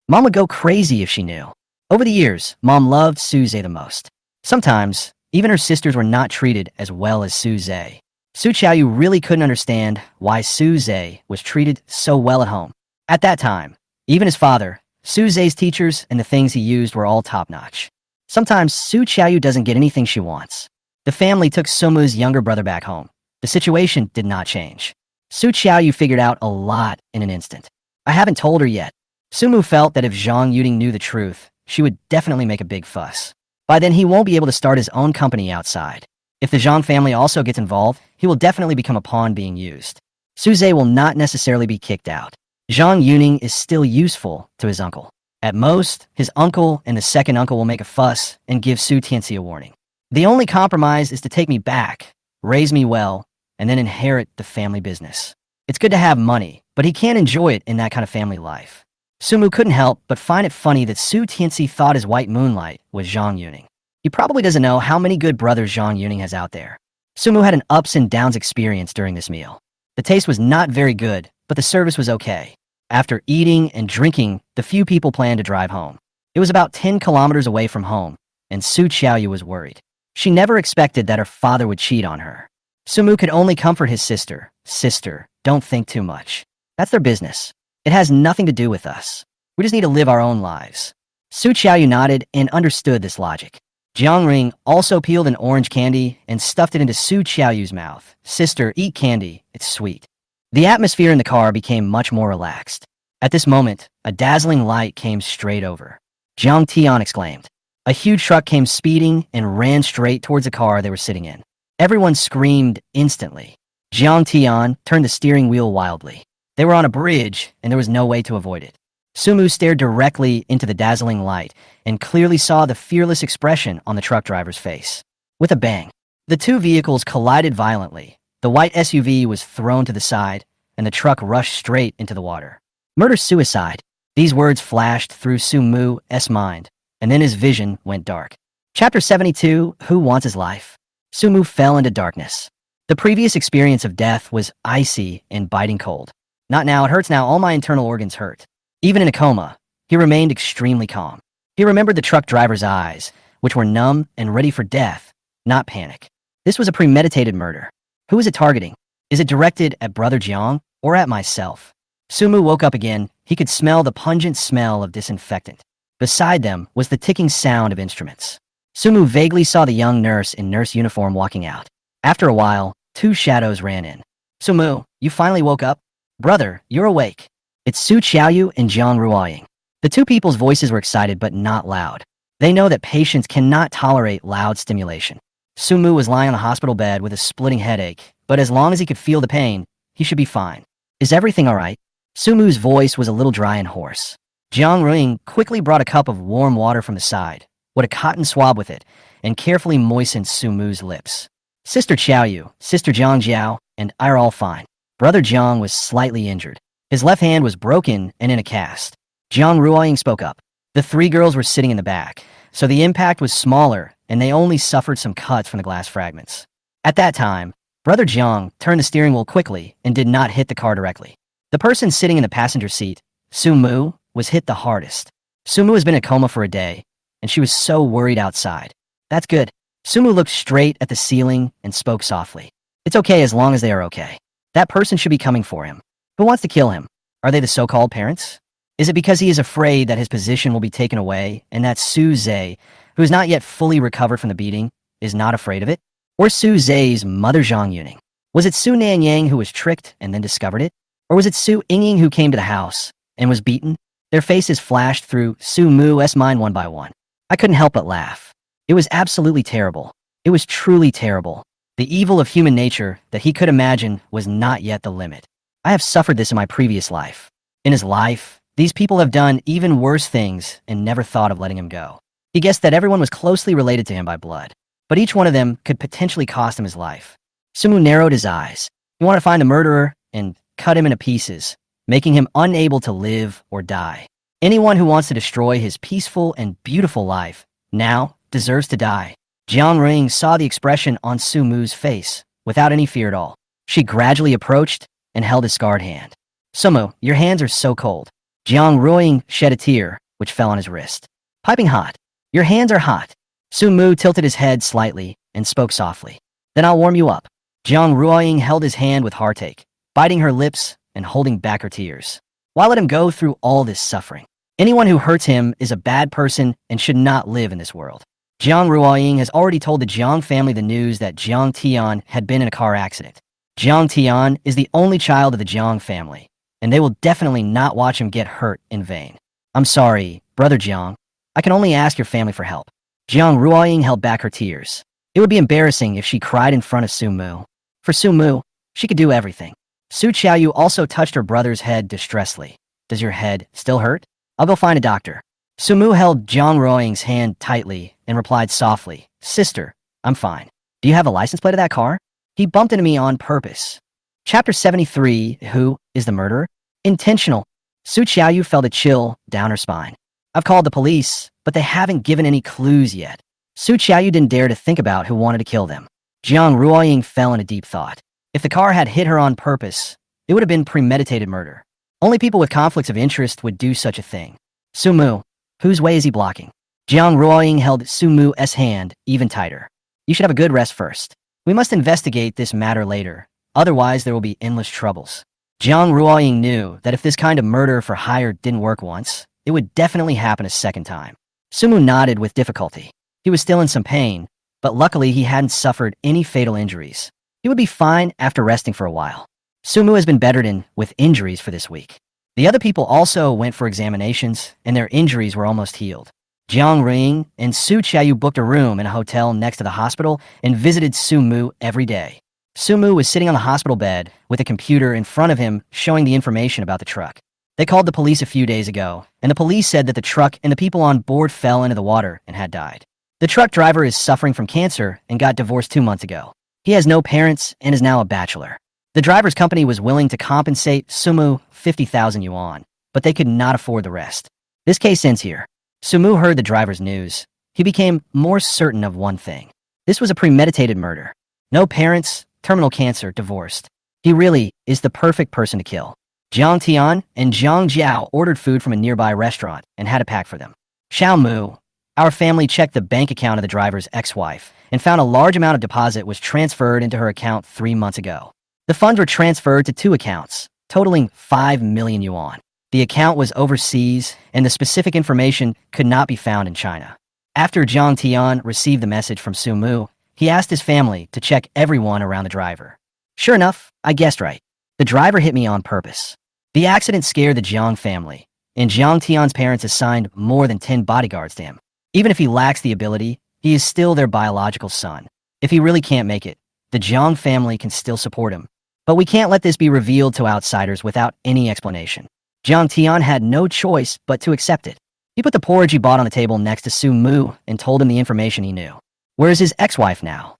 Mom would go crazy if she knew. Over the years, Mom loved Su Zhe the most. Sometimes, even her sisters were not treated as well as Su Zhe. Su Qiaoyu really couldn't understand why Su Zhe was treated so well at home. At that time, even his father, Su Zhe's teachers and the things he used were all top-notch. Sometimes Su Qiaoyu doesn't get anything she wants. The family took Su-mu's younger brother back home. The situation did not change. Su Qiaoyu figured out a lot in an instant. I haven't told her yet. Su-mu felt that if Zhang Yuning knew the truth, she would definitely make a big fuss. By then, he won't be able to start his own company outside. If the Zhang family also gets involved, he will definitely become a pawn being used. Su Zhe will not necessarily be kicked out. Zhang Yuning is still useful to his uncle. At most, his uncle and the second uncle will make a fuss and give Su Tianxi a warning. The only compromise is to take me back, raise me well, and then inherit the family business. It's good to have money, but he can't enjoy it in that kind of family life. Su-mu couldn't help but find it funny that Su Tianxi thought his white moonlight was Zhang Yuning. He probably doesn't know how many good brothers Zhang Yuning has out there. Su-mu had an ups and downs experience during this meal. The taste was not very good, but the service was okay. After eating and drinking, the few people planned to drive home. It was about 10 kilometers away from home, and Su Qiaoyu was worried. She never expected that her father would cheat on her. Sumu could only comfort his sister. Sister, don't think too much. That's their business. It has nothing to do with us. We just need to live our own lives. Su Qiaoyu nodded and understood this logic. Jiang Ring also peeled an orange candy and stuffed it into Su Qiaoyu's mouth. Sister, eat candy. It's sweet. The atmosphere in the car became much more relaxed. At this moment, a dazzling light came straight over. Jiang Tian exclaimed. A huge truck came speeding and ran straight towards the car they were sitting in. Everyone screamed instantly. Jiang Tian turned the steering wheel wildly. They were on a bridge, and there was no way to avoid it. Sumu stared directly into the dazzling light and clearly saw the fearless expression on the truck driver's face. With a bang, the two vehicles collided violently. The white SUV was thrown to the side, and the truck rushed straight into the water. Murder-suicide. These words flashed through Sumu's mind, and then his vision went dark. Chapter 72, Who Wants His Life? Sumu fell into darkness. The previous experience of death was icy and biting cold. Not now, it hurts now, all my internal organs hurt. Even in a coma, he remained extremely calm. He remembered the truck driver's eyes, which were numb and ready for death, not panic. This was a premeditated murder. Who is it targeting? Is it directed at Brother Jiang or at myself? Sumu woke up again. He could smell the pungent smell of disinfectant. Beside them was the ticking sound of instruments. Sumu vaguely saw the young nurse in nurse uniform walking out. After a while, two shadows ran in. Sumu, you finally woke up? Brother, you're awake. It's Su Qiaoyu and Jiang Ruoying. The two people's voices were excited but not loud. They know that patients cannot tolerate loud stimulation. Sumu was lying on the hospital bed with a splitting headache, but as long as he could feel the pain, he should be fine. Is everything all right? Sumu's voice was a little dry and hoarse. Jiang Ruoying quickly brought a cup of warm water from the side, put a cotton swab with it, and carefully moistened Sumu's lips. Sister Qiaoyu, Sister Jiang Jiao, and I are all fine. Brother Jiang was slightly injured. His left hand was broken and in a cast. Jiang Ruoying spoke up. The three girls were sitting in the back, so the impact was smaller and they only suffered some cuts from the glass fragments. At that time, Brother Jiang turned the steering wheel quickly and did not hit the car directly. The person sitting in the passenger seat, Sumu, was hit the hardest. Sumu has been in a coma for a day, and she was so worried outside. That's good. Sumu looked straight at the ceiling and spoke softly. It's okay as long as they are okay. That person should be coming for him. Who wants to kill him? Are they the so-called parents? Is it because he is afraid that his position will be taken away and that Su Zhe, who is not yet fully recovered from the beating, is not afraid of it? Or Su Zhe's mother Zhang Yuning? Was it Su Nanyang who was tricked and then discovered it? Or was it Su Yingying who came to the house and was beaten? Their faces flashed through Su Mu's mind one by one. I couldn't help but laugh. It was absolutely terrible. It was truly terrible. The evil of human nature that he could imagine was not yet the limit. I have suffered this in my previous life. In his life, these people have done even worse things and never thought of letting him go. He guessed that everyone was closely related to him by blood, but each one of them could potentially cost him his life. Sumu narrowed his eyes. He wanted to find the murderer and cut him into pieces, making him unable to live or die. Anyone who wants to destroy his peaceful and beautiful life now deserves to die. Jiang Ring saw the expression on Sumu's face without any fear at all. She gradually approached and held his scarred hand. Sumu, your hands are so cold. Jiang Ruoying shed a tear, which fell on his wrist. Piping hot. Your hands are hot. Sumu tilted his head slightly and spoke softly. Then I'll warm you up. Jiang Ruoying held his hand with heartache, biting her lips and holding back her tears. Why let him go through all this suffering? Anyone who hurts him is a bad person and should not live in this world. Jiang Ruoying has already told the Jiang family the news that Jiang Tian had been in a car accident. Jiang Tian is the only child of the Jiang family, and they will definitely not watch him get hurt in vain. I'm sorry, Brother Jiang. I can only ask your family for help. Jiang Ruoying held back her tears. It would be embarrassing if she cried in front of Sumu. For Sumu, she could do everything. Su Qiaoyu also touched her brother's head distressfully. Does your head still hurt? I'll go find a doctor. Sumu held Jiang Ruoying's hand tightly and replied softly, Sister, I'm fine. Do you have a license plate of that car? He bumped into me on purpose. Chapter 73, Who is the murderer? Intentional. Su Qiaoyu felt a chill down her spine. I've called the police, but they haven't given any clues yet. Su Qiaoyu didn't dare to think about who wanted to kill them. Jiang Ruoying fell into deep thought. If the car had hit her on purpose, it would have been premeditated murder. Only people with conflicts of interest would do such a thing. Sumu, whose way is he blocking? Jiang Ruoying held Sumu's hand even tighter. You should have a good rest first. We must investigate this matter later, otherwise there will be endless troubles. Jiang Ruoying knew that if this kind of murder for hire didn't work once, it would definitely happen a second time. Sumu nodded with difficulty. He was still in some pain, but luckily he hadn't suffered any fatal injuries. He would be fine after resting for a while. Sumu has been bettered in with injuries for this week. The other people also went for examinations, and their injuries were almost healed. Jiang Ruoying and Su Qiaoyu booked a room in a hotel next to the hospital and visited Sumu every day. Sumu was sitting on the hospital bed with a computer in front of him showing the information about the truck. They called the police a few days ago, and the police said that the truck and the people on board fell into the water and had died. The truck driver is suffering from cancer and got divorced 2 months ago. He has no parents and is now a bachelor. The driver's company was willing to compensate Sumu 50,000 yuan, but they could not afford the rest. This case ends here. Sumu heard the driver's news. He became more certain of one thing. This was a premeditated murder. No parents, terminal cancer, divorced. He really is the perfect person to kill. Jiang Tian and Jiang Jiao ordered food from a nearby restaurant and had it packed for them. Xiao Mu, our family checked the bank account of the driver's ex-wife and found a large amount of deposit was transferred into her account 3 months ago. The funds were transferred to 2 accounts, totaling 5 million yuan. The account was overseas, and the specific information could not be found in China. After Jiang Tian received the message from Sumu, he asked his family to check everyone around the driver. Sure enough, I guessed right. The driver hit me on purpose. The accident scared the Jiang family, and Jiang Tian's parents assigned more than 10 bodyguards to him. Even if he lacks the ability, he is still their biological son. If he really can't make it, the Jiang family can still support him. But we can't let this be revealed to outsiders without any explanation. Jiang Tian had no choice but to accept it. He put the porridge he bought on the table next to Su Mu and told him the information he knew. Where is his ex-wife now?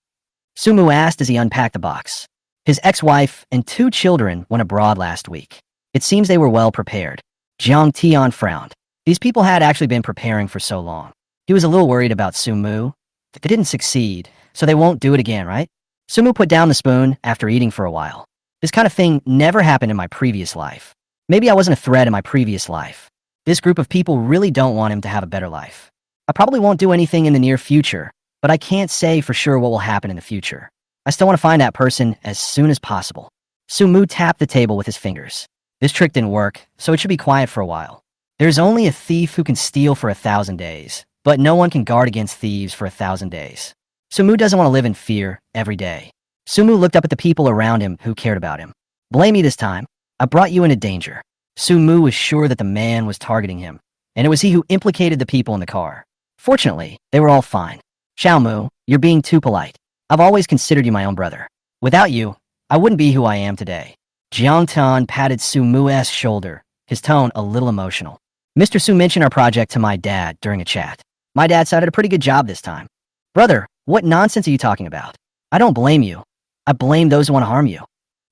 Su Mu asked as he unpacked the box. His ex-wife and 2 children went abroad last week. It seems they were well prepared. Jiang Tian frowned. These people had actually been preparing for so long. He was a little worried about Su Mu. They didn't succeed, so they won't do it again, right? Su Mu put down the spoon after eating for a while. This kind of thing never happened in my previous life. Maybe I wasn't a threat in my previous life. This group of people really don't want him to have a better life. I probably won't do anything in the near future, but I can't say for sure what will happen in the future. I still want to find that person as soon as possible. Su Mu tapped the table with his fingers. This trick didn't work, so it should be quiet for a while. There's only a thief who can steal for 1,000 days, but no one can guard against thieves for 1,000 days. Su Mu doesn't want to live in fear every day. Su Mu looked up at the people around him who cared about him. Blame me this time. I brought you into danger. Su Mu was sure that the man was targeting him, and it was he who implicated the people in the car. Fortunately, they were all fine. Xiao Mu, you're being too polite. I've always considered you my own brother. Without you, I wouldn't be who I am today. Jiang Tan patted Su Mu's shoulder, his tone a little emotional. Mr. Su mentioned our project to my dad during a chat. My dad cited a pretty good job this time. Brother, what nonsense are you talking about? I don't blame you. I blame those who want to harm you.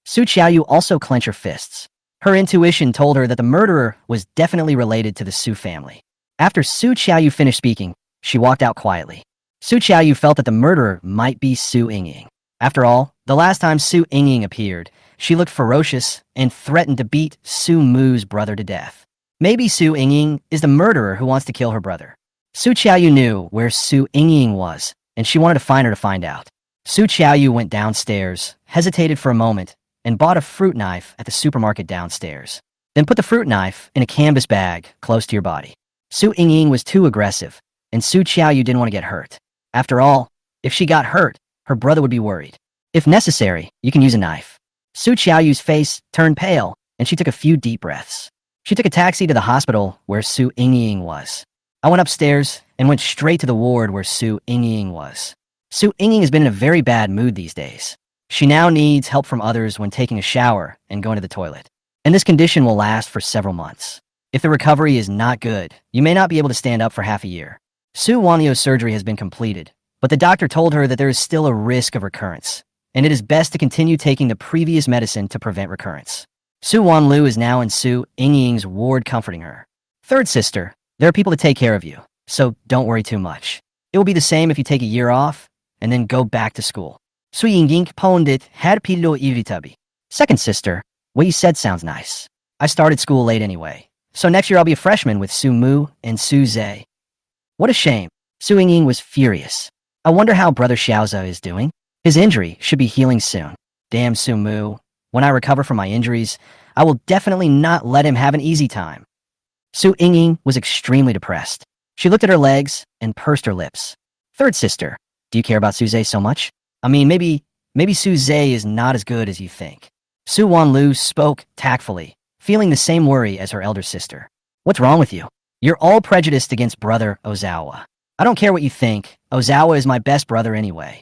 Su Qiaoyu also clenched her fists. Her intuition told her that the murderer was definitely related to the Su family. After Su Qiaoyu finished speaking, she walked out quietly. Su Qiaoyu felt that the murderer might be Su Yingying. After all, the last time Su Yingying appeared, she looked ferocious and threatened to beat Su Mu's brother to death. Maybe Su Yingying is the murderer who wants to kill her brother. Su Qiaoyu knew where Su Yingying was, and she wanted to find her to find out. Su Qiaoyu went downstairs, hesitated for a moment, and bought a fruit knife at the supermarket downstairs. Then put the fruit knife in a canvas bag close to your body. Su Yingying was too aggressive, and Su Qiaoyu didn't want to get hurt. After all, if she got hurt, her brother would be worried. If necessary, you can use a knife. Su Qiaoyu's face turned pale, and she took a few deep breaths. She took a taxi to the hospital where Su Yingying was. I went upstairs and went straight to the ward where Su Yingying was. Su Yingying has been in a very bad mood these days. She now needs help from others when taking a shower and going to the toilet. And this condition will last for several months. If the recovery is not good, you may not be able to stand up for half a year. Su Wanlio's surgery has been completed, but the doctor told her that there is still a risk of recurrence, and it is best to continue taking the previous medicine to prevent recurrence. Su Wanlu is now in Su Yingying's ward comforting her. Third sister, there are people to take care of you, so don't worry too much. It will be the same if you take a year off and then go back to school. Su Yingying pondit her pillow ivitabi. Second sister, what you said sounds nice. I started school late anyway, so next year I'll be a freshman with Su Mu and Su Zhe. What a shame. Su Yingying was furious. I wonder how brother Xiaoze is doing. His injury should be healing soon. Damn Su Mu. When I recover from my injuries, I will definitely not let him have an easy time. Su Yingying was extremely depressed. She looked at her legs and pursed her lips. Third sister, do you care about Suze so much? I mean, maybe Suze is not as good as you think. Su Wanlu spoke tactfully, feeling the same worry as her elder sister. What's wrong with you? You're all prejudiced against brother Ozawa. I don't care what you think. Ozawa is my best brother anyway.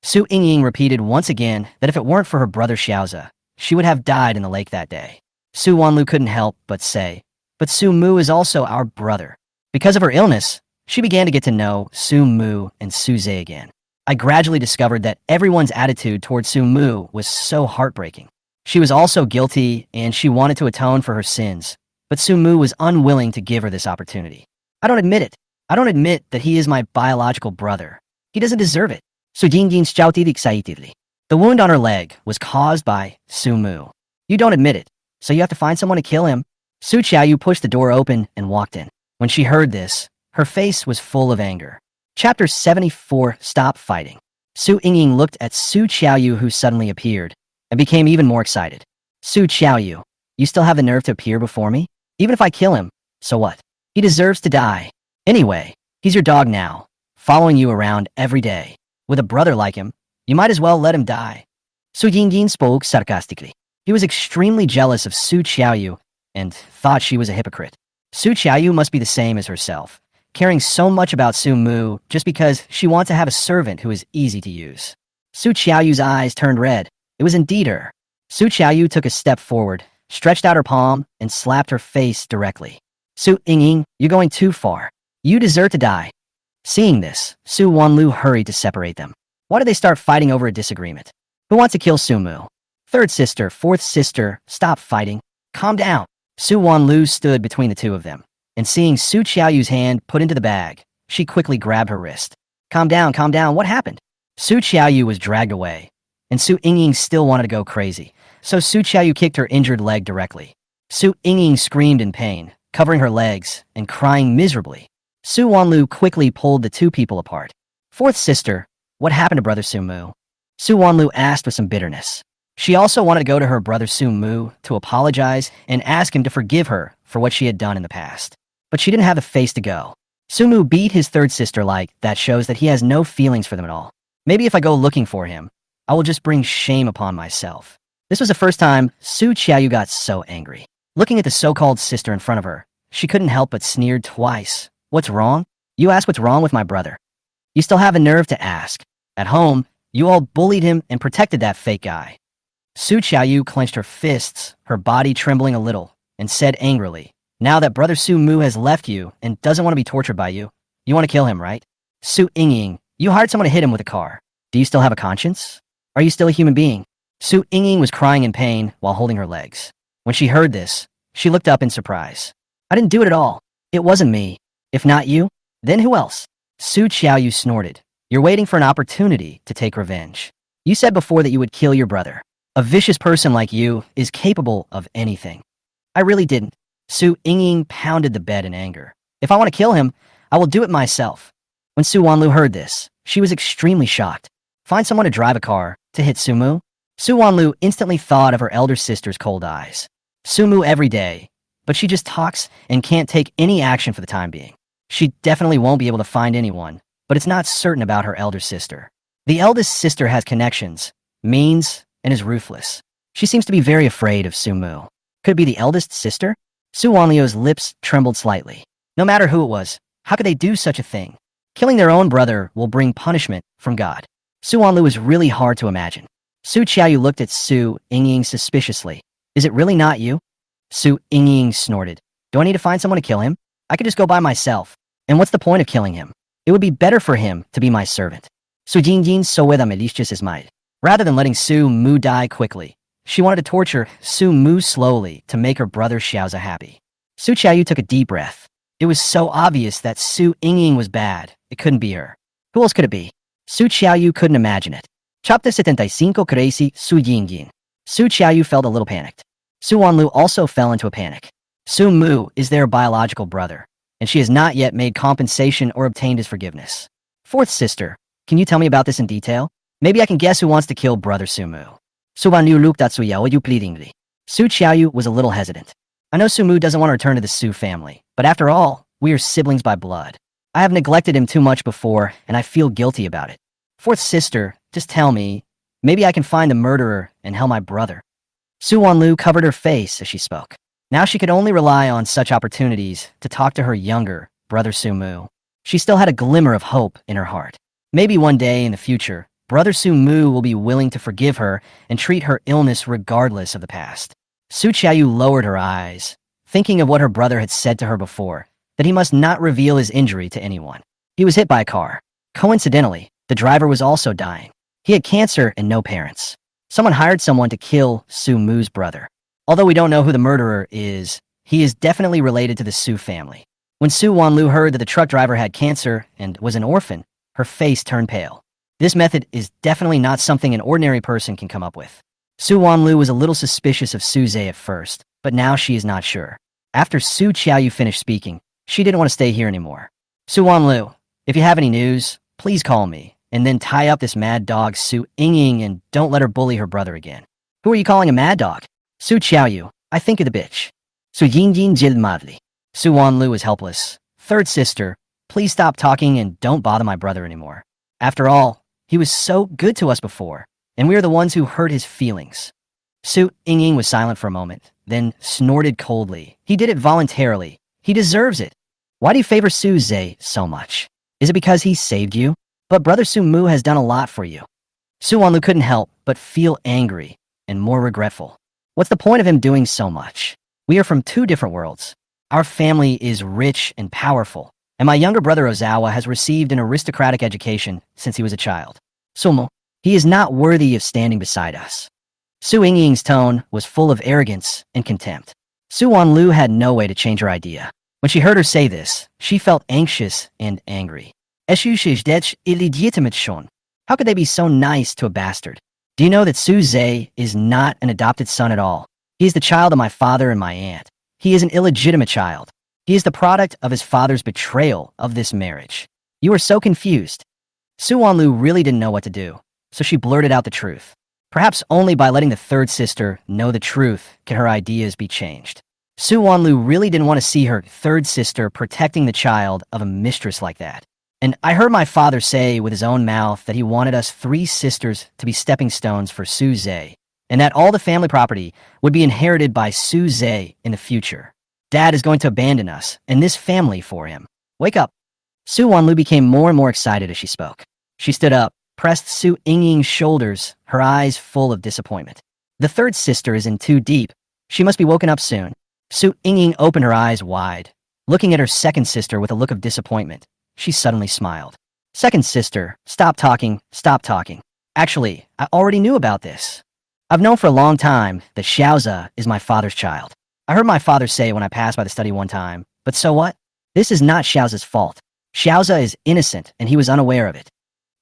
Su Yingying repeated once again that if it weren't for her brother Xiaoza, she would have died in the lake that day. Su Wanlu couldn't help but say, but Su Mu is also our brother. Because of her illness, she began to get to know Su Mu and Suze again. I gradually discovered that everyone's attitude towards Su Mu was so heartbreaking. She was also guilty and she wanted to atone for her sins, but Su Mu was unwilling to give her this opportunity. I don't admit it. I don't admit that he is my biological brother. He doesn't deserve it. Su Jingjin shouted excitedly. The wound on her leg was caused by Su Mu. You don't admit it, so you have to find someone to kill him. Su Qiaoyu pushed the door open and walked in. When she heard this, her face was full of anger. Chapter 74, Stop Fighting. Su Yingying looked at Su Qiaoyu, who suddenly appeared, and became even more excited. Su Qiaoyu, you still have the nerve to appear before me? Even if I kill him, so what? He deserves to die. Anyway, he's your dog now, following you around every day. With a brother like him, you might as well let him die. Su Jingjin spoke sarcastically. He was extremely jealous of Su Qiaoyu and thought she was a hypocrite. Su Qiaoyu must be the same as herself, caring so much about Su Mu just because she wants to have a servant who is easy to use. Su Qiaoyu's eyes turned red. It was indeed her. Su Qiaoyu took a step forward, stretched out her palm, and slapped her face directly. Su Yingying, you're going too far. You deserve to die. Seeing this, Su Wanlu hurried to separate them. Why did they start fighting over a disagreement? Who wants to kill Su Mu? Third sister, fourth sister, stop fighting. Calm down. Su Wanlu stood between the two of them, and seeing Su Qiaoyu's hand put into the bag, she quickly grabbed her wrist. Calm down, what happened? Su Qiaoyu was dragged away, and Su Yingying still wanted to go crazy, so Su Qiaoyu kicked her injured leg directly. Su Yingying screamed in pain, covering her legs and crying miserably. Su Wanlu quickly pulled the two people apart. Fourth sister, what happened to brother Su Mu? Su Wanlu asked with some bitterness. She also wanted to go to her brother Su Mu to apologize and ask him to forgive her for what she had done in the past. But she didn't have the face to go. Su Mu beat his third sister like that shows that he has no feelings for them at all. Maybe if I go looking for him, I will just bring shame upon myself. This was the first time Su Qiaoyu got so angry. Looking at the so-called sister in front of her, she couldn't help but sneered twice. What's wrong? You ask what's wrong with my brother. You still have a nerve to ask. At home, you all bullied him and protected that fake guy. Su Qiaoyu clenched her fists, her body trembling a little, and said angrily, now that brother Su Mu has left you and doesn't want to be tortured by you, you want to kill him, right? Su Yingying, you hired someone to hit him with a car. Do you still have a conscience? Are you still a human being? Su Yingying was crying in pain while holding her legs. When she heard this, she looked up in surprise. I didn't do it at all. It wasn't me. If not you, then who else? Su Qiaoyu snorted. You're waiting for an opportunity to take revenge. You said before that you would kill your brother. A vicious person like you is capable of anything. I really didn't. Su Yingying pounded the bed in anger. If I want to kill him, I will do it myself. When Su Wanlu heard this, she was extremely shocked. Find someone to drive a car to hit Su Mu? Su Wanlu instantly thought of her elder sister's cold eyes. Su Mu every day, but she just talks and can't take any action for the time being. She definitely won't be able to find anyone, but it's not certain about her elder sister. The eldest sister has connections, means, and is ruthless. She seems to be very afraid of Su Mu. Could it be the eldest sister? Su Wanliu's lips trembled slightly. No matter who it was, how could they do such a thing? Killing their own brother will bring punishment from God. Su Wanlu is really hard to imagine. Su Qiaoyu looked at Su Yingying suspiciously. Is it really not you? Su Yingying snorted. Do I need to find someone to kill him? I could just go by myself. And what's the point of killing him? It would be better for him to be my servant. Su Jingjin soeda malicious as might. Rather than letting Su Mu die quickly, she wanted to torture Su Mu slowly to make her brother Xiaoza happy. Su Qiaoyu took a deep breath. It was so obvious that Su Yingying was bad, it couldn't be her. Who else could it be? Su Qiaoyu couldn't imagine it. Chapter 75 Crazy Su Jingjin. Su Qiaoyu felt a little panicked. Su Wanlu also fell into a panic. Su Mu is their biological brother, and she has not yet made compensation or obtained his forgiveness. Fourth sister, can you tell me about this in detail? Maybe I can guess who wants to kill Brother Sumu. Su Wanlu looked at Su Yaoyu pleadingly. Su Qiaoyu was a little hesitant. I know Sumu doesn't want to return to the Su family, but after all, we are siblings by blood. I have neglected him too much before, and I feel guilty about it. Fourth sister, just tell me, maybe I can find the murderer and help my brother. Su Wanlu covered her face as she spoke. Now she could only rely on such opportunities to talk to her younger, Brother Sumu. She still had a glimmer of hope in her heart. Maybe one day in the future, Brother Sumu will be willing to forgive her and treat her illness regardless of the past. Su Qiaoyu lowered her eyes, thinking of what her brother had said to her before, that he must not reveal his injury to anyone. He was hit by a car. Coincidentally, the driver was also dying. He had cancer and no parents. Someone hired someone to kill Su Mu's brother. Although we don't know who the murderer is, he is definitely related to the Su family. When Su Wanlu heard that the truck driver had cancer and was an orphan, her face turned pale. This method is definitely not something an ordinary person can come up with. Su Wanlu was a little suspicious of Su Zhe at first, but now she is not sure. After Su Qiaoyu finished speaking, she didn't want to stay here anymore. Su Wanlu, if you have any news, please call me, and then tie up this mad dog Su Yingying and don't let her bully her brother again. Who are you calling a mad dog? Su Qiaoyu, I think you're the bitch. Su Yingying jil madly. Su Wanlu was helpless. Third sister, please stop talking and don't bother my brother anymore. After all, he was so good to us before, and we are the ones who hurt his feelings. Su Yingying was silent for a moment, then snorted coldly. He did it voluntarily. He deserves it. Why do you favor Su Zhe so much? Is it because he saved you? But Brother Su Mu has done a lot for you. Su Wanlu couldn't help but feel angry and more regretful. What's the point of him doing so much? We are from two different worlds. Our family is rich and powerful, and my younger brother Ozawa has received an aristocratic education since he was a child. Sumo, he is not worthy of standing beside us. Su Yingying's tone was full of arrogance and contempt. Su Wanlu had no way to change her idea. When she heard her say this, she felt anxious and angry. How could they be so nice to a bastard? Do you know that Su Zhe is not an adopted son at all? He is the child of my father and my aunt. He is an illegitimate child. He is the product of his father's betrayal of this marriage. You are so confused. Su Wanlu really didn't know what to do, so she blurted out the truth. Perhaps only by letting the third sister know the truth can her ideas be changed. Su Wanlu really didn't want to see her third sister protecting the child of a mistress like that. And I heard my father say with his own mouth that he wanted us three sisters to be stepping stones for Su Zhe, and that all the family property would be inherited by Su Zhe in the future. Dad is going to abandon us and this family for him. Wake up. Su Wanlu became more and more excited as she spoke. She stood up, pressed Su Yingying's shoulders, her eyes full of disappointment. The third sister is in too deep. She must be woken up soon. Su Yingying opened her eyes wide, looking at her second sister with a look of disappointment. She suddenly smiled. Second sister, stop talking, stop talking. Actually, I already knew about this. I've known for a long time that Xiaoza is my father's child. I heard my father say when I passed by the study one time, but so what? This is not Xiaoza's fault. Xiaoza is innocent and he was unaware of it.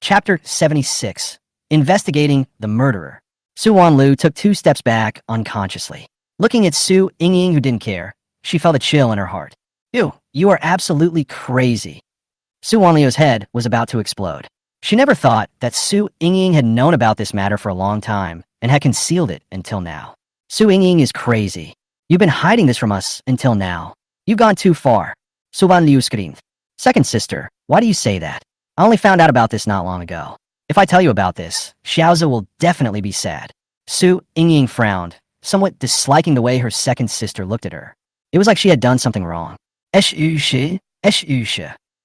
Chapter 76. Investigating the Murderer. Su Wanlu took 2 steps back unconsciously. Looking at Su Yingying, who didn't care, she felt a chill in her heart. You are absolutely crazy. Su Wanlu's head was about to explode. She never thought that Su Yingying had known about this matter for a long time and had concealed it until now. Su Yingying is crazy. You've been hiding this from us until now. You've gone too far. Su Wanlu screamed. Second sister, why do you say that? I only found out about this not long ago. If I tell you about this, Xiaoza will definitely be sad. Su Yingying frowned, somewhat disliking the way her second sister looked at her. It was like she had done something wrong.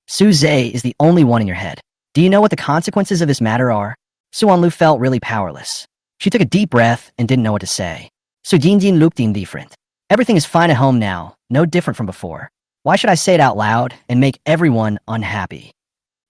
Su Zhe is the only one in your head. Do you know what the consequences of this matter are? Su Wanlu felt really powerless. She took a deep breath and didn't know what to say. Su Jingjin looked indifferent. Everything is fine at home now, no different from before. Why should I say it out loud and make everyone unhappy?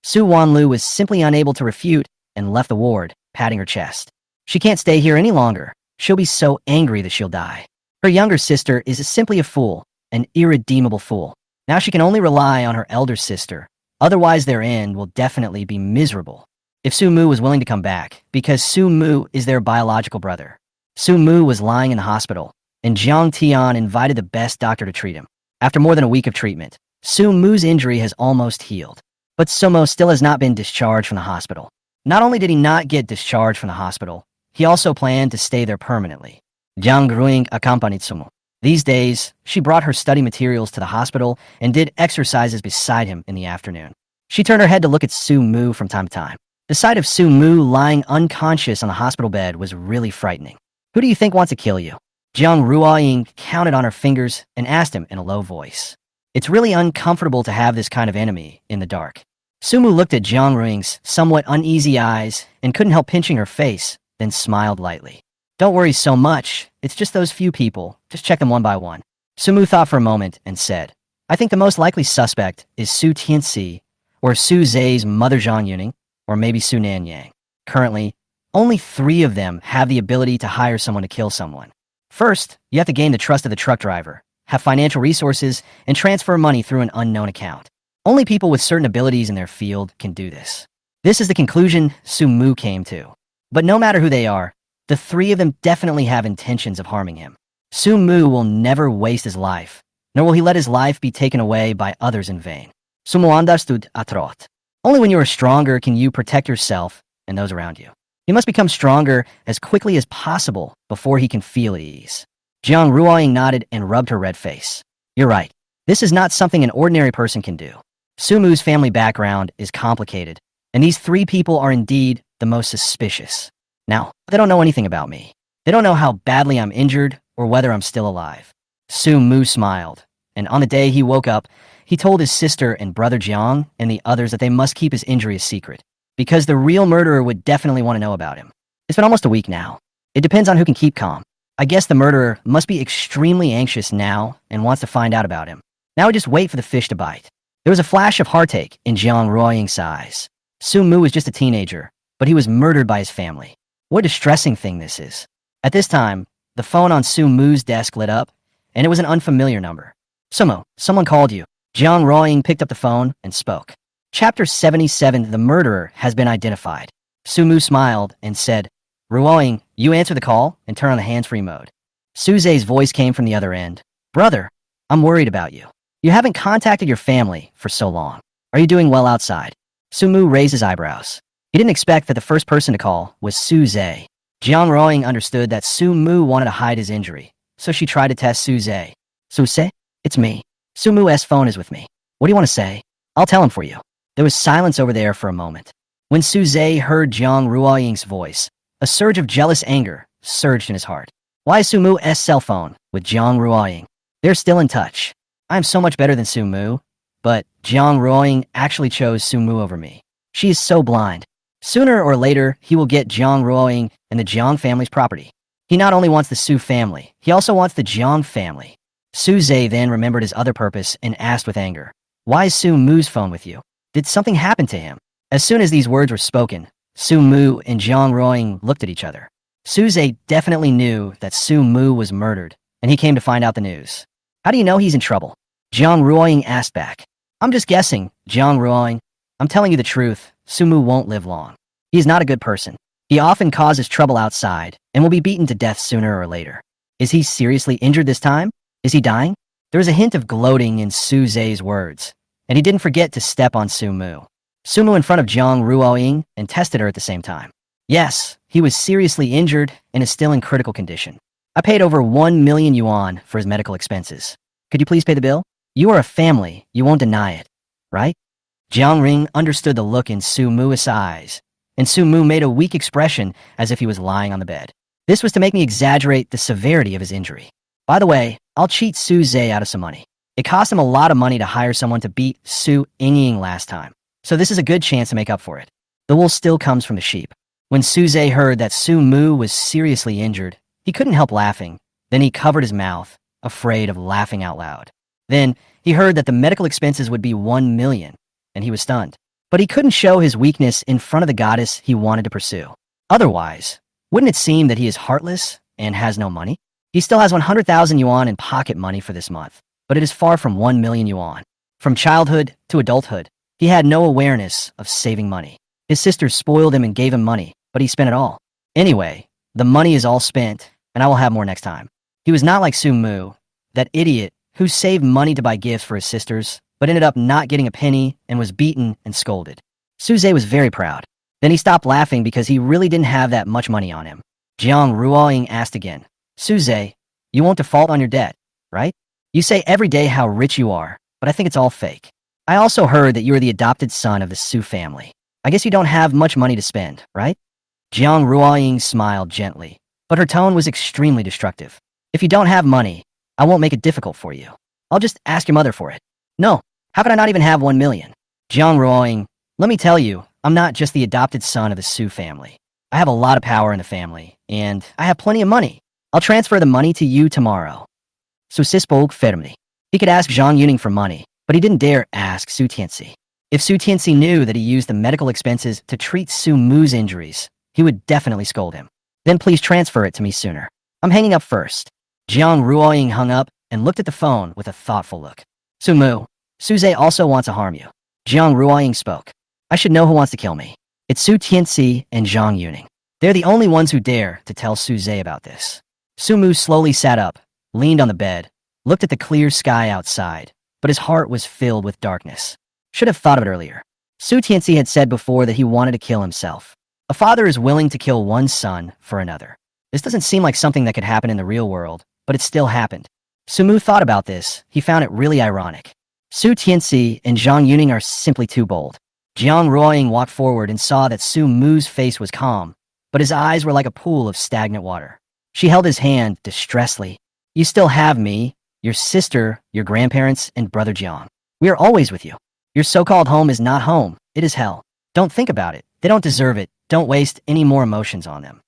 Su Wanlu was simply unable to refute and left the ward, patting her chest. She can't stay here any longer. She'll be so angry that she'll die. Her younger sister is simply a fool, an irredeemable fool. Now she can only rely on her elder sister. Otherwise their end will definitely be miserable. If Su Mu was willing to come back, because Su Mu is their biological brother. Su Mu was lying in the hospital, and Jiang Tian invited the best doctor to treat him. After more than a week of treatment, Su Mu's injury has almost healed. But Sumo still has not been discharged from the hospital. Not only did he not get discharged from the hospital, he also planned to stay there permanently. Jiang Ruing accompanied Sumu. These days, she brought her study materials to the hospital and did exercises beside him in the afternoon. She turned her head to look at Su Mu from time to time. The sight of Su Mu lying unconscious on the hospital bed was really frightening. Who do you think wants to kill you? Jiang Ruoying counted on her fingers and asked him in a low voice. It's really uncomfortable to have this kind of enemy in the dark. Sumu looked at Jiang Ruing's somewhat uneasy eyes and couldn't help pinching her face, then smiled lightly. Don't worry so much. It's just those few people. Just check them one by one. Sumu thought for a moment and said, I think the most likely suspect is Su Tianxi, or Su Zhe's mother Zhang Yuning, or maybe Su Nanyang. Currently, only 3 of them have the ability to hire someone to kill someone. First, you have to gain the trust of the truck driver, have financial resources, and transfer money through an unknown account. Only people with certain abilities in their field can do this. This is the conclusion Su Mu came to. But no matter who they are, the 3 of them definitely have intentions of harming him. Su Mu will never waste his life, nor will he let his life be taken away by others in vain. Sumu understood atrot. Only when you are stronger can you protect yourself and those around you. He must become stronger as quickly as possible before he can feel at ease. Jiang Ruoying nodded and rubbed her red face. You're right. This is not something an ordinary person can do. Sumu's family background is complicated, and these 3 people are indeed the most suspicious. Now, they don't know anything about me. They don't know how badly I'm injured or whether I'm still alive. Su Mu smiled, and on the day he woke up, he told his sister and brother Jiang and the others that they must keep his injury a secret, because the real murderer would definitely want to know about him. It's been almost a week now. It depends on who can keep calm. I guess the murderer must be extremely anxious now and wants to find out about him. Now we just wait for the fish to bite. There was a flash of heartache in Jiang Ruoying's eyes. Su Mu was just a teenager, but he was murdered by his family. What a distressing thing this is. At this time, the phone on Su Mu's desk lit up, and it was an unfamiliar number. Sumu, someone called you. Jiang Ruoying picked up the phone and spoke. Chapter 77, the murderer has been identified. Su Mu smiled and said, Ruoying, you answer the call and turn on the hands-free mode. Su Zhe's voice came from the other end. Brother, I'm worried about you. You haven't contacted your family for so long. Are you doing well outside? Su Mu raised his eyebrows. He didn't expect that the first person to call was Su Zhe. Jiang Ruoying understood that Su Mu wanted to hide his injury, so she tried to test Su Zhe. Su Zhe, it's me. Su Mu's phone is with me. What do you want to say? I'll tell him for you. There was silence over there for a moment. When Su Zhe heard Jiang Ruoying's voice, a surge of jealous anger surged in his heart. Why is Su Mu's cell phone with Jiang Ruoying? They're still in touch. I am so much better than Su Mu, but Jiang Ruoying actually chose Su Mu over me. She is so blind. Sooner or later, he will get Jiang Ruoying and the Jiang family's property. He not only wants the Su family, he also wants the Jiang family. Su Zhe then remembered his other purpose and asked with anger, Why is Su Mu's phone with you? Did something happen to him? As soon as these words were spoken, Su Mu and Jiang Ruoying looked at each other. Su Zhe definitely knew that Su Mu was murdered, and he came to find out the news. How do you know he's in trouble? Jiang Ruoying asked back. I'm just guessing, Jiang Ruoying. I'm telling you the truth, Su Mu won't live long. He is not a good person. He often causes trouble outside and will be beaten to death sooner or later. Is he seriously injured this time? Is he dying? There was a hint of gloating in Su Zhe's words, and he didn't forget to step on Su Mu. Su Mu in front of Jiang Ruoying and tested her at the same time. Yes, he was seriously injured and is still in critical condition. I paid over 1 million yuan for his medical expenses. Could you please pay the bill? You are a family, you won't deny it, right? Jiang Ring understood the look in Su Mu's eyes, and Su Mu made a weak expression as if he was lying on the bed. This was to make me exaggerate the severity of his injury. By the way, I'll cheat Su Zhe out of some money. It cost him a lot of money to hire someone to beat Su Ying last time, so this is a good chance to make up for it. The wool still comes from the sheep. When Su Zhe heard that Su Mu was seriously injured, he couldn't help laughing. Then he covered his mouth, afraid of laughing out loud. Then he heard that the medical expenses would be 1 million, and he was stunned. But he couldn't show his weakness in front of the goddess he wanted to pursue. Otherwise, wouldn't it seem that he is heartless and has no money? He still has 100,000 yuan in pocket money for this month, but it is far from 1 million yuan. From childhood to adulthood, he had no awareness of saving money. His sisters spoiled him and gave him money, but he spent it all. Anyway, the money is all spent, and I will have more next time. He was not like Su Mu, that idiot who saved money to buy gifts for his sisters, but ended up not getting a penny and was beaten and scolded. Su Zhe was very proud. Then he stopped laughing because he really didn't have that much money on him. Jiang Ruoying asked again, Suze, you won't default on your debt, right? You say every day how rich you are, but I think it's all fake. I also heard that you are the adopted son of the Su family. I guess you don't have much money to spend, right? Jiang Ruoying smiled gently, but her tone was extremely destructive. If you don't have money, I won't make it difficult for you. I'll just ask your mother for it. No, how could I not even have 1 million? Jiang Ruoying, let me tell you, I'm not just the adopted son of the Su family. I have a lot of power in the family, and I have plenty of money. I'll transfer the money to you tomorrow. Su Si spoke firmly. He could ask Zhang Yuning for money, but he didn't dare ask Su Tianxi. If Su Tianxi knew that he used the medical expenses to treat Su Mu's injuries, he would definitely scold him. Then please transfer it to me sooner. I'm hanging up first. Jiang Ruoying hung up and looked at the phone with a thoughtful look. Su Mu, Suze also wants to harm you. Jiang Ruoying spoke. I should know who wants to kill me. It's Su Tianxi and Zhang Yuning. They're the only ones who dare to tell Suze about this. Su Mu slowly sat up, leaned on the bed, looked at the clear sky outside, but his heart was filled with darkness. Should have thought of it earlier. Su Tianxi had said before that he wanted to kill himself. A father is willing to kill one son for another. This doesn't seem like something that could happen in the real world, but it still happened. Su Mu thought about this. He found it really ironic. Su Tianxi and Zhang Yuning are simply too bold. Jiang Ruoying walked forward and saw that Su Mu's face was calm, but his eyes were like a pool of stagnant water. She held his hand distressfully. You still have me, your sister, your grandparents, and brother Jiang. We are always with you. Your so-called home is not home. It is hell. Don't think about it. They don't deserve it. Don't waste any more emotions on them.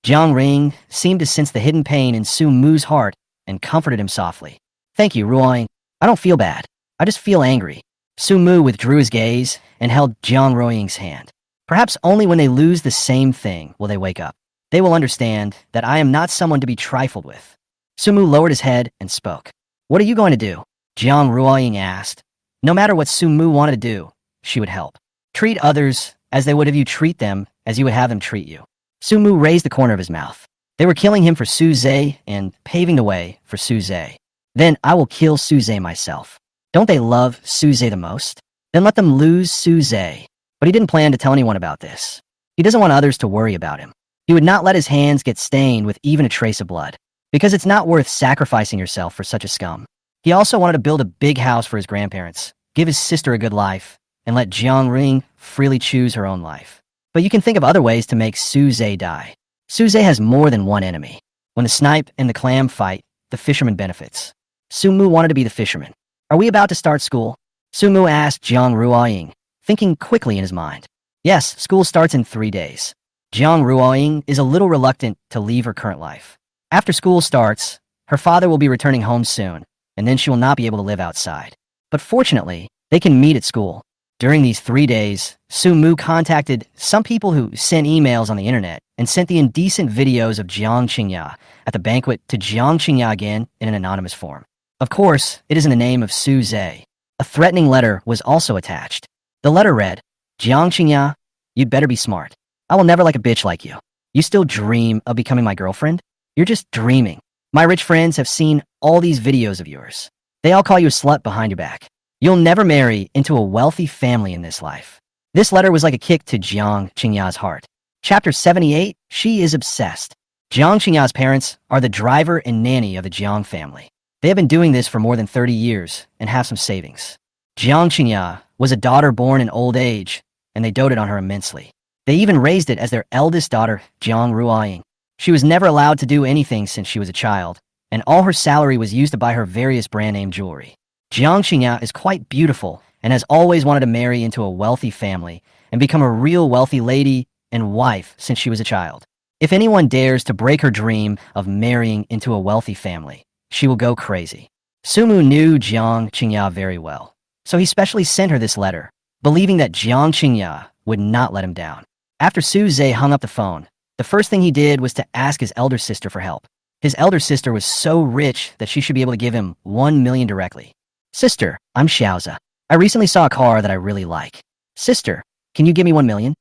Jiang Ring seemed to sense the hidden pain in Su Mu's heart and comforted him softly. Thank you, Ruoying. I don't feel bad. I just feel angry. Su Mu withdrew his gaze and held Jiang Ruoying's hand. Perhaps only when they lose the same thing will they wake up. They will understand that I am not someone to be trifled with. Su Mu lowered his head and spoke. What are you going to do? Jiang Ruoying asked. No matter what Su Mu wanted to do, she would help. Treat others as they would have you treat them as you would have them treat you. Su Mu raised the corner of his mouth. They were killing him for Suze and paving the way for Suze. Then I will kill Suze myself. Don't they love Suze the most? Then let them lose Suze. But he didn't plan to tell anyone about this. He doesn't want others to worry about him. He would not let his hands get stained with even a trace of blood, because it's not worth sacrificing yourself for such a scum. He also wanted to build a big house for his grandparents, give his sister a good life, and let Jiang Ring freely choose her own life. But you can think of other ways to make Suze die. Suze has more than one enemy. When the snipe and the clam fight, the fisherman benefits. Su Mu wanted to be the fisherman. Are we about to start school? Su Mu asked Jiang Ruoying, thinking quickly in his mind. Yes, school starts in 3 days. Jiang Ruoying is a little reluctant to leave her current life. After school starts, her father will be returning home soon, and then she will not be able to live outside. But fortunately, they can meet at school. During these 3 days, Su Mu contacted some people who sent emails on the internet and sent the indecent videos of Jiang Qingya at the banquet to Jiang Qingya again in an anonymous form. Of course, it is in the name of Su Zhe. A threatening letter was also attached. The letter read, Jiang Qingya, you'd better be smart. I will never like a bitch like you. You still dream of becoming my girlfriend? You're just dreaming. My rich friends have seen all these videos of yours. They all call you a slut behind your back. You'll never marry into a wealthy family in this life. This letter was like a kick to Jiang Qingya's heart. Chapter 78, She is Obsessed. Jiang Qingya's parents are the driver and nanny of the Jiang family. They have been doing this for more than 30 years and have some savings. Jiang Qingya was a daughter born in old age, and they doted on her immensely. They even raised it as their eldest daughter, Jiang Ruoying. She was never allowed to do anything since she was a child, and all her salary was used to buy her various brand name jewelry. Jiang Qingya is quite beautiful and has always wanted to marry into a wealthy family and become a real wealthy lady and wife since she was a child. If anyone dares to break her dream of marrying into a wealthy family, she will go crazy. Su Mu knew Jiang Qingya very well, so he specially sent her this letter, believing that Jiang Qingya would not let him down. After Su Zhe hung up the phone, the first thing he did was to ask his elder sister for help. His elder sister was so rich that she should be able to give him 1 million directly. Sister, I'm Xiaoza. I recently saw a car that I really like. Sister, can you give me 1 million?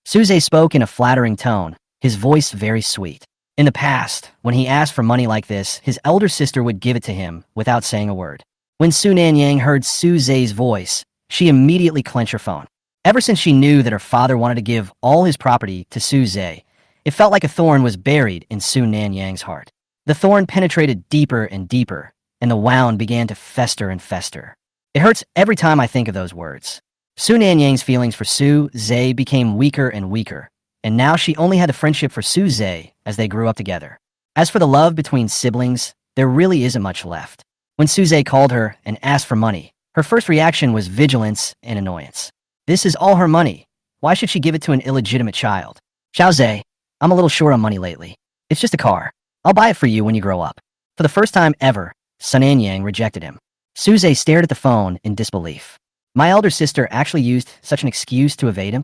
Su Zhe spoke in a flattering tone, his voice very sweet. In the past, when he asked for money like this, his elder sister would give it to him without saying a word. When Su Nanyang heard Su Zhe's voice, she immediately clenched her phone. Ever since she knew that her father wanted to give all his property to Su Zhe, it felt like a thorn was buried in Su Nanyang's heart. The thorn penetrated deeper and deeper, and the wound began to fester and fester. It hurts every time I think of those words. Su Nanyang's feelings for Su Zhe became weaker and weaker, and now she only had the friendship for Su Zhe as they grew up together. As for the love between siblings, there really isn't much left. When Su Zhe called her and asked for money, her first reaction was vigilance and annoyance. This is all her money. Why should she give it to an illegitimate child? Xiao Zhe, I'm a little short on money lately. It's just a car. I'll buy it for you when you grow up. For the first time ever, Sun Anyang rejected him. Su Zhe stared at the phone in disbelief. My elder sister actually used such an excuse to evade him?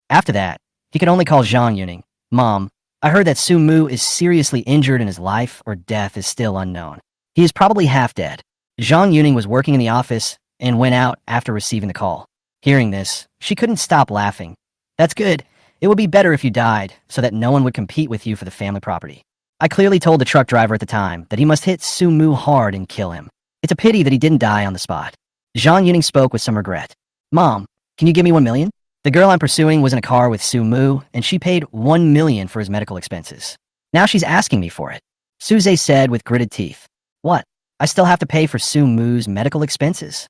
After that, he could only call Zhang Yuning. Mom, I heard that Su Mu is seriously injured and his life or death is still unknown. He is probably half dead. Zhang Yuning was working in the office and went out after receiving the call. Hearing this, she couldn't stop laughing. That's good. It would be better if you died, so that no one would compete with you for the family property. I clearly told the truck driver at the time that he must hit Su Mu hard and kill him. It's a pity that he didn't die on the spot. Zhang Yuning spoke with some regret. Mom, can you give me 1 million? The girl I'm pursuing was in a car with Su Mu, and she paid 1 million for his medical expenses. Now she's asking me for it. Su Zhe said with gritted teeth. What? I still have to pay for Su Mu's medical expenses?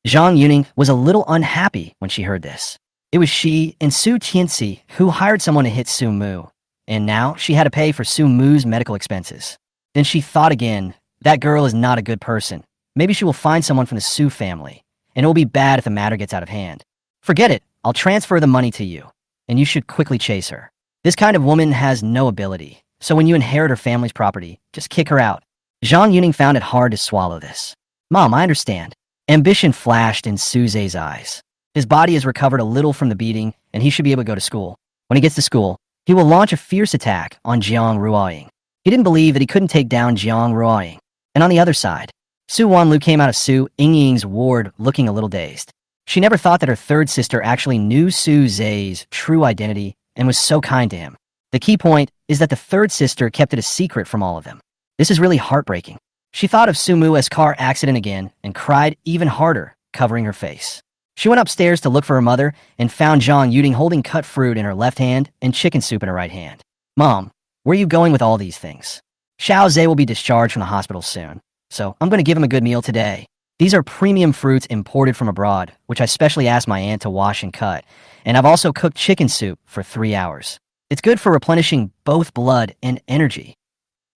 Zhang Yuning was a little unhappy when she heard this. It was she and Su Tianxi who hired someone to hit Su Mu, and now she had to pay for Su Mu's medical expenses. Then she thought again, that girl is not a good person. Maybe she will find someone from the Su family, and it will be bad if the matter gets out of hand. Forget it, I'll transfer the money to you, and you should quickly chase her. This kind of woman has no ability, so when you inherit her family's property, just kick her out. Zhang Yuning found it hard to swallow this. Mom, I understand. Ambition flashed in Su Zhe's eyes. His body has recovered a little from the beating, and he should be able to go to school. When he gets to school, he will launch a fierce attack on Jiang Ruoying. He didn't believe that he couldn't take down Jiang Ruoying. And on the other side, Su Wanlu came out of Su Yingying's ward looking a little dazed. She never thought that her third sister actually knew Su Zhe's true identity and was so kind to him. The key point is that the third sister kept it a secret from all of them. This is really heartbreaking. She thought of Su Mu's car accident again and cried even harder, covering her face. She went upstairs to look for her mother and found Zhang Yuning holding cut fruit in her left hand and chicken soup in her right hand. Mom, where are you going with all these things? Xiao Zhe will be discharged from the hospital soon, so I'm going to give him a good meal today. These are premium fruits imported from abroad, which I specially asked my aunt to wash and cut, and I've also cooked chicken soup for 3 hours. It's good for replenishing both blood and energy.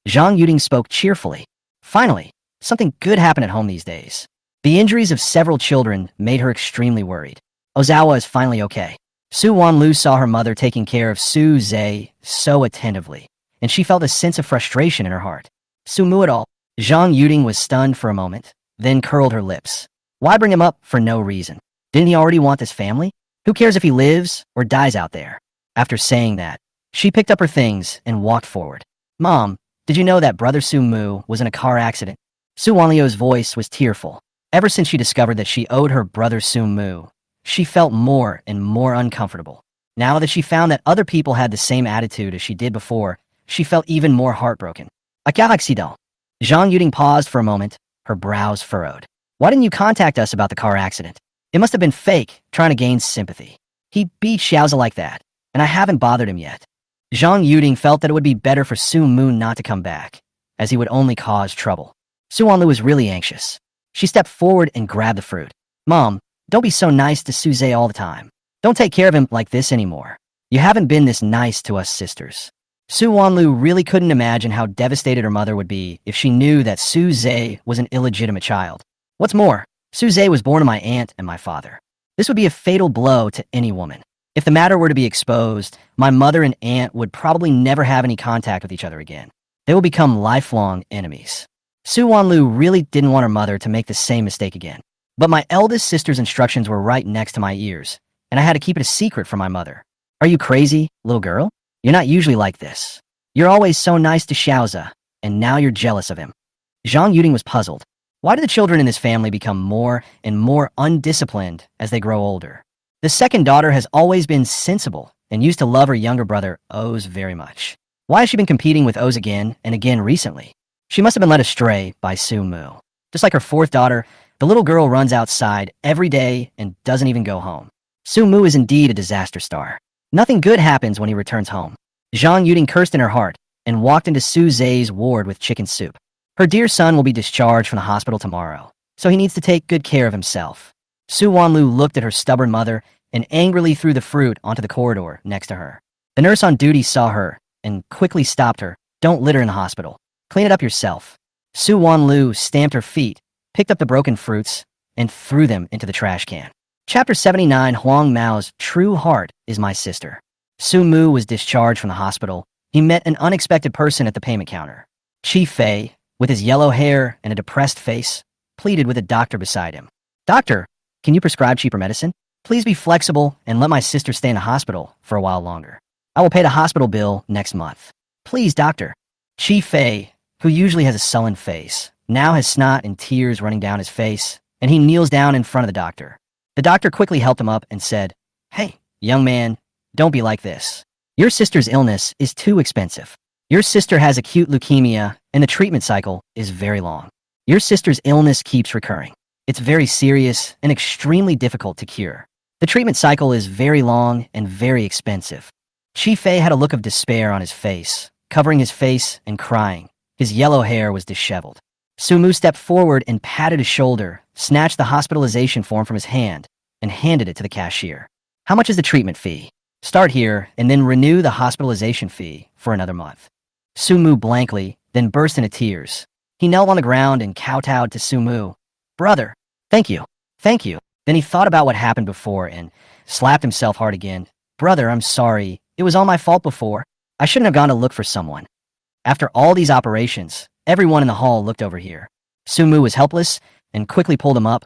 Zhang Yuting spoke cheerfully. Finally, something good happened at home these days. The injuries of several children made her extremely worried. Ozawa is finally okay. Su Wanlu saw her mother taking care of Su Zhe so attentively, and she felt a sense of frustration in her heart. Su Mu at all. Zhang Yuting was stunned for a moment, then curled her lips. Why bring him up for no reason? Didn't he already want this family? Who cares if he lives or dies out there? After saying that, she picked up her things and walked forward. Mom, did you know that brother Su Mu was in a car accident? Su Wanliu's voice was tearful. Ever since she discovered that she owed her brother Su Mu, she felt more and more uncomfortable. Now that she found that other people had the same attitude as she did before, she felt even more heartbroken. A quel accident? Zhang Yuting paused for a moment, her brows furrowed. Why didn't you contact us about the car accident? It must have been fake, trying to gain sympathy. He beat Xiaozi like that, and I haven't bothered him yet. Zhang Yuting felt that it would be better for Su Mu not to come back, as he would only cause trouble. Su Wanlu was really anxious. She stepped forward and grabbed the fruit. Mom, don't be so nice to Su Zhe all the time. Don't take care of him like this anymore. You haven't been this nice to us sisters. Su Wanlu really couldn't imagine how devastated her mother would be if she knew that Su Zhe was an illegitimate child. What's more, Su Zhe was born to my aunt and my father. This would be a fatal blow to any woman. If the matter were to be exposed, my mother and aunt would probably never have any contact with each other again. They will become lifelong enemies. Su Wanlu really didn't want her mother to make the same mistake again. But my eldest sister's instructions were right next to my ears, and I had to keep it a secret from my mother. Are you crazy, little girl? You're not usually like this. You're always so nice to Xiaozi, and now you're jealous of him. Zhang Yuting was puzzled. Why do the children in this family become more and more undisciplined as they grow older? The second daughter has always been sensible and used to love her younger brother, Oz, very much. Why has she been competing with Oz again and again recently? She must have been led astray by Su Mu. Just like her fourth daughter, the little girl runs outside every day and doesn't even go home. Su Mu is indeed a disaster star. Nothing good happens when he returns home. Zhang Yuding cursed in her heart and walked into Su Zhe's ward with chicken soup. Her dear son will be discharged from the hospital tomorrow, so he needs to take good care of himself. Su Wanlu looked at her stubborn mother and angrily threw the fruit onto the corridor next to her. The nurse on duty saw her and quickly stopped her. Don't litter in the hospital. Clean it up yourself. Su Wanlu stamped her feet, picked up the broken fruits, and threw them into the trash can. Chapter 79 Huang Mao's True Heart is My Sister. Su Mu was discharged from the hospital. He met an unexpected person at the payment counter. Chi Fei, with his yellow hair and a depressed face, pleaded with a doctor beside him. Doctor, can you prescribe cheaper medicine? Please be flexible and let my sister stay in the hospital for a while longer. I will pay the hospital bill next month. Please, doctor. Chi Fei, who usually has a sullen face, now has snot and tears running down his face, and he kneels down in front of the doctor. The doctor quickly helped him up and said, Hey, young man, don't be like this. Your sister's illness is too expensive. Your sister has acute leukemia, and the treatment cycle is very long. Your sister's illness keeps recurring. It's very serious and extremely difficult to cure. The treatment cycle is very long and very expensive. Chi Fei had a look of despair on his face, covering his face and crying. His yellow hair was disheveled. Su Mu stepped forward and patted his shoulder, snatched the hospitalization form from his hand, and handed it to the cashier. How much is the treatment fee? Start here and then renew the hospitalization fee for another month. Su Mu blankly, then burst into tears. He knelt on the ground and kowtowed to Su Mu. Brother, thank you. Thank you. Then he thought about what happened before and slapped himself hard again. Brother, I'm sorry. It was all my fault before. I shouldn't have gone to look for someone. After all these operations, everyone in the hall looked over here. Su Mu was helpless and quickly pulled him up.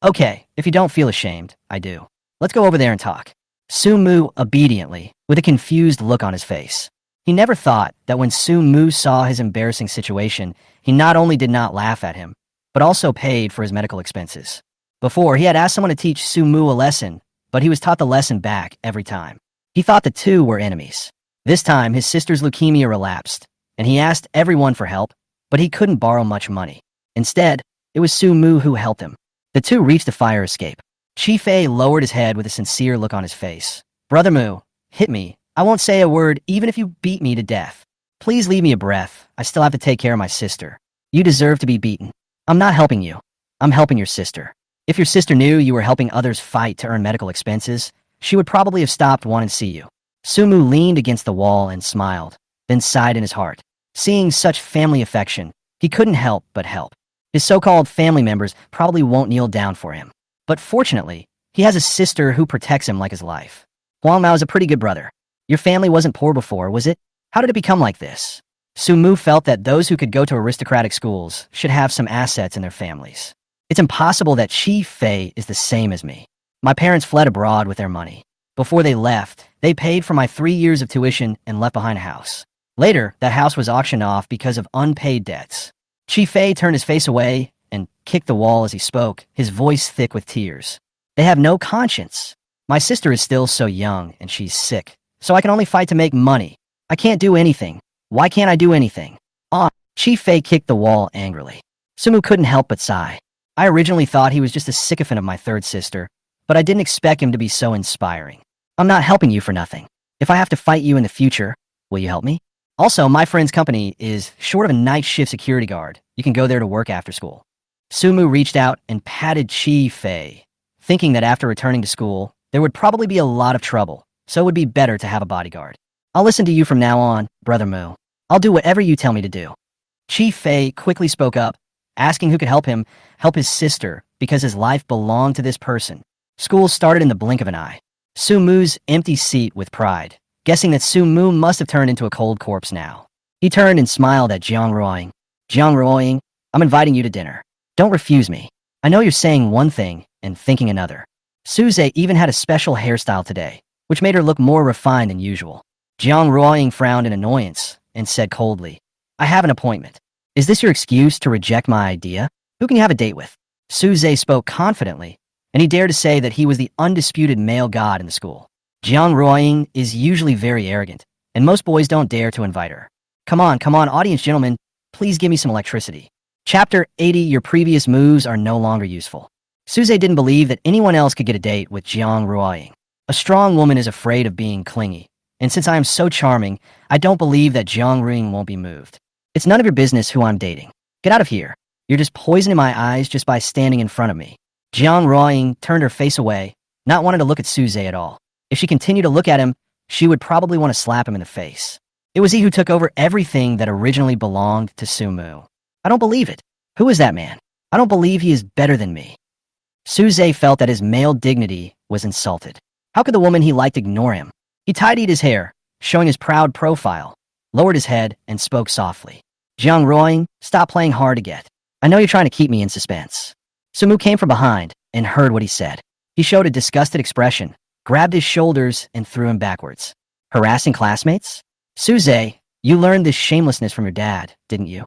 Okay, if you don't feel ashamed, I do. Let's go over there and talk. Su Mu obediently, with a confused look on his face. He never thought that when Su Mu saw his embarrassing situation, he not only did not laugh at him, but also paid for his medical expenses. Before, he had asked someone to teach Su Mu a lesson, but he was taught the lesson back every time. He thought the two were enemies. This time, his sister's leukemia relapsed, and he asked everyone for help, but he couldn't borrow much money. Instead, it was Su Mu who helped him. The two reached the fire escape. Chi Fei lowered his head with a sincere look on his face. Brother Mu, hit me. I won't say a word even if you beat me to death. Please leave me a breath. I still have to take care of my sister. You deserve to be beaten. I'm not helping you. I'm helping your sister. If your sister knew you were helping others fight to earn medical expenses, she would probably have stopped wanting to see you. Su Mu leaned against the wall and smiled, then sighed in his heart. Seeing such family affection, he couldn't help but help. His so-called family members probably won't kneel down for him. But fortunately, he has a sister who protects him like his life. Huang Mao is a pretty good brother. Your family wasn't poor before, was it? How did it become like this? Su Mu felt that those who could go to aristocratic schools should have some assets in their families. It's impossible that Chi Fei is the same as me. My parents fled abroad with their money. Before they left, they paid for my 3 years of tuition and left behind a house. Later, that house was auctioned off because of unpaid debts. Chi Fei turned his face away and kicked the wall as he spoke, his voice thick with tears. They have no conscience. My sister is still so young and she's sick, so I can only fight to make money. I can't do anything. Why can't I do anything? Chi Fei kicked the wall angrily. Su Mu couldn't help but sigh. I originally thought he was just a sycophant of my third sister, but I didn't expect him to be so inspiring. I'm not helping you for nothing. If I have to fight you in the future, will you help me? Also, my friend's company is short of a night shift security guard. You can go there to work after school. Su Mu reached out and patted Chi Fei, thinking that after returning to school, there would probably be a lot of trouble, so it would be better to have a bodyguard. I'll listen to you from now on, Brother Mu. I'll do whatever you tell me to do. Chi Fei quickly spoke up, asking who could help him help his sister because his life belonged to this person. School started in the blink of an eye. Su Mu's empty seat with pride, guessing that Su Mu must have turned into a cold corpse now. He turned and smiled at Jiang Ruoying. Jiang Ruoying, I'm inviting you to dinner. Don't refuse me. I know you're saying one thing and thinking another. Suze even had a special hairstyle today, which made her look more refined than usual. Jiang Ruoying frowned in annoyance and said coldly, I have an appointment. Is this your excuse to reject my idea? Who can you have a date with? Suze spoke confidently, and he dared to say that he was the undisputed male god in the school. Jiang Ruoying is usually very arrogant, and most boys don't dare to invite her. Come on, audience gentlemen, please give me some electricity. Chapter 80, your previous moves are no longer useful. Suze didn't believe that anyone else could get a date with Jiang Ruoying. A strong woman is afraid of being clingy, and since I am so charming, I don't believe that Jiang Ring won't be moved. It's none of your business who I'm dating. Get out of here. You're just poisoning my eyes just by standing in front of me. Jiang Ruoying turned her face away, not wanting to look at Suze at all. If she continued to look at him, she would probably want to slap him in the face. It was he who took over everything that originally belonged to Sumu. I don't believe it. Who is that man? I don't believe he is better than me. Suze felt that his male dignity was insulted. How could the woman he liked ignore him? He tidied his hair, showing his proud profile, lowered his head, and spoke softly. Jiang Ruoying, stop playing hard to get. I know you're trying to keep me in suspense. Sumu came from behind and heard what he said. He showed a disgusted expression, grabbed his shoulders, and threw him backwards. Harassing classmates? Suze, you learned this shamelessness from your dad, didn't you?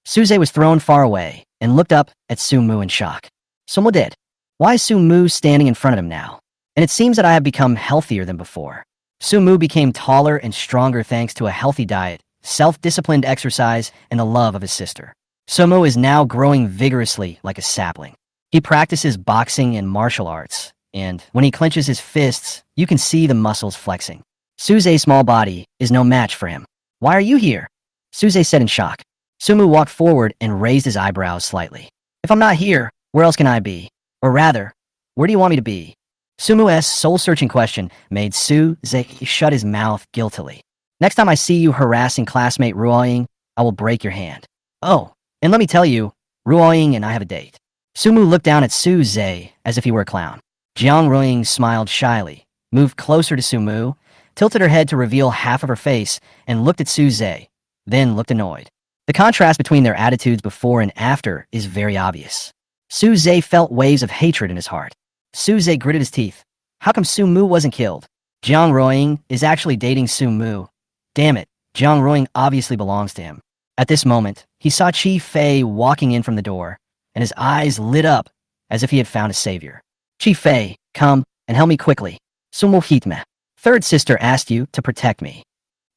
Suze was thrown far away and looked up at Sumu in shock. Sumu did. Why is Sumu standing in front of him now? And it seems that I have become healthier than before. Sumu became taller and stronger thanks to a healthy diet, self-disciplined exercise, and the love of his sister. Sumu is now growing vigorously like a sapling. He practices boxing and martial arts, and when he clenches his fists, you can see the muscles flexing. Suze's small body is no match for him. Why are you here? Suze said in shock. Sumu walked forward and raised his eyebrows slightly. If I'm not here, where else can I be? Or rather, where do you want me to be? Sumu's soul-searching question made Suze shut his mouth guiltily. Next time I see you harassing classmate Ruoying, I will break your hand. Oh, and let me tell you, Ruoying and I have a date. Sumu looked down at Suze as if he were a clown. Jiang Ruoying smiled shyly, moved closer to Sumu, tilted her head to reveal half of her face, and looked at Suze, then looked annoyed. The contrast between their attitudes before and after is very obvious. Suze felt waves of hatred in his heart. Suze gritted his teeth. How come Sumu wasn't killed? Jiang Ruoying is actually dating Sumu. Damn it, Jiang Ruoying obviously belongs to him. At this moment, he saw Chi Fei walking in from the door, and his eyes lit up as if he had found a savior. Chi Fei, come and help me quickly. Sumu hitme. Third sister asked you to protect me.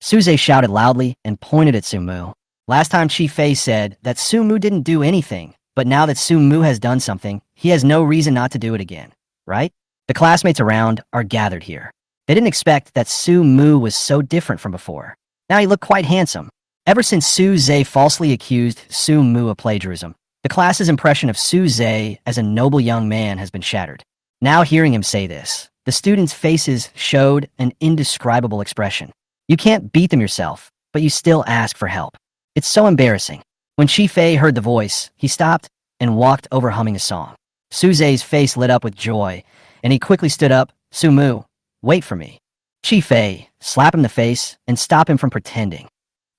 Suze shouted loudly and pointed at Sumu. Last time Chi Fei said that Sumu didn't do anything, but now that Sumu has done something, he has no reason not to do it again, right? The classmates around are gathered here. They didn't expect that Sumu was so different from before. Now he looked quite handsome. Ever since Suze falsely accused Sumu of plagiarism, the class's impression of Suze as a noble young man has been shattered. Now hearing him say this, the students' faces showed an indescribable expression. You can't beat them yourself, but you still ask for help. It's so embarrassing. When Chi Fei heard the voice, he stopped and walked over humming a song. Suze's face lit up with joy, and he quickly stood up. Sumu, wait for me. Chi Fei, slap him in the face and stop him from pretending.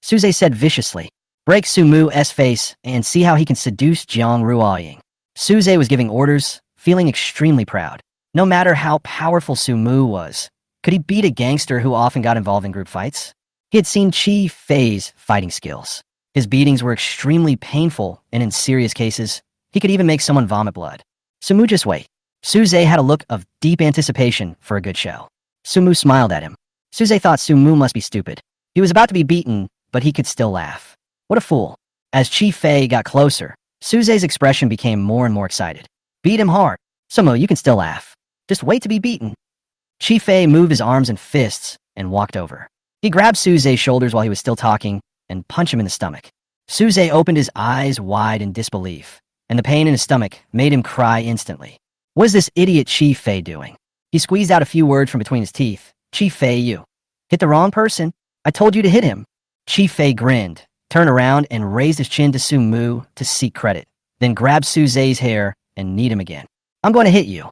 Suze said viciously, break Sumu's face and see how he can seduce Jiang Ruoying. Suze was giving orders, feeling extremely proud. No matter how powerful Sumu was, could he beat a gangster who often got involved in group fights? He had seen Chi Fei's fighting skills. His beatings were extremely painful, and in serious cases, he could even make someone vomit blood. Sumu, just wait. Suze had a look of deep anticipation for a good show. Sumu smiled at him. Suze thought Sumu must be stupid. He was about to be beaten, but he could still laugh. What a fool. As Chi Fei got closer, Suze's expression became more and more excited. Beat him hard. Sumu, you can still laugh. Just wait to be beaten. Chi Fei moved his arms and fists and walked over. He grabbed Suze's shoulders while he was still talking and punched him in the stomach. Suze opened his eyes wide in disbelief, and the pain in his stomach made him cry instantly. What is this idiot Chi Fei doing? He squeezed out a few words from between his teeth. Chi Fei, you hit the wrong person. I told you to hit him. Chi Fei grinned, turned around, and raised his chin to Sumu to seek credit, then grabbed Suze's hair and kneed him again. I'm going to hit you.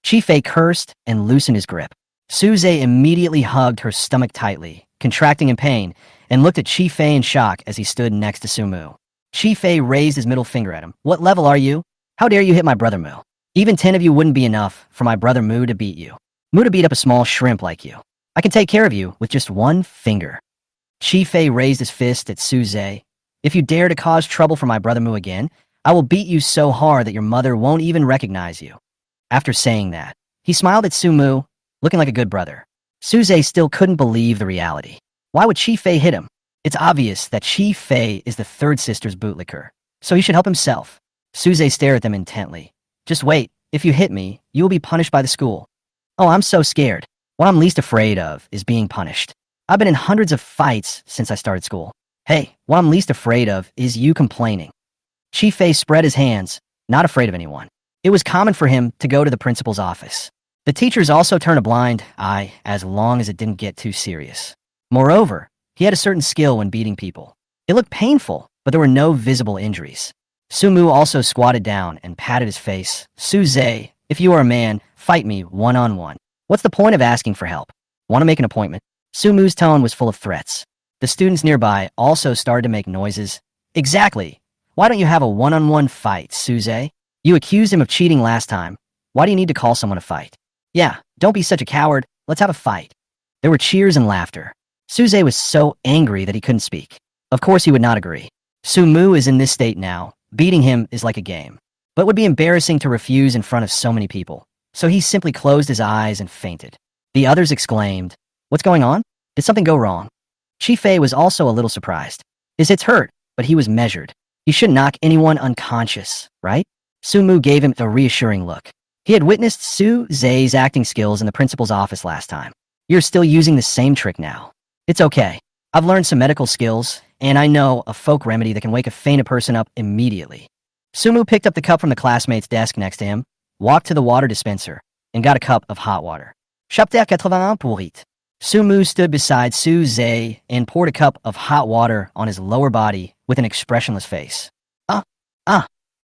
Chi Fei cursed and loosened his grip. Suze immediately hugged her stomach tightly, contracting in pain, and looked at Chi Fei in shock as he stood next to Sumu. Chi Fei raised his middle finger at him. What level are you? How dare you hit my brother Mu? Even 10 of you wouldn't be enough for my brother Mu to beat you. Mu to beat up a small shrimp like you. I can take care of you with just one finger. Chi Fei raised his fist at Suze. If you dare to cause trouble for my brother Mu again, I will beat you so hard that your mother won't even recognize you. After saying that, he smiled at Sumu, looking like a good brother. Suze still couldn't believe the reality. Why would Chi Fei hit him? It's obvious that Chi Fei is the third sister's bootlicker, so he should help himself. Suze stared at them intently. Just wait, if you hit me, you will be punished by the school. Oh, I'm so scared. What I'm least afraid of is being punished. I've been in hundreds of fights since I started school. Hey, what I'm least afraid of is you complaining. Chifei spread his hands, not afraid of anyone. It was common for him to go to the principal's office. The teachers also turned a blind eye as long as it didn't get too serious. Moreover, he had a certain skill when beating people. It looked painful, but there were no visible injuries. Sumu also squatted down and patted his face. Suze, if you are a man, fight me one-on-one. What's the point of asking for help? Want to make an appointment? Sumu's tone was full of threats. The students nearby also started to make noises. Exactly. Why don't you have a one-on-one fight, Suze? You accused him of cheating last time. Why do you need to call someone to fight? Yeah, don't be such a coward. Let's have a fight. There were cheers and laughter. Suze was so angry that he couldn't speak. Of course he would not agree. Sumu is in this state now. Beating him is like a game. But it would be embarrassing to refuse in front of so many people. So he simply closed his eyes and fainted. The others exclaimed, "What's going on? Did something go wrong?" Chifei was also a little surprised. His hits hurt, but he was measured. You shouldn't knock anyone unconscious, right? Sumu gave him a reassuring look. He had witnessed Su Zhe's acting skills in the principal's office last time. You're still using the same trick now. It's okay. I've learned some medical skills, and I know a folk remedy that can wake a fainted person up immediately. Sumu picked up the cup from the classmate's desk next to him, walked to the water dispenser, and got a cup of hot water. Chapter 81 pour it. Sumu stood beside Su Zhe and poured a cup of hot water on his lower body with an expressionless face. Ah.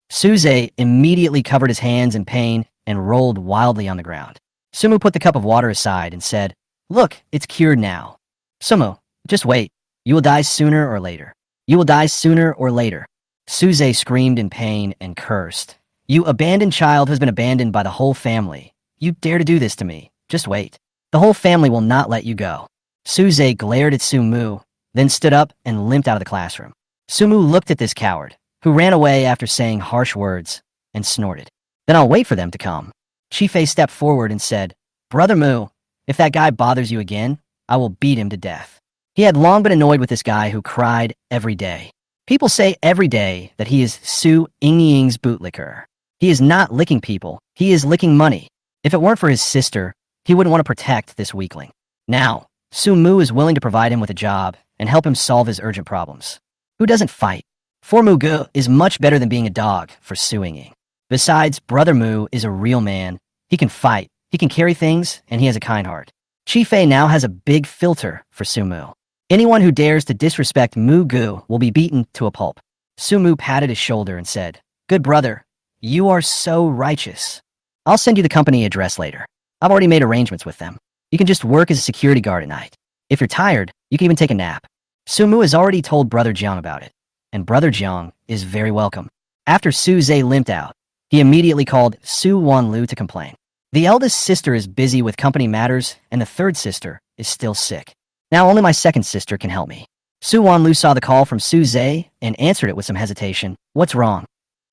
Su Zhe immediately covered his hands in pain and rolled wildly on the ground. Sumu put the cup of water aside and said, "Look, it's cured now." Sumu, just wait. You will die sooner or later. You will die sooner or later. Suze screamed in pain and cursed. You abandoned child has been abandoned by the whole family. You dare to do this to me. Just wait. The whole family will not let you go. Suze glared at Sumu, then stood up and limped out of the classroom. Sumu looked at this coward, who ran away after saying harsh words, and snorted. Then I'll wait for them to come. Chifei stepped forward and said, "Brother Mu, if that guy bothers you again, I will beat him to death." He had long been annoyed with this guy who cried every day. People say every day that he is Su Yingying's bootlicker. He is not licking people, he is licking money. If it weren't for his sister, he wouldn't want to protect this weakling. Now, Su Mu is willing to provide him with a job and help him solve his urgent problems. Who doesn't fight? For Mu Gu is much better than being a dog for Su Yingying. Besides, Brother Mu is a real man. He can fight, he can carry things, and he has a kind heart. Chifei now has a big filter for Sumu. Anyone who dares to disrespect Mu Gu will be beaten to a pulp. Sumu patted his shoulder and said, "Good brother, you are so righteous. I'll send you the company address later. I've already made arrangements with them. You can just work as a security guard at night. If you're tired, you can even take a nap." Sumu has already told Brother Jiang about it, and Brother Jiang is very welcome. After Su Zhe limped out, he immediately called Su Wanlu to complain. The eldest sister is busy with company matters, and the third sister is still sick. Now only my second sister can help me. Su Wanlu saw the call from Su Zhe and answered it with some hesitation. What's wrong?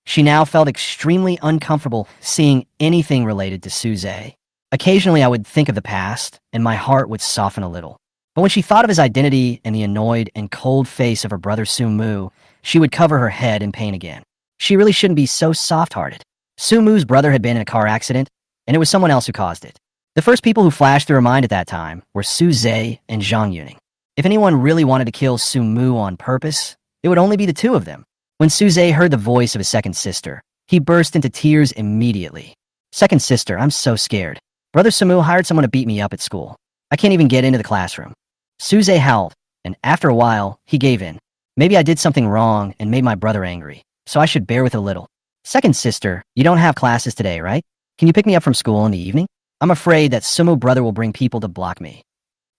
She now felt extremely uncomfortable seeing anything related to Su Zhe. Occasionally I would think of the past, and my heart would soften a little. But when she thought of his identity and the annoyed and cold face of her brother Su Mu, she would cover her head in pain again. She really shouldn't be so soft-hearted. Su Mu's brother had been in a car accident, and it was someone else who caused it. The first people who flashed through her mind at that time were Su Zhe and Zhang Yuning. If anyone really wanted to kill Su Mu on purpose, it would only be the two of them. When Su Zhe heard the voice of his second sister, he burst into tears immediately. "Second sister, I'm so scared. Brother Sumu hired someone to beat me up at school. I can't even get into the classroom." Su Zhe howled, and after a while, he gave in. "Maybe I did something wrong and made my brother angry, so I should bear with it a little. Second sister, you don't have classes today, right? Can you pick me up from school in the evening? I'm afraid that Sumu brother will bring people to block me."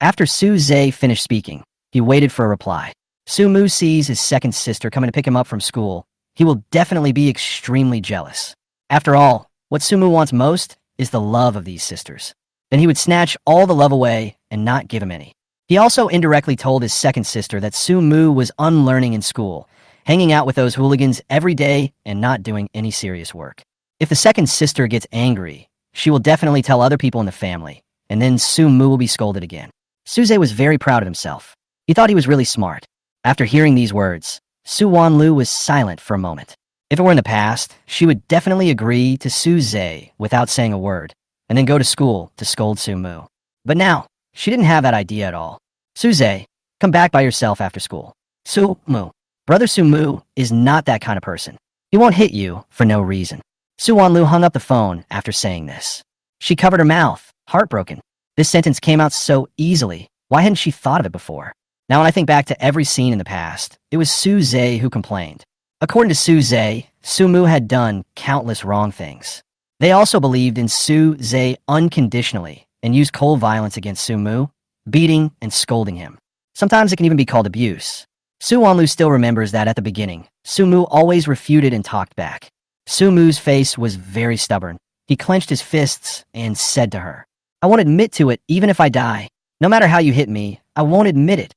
After Su Zhe finished speaking, he waited for a reply. Sumu sees his second sister coming to pick him up from school. He will definitely be extremely jealous. After all, what Sumu wants most is the love of these sisters. Then he would snatch all the love away and not give him any. He also indirectly told his second sister that Sumu was unlearning in school, hanging out with those hooligans every day and not doing any serious work. If the second sister gets angry, she will definitely tell other people in the family, and then Sumu will be scolded again. Suze was very proud of himself. He thought he was really smart. After hearing these words, Su Wanlu was silent for a moment. If it were in the past, she would definitely agree to Su Zhe without saying a word. and then go to school to scold Su Mu. But now, she didn't have that idea at all. Suze, come back by yourself after school. Su Mu. Brother Su Mu is not that kind of person. He won't hit you for no reason. Su Wanlu hung up the phone after saying this. She covered her mouth, heartbroken. This sentence came out so easily. Why hadn't she thought of it before? Now when I think back to every scene in the past, it was Suze who complained. According to Suze, Su Mu had done countless wrong things. They also believed in Suze unconditionally and used cold violence against Su Mu, beating and scolding him. Sometimes it can even be called abuse. Su Wanlu still remembers that at the beginning, Su Mu always refuted and talked back. Su Mu's face was very stubborn. He clenched his fists and said to her, "I won't admit to it even if I die. No matter how you hit me, I won't admit it.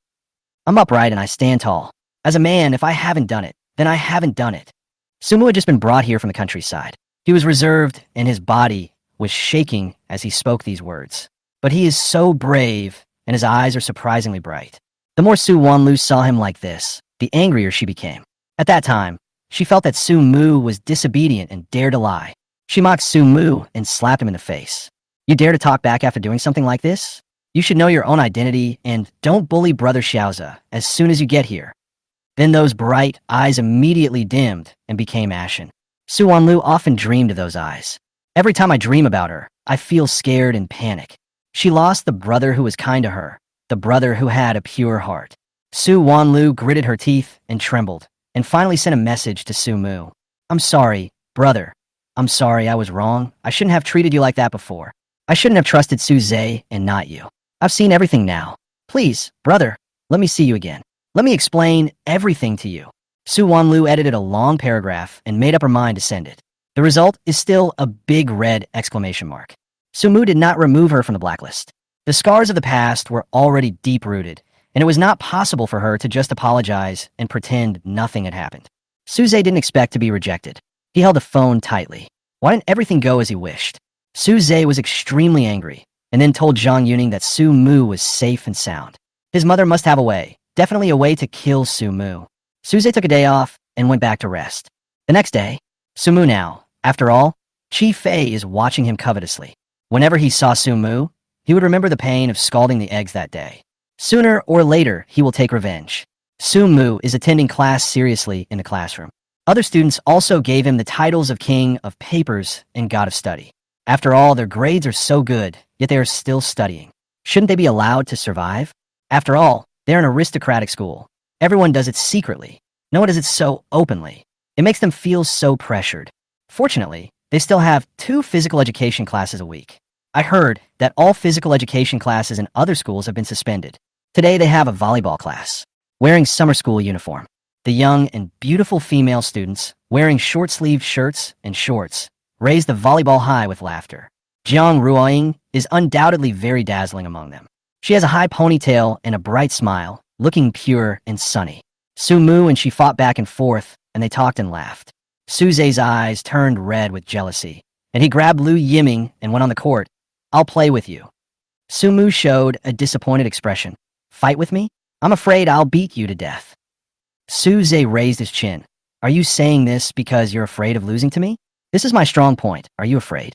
I'm upright and I stand tall. As a man, if I haven't done it, then I haven't done it." Su Mu had just been brought here from the countryside. He was reserved and his body was shaking as he spoke these words. But he is so brave and his eyes are surprisingly bright. The more Su Wanlu saw him like this, the angrier she became. At that time, she felt that Su Mu was disobedient and dared to lie. She mocked Su Mu and slapped him in the face. "You dare to talk back after doing something like this? You should know your own identity and don't bully Brother Xiaoza as soon as you get here." Then those bright eyes immediately dimmed and became ashen. Su Wanlu often dreamed of those eyes. "Every time I dream about her, I feel scared and panic. She lost the brother who was kind to her, the brother who had a pure heart." Su Wanlu gritted her teeth and trembled, and finally sent a message to Su Mu. "I'm sorry, brother. I'm sorry I was wrong. I shouldn't have treated you like that before. I shouldn't have trusted Suze and not you. I've seen everything now. Please, brother, let me see you again. Let me explain everything to you." Su Wanlu edited a long paragraph and made up her mind to send it. The result is still a big red exclamation mark. Su Mu did not remove her from the blacklist. The scars of the past were already deep-rooted, and it was not possible for her to just apologize and pretend nothing had happened. Suze didn't expect to be rejected. He held the phone tightly. Why didn't everything go as he wished? Suze was extremely angry, and then told Zhang Yuning that Su Mu was safe and sound. His mother must have a way, definitely a way to kill Su Mu. Suze took a day off and went back to rest. The next day, Su Mu now, after all, Chi Fei is watching him covetously. Whenever he saw Su Mu, he would remember the pain of scalding the eggs that day. Sooner or later, he will take revenge. Su Mu is attending class seriously in the classroom. Other students also gave him the titles of King of Papers and God of Study. After all, their grades are so good, yet they are still studying. Shouldn't they be allowed to survive? After all, they're an aristocratic school. Everyone does it secretly. No one does it so openly. It makes them feel so pressured. Fortunately, they still have 2 physical education classes a week. I heard that all physical education classes in other schools have been suspended. Today they have a volleyball class. Wearing summer school uniform. The young and beautiful female students, wearing short-sleeved shirts and shorts, raise the volleyball high with laughter. Jiang Ruoying is undoubtedly very dazzling among them. She has a high ponytail and a bright smile, looking pure and sunny. Su Mu and she fought back and forth, and they talked and laughed. Suze's eyes turned red with jealousy, and he grabbed Lu Yiming and went on the court. "I'll play with you." Su Mu showed a disappointed expression. "Fight with me? I'm afraid I'll beat you to death." Suze raised his chin. "Are you saying this because you're afraid of losing to me? This is my strong point. Are you afraid?"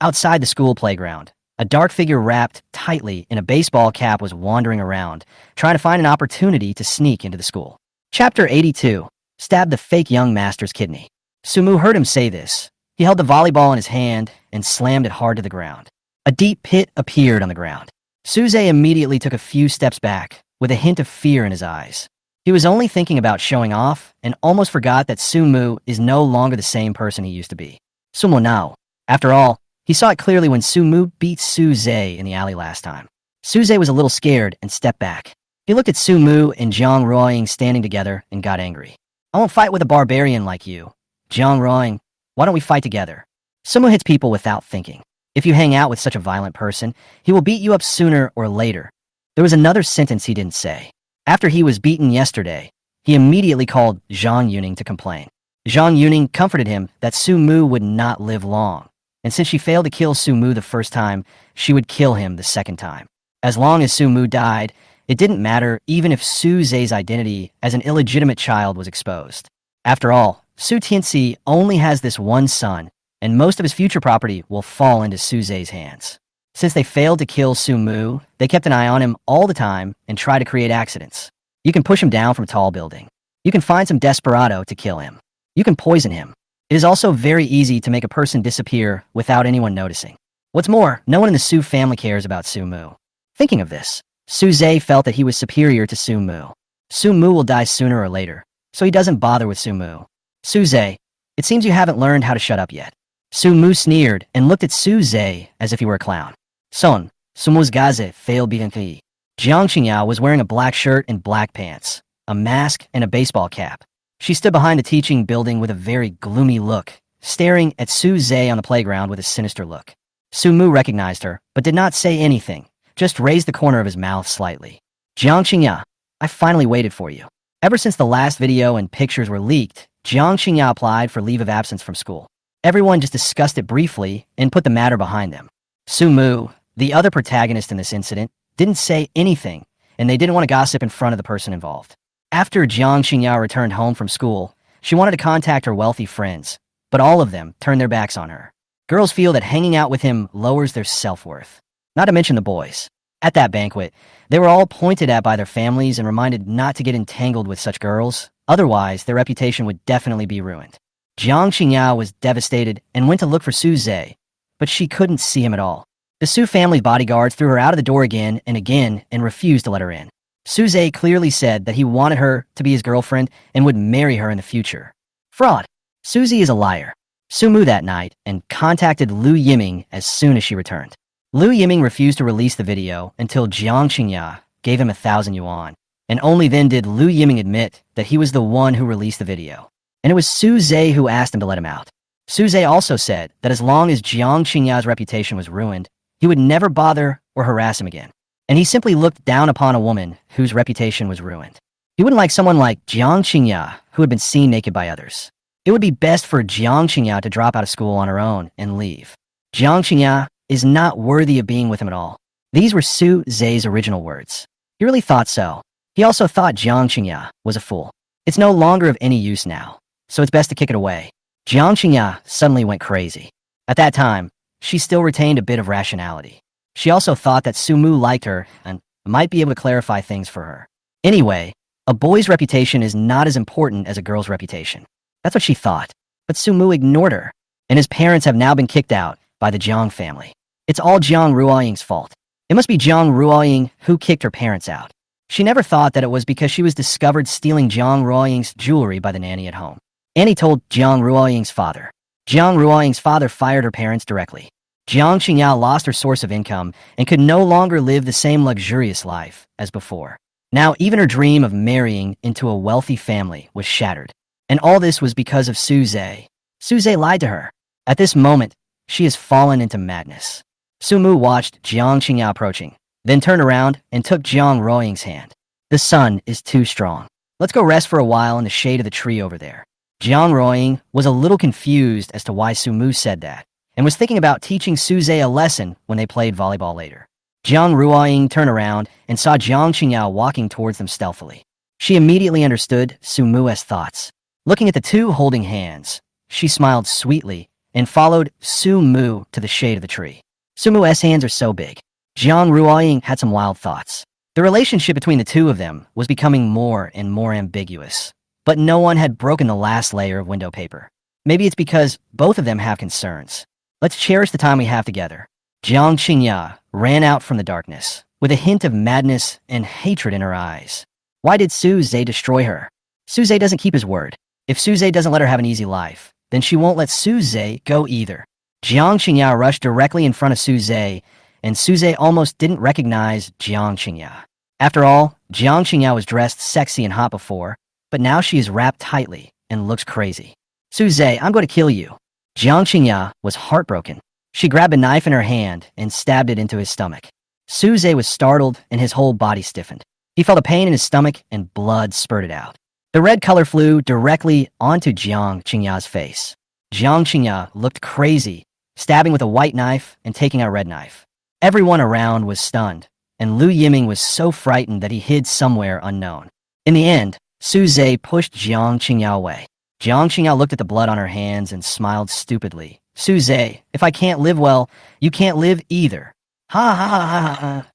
Outside the school playground, a dark figure wrapped tightly in a baseball cap was wandering around, trying to find an opportunity to sneak into the school. Chapter 82. Stabbed the fake young master's kidney. Su Mu heard him say this. He held the volleyball in his hand and slammed it hard to the ground. A deep pit appeared on the ground. Suze immediately took a few steps back, with a hint of fear in his eyes. He was only thinking about showing off and almost forgot that Su Mu is no longer the same person he used to be. Su Mu now. After all, he saw it clearly when Su Mu beat Suze in the alley last time. Suze was a little scared and stepped back. He looked at Su Mu and Jiang Ruoying standing together and got angry. "I won't fight with a barbarian like you. Jiang Ruoying, why don't we fight together?" Su Mu hits people without thinking. If you hang out with such a violent person, he will beat you up sooner or later. There was another sentence he didn't say. After he was beaten yesterday, he immediately called Zhang Yuning to complain. Zhang Yuning comforted him that Su Mu would not live long, and since she failed to kill Su Mu the first time, she would kill him the second time. As long as Su Mu died, it didn't matter even if Suze's identity as an illegitimate child was exposed. After all, Su Tianxi only has this one son, and most of his future property will fall into Su Zhe's hands. Since they failed to kill Su Mu, they kept an eye on him all the time and tried to create accidents. You can push him down from a tall building. You can find some desperado to kill him. You can poison him. It is also very easy to make a person disappear without anyone noticing. What's more, no one in the Su family cares about Su Mu. Thinking of this, Su Zhe felt that he was superior to Su Mu. Su Mu will die sooner or later, so he doesn't bother with Su Mu. Su Zhe, it seems you haven't learned how to shut up yet. Su Mu sneered and looked at Su Zhe as if he were a clown. Son, Su Mu's gaze failed BNP. Jiang Qingyao was wearing a black shirt and black pants, a mask and a baseball cap. She stood behind the teaching building with a very gloomy look, staring at Su Zhe on the playground with a sinister look. Su Mu recognized her, but did not say anything, just raised the corner of his mouth slightly. Jiang Qingyao, I finally waited for you. Ever since the last video and pictures were leaked, Jiang Qingyao applied for leave of absence from school. Everyone just discussed it briefly and put the matter behind them. Su Mu, the other protagonist in this incident, didn't say anything, and they didn't want to gossip in front of the person involved. After Jiang Qingyao returned home from school, she wanted to contact her wealthy friends, but all of them turned their backs on her. Girls feel that hanging out with him lowers their self-worth. Not to mention the boys. At that banquet, they were all pointed at by their families and reminded not to get entangled with such girls, otherwise their reputation would definitely be ruined. Jiang Qingyao was devastated and went to look for Su Zhe, but she couldn't see him at all. The Su family bodyguards threw her out of the door again and refused to let her in. Su Zhe clearly said that he wanted her to be his girlfriend and would marry her in the future. Fraud. Suzy is a liar. Su Mu that night and contacted Liu Yiming as soon as she returned. Liu Yiming refused to release the video until Jiang Qingyao gave him 1,000 yuan, and only then did Liu Yiming admit that he was the one who released the video. And it was Su Zhe who asked him to let him out. Su Zhe also said that as long as Jiang Qingyao's reputation was ruined, he would never bother or harass him again. And he simply looked down upon a woman whose reputation was ruined. He wouldn't like someone like Jiang Qingyao, who had been seen naked by others. It would be best for Jiang Qingyao to drop out of school on her own and leave. Jiang Qingyao is not worthy of being with him at all. These were Su Zhe's original words. He really thought so. He also thought Jiang Qingyao was a fool. It's no longer of any use now, so it's best to kick it away. Jiang Qingyao suddenly went crazy. At that time, she still retained a bit of rationality. She also thought that Su Mu liked her and might be able to clarify things for her. Anyway, a boy's reputation is not as important as a girl's reputation. That's what she thought. But Su Mu ignored her, and his parents have now been kicked out by the Jiang family. It's all Jiang Ruoying's fault. It must be Jiang Ruoying who kicked her parents out. She never thought that it was because she was discovered stealing Jiang Ruoying's jewelry by the nanny at home. Annie told Jiang Ruoying's father. Jiang Ruoying's father fired her parents directly. Jiang Qingyao lost her source of income and could no longer live the same luxurious life as before. Now even her dream of marrying into a wealthy family was shattered. And all this was because of Su Zhe. Su Zhe lied to her. At this moment, she has fallen into madness. Su Mu watched Jiang Qingyao approaching, then turned around and took Jiang Ruoying's hand. The sun is too strong. Let's go rest for a while in the shade of the tree over there. Jiang Ruoying was a little confused as to why Su Mu said that, and was thinking about teaching Su Zhe a lesson when they played volleyball later. Jiang Ruoying turned around and saw Jiang Qingyao walking towards them stealthily. She immediately understood Su Mu's thoughts. Looking at the two holding hands, she smiled sweetly and followed Su Mu to the shade of the tree. Su Mu's hands are so big. Jiang Ruoying had some wild thoughts. The relationship between the two of them was becoming more and more ambiguous, but no one had broken the last layer of window paper. Maybe it's because both of them have concerns. Let's cherish the time we have together. Jiang Qingyao ran out from the darkness, with a hint of madness and hatred in her eyes. Why did Su Zhe destroy her? Su Zhe doesn't keep his word. If Su Zhe doesn't let her have an easy life, then she won't let Su Zhe go either. Jiang Qingyao rushed directly in front of Su Zhe, and Su Zhe almost didn't recognize Jiang Qingyao. After all, Jiang Qingyao was dressed sexy and hot before, but now she is wrapped tightly and looks crazy. Su Zhe, I'm going to kill you. Jiang Qingyao was heartbroken. She grabbed a knife in her hand and stabbed it into his stomach. Su Zhe was startled and his whole body stiffened. He felt a pain in his stomach and blood spurted out. The red color flew directly onto Jiang Qingyao's face. Jiang Qingyao looked crazy, stabbing with a white knife and taking out a red knife. Everyone around was stunned, and Liu Yiming was so frightened that he hid somewhere unknown. In the end, Su Zhe pushed Jiang Qingyao away. Jiang Qingyao looked at the blood on her hands and smiled stupidly, Suze, if I can't live well, you can't live either. Ha ha ha ha ha.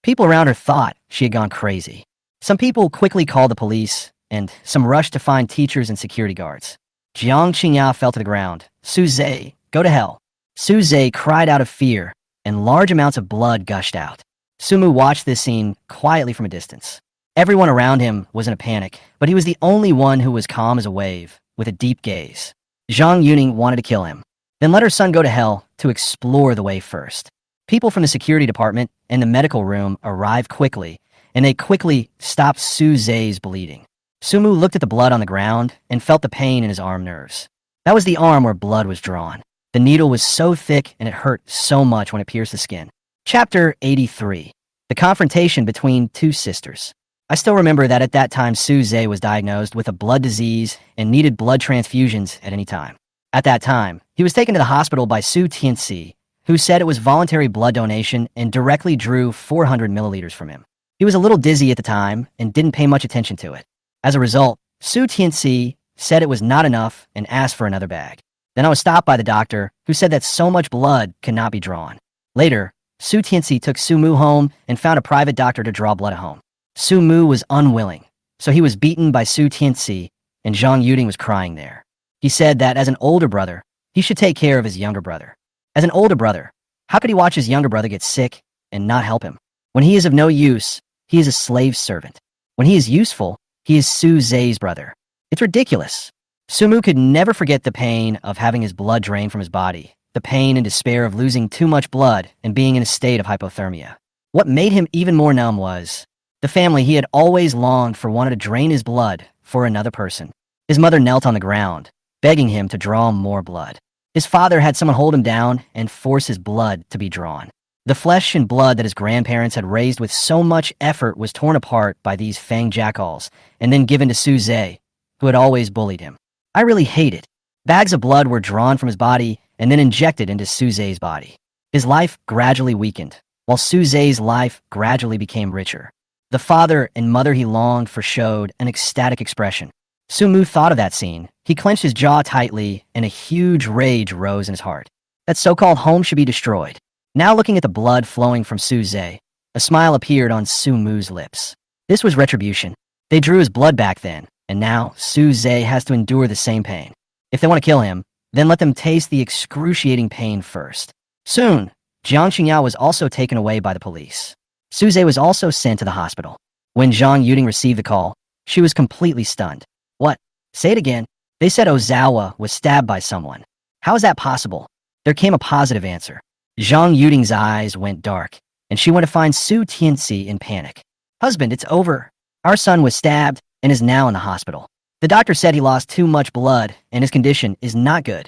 People around her thought she had gone crazy. Some people quickly called the police, and some rushed to find teachers and security guards. Jiang Qingya fell to the ground. Suze, go to hell. Suze cried out of fear, and large amounts of blood gushed out. Sumu watched this scene quietly from a distance. Everyone around him was in a panic, but he was the only one who was calm as a wave, with a deep gaze. Zhang Yuning wanted to kill him, then let her son go to hell to explore the way first. People from the security department and the medical room arrived quickly, and they quickly stopped Suze's bleeding. Sumu looked at the blood on the ground and felt the pain in his arm nerves. That was the arm where blood was drawn. The needle was so thick and it hurt so much when it pierced the skin. Chapter 83. The confrontation between two sisters. I still remember that at that time Suze was diagnosed with a blood disease and needed blood transfusions at any time. At that time, he was taken to the hospital by Su Tianxi, who said it was voluntary blood donation and directly drew 400 milliliters from him. He was a little dizzy at the time and didn't pay much attention to it. As a result, Su Tianxi said it was not enough and asked for another bag. Then I was stopped by the doctor, who said that so much blood could not be drawn. Later, Su Tianxi took Su Mu home and found a private doctor to draw blood at home. Su Mu was unwilling, so he was beaten by Su Tianxi, and Zhang Yuding was crying there. He said that as an older brother, he should take care of his younger brother. As an older brother, how could he watch his younger brother get sick and not help him? When he is of no use, he is a slave servant. When he is useful, he is Su Ze's brother. It's ridiculous. Sumu could never forget the pain of having his blood drained from his body, the pain and despair of losing too much blood and being in a state of hypothermia. What made him even more numb was the family he had always longed for wanted to drain his blood for another person. His mother knelt on the ground, begging him to draw more blood. His father had someone hold him down and force his blood to be drawn. The flesh and blood that his grandparents had raised with so much effort was torn apart by these fanged jackals and then given to Suze, who had always bullied him. I really hate it. Bags of blood were drawn from his body and then injected into Suze's body. His life gradually weakened, while Suze's life gradually became richer. The father and mother he longed for showed an ecstatic expression. Sumu thought of that scene. He clenched his jaw tightly, and a huge rage rose in his heart. That so-called home should be destroyed. Now looking at the blood flowing from Suze, a smile appeared on Sumu's lips. This was retribution. They drew his blood back then, and now Suze has to endure the same pain. If they want to kill him, then let them taste the excruciating pain first. Soon, Jiang Qingya was also taken away by the police. Suze was also sent to the hospital. When Zhang Yuding received the call, she was completely stunned. What? Say it again. They said Ozawa was stabbed by someone. How is that possible? There came a positive answer. Zhang Yuding's eyes went dark, and she went to find Su Tianxi in panic. Husband, it's over. Our son was stabbed and is now in the hospital. The doctor said he lost too much blood and his condition is not good.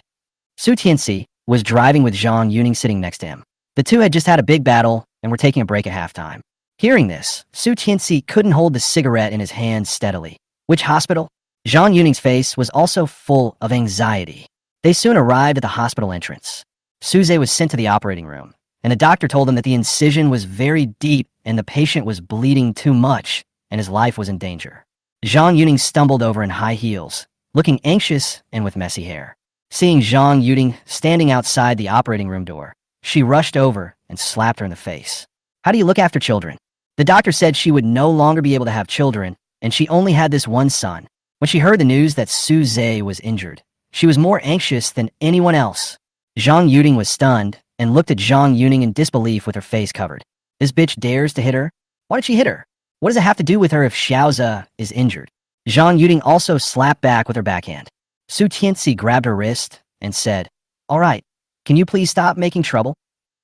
Su Tianxi was driving with Zhang Yuning sitting next to him. The two had just had a big battle and were taking a break at halftime. Hearing this, Su Tianxi couldn't hold the cigarette in his hand steadily. Which hospital? Zhang Yuning's face was also full of anxiety. They soon arrived at the hospital entrance. Suze was sent to the operating room, and the doctor told him that the incision was very deep and the patient was bleeding too much and his life was in danger. Zhang Yuning stumbled over in high heels, looking anxious and with messy hair. Seeing Zhang Yuning standing outside the operating room door, she rushed over and slapped her in the face. How do you look after children? The doctor said she would no longer be able to have children, and she only had this one son. When she heard the news that Suze was injured, she was more anxious than anyone else. Zhang Yuding was stunned and looked at Zhang Yuning in disbelief with her face covered. This bitch dares to hit her? Why did she hit her? What does it have to do with her if Xiaoza is injured? Zhang Yuding also slapped back with her backhand. Su Tianxi grabbed her wrist and said, "All right, can you please stop making trouble?"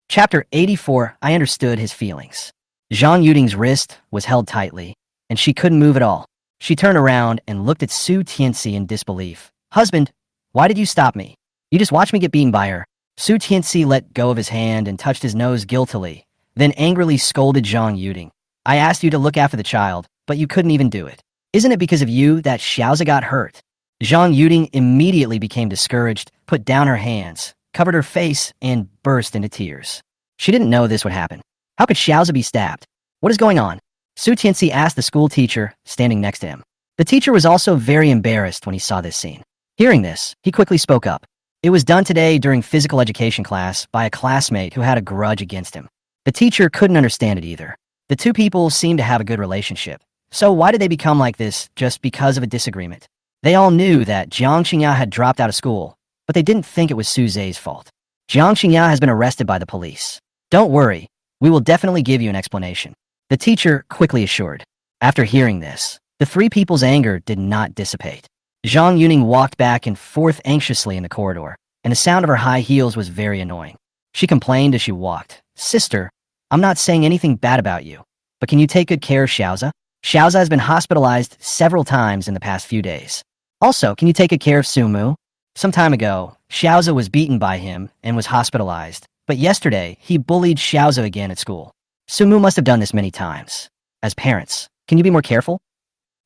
Chapter 84. I understood his feelings. Zhang Yuding's wrist was held tightly, and she couldn't move at all. She turned around and looked at Su Tianxi in disbelief. Husband, why did you stop me? You just watched me get beaten by her. Su Tianxi let go of his hand and touched his nose guiltily, then angrily scolded Zhang Yuding. I asked you to look after the child, but you couldn't even do it. Isn't it because of you that Xiaoza got hurt? Zhang Yuding immediately became discouraged, put down her hands, covered her face, and burst into tears. She didn't know this would happen. How could Xiaoza be stabbed? What is going on? Su Tianxi asked the school teacher standing next to him. The teacher was also very embarrassed when he saw this scene. Hearing this, he quickly spoke up. It was done today during physical education class by a classmate who had a grudge against him. The teacher couldn't understand it either. The two people seemed to have a good relationship. So why did they become like this just because of a disagreement? They all knew that Jiang Xingya had dropped out of school, but they didn't think it was Su Zhe's fault. Jiang Xingya has been arrested by the police. Don't worry, we will definitely give you an explanation, the teacher quickly assured. After hearing this, the three people's anger did not dissipate. Zhang Yuning walked back and forth anxiously in the corridor, and the sound of her high heels was very annoying. She complained as she walked, "Sister, I'm not saying anything bad about you, but can you take good care of Xiaoza? Xiaoza has been hospitalized several times in the past few days. Also, can you take good care of Sumu? Some time ago, Xiaoza was beaten by him and was hospitalized, but yesterday, he bullied Xiaoza again at school. Sumu must have done this many times. As parents, can you be more careful?"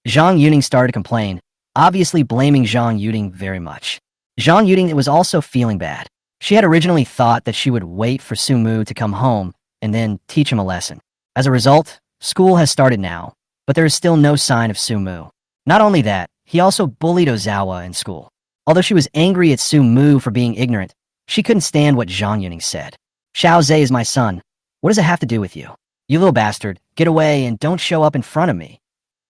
Zhang Yuning started to complain, obviously blaming Zhang Yuning very much. Zhang Yuning was also feeling bad. She had originally thought that she would wait for Sumu to come home and then teach him a lesson. As a result, school has started now, but there is still no sign of Sumu. Not only that, he also bullied Ozawa in school. Although she was angry at Sumu for being ignorant, she couldn't stand what Zhang Yuning said. "Xiao Zhe is my son. What does it have to do with you? You little bastard, get away and don't show up in front of me."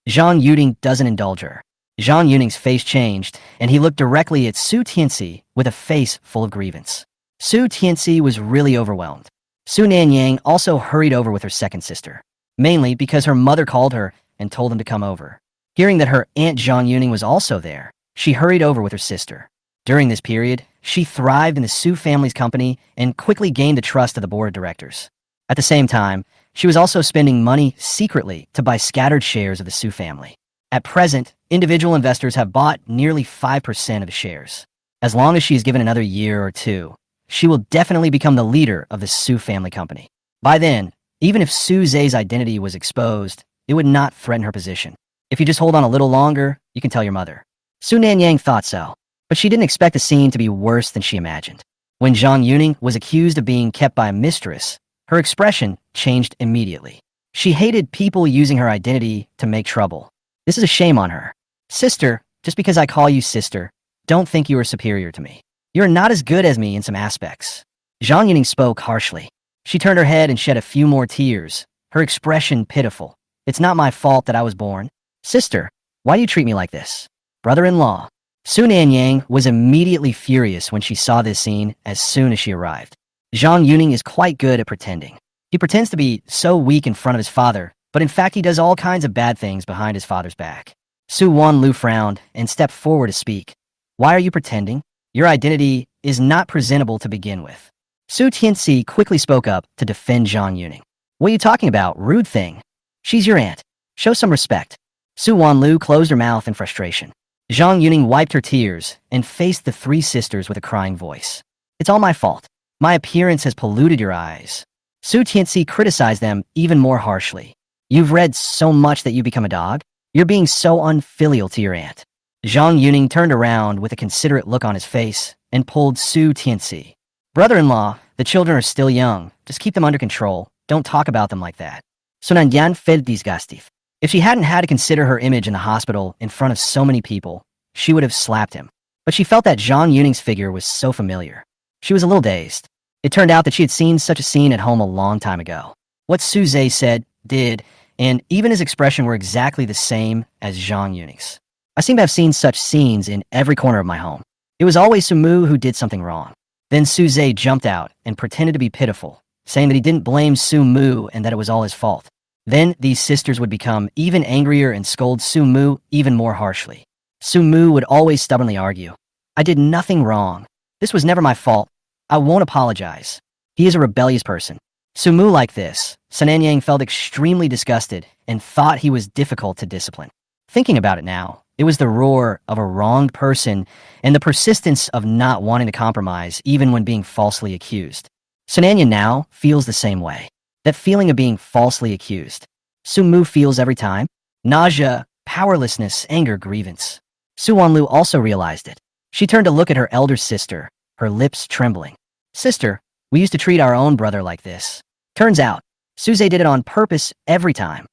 Zhang Yuning doesn't indulge her. Zhang Yuning's face changed, and he looked directly at Su Tianxi with a face full of grievance. Su Tianxi was really overwhelmed. Su Nanyang also hurried over with her second sister, mainly because her mother called her and told them to come over. Hearing that her aunt Zhang Yuning was also there, she hurried over with her sister. During this period, she thrived in the Su family's company and quickly gained the trust of the board of directors. At the same time, she was also spending money secretly to buy scattered shares of the Su family. At present, individual investors have bought nearly 5% of the shares. As long as she is given another year or two, she will definitely become the leader of the Su family company. By then, even if Su Zhe's identity was exposed, it would not threaten her position. If you just hold on a little longer, you can tell your mother. Su Nanyang thought so, but she didn't expect the scene to be worse than she imagined. When Zhang Yuning was accused of being kept by a mistress, her expression changed immediately. She hated people using her identity to make trouble. This is a shame on her. "Sister, just because I call you sister, don't think you are superior to me. You're not as good as me in some aspects." Zhang Yuning spoke harshly. She turned her head and shed a few more tears, her expression pitiful. "It's not my fault that I was born. Sister, why do you treat me like this?" Brother-in-law. Su Nanyang was immediately furious when she saw this scene as soon as she arrived. Zhang Yuning is quite good at pretending. He pretends to be so weak in front of his father, but in fact he does all kinds of bad things behind his father's back. Su Wanlu frowned and stepped forward to speak. "Why are you pretending? Your identity is not presentable to begin with." Su Tianxi quickly spoke up to defend Zhang Yuning. "What are you talking about, rude thing? She's your aunt. Show some respect." Su Wanlu closed her mouth in frustration. Zhang Yuning wiped her tears and faced the three sisters with a crying voice. "It's all my fault. My appearance has polluted your eyes." Su Tianxi criticized them even more harshly. "You've read so much that you become a dog? You're being so unfilial to your aunt." Zhang Yuning turned around with a considerate look on his face and pulled Su Tianxi. "Brother-in-law, the children are still young. Just keep them under control. Don't talk about them like that." Sunanyan felt disgusted. If she hadn't had to consider her image in the hospital in front of so many people, she would have slapped him. But she felt that Zhang Yuning's figure was so familiar. She was a little dazed. It turned out that she had seen such a scene at home a long time ago. What Su Zhe said, did, and even his expression were exactly the same as Zhang Yuning's. I seem to have seen such scenes in every corner of my home. It was always Sumu who did something wrong. Then Su Zhe jumped out and pretended to be pitiful, saying that he didn't blame Su Mu and that it was all his fault. Then these sisters would become even angrier and scold Su Mu even more harshly. Su Mu would always stubbornly argue, "I did nothing wrong. This was never my fault. I won't apologize." He is a rebellious person. Su Mu like this, Sananyang felt extremely disgusted and thought he was difficult to discipline. Thinking about it now, it was the roar of a wronged person and the persistence of not wanting to compromise even when being falsely accused. Sananya now feels the same way. That feeling of being falsely accused. Su Mu feels every time. Nausea, powerlessness, anger, grievance. Su Wanlu also realized it. She turned to look at her elder sister, her lips trembling. "Sister, we used to treat our own brother like this. Turns out, Su Zhe did it on purpose every time.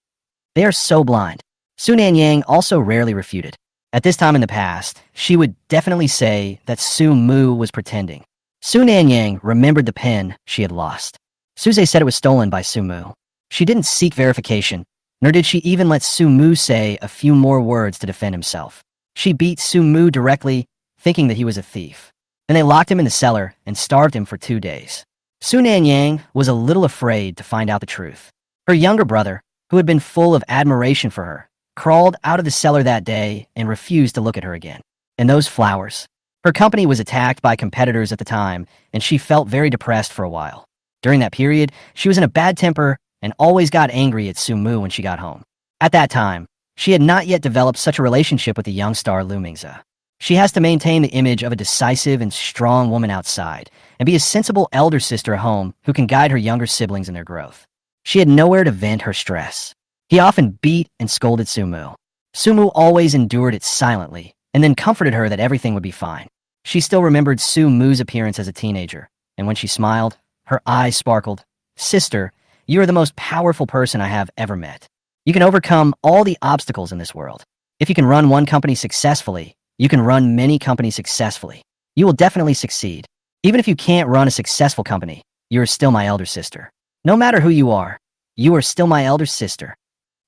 They are so blind." Su Nanyang also rarely refuted. At this time in the past, she would definitely say that Su Mu was pretending. Su Nanyang remembered the pen she had lost. Suze said it was stolen by Su Mu. She didn't seek verification, nor did she even let Su Mu say a few more words to defend himself. She beat Su Mu directly, thinking that he was a thief. Then they locked him in the cellar and starved him for 2 days. Su Nanyang was a little afraid to find out the truth. Her younger brother, who had been full of admiration for her, crawled out of the cellar that day and refused to look at her again. And those flowers. Her company was attacked by competitors at the time, and she felt very depressed for a while. During that period, she was in a bad temper and always got angry at Su Mu when she got home. At that time, she had not yet developed such a relationship with the young star Lu Mingze. She has to maintain the image of a decisive and strong woman outside, and be a sensible elder sister at home who can guide her younger siblings in their growth. She had nowhere to vent her stress. He often beat and scolded Su Mu. Su Mu always endured it silently, and then comforted her that everything would be fine. She still remembered Su Mu's appearance as a teenager, and when she smiled, her eyes sparkled. "Sister, you are the most powerful person I have ever met. You can overcome all the obstacles in this world. If you can run one company successfully, you can run many companies successfully. You will definitely succeed. Even if you can't run a successful company, you are still my elder sister. No matter who you are still my elder sister.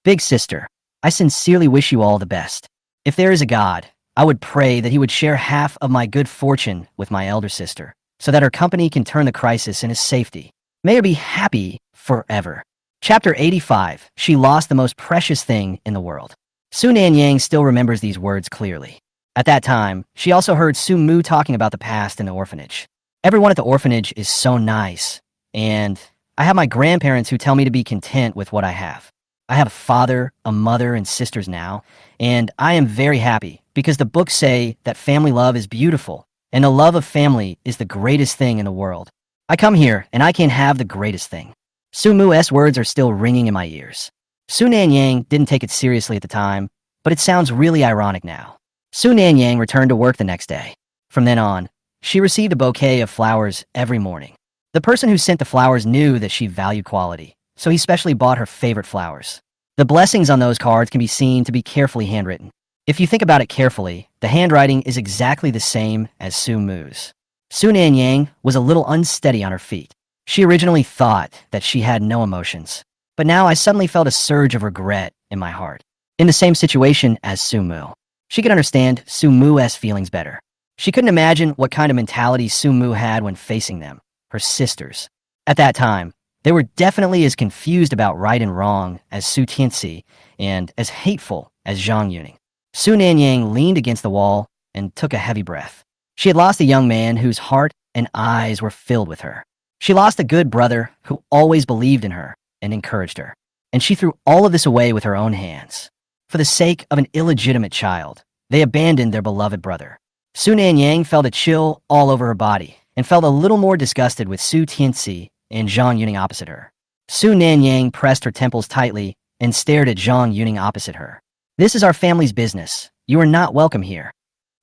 Big sister, I sincerely wish you all the best. If there is a God, I would pray that he would share half of my good fortune with my elder sister, so that her company can turn the crisis into safety. May her be happy forever." Chapter 85. She lost the most precious thing in the world. Su Nanyang still remembers these words clearly. At that time, she also heard Su Mu talking about the past in the orphanage. "Everyone at the orphanage is so nice, and I have my grandparents who tell me to be content with what I have. I have a father, a mother, and sisters now, and I am very happy because the books say that family love is beautiful, and the love of family is the greatest thing in the world. I come here, and I can have the greatest thing." Su Mu's words are still ringing in my ears. Su Nanyang didn't take it seriously at the time, but it sounds really ironic now. Su Nanyang returned to work the next day. From then on, she received a bouquet of flowers every morning. The person who sent the flowers knew that she valued quality, so he specially bought her favorite flowers. The blessings on those cards can be seen to be carefully handwritten. If you think about it carefully, the handwriting is exactly the same as Su Mu's. Su Nanyang was a little unsteady on her feet. She originally thought that she had no emotions, but now I suddenly felt a surge of regret in my heart. In the same situation as Su Mu, she could understand Su Mu's feelings better. She couldn't imagine what kind of mentality Su Mu had when facing them, her sisters. At that time, they were definitely as confused about right and wrong as Su Tianxi and as hateful as Zhang Yuning. Su Nanyang leaned against the wall and took a heavy breath. She had lost a young man whose heart and eyes were filled with her. She lost a good brother who always believed in her and encouraged her. And she threw all of this away with her own hands. For the sake of an illegitimate child, they abandoned their beloved brother. Su Nanyang felt a chill all over her body and felt a little more disgusted with Su Tianxi and Zhang Yuning opposite her. Su Nanyang pressed her temples tightly and stared at Zhang Yuning opposite her. "This is our family's business. You are not welcome here."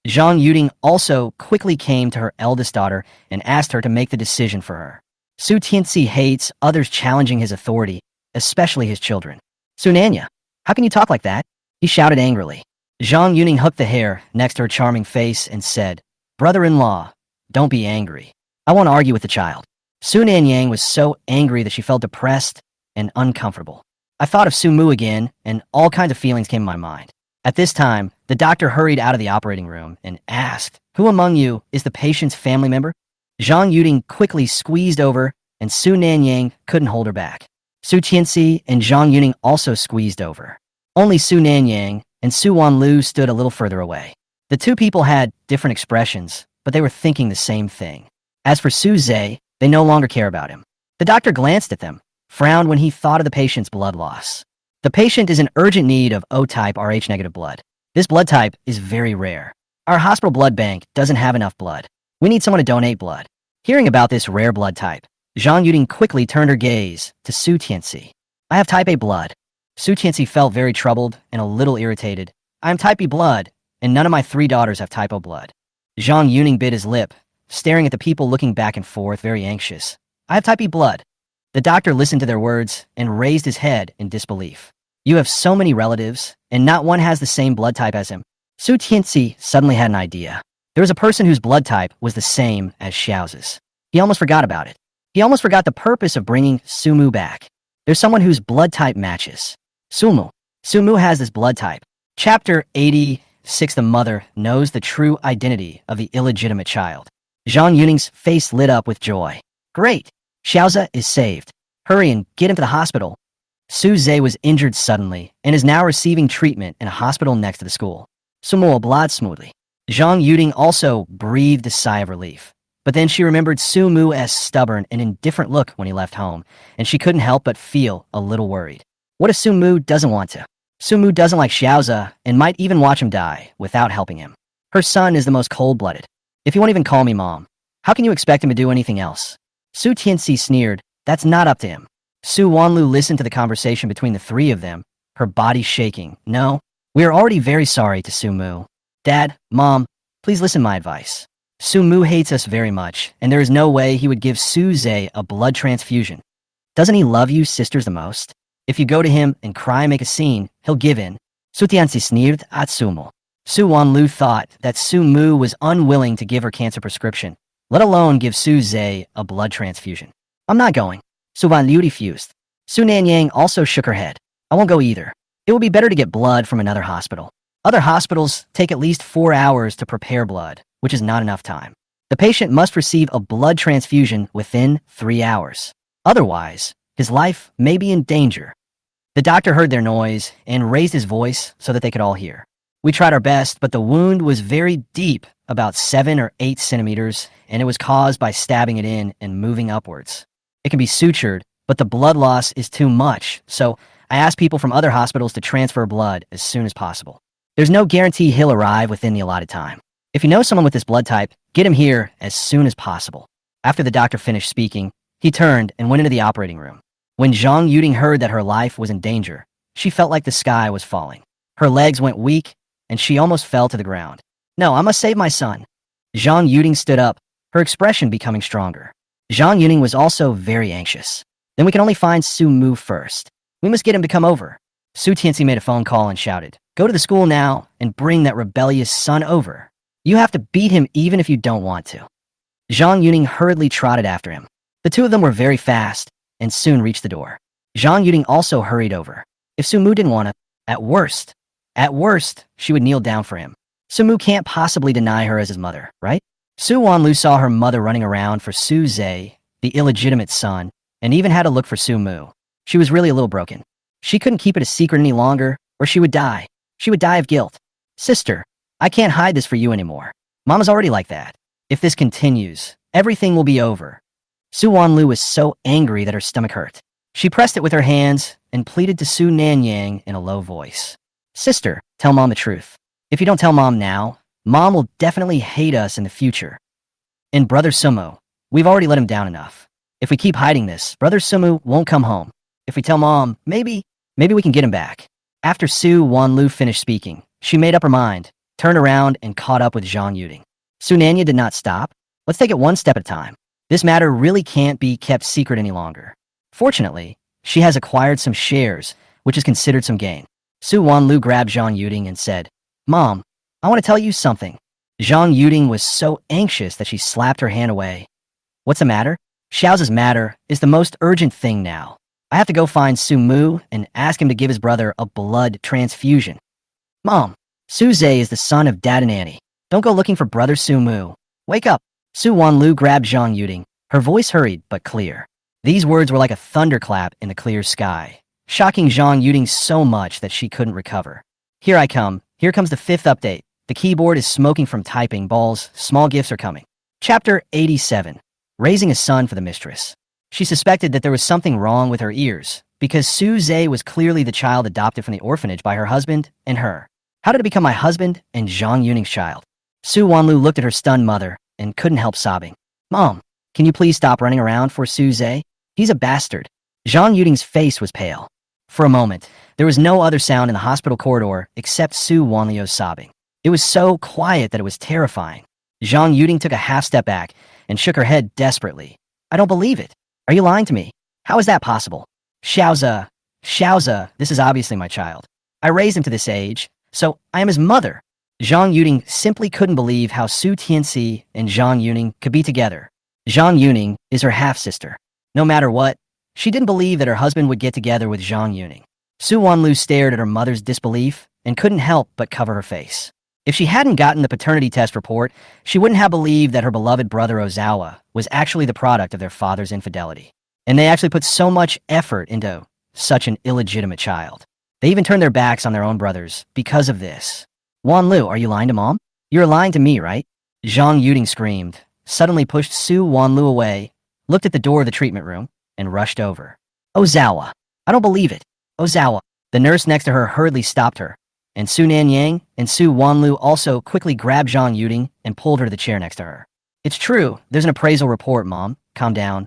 Zhang Yuning also quickly came to her eldest daughter and asked her to make the decision for her. Su Tianxi hates others challenging his authority, especially his children. "Su Nanya, how can you talk like that?" he shouted angrily. Zhang Yuning hooked the hair next to her charming face and said, "Brother-in-law, don't be angry. I won't argue with the child." Su Nanyang was so angry that she felt depressed and uncomfortable. I thought of Su Mu again, and all kinds of feelings came to my mind. At this time, the doctor hurried out of the operating room and asked, "Who among you is the patient's family member?" Zhang Yuning quickly squeezed over, and Su Nanyang couldn't hold her back. Su Tianxi and Zhang Yuning also squeezed over. Only Su Nanyang and Su Wanlu stood a little further away. The two people had different expressions, but they were thinking the same thing. As for Su Zhe, they no longer care about him. The doctor glanced at them, frowned when he thought of the patient's blood loss. The patient is in urgent need of O-type Rh-negative blood. This blood type is very rare. Our hospital blood bank doesn't have enough blood. We need someone to donate blood. Hearing about this rare blood type, Zhang Yuning quickly turned her gaze to Su Tianxi. "I have type A blood." Su Tianxi felt very troubled and a little irritated. "I am type B blood, and none of my 3 daughters have type O blood." Zhang Yuning bit his lip, staring at the people looking back and forth, very anxious. "I have type B blood." The doctor listened to their words and raised his head in disbelief. "You have so many relatives, and not one has the same blood type as him." Su Tianxi suddenly had an idea. There was a person whose blood type was the same as Xiao's. He almost forgot about it. He almost forgot the purpose of bringing Sumu back. There's someone whose blood type matches. Sumu. Sumu has this blood type. Chapter 86. The mother knows the true identity of the illegitimate child. Zhang Yuning's face lit up with joy. Great! Xiaoza is saved. Hurry and get him to the hospital. Su Zhe was injured suddenly and is now receiving treatment in a hospital next to the school. Sumu obliged smoothly. Zhang Yuding also breathed a sigh of relief. But then she remembered Su Mu's stubborn and indifferent look when he left home, and she couldn't help but feel a little worried. What if Su Mu doesn't want to? Su Mu doesn't like Xiaoza and might even watch him die without helping him. Her son is the most cold-blooded. If he won't even call me mom, how can you expect him to do anything else? Su Tianxi sneered. That's not up to him. Su Wanlu listened to the conversation between the three of them, her body shaking. No, we are already very sorry to Su Mu. Dad, Mom, please listen to my advice. Su Mu hates us very much, and there is no way he would give Su Zhe a blood transfusion. Doesn't he love you sisters the most? If you go to him and cry and make a scene, he'll give in. Su Tianxi sneered at Sumo. Su Wanlu thought that Su Mu was unwilling to give her cancer prescription, let alone give Su Zhe a blood transfusion. I'm not going. Su Wanlu refused. Su Nanyang also shook her head. I won't go either. It will be better to get blood from another hospital. Other hospitals take at least 4 hours to prepare blood, which is not enough time. The patient must receive a blood transfusion within 3 hours. Otherwise, his life may be in danger. The doctor heard their noise and raised his voice so that they could all hear. We tried our best, but the wound was very deep, about 7 or 8 centimeters, and it was caused by stabbing it in and moving upwards. It can be sutured, but the blood loss is too much, so I asked people from other hospitals to transfer blood as soon as possible. There's no guarantee he'll arrive within the allotted time. If you know someone with this blood type, get him here as soon as possible. After the doctor finished speaking, he turned and went into the operating room. When Zhang Yuding heard that her life was in danger, she felt like the sky was falling. Her legs went weak, and she almost fell to the ground. No, I must save my son. Zhang Yuding stood up, her expression becoming stronger. Zhang Yuding was also very anxious. Then we can only find Su Mu first. We must get him to come over. Su Tianxi made a phone call and shouted, "Go to the school now and bring that rebellious son over. You have to beat him even if you don't want to." Zhang Yuding hurriedly trotted after him. The two of them were very fast and soon reached the door. Zhang Yuding also hurried over. If Su Mu didn't want to, at worst, she would kneel down for him. Su Mu can't possibly deny her as his mother, right? Su Wanlu saw her mother running around for Su Zhe, the illegitimate son, and even had to look for Su Mu. She was really a little broken. She couldn't keep it a secret any longer, or she would die. She would die of guilt. Sister, I can't hide this for you anymore. Mama's already like that. If this continues, everything will be over. Su Wanlu was so angry that her stomach hurt. She pressed it with her hands and pleaded to Su Nanyang in a low voice. Sister, tell Mom the truth. If you don't tell Mom now, Mom will definitely hate us in the future. And Brother Sumo, we've already let him down enough. If we keep hiding this, Brother Sumu won't come home. If we tell Mom, maybe we can get him back. After Su Wanlu finished speaking, she made up her mind, turned around, and caught up with Zhang Yuding. Su Nanya did not stop. Let's take it one step at a time. This matter really can't be kept secret any longer. Fortunately, she has acquired some shares, which is considered some gain. Su Wanlu grabbed Zhang Yuding and said, Mom, I want to tell you something. Zhang Yuding was so anxious that she slapped her hand away. What's the matter? Xiao's matter is the most urgent thing now. I have to go find Su Mu and ask him to give his brother a blood transfusion. Mom, Su Zhe is the son of Dad and Annie. Don't go looking for Brother Su Mu. Wake up. Su Wanlu grabbed Zhang Yuding, her voice hurried but clear. These words were like a thunderclap in the clear sky, shocking Zhang Yuding so much that she couldn't recover. Here I come. Here comes the 5th update. The keyboard is smoking from typing. Balls. Small gifts are coming. Chapter 87. Raising a son for the mistress. She suspected that there was something wrong with her ears, because Su Zhe was clearly the child adopted from the orphanage by her husband and her. How did it become my husband and Zhang Yuning's child? Su Wanlu looked at her stunned mother and couldn't help sobbing. Mom, can you please stop running around for Su Zhe? He's a bastard. Zhang Yuding's face was pale. For a moment, there was no other sound in the hospital corridor except Su Wanlu's sobbing. It was so quiet that it was terrifying. Zhang Yuding took a half step back and shook her head desperately. I don't believe it. Are you lying to me? How is that possible? Xiaoza, this is obviously my child. I raised him to this age, so I am his mother. Zhang Yuning simply couldn't believe how Su Tianxi and Zhang Yuning could be together. Zhang Yuning is her half-sister. No matter what, she didn't believe that her husband would get together with Zhang Yuning. Su Wanlu stared at her mother's disbelief and couldn't help but cover her face. If she hadn't gotten the paternity test report, she wouldn't have believed that her beloved brother Ozawa was actually the product of their father's infidelity. And they actually put so much effort into such an illegitimate child. They even turned their backs on their own brothers because of this. Wanlu, are you lying to Mom? You're lying to me, right? Zhang Yuting screamed, suddenly pushed Su Wanlu away, looked at the door of the treatment room, and rushed over. Ozawa, I don't believe it. Ozawa. The nurse next to her hurriedly stopped her, and Su Nanyang and Su Wanlu also quickly grabbed Zhang Yuting and pulled her to the chair next to her. It's true, there's an appraisal report, Mom. Calm down.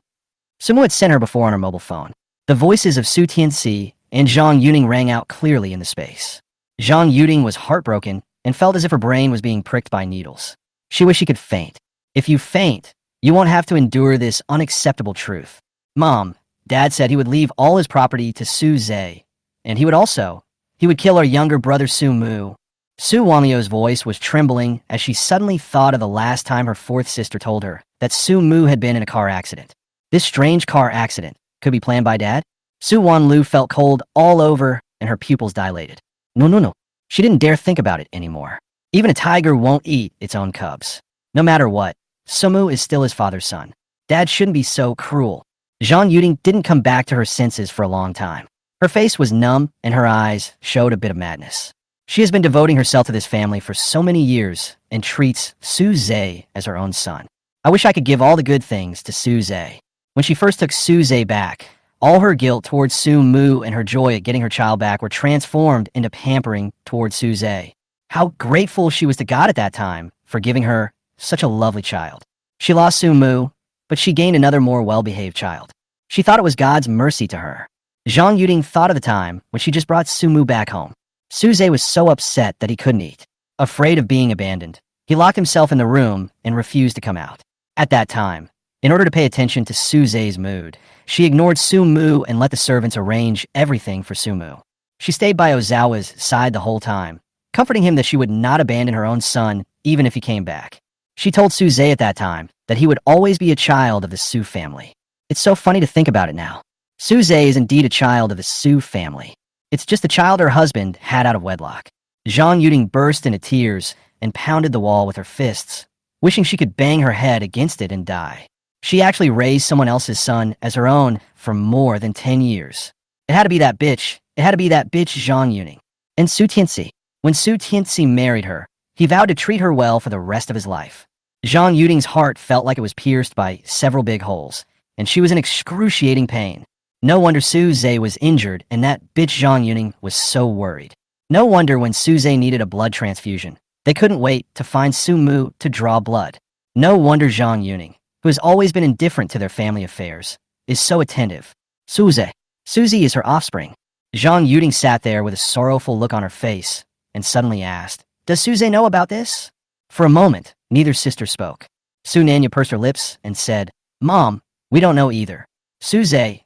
Sumu had sent her before on her mobile phone. The voices of Su Tianxi and Zhang Yuting rang out clearly in the space. Zhang Yuting was heartbroken and felt as if her brain was being pricked by needles. She wished she could faint. If you faint, you won't have to endure this unacceptable truth. Mom, Dad said he would leave all his property to Su Zhe, and he would kill our younger brother Su Mu. Su Wanlio's voice was trembling as she suddenly thought of the last time her fourth sister told her that Su Mu had been in a car accident. This strange car accident could be planned by Dad? Su Wanlu felt cold all over and her pupils dilated. No. She didn't dare think about it anymore. Even a tiger won't eat its own cubs. No matter what, Sumu is still his father's son. Dad shouldn't be so cruel. Zhang Yuting didn't come back to her senses for a long time. Her face was numb and her eyes showed a bit of madness. She has been devoting herself to this family for so many years and treats Su Zhe as her own son. I wish I could give all the good things to Su Zhe. When she first took Su Zhe back, all her guilt towards Su Mu and her joy at getting her child back were transformed into pampering towards Su Zhe. How grateful she was to God at that time for giving her such a lovely child. She lost Su Mu, but she gained another more well-behaved child. She thought it was God's mercy to her. Zhang Yuting thought of the time when she just brought Su Mu back home. Su Zhe was so upset that he couldn't eat. Afraid of being abandoned, he locked himself in the room and refused to come out. At that time, in order to pay attention to Su Zhe's mood, she ignored Su Mu and let the servants arrange everything for Su Mu. She stayed by Ozawa's side the whole time, comforting him that she would not abandon her own son even if he came back. She told Su Zhe at that time that he would always be a child of the Su family. It's so funny to think about it now. Su Zhe is indeed a child of the Su family. It's just the child her husband had out of wedlock. Zhang Yuting burst into tears and pounded the wall with her fists, wishing she could bang her head against it and die. She actually raised someone else's son as her own for more than 10 years. It had to be that bitch. It had to be that bitch Zhang Yuning. And Su Tianxi. When Su Tianxi married her, he vowed to treat her well for the rest of his life. Zhang Yuting's heart felt like it was pierced by several big holes, and she was in excruciating pain. No wonder Su Zhe was injured and that bitch Zhang Yuning was so worried. No wonder when Su Zhe needed a blood transfusion, they couldn't wait to find Su Mu to draw blood. No wonder Zhang Yuning, who has always been indifferent to their family affairs, is so attentive. Suzy is her offspring. Zhang Yuting sat there with a sorrowful look on her face and suddenly asked, Does Suzy know about this? For a moment, neither sister spoke. Su Nanya pursed her lips and said, Mom, we don't know either. Suzy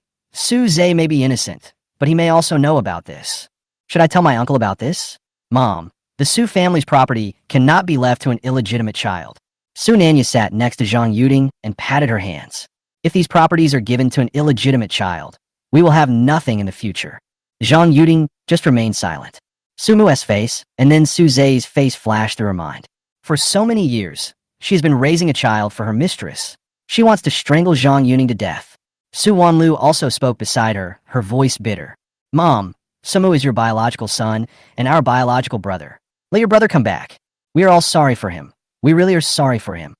may be innocent, but he may also know about this. Should I tell my uncle about this? Mom, the Su family's property cannot be left to an illegitimate child. Su Nanya sat next to Zhang Yuting and patted her hands. If these properties are given to an illegitimate child, we will have nothing in the future. Zhang Yuting just remained silent. Su Mu's face and then Su Zhe's face flashed through her mind. For so many years, she has been raising a child for her mistress. She wants to strangle Zhang Yuning to death. Su Wanlu also spoke beside her, her voice bitter. Mom, Sumu is your biological son and our biological brother. Let your brother come back. We are all sorry for him. We really are sorry for him.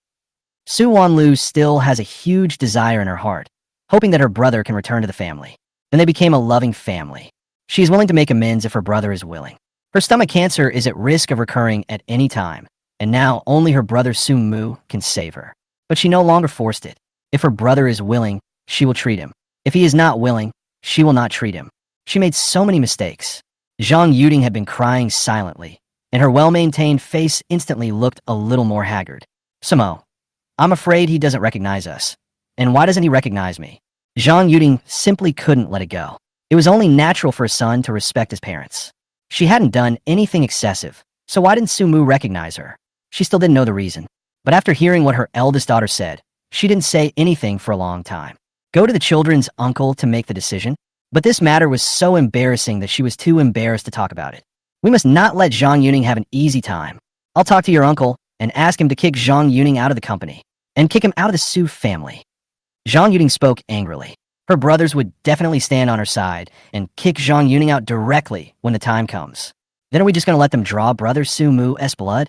Su Wanlu still has a huge desire in her heart, hoping that her brother can return to the family. Then they became a loving family. She is willing to make amends if her brother is willing. Her stomach cancer is at risk of recurring at any time, and now only her brother Su Mu can save her. But she no longer forced it. If her brother is willing, she will treat him. If he is not willing, she will not treat him. She made so many mistakes. Zhang Yuting had been crying silently, and her well-maintained face instantly looked a little more haggard. Sumo, I'm afraid he doesn't recognize us. And why doesn't he recognize me? Zhang Yuting simply couldn't let it go. It was only natural for a son to respect his parents. She hadn't done anything excessive, So why didn't Sumu recognize her? She still didn't know the reason. But after hearing what her eldest daughter said, she didn't say anything for a long time. Go to the children's uncle to make the decision? But this matter was so embarrassing that she was too embarrassed to talk about it. We must not let Zhang Yuning have an easy time. I'll talk to your uncle and ask him to kick Zhang Yuning out of the company and kick him out of the Su family. Zhang Yuning spoke angrily. Her brothers would definitely stand on her side and kick Zhang Yuning out directly when the time comes. Then are we just going to let them draw brother Su Mu's blood?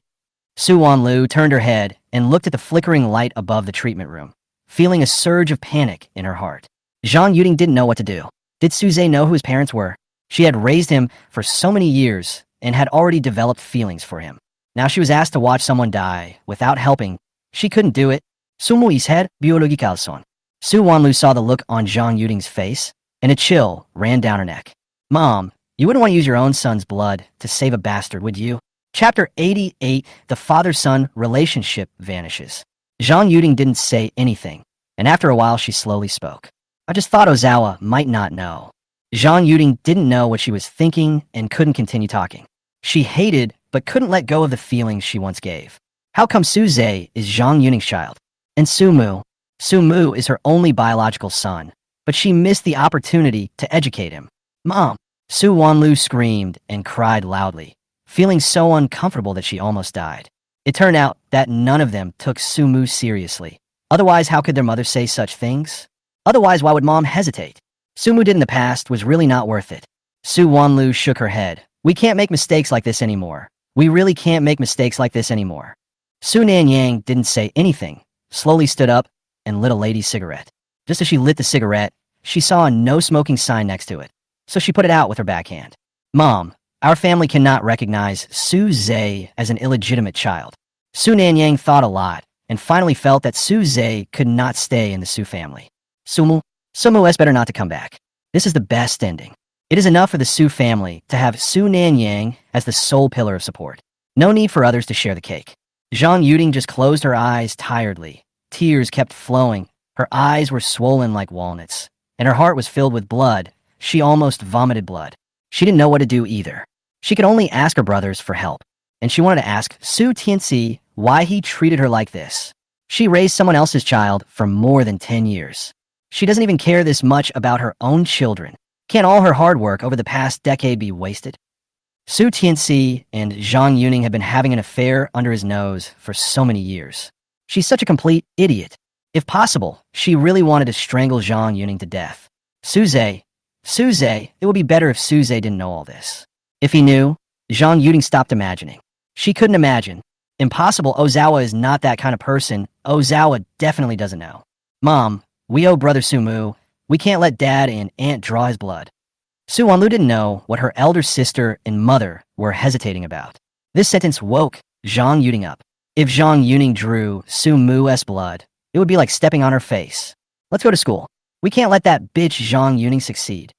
Su Wanlu turned her head and looked at the flickering light above the treatment room, feeling a surge of panic in her heart. Zhang Yuning didn't know what to do. Did Su Zhe know who his parents were? She had raised him for so many years and had already developed feelings for him. Now she was asked to watch someone die without helping. She couldn't do it. Sumu isher biological son. Su Wanlu saw the look on Zhang Yuding's face, and a chill ran down her neck. Mom, you wouldn't want to use your own son's blood to save a bastard, would you? Chapter 88, the father-son relationship vanishes. Zhang Yuding didn't say anything, and after a while she slowly spoke. I just thought Ozawa might not know. Zhang Yuding didn't know what she was thinking and couldn't continue talking. She hated but couldn't let go of the feelings she once gave. How come Su Zhe is Zhang Yuning's child? And Sumu is her only biological son, but she missed the opportunity to educate him. Mom! Su Wanlu screamed and cried loudly, feeling so uncomfortable that she almost died. It turned out that none of them took Sumu seriously. Otherwise, how could their mother say such things? Otherwise, why would Mom hesitate? Sumu did in the past was really not worth it. Su Wanlu shook her head. We can't make mistakes like this anymore. We really can't make mistakes like this anymore. Su Nanyang didn't say anything, slowly stood up and lit a lady's cigarette. Just as she lit the cigarette, she saw a no smoking sign next to it, so she put it out with her backhand. Mom, our family cannot recognize Su Zhe as an illegitimate child. Su Nanyang thought a lot and finally felt that Su Zhe could not Stay in the Su family. Sumu is better not to come back. This is the best ending. It is enough for the Su family to have Su Nanyang as the sole pillar of support. No need for others to share the cake. Zhang Yuding just closed her eyes tiredly. Tears kept flowing. Her eyes were swollen like walnuts, and her heart was filled with blood. She almost vomited blood. She didn't know what to do either. She could only ask her brothers for help, and she wanted to ask Su Tianxi why he treated her like this. She raised someone else's child for more than 10 years. She doesn't even care this much about her own children. Can't all her hard work over the past decade be wasted? Su Tianxi and Zhang Yuning have been having an affair under his nose for so many years. She's such a complete idiot. If possible, she really wanted to strangle Zhang Yuning to death. Su Zhe, it would be better if Su Zhe didn't know all this. If he knew, Zhang Yuning stopped imagining. She couldn't imagine. Impossible. Ozawa is not that kind of person. Ozawa definitely doesn't know. Mom, we owe brother Sumu. We can't let dad and aunt draw his blood. Su Wanlu didn't know what her elder sister and mother were hesitating about. This sentence woke Zhang Yuning up. If Zhang Yuning drew Su Mu's blood, it would be like stepping on her face. Let's go to school. We can't let that bitch Zhang Yuning succeed.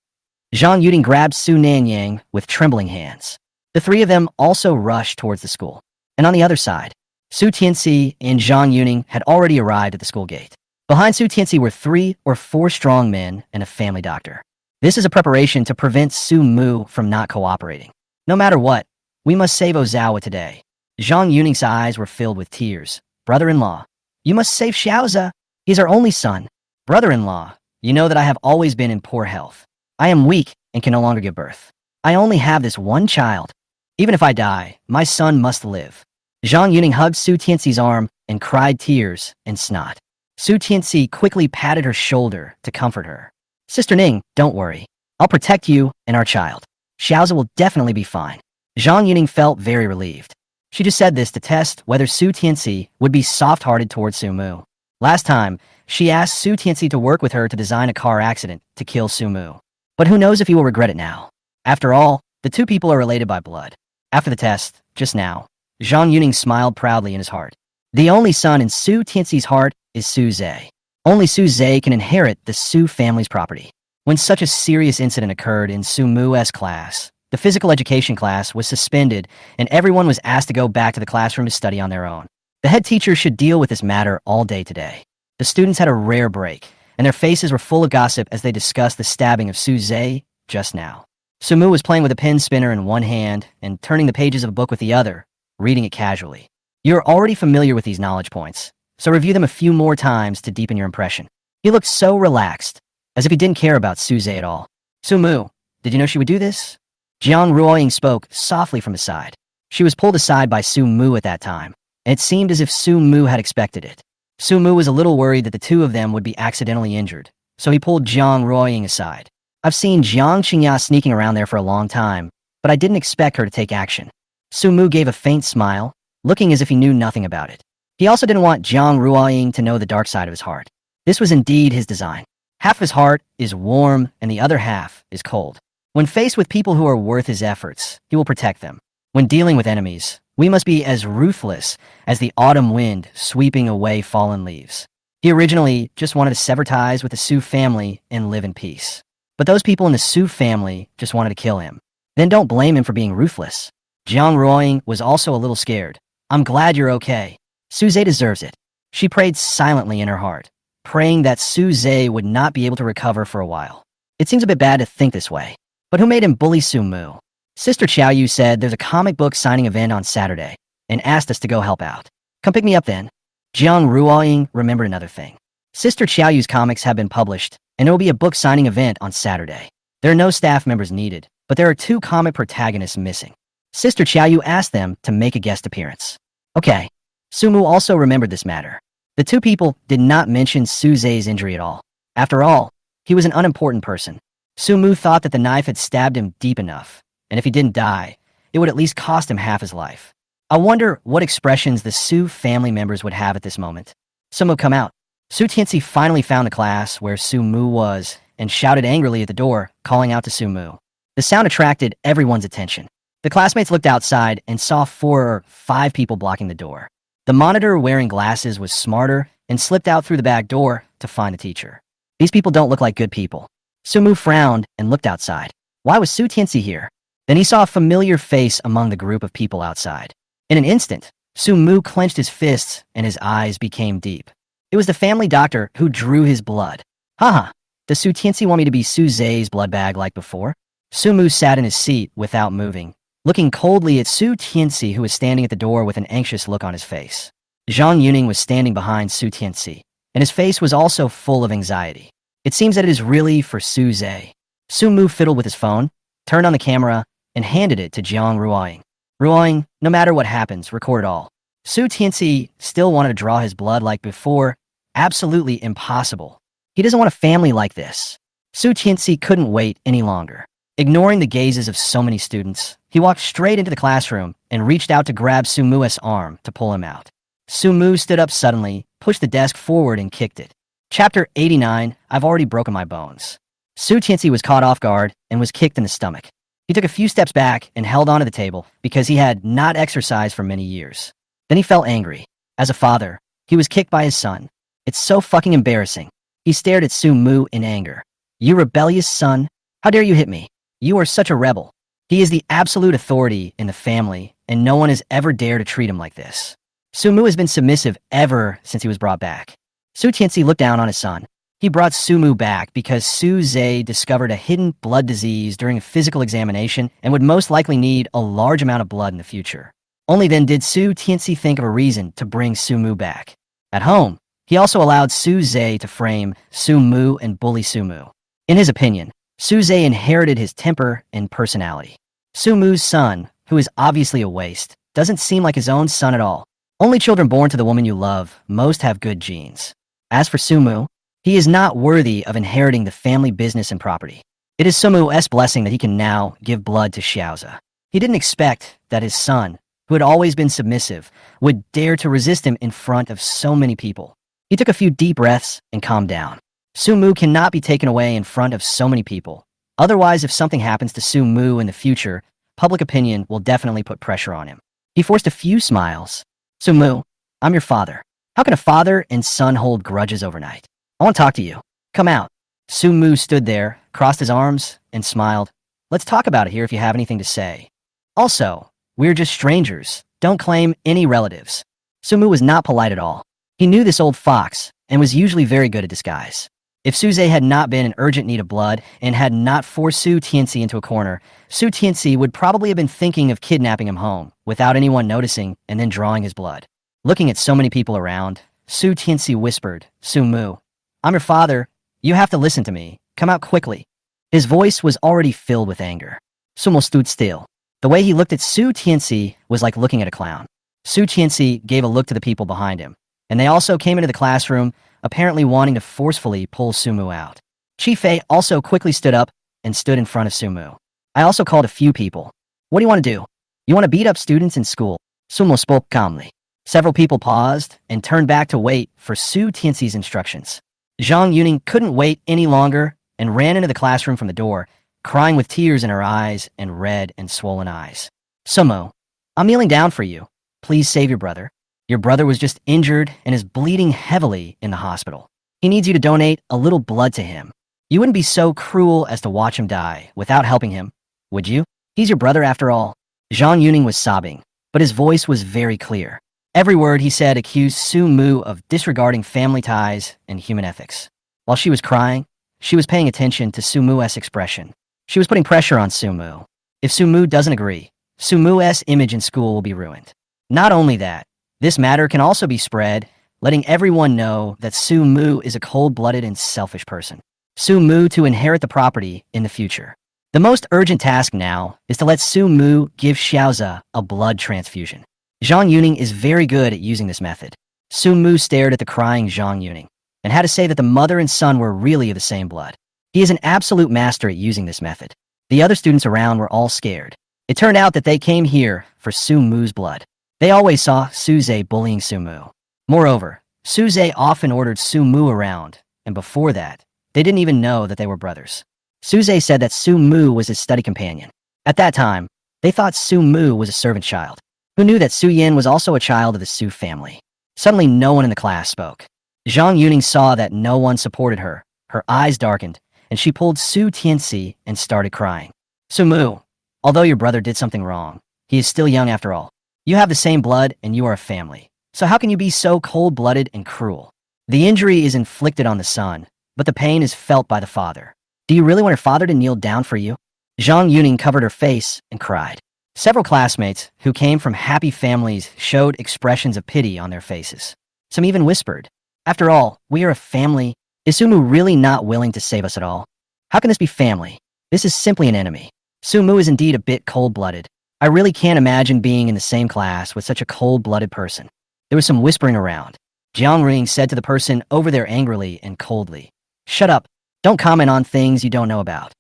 Zhang Yuning grabbed Su Nanyang with trembling hands. The three of them also rushed towards the school. And on the other side, Su Tianxi and Zhang Yuning had already arrived at the school gate. Behind Su Tianxi were 3 or 4 strong men and a family doctor. This is a preparation to prevent Su Mu from not cooperating. No matter what, we must save Ozawa today. Zhang Yuning's eyes were filled with tears. Brother-in-law, you must save Xiaoza. He's our only son. Brother-in-law, you know that I have always been in poor health. I am weak and can no longer give birth. I only have this one child. Even if I die, my son must live. Zhang Yuning hugged Su Tianxi's arm and cried tears and snot. Su Tianxi quickly patted her shoulder to comfort her. Sister Ning, don't worry. I'll protect you and our child. Xiaoza will definitely be fine. Zhang Yuning felt very relieved. She just said this to test whether Su Tianxi would be soft-hearted towards Su Mu. Last time, she asked Su Tianxi to work with her to design a car accident to kill Su Mu. But who knows if he will regret it now. After all, the two people are related by blood. After the test, just now, Zhang Yuning smiled proudly in his heart. The only son in Su Tianxi's heart is Su Zhe. Only Su Zhe can inherit the Su family's property. When such a serious incident occurred in Su Mu's class, the physical education class was suspended and everyone was asked to go back to the classroom to study on their own. The head teacher should deal with this matter all day today. The students had a rare break, and their faces were full of gossip as they discussed the stabbing of Su Zhe just now. Su Mu was playing with a pen spinner in one hand and turning the pages of a book with the other reading it casually. You're already familiar with these knowledge points, so review them a few more times to deepen your impression. He looked so relaxed, as if he didn't care about Suze at all. Sumu, did you know she would do this? Jiang Ruoying spoke softly from his side. She was pulled aside by Sumu at that time, and it seemed as if Sumu had expected it. Sumu was a little worried that the two of them would be accidentally injured, so he pulled Jiang Ruoying aside. I've seen Jiang Qingya sneaking around there for a long time, but I didn't expect her to take action. Sumu gave a faint smile, looking as if he knew nothing about it. He also didn't want Jiang Ruoying to know the dark side of his heart. This was indeed his design. Half of his heart is warm and the other half is cold. When faced with people who are worth his efforts, he will protect them. When dealing with enemies, we must be as ruthless as the autumn wind sweeping away fallen leaves. He originally just wanted to sever ties with the Su family and live in peace. But those people in the Su family just wanted to kill him. Then don't blame him for being ruthless. Jiang Ruoying was also a little scared. I'm glad you're okay. Suze deserves it. She prayed silently in her heart, praying that Suze would not be able to recover for a while. It seems a bit bad to think this way, but who made him bully Sumu? Sister Xiaoyu said there's a comic book signing event on Saturday and asked us to go help out. Come pick me up then. Jiang Ruoying remembered another thing. Sister Xiaoyu's comics have been published, and there will be a book signing event on Saturday. There are no staff members needed, but there are 2 comic protagonists missing. Sister Xiaoyu asked them to make a guest appearance. Okay. Sumu also remembered this matter. The 2 people did not mention Suze's injury at all. After all, he was an unimportant person. Sumu thought that the knife had stabbed him deep enough, and if he didn't die, it would at least cost him half his life. I wonder what expressions the Su family members would have at this moment. Sumu, come out. Su Tianxi finally found the class where Sumu was and shouted angrily at the door, calling out to Sumu. The sound attracted everyone's attention. The classmates looked outside and saw 4 or 5 people blocking the door. The monitor wearing glasses was smarter and slipped out through the back door to find the teacher. These people don't look like good people. Sumu frowned and looked outside. Why was Su Tianxi here? Then he saw a familiar face among the group of people outside. In an instant, Sumu clenched his fists and his eyes became deep. It was the family doctor who drew his blood. Haha, does Su Tianxi want me to be Suze's blood bag like before? Sumu sat in his seat without moving, looking coldly at Su Tianxi, who was standing at the door with an anxious look on his face. Zhang Yuning was standing behind Su Tianxi, and his face was also full of anxiety. It seems that it is really for Suze. Sumu fiddled with his phone, turned on the camera, and handed it to Jiang Ruoying. Ruoying, no matter what happens, record it all. Su Tianxi still wanted to draw his blood like before. Absolutely impossible. He doesn't want a family like this. Su Tianxi couldn't wait any longer. Ignoring the gazes of so many students, he walked straight into the classroom and reached out to grab Sumu's arm to pull him out. Sumu stood up suddenly, pushed the desk forward and kicked it. Chapter 89, I've already broken my bones. Su Tianxi was caught off guard and was kicked in the stomach. He took a few steps back and held onto the table because he had not exercised for many years. Then he felt angry. As a father, he was kicked by his son. It's so fucking embarrassing. He stared at Sumu in anger. You rebellious son, how dare you hit me? You are such a rebel. He is the absolute authority in the family, and no one has ever dared to treat him like this. Sumu has been submissive ever since he was brought back. Su Tianxi looked down on his son. He brought Sumu back because Suze discovered a hidden blood disease during a physical examination and would most likely need a large amount of blood in the future. Only then did Su Tianxi think of a reason to bring Sumu back. At home, he also allowed Suze to frame Sumu and bully Sumu. In his opinion, Suze inherited his temper and personality. Sumu's son, who is obviously a waste, doesn't seem like his own son at all. Only children born to the woman you love most have good genes. As for Sumu, he is not worthy of inheriting the family business and property. It is Sumu's blessing that he can now give blood to Xiaoza. He didn't expect that his son, who had always been submissive, would dare to resist him in front of so many people. He took a few deep breaths and calmed down. Sumu cannot be taken away in front of so many people. Otherwise, if something happens to Sumu in the future, public opinion will definitely put pressure on him. He forced a few smiles. Sumu, I'm your father. How can a father and son hold grudges overnight? I want to talk to you. Come out. Sumu stood there, crossed his arms, and smiled. Let's talk about it here if you have anything to say. Also, we're just strangers. Don't claim any relatives. Sumu was not polite at all. He knew this old fox and was usually very good at disguise. If Suze had not been in urgent need of blood and had not forced Su Tianxi into a corner, Su Tianxi would probably have been thinking of kidnapping him home without anyone noticing and then drawing his blood. Looking at so many people around, Su Tianxi whispered, "Su Mu, I'm your father. You have to listen to me. Come out quickly." His voice was already filled with anger. Su Mu stood still. The way he looked at Su Tianxi was like looking at a clown. Su Tianxi gave a look to the people behind him, and they also came into the classroom, apparently wanting to forcefully pull Su Mu out. Chi Fei also quickly stood up and stood in front of Su Mu. "I also called a few people. What do you want to do? You want to beat up students in school?" Su Mu spoke calmly. Several people paused and turned back to wait for Su Tianxi's instructions. Zhang Yuning couldn't wait any longer and ran into the classroom from the door, crying with tears in her eyes and red and swollen eyes. "Su Mu, I'm kneeling down for you. Please save your brother. Your brother was just injured and is bleeding heavily in the hospital. He needs you to donate a little blood to him. You wouldn't be so cruel as to watch him die without helping him, would you? He's your brother after all." Zhang Yuning was sobbing, but his voice was very clear. Every word he said accused Su Mu of disregarding family ties and human ethics. While she was crying, she was paying attention to Su Mu's expression. She was putting pressure on Su Mu. If Su Mu doesn't agree, Su Mu's image in school will be ruined. Not only that, this matter can also be spread, letting everyone know that Su Mu is a cold-blooded and selfish person. Su Mu to inherit the property in the future. The most urgent task now is to let Su Mu give Xiaoze a blood transfusion. Zhang Yuning is very good at using this method. Su Mu stared at the crying Zhang Yuning and had to say that the mother and son were really of the same blood. He is an absolute master at using this method. The other students around were all scared. It turned out that they came here for Su Mu's blood. They always saw Suze bullying Su Mu. Moreover, Suze often ordered Su Mu around, and before that, they didn't even know that they were brothers. Suze said that Su Mu was his study companion. At that time, they thought Su Mu was a servant child, who knew that Su Yin was also a child of the Su family. Suddenly, no one in the class spoke. Zhang Yuning saw that no one supported her. Her eyes darkened, and she pulled Su Tianxi and started crying. "Su Mu, although your brother did something wrong, he is still young after all. You have the same blood, and you are a family. So how can you be so cold-blooded and cruel? The injury is inflicted on the son, but the pain is felt by the father. Do you really want your father to kneel down for you?" Zhang Yuning covered her face and cried. Several classmates who came from happy families showed expressions of pity on their faces. Some even whispered, "After all, we are a family. Is Su Mu really not willing to save us at all? How can this be family? This is simply an enemy. Su Mu is indeed a bit cold-blooded. I really can't imagine being in the same class with such a cold-blooded person." There was some whispering around. Jiang Ring said to the person over there angrily and coldly, "Shut up. Don't comment on things you don't know about.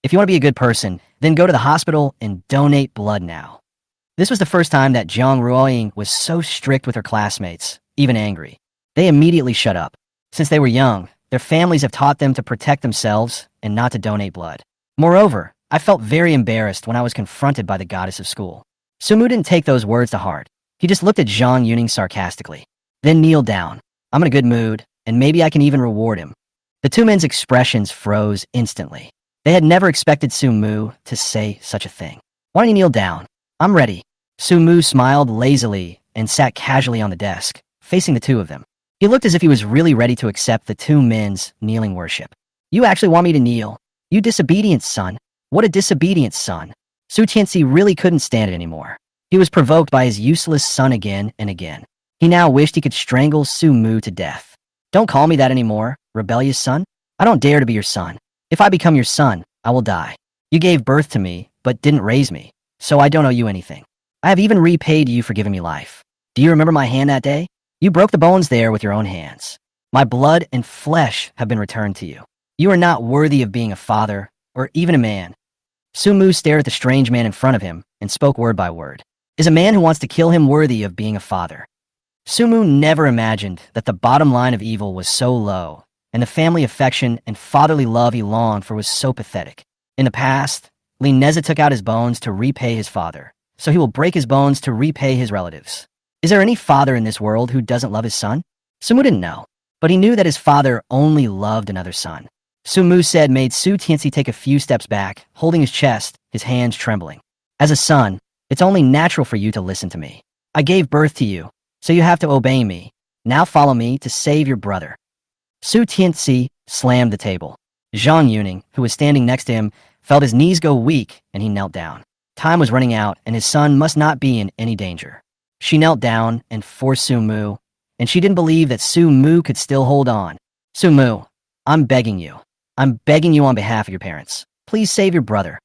If you want to be a good person, then go to the hospital and donate blood now." This was the first time that Jiang Ruoying was so strict with her classmates, even angry. They immediately shut up. Since they were young, their families have taught them to protect themselves and not to donate blood. Moreover, I felt very embarrassed when I was confronted by the goddess of school. Su Mu didn't take those words to heart. He just looked at Zhang Yuning sarcastically. Then kneeled down. "I'm in a good mood, and maybe I can even reward him." The two men's expressions froze instantly. They had never expected Su Mu to say such a thing. "Why don't you kneel down? I'm ready." Su Mu smiled lazily and sat casually on the desk, facing the two of them. He looked as if he was really ready to accept the two men's kneeling worship. "You actually want me to kneel? You disobedient son. What a disobedient son." Su Tianxi really couldn't stand it anymore. He was provoked by his useless son again and again. He now wished he could strangle Su Mu to death. "Don't call me that anymore, rebellious son. I don't dare to be your son. If I become your son, I will die. You gave birth to me, but didn't raise me, so I don't owe you anything. I have even repaid you for giving me life. Do you remember my hand that day? You broke the bones there with your own hands. My blood and flesh have been returned to you. You are not worthy of being a father, or even a man." Su Mu stared at the strange man in front of him and spoke word by word. Is a man who wants to kill him worthy of being a father? Su Mu never imagined that the bottom line of evil was so low, and the family affection and fatherly love he longed for was so pathetic. In the past, Lin Neza took out his bones to repay his father, so he will break his bones to repay his relatives. Is there any father in this world who doesn't love his son? Su Mu didn't know, but he knew that his father only loved another son. Su Mu said made Su Tianxi take a few steps back, holding his chest, his hands trembling. "As a son, it's only natural for you to listen to me. I gave birth to you, so you have to obey me. Now follow me to save your brother." Su Tianxi slammed the table. Zhang Yuning, who was standing next to him, felt his knees go weak and he knelt down. Time was running out and his son must not be in any danger. She knelt down and forced Su Mu, and she didn't believe that Su Mu could still hold on. Su Mu, I'm begging you. I'm begging you on behalf of your parents. Please save your brother.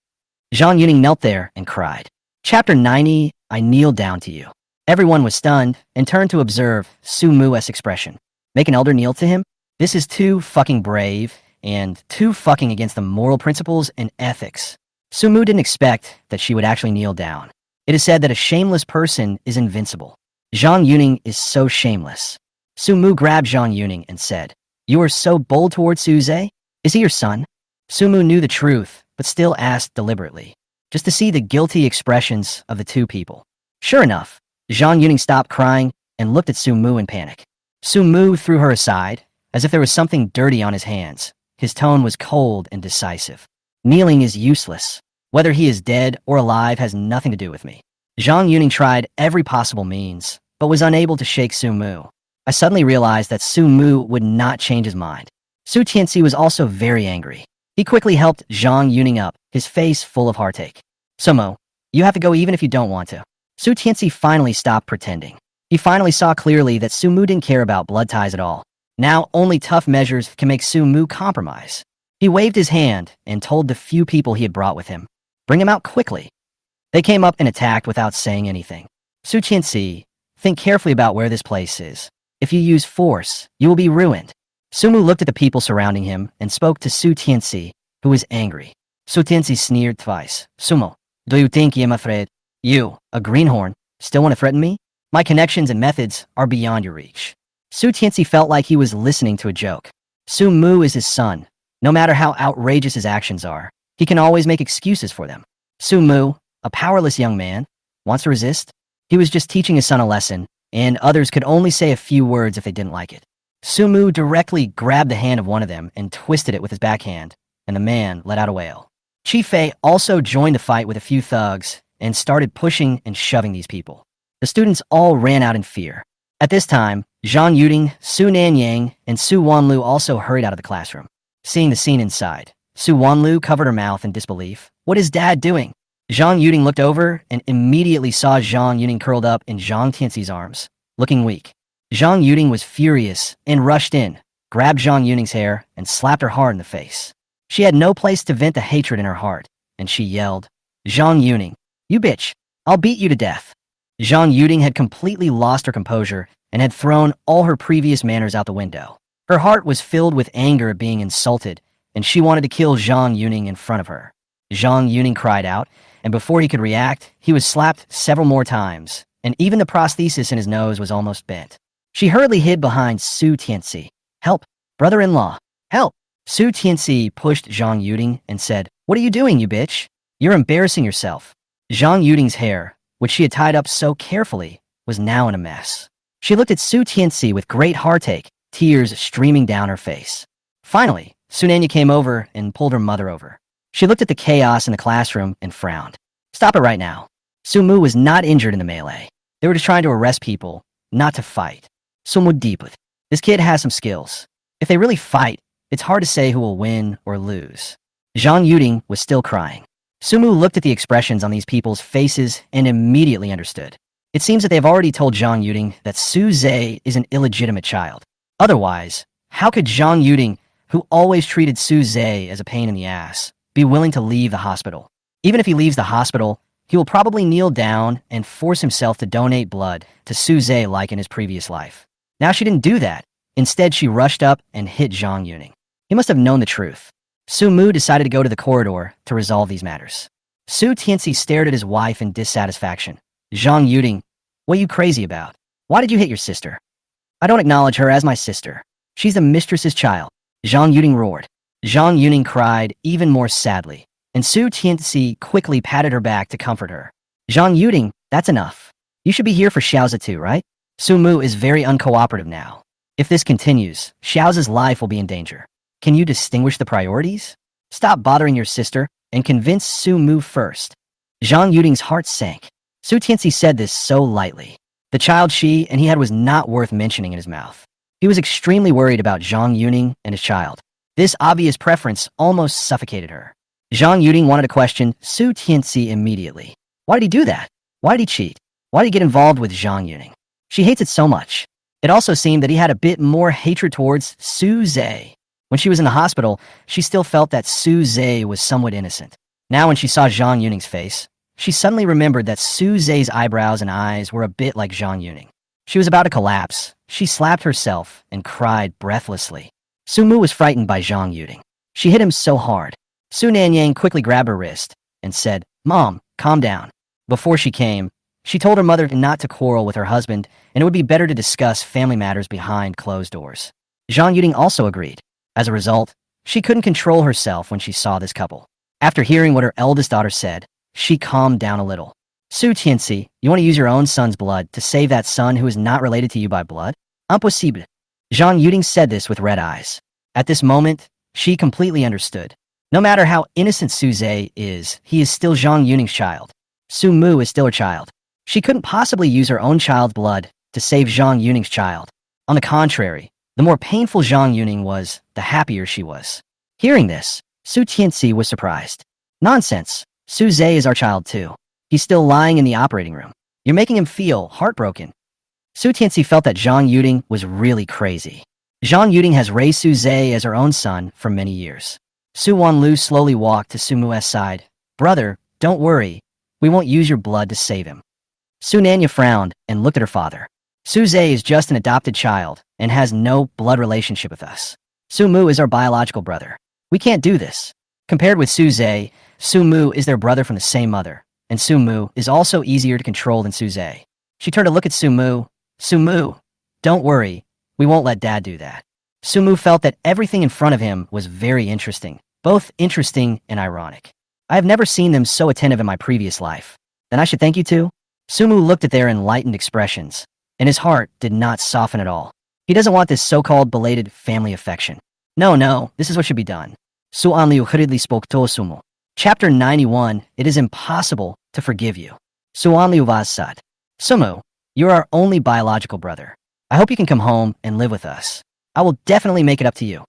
Zhang Yuning knelt there and cried. Chapter 90, I kneel down to you. Everyone was stunned and turned to observe Su Mu's expression. Make an elder kneel to him? This is too fucking brave and too fucking against the moral principles and ethics. Su Mu didn't expect that she would actually kneel down. It is said that a shameless person is invincible. Zhang Yuning is so shameless. Su Mu grabbed Zhang Yuning and said, You are so bold towards Su Zhe? Is he your son? Su Mu knew the truth, but still asked deliberately, just to see the guilty expressions of the two people. Sure enough, Zhang Yuning stopped crying and looked at Su Mu in panic. Su Mu threw her aside, as if there was something dirty on his hands. His tone was cold and decisive. Kneeling is useless. Whether he is dead or alive has nothing to do with me. Zhang Yuning tried every possible means, but was unable to shake Su Mu. I suddenly realized that Su Mu would not change his mind. Su Tianxi was also very angry. He quickly helped Zhang Yuning up, his face full of heartache. Su Mu, you have to go even if you don't want to. Su Tianxi finally stopped pretending. He finally saw clearly that Su Mu didn't care about blood ties at all. Now only tough measures can make Su Mu compromise. He waved his hand and told the few people he had brought with him, Bring him out quickly. They came up and attacked without saying anything. Su Tianxi, think carefully about where this place is. If you use force, you will be ruined. Su Mu looked at the people surrounding him and spoke to Su Tianxi, who was angry. Su Tianxi sneered twice. Su Mu, do you think I am afraid? You, a greenhorn, still want to threaten me? My connections and methods are beyond your reach. Su Tianxi felt like he was listening to a joke. Su Mu is his son. No matter how outrageous his actions are, he can always make excuses for them. Su Mu, a powerless young man, wants to resist? He was just teaching his son a lesson, and others could only say a few words if they didn't like it. Su Mu directly grabbed the hand of one of them and twisted it with his backhand, and the man let out a wail. Chi Fei also joined the fight with a few thugs and started pushing and shoving these people. The students all ran out in fear. At this time, Zhang Yuting, Su Nanyang, and Su Wanlu also hurried out of the classroom. Seeing the scene inside, Su Wanlu covered her mouth in disbelief. What is Dad doing? Zhang Yuting looked over and immediately saw Zhang Yuning curled up in Zhang Tianxi's arms, looking weak. Zhang Yuting was furious and rushed in, grabbed Zhang Yuning's hair, and slapped her hard in the face. She had no place to vent the hatred in her heart, and she yelled, Zhang Yuning, you bitch, I'll beat you to death. Zhang Yuting had completely lost her composure and had thrown all her previous manners out the window. Her heart was filled with anger at being insulted, and she wanted to kill Zhang Yuning in front of her. Zhang Yuning cried out, and before he could react, he was slapped several more times, and even the prosthesis in his nose was almost bent. She hurriedly hid behind Su Tianxi. Help, brother-in-law, help! Su Tianxi pushed Zhang Yuting and said, What are you doing, you bitch? You're embarrassing yourself. Zhang Yuting's hair, which she had tied up so carefully, was now in a mess. She looked at Su Tianxi with great heartache, tears streaming down her face. Finally, Su Nanya came over and pulled her mother over. She looked at the chaos in the classroom and frowned. Stop it right now. Su Mu was not injured in the melee. They were just trying to arrest people, not to fight. Su Mu deeply. This kid has some skills. If they really fight, it's hard to say who will win or lose. Zhang Yuting was still crying. Su Mu looked at the expressions on these people's faces and immediately understood. It seems that they have already told Zhang Yuting that Su Zhe is an illegitimate child. Otherwise, how could Zhang Yuting, who always treated Su Zhe as a pain in the ass, be willing to leave the hospital? Even if he leaves the hospital, he will probably kneel down and force himself to donate blood to Su Zhe like in his previous life. Now she didn't do that. Instead, she rushed up and hit Zhang Yuning. He must have known the truth. Su Mu decided to go to the corridor to resolve these matters. Su Tianxi stared at his wife in dissatisfaction. Zhang Yuting, what are you crazy about? Why did you hit your sister? I don't acknowledge her as my sister. She's the mistress's child. Zhang Yuting roared. Zhang Yuning cried even more sadly, and Su Tianxi quickly patted her back to comfort her. Zhang Yuting, that's enough. You should be here for Xiaozi too, right? Su Mu is very uncooperative now. If this continues, Xiaozi's life will be in danger. Can you distinguish the priorities? Stop bothering your sister and convince Su Mu first. Zhang Yuting's heart sank. Su Tianxi said this so lightly. The child she and he had was not worth mentioning in his mouth. He was extremely worried about Zhang Yuning and his child. This obvious preference almost suffocated her. Zhang Yuding wanted to question Su Tianxi immediately. Why did he do that? Why did he cheat? Why did he get involved with Zhang Yuding? She hates it so much. It also seemed that he had a bit more hatred towards Su Zhe. When she was in the hospital, she still felt that Su Zhe was somewhat innocent. Now when she saw Zhang Yuning's face, she suddenly remembered that Su Zhe's eyebrows and eyes were a bit like Zhang Yuning. She was about to collapse. She slapped herself and cried breathlessly. Su Mu was frightened by Zhang Yuding. She hit him so hard. Su Nanyang quickly grabbed her wrist and said, "Mom, calm down." Before she came, she told her mother not to quarrel with her husband, and it would be better to discuss family matters behind closed doors. Zhang Yuding also agreed. As a result, she couldn't control herself when she saw this couple. After hearing what her eldest daughter said, she calmed down a little. Su Tianxi, you want to use your own son's blood to save that son who is not related to you by blood? Impossible. Zhang Yuding said this with red eyes. At this moment, she completely understood. No matter how innocent Su Zhe is, he is still Zhang Yuning's child. Su Mu is still her child. She couldn't possibly use her own child's blood to save Zhang Yuning's child. On the contrary, the more painful Zhang Yuning was, the happier she was. Hearing this, Su Tianxi was surprised. Nonsense. Su Zhe is our child too. He's still lying in the operating room. You're making him feel heartbroken. Su Tianxi felt that Zhang Yuding was really crazy. Zhang Yuding has raised Su Zhe as her own son for many years. Su Wanlu slowly walked to Su Mu's side. Brother, don't worry. We won't use your blood to save him. Su Nanya frowned and looked at her father. Su Zhe is just an adopted child and has no blood relationship with us. Su Mu is our biological brother. We can't do this. Compared with Su Zhe, Su Mu is their brother from the same mother, and Su Mu is also easier to control than Su Zhe. She turned to look at Su Mu. Su Mu, don't worry. We won't let Dad do that. Su Mu felt that everything in front of him was very interesting, both interesting and ironic. I have never seen them so attentive in my previous life. Then I should thank you too? Su Mu looked at their enlightened expressions, and his heart did not soften at all. He doesn't want this so-called belated family affection. No, this is what should be done. Su Anliu hurriedly spoke to Sumu. Chapter 91, It is impossible to forgive you. Su Anliu was said, Sumu, you're our only biological brother. I hope you can come home and live with us. I will definitely make it up to you.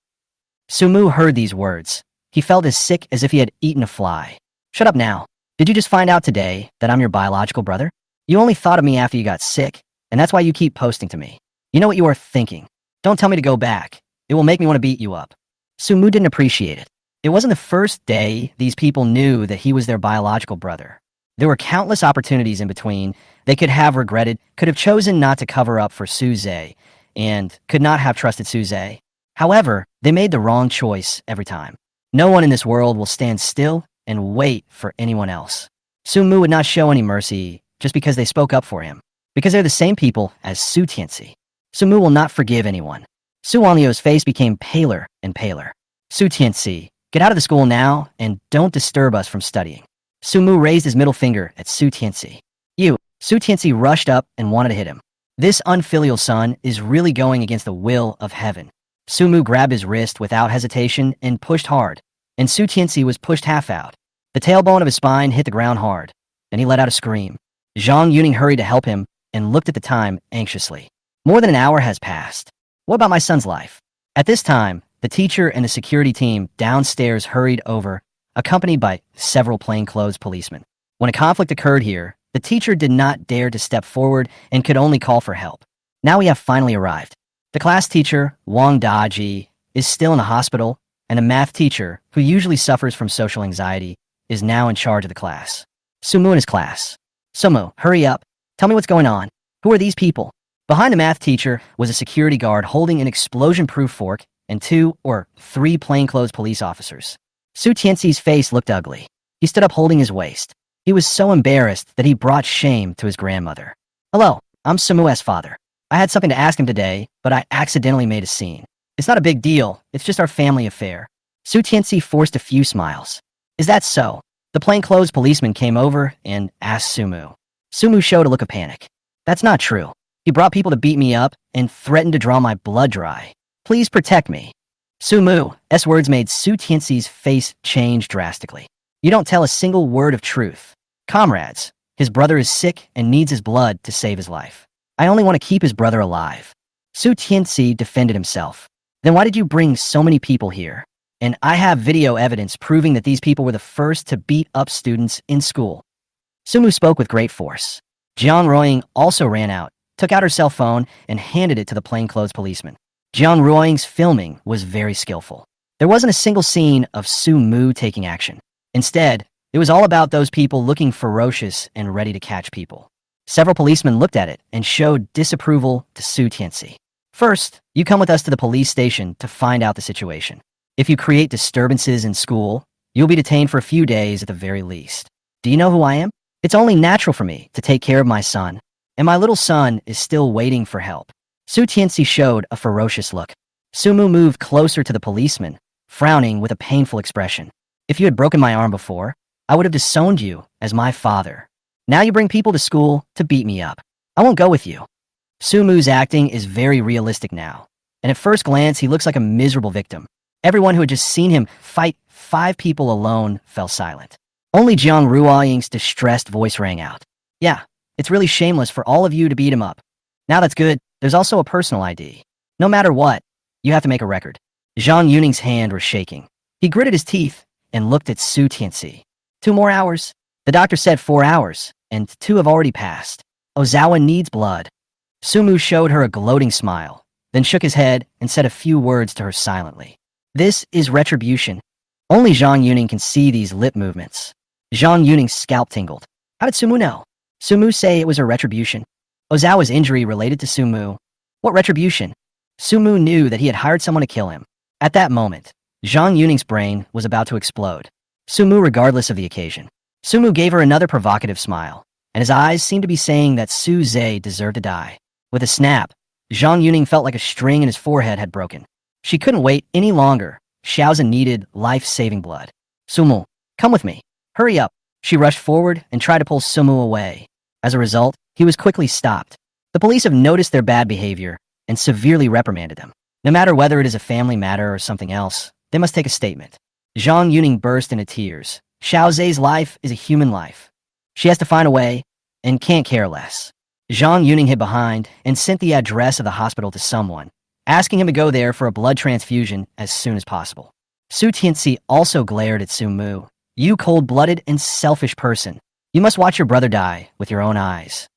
Sumu heard these words. He felt as sick as if he had eaten a fly. Shut up now. Did you just find out today that I'm your biological brother? You only thought of me after you got sick, and that's why you keep posting to me. You know what you are thinking. Don't tell me to go back. It will make me want to beat you up. Sumu didn't appreciate it. It wasn't the first day these people knew that he was their biological brother. There were countless opportunities in between they could have regretted, could have chosen not to cover up for Su Zhe, and could not have trusted Su Zhe. However, they made the wrong choice every time. No one in this world will stand still and wait for anyone else. Su Mu would not show any mercy just because they spoke up for him, because they're the same people as Su Tianxi. Su Mu will not forgive anyone. Su Wanliu's face became paler and paler. Su Tianxi, get out of the school now and don't disturb us from studying. Su Mu raised his middle finger at Su Tianxi. You. Su Tianxi rushed up and wanted to hit him. This unfilial son is really going against the will of heaven. Su Mu grabbed his wrist without hesitation and pushed hard, and Su Tianxi was pushed half out. The tailbone of his spine hit the ground hard, and he let out a scream. Zhang Yuning hurried to help him and looked at the time anxiously. More than an hour has passed. What about my son's life? At this time, the teacher and the security team downstairs hurried over, accompanied by several plainclothes policemen. When a conflict occurred here, the teacher did not dare to step forward and could only call for help. Now we have finally arrived. The class teacher, Wang Daji, is still in the hospital, and the math teacher, who usually suffers from social anxiety, is now in charge of the class. Sumu in his class. Sumu, hurry up. Tell me what's going on. Who are these people? Behind the math teacher was a security guard holding an explosion-proof fork and 2 or 3 plainclothes police officers. Su Tianxi's face looked ugly. He stood up holding his waist. He was so embarrassed that he brought shame to his grandmother. Hello, I'm Sumu's father. I had something to ask him today, but I accidentally made a scene. It's not a big deal. It's just our family affair. Su Tianxi forced a few smiles. Is that so? The plainclothes policeman came over and asked Sumu. Sumu showed a look of panic. That's not true. He brought people to beat me up and threatened to draw my blood dry. Please protect me. Sumu's words made Su Tianxi's face change drastically. You don't tell a single word of truth. Comrades, his brother is sick and needs his blood to save his life. I only want to keep his brother alive. Su Tianxi defended himself. Then why did you bring so many people here? And I have video evidence proving that these people were the first to beat up students in school. Sumu spoke with great force. Jiang Ruoying also ran out, took out her cell phone, and handed it to the plainclothes policeman. Jiang Ruoying's filming was very skillful. There wasn't a single scene of Sumu taking action. Instead, it was all about those people looking ferocious and ready to catch people. Several policemen looked at it and showed disapproval to Su Tianxi. First, you come with us to the police station to find out the situation. If you create disturbances in school, you'll be detained for a few days at the very least. Do you know who I am? It's only natural for me to take care of my son, and my little son is still waiting for help. Su Tianxi showed a ferocious look. Sumu moved closer to the policeman, frowning with a painful expression. If you had broken my arm before, I would have disowned you as my father. Now you bring people to school to beat me up. I won't go with you. Sumu's acting is very realistic now, and at first glance he looks like a miserable victim. Everyone who had just seen him fight 5 people alone fell silent. Only Jiang Ruoying's distressed voice rang out. Yeah, it's really shameless for all of you to beat him up. Now that's good, there's also a personal ID. No matter what, you have to make a record. Zhang Yuning's hand was shaking. He gritted his teeth and looked at Su Tianxi. 2 more hours? The doctor said 4 hours, and 2 have already passed. Ozawa needs blood. Sumu showed her a gloating smile, then shook his head and said a few words to her silently. This is retribution. Only Zhang Yuning can see these lip movements. Zhang Yuning's scalp tingled. How did Sumu know? Sumu say it was a retribution. Ozawa's injury related to Sumu. What retribution? Sumu knew that he had hired someone to kill him. At that moment, Zhang Yuning's brain was about to explode. Sumu regardless of the occasion. Sumu gave her another provocative smile, and his eyes seemed to be saying that Su Zhe deserved to die. With a snap, Zhang Yuning felt like a string in his forehead had broken. She couldn't wait any longer. Xiaozhen needed life-saving blood. Sumu, come with me. Hurry up. She rushed forward and tried to pull Sumu away. As a result, he was quickly stopped. The police have noticed their bad behavior and severely reprimanded them. No matter whether it is a family matter or something else, they must take a statement. Zhang Yuning burst into tears. Xiaozhe's life is a human life. She has to find a way and can't care less. Zhang Yuning hid behind and sent the address of the hospital to someone, asking him to go there for a blood transfusion as soon as possible. Su Tianxi also glared at Sumu. You cold-blooded and selfish person. You must watch your brother die with your own eyes.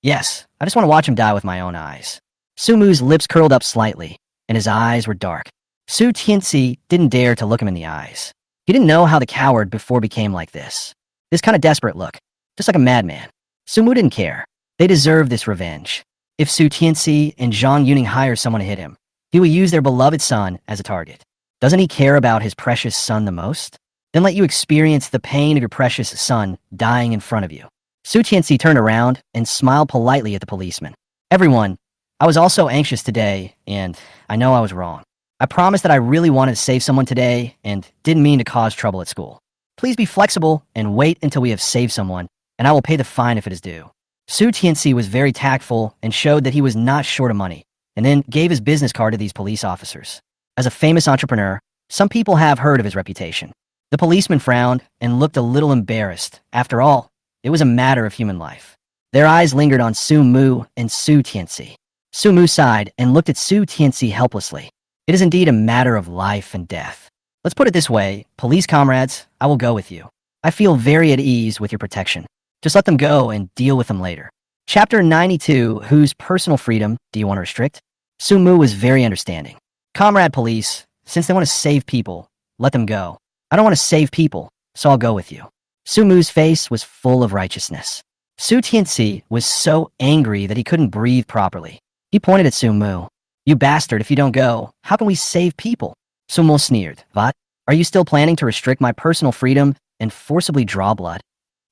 Yes, I just want to watch him die with my own eyes. Sumu's lips curled up slightly, and his eyes were dark. Su Tianxi didn't dare to look him in the eyes. He didn't know how the coward before became like this. This kind of desperate look, just like a madman. Sumu didn't care. They deserved this revenge. If Su Tianxi and Zhang Yuning hire someone to hit him, he will use their beloved son as a target. Doesn't he care about his precious son the most? Then let you experience the pain of your precious son dying in front of you. Su Tianxi turned around and smiled politely at the policeman. Everyone, I was also anxious today, and I know I was wrong. I promised that I really wanted to save someone today and didn't mean to cause trouble at school. Please be flexible and wait until we have saved someone, and I will pay the fine if it is due. Su Tianxi was very tactful and showed that he was not short of money, and then gave his business card to these police officers. As a famous entrepreneur, some people have heard of his reputation. The policeman frowned and looked a little embarrassed. After all, it was a matter of human life. Their eyes lingered on Sumu and Su Tianxi. Sumu sighed and looked at Su Tianxi helplessly. It is indeed a matter of life and death. Let's put it this way, police comrades, I will go with you. I feel very at ease with your protection. Just let them go and deal with them later. Chapter 92, whose personal freedom do you want to restrict? Sumu was very understanding. Comrade police, since they want to save people, let them go. I don't want to save people, so I'll go with you. Sumu's face was full of righteousness. Su Tianxi was so angry that he couldn't breathe properly. He pointed at Sumu. You bastard, if you don't go, how can we save people? Sumu sneered. What? Are you still planning to restrict my personal freedom and forcibly draw blood?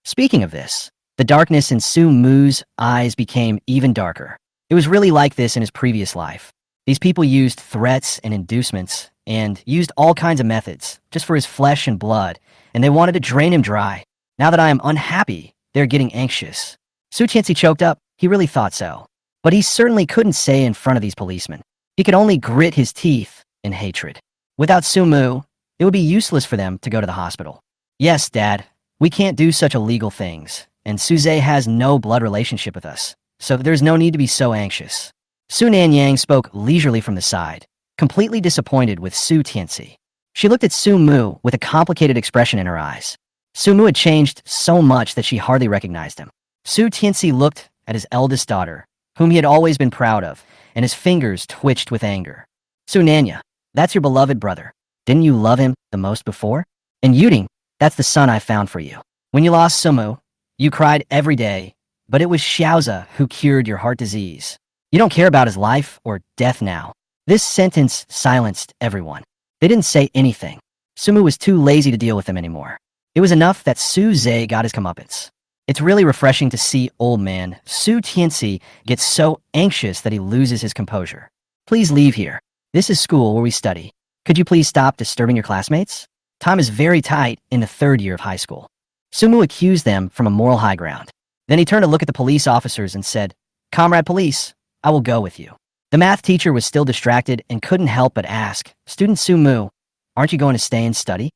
Speaking of this, the darkness in Sumu's eyes became even darker. It was really like this in his previous life. These people used threats and inducements, and used all kinds of methods, just for his flesh and blood, and they wanted to drain him dry. Now that I am unhappy, they're getting anxious. Su Tianxi choked up. He really thought so. But he certainly couldn't say in front of these policemen. He could only grit his teeth in hatred. Without Sumu, it would be useless for them to go to the hospital. Yes, Dad, we can't do such illegal things, and Su Zhe has no blood relationship with us, so there's no need to be so anxious. Su Nanyang spoke leisurely from the side, completely disappointed with Su Tianxi. She looked at Su Mu with a complicated expression in her eyes. Su Mu had changed so much that she hardly recognized him. Su Tianxi looked at his eldest daughter, whom he had always been proud of, and his fingers twitched with anger. Su Nanya, that's your beloved brother. Didn't you love him the most before? And Yuding, that's the son I found for you. When you lost Sumu, you cried every day, but it was Xiaoza who cured your heart disease. You don't care about his life or death now. This sentence silenced everyone. They didn't say anything. Sumu was too lazy to deal with them anymore. It was enough that Su Zhe got his comeuppance. It's really refreshing to see old man Su Tianxi get so anxious that he loses his composure. Please leave here. This is school where we study. Could you please stop disturbing your classmates? Time is very tight in the third year of high school. Sumu accused them from a moral high ground. Then he turned to look at the police officers and said, "Comrade police, I will go with you." The math teacher was still distracted and couldn't help but ask, "Student Sumu, aren't you going to stay and study?"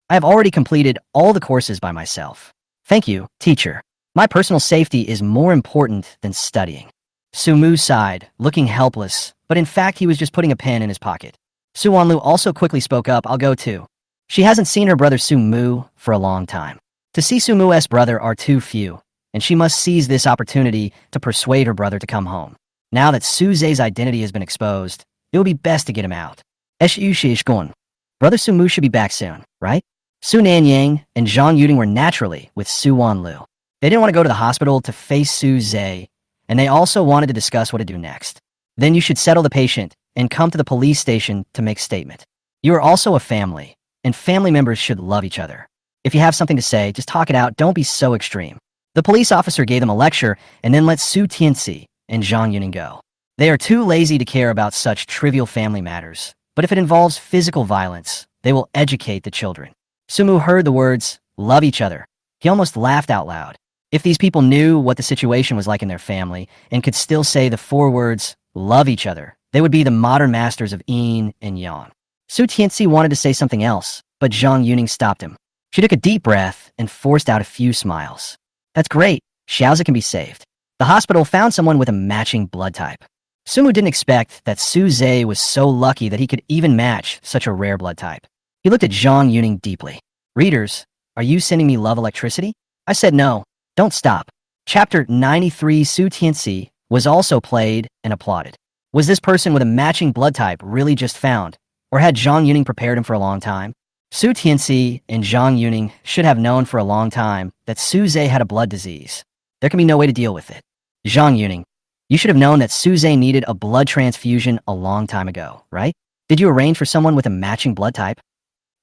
"I have already completed all the courses by myself. Thank you, teacher. My personal safety is more important than studying." Sumu sighed, looking helpless, but in fact he was just putting a pen in his pocket. Su Wanlu also quickly spoke up, "I'll go too." She hasn't seen her brother Sumu for a long time. To see Sumu's brother are too few, and she must seize this opportunity to persuade her brother to come home. Now that Su Zhe's identity has been exposed, it will be best to get him out. Gun. Brother Sumu should be back soon, right? Su Nanyang and Zhang Yuding were naturally with Su Wanlu. They didn't want to go to the hospital to face Su Zhe, and they also wanted to discuss what to do next. Then you should settle the patient and come to the police station to make statement. You are also a family, and family members should love each other. If you have something to say, just talk it out, don't be so extreme. The police officer gave them a lecture and then let Su Tianxi and Zhang Yuning go. They are too lazy to care about such trivial family matters, but if it involves physical violence, they will educate the children. Sumu heard the words, "love each other." He almost laughed out loud. If these people knew what the situation was like in their family and could still say the 4 words, "love each other," they would be the modern masters of yin and yang. Su Tianxi wanted to say something else, but Zhang Yuning stopped him. She took a deep breath and forced out a few smiles. "That's great. Xiaoza can be saved." The hospital found someone with a matching blood type. Sumu didn't expect that Su Zhe was so lucky that he could even match such a rare blood type. He looked at Zhang Yuning deeply. "Readers, are you sending me love electricity?" I said no. Don't stop. Chapter 93 Su Tianxi was also played and applauded. Was this person with a matching blood type really just found, or had Zhang Yuning prepared him for a long time? Su Tianxi and Zhang Yuning should have known for a long time that Su Zhe had a blood disease. There can be no way to deal with it. Zhang Yuning, you should have known that Su Zhe needed a blood transfusion a long time ago, right? Did you arrange for someone with a matching blood type?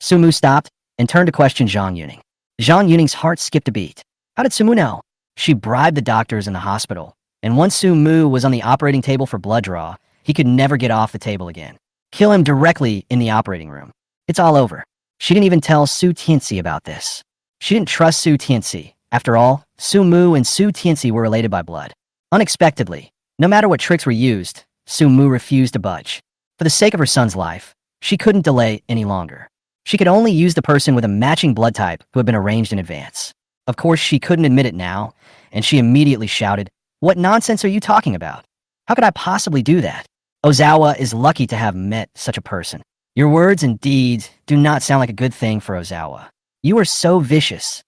Sumu stopped and turned to question Zhang Yuning. Zhang Yuning's heart skipped a beat. How did Sumu know? She bribed the doctors in the hospital, and once Sumu was on the operating table for blood draw, he could never get off the table again. Kill him directly in the operating room. It's all over. She didn't even tell Su Tianxi about this. She didn't trust Su Tianxi. After all, Sumu and Su Tianxi were related by blood. Unexpectedly, no matter what tricks were used, Sumu refused to budge. For the sake of her son's life, she couldn't delay any longer. She could only use the person with a matching blood type who had been arranged in advance. Of course, she couldn't admit it now, and she immediately shouted, "What nonsense are you talking about? How could I possibly do that? Ozawa is lucky to have met such a person. Your words and deeds do not sound like a good thing for Ozawa. You are so vicious."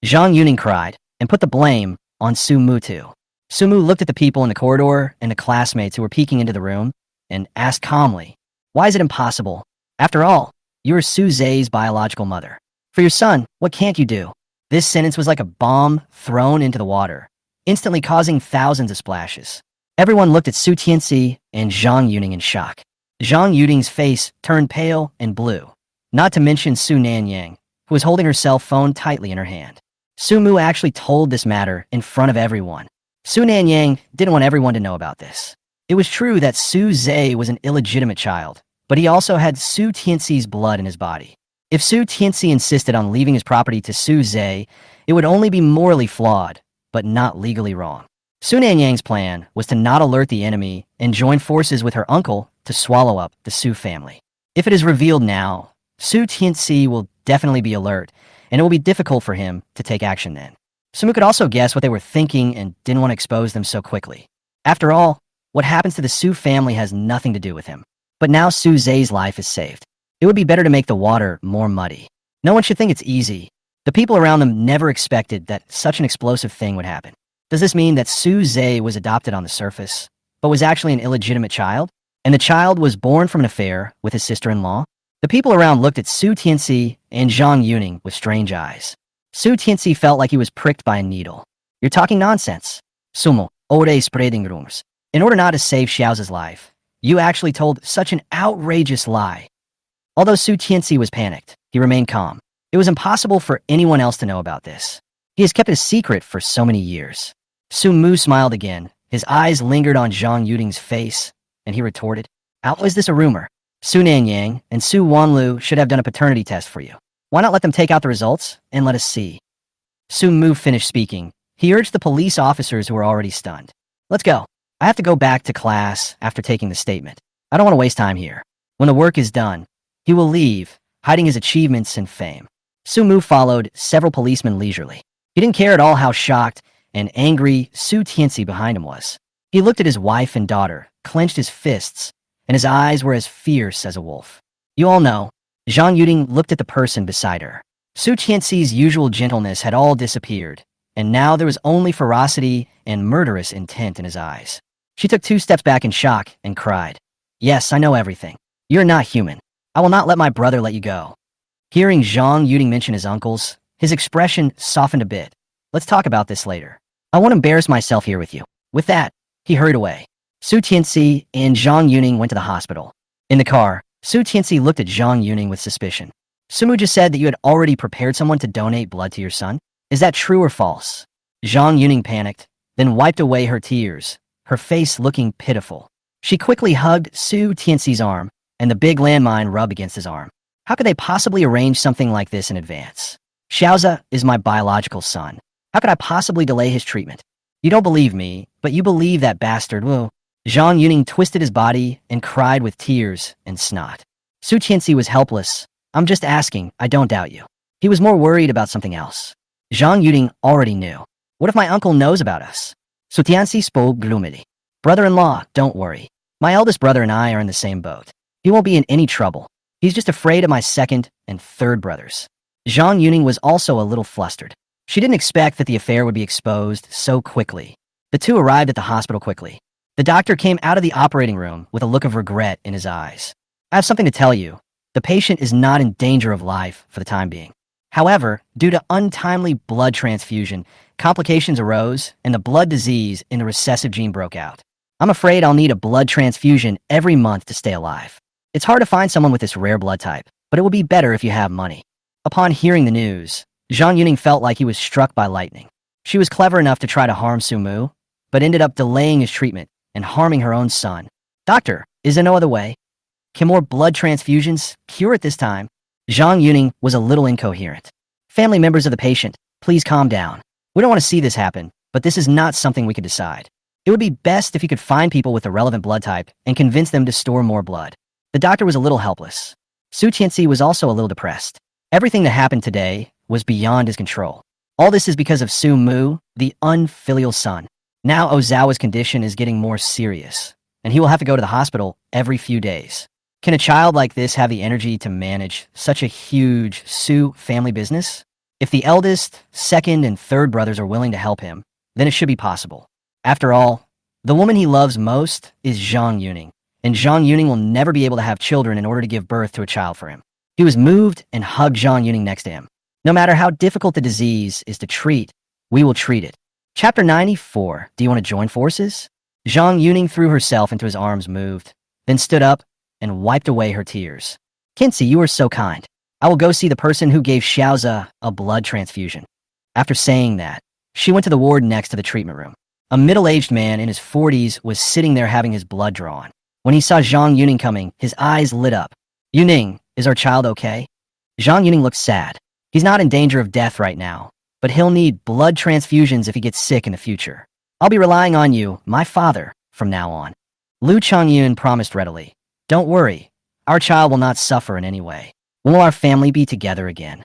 Zhang Yuning cried and put the blame on Sumu too. Sumu looked at the people in the corridor and the classmates who were peeking into the room and asked calmly, "Why is it impossible? After all, you are Su Zhe's biological mother. For your son, what can't you do?" This sentence was like a bomb thrown into the water, instantly causing thousands of splashes. Everyone looked at Su Tianxi and Zhang Yuning in shock. Zhang Yuding's face turned pale and blue, not to mention Su Nanyang, who was holding her cell phone tightly in her hand. Sumu actually told this matter in front of everyone. Su Nanyang didn't want everyone to know about this. It was true that Su Zhe was an illegitimate child, but he also had Su Tianxi's blood in his body. If Su Tianxi insisted on leaving his property to Su Zhe, it would only be morally flawed, but not legally wrong. Su Nanyang's plan was to not alert the enemy and join forces with her uncle to swallow up the Su family. If it is revealed now, Su Tianxi will definitely be alert, and it will be difficult for him to take action then. Sumu could also guess what they were thinking and didn't want to expose them so quickly. After all, what happens to the Su family has nothing to do with him. But now Su Zhe's life is saved. It would be better to make the water more muddy. No one should think it's easy. The people around them never expected that such an explosive thing would happen. Does this mean that Su Zhe was adopted on the surface, but was actually an illegitimate child? And the child was born from an affair with his sister-in-law? The people around looked at Su Tianxi and Zhang Yuning with strange eyes. Su Tianxi felt like he was pricked by a needle. You're talking nonsense. Sumo, ore spreading rumors. In order not to save Xiaoza's life, you actually told such an outrageous lie. Although Su Tianxi was panicked, he remained calm. It was impossible for anyone else to know about this. He has kept it a secret for so many years. Su Mu smiled again. His eyes lingered on Zhang Yuding's face, and he retorted, how is this a rumor? Su Nanyang and Su Wanlu should have done a paternity test for you. Why not let them take out the results and let us see? Su Mu finished speaking. He urged the police officers who were already stunned. Let's go. I have to go back to class after taking the statement. I don't want to waste time here. When the work is done, he will leave, hiding his achievements and fame. Su Mu followed several policemen leisurely. He didn't care at all how shocked and angry Su Tianxi behind him was. He looked at his wife and daughter, clenched his fists, and his eyes were as fierce as a wolf. You all know, Zhang Yuding looked at the person beside her. Su Tianxi's usual gentleness had all disappeared, and now there was only ferocity and murderous intent in his eyes. She took 2 steps back in shock and cried, yes, I know everything. You're not human. I will not let my brother let you go. Hearing Zhang Yuding mention his uncles, his expression softened a bit. Let's talk about this later. I won't embarrass myself here with you. With that, he hurried away. Su Tianxi and Zhang Yuning went to the hospital. In the car, Su Tianxi looked at Zhang Yuning with suspicion. Sumu just said that you had already prepared someone to donate blood to your son. Is that true or false? Zhang Yuning panicked, then wiped away her tears, her face looking pitiful. She quickly hugged Su Tianxi's arm, and the big landmine rubbed against his arm. How could they possibly arrange something like this in advance? Xiaoza is my biological son. How could I possibly delay his treatment? You don't believe me, but you believe that bastard Wu. Zhang Yuning twisted his body and cried with tears and snot. Su Tianxi was helpless. I'm just asking, I don't doubt you. He was more worried about something else. Zhang Yuning already knew. What if my uncle knows about us? Su Tianxi spoke gloomily. Brother-in-law, don't worry. My eldest brother and I are in the same boat. He won't be in any trouble. He's just afraid of my second and third brothers. Zhang Yuning was also a little flustered. She didn't expect that the affair would be exposed so quickly. The two arrived at the hospital quickly. The doctor came out of the operating room with a look of regret in his eyes. I have something to tell you. The patient is not in danger of life for the time being. However, due to untimely blood transfusion, complications arose and the blood disease in the recessive gene broke out. I'm afraid I'll need a blood transfusion every month to stay alive. It's hard to find someone with this rare blood type, but it will be better if you have money. Upon hearing the news, Zhang Yuning felt like he was struck by lightning. She was clever enough to try to harm Su Mu, but ended up delaying his treatment and harming her own son. Doctor, is there no other way? Can more blood transfusions cure it this time? Zhang Yuning was a little incoherent. Family members of the patient, please calm down. We don't want to see this happen, but this is not something we could decide. It would be best if you could find people with the relevant blood type and convince them to store more blood. The doctor was a little helpless. Su Tianxi was also a little depressed. Everything that happened today was beyond his control. All this is because of Su Mu, the unfilial son. Now Ozawa's condition is getting more serious, and he will have to go to the hospital every few days. Can a child like this have the energy to manage such a huge Su family business? If the eldest, second, and third brothers are willing to help him, then it should be possible. After all, the woman he loves most is Zhang Yuning, and Zhang Yuning will never be able to have children in order to give birth to a child for him. He was moved and hugged Zhang Yuning next to him. No matter how difficult the disease is to treat, we will treat it. Chapter 94, Do you want to join forces? Zhang Yuning threw herself into his arms, moved, then stood up and wiped away her tears. Kinsey, you are so kind. I will go see the person who gave Xiaoza a blood transfusion. After saying that, she went to the ward next to the treatment room. A middle-aged man in his 40s was sitting there having his blood drawn. When he saw Zhang Yuning coming, his eyes lit up. Yuning, is our child okay? Zhang Yuning looked sad. He's not in danger of death right now, but he'll need blood transfusions if he gets sick in the future. I'll be relying on you, my father, from now on. Lu Changyun promised readily. Don't worry, our child will not suffer in any way. When will our family be together again?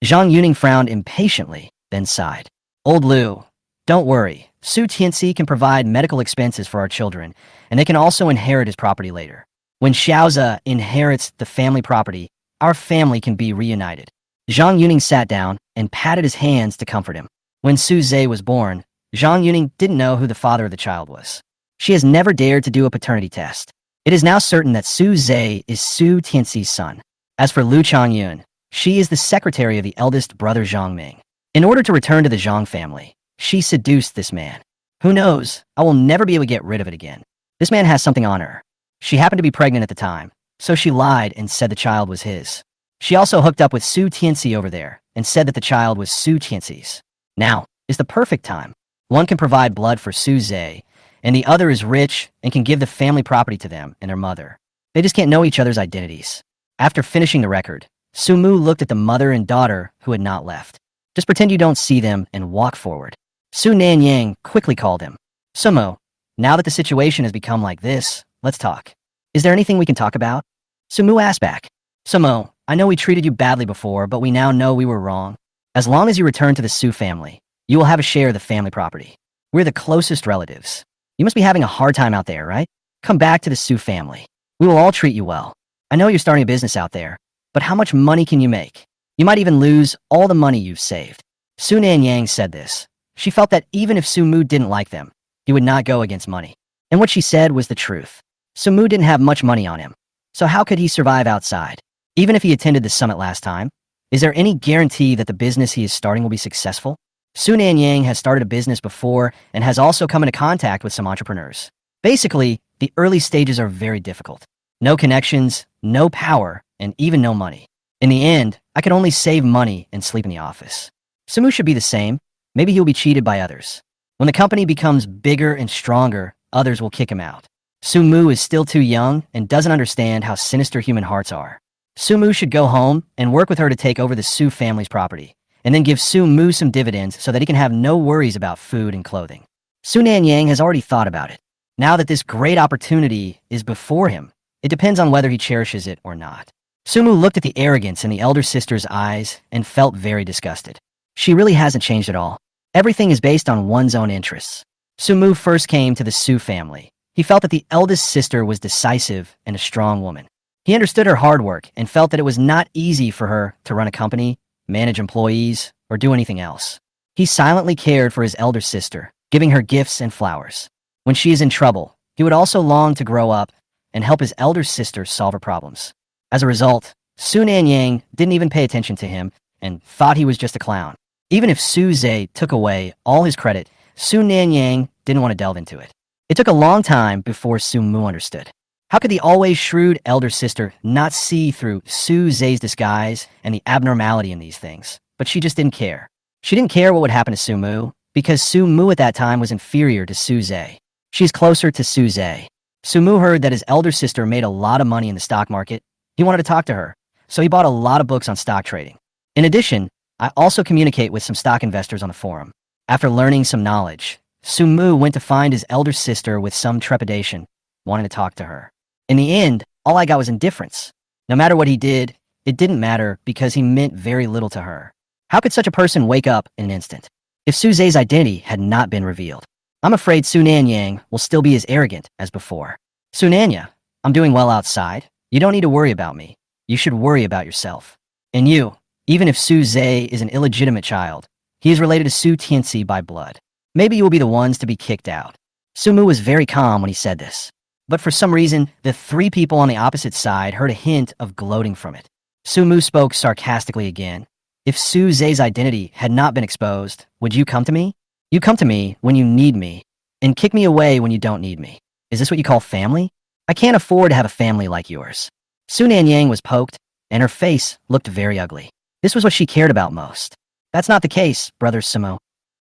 Zhang Yuning frowned impatiently, then sighed. Old Lu, don't worry. Su Tianxi can provide medical expenses for our children, and they can also inherit his property later. When Xiaoza inherits the family property, our family can be reunited. Zhang Yuning sat down and patted his hands to comfort him. When Su Zhe was born, Zhang Yuning didn't know who the father of the child was. She has never dared to do a paternity test. It is now certain that Su Zhe is Su Tianxi's son. As for Lu Changyun, she is the secretary of the eldest brother Zhang Ming. In order to return to the Zhang family, she seduced this man. Who knows, I will never be able to get rid of it again. This man has something on her. She happened to be pregnant at the time, so she lied and said the child was his. She also hooked up with Su Tianxi over there and said that the child was Su Tianxi's. Now is the perfect time. One can provide blood for Su Zhe, and the other is rich and can give the family property to them and their mother. They just can't know each other's identities. After finishing the record, Su Mu looked at the mother and daughter who had not left. Just pretend you don't see them and walk forward. Su Nanyang quickly called him. Sumo, now that the situation has become like this, let's talk. Is there anything we can talk about? Su Mu asked back. Sumo, I know we treated you badly before, but we now know we were wrong. As long as you return to the Su family, you will have a share of the family property. We're the closest relatives. You must be having a hard time out there, right? Come back to the Su family. We will all treat you well. I know you're starting a business out there, but how much money can you make? You might even lose all the money you've saved. Su Nanyang said this. She felt that even if Su Mu didn't like them, he would not go against money. And what she said was the truth. Su Mu didn't have much money on him, so how could he survive outside? Even if he attended the summit last time, is there any guarantee that the business he is starting will be successful? Su Nanyang has started a business before and has also come into contact with some entrepreneurs. Basically, the early stages are very difficult. No connections, no power, and even no money. In the end, I could only save money and sleep in the office. Sumu should be the same. Maybe he'll be cheated by others. When the company becomes bigger and stronger, others will kick him out. Sumu is still too young and doesn't understand how sinister human hearts are. Sumu should go home and work with her to take over the Su family's property, and then give Sumu some dividends so that he can have no worries about food and clothing. Su Nanyang has already thought about it. Now that this great opportunity is before him, it depends on whether he cherishes it or not. Sumu looked at the arrogance in the elder sister's eyes and felt very disgusted. She really hasn't changed at all. Everything is based on one's own interests. Sumu first came to the Su family. He felt that the eldest sister was decisive and a strong woman. He understood her hard work and felt that it was not easy for her to run a company, manage employees, or do anything else. He silently cared for his elder sister, giving her gifts and flowers. When she is in trouble, he would also long to grow up and help his elder sister solve her problems. As a result, Su Nanyang didn't even pay attention to him and thought he was just a clown. Even if Su Zhe took away all his credit, Su Nanyang didn't want to delve into it. It took a long time before Su Mu understood. How could the always shrewd elder sister not see through Su Zhe's disguise and the abnormality in these things? But she just didn't care. She didn't care what would happen to Su Mu, because Su Mu at that time was inferior to Su Zhe. She's closer to Su Zhe. Su Mu heard that his elder sister made a lot of money in the stock market. He wanted to talk to her, so he bought a lot of books on stock trading. In addition, I also communicate with some stock investors on the forum. After learning some knowledge, Su Mu went to find his elder sister with some trepidation, wanting to talk to her. In the end, all I got was indifference. No matter what he did, it didn't matter because he meant very little to her. How could such a person wake up in an instant? If Su Zhe's identity had not been revealed, I'm afraid Su Nanyang will still be as arrogant as before. Su Nanya, I'm doing well outside. You don't need to worry about me. You should worry about yourself. And you, even if Su Zhe is an illegitimate child, he is related to Su Tianxi by blood. Maybe you will be the ones to be kicked out. Su Mu was very calm when he said this. But for some reason, the three people on the opposite side heard a hint of gloating from it. Su Mu spoke sarcastically again. If Su Zhe's identity had not been exposed, would you come to me? You come to me when you need me, and kick me away when you don't need me. Is this what you call family? I can't afford to have a family like yours. Su Nanyang was poked, and her face looked very ugly. This was what she cared about most. That's not the case, Brother Sumo.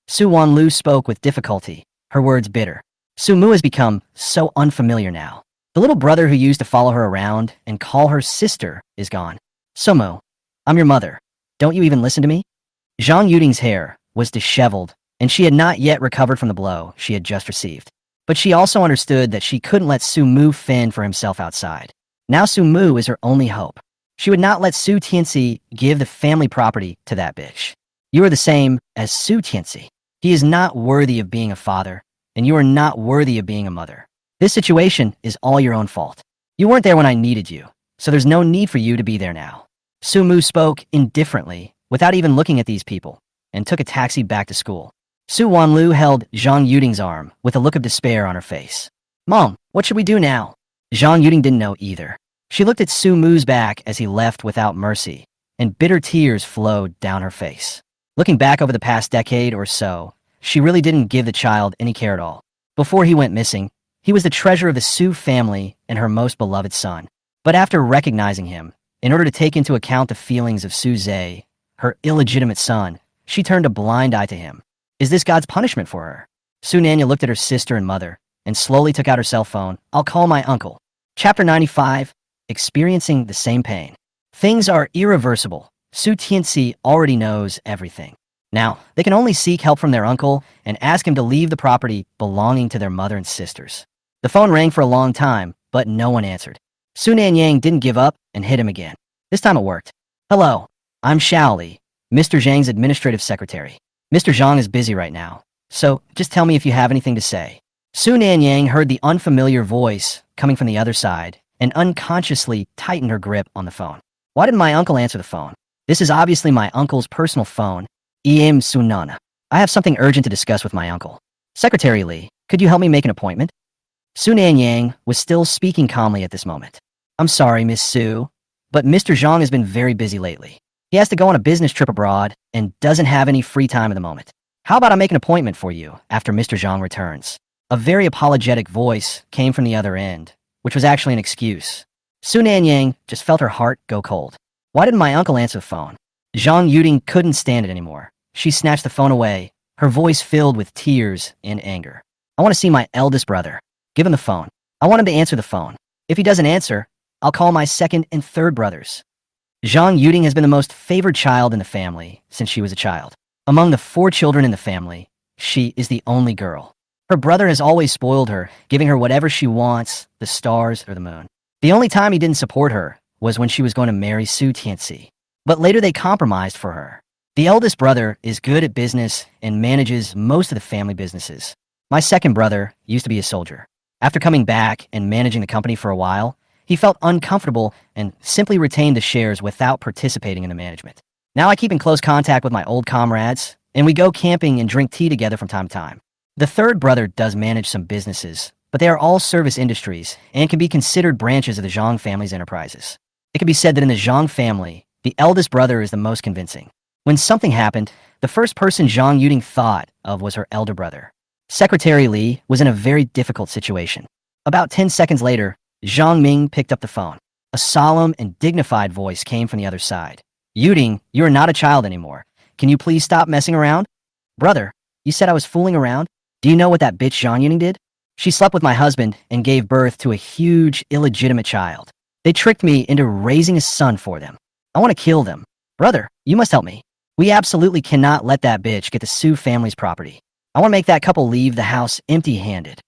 Su Wanlu spoke with difficulty, her words bitter. Su Mu has become so unfamiliar now. The little brother who used to follow her around and call her sister is gone. Sumo, I'm your mother. Don't you even listen to me? Zhang Yuding's hair was disheveled, and she had not yet recovered from the blow she had just received. But she also understood that she couldn't let Su Mu fend for himself outside. Now Su Mu is her only hope. She would not let Su Tianxi give the family property to that bitch. You are the same as Su Tianxi. He is not worthy of being a father, and you are not worthy of being a mother. This situation is all your own fault. You weren't there when I needed you, so there's no need for you to be there now. Su Mu spoke indifferently, without even looking at these people, and took a taxi back to school. Su Wanlu held Zhang Yuding's arm with a look of despair on her face. Mom, what should we do now? Zhang Yuding didn't know either. She looked at Su Mu's back as he left without mercy, and bitter tears flowed down her face. Looking back over the past decade or so, she really didn't give the child any care at all. Before he went missing, he was the treasure of the Su family and her most beloved son. But after recognizing him, in order to take into account the feelings of Su Zhe, her illegitimate son, she turned a blind eye to him. Is this God's punishment for her? Su Nanya looked at her sister and mother, and slowly took out her cell phone. I'll call my uncle. Chapter 95, Experiencing the Same Pain. Things are irreversible. Su Tianxi already knows everything. Now, they can only seek help from their uncle and ask him to leave the property belonging to their mother and sisters. The phone rang for a long time, but no one answered. Su Nanyang didn't give up and hit him again. This time it worked. Hello, I'm Shaoli, Mr. Zhang's administrative secretary. Mr. Zhang is busy right now, so just tell me if you have anything to say. Su Nanyang heard the unfamiliar voice coming from the other side and unconsciously tightened her grip on the phone. Why didn't my uncle answer the phone? This is obviously my uncle's personal phone. Im Sunana. I have something urgent to discuss with my uncle. Secretary Li, could you help me make an appointment? Su Nanyang was still speaking calmly at this moment. I'm sorry, Miss Su, but Mr. Zhang has been very busy lately. He has to go on a business trip abroad and doesn't have any free time at the moment. How about I make an appointment for you after Mr. Zhang returns? A very apologetic voice came from the other end, which was actually an excuse. Su Nanyang just felt her heart go cold. Why didn't my uncle answer the phone? Zhang Yuding couldn't stand it anymore. She snatched the phone away, her voice filled with tears and anger. I want to see my eldest brother. Give him the phone. I want him to answer the phone. If he doesn't answer, I'll call my second and third brothers. Zhang Yuding has been the most favored child in the family since she was a child. Among the 4 children in the family, she is the only girl. Her brother has always spoiled her, giving her whatever she wants, the stars or the moon. The only time he didn't support her was when she was going to marry Su Tianxi. But later they compromised for her. The eldest brother is good at business and manages most of the family businesses. My second brother used to be a soldier. After coming back and managing the company for a while, he felt uncomfortable and simply retained the shares without participating in the management. Now I keep in close contact with my old comrades, and we go camping and drink tea together from time to time. The third brother does manage some businesses, but they are all service industries and can be considered branches of the Zhang family's enterprises. It can be said that in the Zhang family, the eldest brother is the most convincing. When something happened, the first person Zhang Yuding thought of was her elder brother. Secretary Li was in a very difficult situation. About 10 seconds later, Zhang Ming picked up the phone. A solemn and dignified voice came from the other side. Yuding, you are not a child anymore. Can you please stop messing around? Brother, you said I was fooling around? Do you know what that bitch Zhang Yuding did? She slept with my husband and gave birth to a huge, illegitimate child. They tricked me into raising a son for them. I want to kill them. Brother, you must help me. We absolutely cannot let that bitch get the Su family's property. I want to make that couple leave the house empty-handed.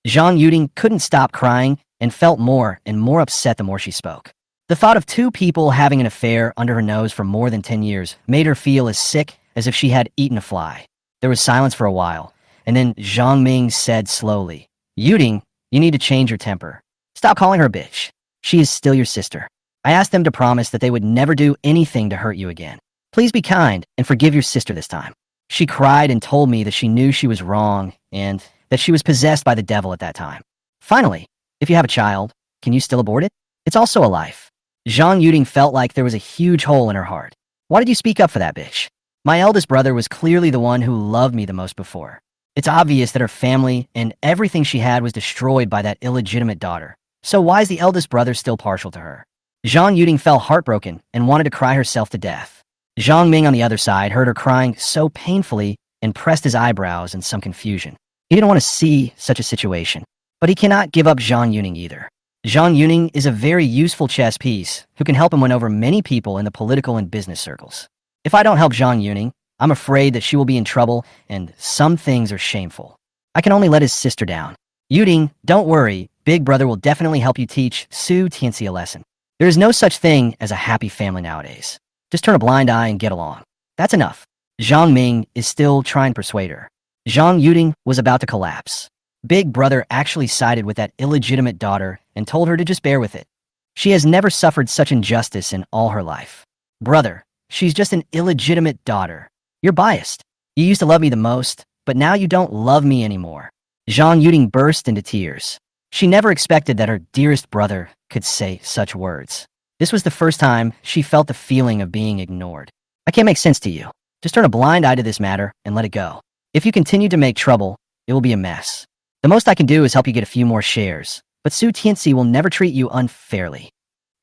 Zhang Yuding couldn't stop crying and felt more and more upset the more she spoke. The thought of 2 people having an affair under her nose for more than 10 years made her feel as sick as if she had eaten a fly. There was silence for a while, and then Zhang Ming said slowly, Yuding, you need to change your temper. Stop calling her a bitch. She is still your sister. I asked them to promise that they would never do anything to hurt you again. Please be kind and forgive your sister this time. She cried and told me that she knew she was wrong and that she was possessed by the devil at that time. Finally, if you have a child, can you still abort it? It's also a life. Zhang Yuding felt like there was a huge hole in her heart. Why did you speak up for that bitch? My eldest brother was clearly the one who loved me the most before. It's obvious that her family and everything she had was destroyed by that illegitimate daughter. So why is the eldest brother still partial to her? Zhang Yuding felt heartbroken and wanted to cry herself to death. Zhang Ming on the other side heard her crying so painfully and pressed his eyebrows in some confusion. He didn't want to see such a situation, but he cannot give up Zhang Yuding either. Zhang Yuding is a very useful chess piece who can help him win over many people in the political and business circles. If I don't help Zhang Yuding, I'm afraid that she will be in trouble and some things are shameful. I can only let his sister down. Yuding, don't worry, Big Brother will definitely help you teach Su Tianxi a lesson. There is no such thing as a happy family nowadays. Just turn a blind eye and get along. That's enough. Zhang Ming is still trying to persuade her. Zhang Yuding was about to collapse. Big Brother actually sided with that illegitimate daughter and told her to just bear with it. She has never suffered such injustice in all her life. Brother, she's just an illegitimate daughter. You're biased. You used to love me the most, but now you don't love me anymore. Zhang Yuding burst into tears. She never expected that her dearest brother could say such words. This was the first time she felt the feeling of being ignored. I can't make sense to you. Just turn a blind eye to this matter and let it go. If you continue to make trouble, it will be a mess. The most I can do is help you get a few more shares, but Su Tianxi will never treat you unfairly.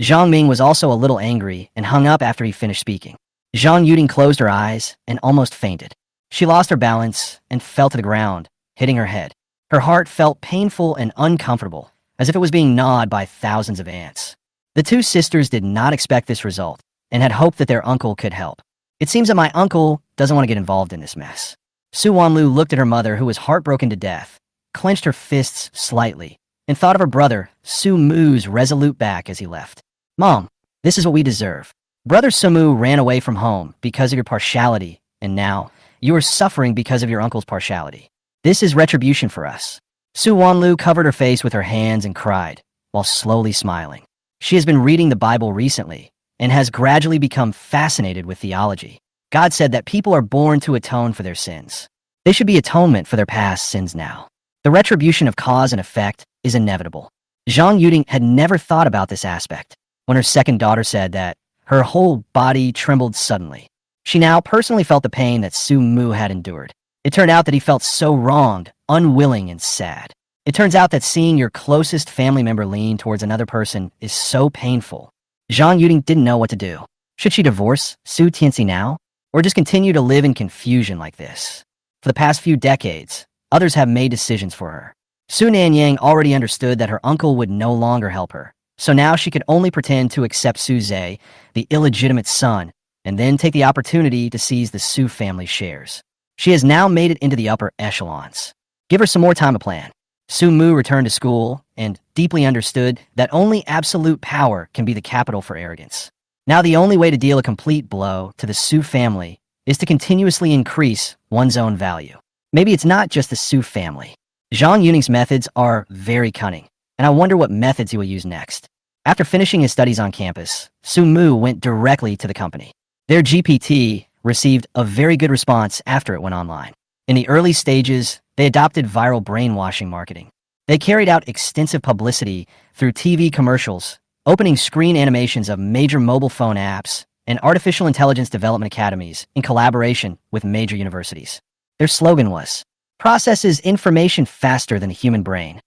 Zhang Ming was also a little angry and hung up after he finished speaking. Zhang Yuding closed her eyes and almost fainted. She lost her balance and fell to the ground, hitting her head. Her heart felt painful and uncomfortable, as if it was being gnawed by thousands of ants. The two sisters did not expect this result and had hoped that their uncle could help. It seems that my uncle doesn't want to get involved in this mess. Su Wanlu looked at her mother, who was heartbroken to death, clenched her fists slightly, and thought of her brother, Su Mu's resolute back as he left. Mom, this is what we deserve. Brother Sumu ran away from home because of your partiality, and now you are suffering because of your uncle's partiality. This is retribution for us. Su Wanlu covered her face with her hands and cried, while slowly smiling. She has been reading the Bible recently and has gradually become fascinated with theology. God said that people are born to atone for their sins. They should be atonement for their past sins now. The retribution of cause and effect is inevitable. Zhang Yuding had never thought about this aspect. When her second daughter said that, her whole body trembled suddenly. She now personally felt the pain that Su Mu had endured. It turned out that he felt so wronged, unwilling, and sad. It turns out that seeing your closest family member lean towards another person is so painful. Zhang Yuding didn't know what to do. Should she divorce Su Tianxi now, or just continue to live in confusion like this? For the past few decades, others have made decisions for her. Su Nanyang already understood that her uncle would no longer help her. So now she could only pretend to accept Su Zhe, the illegitimate son, and then take the opportunity to seize the Su family shares. She has now made it into the upper echelons. Give her some more time to plan. Su Mu returned to school and deeply understood that only absolute power can be the capital for arrogance. Now the only way to deal a complete blow to the Su family is to continuously increase one's own value. Maybe it's not just the Su family. Zhang Yuning's methods are very cunning, and I wonder what methods he will use next. After finishing his studies on campus, Su Mu went directly to the company. Their GPT received a very good response after it went online. In the early stages, they adopted viral brainwashing marketing. They carried out extensive publicity through TV commercials, opening screen animations of major mobile phone apps, and artificial intelligence development academies in collaboration with major universities. Their slogan was, "Processes information faster than the human brain."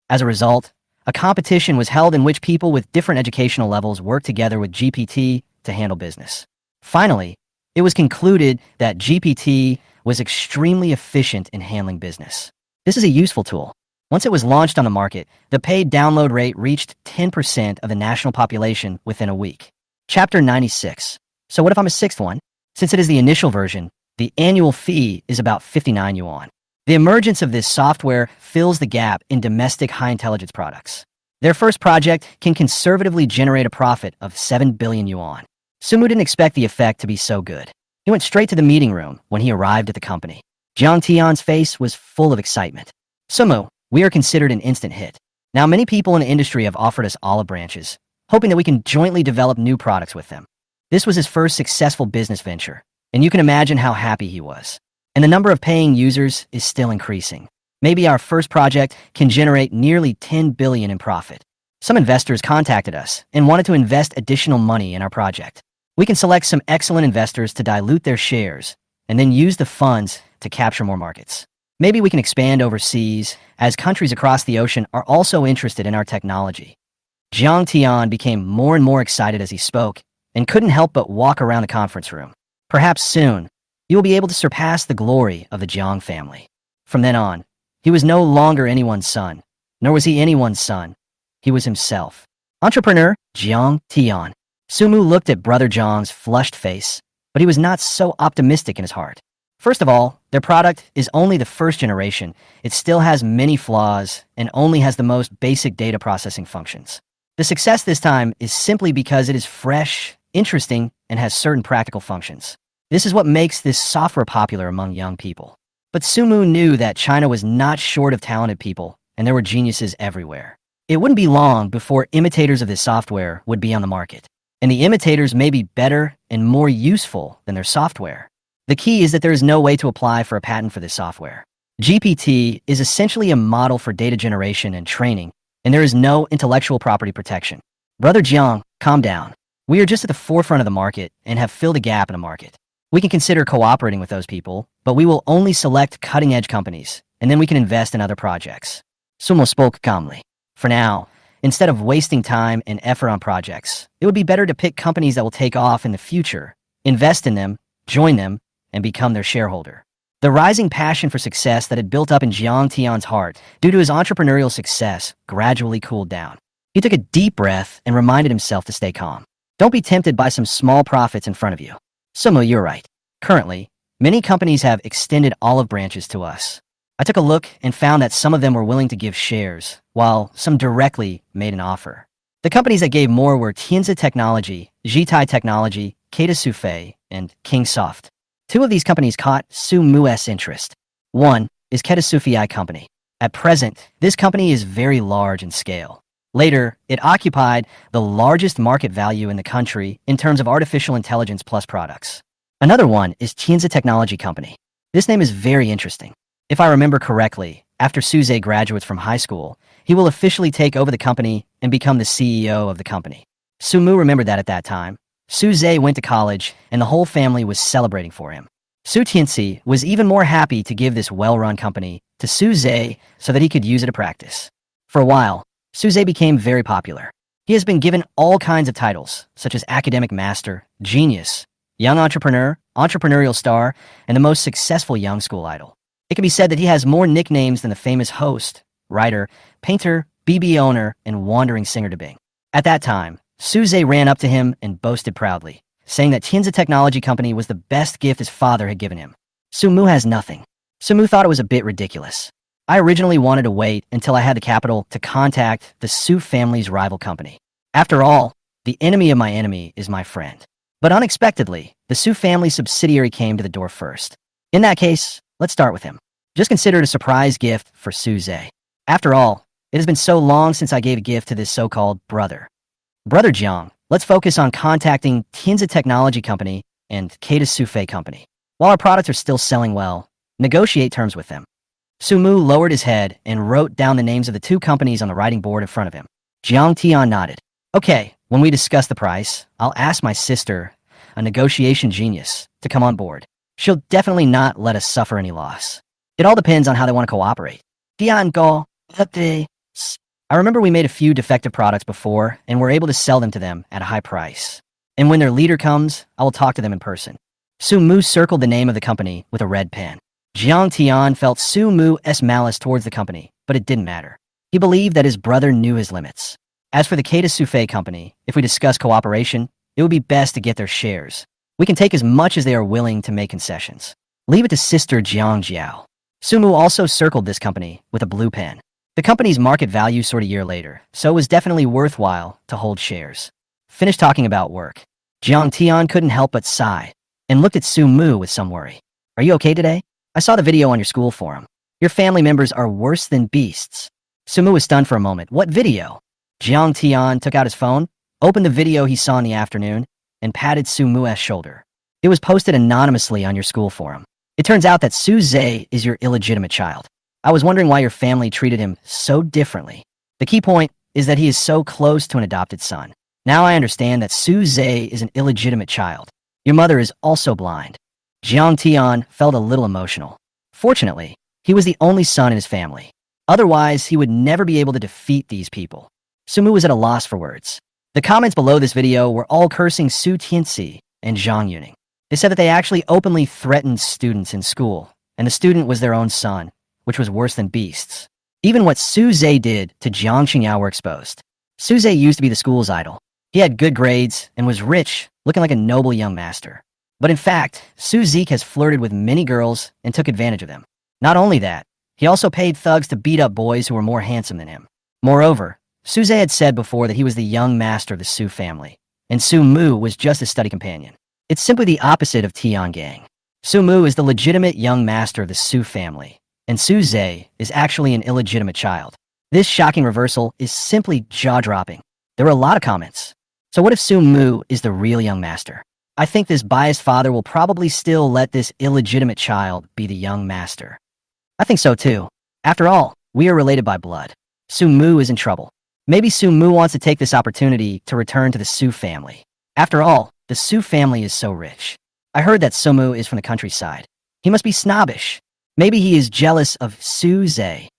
As a result, a competition was held in which people with different educational levels worked together with GPT to handle business. Finally, it was concluded that GPT was extremely efficient in handling business. This is a useful tool. Once it was launched on the market, the paid download rate reached 10% of the national population within a week. Chapter 96. So what if I'm a sixth one? Since it is the initial version, the annual fee is about 59 yuan. The emergence of this software fills the gap in domestic high-intelligence products. Their first project can conservatively generate a profit of 7 billion yuan. Sumu didn't expect the effect to be so good. He went straight to the meeting room when he arrived at the company. Jiang Tian's face was full of excitement. Sumu, we are considered an instant hit. Now many people in the industry have offered us olive branches, hoping that we can jointly develop new products with them. This was his first successful business venture, and you can imagine how happy he was. And the number of paying users is still increasing. Maybe our first project can generate nearly 10 billion in profit. Some investors contacted us and wanted to invest additional money in our project. We can select some excellent investors to dilute their shares and then use the funds to capture more markets. Maybe we can expand overseas as countries across the ocean are also interested in our technology. Jiang Tian became more and more excited as he spoke and couldn't help but walk around the conference room. Perhaps soon, you will be able to surpass the glory of the Jiang family. From then on, he was no longer anyone's son, nor was he anyone's son. He was himself. Entrepreneur Jiang Tian. Sumu looked at Brother Jiang's flushed face, but he was not so optimistic in his heart. First of all, their product is only the first generation. It still has many flaws and only has the most basic data processing functions. The success this time is simply because it is fresh, interesting, and has certain practical functions. This is what makes this software popular among young people. But Sumu knew that China was not short of talented people, and there were geniuses everywhere. It wouldn't be long before imitators of this software would be on the market. and the imitators may be better and more useful than their software. The key is that there is no way to apply for a patent for this software. GPT is essentially a model for data generation and training, and there is no intellectual property protection. Brother Jiang, calm down. We are just at the forefront of the market and have filled a gap in the market. We can consider cooperating with those people, but we will only select cutting-edge companies, and then we can invest in other projects. Sumo spoke calmly. For now, instead of wasting time and effort on projects, it would be better to pick companies that will take off in the future, invest in them, join them, and become their shareholder. The rising passion for success that had built up in Jiang Tian's heart due to his entrepreneurial success gradually cooled down. He took a deep breath and reminded himself to stay calm. Don't be tempted by some small profits in front of you. Sumo, you're right. Currently, many companies have extended olive branches to us. I took a look and found that some of them were willing to give shares, while some directly made an offer. The companies that gave more were Tianzi Technology, Jitai Technology, Kata Sufei, and Kingsoft. Two of these companies caught Su Mu's interest. One is Kata Sufei Company. At present, this company is very large in scale. Later, it occupied the largest market value in the country in terms of artificial intelligence plus products. Another one is Tianzi Technology Company. This name is very interesting. If I remember correctly, after Su Zhe graduates from high school, he will officially take over the company and become the CEO of the company. Su Mu remembered that at that time. Su Zhe went to college, and the whole family was celebrating for him. Su Tianzi was even more happy to give this well-run company to Su Zhe so that he could use it to practice. For a while, Su Zhe became very popular. He has been given all kinds of titles, such as academic master, genius, young entrepreneur, entrepreneurial star, and the most successful young school idol. It can be said that he has more nicknames than the famous host, writer, painter, BB owner, and wandering singer to Bing. At that time, Su Zhe ran up to him and boasted proudly, saying that Tianzi Technology Company was the best gift his father had given him. Su Mu has nothing. Su Mu thought it was a bit ridiculous. I originally wanted to wait until I had the capital to contact the Su family's rival company. After all, the enemy of my enemy is my friend. But unexpectedly, the Su family subsidiary came to the door first. In that case, let's start with him. Just consider it a surprise gift for Su Zhe. After all, it has been so long since I gave a gift to this so-called brother. Brother Jiang, let's focus on contacting Tianzi Technology Company and Kata Sufei Company. While our products are still selling well, negotiate terms with them. Su Mu lowered his head and wrote down the names of the two companies on the writing board in front of him. Jiang Tian nodded. Okay, when we discuss the price, I'll ask my sister, a negotiation genius, to come on board. She'll definitely not let us suffer any loss. It all depends on how they want to cooperate. I remember we made a few defective products before and were able to sell them to them at a high price. And when their leader comes, I will talk to them in person. Su Mu circled the name of the company with a red pen. Jiang Tian felt Su Mu's malice towards the company, but it didn't matter. He believed that his brother knew his limits. As for the Kata Sufei Company, if we discuss cooperation, it would be best to get their shares. We can take as much as they are willing to make concessions. Leave it to sister Jiang Jiao. Su Mu also circled this company with a blue pen. The company's market value soared a year later, so it was definitely worthwhile to hold shares. Finished talking about work. Jiang Tian couldn't help but sigh and looked at Su Mu with some worry. Are you okay today? I saw the video on your school forum. Your family members are worse than beasts. Su Mu was stunned for a moment. What video? Jiang Tian took out his phone, opened the video he saw in the afternoon, and patted Su Mu's shoulder. It was posted anonymously on your school forum. It turns out that Su Zhe is your illegitimate child. I was wondering why your family treated him so differently. The key point is that he is so close to an adopted son. Now I understand that Su Zhe is an illegitimate child. Your mother is also blind. Jiang Tian felt a little emotional. Fortunately, he was the only son in his family. Otherwise, he would never be able to defeat these people. Su Mu was at a loss for words. The comments below this video were all cursing Su Tianzi and Zhang Yuning. They said that they actually openly threatened students in school, and the student was their own son, which was worse than beasts. Even what Su Zhe did to Jiang Qingyao were exposed. Su Zhe used to be the school's idol. He had good grades and was rich, looking like a noble young master. But in fact, Su Zeke has flirted with many girls and took advantage of them. Not only that, he also paid thugs to beat up boys who were more handsome than him. Moreover, Su Zhe had said before that he was the young master of the Su family, and Su Mu was just his study companion. It's simply the opposite of Tian Gang. Su Mu is the legitimate young master of the Su family, and Su Zhe is actually an illegitimate child. This shocking reversal is simply jaw-dropping. There were a lot of comments. So what if Su-mu is the real young master? I think this biased father will probably still let this illegitimate child be the young master. I think so too. After all, we are related by blood. Su-mu is in trouble. Maybe Su-mu wants to take this opportunity to return to the Su family. After all, the Su family is so rich. I heard that Su-mu is from the countryside. He must be snobbish. Maybe he is jealous of Su-zae.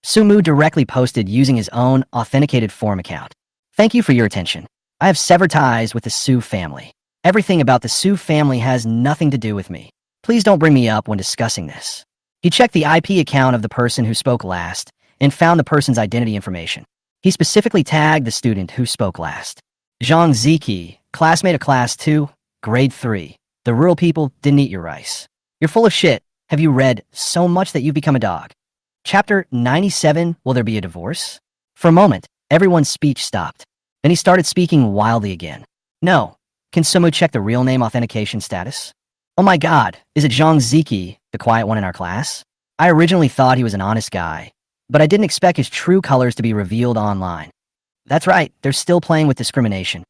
Su-mu directly posted using his own authenticated forum account. Thank you for your attention. I have severed ties with the Su family. Everything about the Su family has nothing to do with me. Please don't bring me up when discussing this. He checked the IP account of the person who spoke last and found the person's identity information. He specifically tagged the student who spoke last. Zhang Ziki, classmate of class 2, grade 3. The rural people didn't eat your rice. You're full of shit. Have you read so much that you've become a dog? Chapter 97, Will There Be a Divorce? For a moment, everyone's speech stopped. Then he started speaking wildly again. No. Can Sumu check the real name authentication status? Oh my god, is it Zhang Ziki, the quiet one in our class? I originally thought he was an honest guy, but I didn't expect his true colors to be revealed online. That's right, they're still playing with discrimination.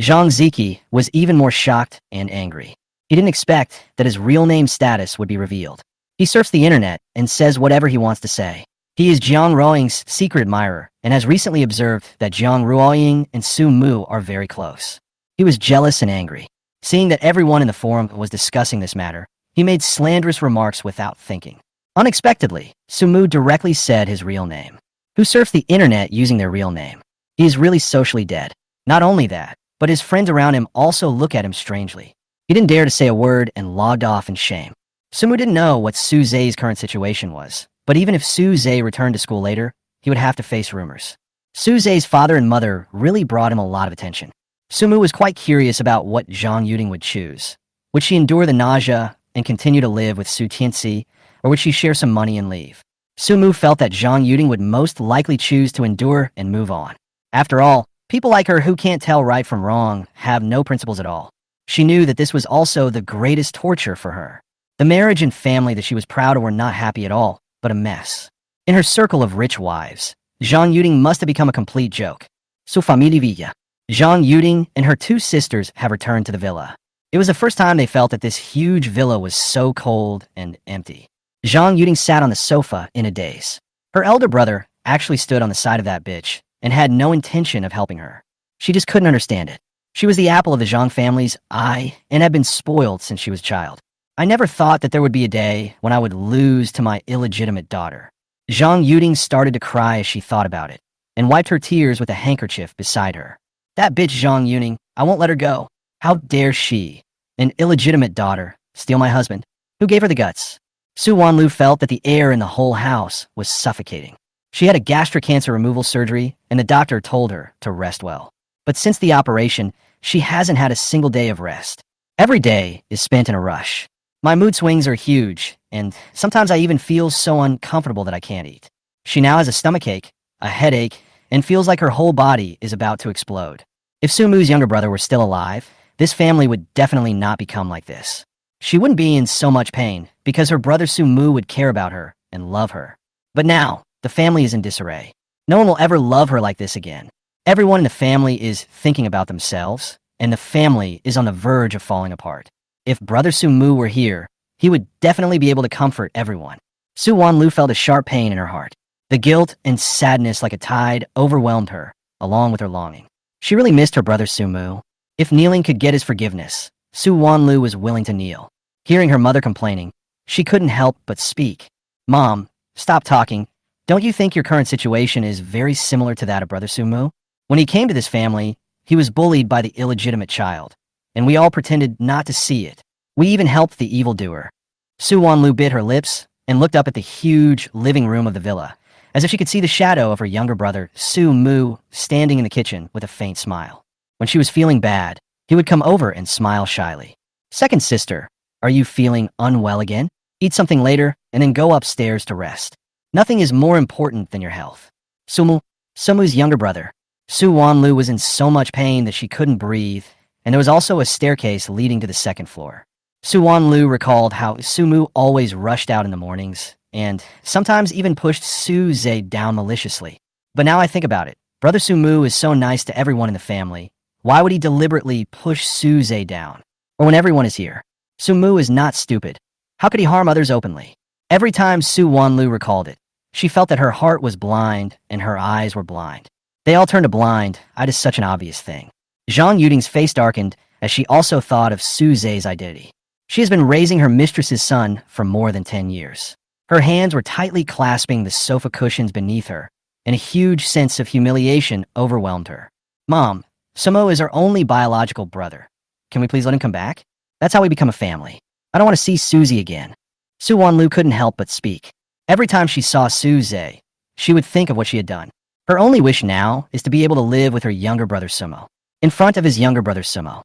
Zhang Ziki was even more shocked and angry. He didn't expect that his real name status would be revealed. He surfs the internet and says whatever he wants to say. He is Jiang Ruoying's secret admirer and has recently observed that Jiang Ruoying and Su Mu are very close. He was jealous and angry. Seeing that everyone in the forum was discussing this matter, he made slanderous remarks without thinking. Unexpectedly, Su Mu directly said his real name. Who surfs the internet using their real name? He is really socially dead. Not only that, but his friends around him also look at him strangely. He didn't dare to say a word and logged off in shame. Su-mu didn't know what Su-zae's current situation was, but even if Su-zae returned to school later, he would have to face rumors. Su-zae's father and mother really brought him a lot of attention. Su-mu was quite curious about what Zhang Yuding would choose. Would she endure the nausea and continue to live with Su Tianxi, or would she share some money and leave? Su-mu felt that Zhang Yuding would most likely choose to endure and move on. After all, people like her who can't tell right from wrong have no principles at all. She knew that this was also the greatest torture for her. The marriage and family that she was proud of were not happy at all, but a mess. In her circle of rich wives, Zhang Yuding must have become a complete joke. Su familia villa. Zhang Yuding and her two sisters have returned to the villa. It was the first time they felt that this huge villa was so cold and empty. Zhang Yuding sat on the sofa in a daze. Her elder brother actually stood on the side of that bitch and had no intention of helping her. She just couldn't understand it. She was the apple of the Zhang family's eye and had been spoiled since she was a child. I never thought that there would be a day when I would lose to my illegitimate daughter. Zhang Yuding started to cry as she thought about it and wiped her tears with a handkerchief beside her. That bitch Zhang Yuding, I won't let her go. How dare she, an illegitimate daughter, steal my husband? Who gave her the guts? Su Wanlu felt that the air in the whole house was suffocating. She had a gastric cancer removal surgery and the doctor told her to rest well. But since the operation, she hasn't had a single day of rest. Every day is spent in a rush. My mood swings are huge, and sometimes I even feel so uncomfortable that I can't eat. She now has a stomachache, a headache, and feels like her whole body is about to explode. If Sumu's younger brother were still alive, this family would definitely not become like this. She wouldn't be in so much pain because her brother Sumu would care about her and love her. But now, the family is in disarray. No one will ever love her like this again. Everyone in the family is thinking about themselves, and the family is on the verge of falling apart. If Brother Sumu were here, he would definitely be able to comfort everyone. Su Wanlu felt a sharp pain in her heart. The guilt and sadness like a tide overwhelmed her, along with her longing. She really missed her brother Sumu. If kneeling could get his forgiveness, Su Wanlu was willing to kneel. Hearing her mother complaining, she couldn't help but speak. Mom, stop talking. Don't you think your current situation is very similar to that of Brother Sumu? When he came to this family, he was bullied by the illegitimate child, and we all pretended not to see it. We even helped the evildoer. Su Wanlu bit her lips and looked up at the huge living room of the villa, as if she could see the shadow of her younger brother, Su Mu, standing in the kitchen with a faint smile. When she was feeling bad, he would come over and smile shyly. Second sister, are you feeling unwell again? Eat something later and then go upstairs to rest. Nothing is more important than your health. Sumu's younger brother. Su Wanlu was in so much pain that she couldn't breathe, and there was also a staircase leading to the second floor. Su Wanlu recalled how Sumu always rushed out in the mornings, and sometimes even pushed Su-zae down maliciously. But now I think about it, Brother Sumu is so nice to everyone in the family. Why would he deliberately push Suze down? Or when everyone is here? Su-mu is not stupid. How could he harm others openly? Every time Su Wanlu recalled it, she felt that her heart was blind and her eyes were blind. They all turned to blind. It is such an obvious thing. Zhang Yuding's face darkened as she also thought of Suze's identity. She has been raising her mistress's son for more than 10 years. Her hands were tightly clasping the sofa cushions beneath her, and a huge sense of humiliation overwhelmed her. Mom, Sumo is our only biological brother. Can we please let him come back? That's how we become a family. I don't want to see Suzy again. Su Wanlu couldn't help but speak. Every time she saw Suze, she would think of what she had done. Her only wish now is to be able to live with her younger brother Sumo. In front of his younger brother Sumo.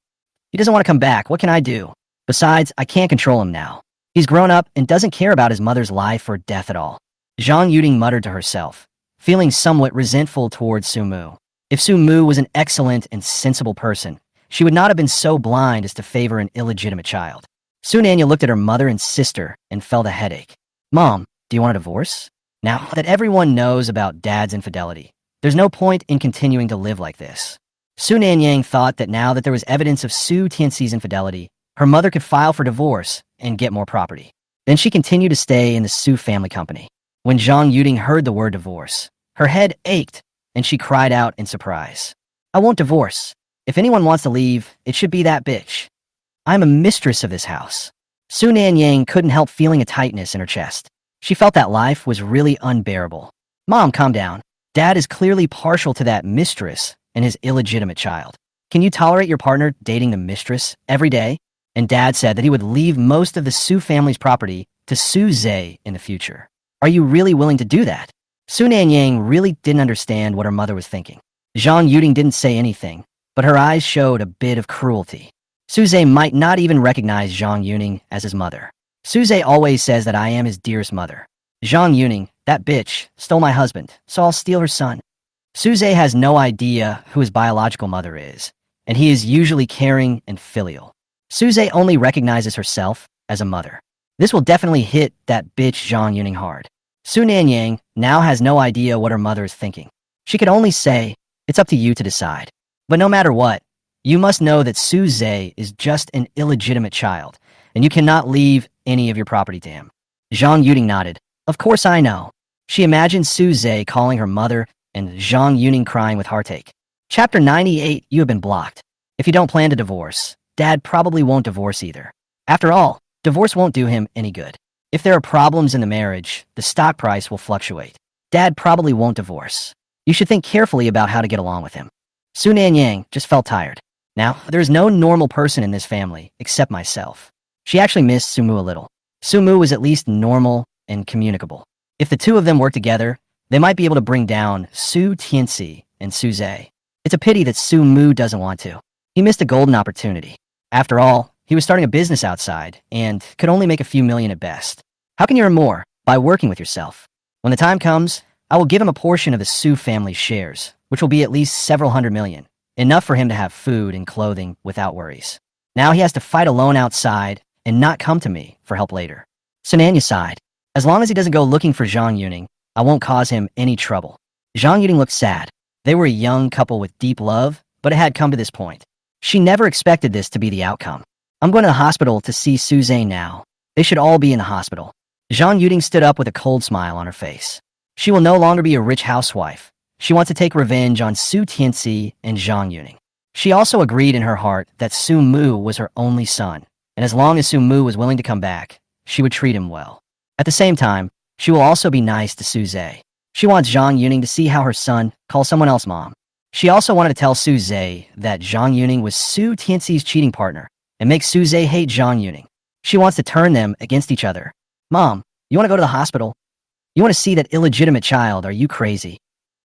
He doesn't want to come back. What can I do? Besides, I can't control him now. He's grown up and doesn't care about his mother's life or death at all. Zhang Yuding muttered to herself, feeling somewhat resentful towards Su-mu. If Su-mu was an excellent and sensible person, she would not have been so blind as to favor an illegitimate child. Sunanya looked at her mother and sister and felt a headache. Mom, do you want a divorce? Now that everyone knows about Dad's infidelity, there's no point in continuing to live like this. Su Nanyang thought that now that there was evidence of Su Tianxi's infidelity, her mother could file for divorce and get more property. Then she continued to stay in the Su family company. When Zhang Yuding heard the word divorce, her head ached and she cried out in surprise. I won't divorce. If anyone wants to leave, it should be that bitch. I'm a mistress of this house. Su Nanyang couldn't help feeling a tightness in her chest. She felt that life was really unbearable. Mom, calm down. Dad is clearly partial to that mistress and his illegitimate child. Can you tolerate your partner dating the mistress every day? And Dad said that he would leave most of the Su family's property to Suze in the future. Are you really willing to do that? Su Nanyang really didn't understand what her mother was thinking. Zhang Yuding didn't say anything, but her eyes showed a bit of cruelty. Suze might not even recognize Zhang Yuding as his mother. Suze always says that I am his dearest mother. Zhang Yuding, that bitch, stole my husband, so I'll steal her son. Suze has no idea who his biological mother is, and he is usually caring and filial. Suze only recognizes herself as a mother. This will definitely hit that bitch Zhang Yuding hard. Su Nanyang now has no idea what her mother is thinking. She could only say, it's up to you to decide. But no matter what, you must know that Suze is just an illegitimate child, and you cannot leave any of your property to him. Zhang Yuding nodded. Of course I know. She imagined Suze calling her mother and Zhang Yuding crying with heartache. Chapter 98, you have been blocked. If you don't plan to divorce, Dad probably won't divorce either. After all, divorce won't do him any good. If there are problems in the marriage, the stock price will fluctuate. Dad probably won't divorce. You should think carefully about how to get along with him. Su Nanyang just felt tired. Now, there is no normal person in this family except myself. She actually missed Su-mu a little. Su-mu was at least normal and communicable. If the two of them worked together, they might be able to bring down Su Tianxi and Suze. It's a pity that Su-mu doesn't want to. He missed a golden opportunity. After all, he was starting a business outside and could only make a few million at best. How can you earn more? By working with yourself. When the time comes, I will give him a portion of the Su family's shares, which will be at least several hundred million, enough for him to have food and clothing without worries. Now he has to fight alone outside and not come to me for help later. Sananya sighed. As long as he doesn't go looking for Zhang Yuding, I won't cause him any trouble. Zhang Yuding looked sad. They were a young couple with deep love, but it had come to this point. She never expected this to be the outcome. I'm going to the hospital to see Suze now. They should all be in the hospital. Zhang Yuding stood up with a cold smile on her face. She will no longer be a rich housewife. She wants to take revenge on Su Tianxi and Zhang Yuding. She also agreed in her heart that Su-mu was her only son, and as long as Su-mu was willing to come back, she would treat him well. At the same time, she will also be nice to Suze. She wants Zhang Yuding to see how her son calls someone else mom. She also wanted to tell Suze that Zhang Yuding was Su Tianxi's cheating partner and make Suze hate Zhang Yuding. She wants to turn them against each other. Mom, you want to go to the hospital? You want to see that illegitimate child? Are you crazy?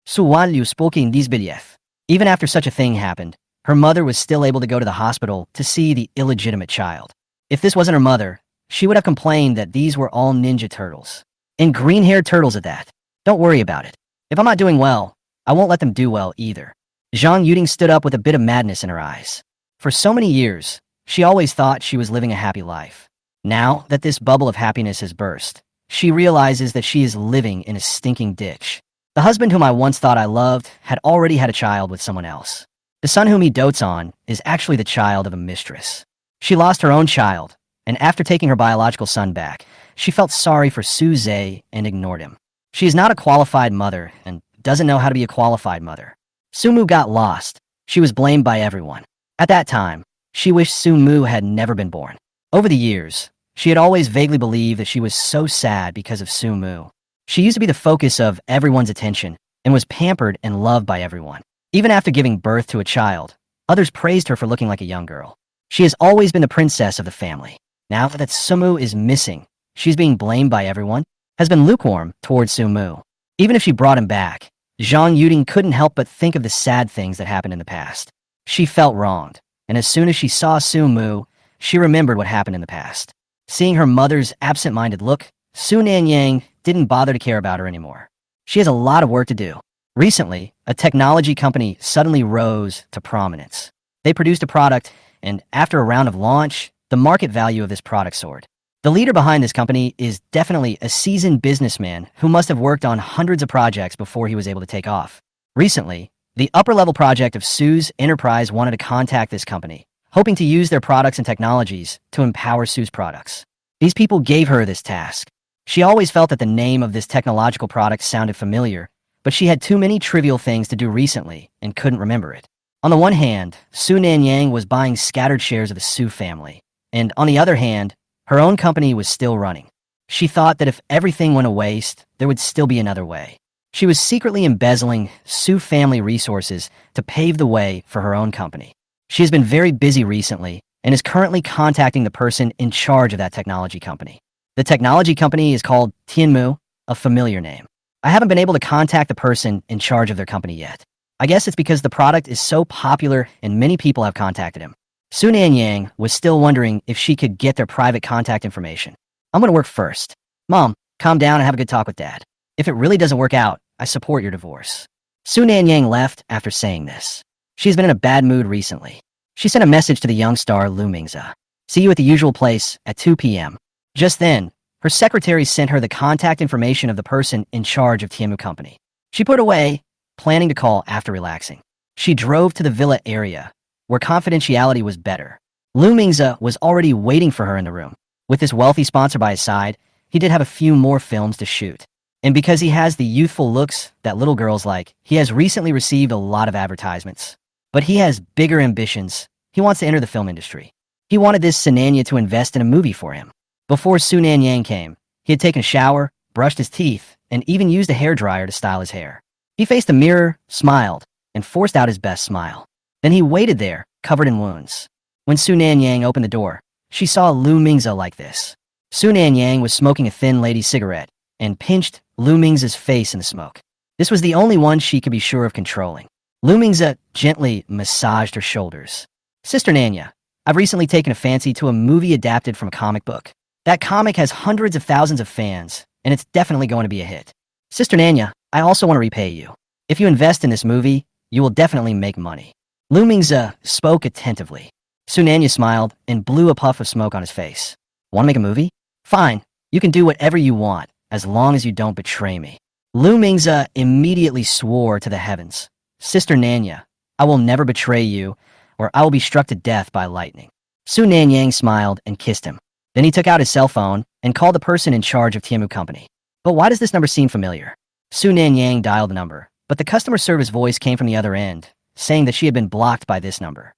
Su Wanlu spoke in these billets. Even after such a thing happened, her mother was still able to go to the hospital to see the illegitimate child. If this wasn't her mother, she would have complained that these were all ninja turtles. And green-haired turtles at that. Don't worry about it. If I'm not doing well, I won't let them do well either. Zhang Yuding stood up with a bit of madness in her eyes. For so many years, she always thought she was living a happy life. Now that this bubble of happiness has burst, she realizes that she is living in a stinking ditch. The husband whom I once thought I loved had already had a child with someone else. The son whom he dotes on is actually the child of a mistress. She lost her own child, and after taking her biological son back, she felt sorry for Suze and ignored him. She is not a qualified mother and doesn't know how to be a qualified mother. Sumu got lost. She was blamed by everyone. At that time, she wished Sumu had never been born. Over the years, she had always vaguely believed that she was so sad because of Sumu. She used to be the focus of everyone's attention and was pampered and loved by everyone. Even after giving birth to a child, others praised her for looking like a young girl. She has always been the princess of the family. Now that Sumu is missing, she's being blamed by everyone, has been lukewarm towards Sumu. Even if she brought him back, Zhang Yuding couldn't help but think of the sad things that happened in the past. She felt wronged, and as soon as she saw Sumu, she remembered what happened in the past. Seeing her mother's absent-minded look, Su Nanyang didn't bother to care about her anymore. She has a lot of work to do. Recently, a technology company suddenly rose to prominence. They produced a product, and after a round of launch, the market value of this product soared. The leader behind this company is definitely a seasoned businessman who must have worked on hundreds of projects before he was able to take off. Recently, the upper-level project of Sue's enterprise wanted to contact this company, hoping to use their products and technologies to empower Sue's products. These people gave her this task. She always felt that the name of this technological product sounded familiar, but she had too many trivial things to do recently and couldn't remember it. On the one hand, Su Nanyang was buying scattered shares of the Su family, and on the other hand, her own company was still running. She thought that if everything went to waste, there would still be another way. She was secretly embezzling Su family resources to pave the way for her own company. She has been very busy recently and is currently contacting the person in charge of that technology company. The technology company is called Tianmu, a familiar name. I haven't been able to contact the person in charge of their company yet. I guess it's because the product is so popular and many people have contacted him. Su Nanyang was still wondering if she could get their private contact information. I'm going to work first. Mom, calm down and have a good talk with Dad. If it really doesn't work out, I support your divorce. Su Nanyang left after saying this. She's been in a bad mood recently. She sent a message to the young star Lu Mingze. See you at the usual place at 2 p.m. Just then, her secretary sent her the contact information of the person in charge of Tianmu Company. She put away, planning to call after relaxing. She drove to the villa area, where confidentiality was better. Lu Mingze was already waiting for her in the room. With this wealthy sponsor by his side, he did have a few more films to shoot. And because he has the youthful looks that little girls like, he has recently received a lot of advertisements. But he has bigger ambitions. He wants to enter the film industry. He wanted this Sananya to invest in a movie for him. Before Su Nanyang came, he had taken a shower, brushed his teeth, and even used a hairdryer to style his hair. He faced the mirror, smiled, and forced out his best smile. Then he waited there, covered in wounds. When Su Nanyang opened the door, she saw Lu Mingze like this. Su Nanyang was smoking a thin lady cigarette and pinched Lu Mingze's face in the smoke. This was the only one she could be sure of controlling. Lu Mingze gently massaged her shoulders. Sister Nanya, I've recently taken a fancy to a movie adapted from a comic book. That comic has hundreds of thousands of fans, and it's definitely going to be a hit. Sister Nanya, I also want to repay you. If you invest in this movie, you will definitely make money. Lu Mingze spoke attentively. Su Nanya smiled and blew a puff of smoke on his face. Want to make a movie? Fine, you can do whatever you want, as long as you don't betray me. Lu Mingze immediately swore to the heavens. Sister Nanya, I will never betray you, or I will be struck to death by lightning. Su Nanyang smiled and kissed him. Then he took out his cell phone and called the person in charge of Tianmu Company. But why does this number seem familiar? Su Nanyang dialed the number, but the customer service voice came from the other end, saying that she had been blocked by this number.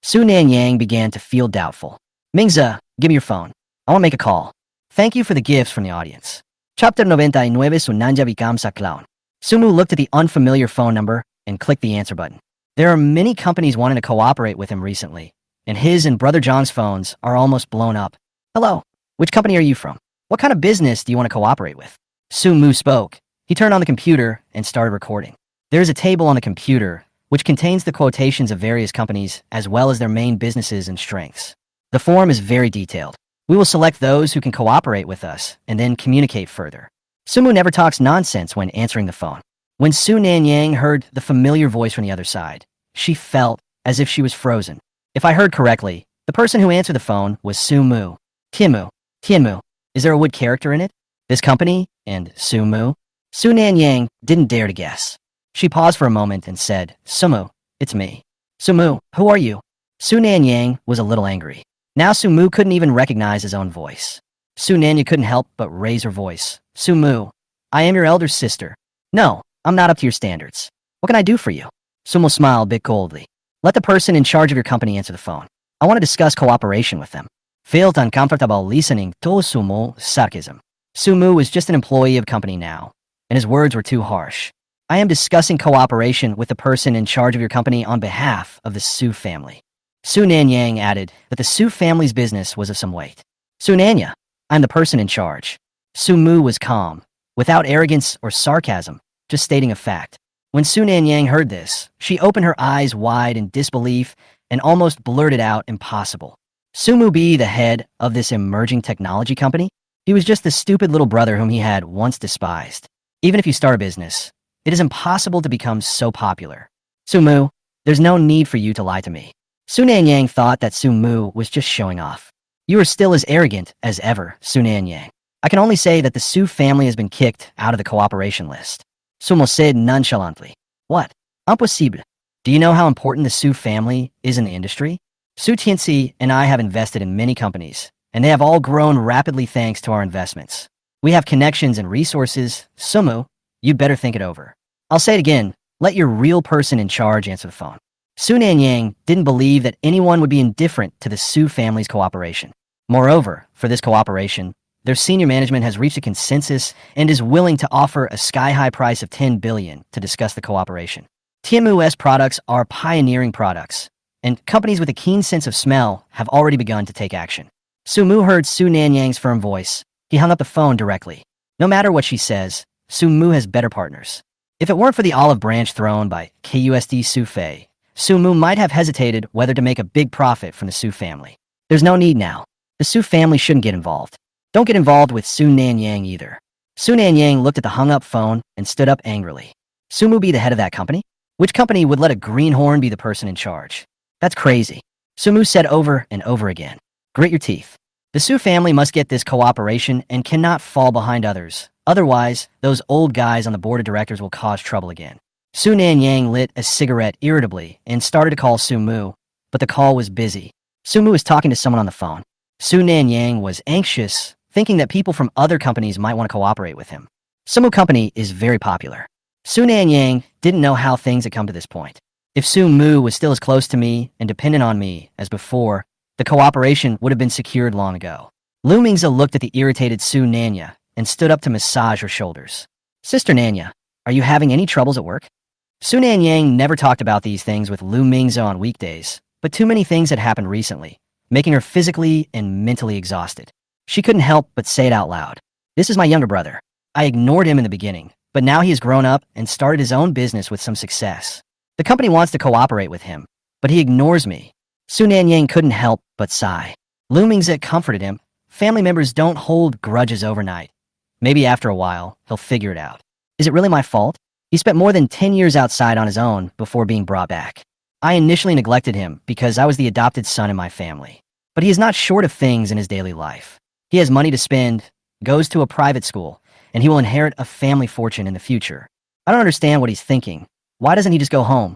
Su Nanyang began to feel doubtful. Mingze, give me your phone. I want to make a call. Thank you for the gifts from the audience. Chapter 99 Su Nanya becomes a clown. Sumu looked at the unfamiliar phone number and clicked the answer button. There are many companies wanting to cooperate with him recently, and his and Brother John's phones are almost blown up. Hello, which company are you from? What kind of business do you want to cooperate with? Sumu spoke. He turned on the computer and started recording. There is a table on the computer which contains the quotations of various companies as well as their main businesses and strengths. The form is very detailed. We will select those who can cooperate with us and then communicate further. Sumu never talks nonsense when answering the phone. When Su Nanyang heard the familiar voice from the other side, she felt as if she was frozen. If I heard correctly, the person who answered the phone was Sumu. Tianmu. Is there a wood character in it? This company and Sumu? Su Nanyang didn't dare to guess. She paused for a moment and said, Sumu, it's me. Sumu, who are you? Su Nanyang was a little angry. Now Sumu couldn't even recognize his own voice. Su Nanya couldn't help but raise her voice. Sumu, I am your elder sister. No, I'm not up to your standards. What can I do for you? Sumu smiled a bit coldly. Let the person in charge of your company answer the phone. I want to discuss cooperation with them. Felt uncomfortable listening to Sumu sarcasm. Sumu was just an employee of the company now, and his words were too harsh. I am discussing cooperation with the person in charge of your company on behalf of the Su family. Su Nanyang added that the Su family's business was of some weight. Su Nanya, I'm the person in charge. Su Mu was calm, without arrogance or sarcasm, just stating a fact. When Su Nanyang heard this, she opened her eyes wide in disbelief and almost blurted out impossible. Su Mu be the head of this emerging technology company? He was just the stupid little brother whom he had once despised. Even if you start a business, it is impossible to become so popular. Su Mu, there's no need for you to lie to me. Su Nanyang thought that Su Mu was just showing off. You are still as arrogant as ever, Su Nanyang. I can only say that the Su family has been kicked out of the cooperation list. Su Mu said nonchalantly. What? Impossible. Do you know how important the Su family is in the industry? Su Tianxi and I have invested in many companies, and they have all grown rapidly thanks to our investments. We have connections and resources. Sumu, you'd better think it over. I'll say it again, let your real person in charge answer the phone. Su Nanyang didn't believe that anyone would be indifferent to the Su family's cooperation. Moreover, for this cooperation, their senior management has reached a consensus and is willing to offer a sky-high price of 10 billion to discuss the cooperation. TMU's products are pioneering products, and companies with a keen sense of smell have already begun to take action. Su Mu heard Su Nanyang's firm voice. He hung up the phone directly. No matter what she says, Su Mu has better partners. If it weren't for the olive branch thrown by KUSD Su Fei, Su Mu might have hesitated whether to make a big profit from the Su family. There's no need now. The Su family shouldn't get involved. Don't get involved with Su Nanyang either. Su Nanyang looked at the hung-up phone and stood up angrily. Su Mu be the head of that company? Which company would let a greenhorn be the person in charge? That's crazy. Su Mu said over and over again. Grit your teeth. The Su family must get this cooperation and cannot fall behind others. Otherwise, those old guys on the board of directors will cause trouble again. Su Nanyang lit a cigarette irritably and started to call Su Mu, but the call was busy. Su Mu was talking to someone on the phone. Su Nanyang was anxious, thinking that people from other companies might want to cooperate with him. Su Mu company is very popular. Su Nanyang didn't know how things had come to this point. If Su Mu was still as close to me and dependent on me as before, the cooperation would have been secured long ago. Lu Mingze looked at the irritated Su Nanya and stood up to massage her shoulders. Sister Nanya, are you having any troubles at work? Su Nanyang never talked about these things with Lu Mingze on weekdays, but too many things had happened recently, making her physically and mentally exhausted. She couldn't help but say it out loud. This is my younger brother. I ignored him in the beginning, but now he has grown up and started his own business with some success. The company wants to cooperate with him, but he ignores me. Su Nanyang couldn't help but sigh. Lu Mingze comforted him. Family members don't hold grudges overnight. Maybe after a while, he'll figure it out. Is it really my fault? He spent more than 10 years outside on his own before being brought back. I initially neglected him because I was the adopted son in my family. But he is not short of things in his daily life. He has money to spend, goes to a private school, and he will inherit a family fortune in the future. I don't understand what he's thinking. Why doesn't he just go home?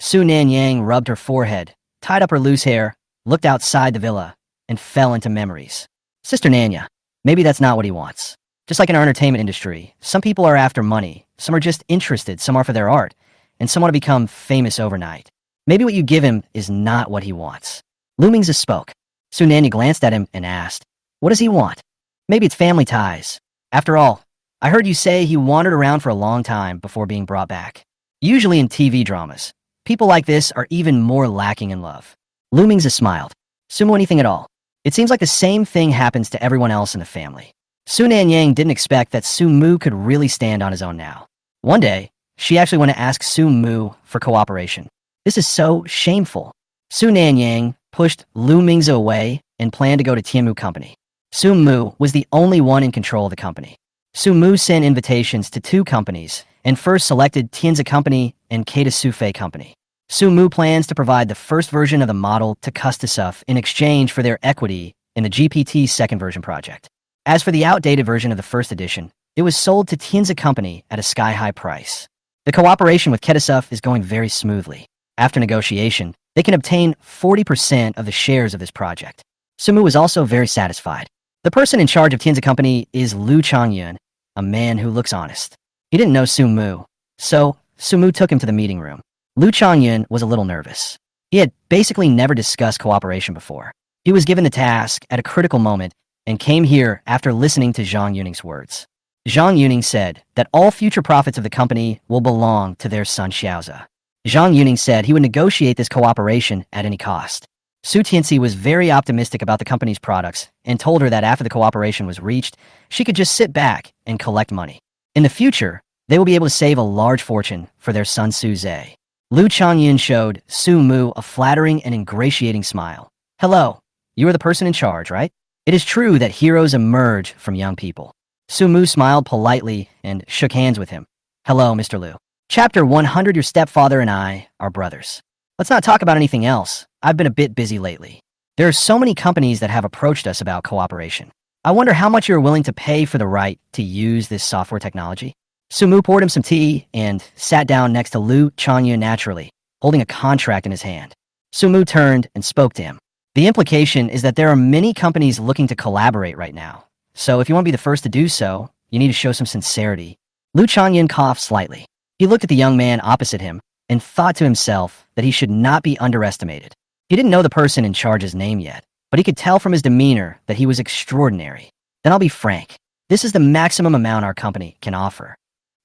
Su Nanyang rubbed her forehead, tied up her loose hair, looked outside the villa, and fell into memories. Sister Nanya, maybe that's not what he wants. Just like in our entertainment industry, some people are after money, some are just interested, some are for their art, and some want to become famous overnight. Maybe what you give him is not what he wants. Lu Mingze spoke. Su Nanya glanced at him and asked, what does he want? Maybe it's family ties. After all, I heard you say he wandered around for a long time before being brought back. Usually in TV dramas, people like this are even more lacking in love. Lu Mingze smiled. Sumo anything at all. It seems like the same thing happens to everyone else in the family. Su Nanyang didn't expect that Su Mu could really stand on his own now. One day, she actually went to ask Su Mu for cooperation. This is so shameful. Su Nanyang pushed Lu Mingze away and planned to go to Tianmu Company. Su Mu was the only one in control of the company. Su Mu sent invitations to 2 companies and first selected Tianzi Company and Keita Sufei Company. Su Mu plans to provide the first version of the model to Custasuf in exchange for their equity in the GPT second version project. As for the outdated version of the first edition, it was sold to Tianzi Company at a sky-high price. The cooperation with Ketasuf is going very smoothly. After negotiation, They can obtain 40% of the shares of this project. Sumu was also very satisfied. The person in charge of Tianzi Company is Lu Changyun, a man who looks honest. He didn't know Sumu, so Sumu took him to the meeting room. Lu Changyun was a little nervous. He had basically never discussed cooperation before. He was given the task at a critical moment and came here after listening to Zhang Yuning's words. Zhang Yuning said that all future profits of the company will belong to their son Xiaoza. Zhang Yuning said he would negotiate this cooperation at any cost. Su Tianxi was very optimistic about the company's products and told her that after the cooperation was reached, she could just sit back and collect money. In the future, they will be able to save a large fortune for their son Su Zhe. Lu Changyun showed Su Mu a flattering and ingratiating smile. Hello, you are the person in charge, right? It is true that heroes emerge from young people. Su Mu smiled politely and shook hands with him. Hello, Mr. Lu. Chapter 100. Your stepfather and I are brothers. Let's not talk about anything else. I've been a bit busy lately. There are so many companies that have approached us about cooperation. I wonder how much you're willing to pay for the right to use this software technology. Sumu poured him some tea and sat down next to Lu Changyun naturally, holding a contract in his hand. Sumu turned and spoke to him. The implication is that there are many companies looking to collaborate right now. So if you want to be the first to do so, you need to show some sincerity. Lu Changyun coughed slightly. He looked at the young man opposite him and thought to himself that he should not be underestimated. He didn't know the person in charge's name yet, but he could tell from his demeanor that he was extraordinary. Then I'll be frank. This is the maximum amount our company can offer.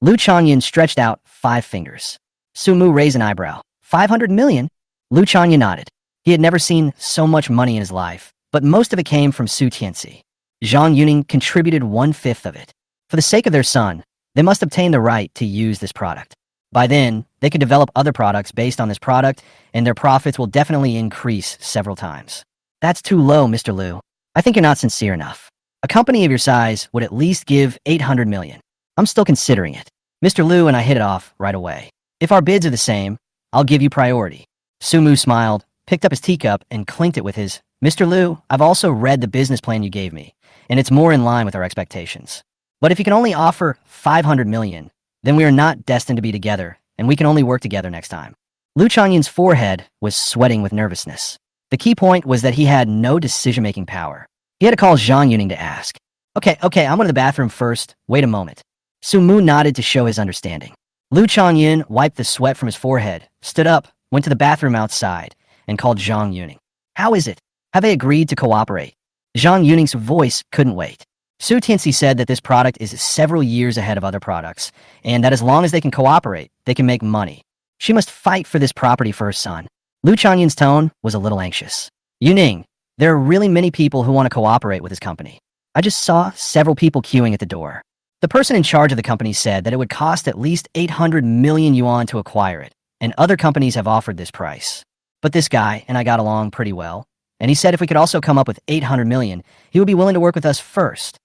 Lu Changyun stretched out 5 fingers. Sumu raised an eyebrow. 500 million? Lu Changyun nodded. He had never seen so much money in his life, but most of it came from Su Tianxi. Zhang Yuning contributed 1/5 of it. For the sake of their son, they must obtain the right to use this product. By then, they could develop other products based on this product, and their profits will definitely increase several times. That's too low, Mr. Lu. I think you're not sincere enough. A company of your size would at least give 800 million. I'm still considering it. Mr. Lu and I hit it off right away. If our bids are the same, I'll give you priority. Sumu smiled, picked up his teacup, and clinked it with his, Mr. Lu, I've also read the business plan you gave me, and it's more in line with our expectations. But if you can only offer 500 million, then we are not destined to be together, and we can only work together next time. Lu Changyun's forehead was sweating with nervousness. The key point was that he had no decision-making power. He had to call Zhang Yuning to ask. Okay, I'm going to the bathroom first. Wait a moment. Sumu nodded to show his understanding. Lu Changyun wiped the sweat from his forehead, stood up, went to the bathroom outside, and called Zhang Yuning. How is it? Have they agreed to cooperate? Zhang Yuning's voice couldn't wait. Su Tianxi said that this product is several years ahead of other products, and that as long as they can cooperate, they can make money. She must fight for this property for her son. Lu Changyun's tone was a little anxious. Yuning, there are really many people who want to cooperate with this company. I just saw several people queuing at the door. The person in charge of the company said that it would cost at least 800 million yuan to acquire it, and other companies have offered this price. But this guy and I got along pretty well, and he said if we could also come up with 800 million, he would be willing to work with us first.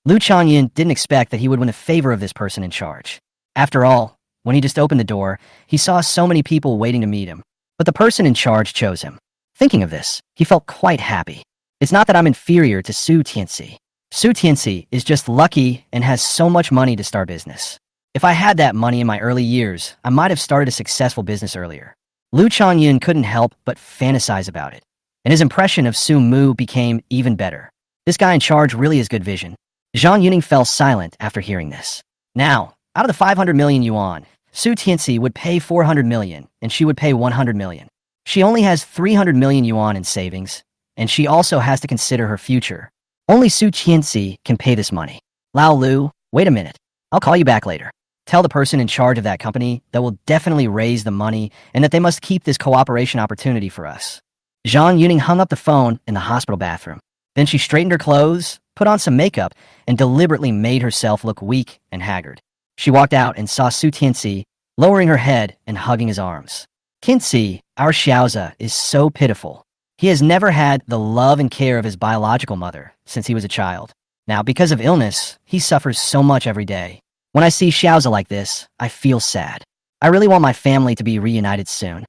Lu Changyun didn't expect that he would win the favor of this person in charge. After all, when he just opened the door, he saw so many people waiting to meet him. But the person in charge chose him. Thinking of this, he felt quite happy. It's not that I'm inferior to Su Tianxi. Su Tianxi is just lucky and has so much money to start business. If I had that money in my early years, I might have started a successful business earlier. Lu Changyun couldn't help but fantasize about it, and his impression of Su Mu became even better. This guy in charge really has good vision. Zhang Yuning fell silent after hearing this. Now, out of the 500 million yuan, Su Tianxi would pay 400 million, and she would pay 100 million. She only has 300 million yuan in savings, and she also has to consider her future. Only Su Tianxi can pay this money. Lao Lu, wait a minute. I'll call you back later. Tell the person in charge of that company that will definitely raise the money and that they must keep this cooperation opportunity for us. Zhang Yuning hung up the phone in the hospital bathroom. Then she straightened her clothes, put on some makeup, and deliberately made herself look weak and haggard. She walked out and saw Su Tianxi lowering her head and hugging his arms. Tianxi, our Xiaoza, is so pitiful. He has never had the love and care of his biological mother since he was a child. Now, because of illness, he suffers so much every day. When I see Xiaoza like this, I feel sad. I really want my family to be reunited soon.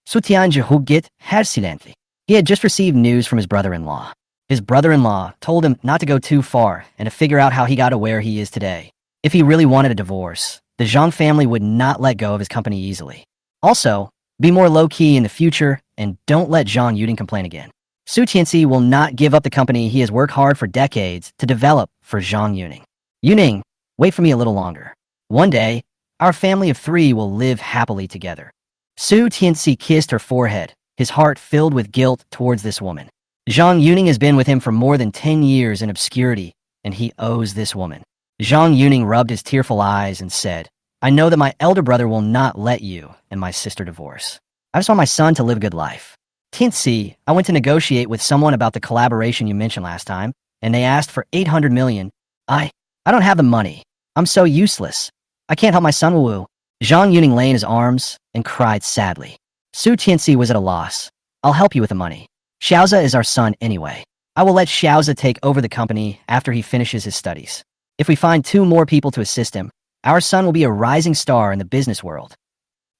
Su Tianji hugit hersilently. He had just received news from his brother-in-law. His brother-in-law told him not to go too far and to figure out how he got to where he is today. If he really wanted a divorce, the Zhang family would not let go of his company easily. Also, Be more low-key in the future, and don't let Zhang Yuning complain again. Su Tianxi will not give up the company he has worked hard for decades to develop for Zhang Yuning. Yuning, wait for me a little longer. One day, our family of 3 will live happily together. Su Tianxi kissed her forehead, his heart filled with guilt towards this woman. Zhang Yuning has been with him for more than 10 years in obscurity, and he owes this woman. Zhang Yuning rubbed his tearful eyes and said, I know that my elder brother will not let you and my sister divorce. I just want my son to live a good life. Tianxi, I went to negotiate with someone about the collaboration you mentioned last time, and they asked for 800 million. I don't have the money. I'm so useless. I can't help my son Wu. Zhang Yuning lay in his arms and cried sadly. Su Tianxi was at a loss. I'll help you with the money. Xiaoza is our son anyway. I will let Xiaoza take over the company after he finishes his studies. If we find 2 more people to assist him, our son will be a rising star in the business world.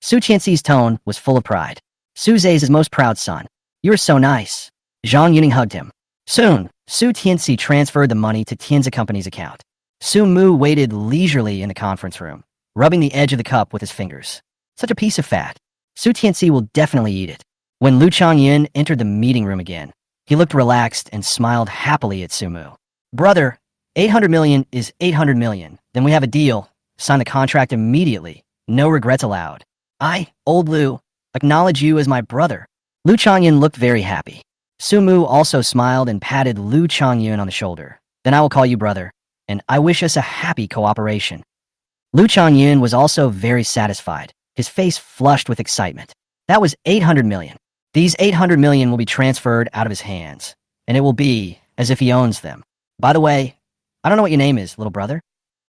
Su Tianxi's tone was full of pride. Su Zhe is his most proud son. You are so nice. Zhang Yuning hugged him. Soon, Su Tianxi transferred the money to Tianzi Company's account. Su Mu waited leisurely in the conference room, rubbing the edge of the cup with his fingers. Such a piece of fat. Su Tianxi will definitely eat it. When Lu Changyin entered the meeting room again, he looked relaxed and smiled happily at Su Mu. Brother, 800 million is 800 million. Then we have a deal. Sign the contract immediately. No regrets allowed. I, old Lu, acknowledge you as my brother. Lu Changyin looked very happy. Su Mu also smiled and patted Lu Changyin on the shoulder. Then I will call you brother, and I wish us a happy cooperation. Lu Changyin was also very satisfied, his face flushed with excitement. That was 800 million. These 800 million will be transferred out of his hands, and it will be as if he owns them. By the way, I don't know what your name is, little brother.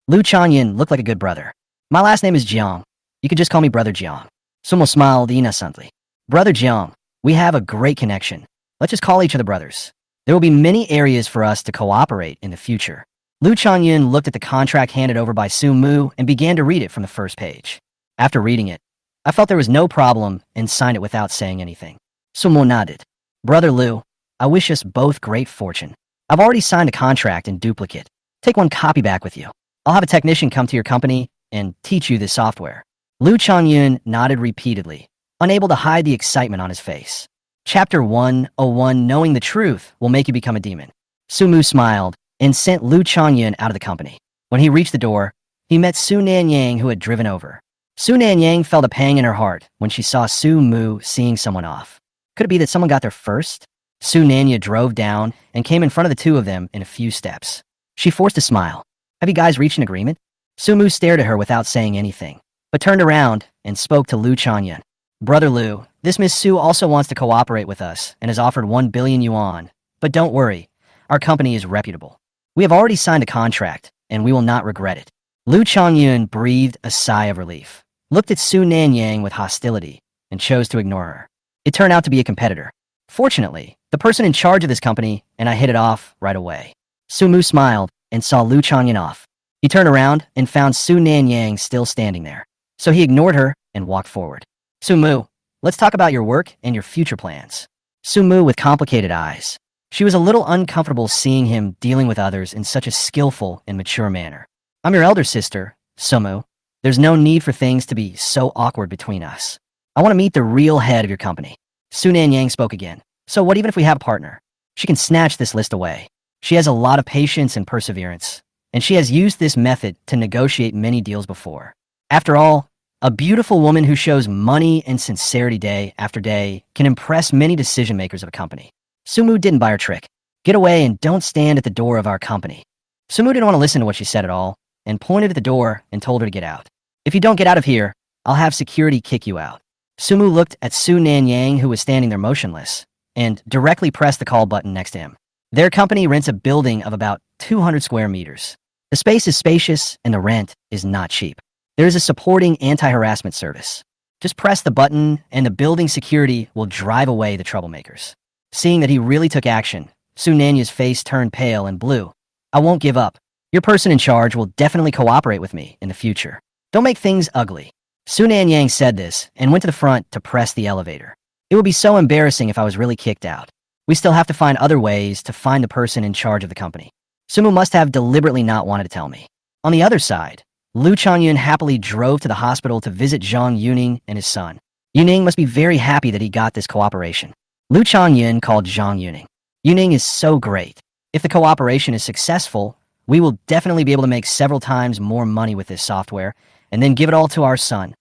Lu Changyin looked like a good brother. My last name is Jiang. You could just call me Brother Jiang. Sumo smiled innocently. Brother Jiang, we have a great connection. Let's just call each other brothers. There will be many areas for us to cooperate in the future. Lu Changyin looked at the contract handed over by Su Mu and began to read it from the first page. After reading it, I felt there was no problem and signed it without saying anything. Su Mu nodded. Brother Lu, I wish us both great fortune. I've already signed a contract in duplicate. Take 1 copy back with you. I'll have a technician come to your company and teach you this software. Lu Changyin nodded repeatedly, unable to hide the excitement on his face. Chapter 101, Knowing the Truth Will Make You Become a Demon. Su Mu smiled and sent Lu Changyin out of the company. When he reached the door, he met Su Nanyang, who had driven over. Su Nanyang felt a pang in her heart when she saw Su Mu seeing someone off. Could it be that someone got there first? Su Nanya drove down and came in front of the 2 of them in a few steps. She forced a smile. Have you guys reached an agreement? Su Mu stared at her without saying anything, but turned around and spoke to Lu Changyin. Brother Lu, this Miss Su also wants to cooperate with us and has offered 1 billion yuan. But don't worry, our company is reputable. We have already signed a contract, and we will not regret it. Lu Changyin breathed a sigh of relief, looked at Su Nanyang with hostility, and chose to ignore her. It turned out to be a competitor. Fortunately, the person in charge of this company and I hit it off right away. Su Mu smiled and saw Lu Changyin off. He turned around and found Su Nanyang still standing there. So he ignored her and walked forward. Su Mu, let's talk about your work and your future plans. Su Mu with complicated eyes. She was a little uncomfortable seeing him dealing with others in such a skillful and mature manner. I'm your elder sister, Su Mu. There's no need for things to be so awkward between us. I want to meet the real head of your company. Su Nanyang spoke again. So what even if we have a partner? She can snatch this list away. She has a lot of patience and perseverance, and she has used this method to negotiate many deals before. After all, a beautiful woman who shows money and sincerity day after day can impress many decision makers of a company. Su Mu didn't buy her trick. Get away and don't stand at the door of our company. Su Mu didn't want to listen to what she said at all, and pointed at the door and told her to get out. If you don't get out of here, I'll have security kick you out. Su Mu looked at Su Nanyang, who was standing there motionless, and directly pressed the call button next to him. Their company rents a building of about 200 square meters. The space is spacious and the rent is not cheap. There is a supporting anti-harassment service. Just press the button and the building security will drive away the troublemakers. Seeing that he really took action, Su Nanya's face turned pale and blue. I won't give up. Your person in charge will definitely cooperate with me in the future. Don't make things ugly. Su Nanyang said this and went to the front to press the elevator. It would be so embarrassing if I was really kicked out. We still have to find other ways to find the person in charge of the company. Su Mu must have deliberately not wanted to tell me. On the other side, Lu Changyin happily drove to the hospital to visit Zhang Yuning and his son. Yuning must be very happy that he got this cooperation. Lu Changyin called Zhang Yuning. Yuning is so great. If the cooperation is successful, we will definitely be able to make several times more money with this software, and then give it all to our son.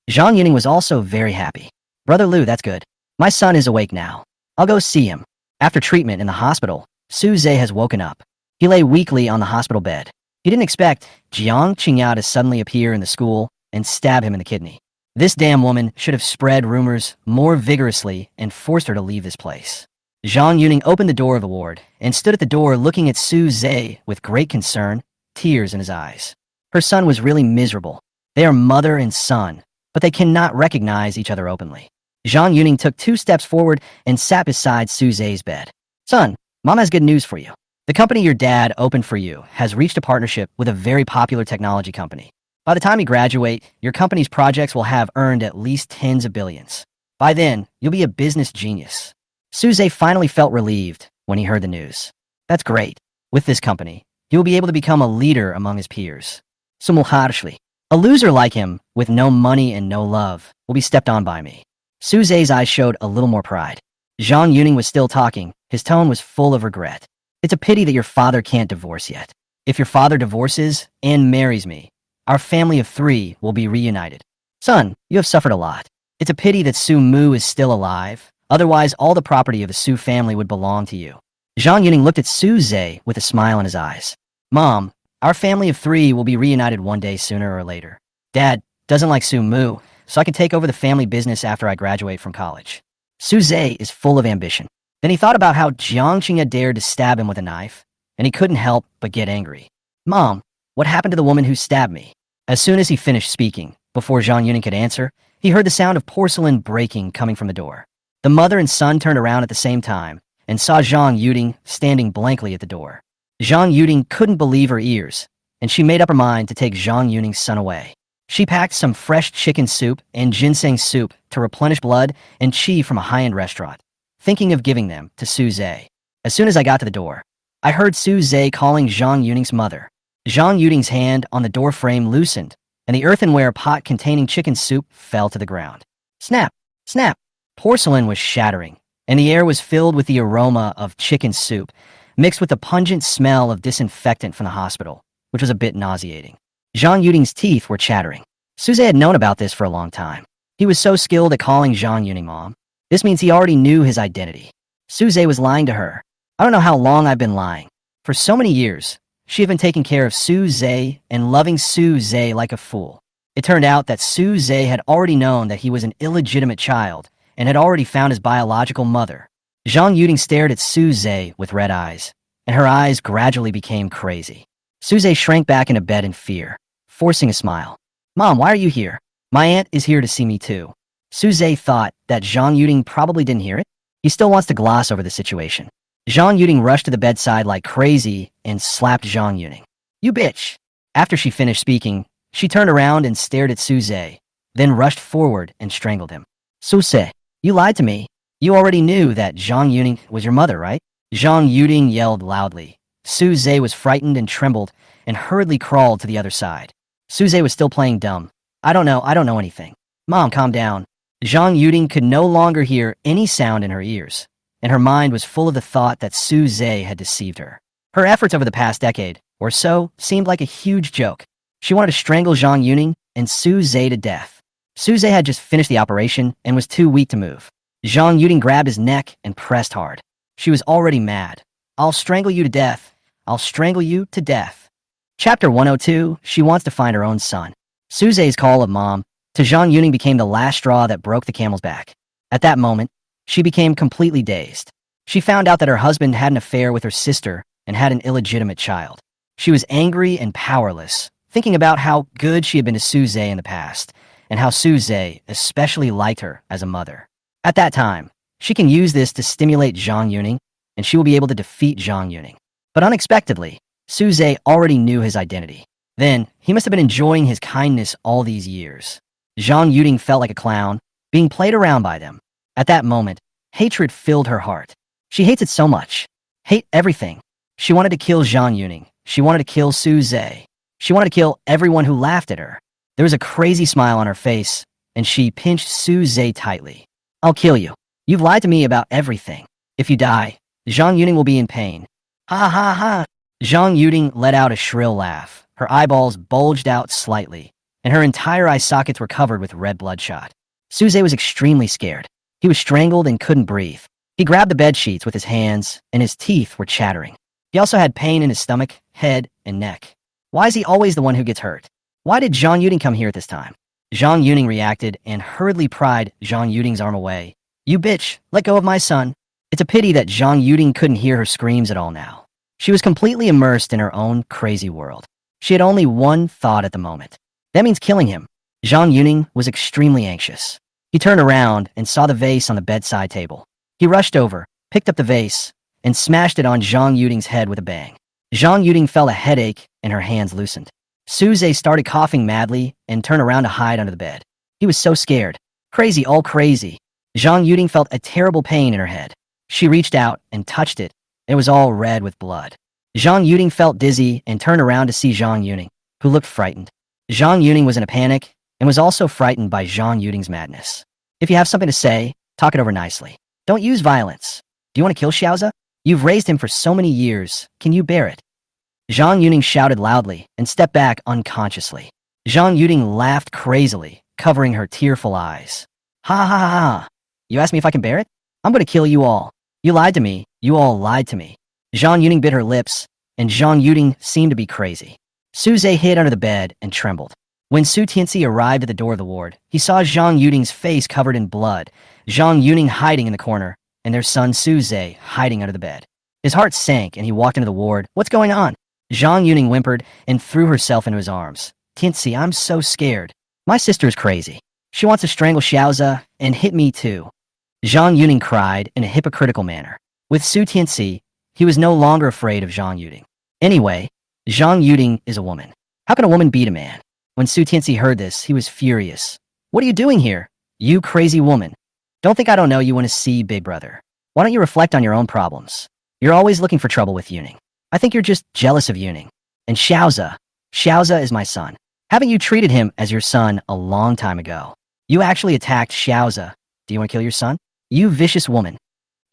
Zhang Yuning was also very happy. Brother Lu, that's good. My son is awake now. I'll go see him. After treatment in the hospital, Su Zhe has woken up. He lay weakly on the hospital bed. He didn't expect Jiang Qingyao to suddenly appear in the school and stab him in the kidney. This damn woman should have spread rumors more vigorously and forced her to leave this place. Zhang Yuning opened the door of the ward and stood at the door looking at Su Zhe with great concern, tears in his eyes. Her son was really miserable. They are mother and son, but they cannot recognize each other openly. Zhang Yuning took 2 steps forward and sat beside Su Zhe's bed. Son, Mom has good news for you. The company your dad opened for you has reached a partnership with a very popular technology company. By the time you graduate, your company's projects will have earned at least tens of billions. By then, you'll be a business genius. Su Zhe finally felt relieved when he heard the news. That's great. With this company, he will be able to become a leader among his peers. Simultaneously, a loser like him, with no money and no love, will be stepped on by me. Su Zhe's eyes showed a little more pride. Zhang Yuning was still talking. His tone was full of regret. It's a pity that your father can't divorce yet. If your father divorces and marries me, our family of 3 will be reunited. Son, you have suffered a lot. It's a pity that Su Mu is still alive. Otherwise, all the property of the Su family would belong to you. Zhang Yuning looked at Su Zhe with a smile in his eyes. Mom, our family of 3 will be reunited one day sooner or later. Dad doesn't like Su Mu, so I can take over the family business after I graduate from college. Su Zhe is full of ambition. Then he thought about how Jiang Qing had dared to stab him with a knife, and he couldn't help but get angry. Mom, what happened to the woman who stabbed me? As soon as he finished speaking, before Zhang Yuning could answer, he heard the sound of porcelain breaking coming from the door. The mother and son turned around at the same time and saw Zhang Yuning standing blankly at the door. Zhang Yuning couldn't believe her ears, and she made up her mind to take Zhang Yuning's son away. She packed some fresh chicken soup and ginseng soup to replenish blood and qi from a high-end restaurant, thinking of giving them to Su Zhe. As soon as I got to the door, I heard Su Zhe calling Zhang Yuning's mother. Zhang Yuning's hand on the door frame loosened, and the earthenware pot containing chicken soup fell to the ground. Snap! Snap! Porcelain was shattering, and the air was filled with the aroma of chicken soup, mixed with the pungent smell of disinfectant from the hospital, which was a bit nauseating. Zhang Yuning's teeth were chattering. Su Zhe had known about this for a long time. He was so skilled at calling Zhang Yuning mom. This means he already knew his identity. Su Zhe was lying to her. I don't know how long I've been lying. For so many years, she had been taking care of Su Zhe and loving Su Zhe like a fool. It turned out that Su Zhe had already known that he was an illegitimate child and had already found his biological mother. Zhang Yuning stared at Su Zhe with red eyes, and her eyes gradually became crazy. Su Zhe shrank back into bed in fear, forcing a smile. Mom, why are you here? My aunt is here to see me too. Su Zhe thought that Zhang Yuning probably didn't hear it. He still wants to gloss over the situation. Zhang Yuning rushed to the bedside like crazy and slapped Zhang Yuning. You bitch! After she finished speaking, she turned around and stared at Su Zhe, then rushed forward and strangled him. Su Zhe, you lied to me. You already knew that Zhang Yuning was your mother, right? Zhang Yuning yelled loudly. Su Zhe was frightened and trembled and hurriedly crawled to the other side. Su Zhe was still playing dumb. I don't know anything. Mom, calm down. Zhang Yuning could no longer hear any sound in her ears, and her mind was full of the thought that Su Zhe had deceived her. Her efforts over the past decade or so seemed like a huge joke. She wanted to strangle Zhang Yuning and Su Zhe to death. Su Zhe had just finished the operation and was too weak to move. Zhang Yuning grabbed his neck and pressed hard. She was already mad. I'll strangle you to death. I'll strangle you to death. Chapter 102, she wants to find her own son. Su Zhe's call of mom to Zhang Yuning became the last straw that broke the camel's back. At that moment, she became completely dazed. She found out that her husband had an affair with her sister and had an illegitimate child. She was angry and powerless, thinking about how good she had been to Su Zhe in the past, and how Su Zhe especially liked her as a mother. At that time, she can use this to stimulate Zhang Yuning, and she will be able to defeat Zhang Yuning. But unexpectedly, Su Zhe already knew his identity. Then, he must have been enjoying his kindness all these years. Zhang Yuning felt like a clown, being played around by them. At that moment, hatred filled her heart. She hates it so much. Hate everything. She wanted to kill Zhang Yuning. She wanted to kill Su Zhe. She wanted to kill everyone who laughed at her. There was a crazy smile on her face, and she pinched Su Zhe tightly. I'll kill you. You've lied to me about everything. If you die, Zhang Yuning will be in pain. Ha ha ha. Zhang Yuning let out a shrill laugh. Her eyeballs bulged out slightly, and her entire eye sockets were covered with red bloodshot. Su Zhe was extremely scared. He was strangled and couldn't breathe. He grabbed the bed sheets with his hands, and his teeth were chattering. He also had pain in his stomach, head, and neck. Why is he always the one who gets hurt? Why did Zhang Yuning come here at this time? Zhang Yuning reacted and hurriedly pried Zhang Yuning's arm away. You bitch, let go of my son. It's a pity that Zhang Yuning couldn't hear her screams at all now. She was completely immersed in her own crazy world. She had only one thought at the moment. That means killing him. Zhang Yuning was extremely anxious. He turned around and saw the vase on the bedside table. He rushed over, picked up the vase, and smashed it on Zhang Yuning's head with a bang. Zhang Yuning felt a headache and her hands loosened. Su Zhe started coughing madly and turned around to hide under the bed. He was so scared. Crazy, all crazy. Zhang Yuning felt a terrible pain in her head. She reached out and touched it. It was all red with blood. Zhang Yuning felt dizzy and turned around to see Zhang Yuning, who looked frightened. Zhang Yuning was in a panic and was also frightened by Zhang Yuning's madness. If you have something to say, talk it over nicely. Don't use violence. Do you want to kill Xiaoze? You've raised him for so many years. Can you bear it? Zhang Yuning shouted loudly and stepped back unconsciously. Zhang Yuning laughed crazily, covering her tearful eyes. Ha ha ha ha. You asked me if I can bear it? I'm going to kill you all. You lied to me. You all lied to me. Zhang Yuning bit her lips, and Zhang Yuning seemed to be crazy. Su Zhe hid under the bed and trembled. When Su Tianxi arrived at the door of the ward, he saw Zhang Yuning's face covered in blood, Zhang Yuning hiding in the corner, and their son Su Zhe hiding under the bed. His heart sank, and he walked into the ward. What's going on? Zhang Yuning whimpered and threw herself into his arms. Tianxi, I'm so scared. My sister's crazy. She wants to strangle Xiaoze and hit me too. Zhang Yuning cried in a hypocritical manner. With Su Tianxi, he was no longer afraid of Zhang Yuning. Anyway, Zhang Yuning is a woman. How can a woman beat a man? When Su Tianxi heard this, he was furious. What are you doing here? You crazy woman. Don't think I don't know you want to see Big Brother. Why don't you reflect on your own problems? You're always looking for trouble with Yuning. I think you're just jealous of Yuning. And Xiaoze. Xiaoze is my son. Haven't you treated him as your son a long time ago? You actually attacked Xiaoze. Do you want to kill your son? You vicious woman.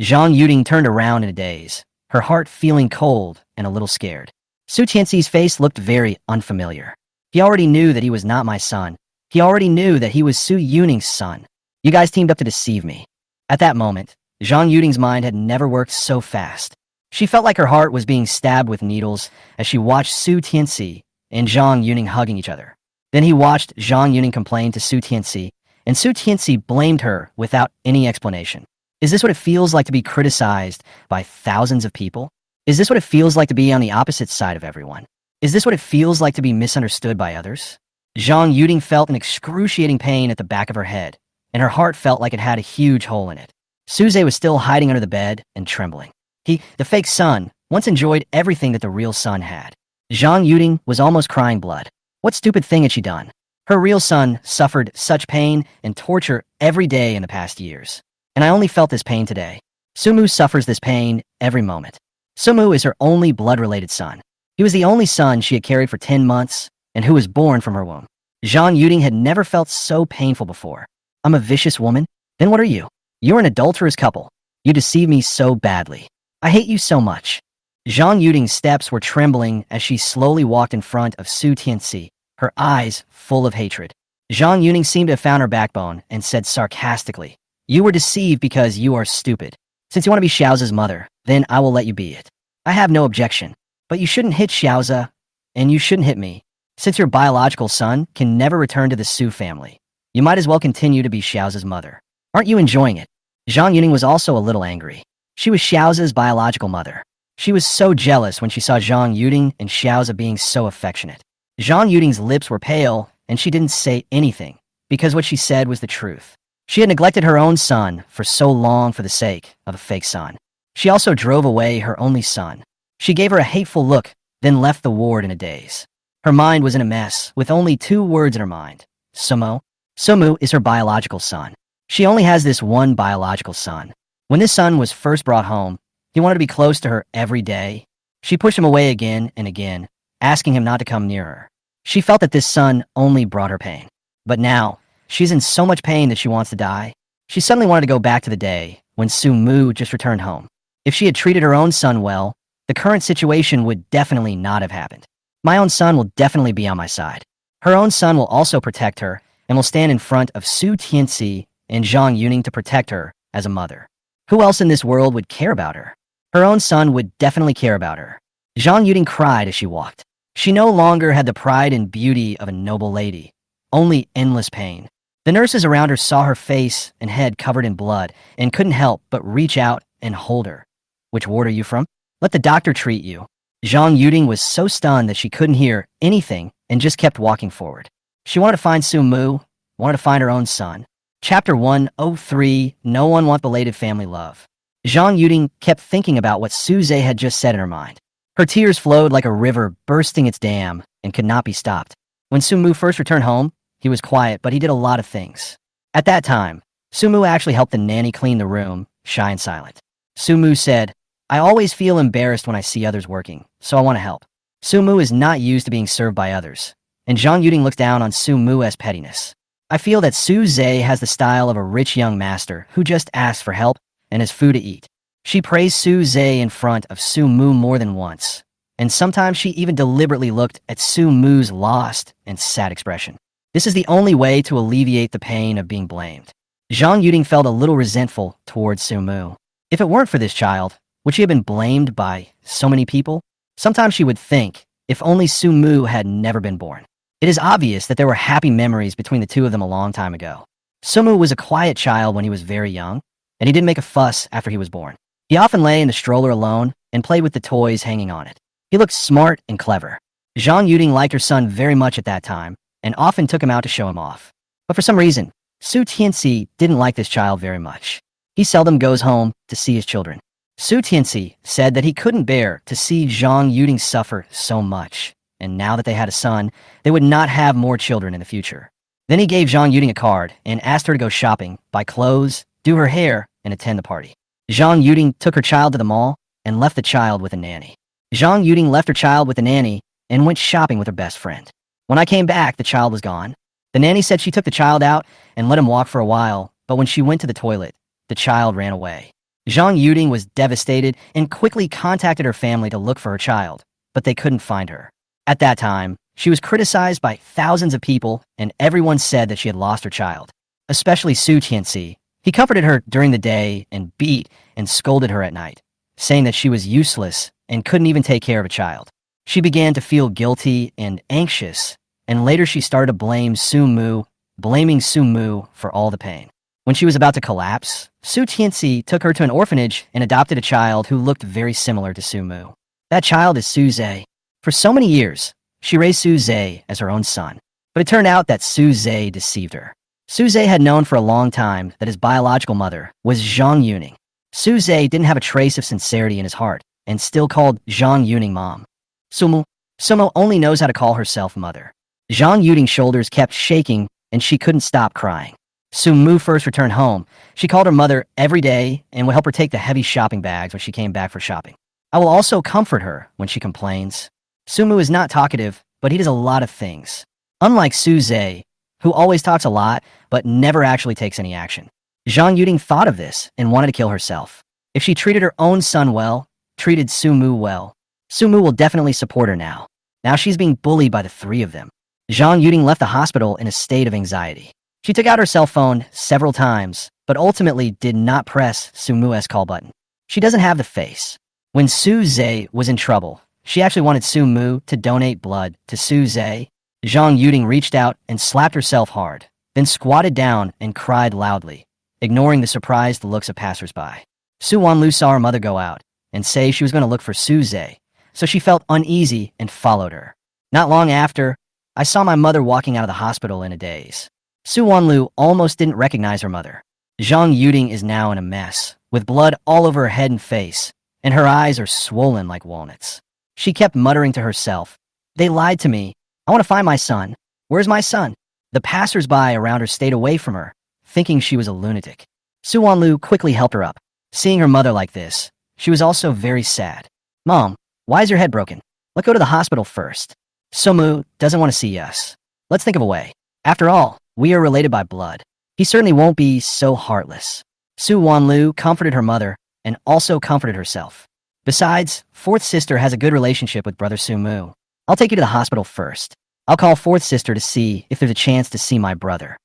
Zhang Yuning turned around in a daze, her heart feeling cold and a little scared. Su Tianxi's face looked very unfamiliar. He already knew that he was not my son. He already knew that he was Su Yuning's son. You guys teamed up to deceive me. At that moment, Zhang Yuning's mind had never worked so fast. She felt like her heart was being stabbed with needles as she watched Su Tianxi and Zhang Yuning hugging each other. Then he watched Zhang Yuning complain to Su Tianxi, and Su Tianxi blamed her without any explanation. Is this what it feels like to be criticized by thousands of people? Is this what it feels like to be on the opposite side of everyone? Is this what it feels like to be misunderstood by others? Zhang Yuning felt an excruciating pain at the back of her head, and her heart felt like it had a huge hole in it. Su Zhe was still hiding under the bed and trembling. He, the fake son, once enjoyed everything that the real son had. Zhang Yuning was almost crying blood. What stupid thing had she done? Her real son suffered such pain and torture every day in the past years. And I only felt this pain today. Sumu suffers this pain every moment. Sumu is her only blood-related son. He was the only son she had carried for 10 months and who was born from her womb. Zhang Yuning had never felt so painful before. I'm a vicious woman? Then what are you? You're an adulterous couple. You deceived me so badly. I hate you so much. Zhang Yuning's steps were trembling as she slowly walked in front of Su Tianxi, her eyes full of hatred. Zhang Yuning seemed to have found her backbone and said sarcastically, You were deceived because you are stupid. Since you want to be Xiaoze's mother, then I will let you be it. I have no objection. But you shouldn't hit Xiaoze, and you shouldn't hit me. Since your biological son can never return to the Su family, you might as well continue to be Xiaoze's mother. Aren't you enjoying it? Zhang Yuning was also a little angry. She was Xiaoze's biological mother. She was so jealous when she saw Zhang Yuning and Xiaoze being so affectionate. Zhang Yuning's lips were pale, and she didn't say anything, because what she said was the truth. She had neglected her own son for so long for the sake of a fake son. She also drove away her only son. She gave her a hateful look, then left the ward in a daze. Her mind was in a mess, with only 2 words in her mind. Sumu. Sumu is her biological son. She only has this one biological son. When this son was first brought home, he wanted to be close to her every day. She pushed him away again and again, asking him not to come near her. She felt that this son only brought her pain. But now, She's in so much pain that she wants to die. She suddenly wanted to go back to the day when Su-mu just returned home. If she had treated her own son well, the current situation would definitely not have happened. My own son will definitely be on my side. Her own son will also protect her and will stand in front of Su Tianxi and Zhang Yuning to protect her as a mother. Who else in this world would care about her? Her own son would definitely care about her. Zhang Yuning cried as she walked. She no longer had the pride and beauty of a noble lady, only endless pain. The nurses around her saw her face and head covered in blood and couldn't help but reach out and hold her. Which ward are you from? Let the doctor treat you. Zhang Yuting was so stunned that she couldn't hear anything and just kept walking forward. She wanted to find Su-mu, wanted to find her own son. Chapter 103, No One Want Belated Family Love. Zhang Yuting kept thinking about what Su Zhe had just said in her mind. Her tears flowed like a river bursting its dam and could not be stopped. When Su-mu first returned home, he was quiet, but he did a lot of things. At that time, Su-mu actually helped the nanny clean the room, shy and silent. Su-mu said, I always feel embarrassed when I see others working, so I want to help. Su-mu is not used to being served by others, and Zhang Yuting looks down on Su-mu as pettiness. I feel that Su Zhe has the style of a rich young master who just asks for help and has food to eat. She praised Su Zhe in front of Su-mu more than once, and sometimes she even deliberately looked at Su-mu's lost and sad expression. This is the only way to alleviate the pain of being blamed. Zhang Yuting felt a little resentful towards Su-mu. If it weren't for this child, would she have been blamed by so many people? Sometimes she would think, if only Su-mu had never been born. It is obvious that there were happy memories between the two of them a long time ago. Su-mu was a quiet child when he was very young, and he didn't make a fuss after he was born. He often lay in the stroller alone and played with the toys hanging on it. He looked smart and clever. Zhang Yuting liked her son very much at that time and often took him out to show him off. But for some reason, Su Tianxi didn't like this child very much. He seldom goes home to see his children. Su Tianxi said that he couldn't bear to see Zhang Yuting suffer so much, and now that they had a son, they would not have more children in the future. Then he gave Zhang Yuting a card and asked her to go shopping, buy clothes, do her hair, and attend the party. Zhang Yuting took her child to the mall and left the child with a nanny. Zhang Yuting left her child with a nanny and went shopping with her best friend. When I came back, the child was gone. The nanny said she took the child out and let him walk for a while, but when she went to the toilet, the child ran away. Zhang Yuting was devastated and quickly contacted her family to look for her child, but they couldn't find her. At that time, she was criticized by thousands of people, and everyone said that she had lost her child, especially Su Tianxi. He comforted her during the day and beat and scolded her at night, saying that she was useless and couldn't even take care of a child. She began to feel guilty and anxious, and later she started to blame Su-mu, blaming Su-mu for all the pain. When she was about to collapse, Su Tianxi took her to an orphanage and adopted a child who looked very similar to Su-mu. That child is Su Zhe. For so many years, she raised Su Zhe as her own son, but it turned out that Su Zhe deceived her. Su Zhe had known for a long time that his biological mother was Zhang Yuning. Su Zhe didn't have a trace of sincerity in his heart and still called Zhang Yuning mom. Sumu only knows how to call herself mother. Zhang Yuting's shoulders kept shaking and she couldn't stop crying. Su-mu first returned home. She called her mother every day and would help her take the heavy shopping bags when she came back for shopping. I will also comfort her when she complains. Su-mu is not talkative, but he does a lot of things. Unlike Su Zhe, who always talks a lot but never actually takes any action. Zhang Yuting thought of this and wanted to kill herself. If she treated her own son well, treated Su-mu well, Su-mu will definitely support her now. Now she's being bullied by the three of them. Zhang Yuting left the hospital in a state of anxiety. She took out her cell phone several times, but ultimately did not press Su-mu's call button. She doesn't have the face. When Su Zhe was in trouble, she actually wanted Su-mu to donate blood to Su Zhe. Zhang Yuting reached out and slapped herself hard, then squatted down and cried loudly, ignoring the surprised looks of passersby. Su Wanlu saw her mother go out and say she was going to look for Su Zhe, so she felt uneasy and followed her. Not long after, I saw my mother walking out of the hospital in a daze. Su Wanlu almost didn't recognize her mother. Zhang Yuting is now in a mess, with blood all over her head and face, and her eyes are swollen like walnuts. She kept muttering to herself, "They lied to me. I want to find my son. Where's my son?" The passersby around her stayed away from her, thinking she was a lunatic. Su Wanlu quickly helped her up. Seeing her mother like this, she was also very sad. "Mom, why is your head broken? Let's go to the hospital first. Su-mu doesn't want to see us. Let's think of a way. After all, We are related by blood. He certainly won't be so heartless. Su Wanlu comforted her mother and also comforted herself. Besides, fourth sister has a good relationship with brother Su Mu. I'll take you to the hospital first. I'll call fourth sister to see if there's a chance to see my brother.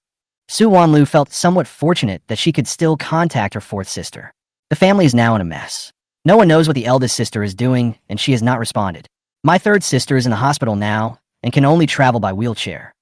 Su Wanlu felt somewhat fortunate that she could still contact her fourth sister. The family is now in a mess. No one knows what the eldest sister is doing, and she has not responded. My third sister is in the hospital now and can only travel by wheelchair.